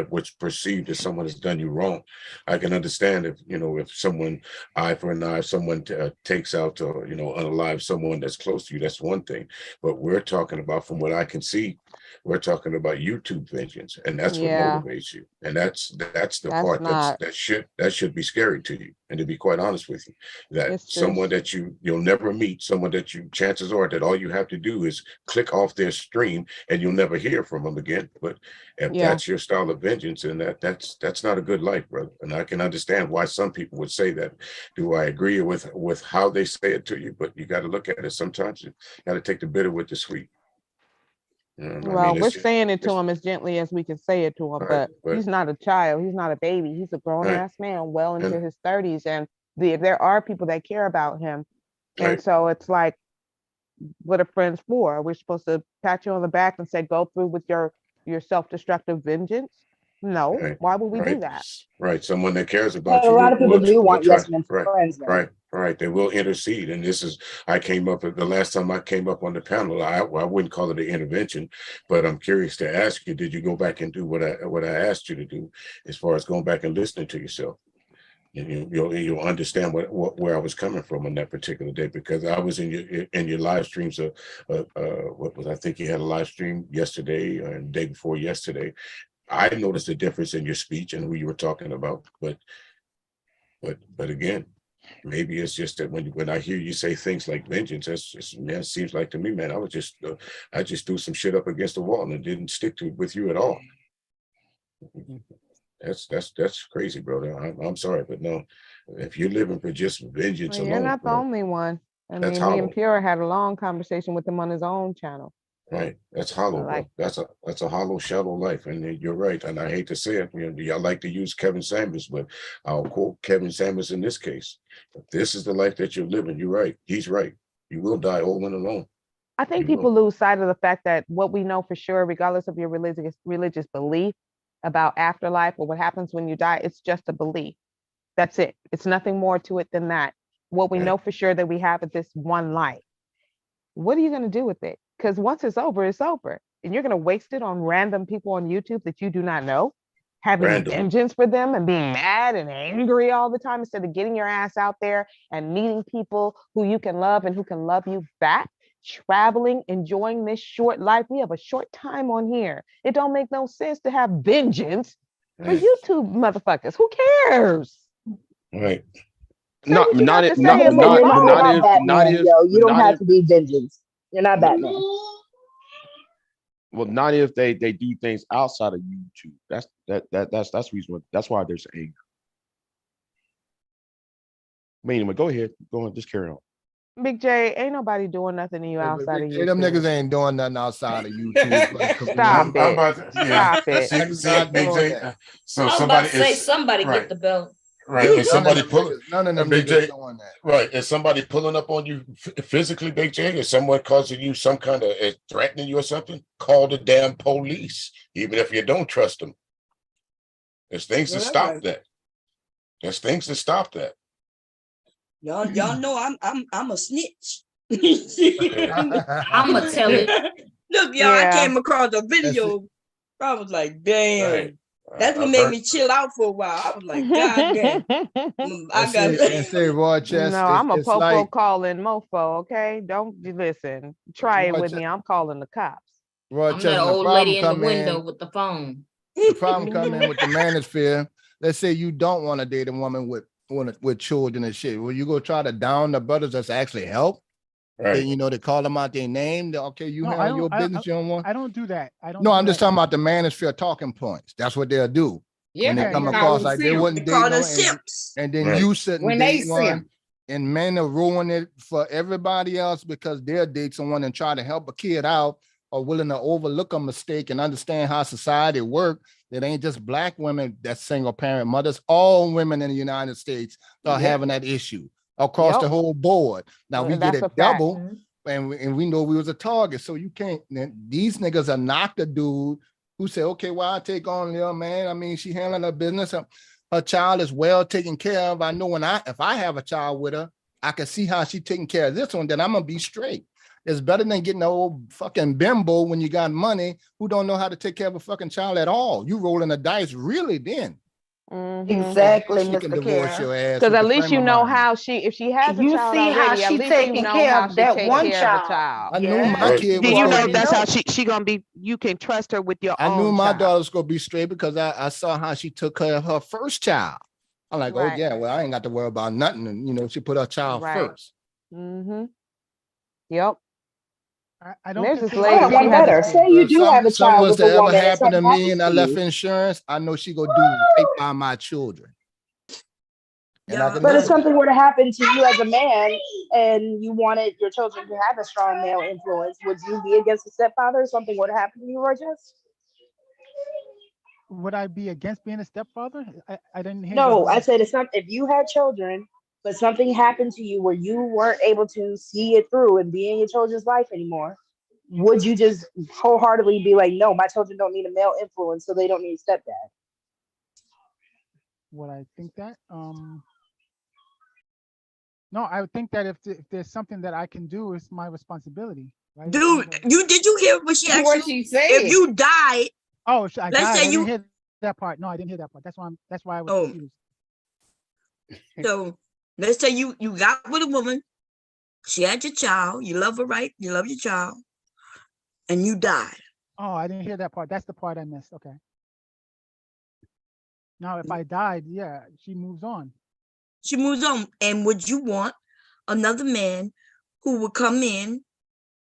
what's perceived as someone has done you wrong. I can understand if someone eye for an eye, someone takes out or unalive someone that's close to you. That's one thing. But we're talking about, from what I can see, we're talking about YouTube vengeance, and that's what motivates you. And that's the part that should be scary to you. And to be quite honest with you, that someone that you'll never meet, someone that chances are that all you have to do is click off their stream and you'll never hear from them again. But if that's your style of vengeance, and that's not a good life, brother. And I can understand why some people would say that. Do I agree with how they say it to you? But you got to look at it. Sometimes you got to take the bitter with the sweet. We're saying it to him as gently as we can say it to him, but he's not a child. He's not a baby. He's a grown-ass man, well into his 30s. And there are people that care about him. And so it's like, what are friends for? We're supposed to pat you on the back and say, go through with your self-destructive vengeance? No. Why would we do that? Right. Someone that cares about you. A lot of people do want yes men friends. Right. They will intercede. And this is, the last time I came up on the panel, I wouldn't call it an intervention, but I'm curious to ask you, did you go back and do what I asked you to do, as far as going back and listening to yourself? And you'll understand where I was coming from on that particular day, because I was in your live streams. I think you had a live stream yesterday and the day before yesterday. I noticed a difference in your speech and who you were talking about, but again, Maybe it's just that when I hear you say things like vengeance, that's just, man, it seems like to me, man, I just threw some shit up against the wall and it didn't stick to with you at all. That's crazy, brother. I'm sorry, but no, if you're living for just vengeance Well, alone, you're not the bro, only one. I that's mean, me and hollow. Pure had a long conversation with him on his own channel. Right, that's hollow, Like, bro. That's a hollow, shallow life, and you're right. And I hate to say it, you know, y'all like to use Kevin Samuels, but I'll quote Kevin Samuels in this case: "If this is the life that you're living, you're right. He's right. You will die old and alone." I think You people will. lose sight of the fact that what we know for sure, regardless of your religious belief about afterlife or what happens when you die, it's just a belief. That's it. It's nothing more to it than that. What we Right. know for sure that we have is this one life. What are you going to do with it? Because once it's over, and you're going to waste it on random people on YouTube that you do not know, having Random. vengeance for them and being mad and angry all the time instead of getting your ass out there and meeting people who you can love and who can love you back, traveling, enjoying this short life. We have a short time on here. It don't make no sense to have vengeance for Right. YouTube motherfuckers. Who cares? Right. Not what you not got if to not say and Listen, move you're not, you're not not if on. not Batman, if yo. You don't not have if to be vengeance. You're not Batman. well not if they do things outside of YouTube. That's the reason that's why there's anger. But anyway, go ahead. Go on, just carry on. Big J, ain't nobody doing nothing to you outside of Them YouTube. niggas ain't doing nothing outside of YouTube. Stop I'm it. about to, yeah. Stop it. See, Big doing J. that. So I was about somebody to say is somebody right. get the belt. Right, is somebody pulling? None of them Big niggas J, doing that. right? Is somebody pulling up on you physically, Big J? Is someone causing you some kind of threatening you or something? Call the damn police, even if you don't trust them. There's things to stop Right. that. There's things to stop that. Y'all know I'm a snitch. I'ma tell it. Look, y'all, I came across a video. I was like, damn. Right. That's what made me chill out for a while. I was like, God damn. I got and say raw chest. No, I'm a it's popo like calling mofo, okay? Don't listen. Try it raw with chest, me. I'm calling the cops. raw I'm chest. that The old problem lady in the come window in. with the phone. The problem come in with the manosphere. Let's say you don't want to date a woman with children and shit. Well, you go try to down the brothers that's actually help. Right. Then, you know, they call them out their name. Okay, you handle your business. You don't want. I don't do that. I don't. No, do I'm just that. talking about the manosphere talking points. That's what they'll do. Yeah, When they but come you call across them like they simps. wouldn't They date call no, them simps. and then Right. you sit and When they date one, simp. and men are ruin it for everybody else because they'll date someone and try to help a kid out or willing to overlook a mistake and understand how society works. It ain't just black women that's single parent mothers. All women in the United States are having that issue across the whole board. Now we get That's a it fact. double, and we know we was a target. So you can't. These niggas are not the dude who say, okay, well, I take on little man. I mean, she handling her business. Her child is well taken care of. I know if I have a child with her, I can see how she taking care of this one. Then I'm gonna be straight. It's better than getting an old fucking bimbo when you got money who don't know how to take care of a fucking child at all. You rolling the dice really then. Exactly, She can Mr. divorce your ass. Because with at the least frame you of know mind. how if she has a You child see how already, at she least you taking know care how of she that take one care of a child. child. I knew my Right. kid Do was you know gonna if be. that's how she gonna be? You can trust her with your I knew own my child. daughter was gonna be straight because I saw how she took care of her first child. I'm like, oh Right. yeah, well, I ain't got to worry about nothing. And you know, she put her child Right. first. Mm-hmm. Yep. I don't There's this consider I lady. have She one had better. this. Say you If do have a something child was with to a ever woman and happen to something me happens and I to left you. insurance, I know she gonna do right by my children. And I can But know if something were to happen to you as a man and you wanted your children to have a strong male influence, would you be against a stepfather if something were to happen to you, Rogers? Would I be against being a stepfather? I didn't hear No, that. I said if you had children, but something happened to you where you weren't able to see it through and be in your children's life anymore, would you just wholeheartedly be like, no, my children don't need a male influence, so they don't need a stepdad? Would I think that? No, I would think that if there's something that I can do, it's my responsibility, right? Dude, did you hear what she asked What you? she said. If you died, Oh, I let's died. I say didn't you. hear that part. No, I didn't hear that part. That's why I was Oh, confused. so let's say you got with a woman. She had your child. You love her, right? You love your child, and you died. Oh, I didn't hear that part. That's the part I missed. Okay. Now, if I died, yeah, she moves on. She moves on. And would you want another man who would come in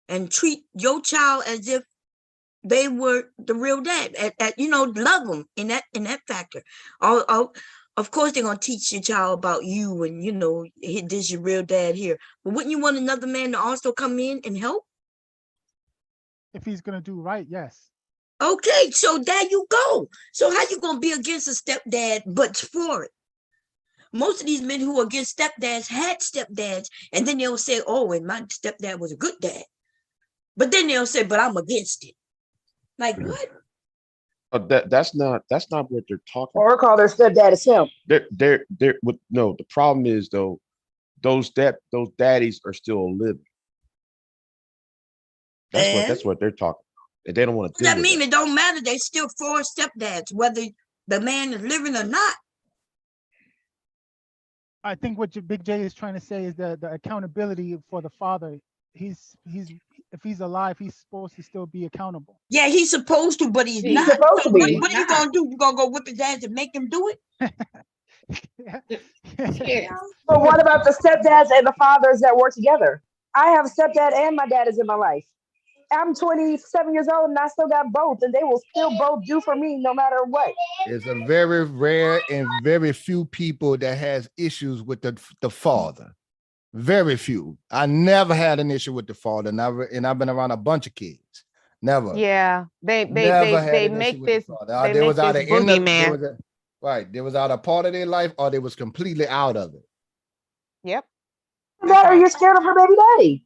and treat your child as if they were the real dad, love them in that factor? Of course, they're gonna teach your child about you, and this your real dad here. But wouldn't you want another man to also come in and help? If he's gonna do right, yes. Okay, so there you go. So how you gonna be against a stepdad but for it? Most of these men who are against stepdads had stepdads, and then they'll say, "Oh, and my stepdad was a good dad," but then they'll say, "But I'm against it." Like what? That's not what they're talking Or call their stepdad a simp. No, the problem is though, those daddies are still living. That's what they're talking about. And they don't want to do that mean? It don't matter. They still for stepdads, whether the man is living or not. I think what Big J is trying to say is the accountability for the father. He's if he's alive, he's supposed to still be accountable. Yeah, he's supposed to, but he's not. Supposed to be. What are you gonna do? You gonna go whip his ass and make him do it? Yeah. But what about the stepdads and the fathers that work together? I have a stepdad and my dad is in my life. I'm 27 years old and I still got both, and they will still both do for me no matter what. It's a very rare and very few people that has issues with the father. Very few. I never had an issue with the father, and I've been around a bunch of kids. Never. Yeah, they make this boogeyman. Right. There was either part of their life or they was completely out of it. Yep. That or you're scared of her baby daddy.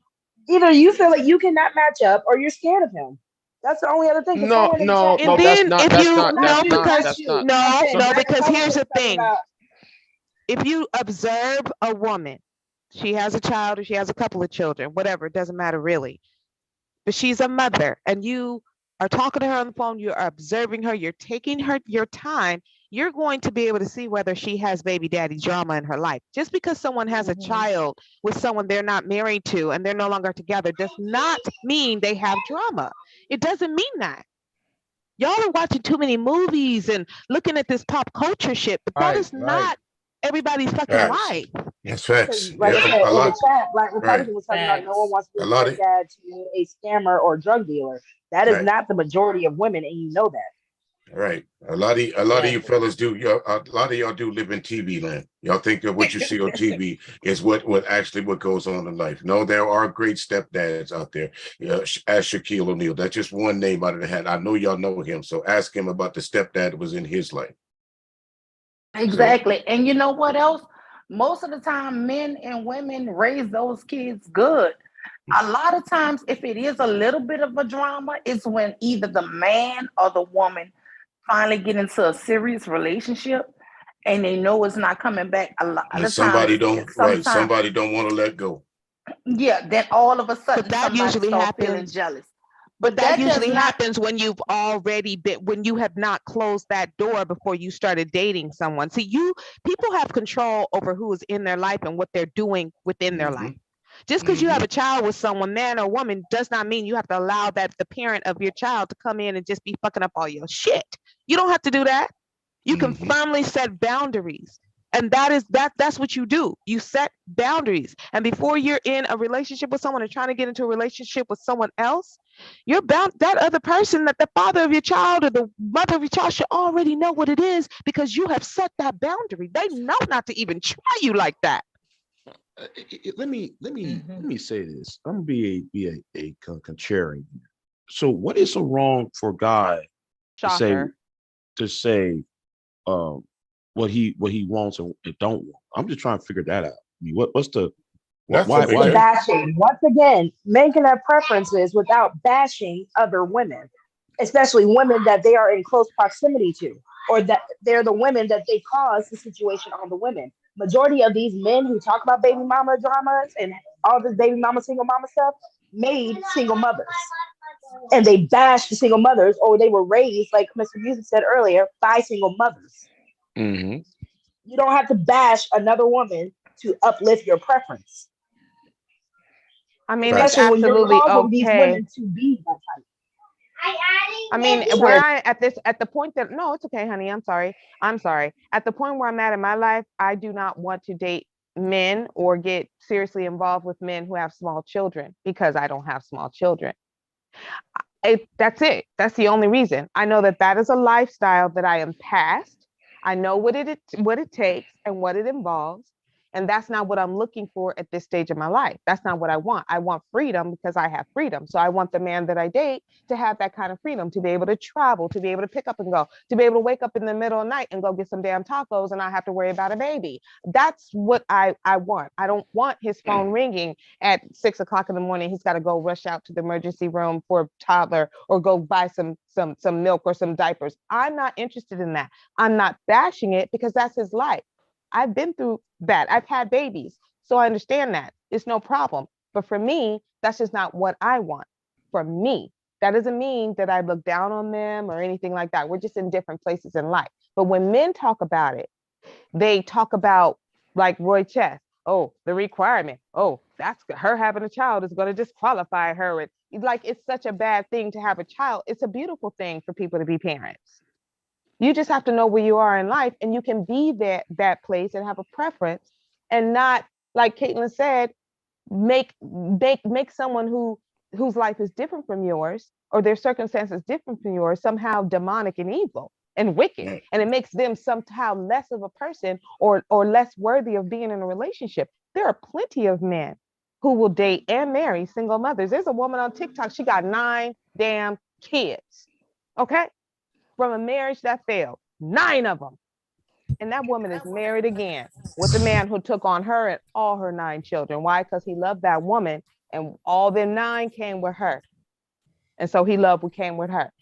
Either you feel like you cannot match up or you're scared of him. That's the only other thing. No, because here's the thing. If you observe a woman, she has a child or she has a couple of children, whatever, it doesn't matter really. But she's a mother and you are talking to her on the phone, you're observing her, you're taking your time, you're going to be able to see whether she has baby daddy drama in her life. Just because someone has a child with someone they're not married to and they're no longer together does not mean they have drama. It doesn't mean that. Y'all are watching too many movies and looking at this pop culture shit, but that is not everybody's fucking life. Yes, facts. Like I said, a in lot, the chat, Black Republican was talking about no one wants to be a dad to a scammer or drug dealer. That is not the majority of women, and you know that. Right. A lot of you fellas do. A lot of y'all do live in TV land. Y'all think that what you see on TV is what goes on in life. No, there are great stepdads out there. Ask Shaquille O'Neal. That's just one name out of the hat. I know y'all know him, so ask him about the stepdad that was in his life. Exactly. And you know what else? Most of the time, men and women raise those kids good. A lot of times, if it is a little bit of a drama, it's when either the man or the woman finally get into a serious relationship and they know it's not coming back. A lot of somebody times, somebody don't want to let go. Yeah, then all of a sudden, but that usually happens. Feeling jealous. But that usually happens when you've already been, when you have not closed that door before you started dating someone. See, people have control over who is in their life and what they're doing within their life. Just because you have a child with someone, man or woman, does not mean you have to allow that the parent of your child to come in and just be fucking up all your shit. You don't have to do that. You can firmly set boundaries. And that's what you do. You set boundaries. And before you're in a relationship with someone and trying to get into a relationship with someone else, you're bound, that other person, that the father of your child or the mother of your child should already know what it is because you have set that boundary. They know not to even try you like that. Let me say this. I'm gonna be a contrarian. So what is so wrong for God to say what he wants and don't want? I'm just trying to figure that out. I mean, what's the why bashing? Once again, making their preferences without bashing other women, especially women that they are in close proximity to, or that they're the women that they cause the situation on the women. Majority of these men who talk about baby mama dramas and all this baby mama, single mama stuff made single mothers. And they bash the single mothers, or they were raised, like Mr. Music said earlier, by single mothers. You don't have to bash another woman to uplift your preference. I mean, it's absolutely okay. These women to be that type. I mean, where I at the point that no, it's okay, honey. I'm sorry. At the point where I'm at in my life, I do not want to date men or get seriously involved with men who have small children because I don't have small children. That's it. That's the only reason. I know that is a lifestyle that I am past. I know what it takes and what it involves. And that's not what I'm looking for at this stage of my life. That's not what I want. I want freedom because I have freedom. So I want the man that I date to have that kind of freedom, to be able to travel, to be able to pick up and go, to be able to wake up in the middle of the night and go get some damn tacos and not have to worry about a baby. That's what I want. I don't want his phone ringing at 6 o'clock in the morning. He's got to go rush out to the emergency room for a toddler or go buy some milk or some diapers. I'm not interested in that. I'm not bashing it because that's his life. I've been through that. I've had babies. So I understand that. It's no problem. But for me, that's just not what I want. For me, that doesn't mean that I look down on them or anything like that. We're just in different places in life. But when men talk about it, they talk about like Roy Chess. Oh, the requirement. Oh, that's her having a child is going to disqualify her. It's such a bad thing to have a child. It's a beautiful thing for people to be parents. You just have to know where you are in life, and you can be that place and have a preference, and not, like Caitlin said, make someone whose life is different from yours or their circumstances different from yours somehow demonic and evil and wicked, and it makes them somehow less of a person or less worthy of being in a relationship. There are plenty of men who will date and marry single mothers. There's a woman on TikTok. She got 9 damn kids. Okay. From a marriage that failed, 9 of them. And that woman is married again with a man who took on her and all her 9 children. Why? Because he loved that woman and all them 9 came with her. And so he loved what came with her.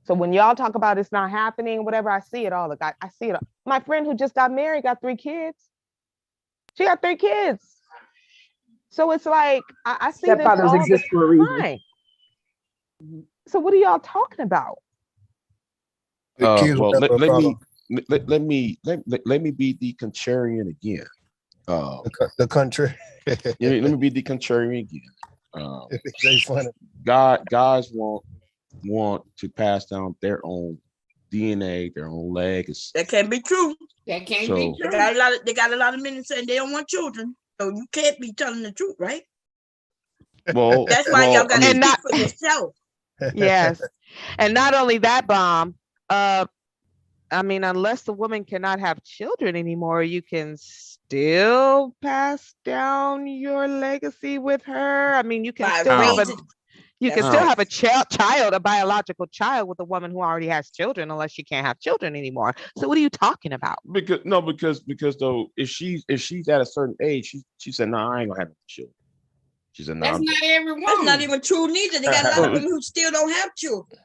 So when y'all talk about it's not happening, whatever, I see it all. I see it all. My friend who just got married got 3 kids. She got 3 kids. So it's like, I see this all the time. So what are y'all talking about? Well, let me be the contrarian again. The country. Let me be the contrarian again. Guys want to pass down their own DNA, their own legacy. That can't be true. That can't be true. They got a lot of men saying they don't want children, so you can't be telling the truth, right? Well, that's why y'all got to speak for yourself. Yes, and not only that, Bomb. I mean, unless the woman cannot have children anymore, you can still pass down your legacy with her. I mean, you can still have a child, a biological child with a woman who already has children, unless she can't have children anymore. So what are you talking about? Because though, if she's at a certain age, she said, "No, I ain't gonna have children." She said, "No." That's not every woman. That's not even true neither. They got a lot of women who still don't have children.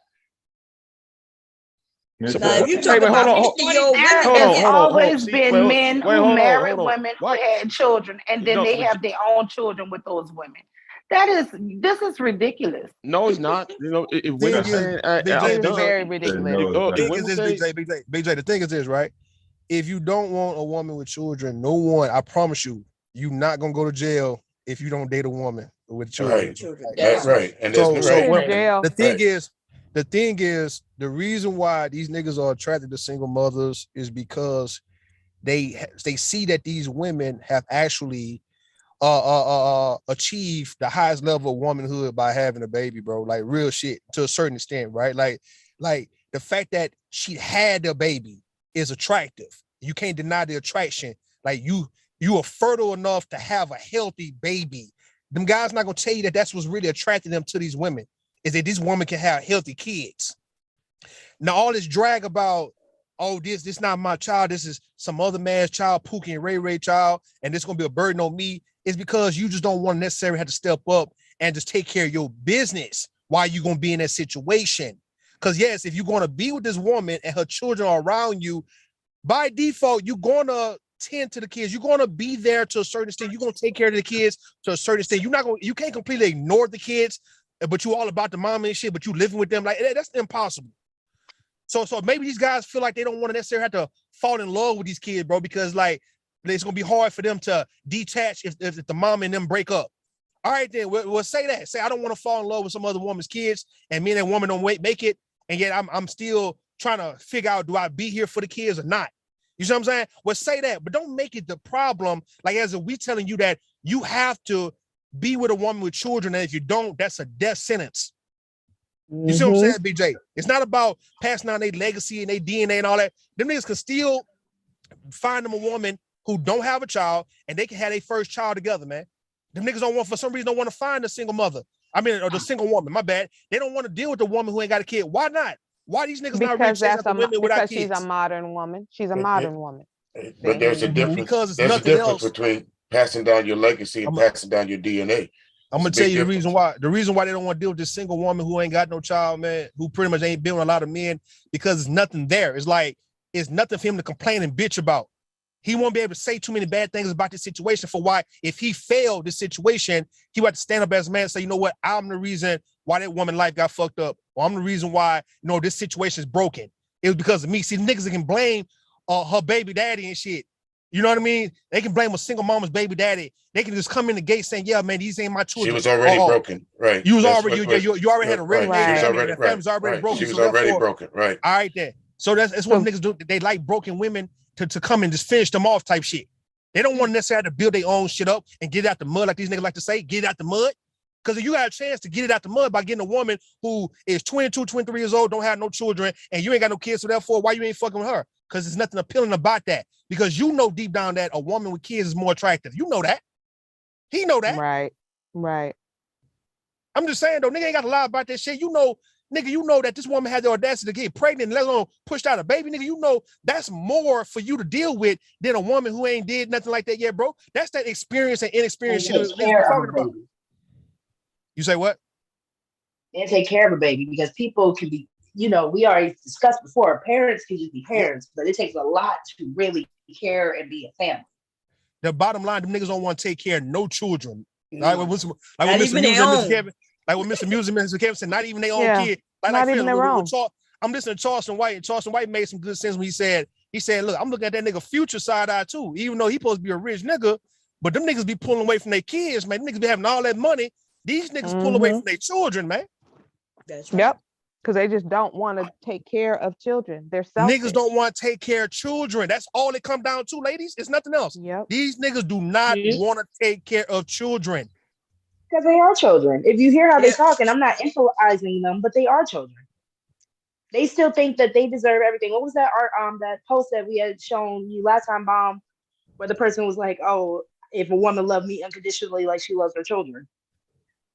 So, if you talk about 50-year-old women, there's always been men who married women who had children, and then they have their own children with those women. This is ridiculous. No, it's not. You know, if women say it's very ridiculous. BJ, the thing is this, right? If you don't want a woman with children, no one, I promise you, you're not gonna go to jail if you don't date a woman with children. Right. That's right. And the thing is, the reason why these niggas are attracted to single mothers is because they see that these women have actually achieved the highest level of womanhood by having a baby, bro. Like real shit to a certain extent, right? Like the fact that she had a baby is attractive. You can't deny the attraction. Like you are fertile enough to have a healthy baby. Them guys not gonna tell you that that's what's really attracting them to these women. Is that this woman can have healthy kids. Now, all this drag about, oh, this not my child, this is some other man's child, Pookie and Ray child, and this gonna be a burden on me, is because you just don't want to necessarily have to step up and just take care of your business while you're gonna be in that situation. Because yes, if you're gonna be with this woman and her children are around you, by default, you're gonna tend to the kids. You're gonna be there to a certain extent. You're gonna take care of the kids to a certain extent. You can't completely ignore the kids, but you all about the mom and shit, but you living with them, like that's impossible. So maybe these guys feel like they don't want to necessarily have to fall in love with these kids, bro, because like it's gonna be hard for them to detach if the mom and them break up. All right, then we'll say that. Say I don't want to fall in love with some other woman's kids, and me and that woman don't make it, and yet I'm still trying to figure out, do I be here for the kids or not? You see what I'm saying? Well, say that, but don't make it the problem. Like as if we telling you that you have to be with a woman with children, and if you don't, that's a death sentence. You see what I'm saying, BJ? It's not about passing down their legacy and their DNA and all that. Them niggas can still find them a woman who don't have a child, and they can have their first child together, man. Them niggas don't want, for some reason, don't want to find a single mother. I mean, or the single woman, my bad. They don't want to deal with the woman who ain't got a kid. Why not? Why these niggas not rich after women without kids? She's a modern woman. She's a modern woman. But there's a difference. Because there's a difference between passing down your legacy and passing down your DNA. I'm gonna tell you the reason why. The reason why they don't want to deal with this single woman who ain't got no child, man, who pretty much ain't been with a lot of men, because it's nothing there. It's like it's nothing for him to complain and bitch about. He won't be able to say too many bad things about this situation for why, if he failed this situation, he would have to stand up as a man and say, you know what, I'm the reason why that woman's life got fucked up, or I'm the reason why, you know, this situation is broken. It was because of me. See, niggas can blame her baby daddy and shit. You know what I mean? They can blame a single mama's baby daddy. They can just come in the gate saying, yeah, man, these ain't my children. She was already broken, right? You was already, you already had a red the family's already broken. She was already broken, right? All right, then. So that's what niggas do. They like broken women to come and just finish them off type shit. They don't want to necessarily to build their own shit up and get it out the mud, like these niggas like to say, get it out the mud. Because if you got a chance to get it out the mud by getting a woman who is 22, 23 years old, don't have no children, and you ain't got no kids, so therefore, why you ain't fucking with her? Because there's nothing appealing about that. Because you know deep down that a woman with kids is more attractive. You know that. He know that. Right. I'm just saying, though, nigga ain't got to lie about that shit. You know, nigga, you know that this woman had the audacity to get pregnant, let alone pushed out a baby. Nigga, you know that's more for you to deal with than a woman who ain't did nothing like that yet, bro. That's that experience and inexperience shit we're talking about. You say what? And take care of a baby, because people can be, you know, we already discussed before, parents can just be parents, but it takes a lot to really care and be a family. The bottom line, them niggas don't want to take care of no children. Like when Mr. Mr. Kevin said, not even their own kid. Not even their own. I'm listening to Charleston White, and Charleston White made some good sense when he said, look, I'm looking at that nigga future side eye too, even though he supposed to be a rich nigga, but them niggas be pulling away from their kids, man. Them niggas be having all that money. These niggas pull away from their children, man. That's right. Yep. Because they just don't want to take care of children. They're selfish. Niggas don't want to take care of children. That's all it come down to, ladies. It's nothing else. Yep. These niggas do not want to take care of children. Because they are children. If you hear how they talk, and I'm not equalizing them, but they are children. They still think that they deserve everything. What was that that post that we had shown you last time, Bomb, where the person was like, oh, if a woman loved me unconditionally like she loves her children.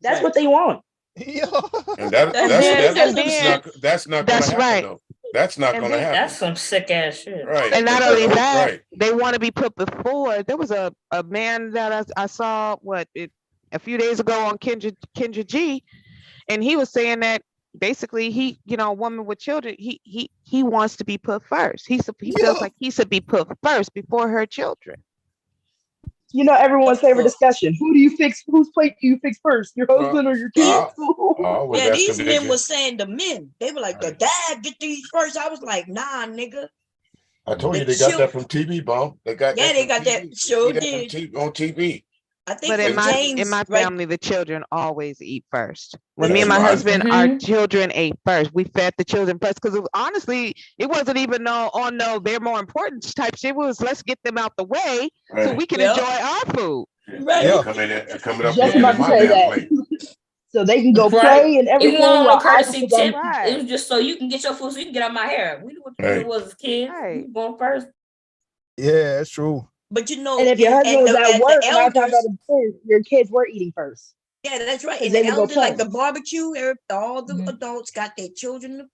That's what they want. And that's not going to happen, though. That's not going to happen. That's some sick ass shit. Right. And not only that, they want to be put before. There was a man that I saw a few days ago on Kendra G, and he was saying that basically he, you know, a woman with children, he wants to be put first. He feels like he should be put first before her children. You know, everyone's favorite discussion. Whose plate do you fix first? Your husband or your kids? Yeah, these men were saying the men. They were like, the dad get these first. I was like, nah, nigga. I told you they got that from TV, Bomb. They got that. Sure did. On TV. I think but in my family, the children always eat first. When me and my husband, our children ate first. We fed the children first because honestly, it wasn't even they're more important type shit. It was let's get them out the way so we can enjoy our food. Right. Yeah. Coming up just about to say that. So they can go play and everything. It wasn't no courtesy tip. It was just so you can get your food, so you can get out my hair. We knew what it was as kids. Right. Going first. Yeah, that's true. But you know, and if your husband was at work, your kids were eating first. Yeah, that's right. And the elders, like the barbecue, all the adults got their children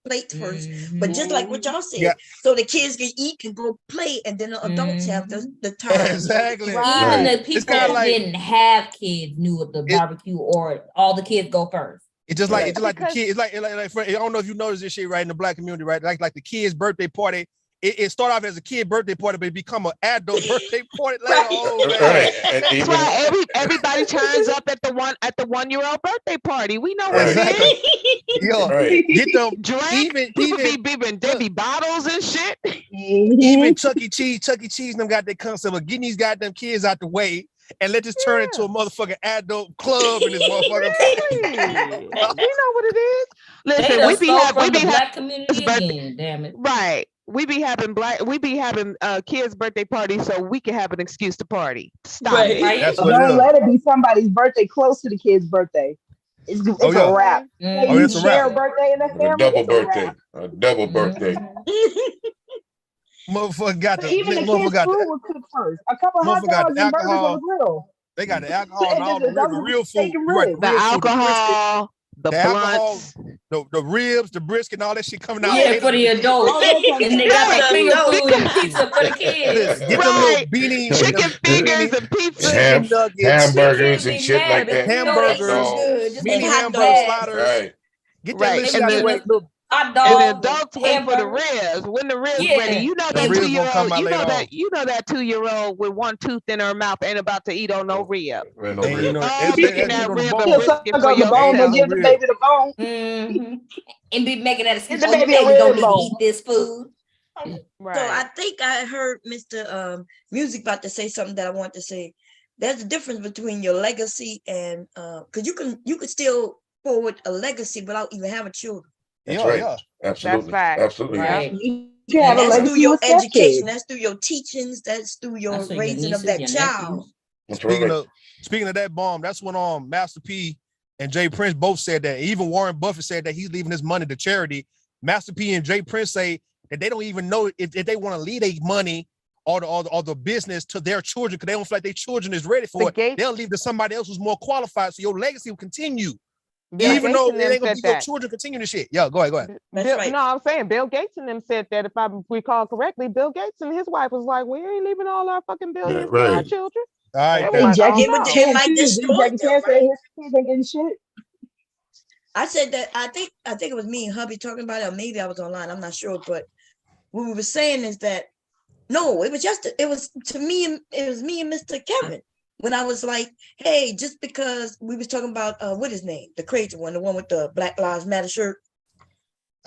plate first. But just like what y'all said, so the kids can eat, can go play, and then the adults have the time. Exactly. Even the people that didn't have kids knew what the barbecue or all the kids go first. It's just like the kid. It's like I don't know if you notice this shit right in the Black community, right? Like the kids' birthday party. It started off as a kid birthday party, but it become an adult birthday party later on. That's why everybody turns up at the 1-year-old birthday party. We know what it is. Yo, get them drink. Even Debbie bottles and shit. Even Chuck E. Cheese, them got that concept of getting these goddamn kids out the way and let this turn into a motherfucking adult club in this motherfucker. We know what it is. They Listen, done we be stole having from the black community again. Damn it. Right. We be having kids' birthday parties so we can have an excuse to party. Stop it. That's what Don't it is. let it be somebody's birthday close to the kid's birthday. It's Oh, a yeah. wrap. Oh, You it's a share a wrap. birthday in the A family. double It's a wrap. birthday. A double birthday. Motherfucker got the Even the motherfucker kids' got food the was cooked first. A couple hot motherfucker got dogs the and burgers on the alcohol. grill. They got the alcohol and And all just the real food. steak and You right, the ribs. The real food, the brisket, alcohol, the alcohol, blunts. the ribs, the brisket, and all that shit coming out. Yeah, for the adults. All that kind of And they stuff. got the finger food and Because pizza for the kids. Listen, get them little beanie, chicken them fingers beanie and pizza. chicken nuggets, Hamburgers Kids and be shit mad, like but that. you know they Hot so hamburgers, dogs. good. Just mini make hot hamburger dogs. sliders. Right. Get that Right. little shit And out the the way. Little, Hot and dogs, the adults wait for the hamburgers. ribs. When the ribs Yeah. ready, you know the that ribs gonna 2-year-old, come out later on. you know that 2-year-old with one tooth in her mouth ain't about to eat on no rib. Ain't no And you rib. know, Oh, you get that on the rib bone. and He'll suck brisket for on the bone Ain't and no yourself. give the rib. baby the bone. Mm-hmm. And be making that excuse. Give Oh, the the baby a baby gonna rib need to bone. eat this food. So I think I heard Mr. Music about to say something that I want to say. There's a difference between your legacy and because you can still forward a legacy without even having children. That's Yeah, right. yeah. Absolutely. fact. Absolutely. Right. You can have And a that's through legacy your with education. stepkids. That's through your teachings. That's through your Also, your raising of nieces, that your child. nephews. That's Speaking right. of that bomb, that's when Master P and Jay Prince both said that. Even Warren Buffett said that he's leaving his money to charity. Master P and Jay Prince say that they don't even know if they want to leave their money or the business to their children because they don't feel like their children is ready for it. They'll leave to somebody else who's more qualified, so your legacy will continue. Bill Even Gates though and it them ain't gonna said be your that. children continue the shit. Yeah, go ahead. No, I'm saying Bill Gates and them said that, if I recall correctly, Bill Gates and his wife was like, we ain't leaving all our fucking billions to our Right. children. All right. They were like, Jackie oh, no. Chan too. Jackie Chan said his kids ain't getting shit. I said that I think it was me and hubby talking about it, or maybe I was online. I'm not sure, but what we were saying is that no, it was to me, it was me and Mr. Kevin. When I was like, hey, just because we was talking about what his name, the crazy one, the one with the Black Lives Matter shirt.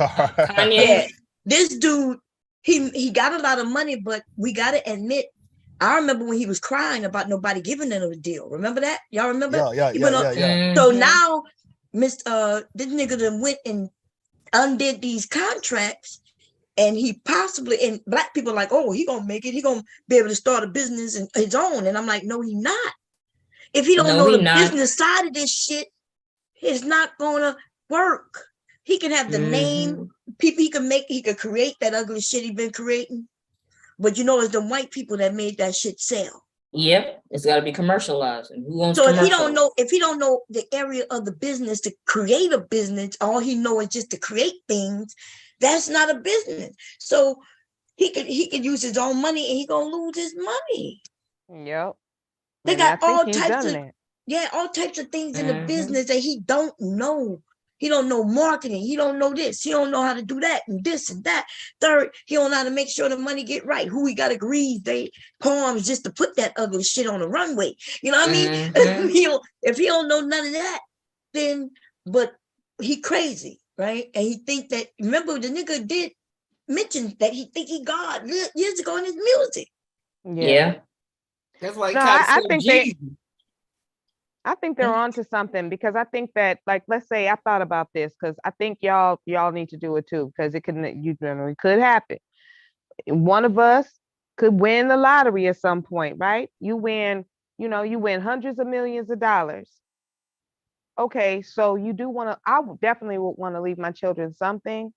Kanye. Yeah, this dude, he got a lot of money, but we gotta admit, I remember when he was crying about nobody giving him a deal. Remember that? Y'all remember? Yeah. So now, this nigga done went and undid these contracts, and he possibly, and black people are like, oh, he gonna make it. He gonna be able to start a business and his own. And I'm like, no, he not. If he don't know the business side of this shit, it's not gonna work. He can have the name, people he could create that ugly shit he been creating. But you know, it's the white people that made that shit sell. Yep, it's got to be commercialized. And who owns So if he don't know the area of the business to create a business, all he know is just to create things. That's not a business. So he could use his own money and he gonna lose his money. Yep. They And got I think all he's types done of that. all types of things in the business that he don't know. He don't know marketing. He don't know this. He don't know how to do that and this and that. Third, he don't know how to make sure the money get right. Who he got to grease they palms just to put that ugly shit on the runway. You know what I mean? If he don't know none of that, then but he crazy, right? And he think that, remember the nigga did mention that he think he God years ago in his music. Yeah. That's why he No, tried to I say think Jesus. I think they're onto something, because I think that, like, let's say I thought about this, because I think y'all need to do it too, because it could happen. One of us could win the lottery at some point, right? You win hundreds of millions of dollars. Okay, so you do want to, I definitely would want to leave my children something,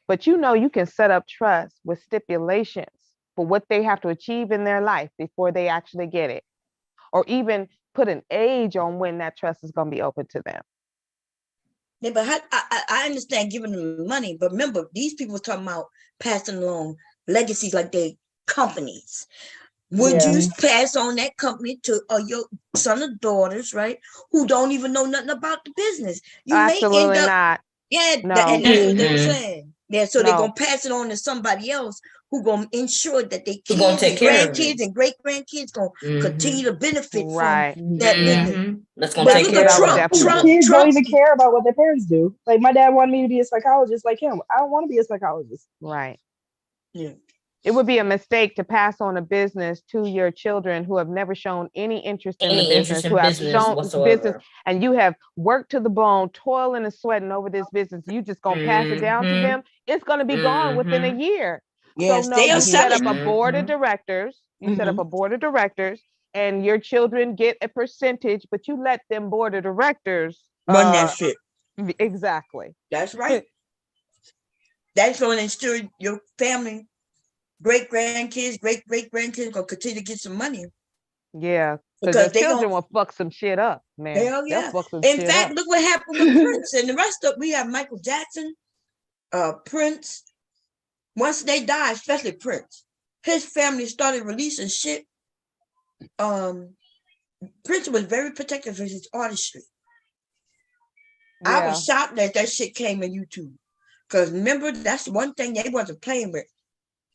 but you can set up trust with stipulations for what they have to achieve in their life before they actually get it, or even put an age on when that trust is going to be open to them. Yeah, but I understand giving them money, but remember, these people were talking about passing along legacies like they companies. Would you pass on that company to your son or daughters, right, who don't even know nothing about the business? You Absolutely may end up, not. and No. that's what they were saying. Yeah, so they're No. gonna pass it on to somebody else who gonna ensure that they Who gonna kids take and care of it. grandkids and great grandkids gonna continue to benefit Right. from that business. That's gonna take look care at of Trump. it. Kids don't even care about what their parents do. Like, my dad wanted me to be a psychologist like him. I don't want to be a psychologist. Right. Yeah. It would be a mistake to pass on a business to your children who have never shown any interest in the Any business, interest in who have business shown business, whatsoever. and you have worked to the bone, toiling and sweating over this business. You just gonna pass it down to them. It's gonna be gone within a year. Yes, So no, they'll you sell set up it. a board of directors. You set up a board of directors, and your children get a percentage, but you let them board of directors Run that shit. Exactly. That's right. That's going to ensure your family, great grandkids gonna continue to get some money. Yeah, because the children will fuck some shit up, man. Hell yeah. They'll fuck some In shit fact, up. look what happened with Prince and the rest of. We have Michael Jackson, Prince. Once they died, especially Prince, his family started releasing shit. Prince was very protective of his artistry. I was shocked that shit came in YouTube. Because remember, that's one thing they wasn't playing with.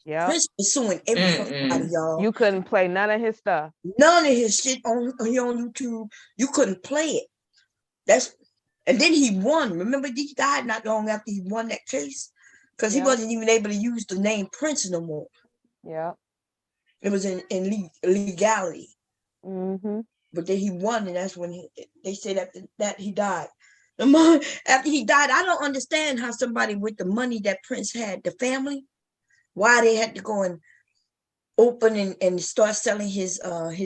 Yeah. Prince was suing everybody, y'all. You couldn't play none of his stuff. None of his shit on YouTube. You couldn't play it. And then he won. Remember, he died not long after he won that case. Because he wasn't even able to use the name Prince no more. Yeah. It was in legality. Mm-hmm. But then he won, and that's when they said that he died. After he died, I don't understand how somebody with the money that Prince had, the family, why they had to go and open and start selling his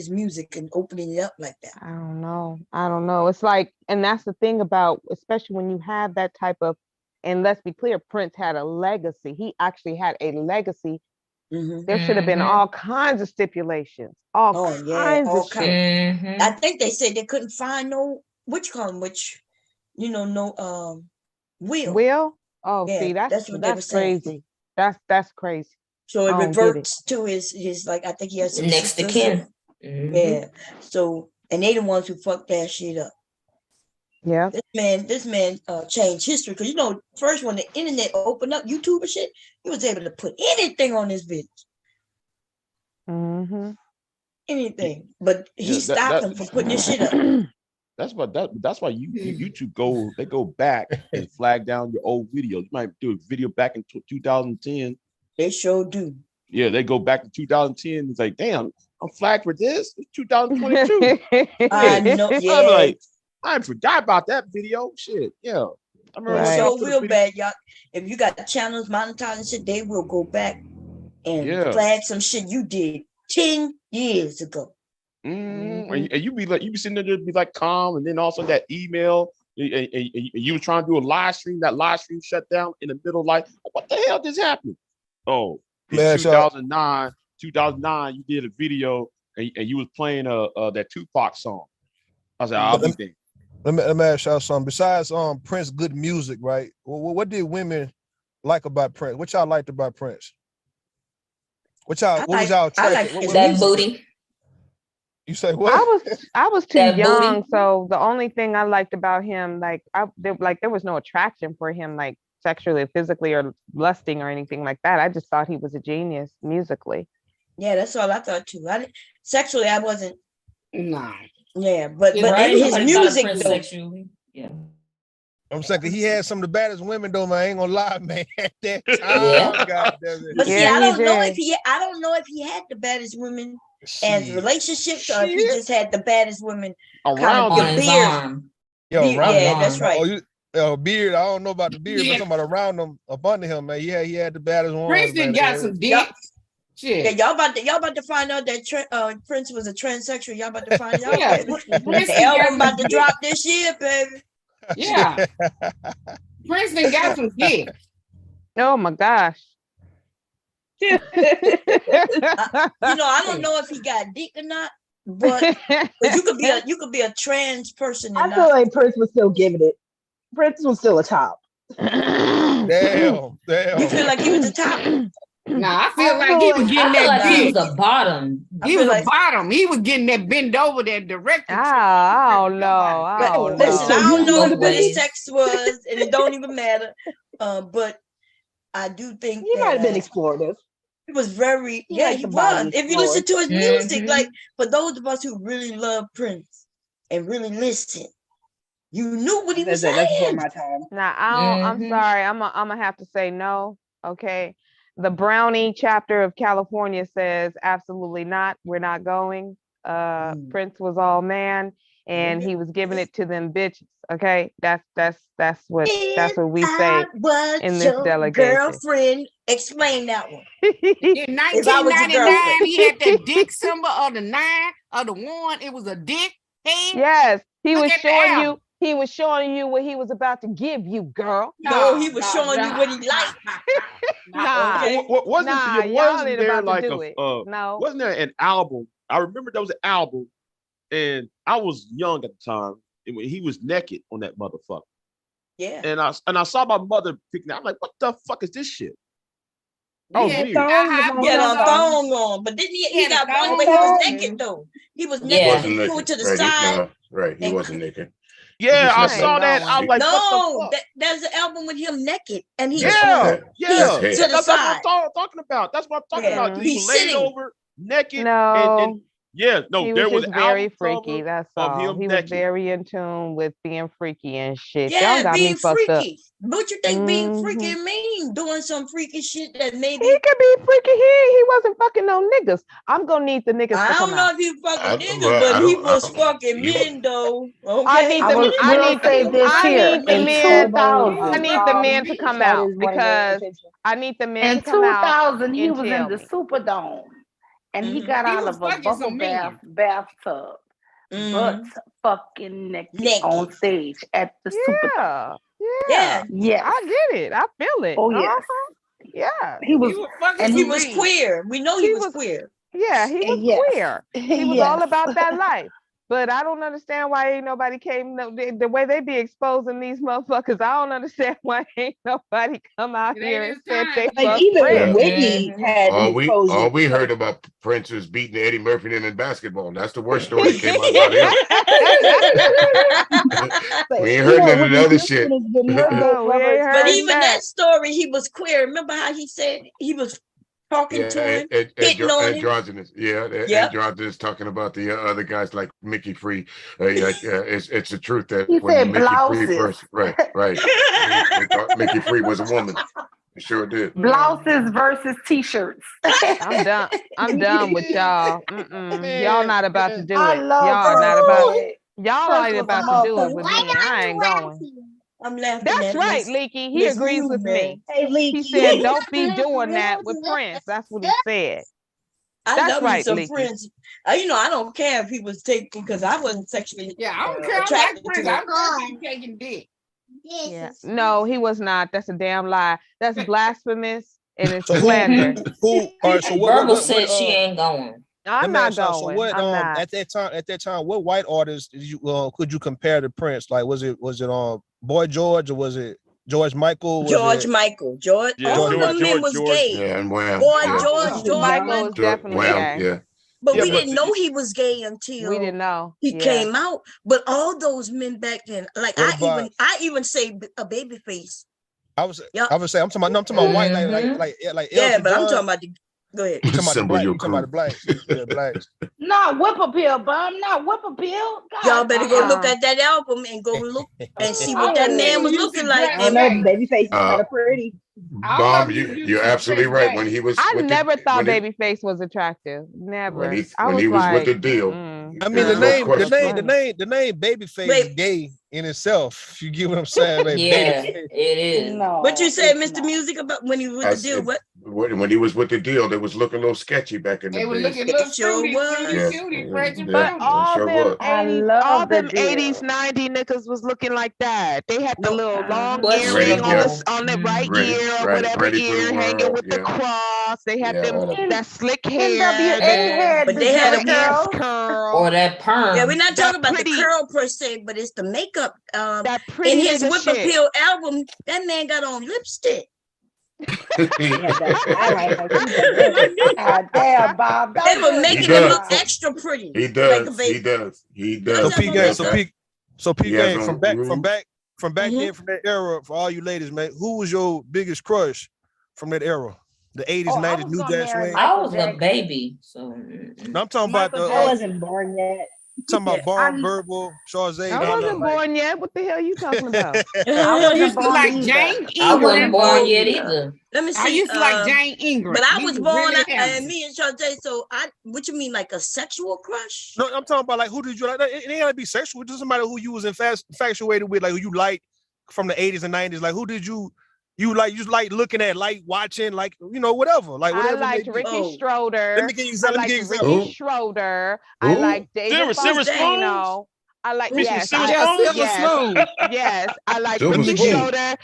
music and opening it up like that. I don't know. It's like, and that's the thing about, especially when you have that type of, and let's be clear, Prince had a legacy. He actually had a legacy. There should have been all kinds of stipulations. All kinds of shit. I think they said they couldn't find no will. Will? Oh, yeah, see, that's what they were crazy. saying. That's crazy. So it reverts to his like, I think he has some next to kin. Yeah. So, and they the ones who fucked that shit up. Yeah. This man changed history, because first when the internet opened up, YouTube and shit, he was able to put anything on his bitch. Anything. But he stopped him from putting this shit up. That's why YouTube go back and flag down your old videos. You might do a video back in 2010. They sure do. Yeah, they go back to 2010. It's like, damn, I'm flagged for this. It's 2022. I know. Yeah. I'm like, I forgot about that video. Shit. Yeah. I remember so real bad, y'all. If you got channels monetized and shit, they will go back and flag some shit you did 10 years ago. And you be sitting there, be like calm, and then also that email, and you were trying to do a live stream. That live stream shut down in the middle. Like, what the hell just happened? Oh, in 2009, you did a video, and you was playing that Tupac song. I was like, I'll be there. Let me ask y'all something. Besides Prince, good music, right? What did women like about Prince? What y'all liked about Prince? What was y'all attracted? That booty. You say what? I was too That young, booty. so the only thing I liked about him, there was no attraction for him, like sexually, physically, or lusting or anything like that. I just thought he was a genius musically. Yeah, that's all I thought too. Sexually, I wasn't. Nah. Yeah, but Right? in his Nobody music thought of Prince though. sexually. Yeah. I'm saying he had some of the baddest women though, man. I ain't gonna lie, man. At that time, Yeah. God damn it. But see, I don't know if he had the baddest women as relationships, or if he just had the baddest women around kind of his beard. arm. Yeah, that's right. Beard. I don't know about the beard, but somebody around him, up under him, man. Yeah, he had the baddest one. Prince done got some dick. Yeah, y'all about to find out that Prince was a transsexual. Y'all about to find out. Yeah, Baby. Prince The album got about some to dick. drop this year, baby. Yeah. Prince done got some dick. Oh my gosh. I don't know if he got dick or not, but you could be a trans person. I feel like Prince was still giving it. Prince was still a top. Damn. You feel like he was the top? Nah, I feel like he was getting that he dick. was the bottom. He was the bottom. He was getting that bend over that director. I don't know. Listen, I don't know what his sex was, and it don't even matter. But I do think he might have been explorative. He was very, He he was. If you listen to his music, like for those of us who really love Prince and really listen, you knew what he was saying. That's before my time. Now I'm sorry. I'm gonna have to say no. Okay. The Brownie chapter of California says absolutely not. We're not going. Prince was all man, and he was giving it to them bitches. Okay, that's what we say in this delegation. Girlfriend, explain that one. In If I was your 1999, girlfriend. he had that dick symbol of the 9 of the 1. It was a dick head. Yes, he Look was at the showing album. you. He was showing you what he was about to give you, girl. No, he was showing you what he liked. Nah, Okay. Wasn't y'all wasn't ain't there about like to do it. No. wasn't there an album? I remember there was an album, and I was young at the time, and when he was naked on that motherfucker. Yeah. And I saw my mother picking it. I'm like, what the fuck is this shit? He Oh, had weird. a thong on, but didn't he got one where he was naked though. He was naked. He wasn't He naked. pulled to the Right, side. he wasn't naked. Yeah, I Just saw that. I was like, no, what the fuck? there's an album with him naked, and he Yeah. he's to the That's side. what I'm talking about. That's what I'm talking about. He He's was laid sitting. over, naked, No. and yeah, no, He there was was just an very album freaky. cover That's of all. him He naked. was very in tune with being freaky and shit. Yeah, Y'all got being me fucked up. freaky. What you think being freaky mean? Doing some freaky shit that maybe He could be freaky. He wasn't fucking no niggas. I'm gonna need the niggas I to come don't know out. if he fucking niggas, but he was fucking men though. Okay, I need the men to come out because I need the men In to come out 2000, he and was tell in the me. Superdome, and he got He out was of a fucking bubble some men. bathtub, butt fucking naked on stage at the Superdome. Yeah. Yes. I get it. I feel it. Oh, yes. Yeah. He was and he was queer. We know he was queer. Yeah, he was Yes. queer. He was all about that life. But I don't understand why ain't nobody came. The way they be exposing these motherfuckers, I don't understand why ain't nobody come out here and said they Like even Prince. Whitney had All to expose all it. we heard about Prince was beating Eddie Murphy in basketball. That's the worst story that came out about him. We ain't heard none of the other shit. But even that story, he was queer. Remember how he said he was talking to him, hitting on him? Androgynous. Yeah, androgynous, talking about the other guys like Mickey Free. It's the truth that He when said Mickey Free blouses. first, right. They thought Mickey Free was a woman. He sure did. Blouses versus t-shirts. I'm done with y'all. Y'all not about to do it. I love Y'all not about. Prince. Y'all Prince ain't was a about to do it motherfucker. with me. I ain't going. I'm laughing. That's at right, Miss- Leaky. He Miss agrees with Newman. me. Hey, Leaky. He said, "Don't be doing that with Prince." That's what he said. I That's love me right, some Leaky. Prince. I don't care if he was taken because I wasn't sexually Yeah, I don't care. I like attracted to Prince. him. I'm glad you taking dick. Yeah. No, he was not. That's a damn lie. That's blasphemous and it's So slander. All right. So Verbal said she ain't going. I'm not going. So what? I'm not. At that time, what white artists did you could you compare to Prince? Like, was it Boy George or was it George Michael? George Michael. All of them men was gay. Yeah, and Wham. Boy, yeah. George Michael was definitely Wham, gay. yeah. But Yeah, we but didn't know he was gay until we didn't know he came out. But all those men back then, like What about- I even say a baby face. I was say I'm talking about white like Yeah, Elton but I'm John. talking about the. Go ahead. You talking about the Assemble black? your You talking about the blacks? Yeah, blacks. Not Whippoorwill, bum. Not Whippoorwill. Y'all better go look at that album and go look and see what that man was looking like. I don't know. Babyface is kind of pretty. Bob, you're absolutely right. When he was, I with never the, thought when he- Babyface was attractive. Never. when he I when he was like, with the deal. I mean, there's no question. the name Babyface is gay in itself. If you get what I'm saying, like, Yeah, Babyface. it is. No. What you said, Mr. Music, about when he was with the deal? What? When he was with the deal, they was looking a little sketchy back in the They were days. looking little sure cutie, was. cutie, French and But all sure them was. 80s, love all the them deal. 80s, 90s niggas was looking like that. They had the little long Question earring on yeah. the right Ready, ear or right, whatever ready for ear, the hanging world. with the cross. They had Yeah, them all of it. that slick hair, NWA had But the they had a curls. curl. Or that perm. Yeah, we're not talking about pretty- the curl per se, but it's the makeup. that In pretty his nigga Whip shit. Appeal album, that man got on lipstick. Damn, Bob. They Don't were do making it. him look extra pretty. He Like a does. baby. He does. He So does. P gang, so P He has gang, on from back grooves. then, from that era, for all you ladies, man, who was your biggest crush from that era? The 80s, 90s, New Jack Swing. I was a baby, so No, I'm talking about the. I wasn't born yet. talking about Barb, Verbal, Chazé. I wasn't born yet. What the hell are you talking about? I used to like Jane Ingram. I wasn't born yet either. Let me see. I used to like Jane Ingram. But I He was born really and me and Chazé. So what you mean, like a sexual crush? No, I'm talking about like who did you like? It ain't gotta be sexual. It doesn't matter who you was infatuated with, like who you liked from the 80s and 90s. Like who did you like looking at, like watching, like whatever. Like whatever. I liked Ricky Schroeder. Let me give you example. Ricky Schroeder. I like David Faustino. I like yes. I like Ricky Schroeder.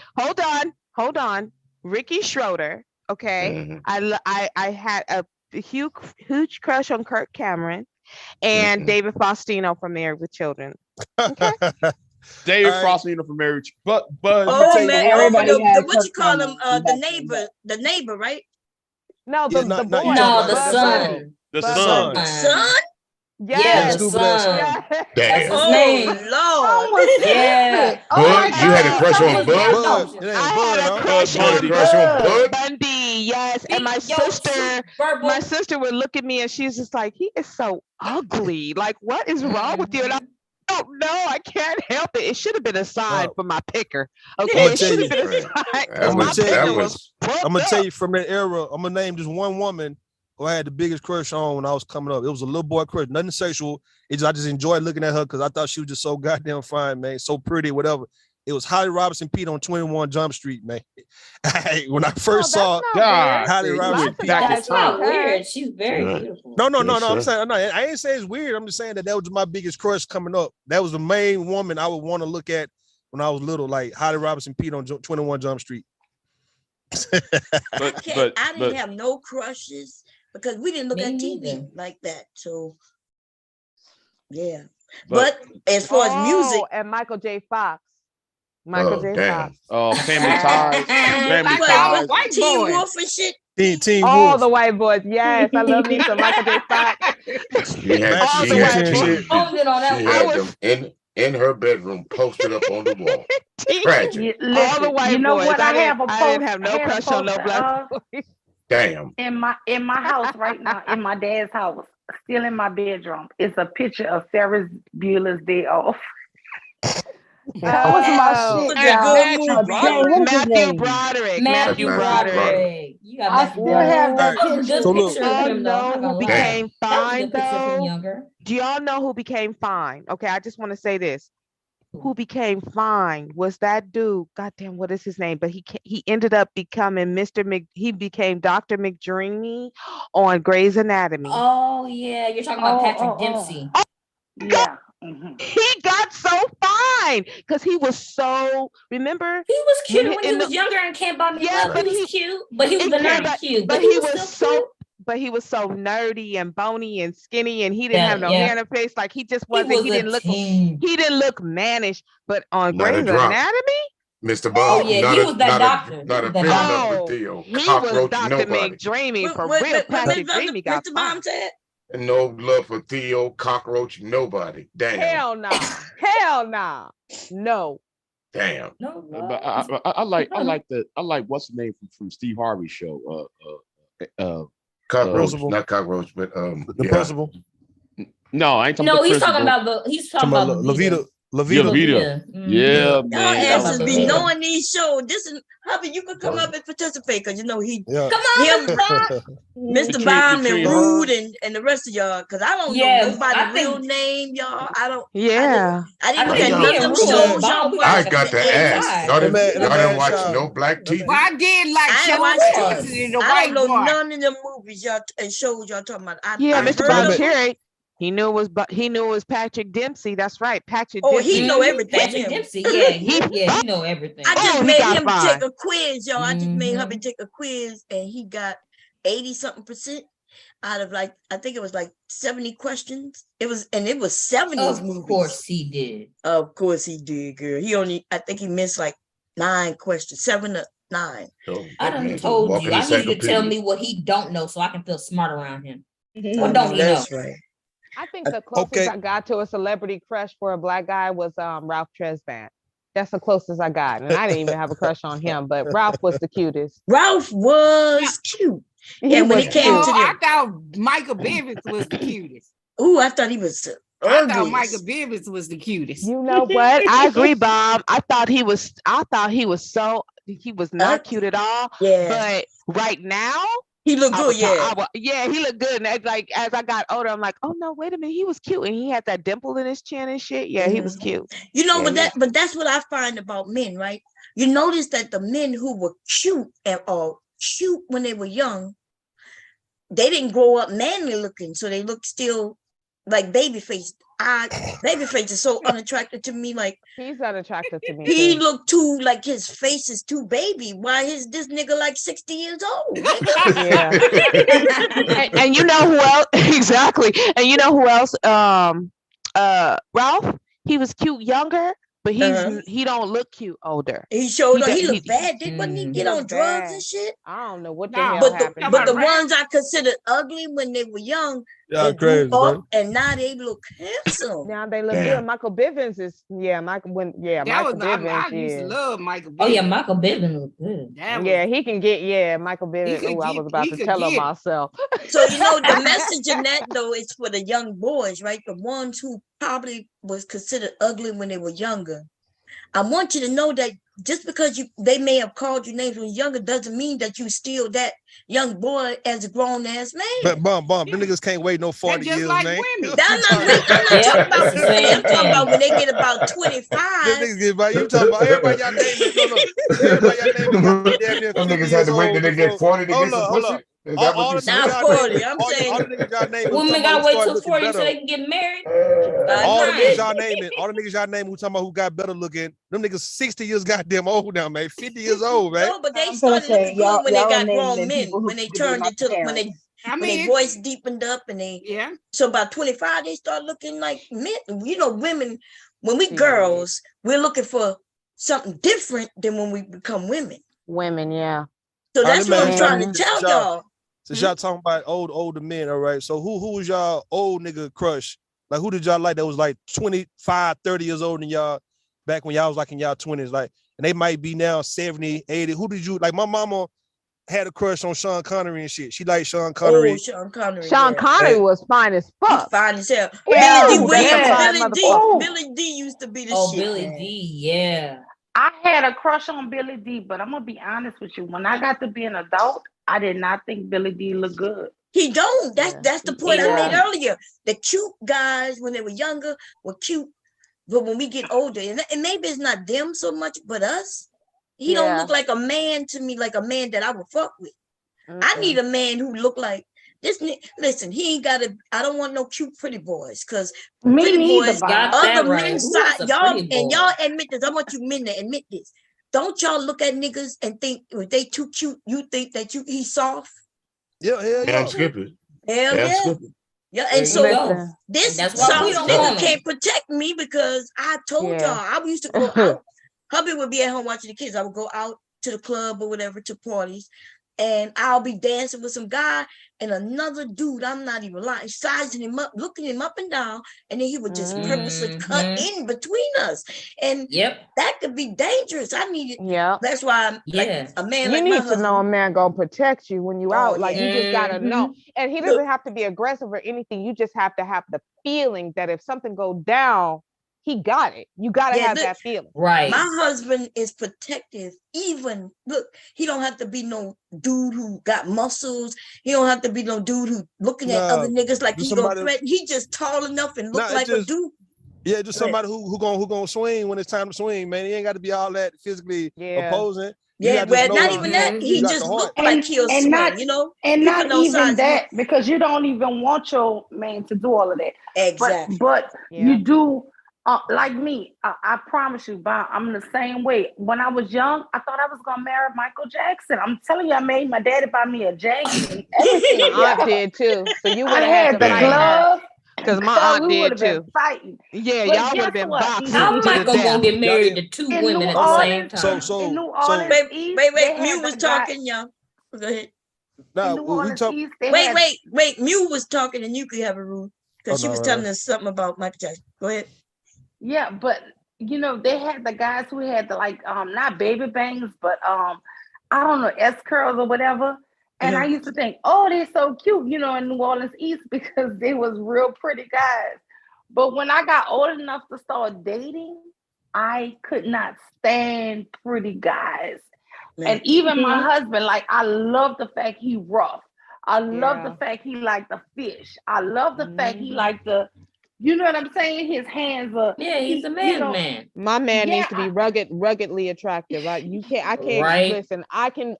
Hold on. Ricky Schroeder. Okay. I had a huge crush on Kirk Cameron and David Faustino from Married with Children. Okay. David Faustino from Married, but everybody what you call him? The neighbor, right? No, the boy. No, the son. The son. Son? Yes. The son. Damn. That's his name. Lord. Yeah. Bud, you had a crush on Bud? I had a crush on Bud Bundy. Yes, and my sister would look at me and she's just like, he is so ugly. Like, what is wrong with you? And I don't know. I can't help it. It should have been a sign for my picker. Okay, it should have been a sign. I'm gonna tell you from that era. I'm gonna name just one woman who I had the biggest crush on when I was coming up. It was a little boy crush, nothing sexual. I just enjoyed looking at her because I thought she was just so goddamn fine, man, so pretty, whatever. It was Holly Robinson Pete on 21 Jump Street, man. When I first saw Holly Robinson Pete, that's not weird. She's very beautiful. No. I'm saying I ain't saying it's weird. I'm just saying that was my biggest crush coming up. That was the main woman I would want to look at when I was little, like Holly Robinson Pete on 21 Jump Street. I didn't have no crushes because we didn't look at TV like that. So yeah. But as far as music and Michael J. Fox. Michael J. Fox. Oh, Family Ties. Family Ties. Teen Wolf and shit. Teen All Wolf. the white boys. Yes, I love me some Michael J. Fox. She had them in her bedroom, posted up on the wall. Tragic. All the white boys. What I didn't have no crush on no black boys. Damn. In my house right now, in my dad's house, still in my bedroom, is a picture of Ferris Bueller's Day Off. That was my shit, y'all. Matthew Broderick. Matthew Broderick. You got I still have that picture. Good picture of him, though. Who became fine, though? Younger. Do y'all know who became fine? Okay, I just want to say this. Who became fine was that dude. Goddamn, what is his name? But he ended up becoming he became Dr. McDreamy on Grey's Anatomy. Oh, yeah. You're talking about Patrick Dempsey. Yeah. He got so fine because he was so. Remember, he was cute when he was younger and Can't Buy Me Love. But he was cute, but he was the nerdy cute. But he was so. But he was so nerdy and bony and skinny, and he didn't have no hair in his face. Like he just wasn't. He didn't look mannish. But on Grey's Anatomy, Mr. Bob. Oh yeah, he was that doctor. Not a film number Theo. He was Dr. McDreamy for real. Patrick Dreamy got Mr. Bomb said. And no love for Theo, cockroach, nobody. Damn. Hell no. Hell no. No. Damn. No. But I like what's the name from Steve Harvey's show? Cockroach, not cockroach, but the principal. No, I ain't talking. No, he's talking about Levita. Levita. Yeah, man. Y'all asses be knowing these shows. This is Hubby, you could come up and participate because you know come on, Mr. Baum and Rude and the rest of y'all because I don't know nobody's real name, y'all. I don't. Yeah, I didn't get none of them shows. I got to ask. Y'all didn't watch no black TV. Well, I did like I don't know none of them movies y'all and shows y'all talking about. Mr. Baum Cherry. He knew it was Patrick Dempsey. That's right, Patrick. Oh, Dempsey. he know everything. Patrick Dempsey, he know everything. I just made him take a quiz, y'all. I just made hubby take a quiz, and he got 80-something% out of I think it was 70 questions. It was 70s movies. Of course he did. Of course he did, girl. I think he missed 9 questions, 7 to 9. I done told you. I need you to tell me what he don't know so I can feel smart around him. What don't he know? That's right. I think the closest I got to a celebrity crush for a black guy was Ralph Tresvant. That's the closest I got. And I didn't even have a crush on him, but Ralph was the cutest. Ralph was cute. Yeah, when it came to I thought Michael Bivins was the cutest. Ooh, I thought he was I thought Michael Bivins was the cutest. You know what? I agree, Bob. I thought he was not cute at all. Yeah. But right now, he looked good. He looked good. And as I got older, I'm like, oh no, wait a minute, he was cute, and he had that dimple in his chin and shit. Yeah, he was cute. You know, but that's what I find about men, right? You notice that the men who were cute when they were young, they didn't grow up manly looking, so they look still like baby face. Babyface is so unattractive to me. Like he's unattractive to me. He looked too like his face is too baby. Why is this nigga like 60 years old? Yeah. and you know who else? Exactly. And you know who else? Ralph. He was cute younger, but he don't look cute older. He showed up. He looked bad. Didn't he get on drugs and shit? I don't know what the hell happened. But the ones I considered ugly when they were young, they grew up and now they look handsome. Now they look good. Michael Bivins is Michael Bivins. I used to love Michael Bivins. Oh yeah, Michael Bivins looked good. He can get Michael Bivins. I was about to tell him myself. So you know the message in that though is for the young boys, right? The ones who probably was considered ugly when they were younger. I want you to know that just because they may have called you names when you're younger doesn't mean that you still that young boy as a grown ass man. But them niggas can't wait no 40 years, like man. I'm not talking about when they get about 25. Niggas get about you talking about everybody y'all naming. Everybody y'all naming. Them niggas had to wait till they get 40 to get some pussy. Is that what you saying? Not 40. I'm saying women gotta wait till 40 so they can get married. All the niggas y'all naming who talking about who got better looking, them niggas 60 years goddamn old now, man. 50 years old, man. No, but they started looking good when they got grown men, when they turned into when their voice deepened up and so about 25 they start looking like men. You know, women, when we girls, we're looking for something different than when we become women. Yeah. So that's what I'm trying to tell y'all. Since y'all talking about older men, all right. So who was y'all old nigga crush? Like who did y'all like that was like 25, 30 years old than y'all back when y'all was like in y'all 20s? Like, and they might be now 70, 80. Who did you like? My mama had a crush on Sean Connery and shit. She liked Sean Connery. Oh, Sean Connery. Sean Connery was fine as fuck. Fine as hell. Billy D used to be the shit. Oh, Billy D, yeah. I had a crush on Billy D, but I'm gonna be honest with you. When I got to be an adult, I did not think Billy D looked good. He don't. That's the point I made earlier. The cute guys when they were younger were cute, but when we get older, and maybe it's not them so much, but us. He don't look like a man to me, like a man that I would fuck with. I need a man who look like this. Listen, he ain't got to. I don't want no cute pretty boys because pretty boys got other men's side. Y'all admit this. I want you men to admit this. Don't y'all look at niggas and think if they too cute, you think that he's soft? Yeah, I'm skipping. Hell yeah. Yeah, and so this soft nigga can't protect me because I told y'all I used to go out. Hubby would be at home watching the kids. I would go out to the club or whatever to parties, and I'll be dancing with some guy and another dude. I'm not even lying, sizing him up, looking him up and down, and then he would just purposely cut in between us, and that could be dangerous. I need it. Yeah, that's why I'm like a man. You like need to know a man gonna protect you when you out. Like you just gotta Mm-hmm. know, and he doesn't have to be aggressive or anything. You just have to have the feeling that if something go down, he got it. You gotta have that feeling. Right. My husband is protective. Even look, he don't have to be no dude who got muscles. He don't have to be no dude who looking at other niggas like he gonna threaten. He just tall enough and look like a dude. Yeah, just somebody who gonna swing when it's time to swing, man. He ain't got to be all that physically opposing. Yeah, well, not even that. He just looked like he'll swing, you know? And not even that, because you don't even want your man to do all of that. Exactly. But you do. Like me, I promise you, Bob, I'm the same way. When I was young, I thought I was gonna marry Michael Jackson. I'm telling you, I made my daddy buy me a jacket and everything. My aunt did too. So you would I have had the glove. Because my aunt did too. Fighting. Yeah, But y'all would guess have been what? boxing. How to the Michael death. gonna get married to two In women New at the same Orleans, time? in New Orleans, East, Wait, they Mew had was the guy- talking, y'all. Go ahead. In New Orleans East, they Wait, had- Mew was talking, and you could have a rule because she was telling us something about Michael Jackson. Go ahead. Yeah, but you know, they had the guys who had the not baby bangs, but I don't know, S curls or whatever. And I used to think, oh, they're so cute, you know, in New Orleans East because they was real pretty guys. But when I got old enough to start dating, I could not stand pretty guys. And even my husband, like, I love the fact he rough. I love the fact he like the fish. I love the fact he like the, you know what I'm saying? His hands are. Yeah, he's a man's man. My man needs to be ruggedly attractive. I can't listen. I'm the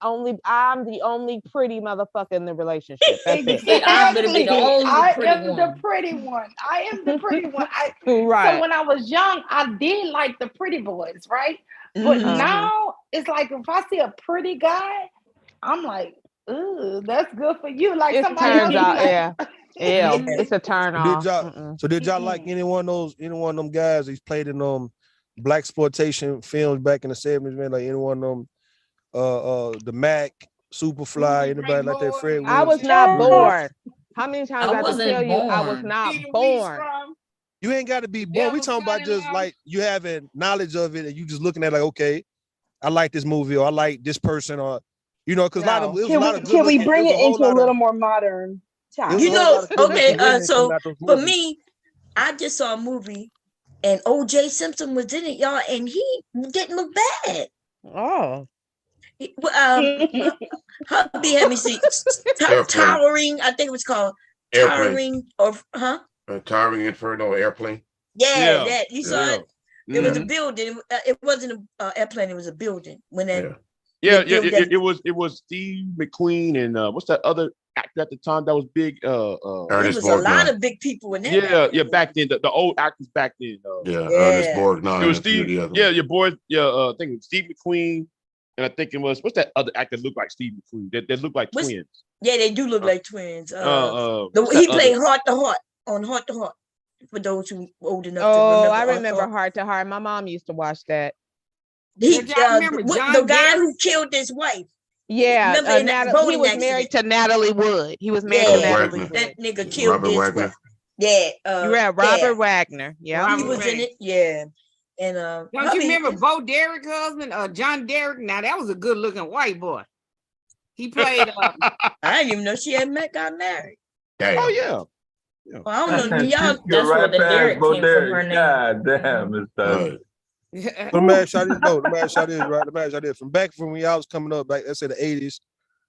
only pretty motherfucker in the relationship. That's it. I'm gonna be the only I pretty am one. the pretty one. I am the pretty one. Right. So when I was young, I did like the pretty boys, right? But now it's like if I see a pretty guy, I'm like, ooh, that's good for you. Like it somebody turns else out, be like, yeah, it's a turn off. Did y'all like any one of them guys he's played in black exploitation films back in the 70s, man? Like any one of them, the Mac, Superfly, anybody like that? Fred I was Williams? not born. How many times I have to wasn't tell you I was born. not born? You ain't got to be born. We talking about just like you having knowledge of it and you just looking at like, okay, I like this movie or I like this person or, you know, because a lot of it was a lot of good Can we looking. bring It was it a whole into a lot little of. more modern time? You know, okay, so coming out those for movies. me, I just saw a movie and OJ Simpson was in it, y'all, and he didn't look bad. Oh. Hubby had me see Towering, I think it was called Airplane. Towering or Towering Inferno Airplane. Yeah, that you saw Yeah. it. It was a building. It wasn't an airplane. It was a building. When that, it was Steve McQueen and what's that other actor at the time that was big? It was a lot of big people in that. Yeah, back then the old actors back then. Ernest Borgnine. It was Steve. Your boys. I think it was Steve McQueen, and I think it was what's that other actor that looked like Steve McQueen? They look like twins. Yeah, they do look like twins. He that played Heart to Heart on Heart to Heart. For those who old enough to remember. I remember Heart to Heart. My mom used to watch that. The guy who killed his wife. Yeah, he was married to Natalie Wood. He was married to Natalie Wood. That nigga killed his wife. Yeah. Robert Wagner. Yeah. He was in it. Yeah. And don't you remember Bo Derrick's husband, John Derrick? Now that was a good looking white boy. He played I didn't even know she had got married. Damn. Oh yeah. Well, I don't know. Y'all, that's right, what the Derrick came from her name. God damn, it's Let me ask y'all this. Let me ask y'all this, right? Let me ask y'all this. From when y'all was coming up, back, let's say the 80s,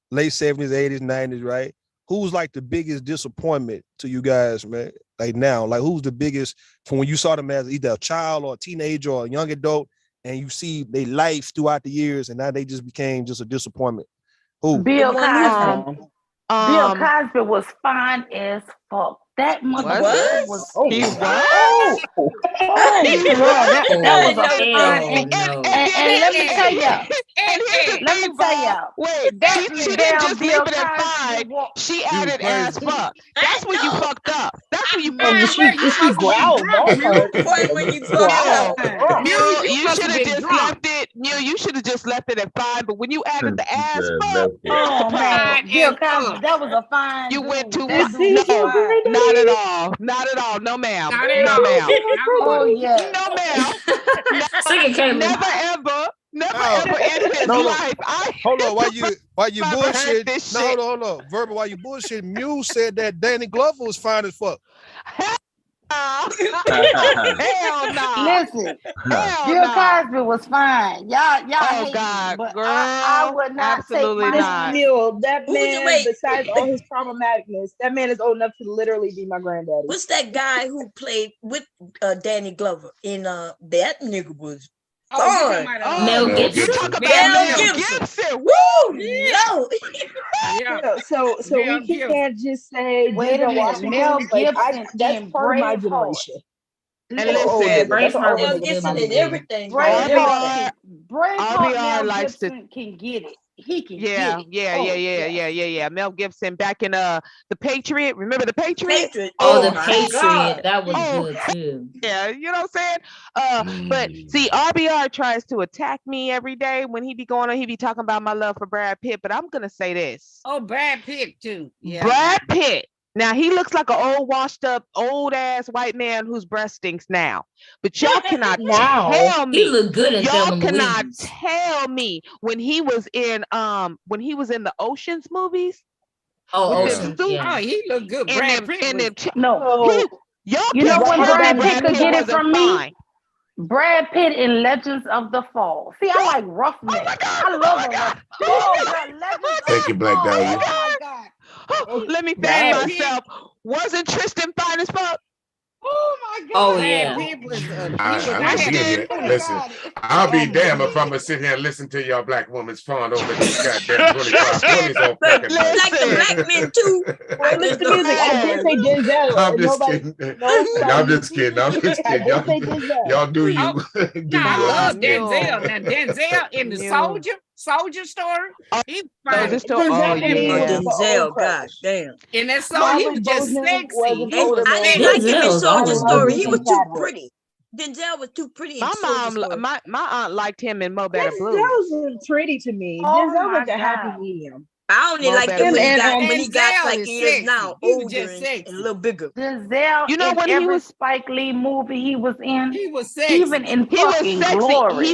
late 70s, 80s, 90s, right? Who's like the biggest disappointment to you guys, man? Like now, like who's the biggest from when you saw them as either a child or a teenager or a young adult, and you see their life throughout the years, and now they just became just a disappointment? Who? Bill Cosby. Bill Cosby was fine as fuck. That motherfucker was. He was. That was a fine. And let me tell y'all. Wait, she didn't just leave it at 5. She added as fuck. That's when you fucked up. That's when you fucked up. She growled. You should have just left it. You should have just left it at 5. But when you added the ass fuck, oh man, Bill Cosby, that was a fine. You went too far. No, not at all. Not at all. No, ma'am. No, ma'am. Oh yeah. No, ma'am. Never ever in his life. Hold on, while you bullshit. No, hold on. Verbal, while you bullshit, Mule said that Danny Glover was fine as fuck. Hell no. Listen, Bill Cosby was fine. Y'all oh hate God, me, but girl, I would not absolutely take not. That man, besides all his problematicness, that man is old enough to literally be my granddaddy. What's that guy who played with Danny Glover in that nigga was fun. Mel Gibson. You talk about Mel Gibson. Woo! No. So we can't just say wait a minute. Mel Gibson that's part of my generation. And listen, Mel Gibson and everything. Braveheart likes can get it. He can yeah, get it. yeah. Mel Gibson back in The Patriot. Remember The Patriot? The Patriot. That was good too. Yeah, you know what I'm saying? But see, RBR tries to attack me every day when he be going on, he be talking about my love for Brad Pitt, but I'm gonna say this. Oh, Brad Pitt too. Yeah. Brad Pitt. Now he looks like an old, washed up, old ass white man whose breast stinks now. But y'all cannot tell me. He looked good in y'all cannot tell me when he was in the Oceans movies. Oh, Oceans. Oh, he looked good. Brad Pitt. No, Y'all You know kept when telling me Brad Pitt could get it wasn't from me? fine. Brad Pitt in Legends of the Fall. See, I like roughneck. I love a rough. Oh, God, Legends Thank you, Black Dahlia. Oh my God. Let me Brad finish myself. Wasn't Tristan fine as fuck? Oh my God. Oh Brad yeah. Pitt was I'm gonna be in here. Oh, Listen, God. I'll be damned if I'm gonna sit here and listen to y'all black women's fawn over these goddamn 25 20s on But fucking you like the black men too. Well, I just Mr. don't Music, I did say Denzel. I'm just Nobody, kidding. nobody. I'm just kidding. I'm just I kidding. did say Denzel. Y'all do you. Oh, do no, I you. I'm love just kidding. Denzel. Now Denzel in the soldier story, he fine. Those are still. Denzel Oh for me was yeah. the old Denzel, crush. god damn. And that's so he Chadwick was just Boseman was sexy. an He older was man. I didn't like him in Denzel's Soldier always Story. been He was good. too Chadwick. pretty. Denzel was too pretty in My Soldier mom, Story. my aunt liked him in Mo Better Blues. Denzel wasn't pretty to me. Oh Denzel my was a happy God. medium. I only Mo liked Better him Him when Blues. he got Denzel like is he is sexy. now, He was older just and sexy. a little bigger. Denzel You know in when he every was Spike Lee movie he was in, He was sexy. even in he was fucking sexy. Glory. He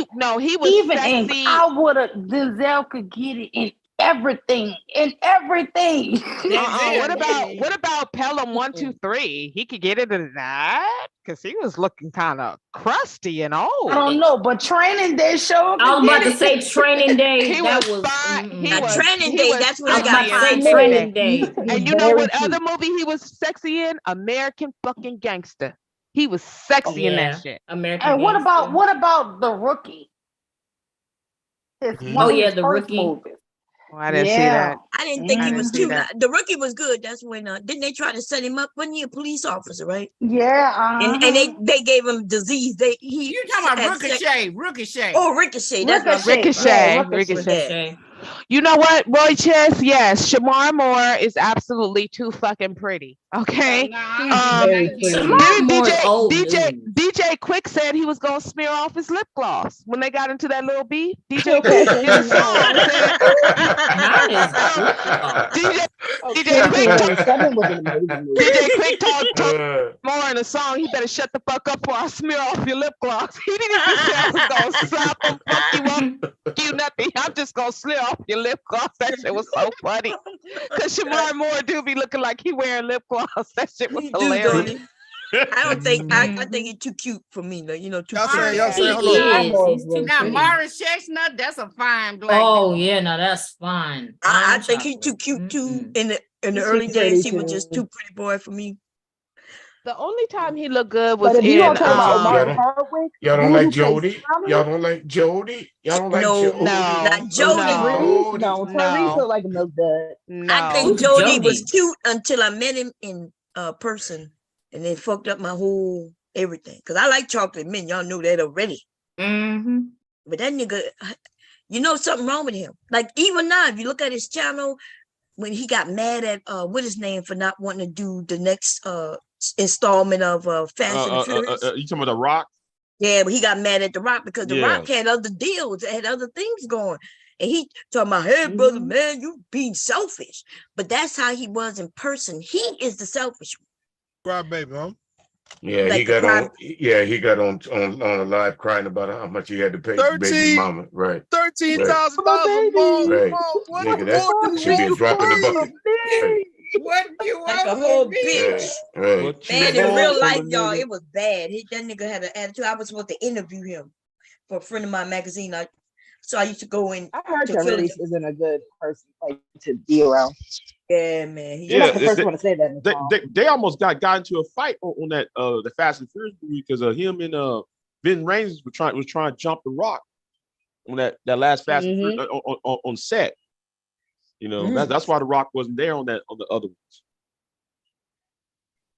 was Even in, sexy. I would have, Denzel could get it in everything. In everything. What about Pelham 1 2 3? He could get it in that because he was looking kind of crusty and old. I don't know, but Training Day show. I was about to say Training Day. He that was fine. He was Training he Day. was That's when he I was about got to say fine. Training Day. And you know what other movie he was sexy in? American fucking Gangster. He was sexy in that shit. American And Gangster. what about The Rookie? Oh yeah, The Rookie. Movies. Oh, I didn't see that. I didn't think he was see too. that. The Rookie was good. That's when didn't they try to set him up? Wasn't he a police officer, right? Yeah. And they gave him disease. You talking about Ricochet? Oh, Ricochet. That's what I'm Ricochet. saying. Ricochet. You know what, Roy Chess? Yes, Shamar Moore is absolutely too fucking pretty. Okay. DJ Quick said he was gonna smear off his lip gloss when they got into that little beef. DJ Quick did a song DJ Quick told Moore in a song, he better shut the fuck up before I smear off your lip gloss. He didn't even say I was gonna slap him, fuck you up, you nothing. I'm just gonna smear off your lip gloss. That shit was so funny. Cause Shamar Moore do be looking like he wearing lip gloss. That shit was hilarious. I don't think I think he's too cute for me. Like, you know, too Now Morris Chestnut, that's a fine black. Oh yeah, no, that's fine. I think he's too cute too. In the early days, he was just too pretty boy for me. The only time he looked good was if you in want to talk about Omar Hardwick, Y'all don't like Jody? Y'all don't like Jody? Y'all don't like Jody? Not Jody. No, Tyrese looked like a milk dud. I think Jody was cute until I met him in person, and then fucked up my whole everything. Because I like chocolate men. Y'all knew that already. Mm-hmm. But that nigga, you know something wrong with him. Like even now, if you look at his channel, when he got mad at what his name for not wanting to do the next installment of Fast and Furious. You talking about The Rock? Yeah, but he got mad at The Rock because The Rock had other deals, had other things going. And he talking about, hey, brother, man, you being selfish. But that's how he was in person. He is the selfish one. Cry baby, huh? Yeah, Like he got on. Yeah, he got on a live crying about how much he had to pay baby mama. Right. $13,000 a month. Right. What Nigga, that should be a drop in the bucket. Right. What you like a whole bitch. Right. Man, in real life, y'all, it was bad. That nigga had an attitude. I was supposed to interview him for a friend of my magazine. So I used to go in. I heard Tyrese isn't a good person like to be around. Yeah, man. You're not the first one to say that. They almost got into a fight on that the Fast and Furious movie because him and Vin Rames was trying to jump the Rock on that last Fast and Furious on set. You know, that's why the Rock wasn't there on the other ones.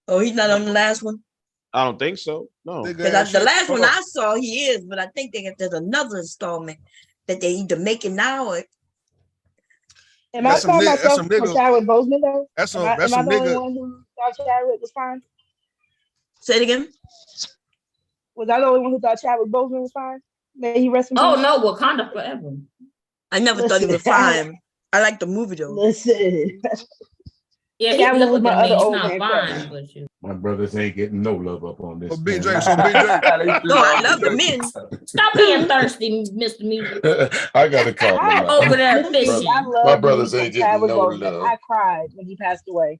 Oh, he's not on the last one? I don't think so. No. Because the last one I saw, he is, but I think there's another installment that they either making now or. Am I calling myself for Chadwick Boseman though? That's am I the only one who thought Chadwick was fine? Say it again. Was I the only one who thought Chadwick Boseman was fine? May he rest in peace? Oh no, Wakanda forever. I never thought he was fine. I like the movie though. Listen. Yeah, Chadwick look was my at other me. He's old not man fine, but you. My brothers ain't getting no love up on this. Big J, so Big J. No, I love the men. Stop being thirsty, Mr. Music. I gotta call them out. Over there fishing. My brothers ain't getting no love. I cried when he passed away.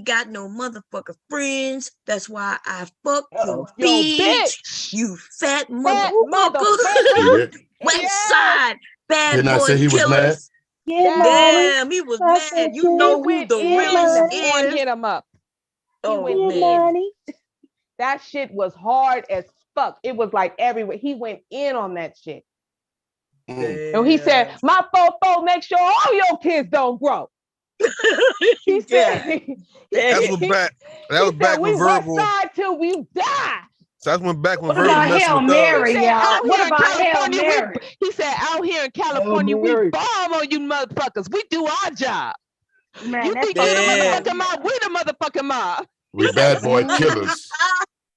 ain't got no motherfucking friends. That's why I fuck your Yo, bitch. You fat Fat motherfucker. West Side bad Didn't I boy say he was mad? killers. Damn, he was mad. You know who the realest on is. hit him up. Oh went man. That shit was hard as fuck. It was like everywhere. He went in on that shit. And he said, my fofo make sure all your kids don't grow. He said, That was back we when verbal. West Side till we die. So that's when back when What verbal about messing Hail with Mary, dogs. y'all? What about Hail California, Mary? he said, out here in California, we bomb on you motherfuckers. We do our job. Man, You think you're the motherfucking mob? We the motherfucking mob. We bad boy killers.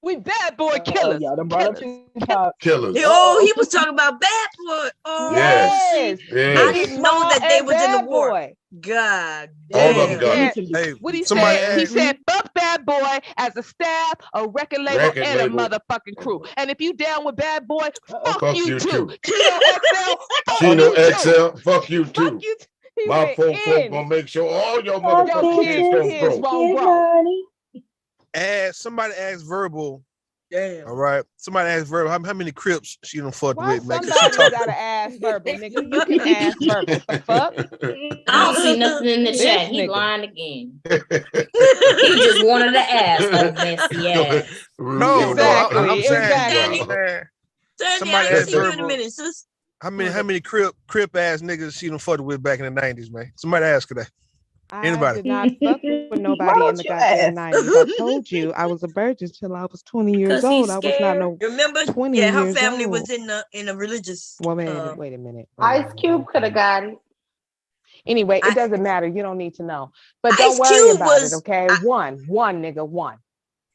We bad boy killers. Y'all done brought up Tupac. Killers. Oh, he was talking about Bad Boy. Oh, Yes. shit. Yes. I didn't know that they was in the war. Boy. God All of damn. them done. Hey, What he somebody said, he asked- said, fuck Bad Boy as a staff, a record label, Record and label. a motherfucking crew. And if you down with Bad Boy, fuck Fuck you you too. too. Chino XL, fuck Chino you too. XL, fuck you too. He My went folk in. gonna make sure all your Your motherfucking kids don't kids grow. won't grow. Somebody asked verbal. Damn. All right. Somebody asked verbal how many Crips she done fucked Why with, man. 'Cause somebody she talk- gotta ask verbal, nigga? You can ask verbal. The fuck? I don't see nothing in the This chat. He nigga. lying again. He just wanted to ask, oh messy ass. No, Exactly, I'm saying, exactly. I'm saying Sandy, somebody I ain't asked seen you in a verbal. minute, sis. How many crip ass niggas she done fucked with back in the 90s, man? Somebody ask her that. I Anybody? did not fuck with nobody in the goddamn 90s. I told you I was a virgin till I was 20 years 'Cause he's old. I was not no Remember? 20 Yeah, her years family old. was in a religious. Well, wait a minute. Ice Cube could have got it. Anyway, it doesn't matter. You don't need to know. But don't Ice worry Cube about was- it, okay? One, nigga, one.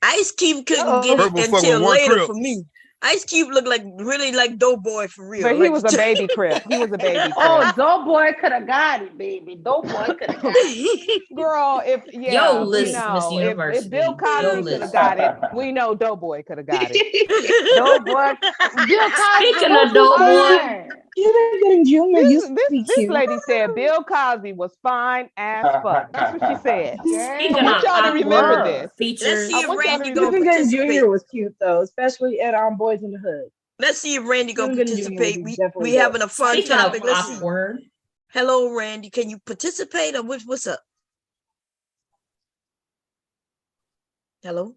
Ice Cube couldn't Uh-oh. get it Purple fucking until one later Crip. for me. Ice Cube looked like really like Doughboy for real. But he like, was a baby crip. He was a baby Oh, crip. Doughboy could have got it, baby. Doughboy could have got it. Girl, if Yo, we list, Miss know. University. If Bill Cosby Yo, could have list. got it, we know Doughboy could have got it. Doughboy. Bill Cosby. Speaking of Doughboy, fine. Even getting Junior used to be This cute. lady said Bill Cosby was fine as fuck. That's what she said. speaking I want of y'all to remember awkward this. Let's features, see if I want y'all to Randy remember gonna Even getting participate. Junior was cute though, especially at Boys in the Hood. Let's see if Randy gonna Even getting Junior was participate. We definitely having a fun speaking of topic. Let's see. awkward, Hello, Randy. Can you participate or what's up? Hello.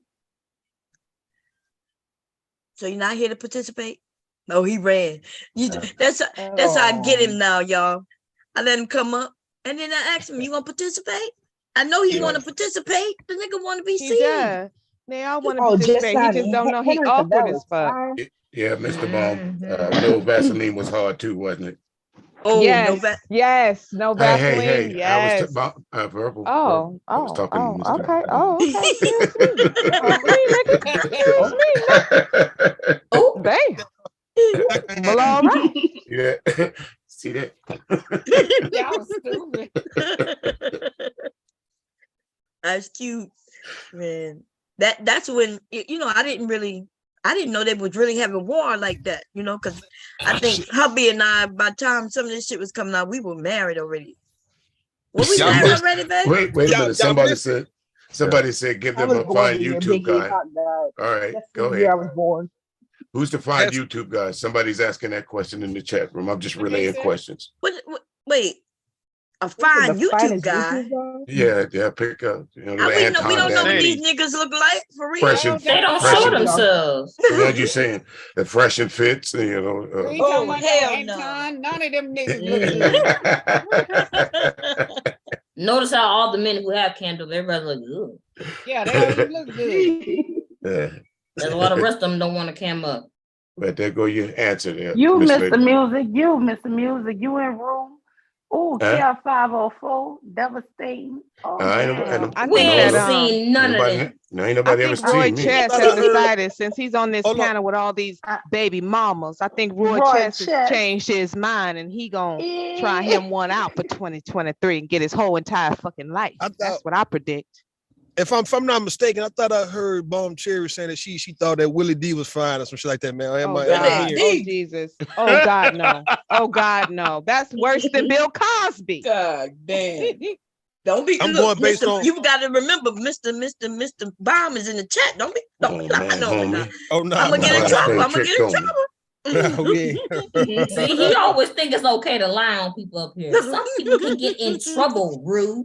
So you're not here to participate? No, he ran. That's how I get him now, y'all. I let him come up, and then I asked him, "You gonna participate?" I know he want to participate. The nigga want to be He seen. does. They all want to Oh, just participate. He signing. just don't know he Henry awkward Cavill as is fuck. fine. Yeah, Mr. Bone. No Vaseline was hard too, wasn't it? Oh, yes, no va- yes, no Vaseline. Hey, Yes. I was verbal. Oh, I was talking to Mr. okay. Oh, okay. Excuse me. Oh, damn. Well, all right. Yeah. See that? Y'all stupid. Ice Cube, man. That's when I didn't know they was really having war like that, because I think hubby and I, by the time some of this shit was coming out, we were married already. Were we Y'all married missed- already, babe? Wait a minute. Somebody missed- said give I them was a born fine the year YouTube Biggie guy. Pac died. All right, That's go the year I ahead. was born. Who's the fine YouTube guy? Somebody's asking that question in the chat room. I'm just relaying questions. Wait, a fine the YouTube finest guy? YouTube guy? Yeah, pick up. We don't know what these niggas look like for real. Fresh and they don't fresh show and- themselves. What you saying? The fresh and fits, We ain't talking about hell Anton. None of them niggas look good. Notice how all the men who have candles, everybody look good. Yeah, they don't even look good. Yeah. That's why the rest of them don't want to cam up. But there go your answer there. You, Miss Mr. Lady. Music. You, Mr. Music. You in room. Oh, Huh? Care 504. Devastating. Oh, I We ain't seen none of them. No, ain't I nobody ever think Roy seen me. Chess has decided, since he's on this panel with all these baby mamas, I think Roy Chess has changed his mind and he gonna try him one out for 2023 and get his whole entire fucking life. That's what I predict. If I'm not mistaken, I thought I heard Bomb Cherry saying that she thought that Willie D was fine or some shit like that, man. Oh, God. Oh, Jesus. Oh, God, no. Oh, God, no. That's worse than Bill Cosby. God damn. Don't be. I'm look, going based Mr. on- You got to remember, Mr. Bomb is in the chat. Don't be lying on me. Oh no, I'm gonna get in trouble. I'm gonna get in trouble. Oh, yeah. See, he always think it's okay to lie on people up here. Some people can get in trouble, rude.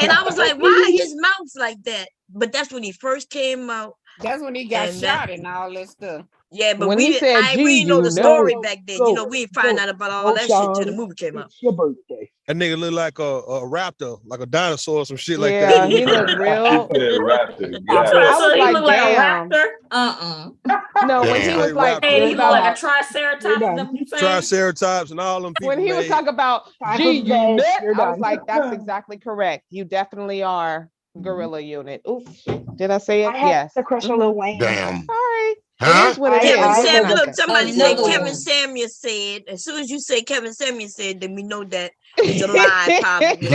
And I was like, why his mouth's like that? But that's when he first came out. That's when he got shot and all that stuff. Yeah, but When we he didn't. said We didn't know the G story Unit, back then. You know, we didn't find out about all that shit till the movie came out. It's your birthday. That nigga look like a raptor, like a dinosaur or some shit like yeah, that. he looked real. Raptor. I was So he like, look like a damn. raptor? No, when he Damn. was like Hey, he look like a about triceratops. Is that what you saying? Triceratops and all them people. when he was made- talking about Time G for bed, Unit, you're I was done. like, that's exactly correct. You definitely are gorilla unit. Oops, did I say it? I had Yes. to crush on Lil Wayne. Damn. Sorry. Huh? It is what it Kevin is. What can I Samuel, look, say? somebody say Another Kevin one. Samuel said. As soon as you say Kevin Samuel said, then we know that it's a lie, probably.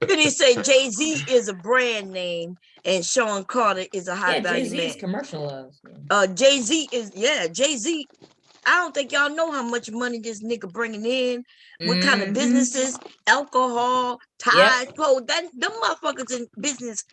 Then he say Jay-Z is a brand name and Sean Carter is a high Yeah, value Jay-Z man. is commercialized. Jay-Z is Jay-Z. I don't think y'all know how much money this nigga bringing in, what kind of businesses, alcohol, Tide, Pole, them motherfuckers in business.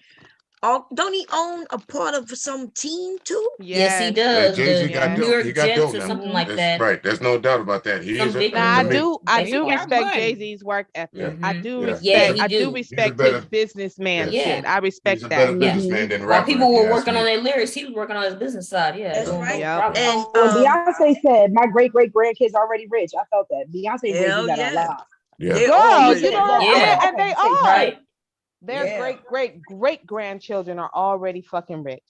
Don't he own a part of some team too? Yes, he Yeah, does. Jay-Z The got New dope. York He got Jets dope or now. something like That's that. right. There's no doubt about that. He Some is a big Now to me. I He do got respect money. Jay-Z's work ethic. I do Yeah. respect. Yeah, he I do. do respect better- his businessman Yes. shit. I He's respect a that. better Yes. businessman than While rapper. people if you were ask working me. on their lyrics, he was working on his business side. Yeah, That's doing right. both Yep. problems. And When Beyonce said, "My great great grandkids already rich," I felt that Beyonce and Jay-Z hell got a yeah, lot. Yeah. they Girl, already you know that. that, Yeah. and they I can't are. Right. Their Yeah. great grandchildren are already fucking rich.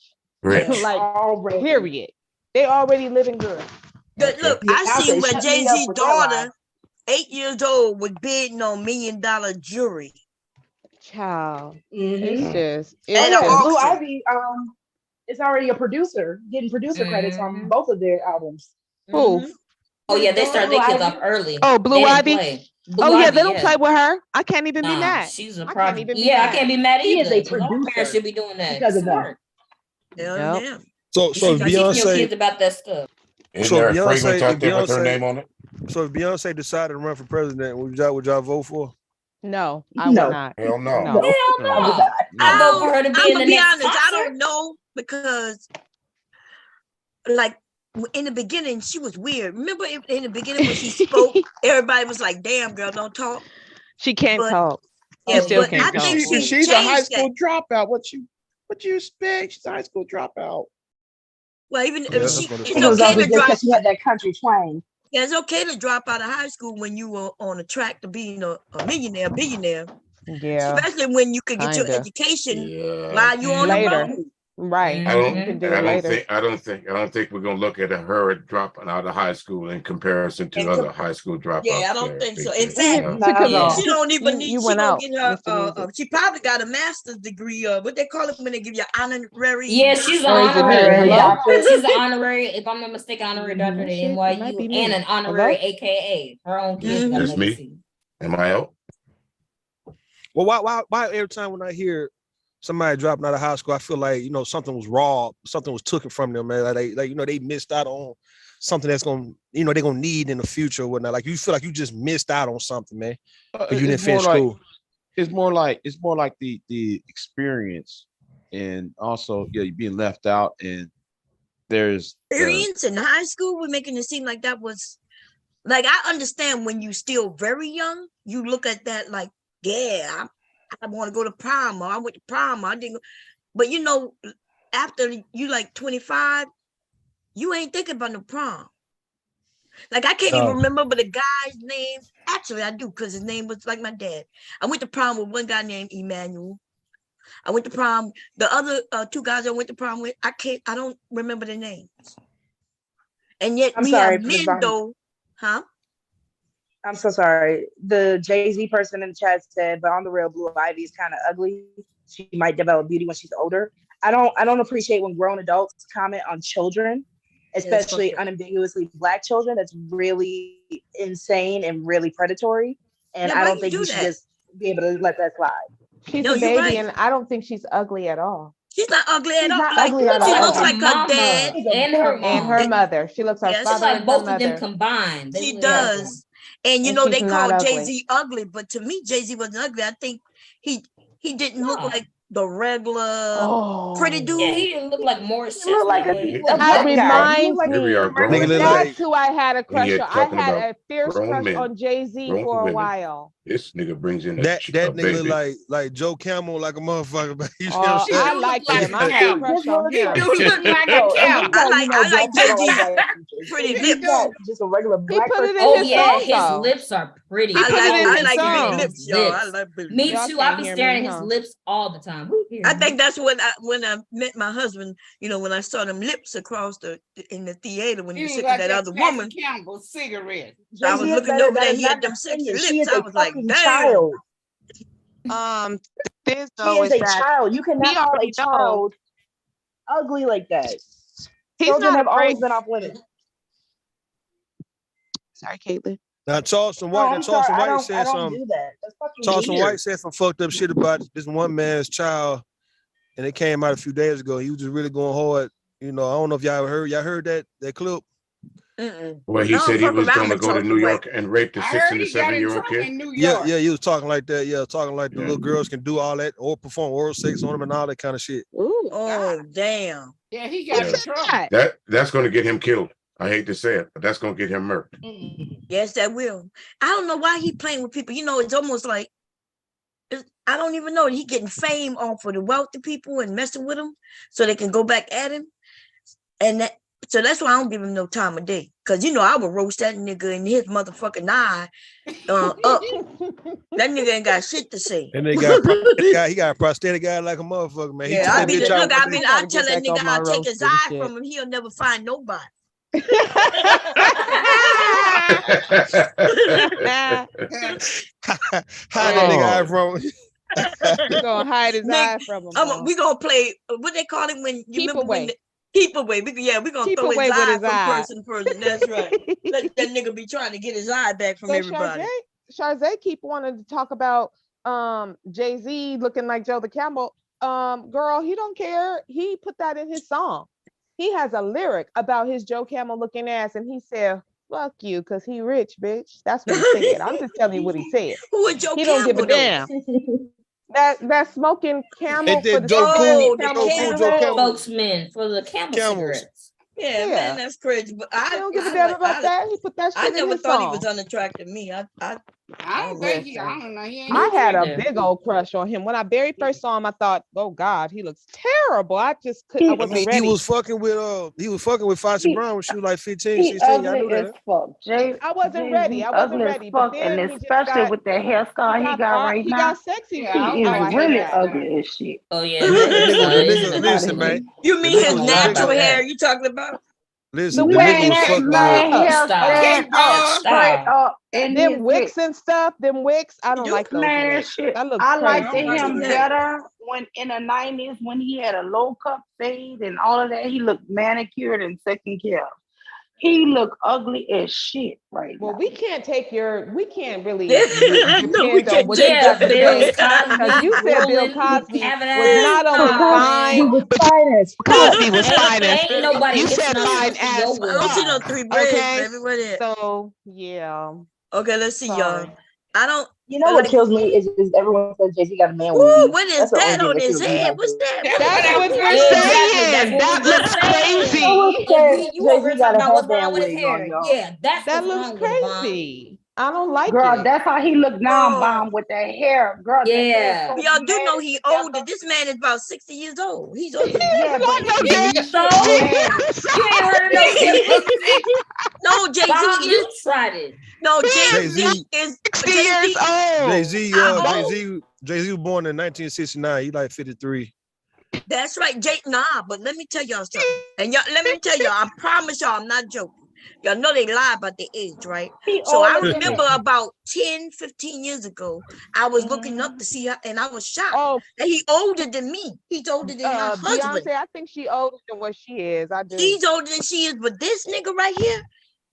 Rich. Like, already. period. They already living good. Good. Look, I Beyonce seen where shut me up Jay-Z's with that line. daughter, 8 years old, was bidding on $1 million jewelry Child. Mhm. It's just at it's an Yeah, and Blue auction. Ivy is already a producer, getting producer credits on both of their albums. who? Mhm. Oh yeah, they His started Blue their kids Ivy. off early. Oh, Blue They didn't Ivy. play. Blue Oh yeah, Ivy, they don't play with her. I can't even be Nah, mad. she's a I can't project. even be Yeah, I mad. can't be mad She is either. a Because all parents producer should be doing that. because of them. Smart. Hell Yep. yeah. So You so should if be teaching your Beyonce kids about that stuff. Isn't so there if a fragrance Beyonce out there with her name on it? so if Beyonce decided to run for president, would y'all vote for? No, I would No, not. Hell no. No. Hell I would no. not. I vote for her to be I'm in the gonna be next honest. I concert. don't know because, like, in the beginning, she was weird. Remember in the beginning when she spoke, everybody was like, "Damn, girl, don't talk." She can't But- talk. Yeah, She still but I can't talk. think If she she's a high changed school that. dropout, what you expect? She's a high school dropout. Well, even Yeah, that's she, what it's it's It was okay also to just drop. because she had that country twang. Yeah, it's okay to drop out of high school when you were on a track to being a millionaire, billionaire. Yeah. Especially when you could get your Kinda. education Yeah. while you're on the Later. road. Right. I You don't. can do it later. I don't think we're gonna look at her dropping out of high school in comparison to And other high school dropouts. Yeah, I don't there, think so. Big In J. fact, No. Not at all. she don't even need. You She went gonna out, get her. Mr. Music. She probably got a master's degree. What they call it when they give you honorary. Yeah, she's an Or is it me? honorary. Hello? doctor. She's an honorary, if I'm not mistaken, honorary doctor at Shit, it might NYU be me. and an honorary Hello? AKA. Her own kids got That's me. legacy. Am I out? Well, why every time when I hear somebody dropping out of high school, I feel like something was robbed, something was taken from them, man. Like they missed out on something that's gonna they're gonna need in the future or whatnot. Like you feel like you just missed out on something, man. Because you didn't finish school. It's more like the experience, and also you being left out, and there's Experience in high school, we're making it seem like that was like, I understand when you still very young, you look at that like, yeah, I want to go to prom, or I went to prom, or I didn't go. But after you like 25, you ain't thinking about no prom. Like I can't even remember the guy's name. Actually, I do, because his name was like my dad. I went to prom with one guy named Emmanuel. I went to prom. The other two guys I went to prom with, I don't remember their names. And yet I'm sorry, have Ms. men Bonnie. though, huh? I'm so sorry. The Jay-Z person in the chat said, but on the real, Blue Ivy is kind of ugly. She might develop beauty when she's older. I don't appreciate when grown adults comment on children, especially unambiguously Black children. That's really insane and really predatory. And Yeah, I why don't you think do you should that? just be able to let that slide. She's No, a you're baby, right. and I don't think she's ugly at all. She's not ugly at She's all. not Like ugly at she all. looks like her Mama dad. and her mom. And her mother. She looks her Yes. It's father like and her both of them mother. combined. They She look like them. does. And And they she's call not ugly. Jay-Z ugly, but to me, Jay-Z wasn't ugly. I think he didn't look No. like the regular pretty dude. Yeah, he didn't look like Morris He looked like a Chestnut. black That guy. He reminds looked like Here we are, me. grown Nigga look men. That's who I had a crush here on. I talking had about a fierce grown crush men, on Jay-Z grown for a women. while. This nigga brings in that a nigga look baby. like Joe Camel, like a motherfucker. But you see what I'm I saying? like him. I had a crush on He him. do look like a camel. I like Jay-Z's pretty He's lips. got just a regular He black put it person. in Oh his yeah, song his though. lips are pretty. He put it in I his like big song. lips, y'all. I love big Me lips. too. Y'all I can't be hear staring me, at his huh? lips all the time. Who hear I me? think that's when I met my husband. You know, when I saw them lips across in the theater when he He was was sitting with like that that other Pappy woman. Campbell cigarette. I was Jay-Z, looking that over there. is He not had an them sexy opinion. She lips. is I a was like, fucking damn. child. The thing is She though is is a that child. You he cannot call a already knows child ugly like that. he's Children not have always afraid. been off limits. Sorry, Caitlin. Now Charleston No, White, I'm sorry. I don't said some. do that. That's fucking Charleston weird. White said some fucked up shit about this one man's child, and it came out a few days ago. He was just really going hard. You know, I don't know if y'all heard that clip. Well, he said he was going to go to New York and rape the I 6 heard and the he got in 7-year-old trouble kid. in New Yeah, York. yeah, he was talking like that. Yeah, talking like the little girls can do all that or perform oral sex on them and all that kind of shit. Ooh, oh damn. Yeah, he got in trouble. That's going to get him killed. I hate to say it, but that's going to get him murked. Yes, that will. I don't know why he playing with people. You know, it's almost like I don't even know. He getting fame off of the wealthy people and messing with them so they can go back at him. And so that's why I don't give him no time of day. Cause you know I would roast that nigga in his motherfucking eye up. That nigga ain't got shit to say. And he got a prosthetic eye like a motherfucker, man. Yeah, I tell that nigga I'll take his eye shit. from him. He'll never find nobody. Hide that nigga eye from him. You gonna hide his eye from him? We gonna play what they call it when you Keep remember away. when keep away. We gonna Keep throw away his with eye his from eye. person to person. That's right. Let that nigga be trying to get his eye back from So everybody. Sharze keep wanting to talk about Jay-Z looking like Joe the Camel. Girl, he don't care. He put that in his song. He has a lyric about his Joe Camel looking ass, and he said, "Fuck you, cause he rich, bitch." That's what he said. I'm just telling you what he said. Who is Joe He don't give a Campbell, damn. That smoking camel They for did the Joe Cool, Camel Joe Camel. Spokesman for the camel Camels. cigarettes. Yeah, man, that's crazy. But He don't give a damn about that. He put that shit I in never his thought song. he was unattractive. Me, I don't think he. I don't know. He ain't I had a either. big old crush on him. When I very first saw him, I thought, "Oh God, he looks terrible." I just couldn't. I wasn't ready. He was fucking with Foxy Brown when she was like 15, He 16. Y'all ugly knew as that. fuck. I wasn't ready. I wasn't ready. But Fuck, and then he just especially got, with the hairstyle he got right he now. got sexy. Yeah, He I is hate really that. ugly as shit. Oh yeah, Listen, man. You mean The his nigga was natural fucking- hair? You talking about? Listen, The the nigga way was that fucking man with hair stand up straight up in them his wicks head. and stuff. Them wicks. I don't like those Man, wicks. shit. That looks I crazy. liked him better when in the 90s when he had a low cut fade and all of that. He looked manicured and taken care of. He looked ugly as shit right Well, now. we can't really No, we depend on can't what take you got to Bill say. Cosby, Because you said Bill rolling, Cosby having was not only fine, was fine as Cosby was fine as ain't nobody you missing said on fine something as your I don't see no fuck. three breads, Okay, baby. What is? so yeah. Okay, let's see, Sorry. y'all. I don't. You know what kills me is everyone says Jay-Z got a man with Ooh, me. what is That's the only that thing on that his kills me head? about What's Jay-Z. that? That's what we're Exactly. That's saying. what That we looks just saying. crazy. Someone And said you over Jay-Z here talking got a about what's wrong headband with his wig hair. on, y'all. Yeah, that's That what's looks wrong with him, Mom. crazy. I don't like Girl, it. that's how he looked now, Oh. bomb with that hair. Girl, that hair is Yeah. so Y'all do know matted he together. older. This man is about 60 years old. He's older. Yeah, but So man, you ain't heard of no No, Jay-Z Bob, you is tried it. no Jay-Z. Jay-Z is 60 years old. Jay-Z was born in 1969. He like 53. That's right, but let me tell y'all something. And y'all, let me tell y'all, I promise y'all, I'm not joking. Y'all know they lie about the age, right? So I remember about 10, 15 years ago, I was looking up to see her, and I was shocked. Oh, and he older than me. He's older than my husband. Beyonce, I think she older than what she is. I do. He's older than she is, but this nigga right here,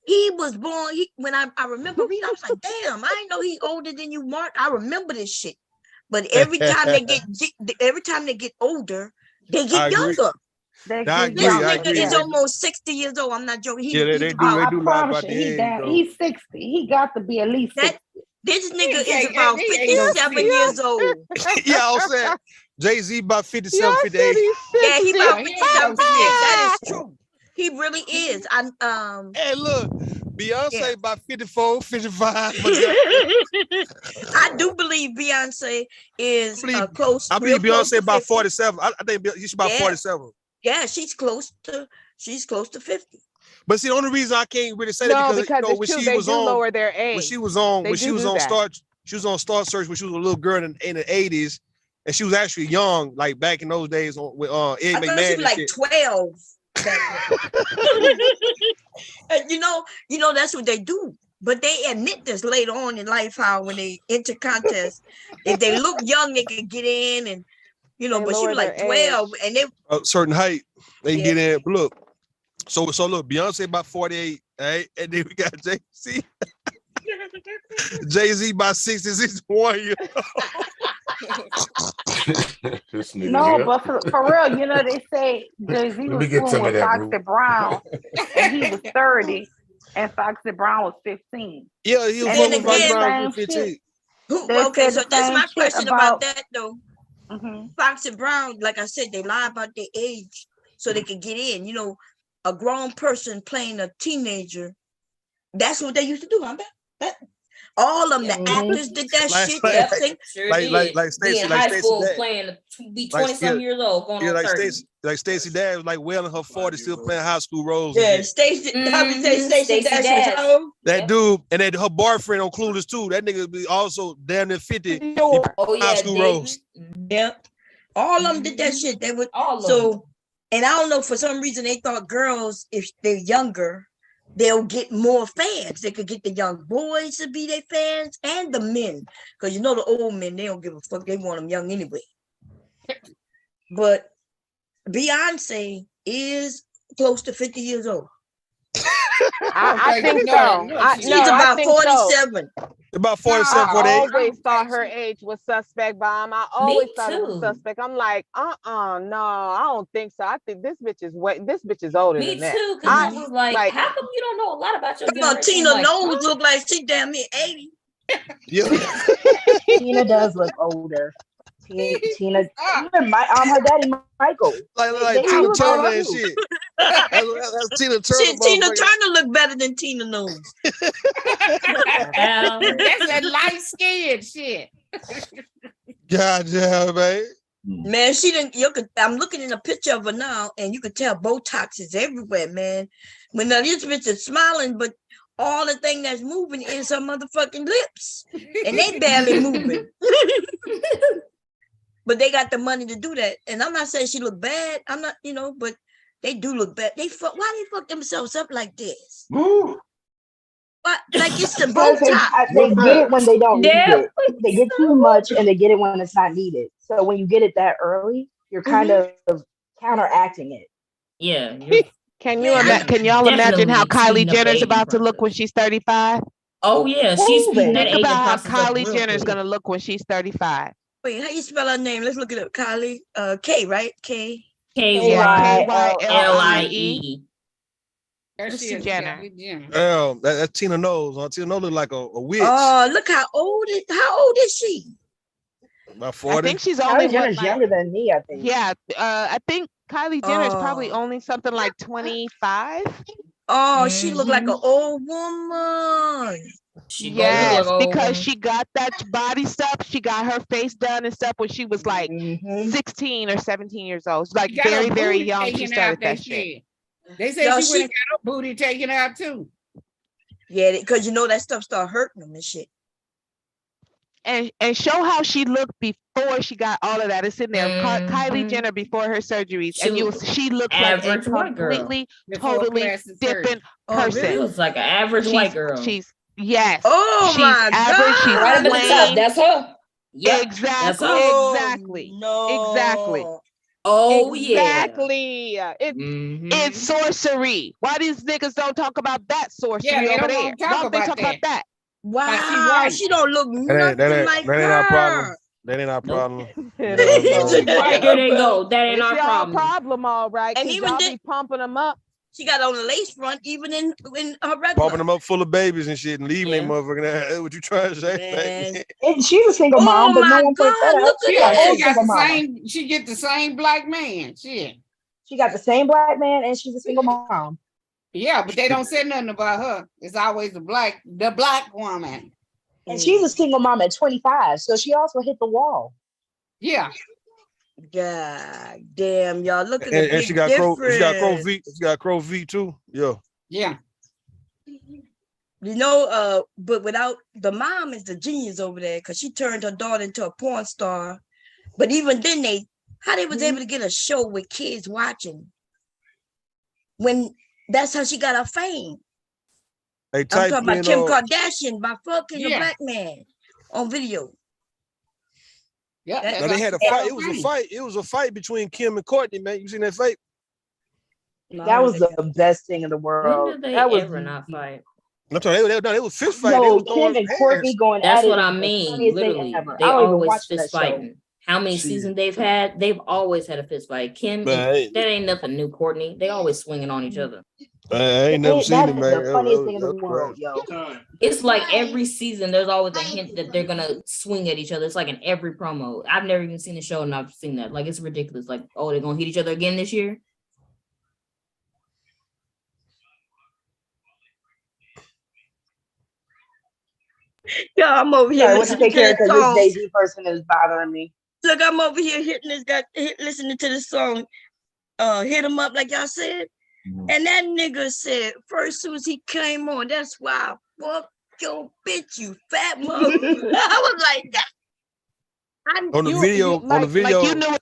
he was born. When I remember reading, I was like, damn, I didn't know he older than you, Mark. I remember this shit. But every time they get older, they get younger. I agree. This nigga is almost 60 years old. I'm not joking. They do lie about the age, though. He's 60. He got to be at least 60. This nigga is about 57 years old. Yeah, I'm saying Jay-Z about 57, 58. Yeah, he about 57, 58. That is true. He really is. Hey, look, Beyonce about 54, 55. I do believe Beyonce is close. I believe real close Beyonce to about 50. 47. I think she's about 47. Yeah, she's close to 50. But see, the only reason I can't really say that No, because you know, it's when true. she They was do on lower their age. when she was on Star Search when she was a little girl in the 80s, and she was actually young, like back in those days with Ed I thought McMahon. she was like shit. 12. And you know, that's what they do. But they admit this later on in life, how when they enter contests, if they look young, they can get in, and you know. But she was like 12, and they A certain height, they can get in. But look, so look, Beyonce about 48, right? And then we got Jay-Z. Jay-Z about 60, 61 years old. No, but for real, you know, they say Jay-Z Let me was get some fooling of with that, Foxy Brown, and he was 30, and Foxy Brown was 15. Yeah, he was And fooling they with Foxy said the Brown same for 15. shit. Okay, so that's my shit question about that though. Fox and Brown, like I said, they lie about their age so they could get in. You know, a grown person playing a teenager. That's what they used to do. I bet. All of them, the actors did that shit. Like Be in high school playing, be 20-some years old, going on 30. Like Stacey Dash was like well in her 40s, still playing high school roles. Yeah, Stacey. How we say Stacey Dash was how old? That dude, and then her boyfriend on Clueless too. That nigga be also damn near 50. High school roles. Yep. All of them did that shit. They would so, and I don't know, for some reason they thought girls, if they're younger, they'll get more fans. They could get the young boys to be their fans and the men. Because you know the old men, they don't give a fuck. They want them young anyway. But Beyonce is close to 50 years old. I think so. She's about 47. About 47, I 48. always thought her age was suspect, Bomb. I always thought it was suspect. I'm like, no, I don't think so. I think this bitch is older than that. Me too, because I was like, how come you don't know a lot about your generation? Tina like, Knowles look like she damn near 80. Tina does look older. Tina, even her daddy Michael. Like Tina Turner and shit. That's Tina Turner. Shit, Tina Turner look better than Tina Knowles. That's that light skin shit. God damn, man. Man, she didn't. I'm looking in a picture of her now, and you could tell Botox is everywhere, man. When this bitch is smiling, but all the thing that's moving is her motherfucking lips, and they barely moving. But they got the money to do that, and I'm not saying she look bad. I'm not, but they do look bad. Why they fuck themselves up like this? Ooh. What? Like it's the Because Botox. they get it when they don't need it. They get too much, and they get it when it's not needed. So when you get it that early, you're kind of counteracting it. Yeah. Can y'all imagine how Kylie Jenner's about to look when she's 35? Oh yeah, she's think about how Kylie Jenner's gonna look when she's 35. Wait, how you spell her name? Let's look it up. Kylie, K, right? K. K-Y-L-I-E. There she is, Jenner. Damn, that's Tina Knowles. Tina Knowles look like a witch. Oh, look how old is she? About 40. I think she's only Kylie Jenner's younger than me, I think. Yeah, I think Kylie Jenner's probably only something like 25. Oh, she look like an old woman. Yes, because she got that body stuff. She got her face done and stuff when she was like 16 or 17 years old. Like very, very young. She started that shit. They say she went and got her booty taken out too. Yeah, because that stuff start hurting them and shit. And show how she looked before she got all of that. It's in there. Kylie Jenner before her surgeries, and she looks like a completely, totally different person. She looks like an average white girl. Yes. Oh she's my average. God. She's right up at the top. That's her. Yep. Exactly. Exactly. No. Exactly. Oh exactly. It's sorcery. Why these niggas don't talk about that sorcery over there? Why don't they talk about that? Wow, she don't look nothing like her. That ain't our problem. That ain't our problem. There they go. That ain't our problem. Problem, all right. And even y'all be pumping them up. She got on the lace front, even in her regular. Pumping them up full of babies and shit and leaving them motherfucking ass. What you trying to say? And she's a single mom, but no one points that out. She got the same. She get the same black man. Shit. She got the same black man, and she's a single mom. Yeah, but they don't say nothing about her. It's always the black woman. And she's a single mom at 25, so she also hit the wall. Yeah. God damn, y'all look at And, the big she got difference. she got Crow V. She got Crow V too. Yeah. Yeah. You know, but without the mom is the genius over there because she turned her daughter into a porn star. But even then, how they was able to get a show with kids watching when that's how she got her fame. Hey, I'm talking about Kim in, Kardashian by fucking a black man on video. Yeah, now they had a fight. It was a fight. It was a fight between Kim and Courtney, man. You seen that fight? That was the best thing in the world. When did they that was ever not fight? I'm talking, they was fist fight. No, They was Kim and Courtney going That's at what it. I is the mean. funniest thing Literally, ever. they I don't even always watch fist that show. fighting. How many seasons they've had? They've always had a fist fight. Kim, Man, that ain't nothing new. Courtney, they always swinging on each other. I ain't never seen it, man. That's the funniest thing in the world, yo. It's like every season, there's always a hint that they're gonna swing at each other. It's like in every promo. I've never even seen the show, and I've seen that. Like it's ridiculous. Like, oh, they're gonna hit each other again this year. Yo, I'm over here. Sorry, what you take care of because this Daisy person is bothering me. Look, I'm over here hitting this guy, listening to the song, hit him up like y'all said. And that nigga said, first soon as he came on, that's why I fuck your bitch, you fat mother. I was like, on the video, like you knew what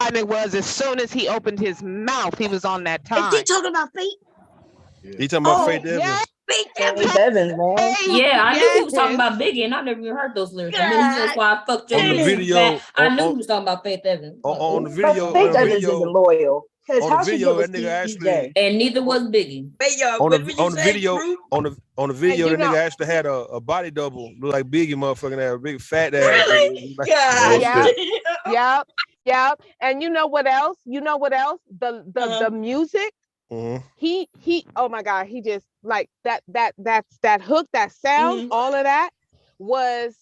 time it was as soon as he opened his mouth. He was on that time. Is he talking about Faith? He talking about Faith Evans. Yeah. Faith Evans, man. Yeah, I knew he was talking about Biggie, and I never even heard those lyrics. And then he says, "Why I fucked your On the bitch, video, fat." I knew he was talking about Faith Evans. On the video, Faith Evans isn't loyal. on the How she video, get with that nigga Stevie actually J? And neither was Biggie. on the video, on the video, that nigga actually had a body double, look like Biggie, motherfucking ass, big fat ass. Yep. And you know what else? The music. Mm-hmm. He oh my God, he just like that hook, that sound, all of that was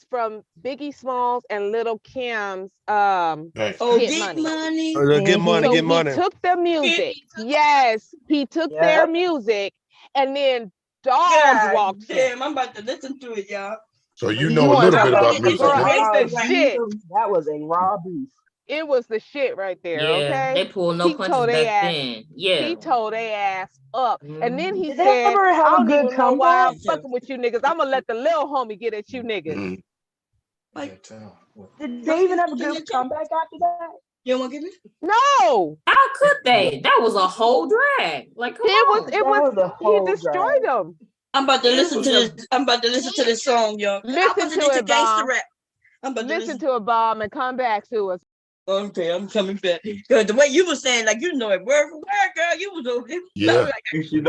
from Biggie Smalls and Lil' Kim's Get Money. Get money. He took the music. Yes, he took their music, and then Dogs walked in. Damn, I'm about to listen to it, y'all. So you know a little bit about music. It's the shit. That was a raw beast. It was the shit right there. Yeah, okay, they pulled no punches back then. Yeah, he told their ass up, and then he Did they said, ever have "I a don't good even know why I'm comeback? fucking with you niggas. I'm gonna let the little homie get at you niggas." Did they even have a good comeback after that? You don't want to give me? No. How could they? That was a whole drag. Like, come on. It was he destroyed them. I'm about to listen to this. I'm about to listen to this song, y'all. Listen to it, gangster Bob. rap. I'm about to Listen to it, Bob, and come back to us. Okay, I'm coming back. Because the way you were saying, like you know it word for word, girl, you was over there. Yeah. She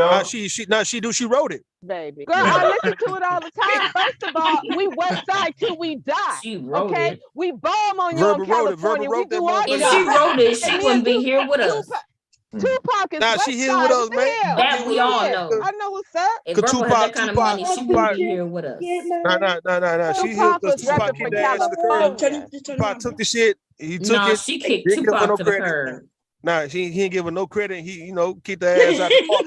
wrote it. Baby. Girl, I listen to it all the time. First of all, we west side till we die. She wrote okay? it. We bomb on you in California. We do our If job. she wrote it, she wouldn't be here with us. Tupac is Nah, west she here side. with us, What the man. hell? That we all know. I know what's up. If Verbal had that kind of money, she wouldn't be here with us. Nah. She here because Tupac kicked the ass to the curb. Tupac took the shit. He took it. She kicked Didn't give her Tupac no to the credit. curb. Nah, he didn't give her no credit. He, kicked the ass out the park.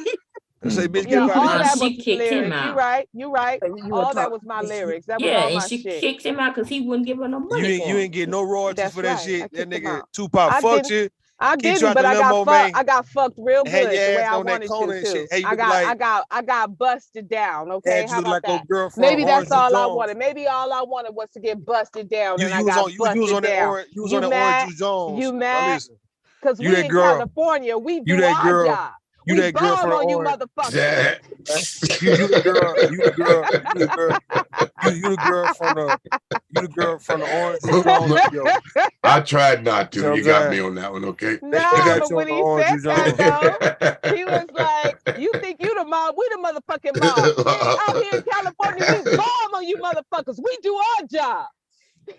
And say, bitch, get All out that of was she kicked him lyrics. out. You right. All that was my lyrics. That was all And my she shit. kicked him out because he wouldn't give her no money. You ain't get no royalties That's for that right. I shit. That kicked him nigga out. Tupac fucked you. I Kicked you didn't, out but the I got limo, fucked. man. I got fucked real Had good your the way ass I on that wanted corner to and too. shit. Hey, you I be like, got busted down. Okay, had how you about like a that? girl from Maybe Orange that's all I Jones. wanted. Maybe all I wanted was to get busted down, and I You was got on busted that down. orange. You was on that Orange Juice Jones. You Now mad? listen, Because you we that in girl. California, we You do that our girl. job. You We that girl from bomb the on you orange. motherfuckers. You the girl. You the girl. You the girl. You the girl from the. You the girl from the Orange Juice Jones video. I tried not to. You know what You I'm got saying? me on that one, okay? No, got but you when on the he Orange said Juice that though, he was like, "You think you the mob? We the motherfucking mob. Bitch, out here in California, we bomb on you motherfuckers. We do our job."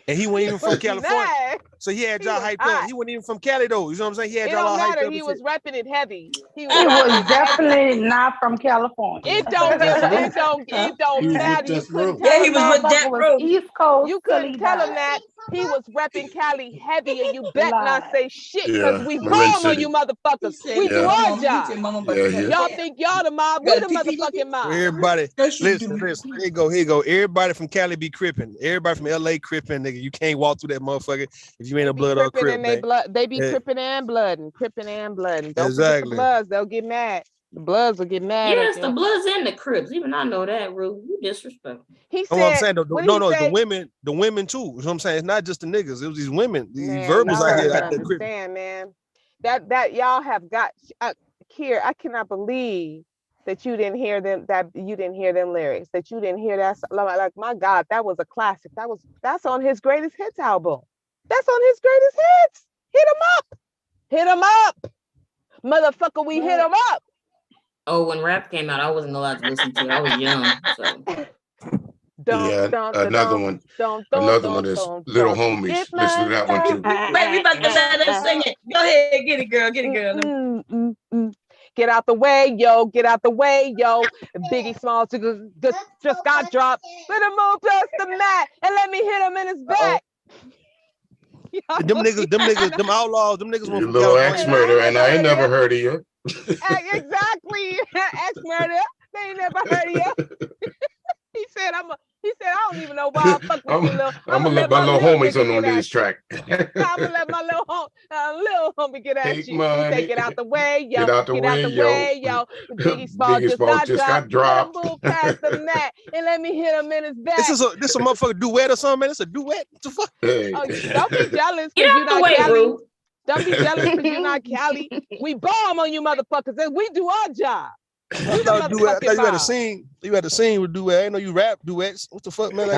And he wasn't even from was California. mad. So he had He y'all was hyped hot. up. He wasn't even from Cali though. You know what I'm saying? He had It y'all don't all hyped matter. up. He and was shit. repping it heavy. He It was repping definitely not from California. It don't matter. He was You with couldn't this tell room. him. Yeah, he was with that was room. East Coast. You till couldn't he tell him died. that. He was repping Cali heavy, and you bet not say shit because Yeah, we Marin bomb on City. you motherfuckers. We do Yeah. our job. Y'all think y'all the mob? We the motherfucking mob. Everybody, listen. Here you go. Everybody from Cali be cripping. Everybody from LA cripping, nigga. You can't walk through that motherfucker if you ain't a blood or crip, And they man. blood. They be Yeah. cripping and blooding. Don't forget the Exactly. bloods. They'll get mad. The bloods will get mad. Yes, at the you. Bloods and the Crips. Even I know that, Rue. You disrespectful. He What I'm said, saying, what did he say? the women too. You know what I'm saying? It's not just the niggas. It was these women, these Man, verbals y'all out here. don't Out there cripping. understand, man. That y'all have got. Kier, I cannot believe that you didn't hear them. That you didn't hear them lyrics. That you didn't hear that. Like my God, that was a classic. That's on his greatest hits album. That's on his greatest hits. Hit him up. Hit him up, motherfucker. We hit him up. Oh, when rap came out, I wasn't allowed to listen to it. I was young, so. Another one is Little Homies. Listen to that one too. Baby, about to let us sing it. Go ahead, get it, girl. Get it, girl. Get out the way, yo. Get out the way, yo. Biggie Smalls just got dropped. Let him move past the mat and let me hit him in his back. Them outlaws, them niggas. You little ex murder, and I ain't never heard of you. Exactly, ex murder. They ain't never heard of you. He said, I don't even know why I fuck with you, little. I'm gonna let my little homies on this track. I'm gonna let my little homie get at Take you. money. He say, get out the way, yo. Get out the way, yo. Biggie Smalls just got dropped. Let him move past the mat and let me hit him in his back. This a motherfucking duet or something, man. It's a duet. What the fuck? Hey. Oh, don't be jealous Get because out you're the not way, Cali. Rue. Don't be jealous because you're not Cali. We bomb on you motherfuckers and we do our job. I thought you had a scene. You had a scene with duet. I didn't know you rap duets. What the fuck, man?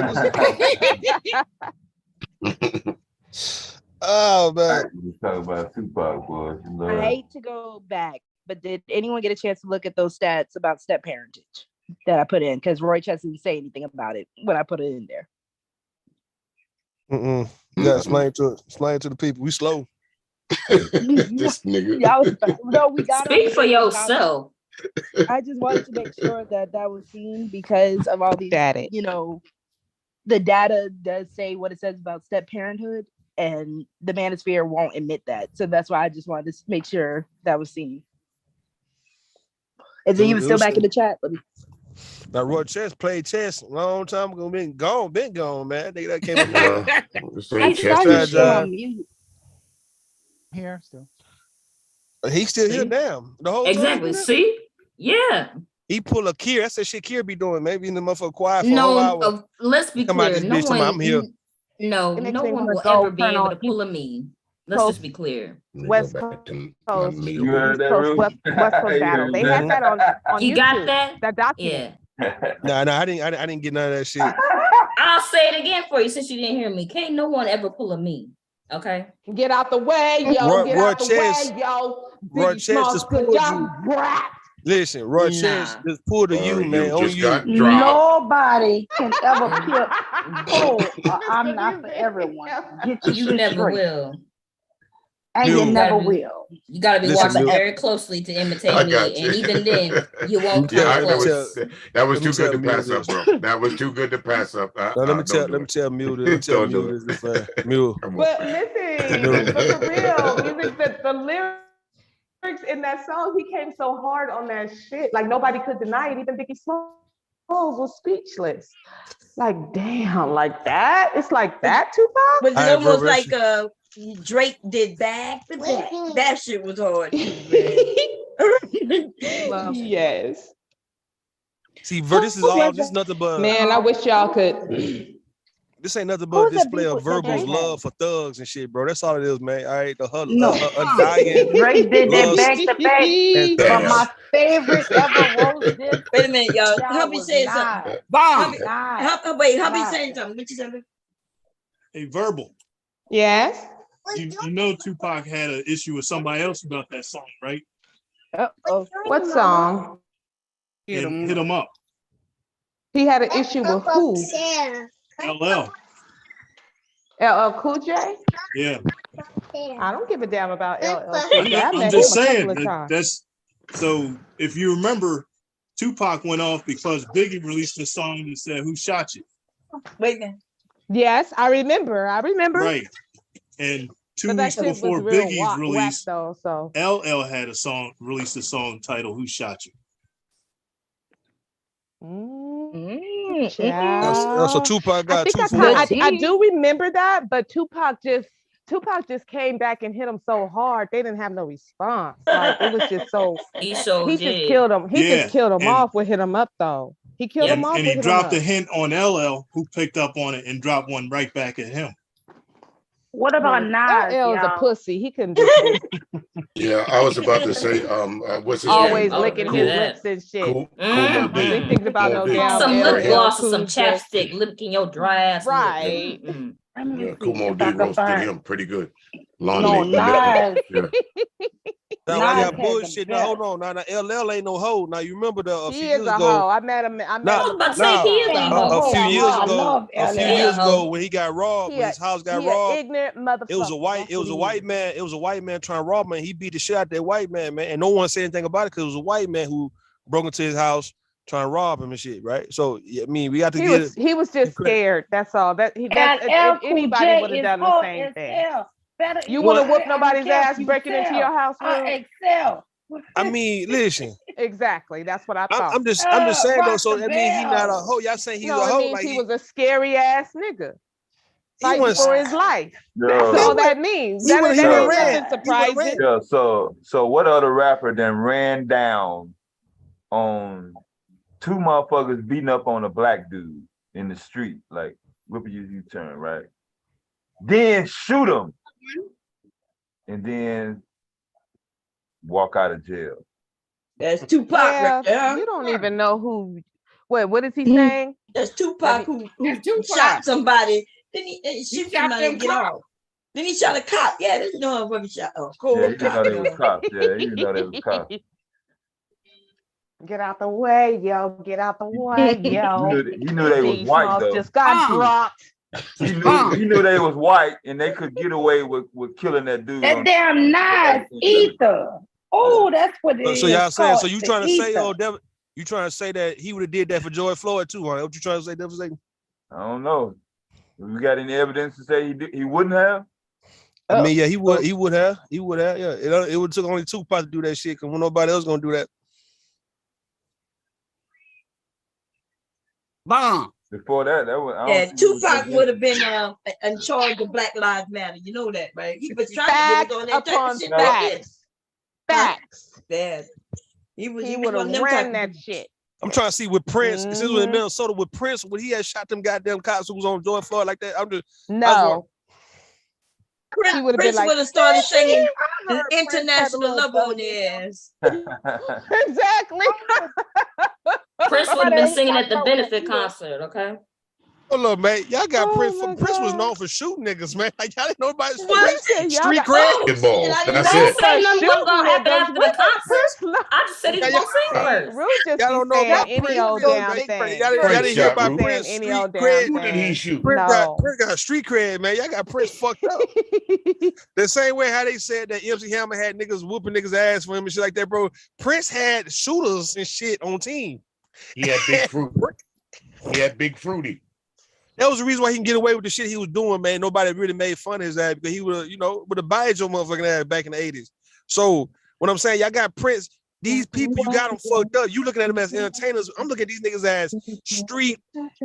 Oh man. Talk about Tupac, boys. I hate to go back, but did anyone get a chance to look at those stats about step parentage that I put in? Because Roy Chess didn't say anything about it when I put it in there. You gotta explain to the people. We slow. This nigga. We got Speak for yourself. I just wanted to make sure that was seen because of all these, the data does say what it says about step parenthood, and the manosphere won't admit that. So that's why I just wanted to make sure that was seen. Is he even still back in the chat? Now, Roy Chess played chess a long time ago. Been gone, man. They that came up. I saw you still on mute. Here still. He's still here now. The whole Exactly. time. See? Yeah. He pull a Kier. That's that shit Kier be doing. Maybe in the motherfucker quiet for a whole hour. Let's be Come out clear. this bitch, I'm here. No one will ever be able to pull a me. Let's just be clear. West Coast, You heard that, Rue? West Coast battle. They had that on You YouTube. got that? That document. Yeah. No, I didn't get none of that shit. I'll say it again for you since you didn't hear me. Can't no one ever pull a me. Okay. Get out the way, yo. Get out the way, yo. Roy Chess just pulled you. Listen, Roy Chess just pulled a you, man. On you. Nobody can ever pull. I'm not for everyone. Get You never will. And you never will. You got to be watching very closely to imitate me, and even then, you won't come close. That was too good to pass up, bro. That was too good to pass up. Let me tell Mule this. Mule. But listen, but for real, music, the lyrics in that song, he came so hard on that shit. Like nobody could deny it. Even Biggie Smalls was speechless. Like, damn, like that? It's like that, Tupac? Was it almost like Drake did back to back? That shit was hard. Yes. See, this is nothing but man. I wish y'all could. This ain't nothing but a display of Verbal's love for thugs and shit, bro. That's all it is, man. All right, undying. Drake did that back to back. But my favorite ever roast diss. Wait a minute, y'all. Help me say something. Help me say something. What you say? Hey, Verbal. Yes. You know Tupac had an issue with somebody else about that song, right? Uh-oh. What song? Hit 'em up. He had an issue with who? LL. LL Cool J? Yeah. I don't give a damn about LL Cool J. I'm just saying that's so. If you remember, Tupac went off because Biggie released a song that said, "Who shot you?" Wait a minute. Yes, I remember. Right. And 2 But that weeks shit was before real Biggie's whack release, though. So LL had released a song titled "Who Shot You." So Tupac got two for I one. do remember that, but Tupac just came back and hit him so hard they didn't have no response. Like it was just so he just did. killed him. He just killed him and- off with hit him up though. He killed him off and with he hit dropped him a up. hint on LL, who picked up on it and dropped one right back at him. What about Nas? LL is a y'all? pussy. He couldn't do shit. Yeah, I was about to say, what's his Always name? licking his lips and shit. Cool Ain't thinking about no damn some LL lip gloss or Cool some J. chapstick licking your dry ass. Right. Yeah, Kumo D roasted him pretty good. No, Laminating the Nas. lip. Yeah. Now I Nas got had bullshit. the Now hold on. Now LL ain't no hoe. Now you remember a He few is years a ago. hoe. I met him. I was about to say he is a hoe. A few years I ago, love a few LL. years ago when he got robbed, He when a- his house got he a robbed, ignorant motherfucker. it was a white man. It was a white man trying to rob him, and he beat the shit out that white man, and no one said anything about it because it was a white man who broke into his house trying to rob him and shit, right? So yeah, I mean, we got to He was just scared. That's all. If anybody would have done the same thing. You would have whooped nobody's ass breaking into your house. Excel. I mean, listen. Exactly. That's what I thought. I'm just saying though. So I mean, he not a hoe. Y'all saying he's No, a it hoe? means Like he was a scary ass nigga. Fighting was- for his life. Yo. That's all that means. He That would've ain't ran. nothing surprising. Yeah, so what other rapper then ran down on two motherfuckers beating up on a black dude in the street, like whip a U-turn, right? Then shoot him, and then walk out of jail. That's Tupac Yeah, right there. you don't even know who. What is he saying? That's Tupac who shot somebody. Then he shoot shot somebody them and get cops. off. Then he shot a cop. Yeah, that's no one shot a Yeah, cold he didn't know cop. they was cops. Yeah, he didn't know they was cops. Get out the way, yo. Get out the way, yo. He knew they was These white smalls though. just got dropped. He knew they was white and they could get away with killing that dude. That damn Nas ether. Oh, that's what it is. So y'all saying? called, So you the trying to say, ether. you trying to say that he would have did that for George Floyd too? Huh? What you trying to say, Devil? I don't know. We got any evidence to say he wouldn't have? I mean, yeah, he would have. Yeah, it would took only Tupac to do that shit because nobody else gonna do that. Bomb. Before that was Yeah, Tupac would have been in charge of Black Lives Matter. You know that, right? He was trying to get us on that type of shit back then. Facts. Bad. He would one of have them ran type that of- shit. I'm trying to see with Prince. Since it was in Minnesota with Prince, when he had shot them goddamn cops who was on George Floyd like that. No. Prince would have started singing the international love on their ass. Exactly. Prince would have been singing at the benefit concert, okay? Oh look, man, y'all got Prince. Prince was known for shooting niggas, man. Like y'all didn't know about his street cred. That's I it. said nothing was gonna happen after the concert. I just said he was gonna sing first. Rude just Y'all don't know about any Prince. old damn thing. Y'all didn't hear about Saying Prince any street old damn cred. thing. Who did he shoot? Prince No. got street cred, man. Y'all got Prince fucked up. The same way how they said that MC Hammer had niggas whooping niggas ass for him and shit like that, bro. Prince had shooters and shit on team. He had Big Fruit. He had Big Fruity. That was the reason why he can get away with the shit he was doing, man. Nobody really made fun of his ass because he would have bited your motherfucking ass back in the 80s. So what I'm saying, y'all got Prince. These people, you got them fucked up. You looking at them as entertainers. I'm looking at these niggas as street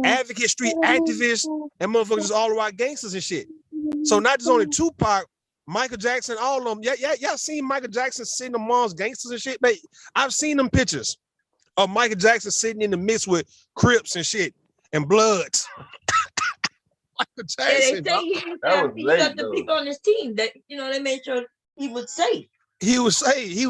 advocates, street activists, and motherfuckers just all around gangsters and shit. So not just only Tupac, Michael Jackson, all of them. Y'all seen Michael Jackson sitting amongst gangsters and shit? Man, I've seen them pictures of Michael Jackson sitting in the midst with Crips and shit and Bloods. Michael Jackson, Yeah, they say he got the people on his team that they made sure he was safe. He was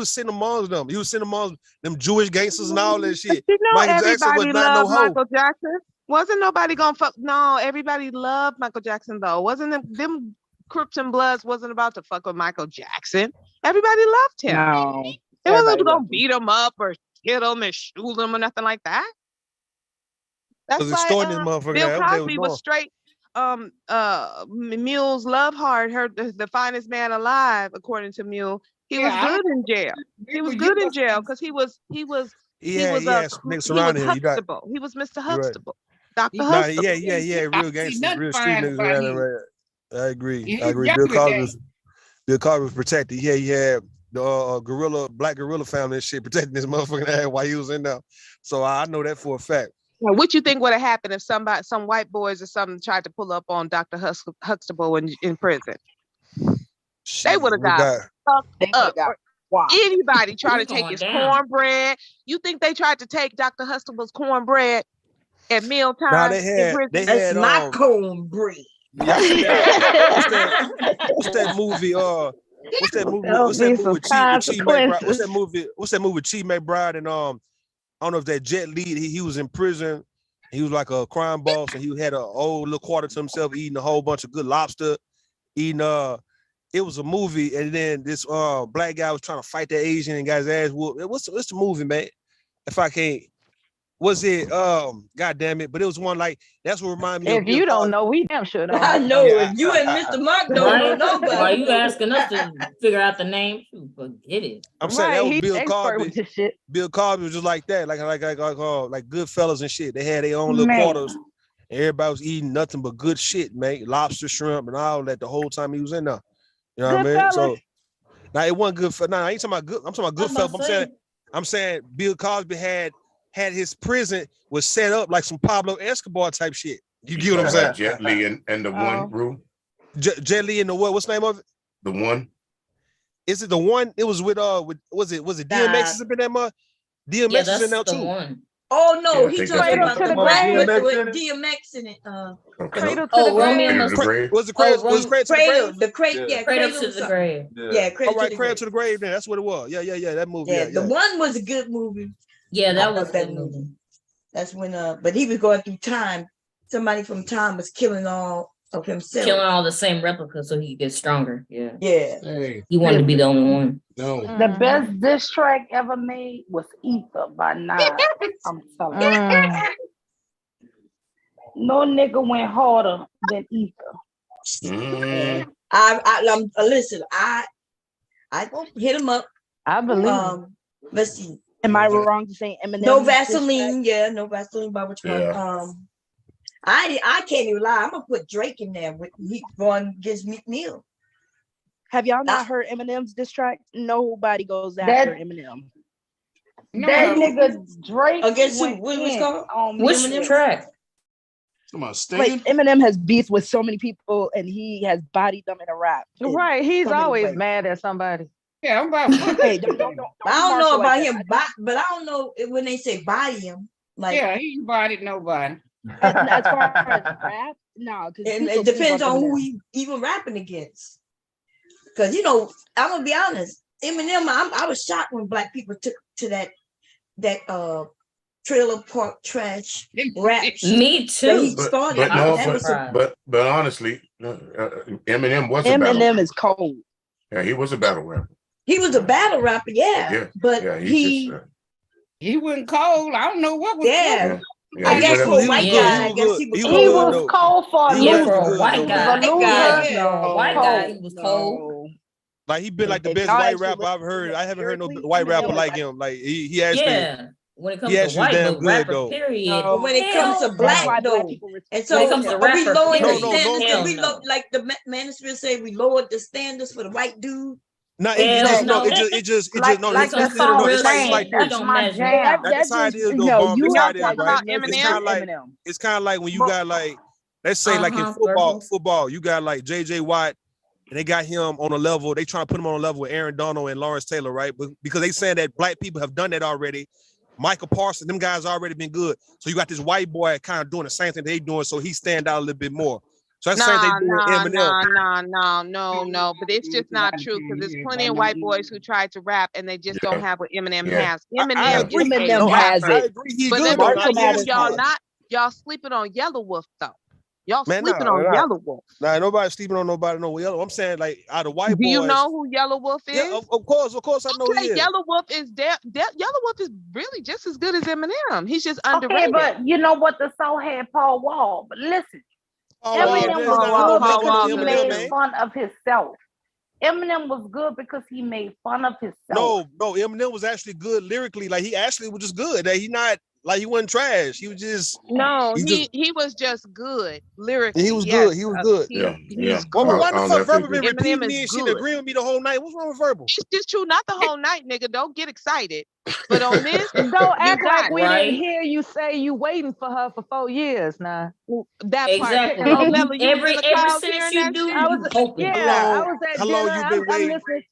sitting amongst them. He was sitting amongst them Jewish gangsters and all that shit. You know, Michael Jackson was everybody not no loved hoe. Michael Jackson. Wasn't nobody gonna fuck? No, everybody loved Michael Jackson though. Wasn't them Crips and Bloods wasn't about to fuck with Michael Jackson. Everybody loved him. No. It wasn't Everybody gonna loved him. beat him up or hit him and shoot him or nothing like that. That's Was why extorting this motherfucker. Bill That's what they Cosby was was straight. Mule's love heart, the finest man alive, according to Mule. He was good in jail. He was good in jail because he was Niggas surrounding him. You got- Huxtable. He was Mr. You're right. Huxtable. Dr. Nah, Huxtable. yeah, real gangsters, real street niggas around there. Right? I agree. Bill Cosby was protected. Yeah, he had the black gorilla family and shit protecting this motherfucking ass while he was in there. So I know that for a fact. Now, what you think would have happened if some white boys or something tried to pull up on Dr. Huxtable in prison? They would have got fucked up. Wow. Anybody try to take his cornbread? You think they tried to take Dr. Huxtable's cornbread at mealtime? Nah, they had That's my cornbread. What's that movie? What's that movie? What's that movie with Chief McBride? What's that movie with Chief McBride and I don't know if that Jet Li. He was in prison. He was like a crime boss, and he had an old little quarter to himself, eating a whole bunch of good lobster. Eating it was a movie, and then this black guy was trying to fight the Asian and got his ass whooped. What's the movie, man? If I can't. Was it God damn it, but it was one like that's what reminded me if of you don't know, we damn sure don't. I know if you and Mr. Mark don't know nobody. Why are you asking us to figure out the name? Forget it. I'm saying that was Bill Cosby. Bill Cosby was just like that, like Goodfellas and shit. They had their own little quarters. Everybody was eating nothing but good shit, man. Lobster, shrimp, and all that the whole time he was in there. You know what I mean? So now it wasn't good for I ain't talking about good. I'm talking about Goodfellas. I'm saying Bill Cosby had his prison was set up like some Pablo Escobar type shit. You get what I'm saying? Jet Li and the one room. Jet Li and the what? What's the name of it? The One. Is it the one? It was with was it DMX is up in that mother? DMX is in there too. One. Oh no, he talking about the one with DMX in it. Cradle to the Grave. Was it Cradle to the Grave? Cradle to the Grave. Yeah, Cradle to the Grave. Then that's what it was. Yeah, that movie. Yeah, the one was a good movie. Yeah, that was that movie. That's when but he was going through time. Somebody from time was killing all of himself. Killing all the same replicas so he could get stronger. Yeah. Yeah. Hey. He wanted to be the only one. No. The best diss track ever made was Ether by Nas. I'm telling you. No nigga went harder than Ether. Listen, I hit him up. I believe. Let's see. Am I wrong to say Eminem? No Vaseline, no Vaseline by which one? I can't even lie. I'm gonna put Drake in there with he going against McNeil. Have y'all not heard Eminem's diss track? Nobody goes after Eminem. That nigga Drake against who? What was called? Which track? Like Eminem has beef with so many people, and he has bodied them in a rap. Right, he's always mad at somebody. Yeah, I'm about. Hey, I don't know about him, but I don't know when they say body him. Like, yeah, he bodied nobody. As far as rap, no, because it depends on who he even rapping against. Because I'm gonna be honest, Eminem. I was shocked when black people took to that trailer park trash rap. Me too. But honestly, Eminem was Eminem is cold. Yeah, he was a battle rapper. He was a battle rapper, but he wasn't cold. I don't know what was cold. Yeah, I guess for a white guy, I guess he was cold for a white guy. White guy, he was cold. Like he been like the best white rapper I've heard. I haven't heard no white rapper like him. Like he actually. When it comes to white, damn but good rapper, though. period. But when it comes to black though, and so when it comes to rapper, we lowering the period. standards. We like the manosphere say we lowered the standards for the white dude. No, it just like the song Jane. That's my jam. That's how it is though, Bomb. It's kind of like when you got like, let's say like in football, you got like JJ Watt, and they got him on a level. They trying to put him on a level with Aaron Donald and Lawrence Taylor, right? But because they saying that black people have done that already. Michael Parsons, them guys already been good. So you got this white boy kind of doing the same thing they doing, so he stand out a little bit more. So that's the same thing doing Eminem. No. But it's just not true because there's plenty of white boys who tried to rap and they just don't have what Eminem has. Eminem has it. But let me tell you, y'all sleeping on Yellow Wolf though. Y'all sleeping on Yellow Wolf. Nah, nobody's sleeping on nobody. No Yellow. I'm saying like out of white boys. Do you know who Yellow Wolf is? Yeah, of course I know who he is. Yellow Wolf is Yellow Wolf is really just as good as Eminem. He's just underrated. Okay, but you know what? The song had Paul Wall. But listen, Eminem was good because he made fun of himself. Eminem was good because he made fun of himself. No, Eminem was actually good lyrically. Like he actually was just good. That he not Like he wasn't trash. He was just No, he he was just good lyrically. he was yes, good. He was good. He's Well, good. why the fuck Verbal been Eminem repeating is me and shit, good. agreeing with me the whole night? What's wrong with Verbal? It's just true, not the whole night, nigga. Don't get excited. But on this, Don't act like we right. didn't hear you say you waiting for her for 4 years now. That Exactly. part. Oh, Mella, you was in the Every crowd sentence hearing you that do, shit? I you was, hoping. yeah, I was at How dinner. long you been I'm waiting? listening.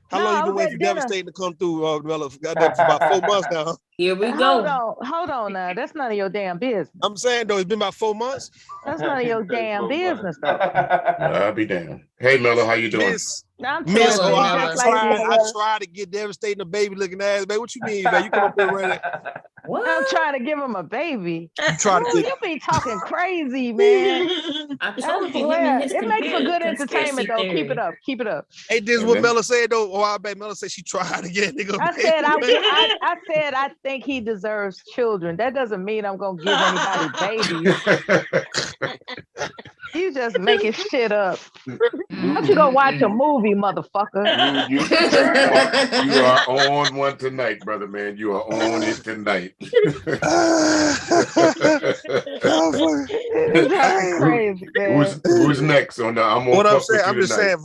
How No, long I you been was waiting at for dinner. Devastating to come through? Goddamn, for about 4 months now. Here we Hold go. on now. That's none of your damn business. I'm saying though, it's been about 4 months. That's none of your damn business though. I'll be damned. Hey, Mello, how you doing? I'm Miss, telling you, I just like tried to get Devastating a baby looking ass, baby. What you mean, man? You come up here running. what? I'm trying to give him a baby. You try to You be talking crazy, man. I That's told you, him hilarious. and his It makes for good entertainment conspiracy though. Keep theory. it up. Keep it up. Hey, this is what Mella said though. Oh, I bet Mella said she tried to get a nigga. I said I said I think he deserves children. That doesn't mean I'm gonna give anybody babies. You just making shit up. Why don't you go watch a movie, motherfucker? You are on one tonight, brother man. You are on it tonight. Crazy, man. Who's next on the? I'm What gonna I'm fuck with saying, you I'm just tonight. saying,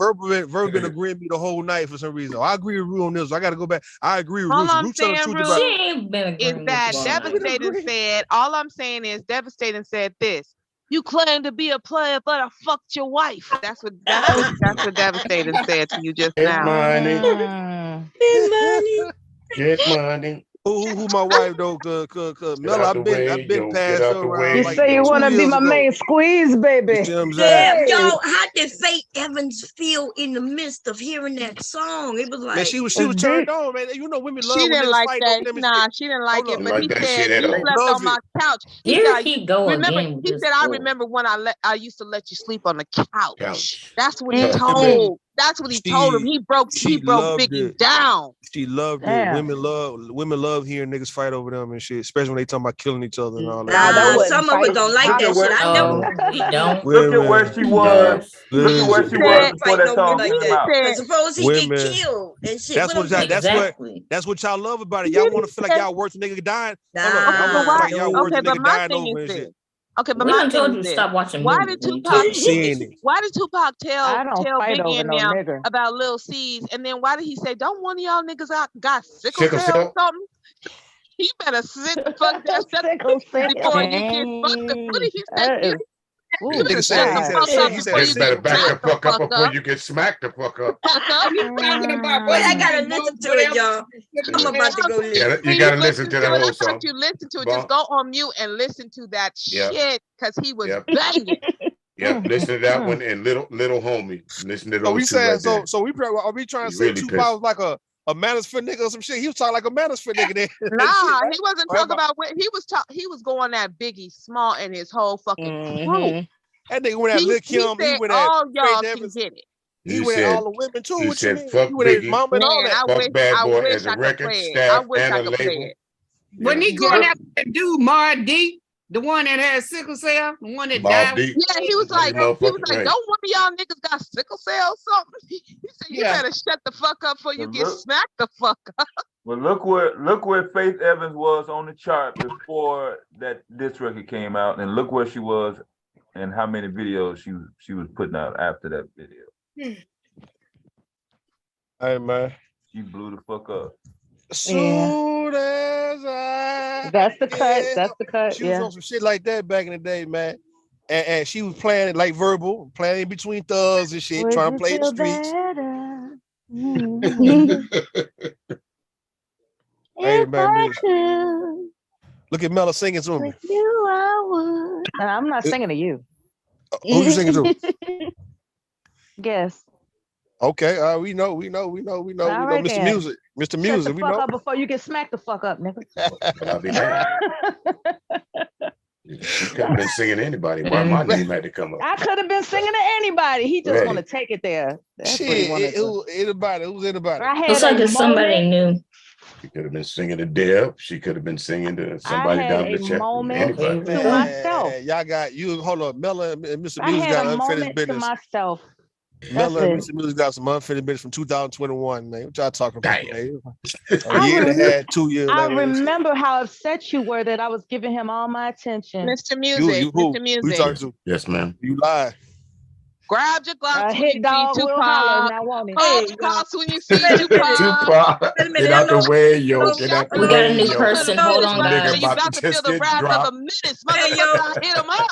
Verbal been agreeing with me the whole night for some reason. I agree with Rue on this. I got to go back. I agree with All Rue. I'm Rue telling the saying, truth Rue, about. She ain't been agreeing is that with you all night. Devastating said, all I'm saying is Devastating said this. You claim to be a player, but I fucked your wife. That's what Devastating said to you just Get now. money. Get money. Who my wife though? Mella, I've been past her around. You Like say you 2 want to be years my ago. main squeeze, baby. You see what I'm saying? Yeah, y'all, how did Faith Evans feel in the midst of hearing that song? It was like, Man, she was turned on, man. You know, women love She when didn't niggas like fight that. over them and Nah, shit. she didn't like it. Didn't But like he that said shit at you all. slept Love on my couch. He Here said, he go remember, again. he said, I remember when I used to let you sleep on the couch. That's what he Man, told. That's what he told him. He broke loved Biggie it. down. She loved Damn. it. Women love hearing niggas fight over them and shit, especially when they talking about killing each other and all that. nah, some of us don't like that shit. I never. We don't. Look at where she was. Look at where she was before that song like came that. out. Because suppose he get Women. killed and shit. That's what y'all love about it. Y'all want to feel like y'all worth a nigga dying. Hold on, y'all want to feel like y'all worth a nigga dying over and shit. Okay, but We my done thing told is you to this. stop watching Why movies did when you Tupac talk seeing it. Why did Tupac I don't tell fight Biggie over and no them nigga. about Lil C's, and then why did he say, "Don't one of y'all niggas got sickle Sickle cell cell? or something"? He better sit the fuck down Sickle cell. before you get fucked up. What did he say? That is- You Ooh, better Nigga shut said, the fuck up he before You you better get back the smacked the fuck up fuck before up. you get smacked the fuck up. You talking about Wait, I gotta listen to it, y'all. I'm about to go listen. You gotta listen to that whole Last time song. you listen to it, Bon. just go on mute and listen to that Yep. shit, because he was Yep. banging. Yeah, listen to that one and little homie. Listen to So we those two saying, right there. so are we trying to He's say really Tupac was like a manosphere nigga or some shit? He was talking like a manosphere nigga then. Nah, Shit, right? he wasn't talking about what he was he was going at Biggie Small and his whole fucking crew. That nigga went at Lil Kim. He said went at all y'all Faith can Evans. get it. He went at all the women too. He What you said, mean? fuck He went at his Biggie, mama and all that. fuck Bad Boy wish as a I could record, play it. staff, I wish and I a could play label. it. When he going after that dude, Mar D, the one that had sickle cell, the one that Mobb died. Deep. Yeah, he was like, Motherfucker, right. don't one of y'all niggas got sickle cell or something? He said, you Yeah. better shut the fuck up before you get look- smacked the fuck up. Well, look where Faith Evans was on the chart before that this record came out, and look where she was, and how many videos she was putting out after that video. Hey man, she blew the fuck up. Soon as I That's the cut. That's the cut. She was Yeah. on some shit like that back in the day, man. And she was playing it like Verbal, playing in between thugs and shit, trying to play in the streets. Hey man, look at Mella singing to me. You, I would. I'm not singing to you. Who you singing to? Guess. Okay, we know. Mr. then. Music. Mr. Shut Music, the we fuck know. up before you get smacked the fuck up, nigga. I'll be damned. You could have been singing to anybody. Why my name had to come up? I could have been singing to anybody. He just Right. want to take it there. That's Shit, what he wanted to. who's anybody? I had Looks like a it's somebody moment. new. She could have been singing to Deb. She could have been singing to I somebody had down a the check. moment Anybody. to myself. Y'all got you. Hold on, Mella and Mr. I Music had got a unfinished moment to business. myself. Mel it. Music got some unfinished business from 2021, man. What y'all talking about? Damn. A year and a half, 2 years I later. remember how upset you were that I was giving him all my attention. Mr. Music, Who? Mr. Who you Music. talking to? Yes, ma'am. You lied. Grab your Glock when hit you see dog will holler. Tupac. Now won't it? Hold your Glock when you see Tupac. Tupac, get out the way, yo. Get out the We got a way, new yo. person. Hold on, Nigga guys. You about about to to feel just the get wrath of dropped. the menace, motherfucker. I hit him up.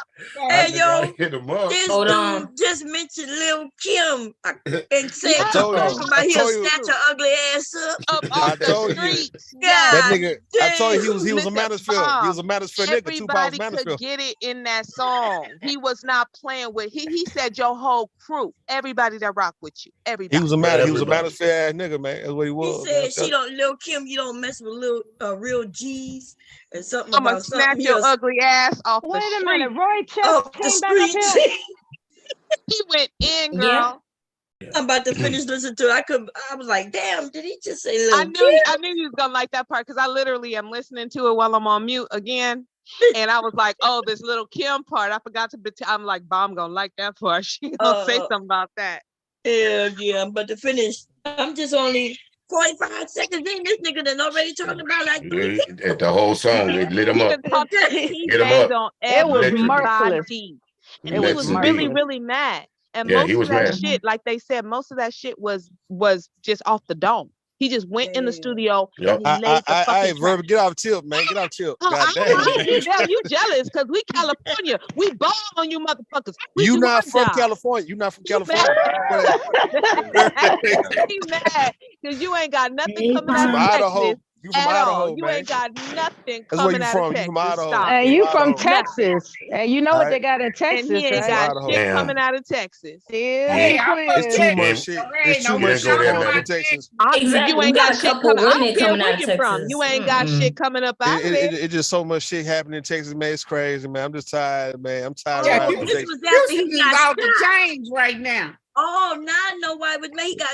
Hey, yo, Hit him up. this Hold dude on. just mentioned Lil Kim and said I told you. something about I he'll told you. snatch her ugly ass up. I told you. Streets. That God nigga. I told you he was a Listen, manosphere. He was a Bob, manosphere nigga. Tupac's everybody could manosphere. get it in that song. He was not playing with. He said your whole crew, everybody that rock with you, everybody. He was a Everybody. manosphere ass nigga, man. That's what he He was. said man. she don't, Lil Kim, you don't mess with real G's and something I'ma about snatch something. your ugly ass off the Wait a street. minute, Roy Chess Off the came back up streets. here. He went in, girl. Yeah. I'm about to finish listening to it. I was like, damn, did he just say I Lil knew Kim? you was gonna like that part because I literally am listening to it while I'm on mute again. And I was like, oh, this little Kim part. I forgot to I'm like, Bomb gonna like that part. She gonna say something about that. Yeah, I'm about to finish. I'm just only 45 seconds in. This nigga done already talking about like 3 At the whole song, it lit him up. He Get him named up. on It was Literally. merciless. and It he was was Yes, really, indeed. really mad. And Yeah, most he was of that mad. shit, like they said, most of that shit was just off the dome. He just went in the studio Yep. and he laid the fucking track. Verb, get off tilt, man. Get off tilt. Oh, God I damn. ain't you damn, you jealous because we California. We ball on you motherfuckers. We You do not our from job. California. You not from You California. He mad because you ain't got nothing coming You out from of Idaho. Texas You from at all. Idaho, You man. ain't got nothing That's where coming you out from. of You Texas. from Idaho. Stop And it. you from Idaho. Texas. And you know what they got in And Texas, he ain't right? got Idaho. shit Damn. coming out of Texas. Hey, It's too much shit. It's too You much didn't go shit there, going on in Megan. Texas. You We ain't got got a shit couple coming. I don't women care coming where out of you from. Texas. You ain't got shit coming up out of there. It's just so much shit happening in Texas, man. It's crazy, man. I'm just tired, man. I'm tired Yeah, of riding this Texas. was after he Houston is got out the shot. change right now. Oh, now I know why it was made. He got,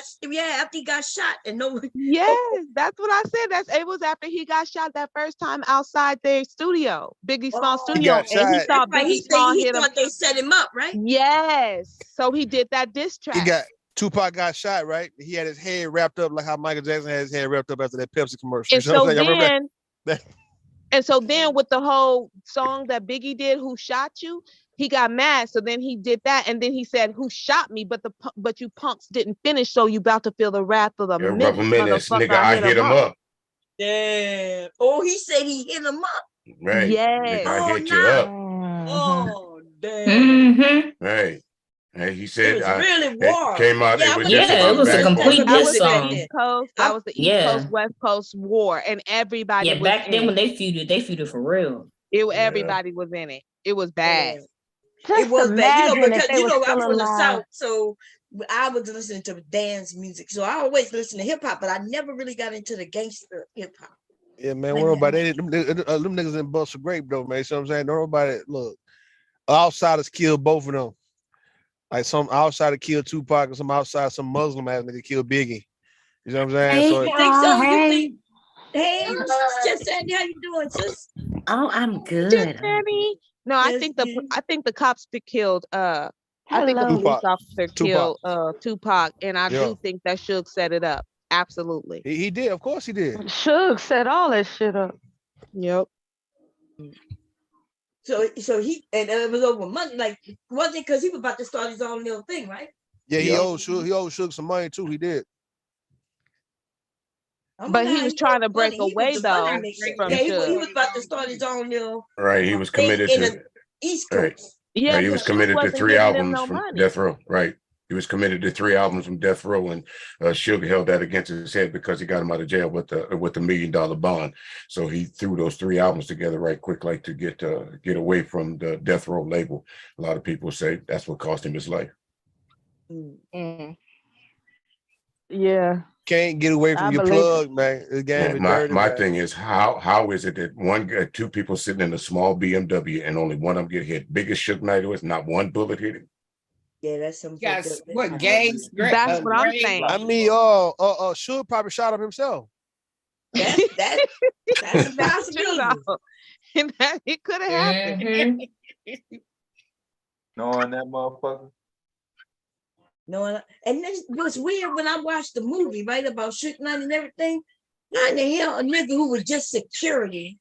after he got shot and no. Yes, that's what I said. It was after he got shot that first time outside their studio, Biggie Small Oh, studio, got and he shot. thought right. Biggie Small He hit him. thought they set him up, right? Yes, so he did that diss track. He got Tupac got shot, right? He had his head wrapped up like how Michael Jackson had his head wrapped up after that Pepsi commercial. And You know what so I'm saying? Y'all remember then, that? and so then with the whole song that Biggie did, "Who Shot You," he got mad. So then he did that, and then he said, "Who shot me?" But you punks didn't finish, so you about to feel the wrath of the Yeah, menace, rubber minutes, motherfucker. nigga. I hit him up. Damn. Oh, he said he hit him up. Right. Yes. Nigga, I Oh, hit you up. Oh, damn. Mm-hmm. Right. Hey, he It said was really it war. came out. Yeah, It was I just Yeah, about it was a basketball. complete That diss was the song. East Coast. That was the East Coast, Yeah. West Coast war, and everybody Yeah, was back in then it. when they feuded for real. Everybody was in it. It was bad. Just It was bad, imagine if because they were I'm still from the alive. South, so I was listening to dance music. So I always listen to hip hop, but I never really got into the gangster hip hop. Yeah, man. Like What about them niggas in bust for grape though, man? You know what I'm saying? Don't nobody look. Outsiders killed both of them. Like some outsider killed Tupac and some outside, some Muslim ass nigga killed Biggie. You know what I'm saying? So You think so? You think? Hey, just Sandy, how you doing, sis? Oh, I'm good. No, I think the cops killed I think the Hello. police Tupac. officer killed Tupac, and I Yeah. do think that Suge set it up. Absolutely. He did, of course he did. Suge set all that shit up. Yep. So he, and it was over money. Like, was it because he was about to start his own little thing, right? Yeah, he owed Suge some money too. He did. But he was trying to break away though from Yeah, he Suge. was about to start his own little Right. He was thing committed in to the East right. Coast. Yeah, Right. He was Suge committed to wasn't 3 giving them albums no from money. Death Row. Right. He was committed to 3 albums from Death Row, and Suge held that against his head because he got him out of jail with the $1 million bond. So he threw those 3 albums together right quick, like to get away from the Death Row label. A lot of people say that's what cost him his life. Mm. Yeah. Can't get away from I your believe plug, man. The game is My dirty. Man. thing is how is it that 2 people sitting in a small BMW and only one of them get hit? Biggest Suge Knight was not one bullet hit him. Yeah, that's some. Yes, what gangs? That's what I'm saying. I mean, Suge probably shot him himself. That's a possibility. And that it could have happened. Knowing that motherfucker. No, and this was weird when I watched the movie, right, about Suge Knight and everything. How in the hell a nigga who was just security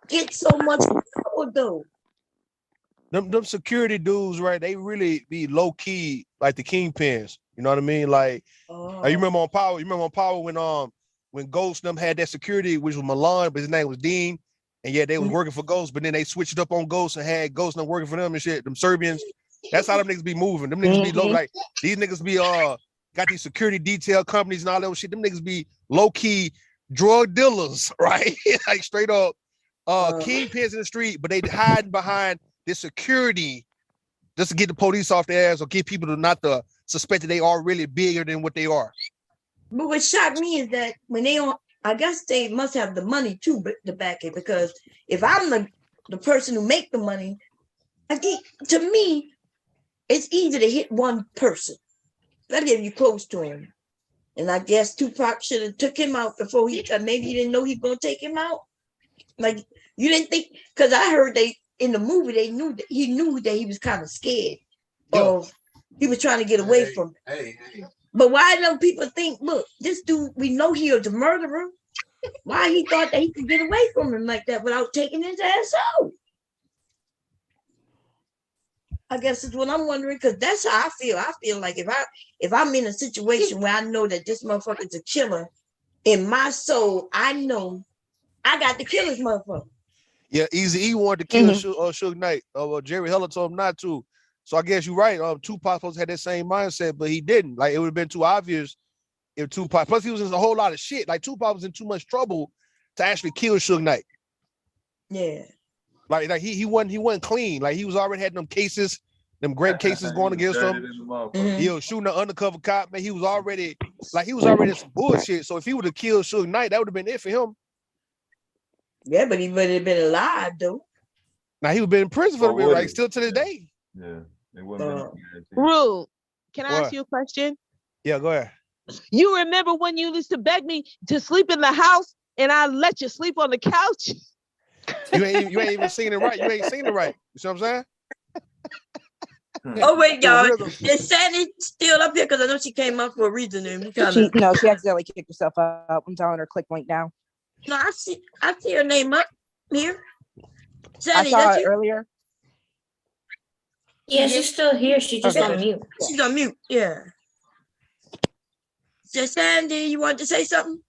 get so much power though? Them security dudes, right? They really be low key, like the kingpins. You know what I mean? Like, you remember on Power? You remember on Power when Ghost them had that security, which was Milan, but his name was Dean, and yeah, they was working for Ghost, but then they switched up on Ghost and had Ghost them working for them and shit. Them Serbians. That's how them niggas be moving. Them niggas be low, like these niggas be got these security detail companies and all that shit. Them niggas be low key drug dealers, right? Like straight up kingpins in the street, but they hide behind this security just to get the police off their ass or get people to not to suspect that they are really bigger than what they are. But what shocked me is that when they I guess they must have the money too to back it, because if I'm the person who make the money, I think to me, it's easy to hit one person. That get you close to him. And I guess Tupac should have took him out before maybe he didn't know he was gonna take him out. Like you didn't think, because I heard in the movie they knew that he was kind of scared of he was trying to get away from it. But why don't people think, look, this dude, we know he was a murderer. Why he thought that he could get away from him like that without taking his ass out? I guess it's what I'm wondering, because that's how I feel. I feel like if I'm in a situation where I know that this motherfucker's a killer, in my soul, I know I got to kill this motherfucker. Yeah, Eazy-E wanted to kill Suge Knight. Jerry Heller told him not to. So I guess you're right. Tupac supposed to have that same mindset, but he didn't. Like it would have been too obvious if Tupac. Plus, he was in a whole lot of shit. Like Tupac was in too much trouble to actually kill Suge Knight. Yeah. Like he wasn't clean. Like he was already had them cases, them great cases going against him. He was shooting an undercover cop. Man, he was already some bullshit. So if he would have killed Suge Knight, that would have been it for him. Yeah, but he would have been alive though. Now he would have been in prison for like still to this day. Yeah. Rue, can I ask you a question? Yeah, go ahead. You remember when you used to beg me to sleep in the house and I let you sleep on the couch? You ain't even singing it right. You ain't singing it right. You see what I'm saying? Oh wait, y'all. Is Sandy still up here? Because I know she came up for a reason. And she accidentally kicked herself up. I'm telling her click link down. No, I see her name up here. Sandy, I saw it earlier. Yeah, she's still here. She's just on mute. She's on mute. Yeah. So Sandy, you want to say something?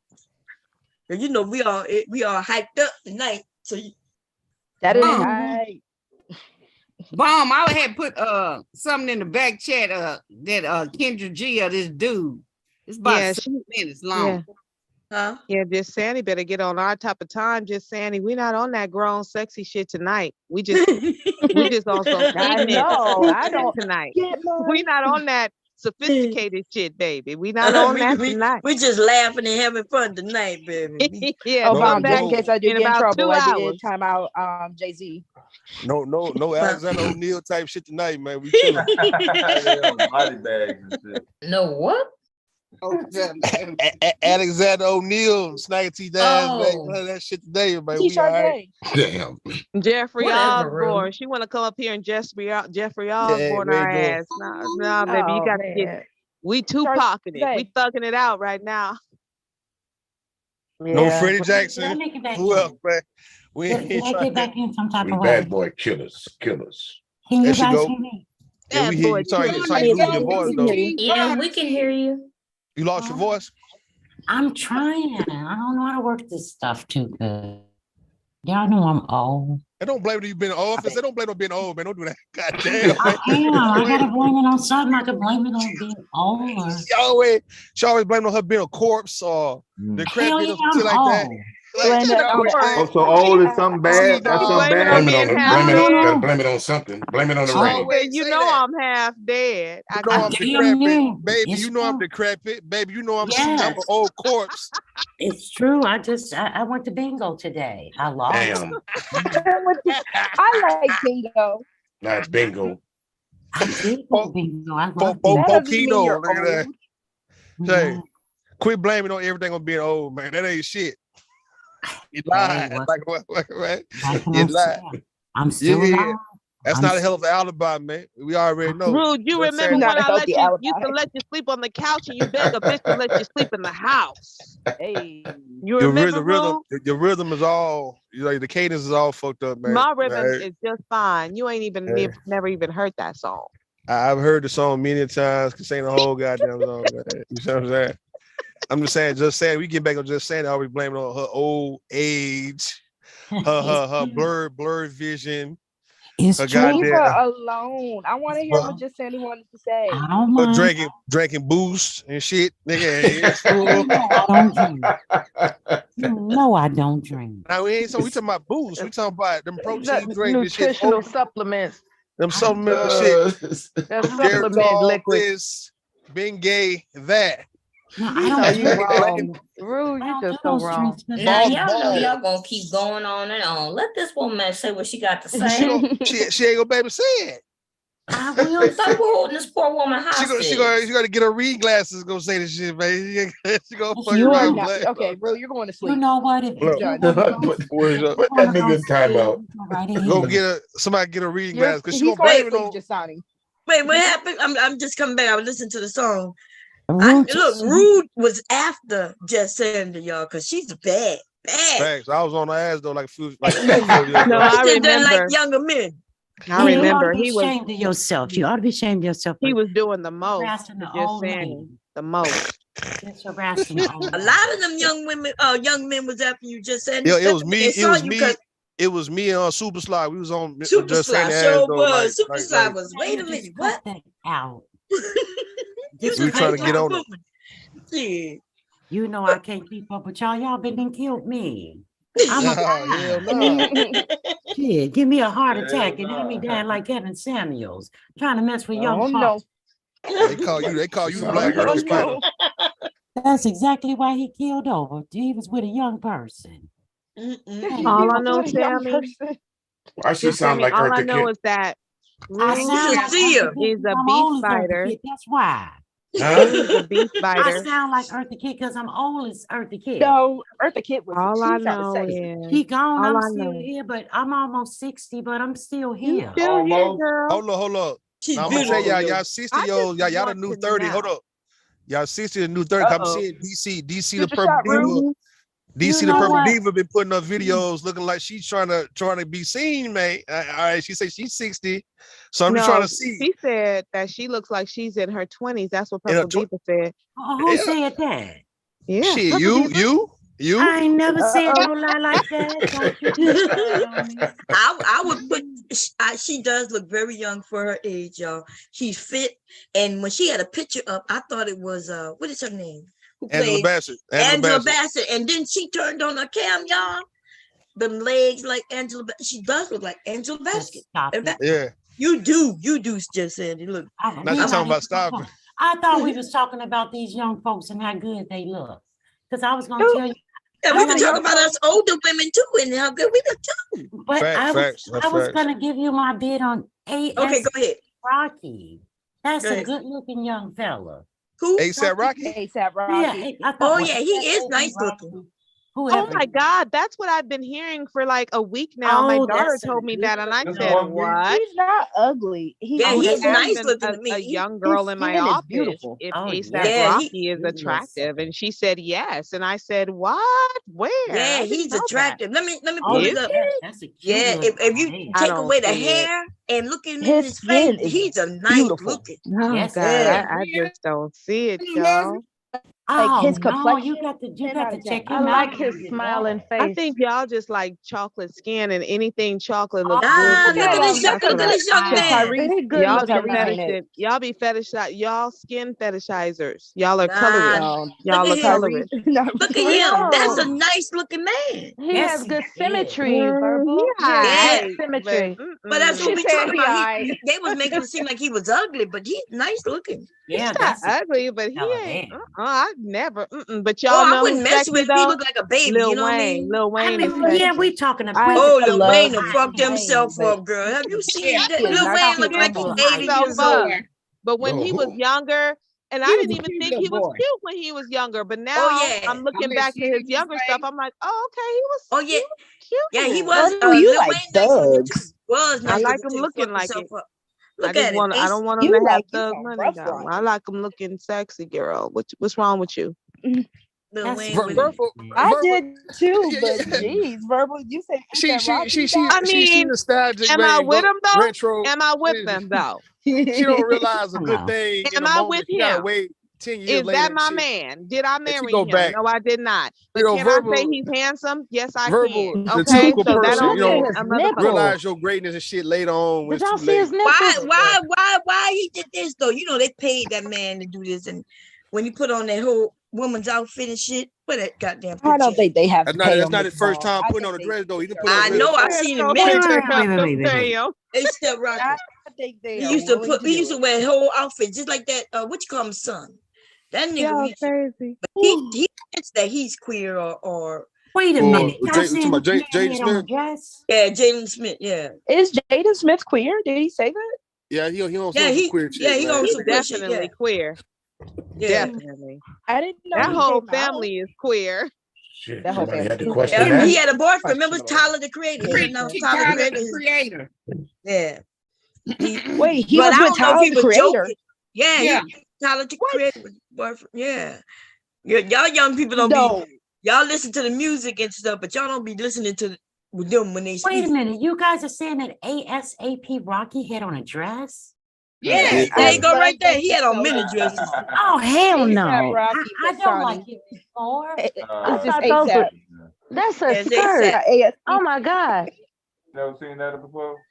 You know we all hyped up tonight. So that is right. Bomb, I had put something in the back chat that Kendra G of this dude. It's about 6 minutes long. Yeah. Yeah, just Sandy better get on our type of time. Just Sandy, we're not on that grown sexy shit tonight. We just on some I don't tonight. We're not on that sophisticated shit, baby. We not on that tonight. We just laughing and having fun tonight, baby. Yeah. Just in case I do get in trouble, 2 I hours. did time out Jay-Z. No Alexander O'Neal type shit tonight, man. We chilling. Body bags and shit. No what? Alexander O'Neal, Snagger T that shit today, man. We all right. Damn. Jeffrey Osborne. She want to come up here and Jeffrey Osborne our ass. No, baby, you got to get. We Tupac-ing it. We thugging it out right now. Yeah. No Freddie Jackson. Who else, man? We get back in some type We of way. bad boy killers. Can you guys hear me? Yeah, we hear you. Sorry, losing your voice though. Yeah, we can hear you. You lost your voice? I'm trying. I don't know how to work this stuff too good. Y'all know I'm old. They don't blame you being in office. They don't blame on being old, man. Don't do that. God damn. I am. I gotta blame it on something. I could blame it on being old. She always blame on her being a corpse or the crap or shit like that. So old is something bad. That's something bad. Blame it on something. Blame it on the rain. Well, you know I'm half dead. You know I'm decrepit, baby. You know I'm decrepit, baby. You know I'm an old corpse. It's true. I went to bingo today. I lost. Damn. I like bingo. Not bingo. I did go bingo. I love Pokino. Look at that. Say, quit blaming on everything on being old, man. That ain't shit. You lied. Right? You lied. I'm still alive. That's not a hell of an alibi, man. We already know. Rude, you remember when I used to let you sleep on the couch and you beg a bitch to let you sleep in the house? Hey, you remember, your rhythm is all, the cadence is all fucked up, man. My rhythm is just fine. You ain't even never even heard that song. I've heard the song many times. Can sing the whole goddamn song, man. You know what I'm saying? I'm just saying. We get back on just saying. I always blame it on her old age, her blurred vision. Leave her alone. I want to hear what just Sandy wanted to say. Drinking boost and shit, nigga. I don't drink. No, I don't drink. Now we talking about boost. We talking about them protein drinks, nutritional supplements. Them supplements and shit. That supplement liquid. This, being gay, that. No, I don't you wrong. Rude, you just so wrong. Now y'all know y'all gonna keep going on and on. Let this woman say what she got to say. She ain't gonna be able to say it. I will. Stop holding this poor woman hostage. She gonna get her read glasses. Gonna say this shit, man. She gonna fuck you are right not, okay, bro. You're going to sleep. You know what? If Put that nigga in timeout. Go get somebody get a reading glass because she He's gonna blame it going on. just signing. Wait, what happened? I'm just coming back. I was listening to the song. Look, Rude was after Just Sandy, y'all, because she's bad. Thanks. I was on her ass though, like No, I remember. Like younger men. I remember he was ashamed of yourself. You ought to be ashamed of yourself. He was doing the most. Just saying the most. A lot of them young men was after you, Just Sandy. Yeah, it was me. It was me and Super Slide. We was on Super Just Slide. Sandy Sure ass, though, was. Super Slide was. Wait a minute. What? Out. We were trying to get on it. Yeah. You know I can't keep up with y'all. Y'all been and killed me. Shit, give me a heart attack and have me down like Kevin Samuels, trying to mess with young folks. They call you the Black Widow Spider. That's exactly why he killed over. He was with a young person. All I know, Sammy. Why she sound like all Eartha I know Kitt? is that is a beast fighter. That's why. He's a beast fighter. I sound like Eartha Kitt because I'm old as Eartha Kitt. No, Eartha Kitt was. All I know is she gone. I'm still here, but I'm almost 60, but I'm still here. Still here, girl. Hold up. Now, I'm gonna tell y'all 60-year-old, y'all the new 30. Hold up. Y'all 60 the new 30. I'm seeing DC the purple diva. DC the purple diva been putting up videos looking like she's trying to be seen, man. All right, she said she's 60, so I'm just trying to see. She said that she looks like she's in her 20s. That's what Purple Diva said. Who said that? Yeah, shit, you. I ain't never said no lie like that. I would put. She does look very young for her age, y'all. She's fit, and when she had a picture up, I thought it was what is her name? Angela Bassett. Angela Bassett, and then she turned on her cam, y'all. The legs like Angela. She does look like Angela Bassett. Yeah, you do, Just Sandy. Look, now you talking about stopping. I thought we was talking about these young folks and how good they look, because I was going to tell you. Yeah, we can talk about us older women too and how good we look too. But I was going to give you my bid on A. Okay, go ahead. Rocky. That's a good-looking young fella. Who? ASAP Rocky? ASAP Rocky. Yeah, he is nice looking. Oh my God, that's what I've been hearing for like a week now. My daughter told me that, and I said, "What?" He's not ugly. He's nice looking to me. A young girl in my office, beautiful. If ASAP Rocky is attractive, and she said yes, and I said, "What? Where?" Yeah, he's attractive. Let me pull it up. That's a cute if you take away the hair and look at his face, he's a nice looking. Oh God, I just don't see it, y'all. Like his complexion. You got to check him I out. like his smiling face. I think y'all just like chocolate skin, and anything chocolate looks Look good. at this young man. Y'all be fetishized. Y'all skin fetishizers. Y'all are colorist. Y'all are colorist. Look at him. That's a nice looking man. He has good symmetry, Verbal. Yeah, symmetry. But that's what we talking about. They was making it seem like he was ugly, but he's nice looking. Yeah, he's not ugly, but he ain't. I've never. But y'all know I wouldn't mess with him. He look like a baby. Lil you know Wayne. what I mean? Lil Wayne. Yeah, we talking about. Lil Wayne fucked himself up, girl. Have you seen that? Lil Wayne look like he's 80 years old. But when he was younger, and I didn't even think he was cute when he was younger. But now I'm looking back to his younger stuff. I'm like, oh, okay, he was. Oh yeah, cute. Yeah, he was. You like thugs. was I nice like looking him till he looking fucked like himself it. up. I Look just at him. want. I don't want him You to have like you thug some money rough though. I riders. like him looking sexy, girl. What's wrong with you? Lil That's Wayne with sweet. Verbal, I verbal. did too, Yeah, but yeah. geez, verbal, you say ain't She, that she, Rocky she, she, dog? I she mean, nostalgic, am I man. with Go him though? retro. Am I with Yeah. them though? She don't realize a I good know. thing in Am a I with moment. She gotta him? wait 10 years Is later that and my shit. man? Did I And she marry go him? back. No, I did not. You But know, can I say verbal, he's handsome? Yes, I verbal, can. the Okay, typical so that person, don't you Look mean at know, his a motherfucker. nipples. realize your greatness and shit later on when Did it's y'all too see his late. nipples? Why he did this though? You know, they paid that man to do this, and when he put on that whole woman's outfit and shit, where that goddamn I don't picture? think they have to pay That's him, not Mr. his first Ball. time I putting think on a they dress though. He done are put on a I dress know, I before. seen him So many wait, times. Wait. A$AP Rocky. I think they He are used to willing put. to He do used to it. wear whole outfits just like that. What you call him, son? That nigga. y'all He crazy. thinks that he's queer or Wait a Or minute. we Y'all talking saying about this man Jaden had on a Smith. dress? yeah, Jalen Smith. Yeah, Is Jaden Smith queer? Did he say that? Yeah, he on yeah. some queer shit, He man. on He's some queer shit. Yeah, definitely queer. yeah. Definitely. I didn't know That he whole came out. family is queer. Shit, That whole somebody had family to is question Yeah, he that. had a boyfriend. Remember questionable. Tyler the Creator? He announced Tyler the Tyler, Creator. the creator. Yeah. Wait, he But was I with don't know if Tyler he the was Creator. joking. Yeah, Yeah. Tyler the What? Creator was boyfriend. Yeah. Y'all young people don't No. be. Y'all listen to the music and stuff, but y'all don't be listening to with them when they Wait a speak. minute. You guys are saying that ASAP Rocky had on a dress? Yeah, Yes. there you go, love right there. that He you had on know mini that. dresses. Oh, hell A$AP no. Rocky I was don't Sonny. like it before. It's I just thought those were, ASAP. that's a Yeah, they skirt. said. ASAP. Oh my God. Never seen that before.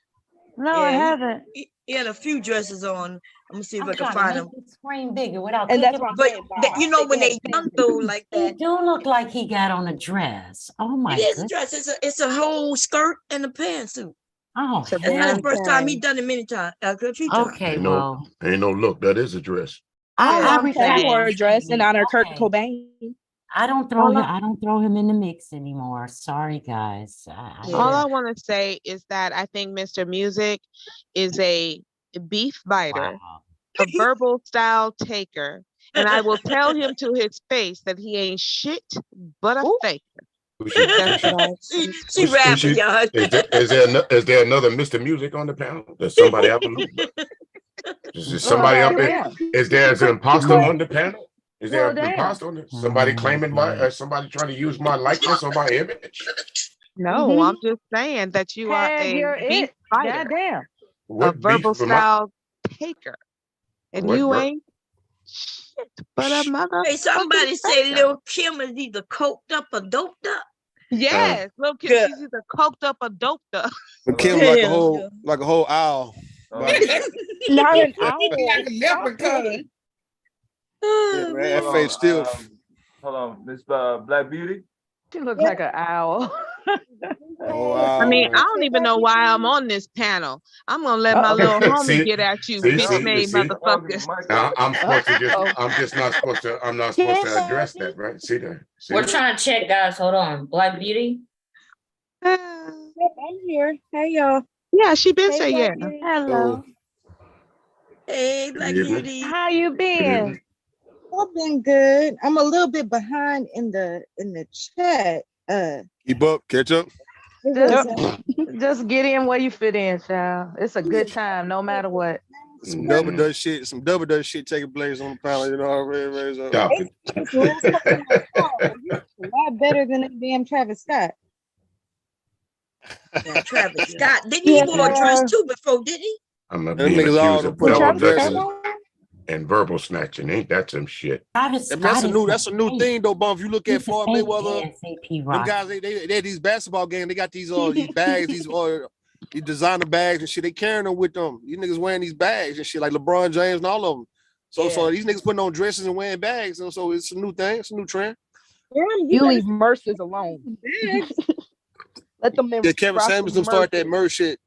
No, I Yeah, haven't. he had a few dresses on. I'm gonna see if I'm I can trying to find make them. the screen bigger without And that's clicking. what I'm But saying, Bob. you I know, think when they had they to pay young him. though, like He that, do look like he got on a dress. Oh it my is a goodness. dress. It's a whole skirt and a pantsuit. Oh, It's a That's not hell. the first time he thing. done it many times, a few times. Okay, Ain't well, no look. That is a dress. My Yeah. I mom said he wore a retract. dress in honor of Kurt Okay. Cobain. I don't throw him. I don't throw him in the mix anymore. Sorry, guys. All Yeah. I want to say is that I think Mr. Music is a beef biter, Wow. a verbal style taker, and I will tell him to his face that he ain't shit but a faker. That's what I She rapping, y'all. Is there another Mr. Music on the panel? Does somebody have a look? Is somebody Well, up there? Is there an imposter on the panel? Is there well, an damn. imposter on there? Somebody claiming somebody trying to use my likeness or my image? No, I'm just saying that you are Tag, a you're beef it. fighter, Goddamn. a What beef verbal am I? style taker, and What you ver- ain't shit but a mother. Hey, somebody say Lil Kim is either coked up or doped up. Yes, little kid, Good. she's either coked up or doped up. Kim like a whole owl. Not an owl. Like a leprechaun. Yeah, man, that face still. Hold on, Miss Black Beauty. She looks like an owl. Oh, I mean, I wow. don't even know why I'm on this panel. I'm gonna let my little homie get at you, bitch made motherfuckers. I'm supposed to just. I'm not supposed to address that, right? See that? See We're that? trying to check, guys. Hold on. Black Beauty. Yep, I'm here. Hey, y'all. Yeah, she been Hey, say Black yeah. Beauty. Hello. Hey, Black Good evening. Beauty. How you been? I've been good. I'm a little bit behind in the chat. Keep up, catch up. Just get in where you fit in, child. It's a good time, no matter what. Some double dutch shit taking place on the panel, you know what I mean? So. Stop it. It's the last couple of calls. You're a lot better than that damn Travis Scott. Yeah, Travis Scott. Didn't he wear a dress too before, didn't he? I'm not Them being niggas all accused done of put on double dresses. dutching and verbal snatching. Ain't that some shit? That's a new thing though, Bum. If you look at Floyd Mayweather, them guys, they had these basketball games. They got these bags, these designer bags and shit. They carrying them with them. These niggas wearing these bags and shit, like LeBron James and all of them. So these niggas putting on dresses and wearing bags. And so it's a new thing. It's a new trend. You leave Merces alone. Let them men. Yeah, Kevin rock Samuels them them start that Merces. merch shit.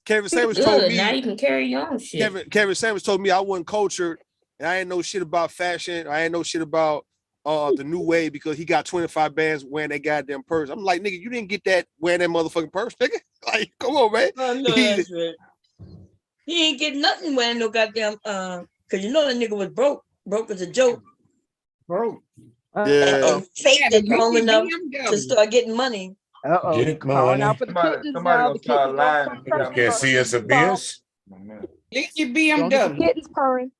Kevin Samuels Good. told me Now you can carry your own shit. Kevin Samuels told me I wasn't cultured and I ain't know shit about fashion. I ain't know shit about the new way because he got 25 bands wearing that goddamn purse. I'm like, nigga, you didn't get that wearing that motherfucking purse, nigga. Like, come on, man. I know that's right. He ain't getting nothing wearing no goddamn cause you know that nigga was broke. Broke as a joke. Broke. Yeah. And faked it long enough to start getting money. Uh-oh. Dick Calling money. out for the kittens Somebody now. gonna The start kittens gonna lying. come They got You can't see us abyss. Lick your Don't get the BMW. kittens purring.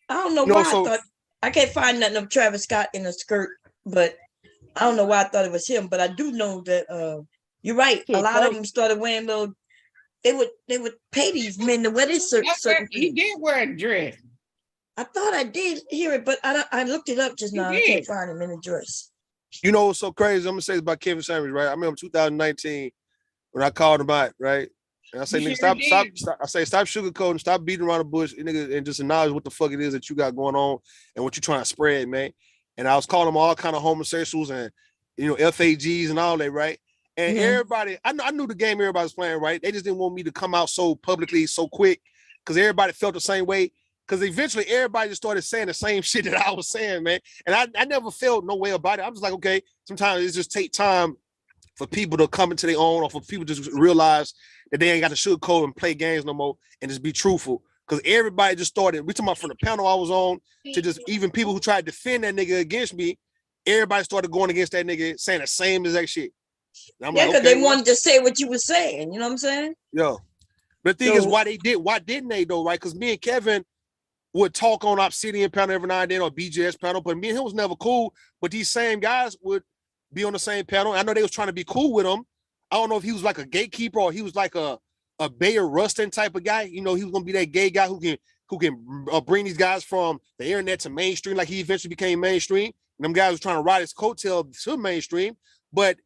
I don't know You know, why so I thought I can't find nothing of Travis Scott in a skirt, but I don't know why I thought it was him. But I do know that you're right. A lot of them started wearing little. They would pay these men to wear this certain. He did wear a dress. I thought I did hear it, but I looked it up just now. I can't find him in a dress. you know what's so crazy? I'm gonna say it's about Kevin Samuels, right? I remember 2019 when I called him out, right? And I say, You nigga, sure stop. I say, stop sugarcoating, stop beating around the bush, nigga, and just acknowledge what the fuck it is that you got going on and what you're trying to spread, man. And I was calling them all kind of homosexuals and FAGs and all that, right? And everybody, I knew the game everybody was playing, right? They just didn't want me to come out so publicly, so quick, because everybody felt the same way. Because eventually everybody just started saying the same shit that I was saying, man. And I never felt no way about it. I'm just like, okay, sometimes it just take time for people to come into their own, or for people to just realize that they ain't got to sugarcoat and play games no more and just be truthful. Because everybody just started, we talking about from the panel I was on to just even people who tried to defend that nigga against me, everybody started going against that nigga saying the same exact shit. Yeah, because they wanted to say what you were saying. You know what I'm saying? Yeah. But the thing is, why didn't they though, right? Because me and Kevin would talk on Obsidian panel every now and then, or BJS panel, but me and him was never cool. But these same guys would be on the same panel. I know they was trying to be cool with him. I don't know if he was like a gatekeeper or he was like a Bayer Rustin type of guy. You know, he was gonna be that gay guy who can bring these guys from the internet to mainstream, like he eventually became mainstream. And them guys was trying to ride his coattail to mainstream, but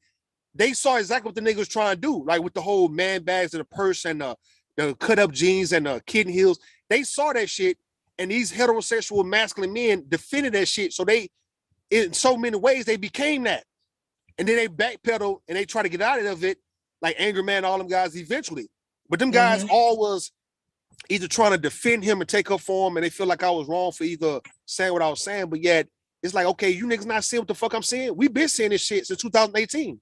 they saw exactly what the nigga was trying to do, like with the whole man bags and the purse and the cut up jeans and the kitten heels. They saw that shit, and these heterosexual masculine men defended that shit. So they, in so many ways, they became that. And then they backpedal and they try to get out of it, like Angry Man, all them guys eventually. But them guys all was either trying to defend him and take up for him, and they feel like I was wrong for either saying what I was saying, but yet it's like, okay, you niggas not saying what the fuck I'm saying. We've been saying this shit since 2018.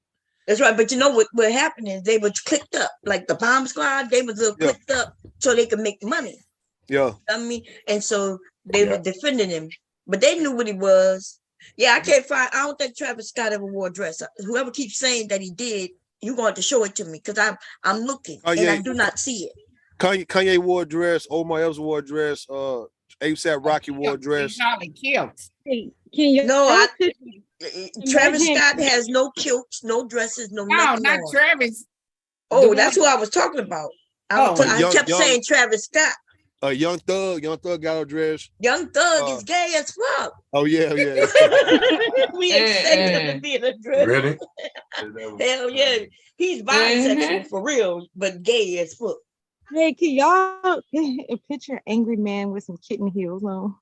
That's right. But you know what happened is they were clicked up, like the bomb squad, they was clicked up so they could make money. Yeah. I mean, and so they were defending him, but they knew what he was. Yeah, I can't find, I don't think Travis Scott ever wore a dress. Whoever keeps saying that he did, you're going to have to show it to me, because I'm looking and I do not see it. Kanye wore a dress, Omar Epps wore a dress, ASAP Rocky wore a dress. Can you Travis Scott has no kilts, no dresses, no nothing. Not on. Travis. Oh, that's who I was talking about. I kept saying Travis Scott. Young Thug got a dress. Young Thug is gay as fuck. Oh yeah. We expect him to be in a dress. Really? Hell yeah, he's bisexual for real, but gay as fuck. Hey, can y'all picture an angry man with some kitten heels on?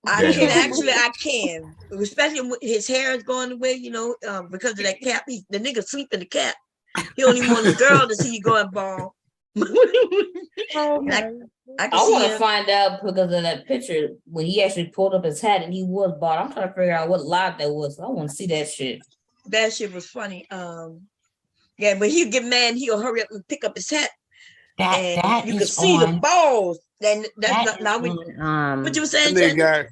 I can, especially when his hair is going away, because of that cap. The nigga sleep in the cap. He don't even want the girl to see you going bald. I want to find out, because of that picture when he actually pulled up his hat and he was bald. I'm trying to figure out what live that was. I want to see that shit. That shit was funny. Yeah, but he'll get mad. He'll hurry up and pick up his hat. That you can see the balls. Then that's not we. What you were saying? That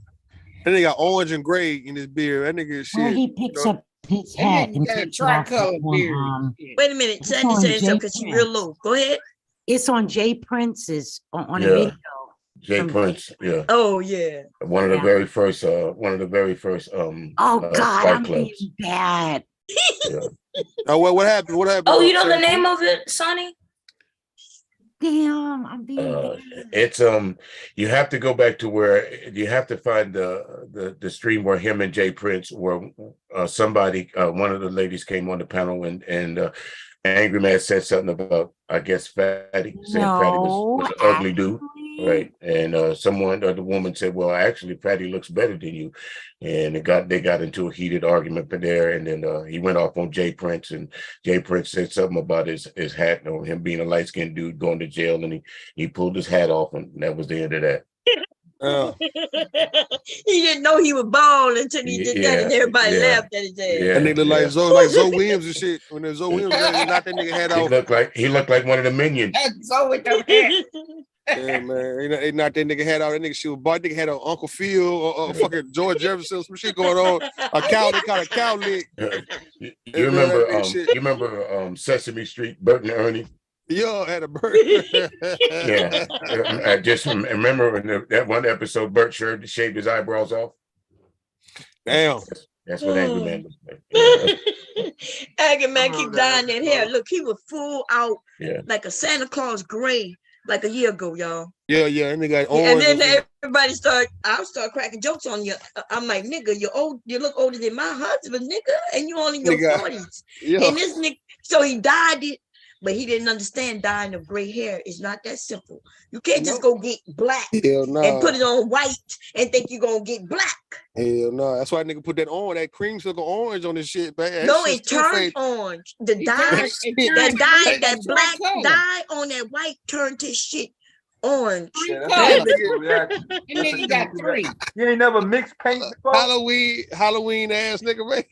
nigga got orange and gray in his beard. That nigga is shit. Where he picks up his hat and takes it off. Wait a minute, Sandy saying something because she's real low. Go ahead. It's on Jay Prince's on a video. Jay Prince, yeah. Oh yeah. One of the very first. Oh God, I'm being bad. Oh, what happened? What happened? Oh, you know the name of it, Sonny? Damn, I'm being it's you have to go back to where you have to find the stream where him and Jay Prince were somebody one of the ladies came on the panel and Angry Man said something about, I guess, Fatty, saying Fatty was an ugly dude, right? And the woman said, well, actually Fatty looks better than you. And they got into a heated argument there, and then he went off on Jay Prince, and Jay Prince said something about his hat, him being a light-skinned dude going to jail, and he pulled his hat off, and that was the end of that. He didn't know he was bald until he did that, and everybody laughed at his ass. That nigga look like Zoe Williams and shit. When there's Zoe Williams, knocked that nigga head off. He looked like one of the minions. Zoe with the hat. Yeah, man. They knocked that nigga head out. That nigga shit was bought. Nigga had an Uncle Phil or fucking George Jefferson, some shit going on. A cow, they caught a cow lick. You remember Sesame Street, Bert and Ernie? Yo, had a bird. Yeah. I just remember in that one episode, Bert shaved his eyebrows off. Damn. That's what Angry Man was like. Angry Man keep dyeing that hair. Look, he was full out Yeah. like a Santa Claus gray like a year ago, y'all. Yeah, and they got And orange. then everybody I'll start cracking jokes on you. I'm like, nigga, you're old, you look older than my husband, nigga, and you only in your 40s. Yeah. And this nigga, so he dyed it, but he didn't understand dyeing of gray hair is not that simple. You can't just go get black and put it on white and think you're gonna get black. Hell no. That's why nigga put that creamsicle orange on this shit, man. No, it turned orange. The dye, that black dye on that white turned his shit orange. Nigga got 3. You ain't never mixed paint before? Halloween ass nigga, man.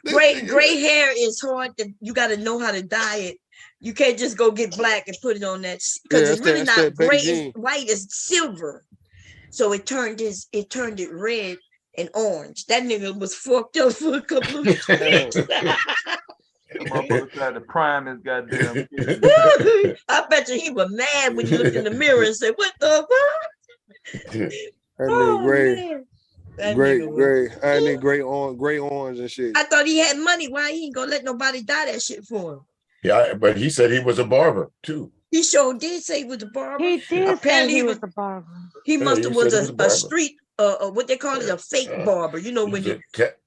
Gray hair is hard. You got to know how to dye it. You can't just go get black and put it on that because it's really not gray. It's white. It's silver. So it turned it red and orange. That nigga was fucked up for a couple of weeks. That motherfucker tried to prime his goddamn kid. I bet you he was mad when you looked in the mirror and said, "What the fuck?" That nigga gray orange and shit. I thought he had money. Why he ain't gonna let nobody dye that shit for him? Yeah, but he said he was a barber too. He sure did say he was a barber. He did say he was a barber. He must have was a street, what they call it, a fake barber. You know, when you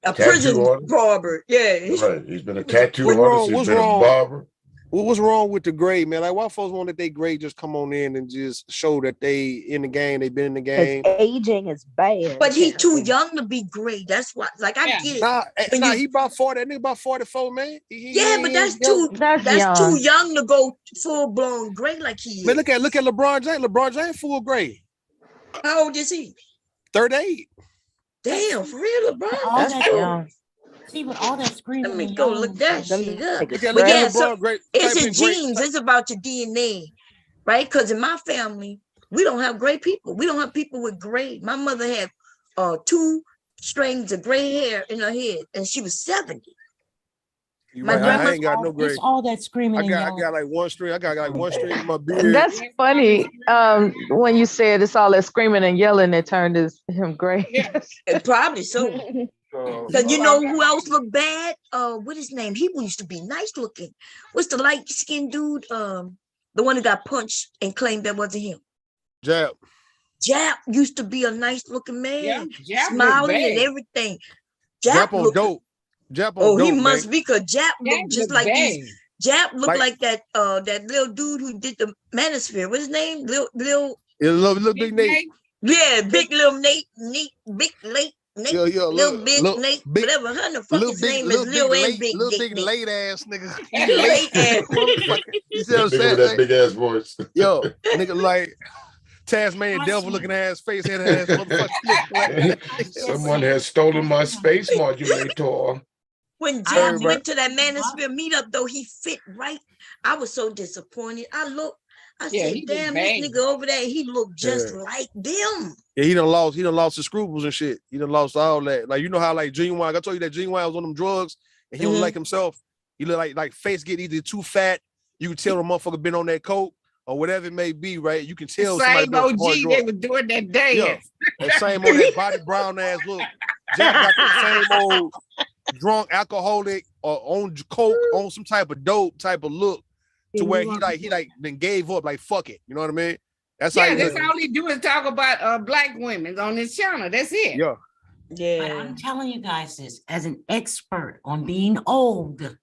a prison barber. Yeah. Right. He's been a tattoo artist. He's been a barber. What's wrong with the gray, man? Like, why folks want that they gray just come on in and just show that they in the game, they been in the game? Aging is bad. But he too young to be gray. That's why. Like, I get it. He about 40. That nigga about 44, man. But that's too young to go full blown gray like he is. Man, look at LeBron James. LeBron James full gray. How old is he? 38. Damn, for real, LeBron. That's cool. See, with all that screaming. Let me go look that shit up. LeBron, it's your genes. It's about your DNA, right? Because in my family, we don't have gray people. We don't have people with gray. My mother had 2 strands of gray hair in her head, and she was 70. I ain't got no gray. It's all that screaming. I got like one string. I got like one string in my beard. That's funny. When you said it's all that screaming and yelling, it turned him gray. Probably so. Because you know who else looked bad? What his name? He used to be nice looking. What's the light skinned dude? The one who got punched and claimed that wasn't him. Jap used to be a nice looking man, Jap smiling and everything. Jap on dope. He must be, because Jap looked just like these. Jap looked like that little dude who did the Manosphere. What's his name? Little Big Nate. Yeah, big little Nate, big Nate. Nate, little big Nate, whatever. How the fuck his name is Lil and Big Little big Nate. late ass nigga. Late ass motherfucker. You see what I'm saying? That big ass voice. Yo, nigga, like Tasmanian devil looking ass, face head ass motherfucker. Someone has stolen my space modulator. When Jab went to that Manosphere meetup, though, he fit right. I was so disappointed. I said, damn, this nigga over there, he looked just like them. Yeah, he done lost his scruples and shit. He done lost all that. Like, you know how like Genuine, I told you that Genuine was on them drugs and he don't like himself. He look like face get either too fat. You can tell the motherfucker been on that coke or whatever it may be, right? You can tell Same somebody OG they were doing that day. Yeah, that same on that body brown ass look. Jack got the same old drunk alcoholic or on coke on some type of dope type of look to where he then gave up, like fuck it. You know what I mean? That's all he do is talk about black women on his channel. That's it. Yeah. But I'm telling you guys this as an expert on being old.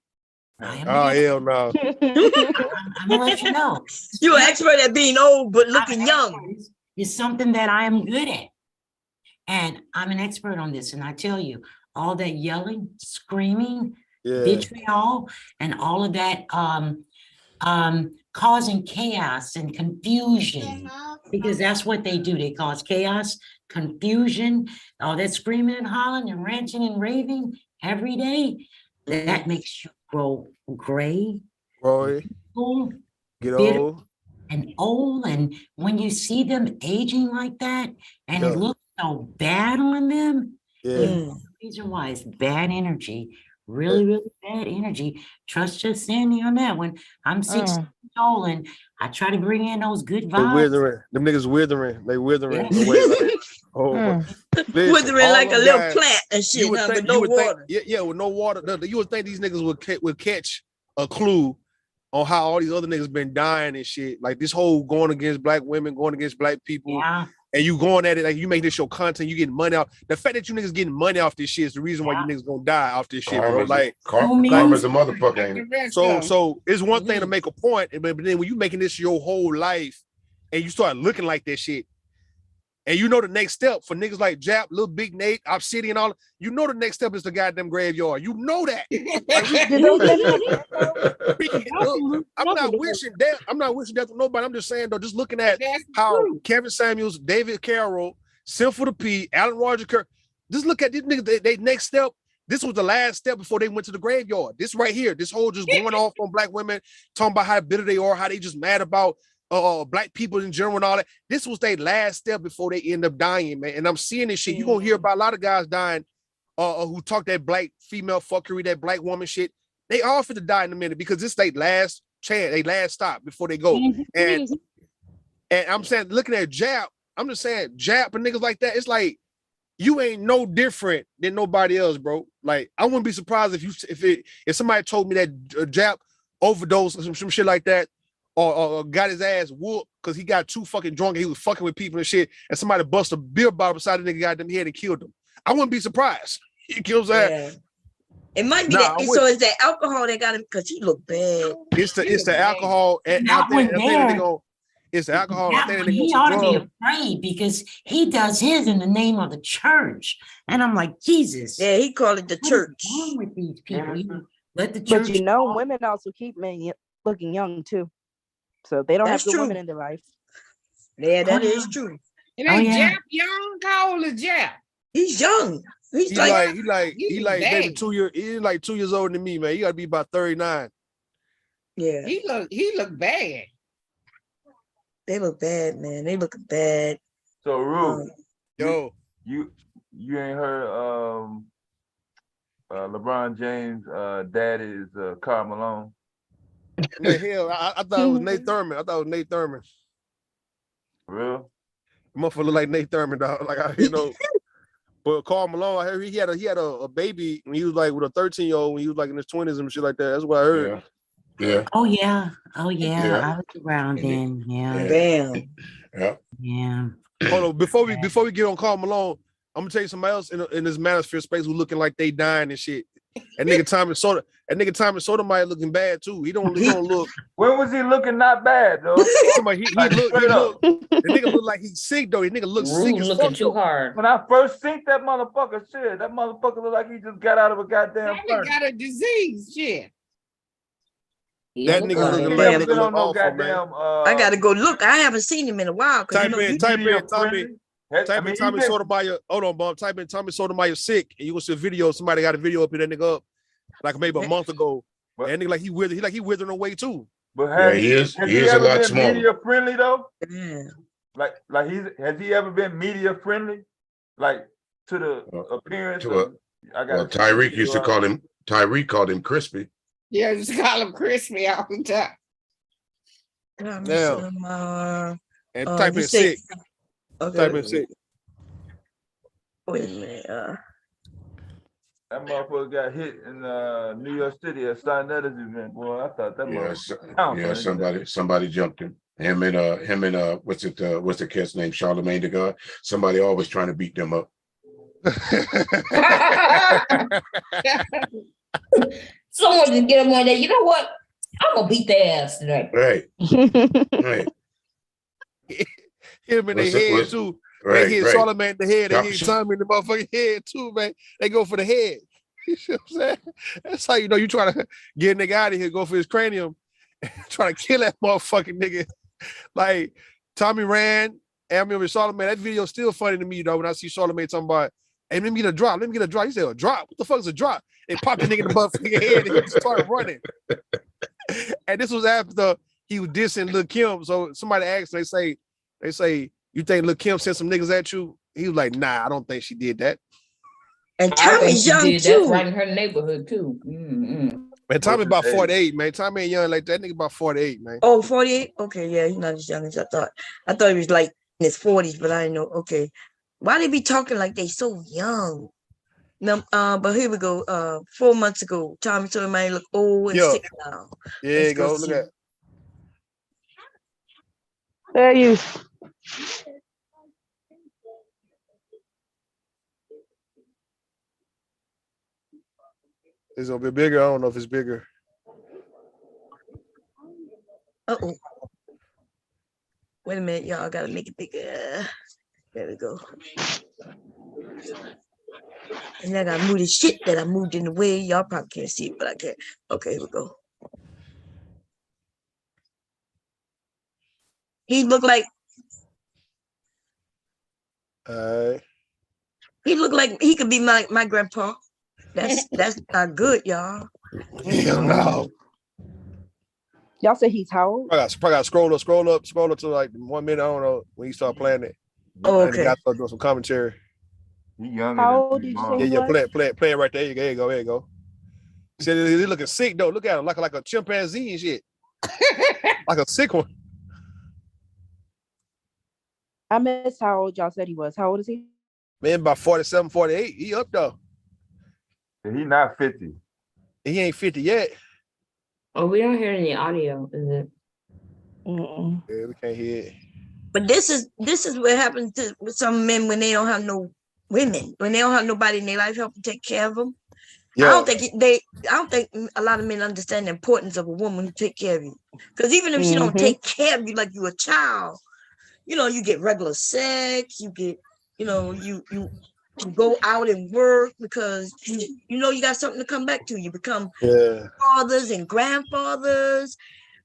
Hell no. I'm gonna let you know. You're an expert at being old but looking young. It's something that I am good at. And I'm an expert on this. And I tell you, all that yelling, screaming, vitriol, and all of that causing chaos and confusion, because that's what they do. They cause chaos, confusion, all that screaming and hollering and ranting and raving every day. That makes you grow gray, get bitter, old, and old, and when you see them aging like that, and it looks so bad on them, the reason why it's bad energy, really bad energy. Trust just Sandy on that one. I'm 60 years old, and I try to bring in those good They vibes. withering. Them niggas withering. They withering away like, listen, Withering all like a them little guys, plant and you shit, would huh, think, with no water. with no water. You would think these niggas would catch a clue on how all these other niggas been dying and shit. Like this whole going against black women, going against black people. Yeah. And you going at it like you make this your content, you getting money out. The fact that you niggas getting money off this shit is the reason why you niggas gonna die off this shit, bro. Like Karma's a motherfucker, ain't it? So it's one thing to make a point, but then when you making this your whole life and you start looking like that shit, and you know the next step for niggas like Jap, Lil Big Nate, Obsidian, all, you know the next step is the goddamn graveyard. You know that. I'm not wishing death. I'm not wishing death with nobody. I'm just saying though, just looking at how Kevin Samuels, David Carroll, Sinful to P, Alan Roger Kirk, just look at these niggas. They next step. This was the last step before they went to the graveyard. This right here, this whole just going off on black women, talking about how bitter they are, how they just mad about black people in general and all that. This was their last step before they end up dying, man. And I'm seeing this shit. You're gonna hear about a lot of guys dying who talk that black female fuckery, that black woman shit. They all fit to die in a minute because this their last chance, they last stop before they go. And I'm saying, looking at Jap, I'm just saying Jap and niggas like that, it's like you ain't no different than nobody else, bro. Like I wouldn't be surprised if somebody told me that Jap overdosed or some shit like that, or got his ass whooped because he got too fucking drunk and he was fucking with people and shit, and somebody bust a beer bottle beside the nigga goddamn head and killed him. I wouldn't be surprised. He kills that. Yeah. It might be that. So it's that alcohol that got him because he looked bad. It's the alcohol. And I think they go. It's the alcohol. He ought to be afraid because he does his in the name of the church, and I'm like, Jesus. Yeah, he called it the church. What's wrong with these people? Let the church. But you know, women also keep men looking young too, so they don't have good women in their life. Yeah, that is true. It ain't Jap young. How old is Jap? He's young. He's like maybe 2 years. He's like 2 years older than me, man. He got to be about 39. Yeah, he look bad. They look bad, man. They look bad. So Rue, yo, you ain't heard LeBron James' dad is Karl Malone. The hell, I thought it was Nate Thurman. For real? Motherfucker look like Nate Thurman, dog. Like but Karl Malone, I heard he had a baby when he was like with a 13-year-old when he was like in his 20s and shit like that. That's what I heard. Yeah. Oh yeah. I was around then. Yeah. Damn. Yeah. Hold on, before we get on Karl Malone, I'm gonna tell you somebody else in this manosphere space who looking like they dying and shit. That nigga Tommy Sotomayor looking bad too. He don't look. When was he looking not bad though? He look. The nigga look like he's sick though. The nigga looks sick as fuck. Too hard. When I first seen that motherfucker, shit, that motherfucker look like he just got out of a goddamn furnace. Got a disease, shit. That nigga looking like he look awful, man. I gotta go look. I haven't seen him in a while. Type in Tommy Sotomayor. Hold on, Bob. Type in Tommy Sotomayor sick, and you will see a video. Somebody got a video up in that nigga up, like maybe a month ago. And nigga like he withering away too. But he is a lot smaller. Media friendly though. Like has he ever been media friendly? Like to the appearance. Tyreek used to call him. Tyreek called him crispy. Yeah, just call him crispy all the time. Now, and type in sick. Okay. Type in sick. Wait a minute. That motherfucker got hit in New York City at Stein-Netter's event. Boy, I thought that motherfucker. Somebody jumped him. Him and what's the kid's name? Charlemagne the God. Somebody always trying to beat them up. Someone just get him one day. You know what? I'm gonna beat their ass tonight. Right. Hit him in the head too. They hit Charlemagne in the head. They hit Tommy in the motherfucking head too, man. They go for the head. You see what I'm saying? That's how you know you try to get a nigga out of here, go for his cranium, try to kill that motherfucking nigga. Like Tommy ran, and I remember Charlemagne. That video still funny to me though. When I see Charlemagne talking about, hey, let me get a drop. He said, a drop? What the fuck is a drop? They popped the nigga in the motherfucking head and he just started running. And this was after he was dissing Lil Kim. So somebody asked, they say, you think Lil Kim sent some niggas at you? He was like, nah, I don't think she did that. And I think Tommy's she young did. That's too. right in her neighborhood too. Man, Tommy about 48, man. Tommy ain't young like that. Nigga about 48, man. Oh, 48? Okay, yeah, he's not as young as I thought. I thought he was like in his 40s, but I didn't know. Okay. Why they be talking like they so young? No, but here we go. 4 months ago, Tommy told me I look old and sick now. Yeah, go. Look at. There you. It's gonna be bigger. I don't know if it's bigger. Uh-oh. Wait a minute, y'all. I gotta make it bigger. There we go. And I gotta move the shit that I moved in the way. Y'all probably can't see it, but I can. Okay, here we go. He looked like he looked like he could be my grandpa. That's not good, y'all. Hell no. Y'all say he's how old? I got scroll up to like 1 minute. I don't know when you start playing it. Oh, and the okay. guy started doing some commentary. He younger How old did you say he was? Play it right there. There you go. See, he's looking sick though. Look at him like a chimpanzee and shit. Like a sick one. I missed how old y'all said he was. How old is he? Man, about 47, 48. He up though. He not 50. He ain't 50 yet. Oh, we don't hear any audio, is it? Yeah, we can't hear it. But this is what happens with some men when they don't have no women, when they don't have nobody in their life helping take care of them. Yeah. I don't think a lot of men understand the importance of a woman who take care of you. Because even if she don't take care of you like you a child, you get regular sex, you get, you go out and work because you got something to come back to. You become fathers and grandfathers.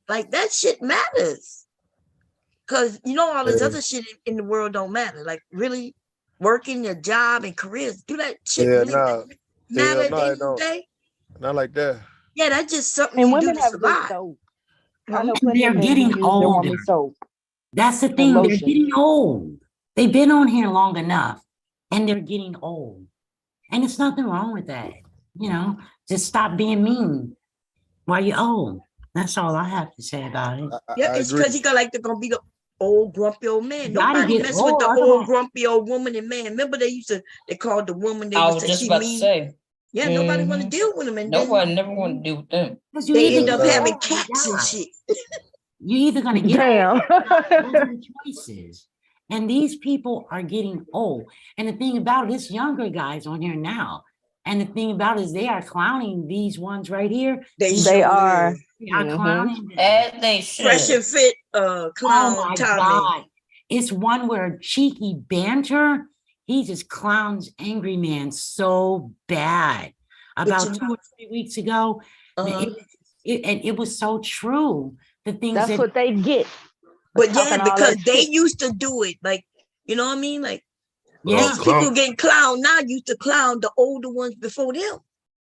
Like that shit matters. Because all this other shit in the world don't matter. Like really working your job and careers, do that shit really matter at the end of the day? Not like that. Yeah, that's just something And you do women to have good survive. soap. I know plenty They're of men who getting use their older. woman's soap. That's the thing. They're getting old. They've been on here long enough and they're getting old. And it's nothing wrong with that. Just stop being mean while you're old. That's all I have to say about it. Yeah, it's because he they're gonna be the old grumpy old man. Nobody mess with the old grumpy old woman and man. Remember they called the woman. I was just about to say. Yeah, nobody want to deal with them, and nobody never want to deal with them. They end up having cats and shit. You're either gonna get damn choices, and these people are getting old. And the thing about it, it's younger guys on here now. And the thing about it is they are clowning these ones right here. They are. They are clowning. As they should. Fresh and fit clown. Oh my Tommy. God. It's one where cheeky banter. He just clowns Angry Man so bad. About 2 or 3 weeks ago. And it was so true. The things that's what they get. But yeah, because they used to do it. Like, you know what I mean? Like, these people getting clowned now used to clown the older ones before them.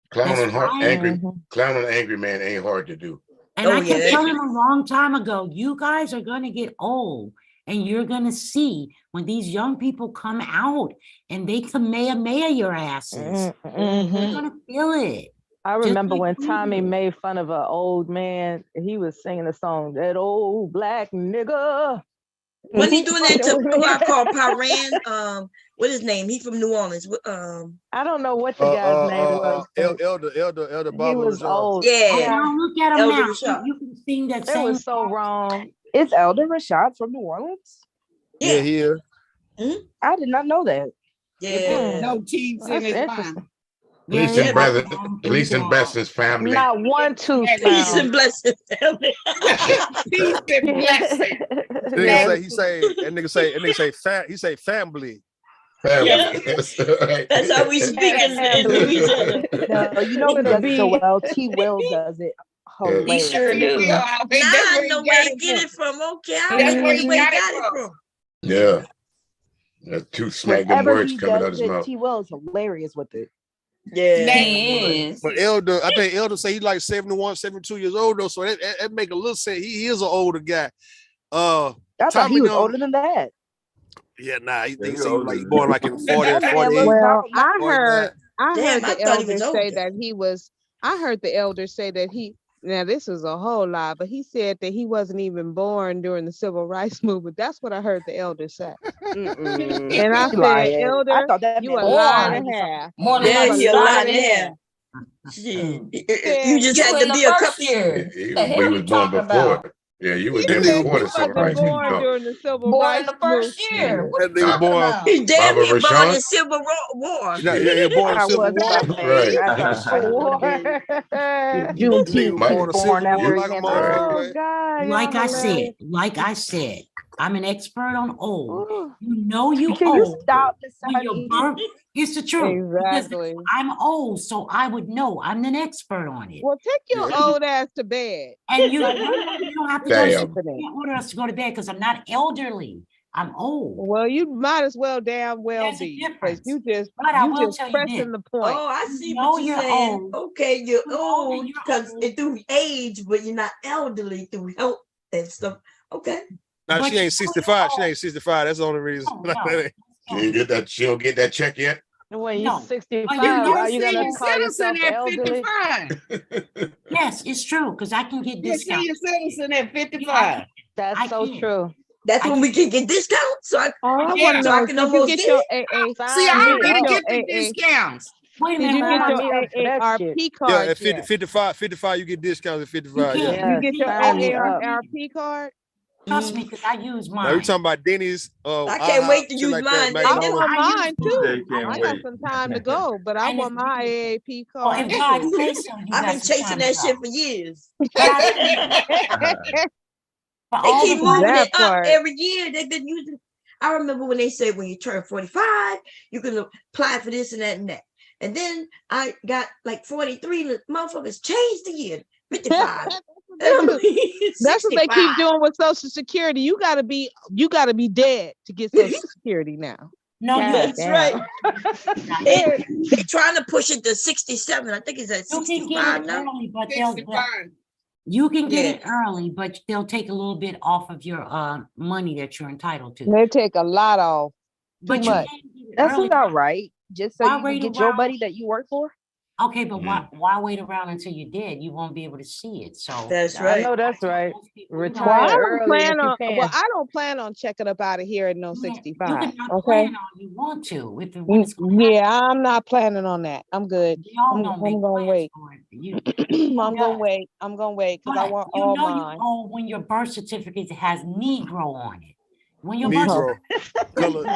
Clowning angry man ain't hard to do. And I kept telling him a long time ago, you guys are going to get old and you're going to see when these young people come out and they Kamehameha your asses. You're going to feel it. I remember when Tommy made fun of an old man, he was singing the song, that old black nigga. When he doing that to who I call Paran, what his name? He from New Orleans. I don't know what the guy's name was. Elder Bob. He was old. Yeah. Look at him Elder now. Rashad. You can sing that It same was so wrong. Is Elder Rashad from New Orleans? Yeah, he is. I did not know that. Yeah. No teeth in his mind. Peace and blessings, family. Not one tooth. Peace and blessings, family. Peace and blessings. That nigga say family. Yeah. That's how we speak in Louisiana. No, you know what does it so well? T. Will does it. He sure do. Now I know where he get it from. Okay, I know where he got it from. Yeah. That two smack them words coming out of his mouth. T. Will is hilarious with it. Yeah. He is. But Elder, I think Elder say he's like 71, 72 years old though. So that make a little sense. He is an older guy. I thought he was older than that. Yeah, nah, he thinks he was like born like in 40, That man 48. looks Well, not- I heard Damn, I the thought he elder was say older. that he was. I heard the elder say that he. Now this is a whole lie, but he said that he wasn't even born during the civil rights movement. That's what I heard the elder say. And I You said, lying. Elder, I thought that you man a was lie born. and a half. More You like Yeah, a he a lie lie and and a a half. half. Shit. Said, You just you had in to the be a first couple. year. The hell We you was born talking before. about? Yeah, you he was there said before you the civil wasn't rights born movement. during the civil Born in rights the first movement. year. What That you nigga talking born. about? He's damn Baba near born in Rashawn? Civil War. Yeah, born in I Civil was War. about to say, Right. I thought Civil War. Nigga Mike, born a Juneteenth, Civil born War after like a Independence. motherfucker, oh man. God, y'all Like I hilarious. said, I'm an expert on old. Ooh, You know you Can you old stop, Miss when you're Honey? burnt. It's the truth. Because exactly. I'm old, so I would know. I'm an expert on it. Well, take your Yeah. old ass to bed. And you Like, don't have to Damn. go to sleep. You can't order us to go to bed because I'm not elderly. I'm old. well, you might as well damn well There's a be, because difference. you just But I will tell you pressing this. the point. Oh, I You see know what you're you're saying. old. Okay, you're You know that old you're because old. it through age, but you're not elderly through health and stuff. Okay. Nah, But she you ain't know 65. She you're ain't 65. That's the only reason. old. No. She don't get that check yet? When you're No. 65, But you know are you gonna senior call citizen yourself at elderly? 55. Yes, it's true because I can get You're a discounts. senior citizen at Yeah, 55. That's I so can. true. That's I when we can get discounts. So I I Yeah. want to so I know, can did you almost get get your it. AA? See, Sign I me don't up. get the AA? discounts. Wait a Did minute. you Hold get Sign on. your me up for that shit. AARP Yeah, card at 50, yet? 55, you get discounts at You 55. Yeah. can't. Did you Yes, get your sign me up. AARP card? Trust me, because I use Now you mine. talking about Denny's, I can't IHOP, wait to shit use like that, mine. I McDonald's. want I use mine They too. can't I got wait. some time to go, but I And want my AAP well, card if God too. says so, you I've got been some chasing time to that shit go. for years. But I tell you, for They all keep the moving That it up part. every year. They've been using. I remember when they said when you turn 45, you can apply for this and that and that. And then I got like 43. The motherfuckers changed the year 55. That's what they keep 65. doing with Social Security. You gotta be dead to get Social Security now. no, you That's damn. right. They're trying to push it to 67. I think it's at you can get 65 it now. early, but 65. you can get Yeah. it early, but they'll take a little bit off of your money that you're entitled to. They take a lot off. Too But you much. can get it That's early. not right. Just so Why you can wait get your around? money that you work for. Okay, but why wait around until you're dead? You won't be able to see it. So That's I right. know that's right. Well, I Retire don't early if plan you on. can. Well, I don't plan on checking up out of here at no you 65. can not Okay. plan on you want to when it's going to happen. Yeah, I'm not planning on that. I'm good. We all I'm don't make gonna plans wait. for it. You I'm gonna does? wait. I'm gonna wait because I But want you all know you mine. old when your birth certificate has Negro on it. When your Negro, colored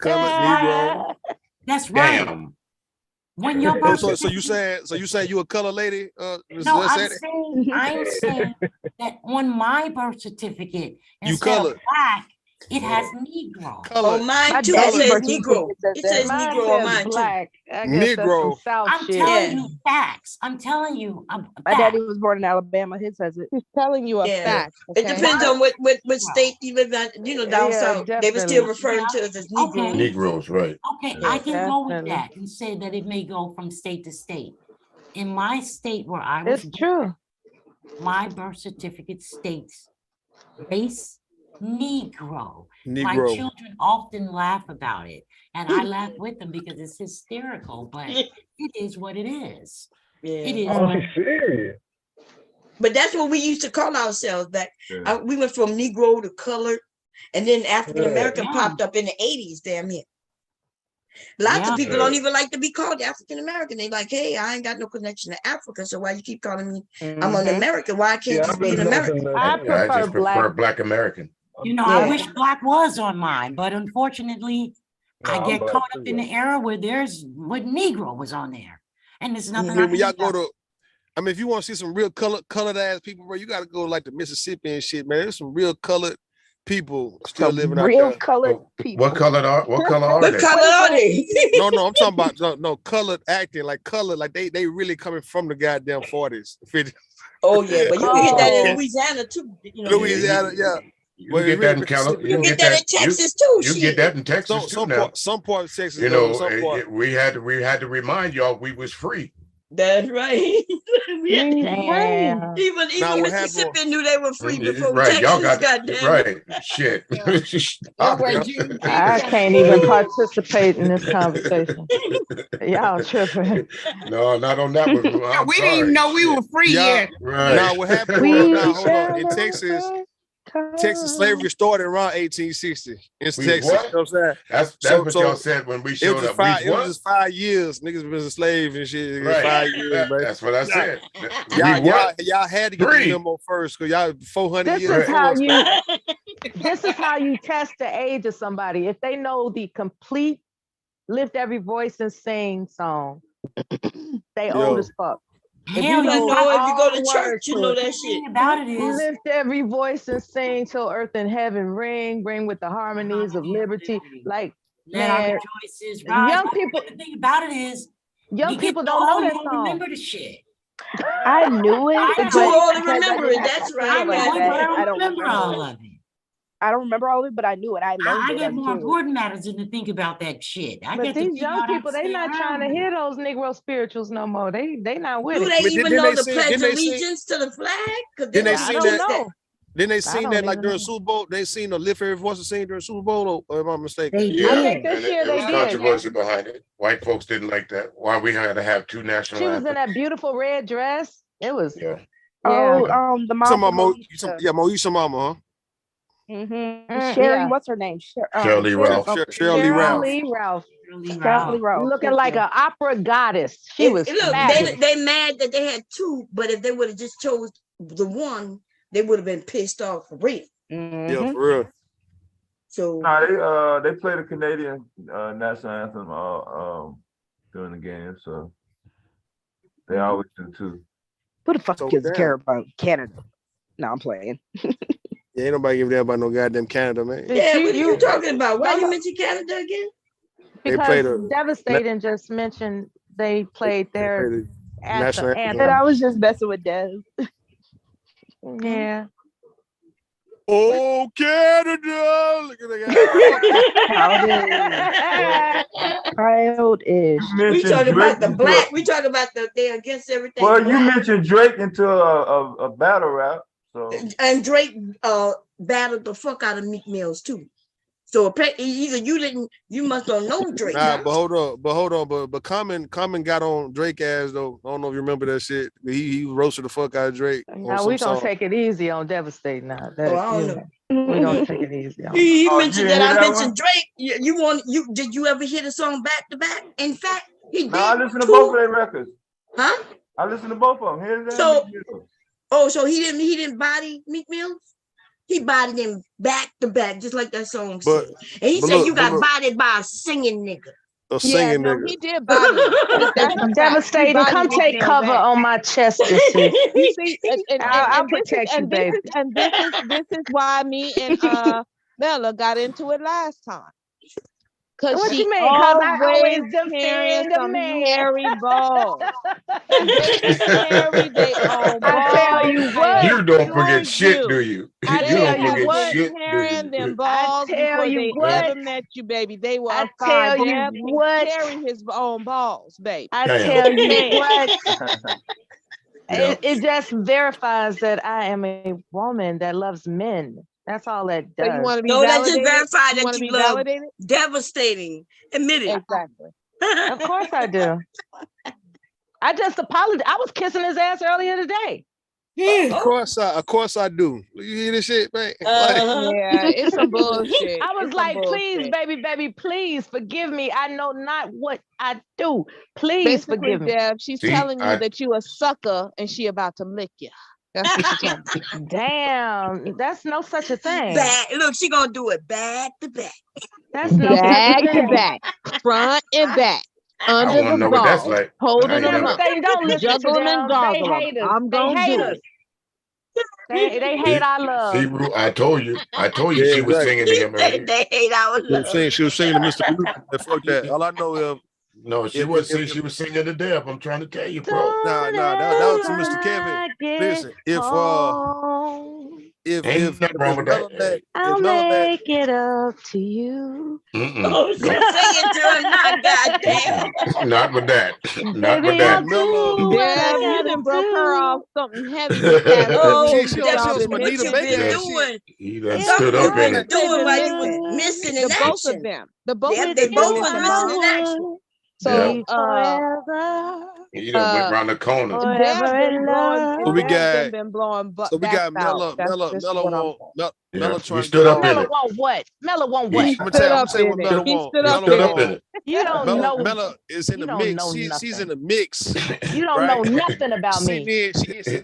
Negro. That's right. Damn. When your Oh, birth so certificate. you saying you a color lady? Ms. No, Lissetti? I'm saying that on my birth certificate, You instead of colored. black, it has Negro. Colored. On mine My too, it daddy says birth Negro. certificate says It that. says Mine Negro on says mine too. black. I guess that's some Negro. South I'm shit. telling Yeah. you facts. I'm telling you My facts. daddy was born in Alabama. His says it. He's telling you a Yeah. fact. It Okay. depends on what state you live in. Down Yeah, south, they were still definitely. referring to us as Negro. Okay. Negroes, right. Okay, Yeah. I can go with Definitely. that and say that it may go from state to state. In my state where I was It's born, true. my birth certificate states race Negro. My Negro. children often laugh about it, and I laugh with them because it's hysterical, but it is what it is. It is. Oh, he's serious. But that's what we used to call ourselves back. Yeah. We went from Negro to colored, and then African American Yeah. popped up in the 80s, damn near. Lots Yeah. of people don't even like to be called African American. They like, hey, I ain't got no connection to Africa, so why you keep calling me? I'm an American. Why I can't just be an American? I I prefer just prefer black American. You know, I wish black was on mine, but unfortunately, I I'm get black caught too, up in the era where what Negro was on there, and there's I nothing. mean, when y'all go to, I mean, if you want to see some real colored ass people, bro, you got to go like to Mississippi and shit, man. There's some real colored people still living out Real there. colored people. What color are they? What color are they? No, I'm talking about no colored acting, like colored, like they really coming from the goddamn 40s, 50s. Oh yeah, but you can get that in Louisiana too. Louisiana, yeah. You can get that in California. You get that in Texas too. You get that in Texas too now. Some parts of Texas, You though, know, some part. we had to remind y'all we was free. That's right. Damn. Even Now, what Mississippi knew they were free before Right, Texas. y'all got goddamn right. Shit. Stop it. I can't even participate in this conversation. Y'all tripping. No, not on that one. We didn't even know we were free yet. Right. Now, what happened? Hold on. In Texas, slavery started around 1860 in Texas. What? You know what I'm saying? That's what y'all said when we showed up. It was just 5 years. Niggas been enslaved and shit. Right. 5 years, man. That's what I said. Y'all had to get the memo first because y'all 400 years. This is how you test the age of somebody. If they know the complete Lift Every Voice and Sing song, they old as fuck. If you go to church, you know that shit. About it is lift every voice and sing till earth and heaven ring with the harmonies of liberty. Like, let our man, voices rise. young people. The thing about it is, young people don't know that song. Remember the shit. I knew it. But you all remember it. That's right. I don't remember all of it. I don't remember all of it, but I knew it. I learned I it. get more important matters than to think about that shit. But these young people, they not trying to hear those Negro spirituals no more. They not with it. Do they even know the Pledge Allegiance to the flag? Then they seen that. Then they I seen don't that like even during know. Super Bowl. They seen the Lift Every Voice and Sing during Super Bowl, or am I mistaken? I think this year There they was did. controversy behind it. White folks didn't like that. Why we had to have two national She was anthems. in that beautiful red dress. It was. Yeah. Oh, the mom. Moesha Mama, huh? Sherry, what's her name? Shirley Ralph. Shirley Ralph. Shirley Ralph. Looking like an opera goddess. She was. Look, they mad that they had two, but if they would have just chose the one, they would have been pissed off for real. Yeah, for real. So they play the Canadian national anthem during the game, so they always do too. Who the fuck gives a care about Canada? No, I'm playing. Yeah, ain't nobody give a damn about no goddamn Canada, man. Yeah, what are you talking about? Why you mention Canada again? Because Devastating just mentioned they played their national anthem. And I was just messing with Dev. Yeah. Oh, Canada! Look at that. Childish. We talking about the black. We talking about they against everything. Well, you mentioned Drake into a battle rap. So. And Drake battled the fuck out of Meek Mills too. So either you must don't know Drake. Nah, but hold on, but Common got on Drake ass though. I don't know if you remember that shit. He roasted the fuck out of Drake. Now we gonna take it easy on Devastating now. I don't know. We gonna take it easy. He mentioned that I mentioned Drake. Did you ever hear the song back to back? In fact, he did. I listened to both of their records. Huh? I listened to both of them. Here's So he didn't body Meek Mills? He bodied him back to back, just like that song said. And he said, you got bodied by a singing nigga. A singing nigga. He did body him. That's Devastating. Come take cover on my chest this week. I'll protect you, baby. This is why me and Mela got into it last time. What she you mean? Because I always carrying defend some the man. hairy balls. They own balls. I tell you what. You don't forget shit, do you? I You don't forget shit, carrying do you? them balls before they ever met you, baby. They were a fine. Carry his own balls, baby. I tell you what. It just verifies that I am a woman that loves men. That's all that does. So you want to be that just validated? verified You that wanna you be love validated? Devastating. Admit it. Exactly. Of course I do. I just apologized. I was kissing his ass earlier today. Of course I do. You hear this shit, man? Yeah, it's some bullshit. I was like, please, baby, please forgive me. I know not what I do. Please Basically, forgive me. Deb, she's telling you that you a sucker and she about to lick you. That's what she's telling you. Damn, that's no such a thing. Look, she gonna do it back to back. That's no back such a to thing. back, front and back, under I wanna the know what that's balls, like. holding them up, They don't listen juggle to them and them. goggle They them. hate us. I'm They gonna hate do us. it. They hate our love. See, Ru, I told you she was singing to him earlier. They hate our love. She was singing to Mr. Beautiful. Fuck that. All I know is no, she was singing to Deb. I'm trying to tell you, bro. Nah, that was to Mr. Kevin. Listen, if nothing wrong with that. I'll make it up to you. Oh, so say it to him, not goddamn. Not with that. Not with Baby, I'll that. do what I Deb, you gotta done broke her do. off something heavy this past Oh, week. she that's on what some Anita you Baker been ass shit. doing. He done If stood up Something you in been it. doing while you was I missing in The both of action. them. The both Yep, of they them both been was missing missing off. in action. So be forever, He done went around the corner. forever Deb in been blowing love. So we Deb done got been blowing so we got backspout. Mella That's just Mella what I'm want saying. Yeah, Mella he trying to stood get up in on. Mella it. want what? Mella want He, what? He I'm stood gonna up tell you what in it. Mella He want. stood he up Mella stood in up it. in want it. You don't Mella know. Mella is in You the don't mix. know She's in nothing. the mix, You don't right? know nothing about Sitting me. in, she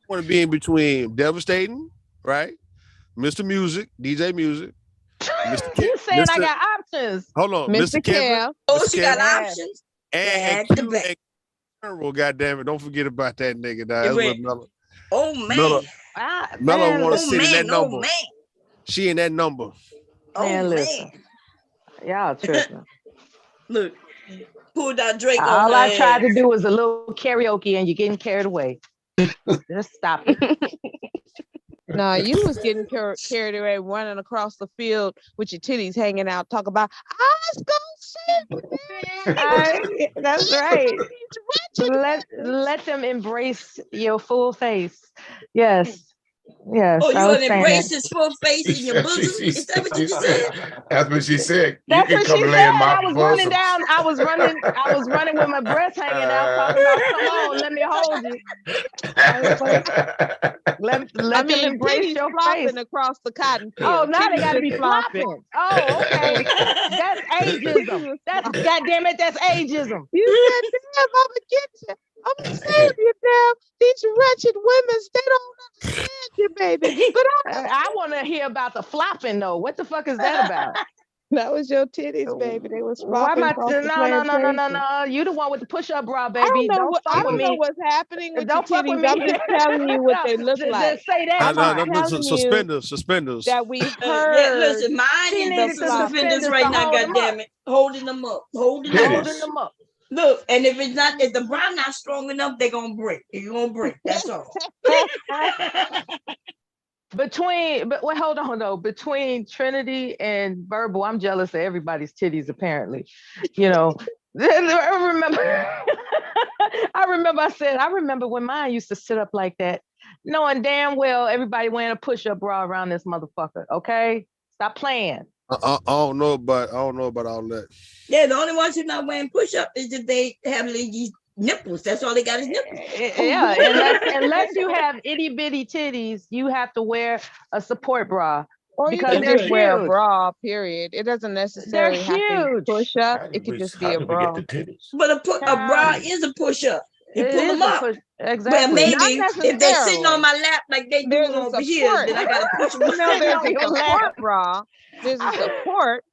want to be in between Devastating, right? Mr. Music, DJ Music, You saying I Mr. got options? Hold on, Mr. Mr. Kevin, Kev. Oh, Mr. she got Kevin, Yeah. options. and Back to Q back. and General. Goddamn it! Don't forget about that nigga. Dog. It That's what went, Mella. oh Mella, man, Mella Man, want to oh sit in that man, oh number. man, She in that number. oh man, man. listen. Y'all tripping. Look, pulled out Drake on All her I tried to ass. do was a little karaoke and you're getting carried away. Just stop it. No, you was getting carried away running across the field with your titties hanging out, talk about I was gonna say That's right. these wretched Let them embrace your full face. Yes. Yes, Oh, I you was gonna saying embrace that. his full face in your bosom? Is that what you said? That's what she said. You That's can what come she lay in said. my I was running bosom. down. I was running with my breasts hanging out, talking about, come on, let me hold you. I was like, let them embrace titties your flopping face. across the cotton Oh, field. now they Titties gotta just be flopping. Oh, okay. That's ageism. That's goddamn it, that's ageism. You said, Deb, I'm gonna get you. I'm gonna save you, Deb. These wretched women, they don't understand you, baby. But I want to hear about the flopping though. What the fuck is that about? that was your titties, baby. They was Why am flopping I? across the No. You the one with the push-up bra, I baby. Don't I fuck with don't know me. what's happening with your Don't fuck with titties. me. I'm just telling you what they look like. Just say that I'm just part. telling you Suspenders. that we Yeah, heard. listen, mine She is needed the the suspenders suspenders right to now, hold them up. goddammit. Holding them up. Holding them up. Look, and if the bra not strong enough, they're gonna break. They're gonna break. That's all. But hold on though. Between Trinity and Verbal, I'm jealous of everybody's titties, apparently. You know. I remember when mine used to sit up like that, knowing damn well everybody wearing a push-up bra around this motherfucker. Okay? Stop playing. I don't know about all that. Yeah, the only ones who not wearing push-up is if they have these nipples. That's all they got is nipples. Yeah, unless you have itty-bitty titties, you have to wear a support bra. Or you Because can they're just wear a huge. bra, period. It doesn't necessarily have to be push up. It could just be a bra. But a bra is a push-up. You It pull is them a up. push. Well, Exactly. maybe Not if they're sitting on necessarily. my lap like they do There's a over here, support. then I gotta push them. You know, there's on a your support lap. bra. There's a support.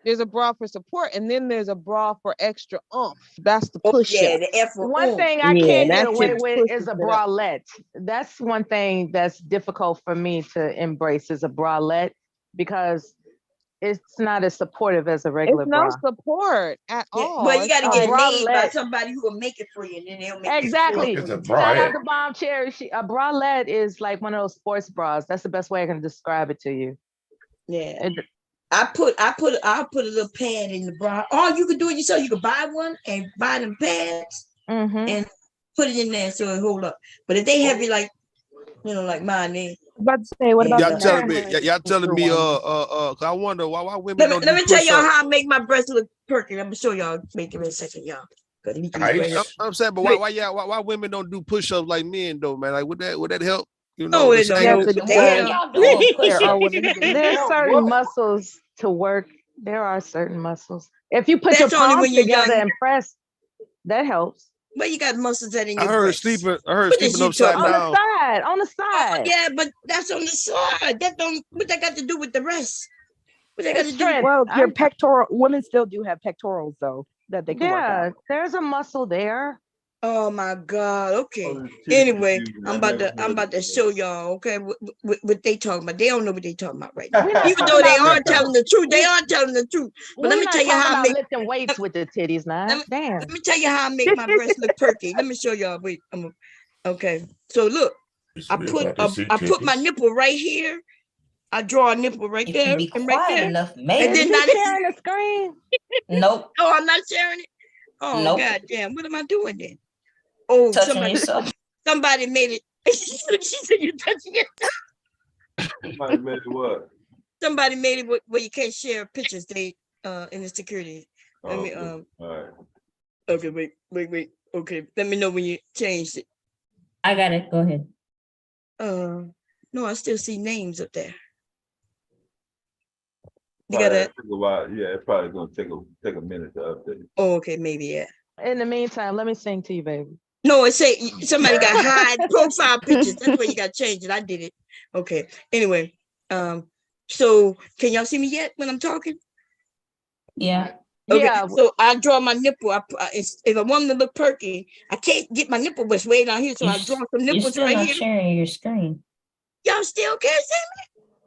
There's a bra for support, and then there's a bra for extra oomph. That's the push Yeah, up. the F for One oomph. thing I can't get that away shit with is pushes a it up. bralette. That's one thing that's difficult for me to embrace is a bralette because it's not as supportive as a regular It's no bra. support at all. Well, you got to A get made by bralette. somebody who will make it for you, and then they'll make Exactly. it for you. Shout out to Bomb Cherry. A bralette is like one of those sports bras. That's the best way I can describe it to you. Yeah. I'll put a little pad in the bra. Or you could do it yourself. You could buy one and buy them pads and put it in there so it hold up. But if they heavy like mine, they about to say, what about Y'all telling me, 'cause I wonder why women don't let me do tell y'all push-up. how I make my breast look perky. I'm gonna show y'all. Make it in a second, y'all. I'm saying, but why women don't do push-ups like men though, man? Like would that help? You No, know, it don't. There's certain muscles to work. There are certain muscles. If you put That's your only palms when you're together young. and press, that helps. But you got muscles that in I your heard breast. sleeping What is upside you talking down. On the side. Oh, yeah, but that's on the side. That don't. What that got to do with the rest? What that got to do? Well, your pectoral women still do have pectorals though that they can work out. There's a muscle there. Oh my God. Okay. Anyway, I'm about to show y'all. Okay, what they talking about? They don't know what they talking about right now. Even though they are telling the truth, they are telling the truth. But let me tell you how I make lifting weights with the titties now. Damn. Let me tell you how I make my breast look perky. Let me show y'all. Wait. Okay. So look, I put my nipple right here. I draw a nipple right there be and right there. enough, And maybe. then You sharing the screen? Nope. Oh, I'm not sharing it. Oh, Nope. God damn. What am I doing then? Oh, Touching yourself. somebody made it. She said you're touching it. Somebody made it what? Somebody made it where you can't share pictures. They in the security. Let me all right. Okay, wait. Okay, let me know when you changed it. I got it. Go ahead. No, I still see names up there. You Probably got that? took a while. Yeah, it's probably gonna take a minute to update. Oh, okay, maybe yeah. In the meantime, let me sing to you, baby. No, it say somebody got hide profile pictures. That's where you got to change it. I did it. Okay. Anyway, so can y'all see me yet when I'm talking? Yeah. Okay. Yeah. So I draw my nipple. If I want to look perky, I can't get my nipple was way down here, so I draw some You're nipples still right not here. sharing your screen. Y'all still can't see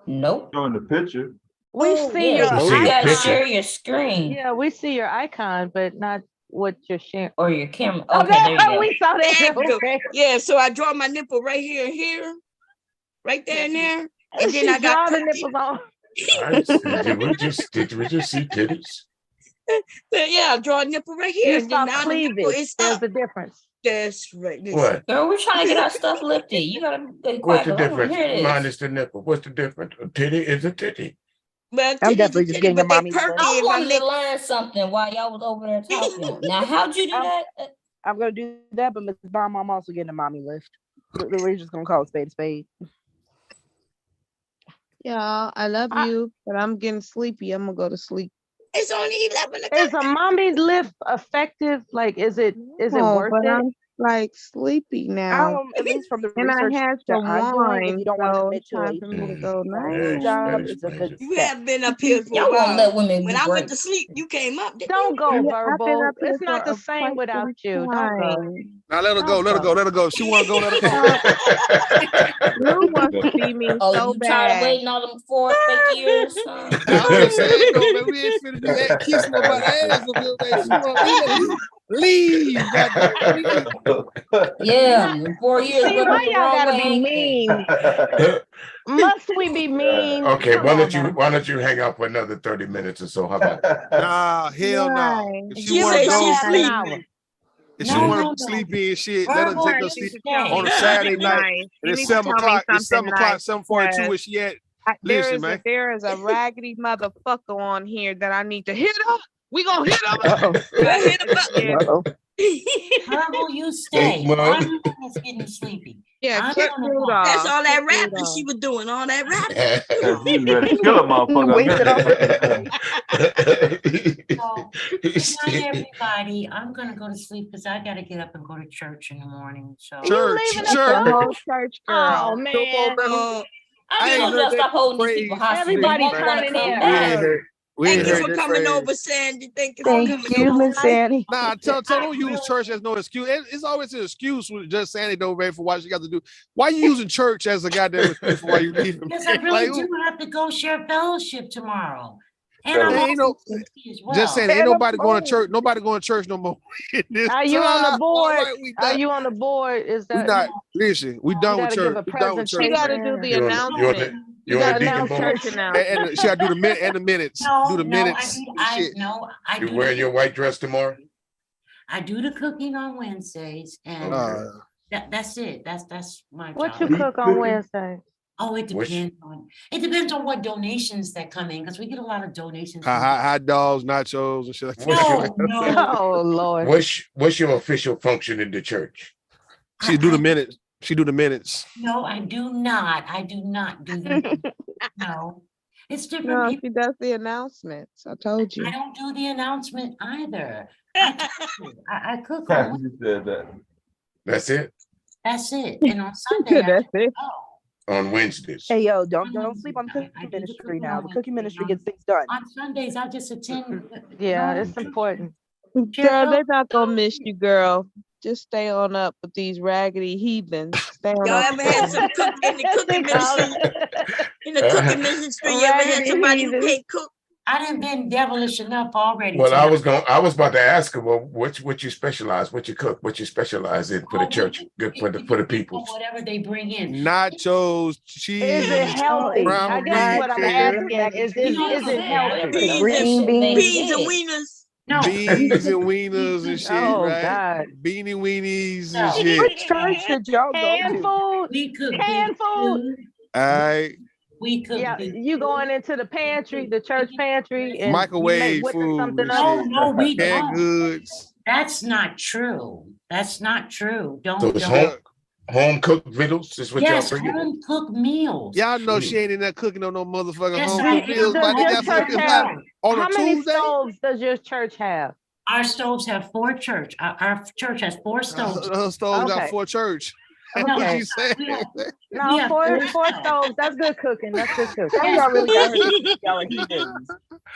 me? Nope. Showing the picture. We see yeah, your you gotta icon. share your screen. Yeah, we see your icon, but not what you're sharing. Or your camera. Oh, Okay, there you go. we saw that. There you go. Okay. Yeah, so I draw my nipple right here and here, right there and there, and then I got the nipples on. Did we just see titties? Yeah, I draw a nipple right here, You and then saw now the nipple cleavage. is There's up. a difference. That's right. What? Girl, we're trying to get our stuff lifted. You gotta be quiet. What's the 'cause I wanna difference? hear this. Minus the nipple. What's the difference? A titty is a titty. Well, I'm definitely just getting a mommy. I wanted to learn something while y'all was over there talking. Now, how'd you do that? I'm gonna do that, but Miss Bomb, I'm also getting a mommy lift. We're just gonna call it spade a spade. Yeah, I love you, but I'm getting sleepy. I'm gonna go to sleep. It's only 11 o'clock. Is a mommy lift effective? Like, is it No, worth but it? I'm like sleepy now. At least from the And I research had that some I'm doing, if wine, you don't want to so commit it's to time a for me to go full night. job, it's a good You step. have been up here for Y'all a won't while. let women When be I great. went to sleep, you came up. Don't go Yeah, I've been verbal. up here It's not for the same quite without some you. Don't go. time. Now let her go. Let her go. She want to go. Let her go. Blue wants to be me Oh, so you tired of bad. waiting all them 4 fake years? I'm just saying though, man. We ain't finna be kissing nobody's ass up here, man. She want to leave. Goddamn, leave. Yeah, 4 years See, rubbing why the y'all wrong gotta way. be ain't mean? Must we be mean? Okay, Come why on don't now. you hang out for another 30 minutes or so? How about that? Nah, hell no. Right. If She she want to said go, she's An hour. if she No, want to sleep in shit, let her Verbal take her You sleep need to tell me on a something Saturday night. nice. And You it's need to 7 tell me o'clock. It's something 7 o'clock, nice 7:42. because Where she at? Listen, man. there is a raggedy motherfucker on here that I need to hit up. We gonna hit up. Yeah, Verbal, you stay. I'm the one that's getting sleepy. yeah. I'm Kick gonna Rude go. That's off. all that Kick Rude rapping she off. was doing. All that rapping. She was ready to kill a motherfucker. Wasted So, good night, everybody. I'm gonna go to sleep because I gotta get up and go to church in the morning. So You leaving us The alone? whole church girl. Oh man. I just want y'all to stop holding these people hostage. Everybody They want to turning come in back. early. Thank you for coming over, Sandy. Thank you for coming over. Miss Sandy. Nah, don't use church as no excuse. It's always an excuse with just Sandy don't ready for what she got to do. Why you using church as a goddamn excuse for why you leaving? because I really do have to go share fellowship tomorrow. And I'm Ain't no, also sleepy as well. just saying, ain't nobody going to church. Nobody going to church no more. Are you on the board? All right, we Are done. you on the board? Is We that not. Listen, we done with gotta church. give a We done with church. She got to presentation? do the You announcement. You gotta on the deacon announce board? church announcement. And she got to do the minute and the minutes. Do the minutes. You do wearing your white dress tomorrow? I do the cooking on Wednesdays, and that's it. That's my What job. you cook on Wednesday? Oh, it depends on what donations that come in because we get a lot of donations. Hot dogs, nachos, and shit like No, no. Oh Lord. What's your official function in the church? She do the minutes. She do the minutes. No, I do not. I do not do that. No, it's different No, people. she does the announcements. I told you. I don't do the announcement either. I cook on. You said that. That's it. That's it. And on Sunday, That's it. On Wednesdays. Hey yo, don't sleep on the cooking ministry now. The cooking ministry gets things done. On Sundays, I just attend. Yeah, it's important. Girl, they're not gonna miss you, girl. Just stay on up with these raggedy heathens. Stay on Y'all up. ever had some cook in the cooking ministry? In the cooking ministry, you ever had Raggedy somebody who heathens. can't cook? I done been devilish enough already. Well, I was about to ask her, well, what you specialize, what you cook, what you specialize in for the church, good for the people. Whatever they bring in. Nachos, cheese. Is it healthy? brown I guess what I'm asking is it healthy? Beans and wieners. No. Beans and wieners and shit, Oh, right? God. Beanie weenies and Which shit. church did y'all go to? We cook Canned food. All right. We cook. Yeah, you going into the pantry, the church pantry, and Microwave you make food something and up? shit. No, we Canned don't. goods. That's not true. That's not true. So it's home cooked vittles is what yes, y'all bringing? home cooked meals. Y'all know she ain't in there cooking on no motherfucking Yes, home I cooked am. meals. Does But they your got church fucking have, on a how many Tuesday. stoves does your church have? Our stoves have 4 church. Our church has 4 stoves. Her stove got Okay. 4 church. That's Okay. what she said. No, have four four stoves. That's good cooking. That's good cooking. Some of y'all really got her to think y'all are heathens.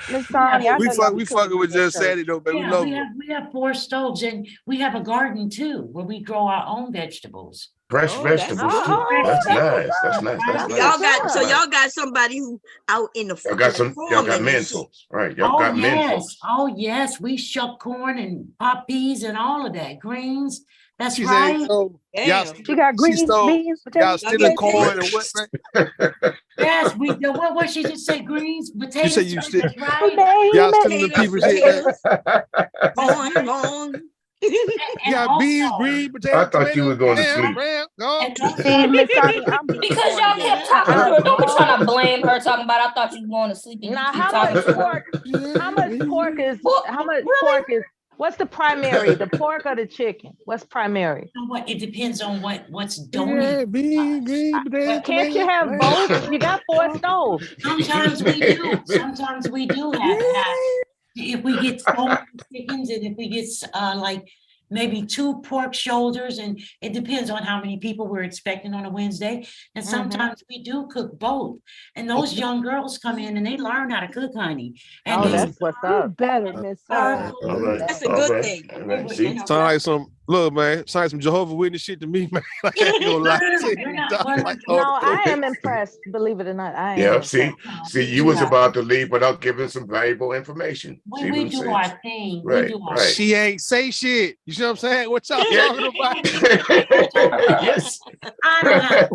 Miss Tony, I know y'all be We cooking fucking with in your Just Sandy though, baby. We Yeah, love we her. have 4 stoves, and we have a garden too, where we grow our own vegetables. Fresh vegetables too. That's nice. That's nice. That's nice. Y'all got somebody who out in the Y'all got y'all got farming and shit. mentors, right? Y'all Oh got yes, mentors. oh yes, we shuck corn and pop peas and all of that, greens. That's She right. said, so y'all, You got she greens, stole, beans, y'all potatoes. stealing corn and what, man? Yes, we do. What she just say? Greens, You potatoes. said you still, That's right. y'all stealing the people's shit, man. Corn. You got beans, green, potatoes, I thought you were going to sleep. See, Miss Tony, I'm Because y'all kept talking to her. Don't be trying to blame her talking about I thought you was going to sleep and you Now, keep how talking much to her. pork? How much pork is? How much pork is? What's the primary? The pork or the chicken? What's primary? You know what? It depends on what's Yeah, donated. beans, green, potatoes, Can't you have both? You got 4 stoves. Sometimes we do. Sometimes we do have. If we get so many chickens, and if we get like maybe 2 pork shoulders, and it depends on how many people we're expecting on a Wednesday. And sometimes we do cook both. And those young girls come in and they learn how to cook, honey. And Oh, they that's what's up. better, Miss Tony. All right. That's a good thing. All right. See? Sound like some, look, man, sound like some Jehovah Witness shit to me, man. Like, I ain't gonna lie to you, dog. Like, No, I am impressed. Believe it or not, I am. Yeah, impressed. see, you was about to leave without giving some valuable information. See we what I'm do saying? our thing. Right, We do our right. She ain't say shit. You see what I'm saying? What y'all Yeah. talking about? Yes. I know how to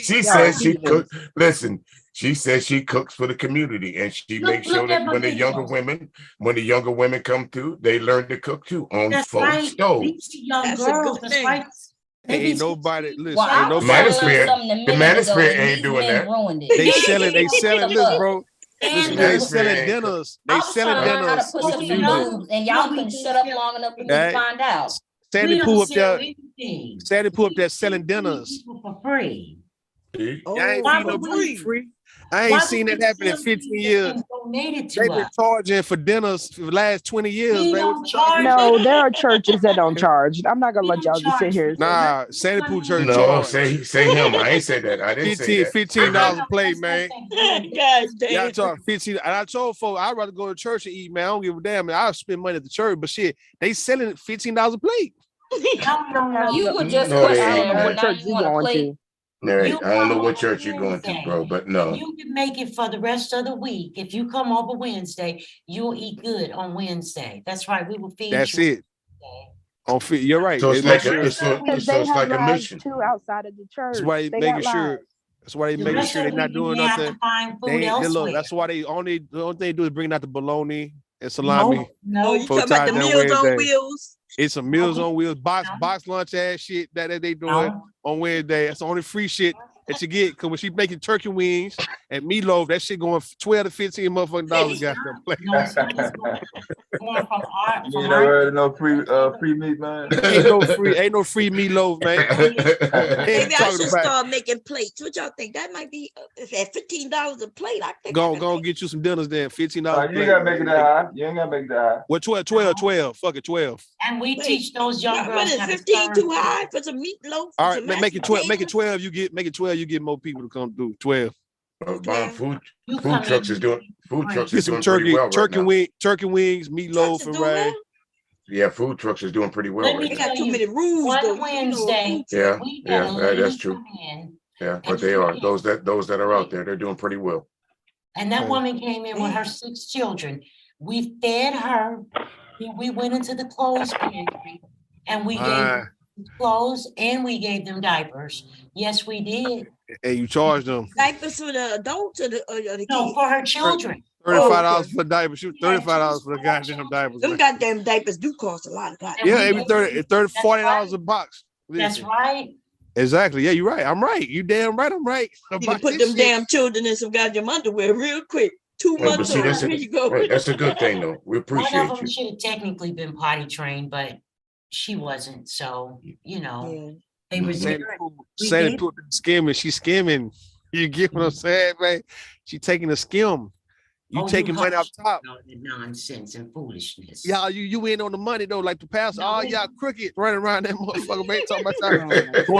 She says she cook. Listen, she says she cooks for the community, and she makes sure that when the younger women come through, they learn to cook too on That's folk right. stoves. These young That's a girls, good that's thing. right. Ain't nobody listen. Well, Ain't I was nobody. trying to learn something a minute Manosphere ago, and ain't these doing men that. ruined it. They selling. Listen, bro. Listen, they Manosphere selling ain't dinners. I They was selling trying to learn how to dinners put with some music. lubes, and y'all couldn't shut up long enough for me to Right. find out. Sandy We don't pull up sell there. anything. Sandy pull up there selling dinners. People for free. I ain't Why seen no would we- free. free. I ain't Why seen would that happen in we 15 sell years. anything donated to They've been us? charging for dinners for the last 20 years, We man. don't What you talking charge. No, there are churches that don't charge. I'm not gonna let y'all just sit here and say Nah, Sandy Pool Church No, charge. say him. I ain't said that. I didn't say that. $15 a plate, man. God Y'all damn. charge 15. And I told folks I'd rather go to church and eat, man. I don't give a damn. Man, I'll spend money at the church, but shit, they selling it $15 a plate. You were just No, they questioning ain't, her, man. and now you want to play. Right. You I don't know come what over church you're going to, Wednesday. bro, but no. You can make it for the rest of the week. If you come over Wednesday, you'll eat good on Wednesday. That's right. We will feed That's you. it. On fit, you're right. So it's They like make a, sure. it's so because it's they have like a lives mission. too outside of the church. That's why they They making got sure. lives. That's why they The making rest sure of they're the not week, doing you have nothing. to find food They look. elsewhere. That's why the only thing they do is bring out the bologna and salami. No, You talking about the Meals on Wheels? It's some Meals on Wheels, box lunch ass shit that they doing on Wednesday. That's the only free shit that you get. Cause when she making turkey wings and meatloaf, that shit going $12 to $15 motherfucking dollars. Goddamn plate. You ain't never heard of no free meat, man. Ain't no free meatloaf, man. Maybe I should start making plates. What y'all think? That might be at $15 a plate. I think Go get you some dinners then. $15. You ain't gotta make it that high. You ain't gotta make it that high. What 12? Fuck it, 12. And we teach those young girls. What is 15 too high for some meatloaf? All right, make it 12. Make it 12. You get more people to come through. 12. Food trucks is doing Get some pretty well turkey wings, meatloaf, and right. Yeah, food trucks is doing pretty well right They now. got too many rules though. Wednesday. Yeah, that's true. Yeah, but they are those that are out there. They're doing pretty well. And that Okay. woman came in with her 6 children. We fed her. We went into the clothes pantry and we gave them clothes and we gave them diapers. Yes, we did. And you charged them Diapers for the adults or the kids? No, for her children. $35 for diapers. Shoot, $35 for the goddamn diapers. Them Man. goddamn diapers do cost a lot. Yeah, every $40 a box. That's Listen. right. Exactly. Yeah, you're right. I'm right. You damn right. I'm right. You can put them damn children in some goddamn underwear real quick. 2 Well, but months see, old. that's There you go. that's a good thing, though. We One of appreciate them you. should have technically been potty trained, but she wasn't. So, you know, they were Sandy put the skimming. She's skimming. You get what I'm saying, man? She taking a skim. You taking money off top. Nonsense and foolishness. Y'all, you in on the money though, like the pastor. Oh, y'all crooked running around that motherfucker, man. Talking about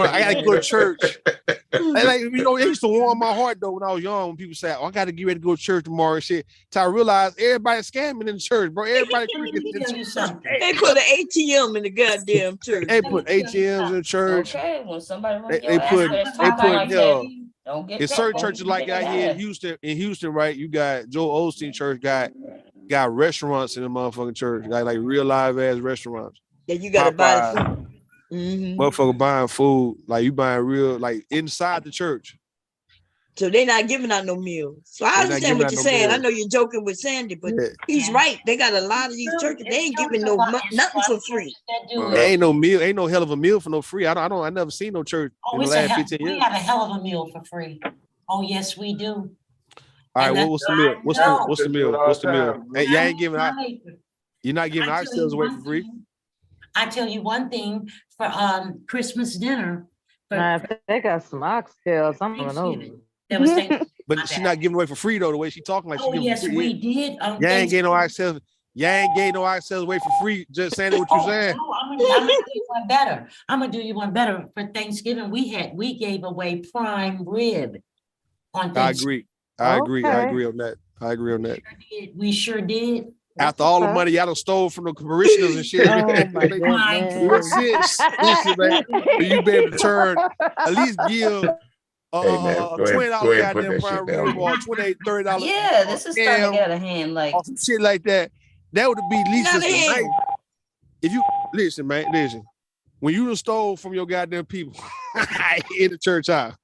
I gotta go to church. Like, you know, it used to warm my heart though when I was young. When people say, "Oh, I gotta get ready to go to church tomorrow," and shit. Till I realized everybody's scamming in the church, bro. Everybody crooked in church. They put an ATM in the goddamn church. They put ATMs in church. Okay, when somebody They put don't get in certain churches like out here in Houston, right? You got Joel Osteen Church got restaurants in the motherfucking church, like real live ass restaurants. Yeah, you gotta buy the food. Motherfucker buying food, like you buying real, like inside the church. So they're not giving out no meals. So I understand what you're saying. I know you're joking with Sandy, but he's right. They got a lot of these churches. They ain't giving nothing for free. Ain't no meal, ain't no hell of a meal for no free. I never seen no church in the last 15 years. We have a hell of a meal for free. Oh, yes, we do. All right, what's the meal? What's the meal? What's the meal? Hey, y'all ain't giving out. You're not giving oxtails away for free. I tell you one thing for Christmas dinner. If they got some oxtails, I'm gonna know. But she's not giving away for free though. The way she talking like she giving yes, free. we did. Y'all ain't getting no oxtails. Y'all ain't getting no oxtails away for free. Just saying what you're saying. No, I'm gonna do you one better. I'm gonna do you one better. For Thanksgiving, we gave away prime rib on Thanksgiving. I agree on that. We sure did. After all the money y'all done stole from the parishioners and shit. Listen, man, you be able to turn, at least give $20 goddamn prime rib or $28, $30. Yeah, this is starting to get out of hand. Like some shit like that. That would be at least just a night. If you listen, man, when you done stole from your goddamn people in the church house,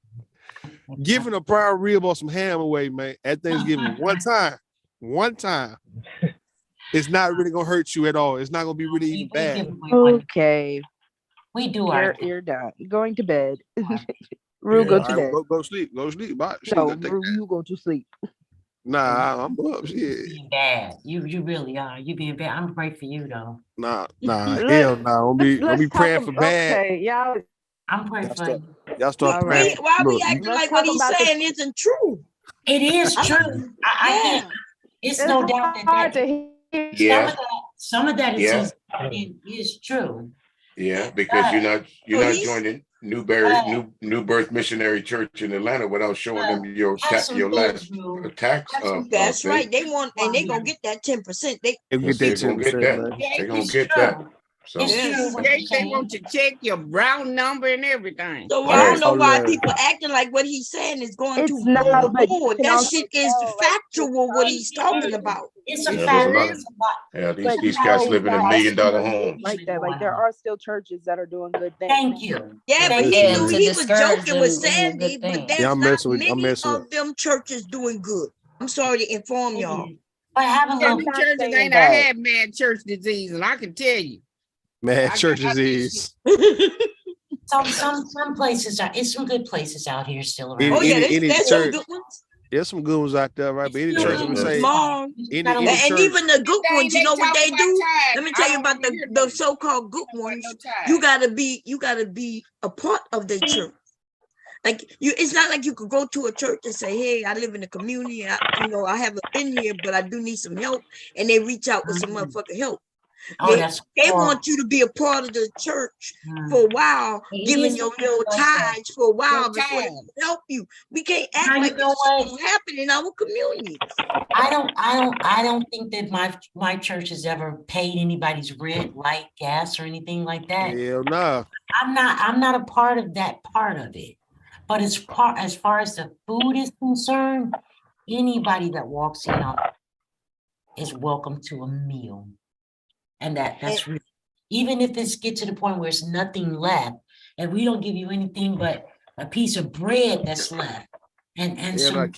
giving a prime rib or some ham away, man, at Thanksgiving one time. It's not really gonna hurt you at all. It's not gonna be really even bad. Okay. We do you're done. Going to bed. Rue, go to bed. Go sleep. Go sleep. Bye. No, Rue, you go to sleep. Nah, I'm up. Shit. Being bad. You really are. You being bad. I'm great for you though. Nah, hell no. Don't be praying for bad. Okay, y'all. I'm praying for you. Y'all start praying. Why we acting like what he's saying isn't true? It is true. I can't. It's no doubt that. Some of that is true. Yeah, because you're not joining New Birth Missionary Church in Atlanta without showing them your last tax. That's right. They want, and they gonna get that 10%. They get that 10%. They're gonna get that. So they want to check your brown number and everything. So I don't know why people acting like what he's saying is going to board. That shit is factual what he's talking about. It's a fact. Yeah, these guys live in $1 million homes. Like that. Like there are still churches that are doing good things. Thank you. Yeah, but he knew he was joking with Sandy, but there's not many of them churches doing good. I'm sorry to inform y'all. But having churches ain't I had mad church disease, and I can tell you. Mad church disease. Some places are. It's some good places out here still around. Oh yeah, there's some good ones. There's some good ones out there, right? But any church would say, and even the good ones, you know what they do? Let me tell you about the so-called good ones. You gotta be a part of the church. Like it's not like you could go to a church and say, "Hey, I live in the community. I haven't been here, but I do need some help," and they reach out with some motherfucking help. They want you to be a part of the church for a while, giving your little tithes for a while before they help you. We can't act like this is happening in our communities. I don't think that my church has ever paid anybody's rent, light, gas, or anything like that. Hell no. I'm not a part of that part of it. But as far as the food is concerned, anybody that walks in is welcome to a meal. And that's really, even if it's get to the point where it's nothing left, and we don't give you anything but a piece of bread that's left. And so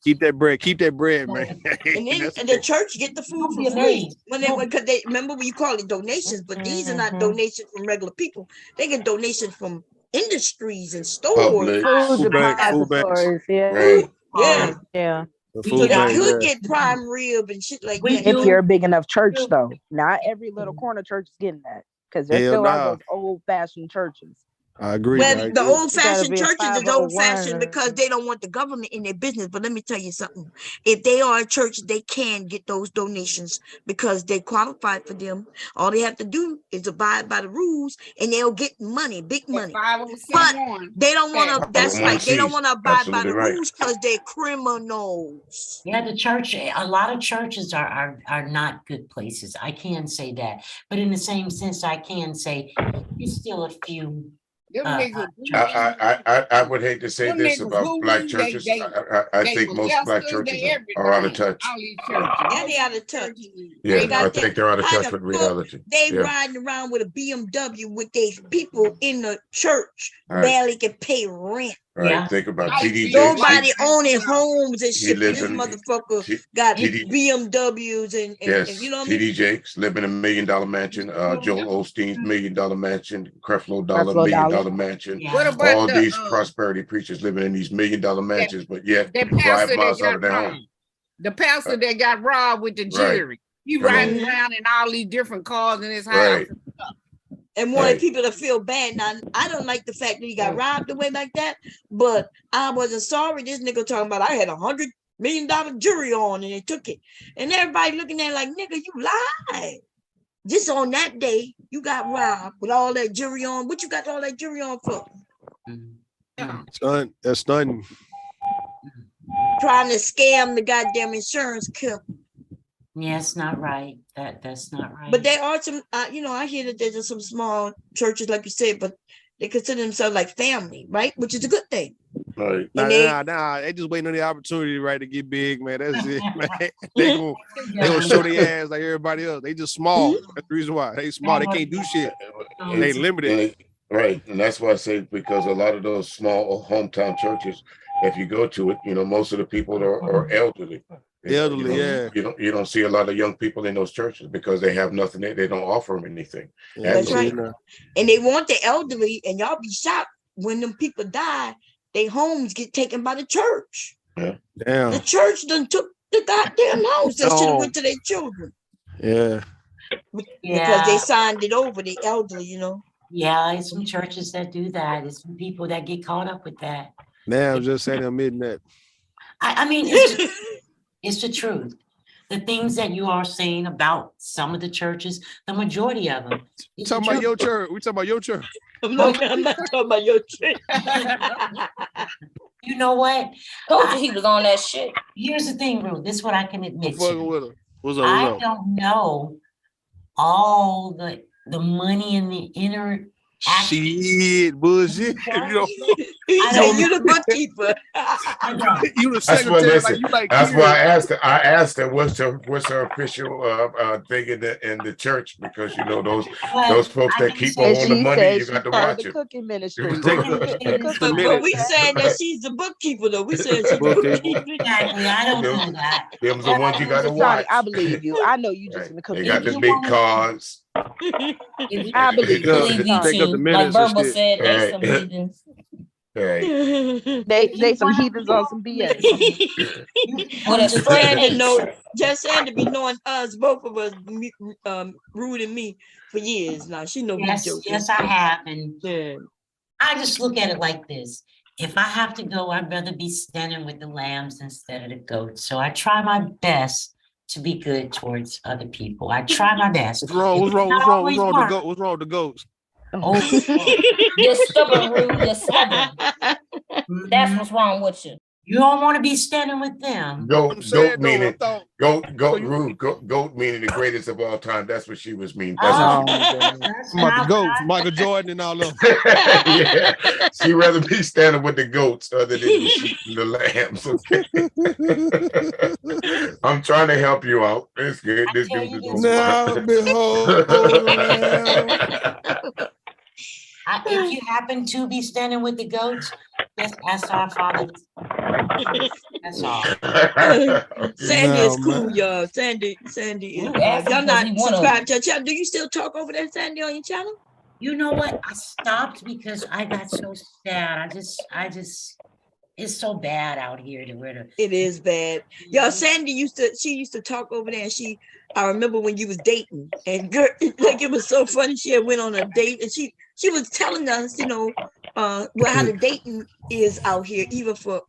keep that bread, man. And then the church get the food for free because they remember we call it donations, but these are not donations from regular people. They get donations from industries and stores. Food depositories, yeah. Yeah. Yeah. So they could get prime rib and shit like that. If you're a big enough church, though, not every little corner church is getting that because there still are those old-fashioned churches. I agree. Well, the old-fashioned churches is old-fashioned because they don't want the government in their business. But let me tell you something. If they are a church, they can get those donations because they qualified for them. All they have to do is abide by the rules and they'll get money, big money. But they don't want to, that's right. They don't want to abide by the rules because they're criminals. Yeah, the church, a lot of churches are not good places. I can say that. But in the same sense, I can say there's still a few. I would hate to say this about black churches. I think most black churches are out of touch. Yeah, they out of touch. Yeah, I think they're out of touch with reality. They riding around with a BMW with these people in the church barely can pay rent. Right, think about TD Jakes. Nobody owning homes and shit. This motherfucker got BMWs and you know what I mean? TD Jakes living in $1 million mansion. Joel Osteen's $1 million mansion. Creflo Dollar $1 million mansion. What about all these prosperity preachers living in these $1 million mansions, but yet drive-bys out of their home. The pastor that got robbed with the jewelry. He riding around in all these different cars in his house. And wanted people to feel bad. Now, I don't like the fact that he got robbed away like that, but I wasn't sorry. This nigga talking about I had $100 million jewelry on and they took it. And everybody looking at it like, nigga, you lied. Just on that day, you got robbed with all that jewelry on. What you got all that jewelry on for? That's stunning. Trying to scam the goddamn insurance company. Yeah, it's not right. That's not right. But there are some, I hear that there's some small churches, like you said, but they consider themselves like family, right? Which is a good thing. Right. Nah. They just waiting on the opportunity, right, to get big, man. That's it, man. They gonna show their ass like everybody else. They just small. That's the reason why. They small. They can't do shit. They limited. Right. And that's why I say, because a lot of those small hometown churches, if you go to it, most of the people are elderly. You don't see a lot of young people in those churches because they have nothing. They don't offer them anything. That's right. And they want the elderly, and y'all be shocked when them people die, their homes get taken by the church. Yeah. Damn. The church done took the goddamn house that should have went to their children. Yeah. Because they signed it over, the elderly, Yeah, it's some churches that do that. It's some people that get caught up with that. Now I'm just saying, admitting that. I mean, it's the truth. The things that you are saying about some of the churches, the majority of them. We talking about your church. We talking about your church. I'm not talking about your church. You know what? He was on that shit. Here's the thing, Ruth. This is what I can admit to. What's up? I don't know all the money in the inner shit, bullshit. You the bookkeeper. You the secretary. That's why I asked her what's her official thing in the church, because those folks that keep on the money, you got to watch it. Cooking ministry. But we saying that she's the bookkeeper, though. We saying she's the bookkeeper. Exactly. I don't know that. Them's the ones you got to watch. I believe you. I know you just in the cooking. They got the big cards. I believe you. Like Burma said, they some heathens. Right. They some heathens on some BS. Well, that's Sandy just Sandy be knowing us, both of us, Rude and me, for years now. She knows me joking. Yes, I have, and I just look at it like this. If I have to go, I'd rather be standing with the lambs instead of the goats. So I try my best to be good towards other people. I try my best. What's wrong with the goats? Oh, you're stubborn, Rude. You're stubborn. That's what's wrong with you. You don't want to be standing with them. Goat meaning goat meaning the greatest of all time. That's what she was meaning. That's what she was I'm about the goats, Michael Jordan and all of them. yeah, she'd rather be standing with the goats other than the sheep and the lambs. Okay? I'm trying to help you out. It's good. This dude is now behold if you happen to be standing with the goats, just ask our Father. That's all. Sandy is cool, y'all. Sandy is. Y'all not subscribed to her channel. Do you still talk over there, Sandy, on your channel? You know what? I stopped because I got so sad. I just. It's so bad out here to where it is bad. Y'all, Sandy used to talk over there, and I remember when you was dating, and girl, like it was so funny. She had went on a date, and she was telling us, how the dating is out here, even for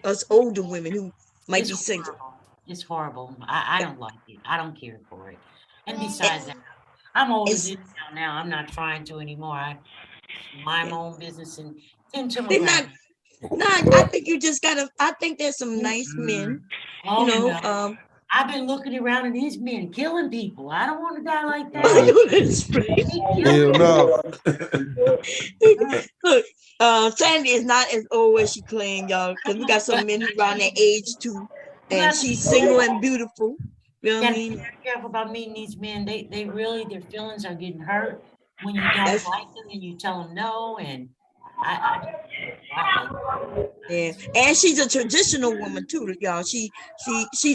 us older women who might be single. It's horrible. I don't like it. I don't care for it. And besides that, I'm older now. I'm not trying to anymore. I mind my own business and tend to my No, I think you just gotta. I think there's some nice men. No. I've been looking around and these men killing people. I don't want to die like that. Look, Sandy is not as old as she claimed, y'all, because we got some men around that age too, and she's single and beautiful. You know what I mean? Be very careful about meeting these men. They really, their feelings are getting hurt when you don't like them and you tell them no. And yeah, and she's a traditional woman too, y'all. She's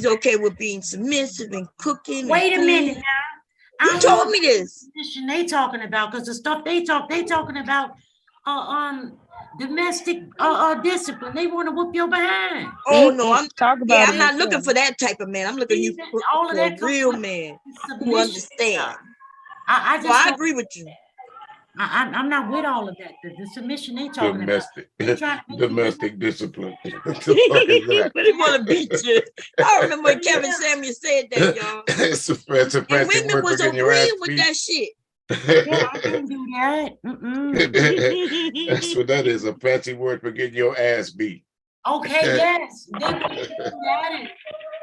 okay with being submissive and cooking. Wait a minute now. You told me this. They talking about, because the stuff they talking about domestic discipline. They want to whoop your behind. Oh no, I'm not looking for that type of man. I'm looking for a real man who understands. I agree with you. I'm not with all of that. The submission they talking about. Domestic discipline. But he want to beat you. I remember when Kevin Samuel said that, y'all. It's a fancy women word was for getting your ass agreeing with beat. that shit. Yeah, I didn't do that. That's what that is, a fancy word for getting your ass beat. Okay, yes. They want you to do that.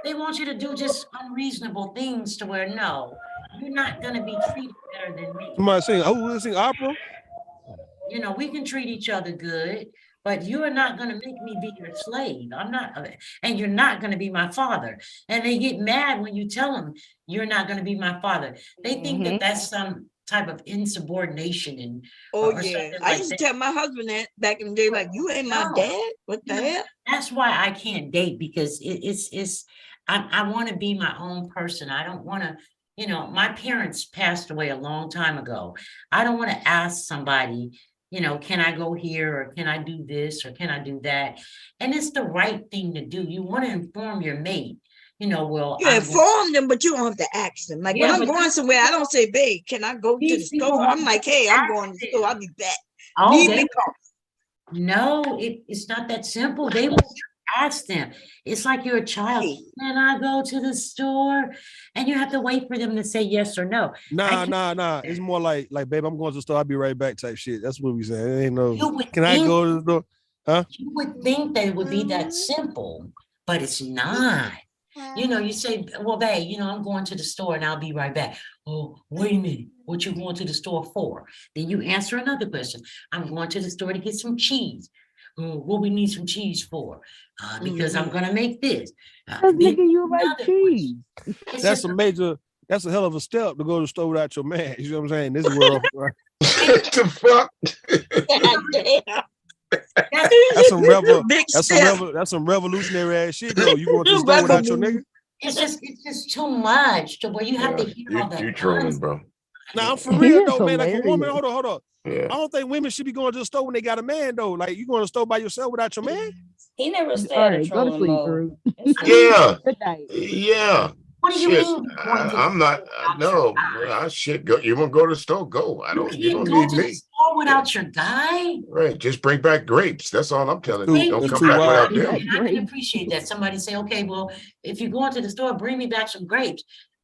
They want you to do just unreasonable things to where, no, you're not going to be treated better than me. Somebody sing opera? We can treat each other good, but you are not going to make me be your slave. I'm not, and you're not going to be my father. And they get mad when you tell them you're not going to be my father. They think that that's some type of insubordination. And I used to tell my husband that back in the day, like, you ain't my dad. What the hell? That's why I can't date, because I want to be my own person. I don't want to. My parents passed away a long time ago. I don't want to ask somebody, can I go here, or can I do this, or can I do that? And it's the right thing to do. You want to inform your mate, you inform them, but you don't have to ask them. Like when I'm going somewhere, I don't say, babe, can I go to the store? I'm like, hey, I'm going to the store. I'll be back. No, it's not that simple. They will ask them. It's like you're a child. Can I go to the store? And you have to wait for them to say yes or no. Nah. It's more like, babe, I'm going to the store. I'll be right back type shit. That's what we saying. It ain't no, can I go to the store? Huh? You would think that it would be that simple, but it's not. You say, well, babe, I'm going to the store and I'll be right back. Oh, wait a minute. What you going to the store for? Then you answer another question. I'm going to the store to get some cheese. What we need some cheese for? Because I'm gonna make this. Nigga, you like cheese. That's a hell of a step to go to the store without your man. You know what I'm saying? This world, right? What the fuck? That's some revolutionary ass shit, though. You going to the store without your nigga? It's just too much to where you have to hear all that. You trolling, bro. Nah, I'm for real though, man. Like a woman, hold on. Yeah. I don't think women should be going to the store when they got a man though. Like you going to the store by yourself without your man? He never stayed Go to sleep, Drew. Yeah. Good night. Yeah. What do you mean? I'm not. No. Shit. Go. You want to go to the store? Go. You don't need me. Store without your guy? Right. Just bring back grapes. That's all I'm telling you. Don't come back without them. I can appreciate that. Somebody say, okay, well, if you go into the store, bring me back some grapes.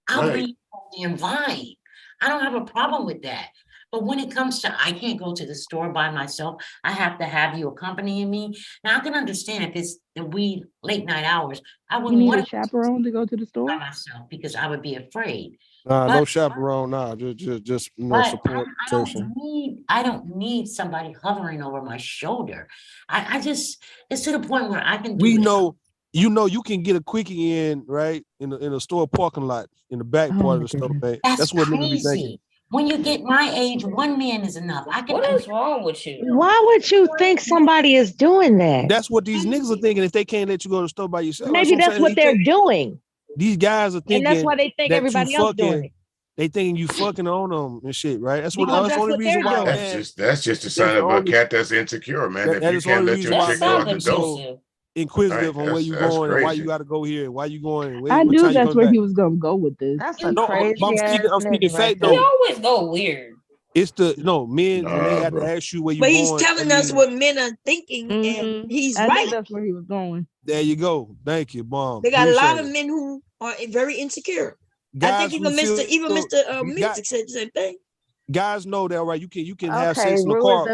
I'll bring you the damn vine. I don't have a problem with that. But when it comes to, I can't go to the store by myself. I have to have you accompanying me. Now I can understand if it's the wee late night hours. I You wouldn't need want a chaperone to go to the by store? myself because I would be afraid. Nah, But no chaperone. Nah, just support protection. I don't need somebody hovering over my shoulder. I just, it's to the point where I can do We it. know, you can get a quickie in right in a store parking lot in the back part of the store, man. That's what niggas be thinking. Crazy. When you get my age, one man is enough. I can. What is wrong with you? Why would you think somebody is doing that? That's what these niggas are thinking if they can't let you go to the store by yourself. Maybe what I'm that's saying. what they're doing. These guys are thinking, And that's why they think that everybody you else doing fucking, it. they thinking you fucking on them and shit, right? That's Because that's the only what reason they're why. doing. That's just a sign of a cat that's insecure, man. If That you is the can't only let reason your why chick go out the guys door, so inquisitive right? on where you That's going and why you crazy. got to go here and why you going and I what knew time you that's coming where back. he was gonna go with this. That's a No, crazy I'm ass speaking nigga fact right though. He always go weird. It's the men when they Nah, have to bro. ask you where you But he's going. telling us what men are thinking, and he's I right. knew that's where he was going. There you go. Thank you, Mom. They got a lot Appreciate of it. men who are very insecure. I Guys think who even Mr. feel Music said the same thing. guys know that, right? You can have Okay, sex in the rules car.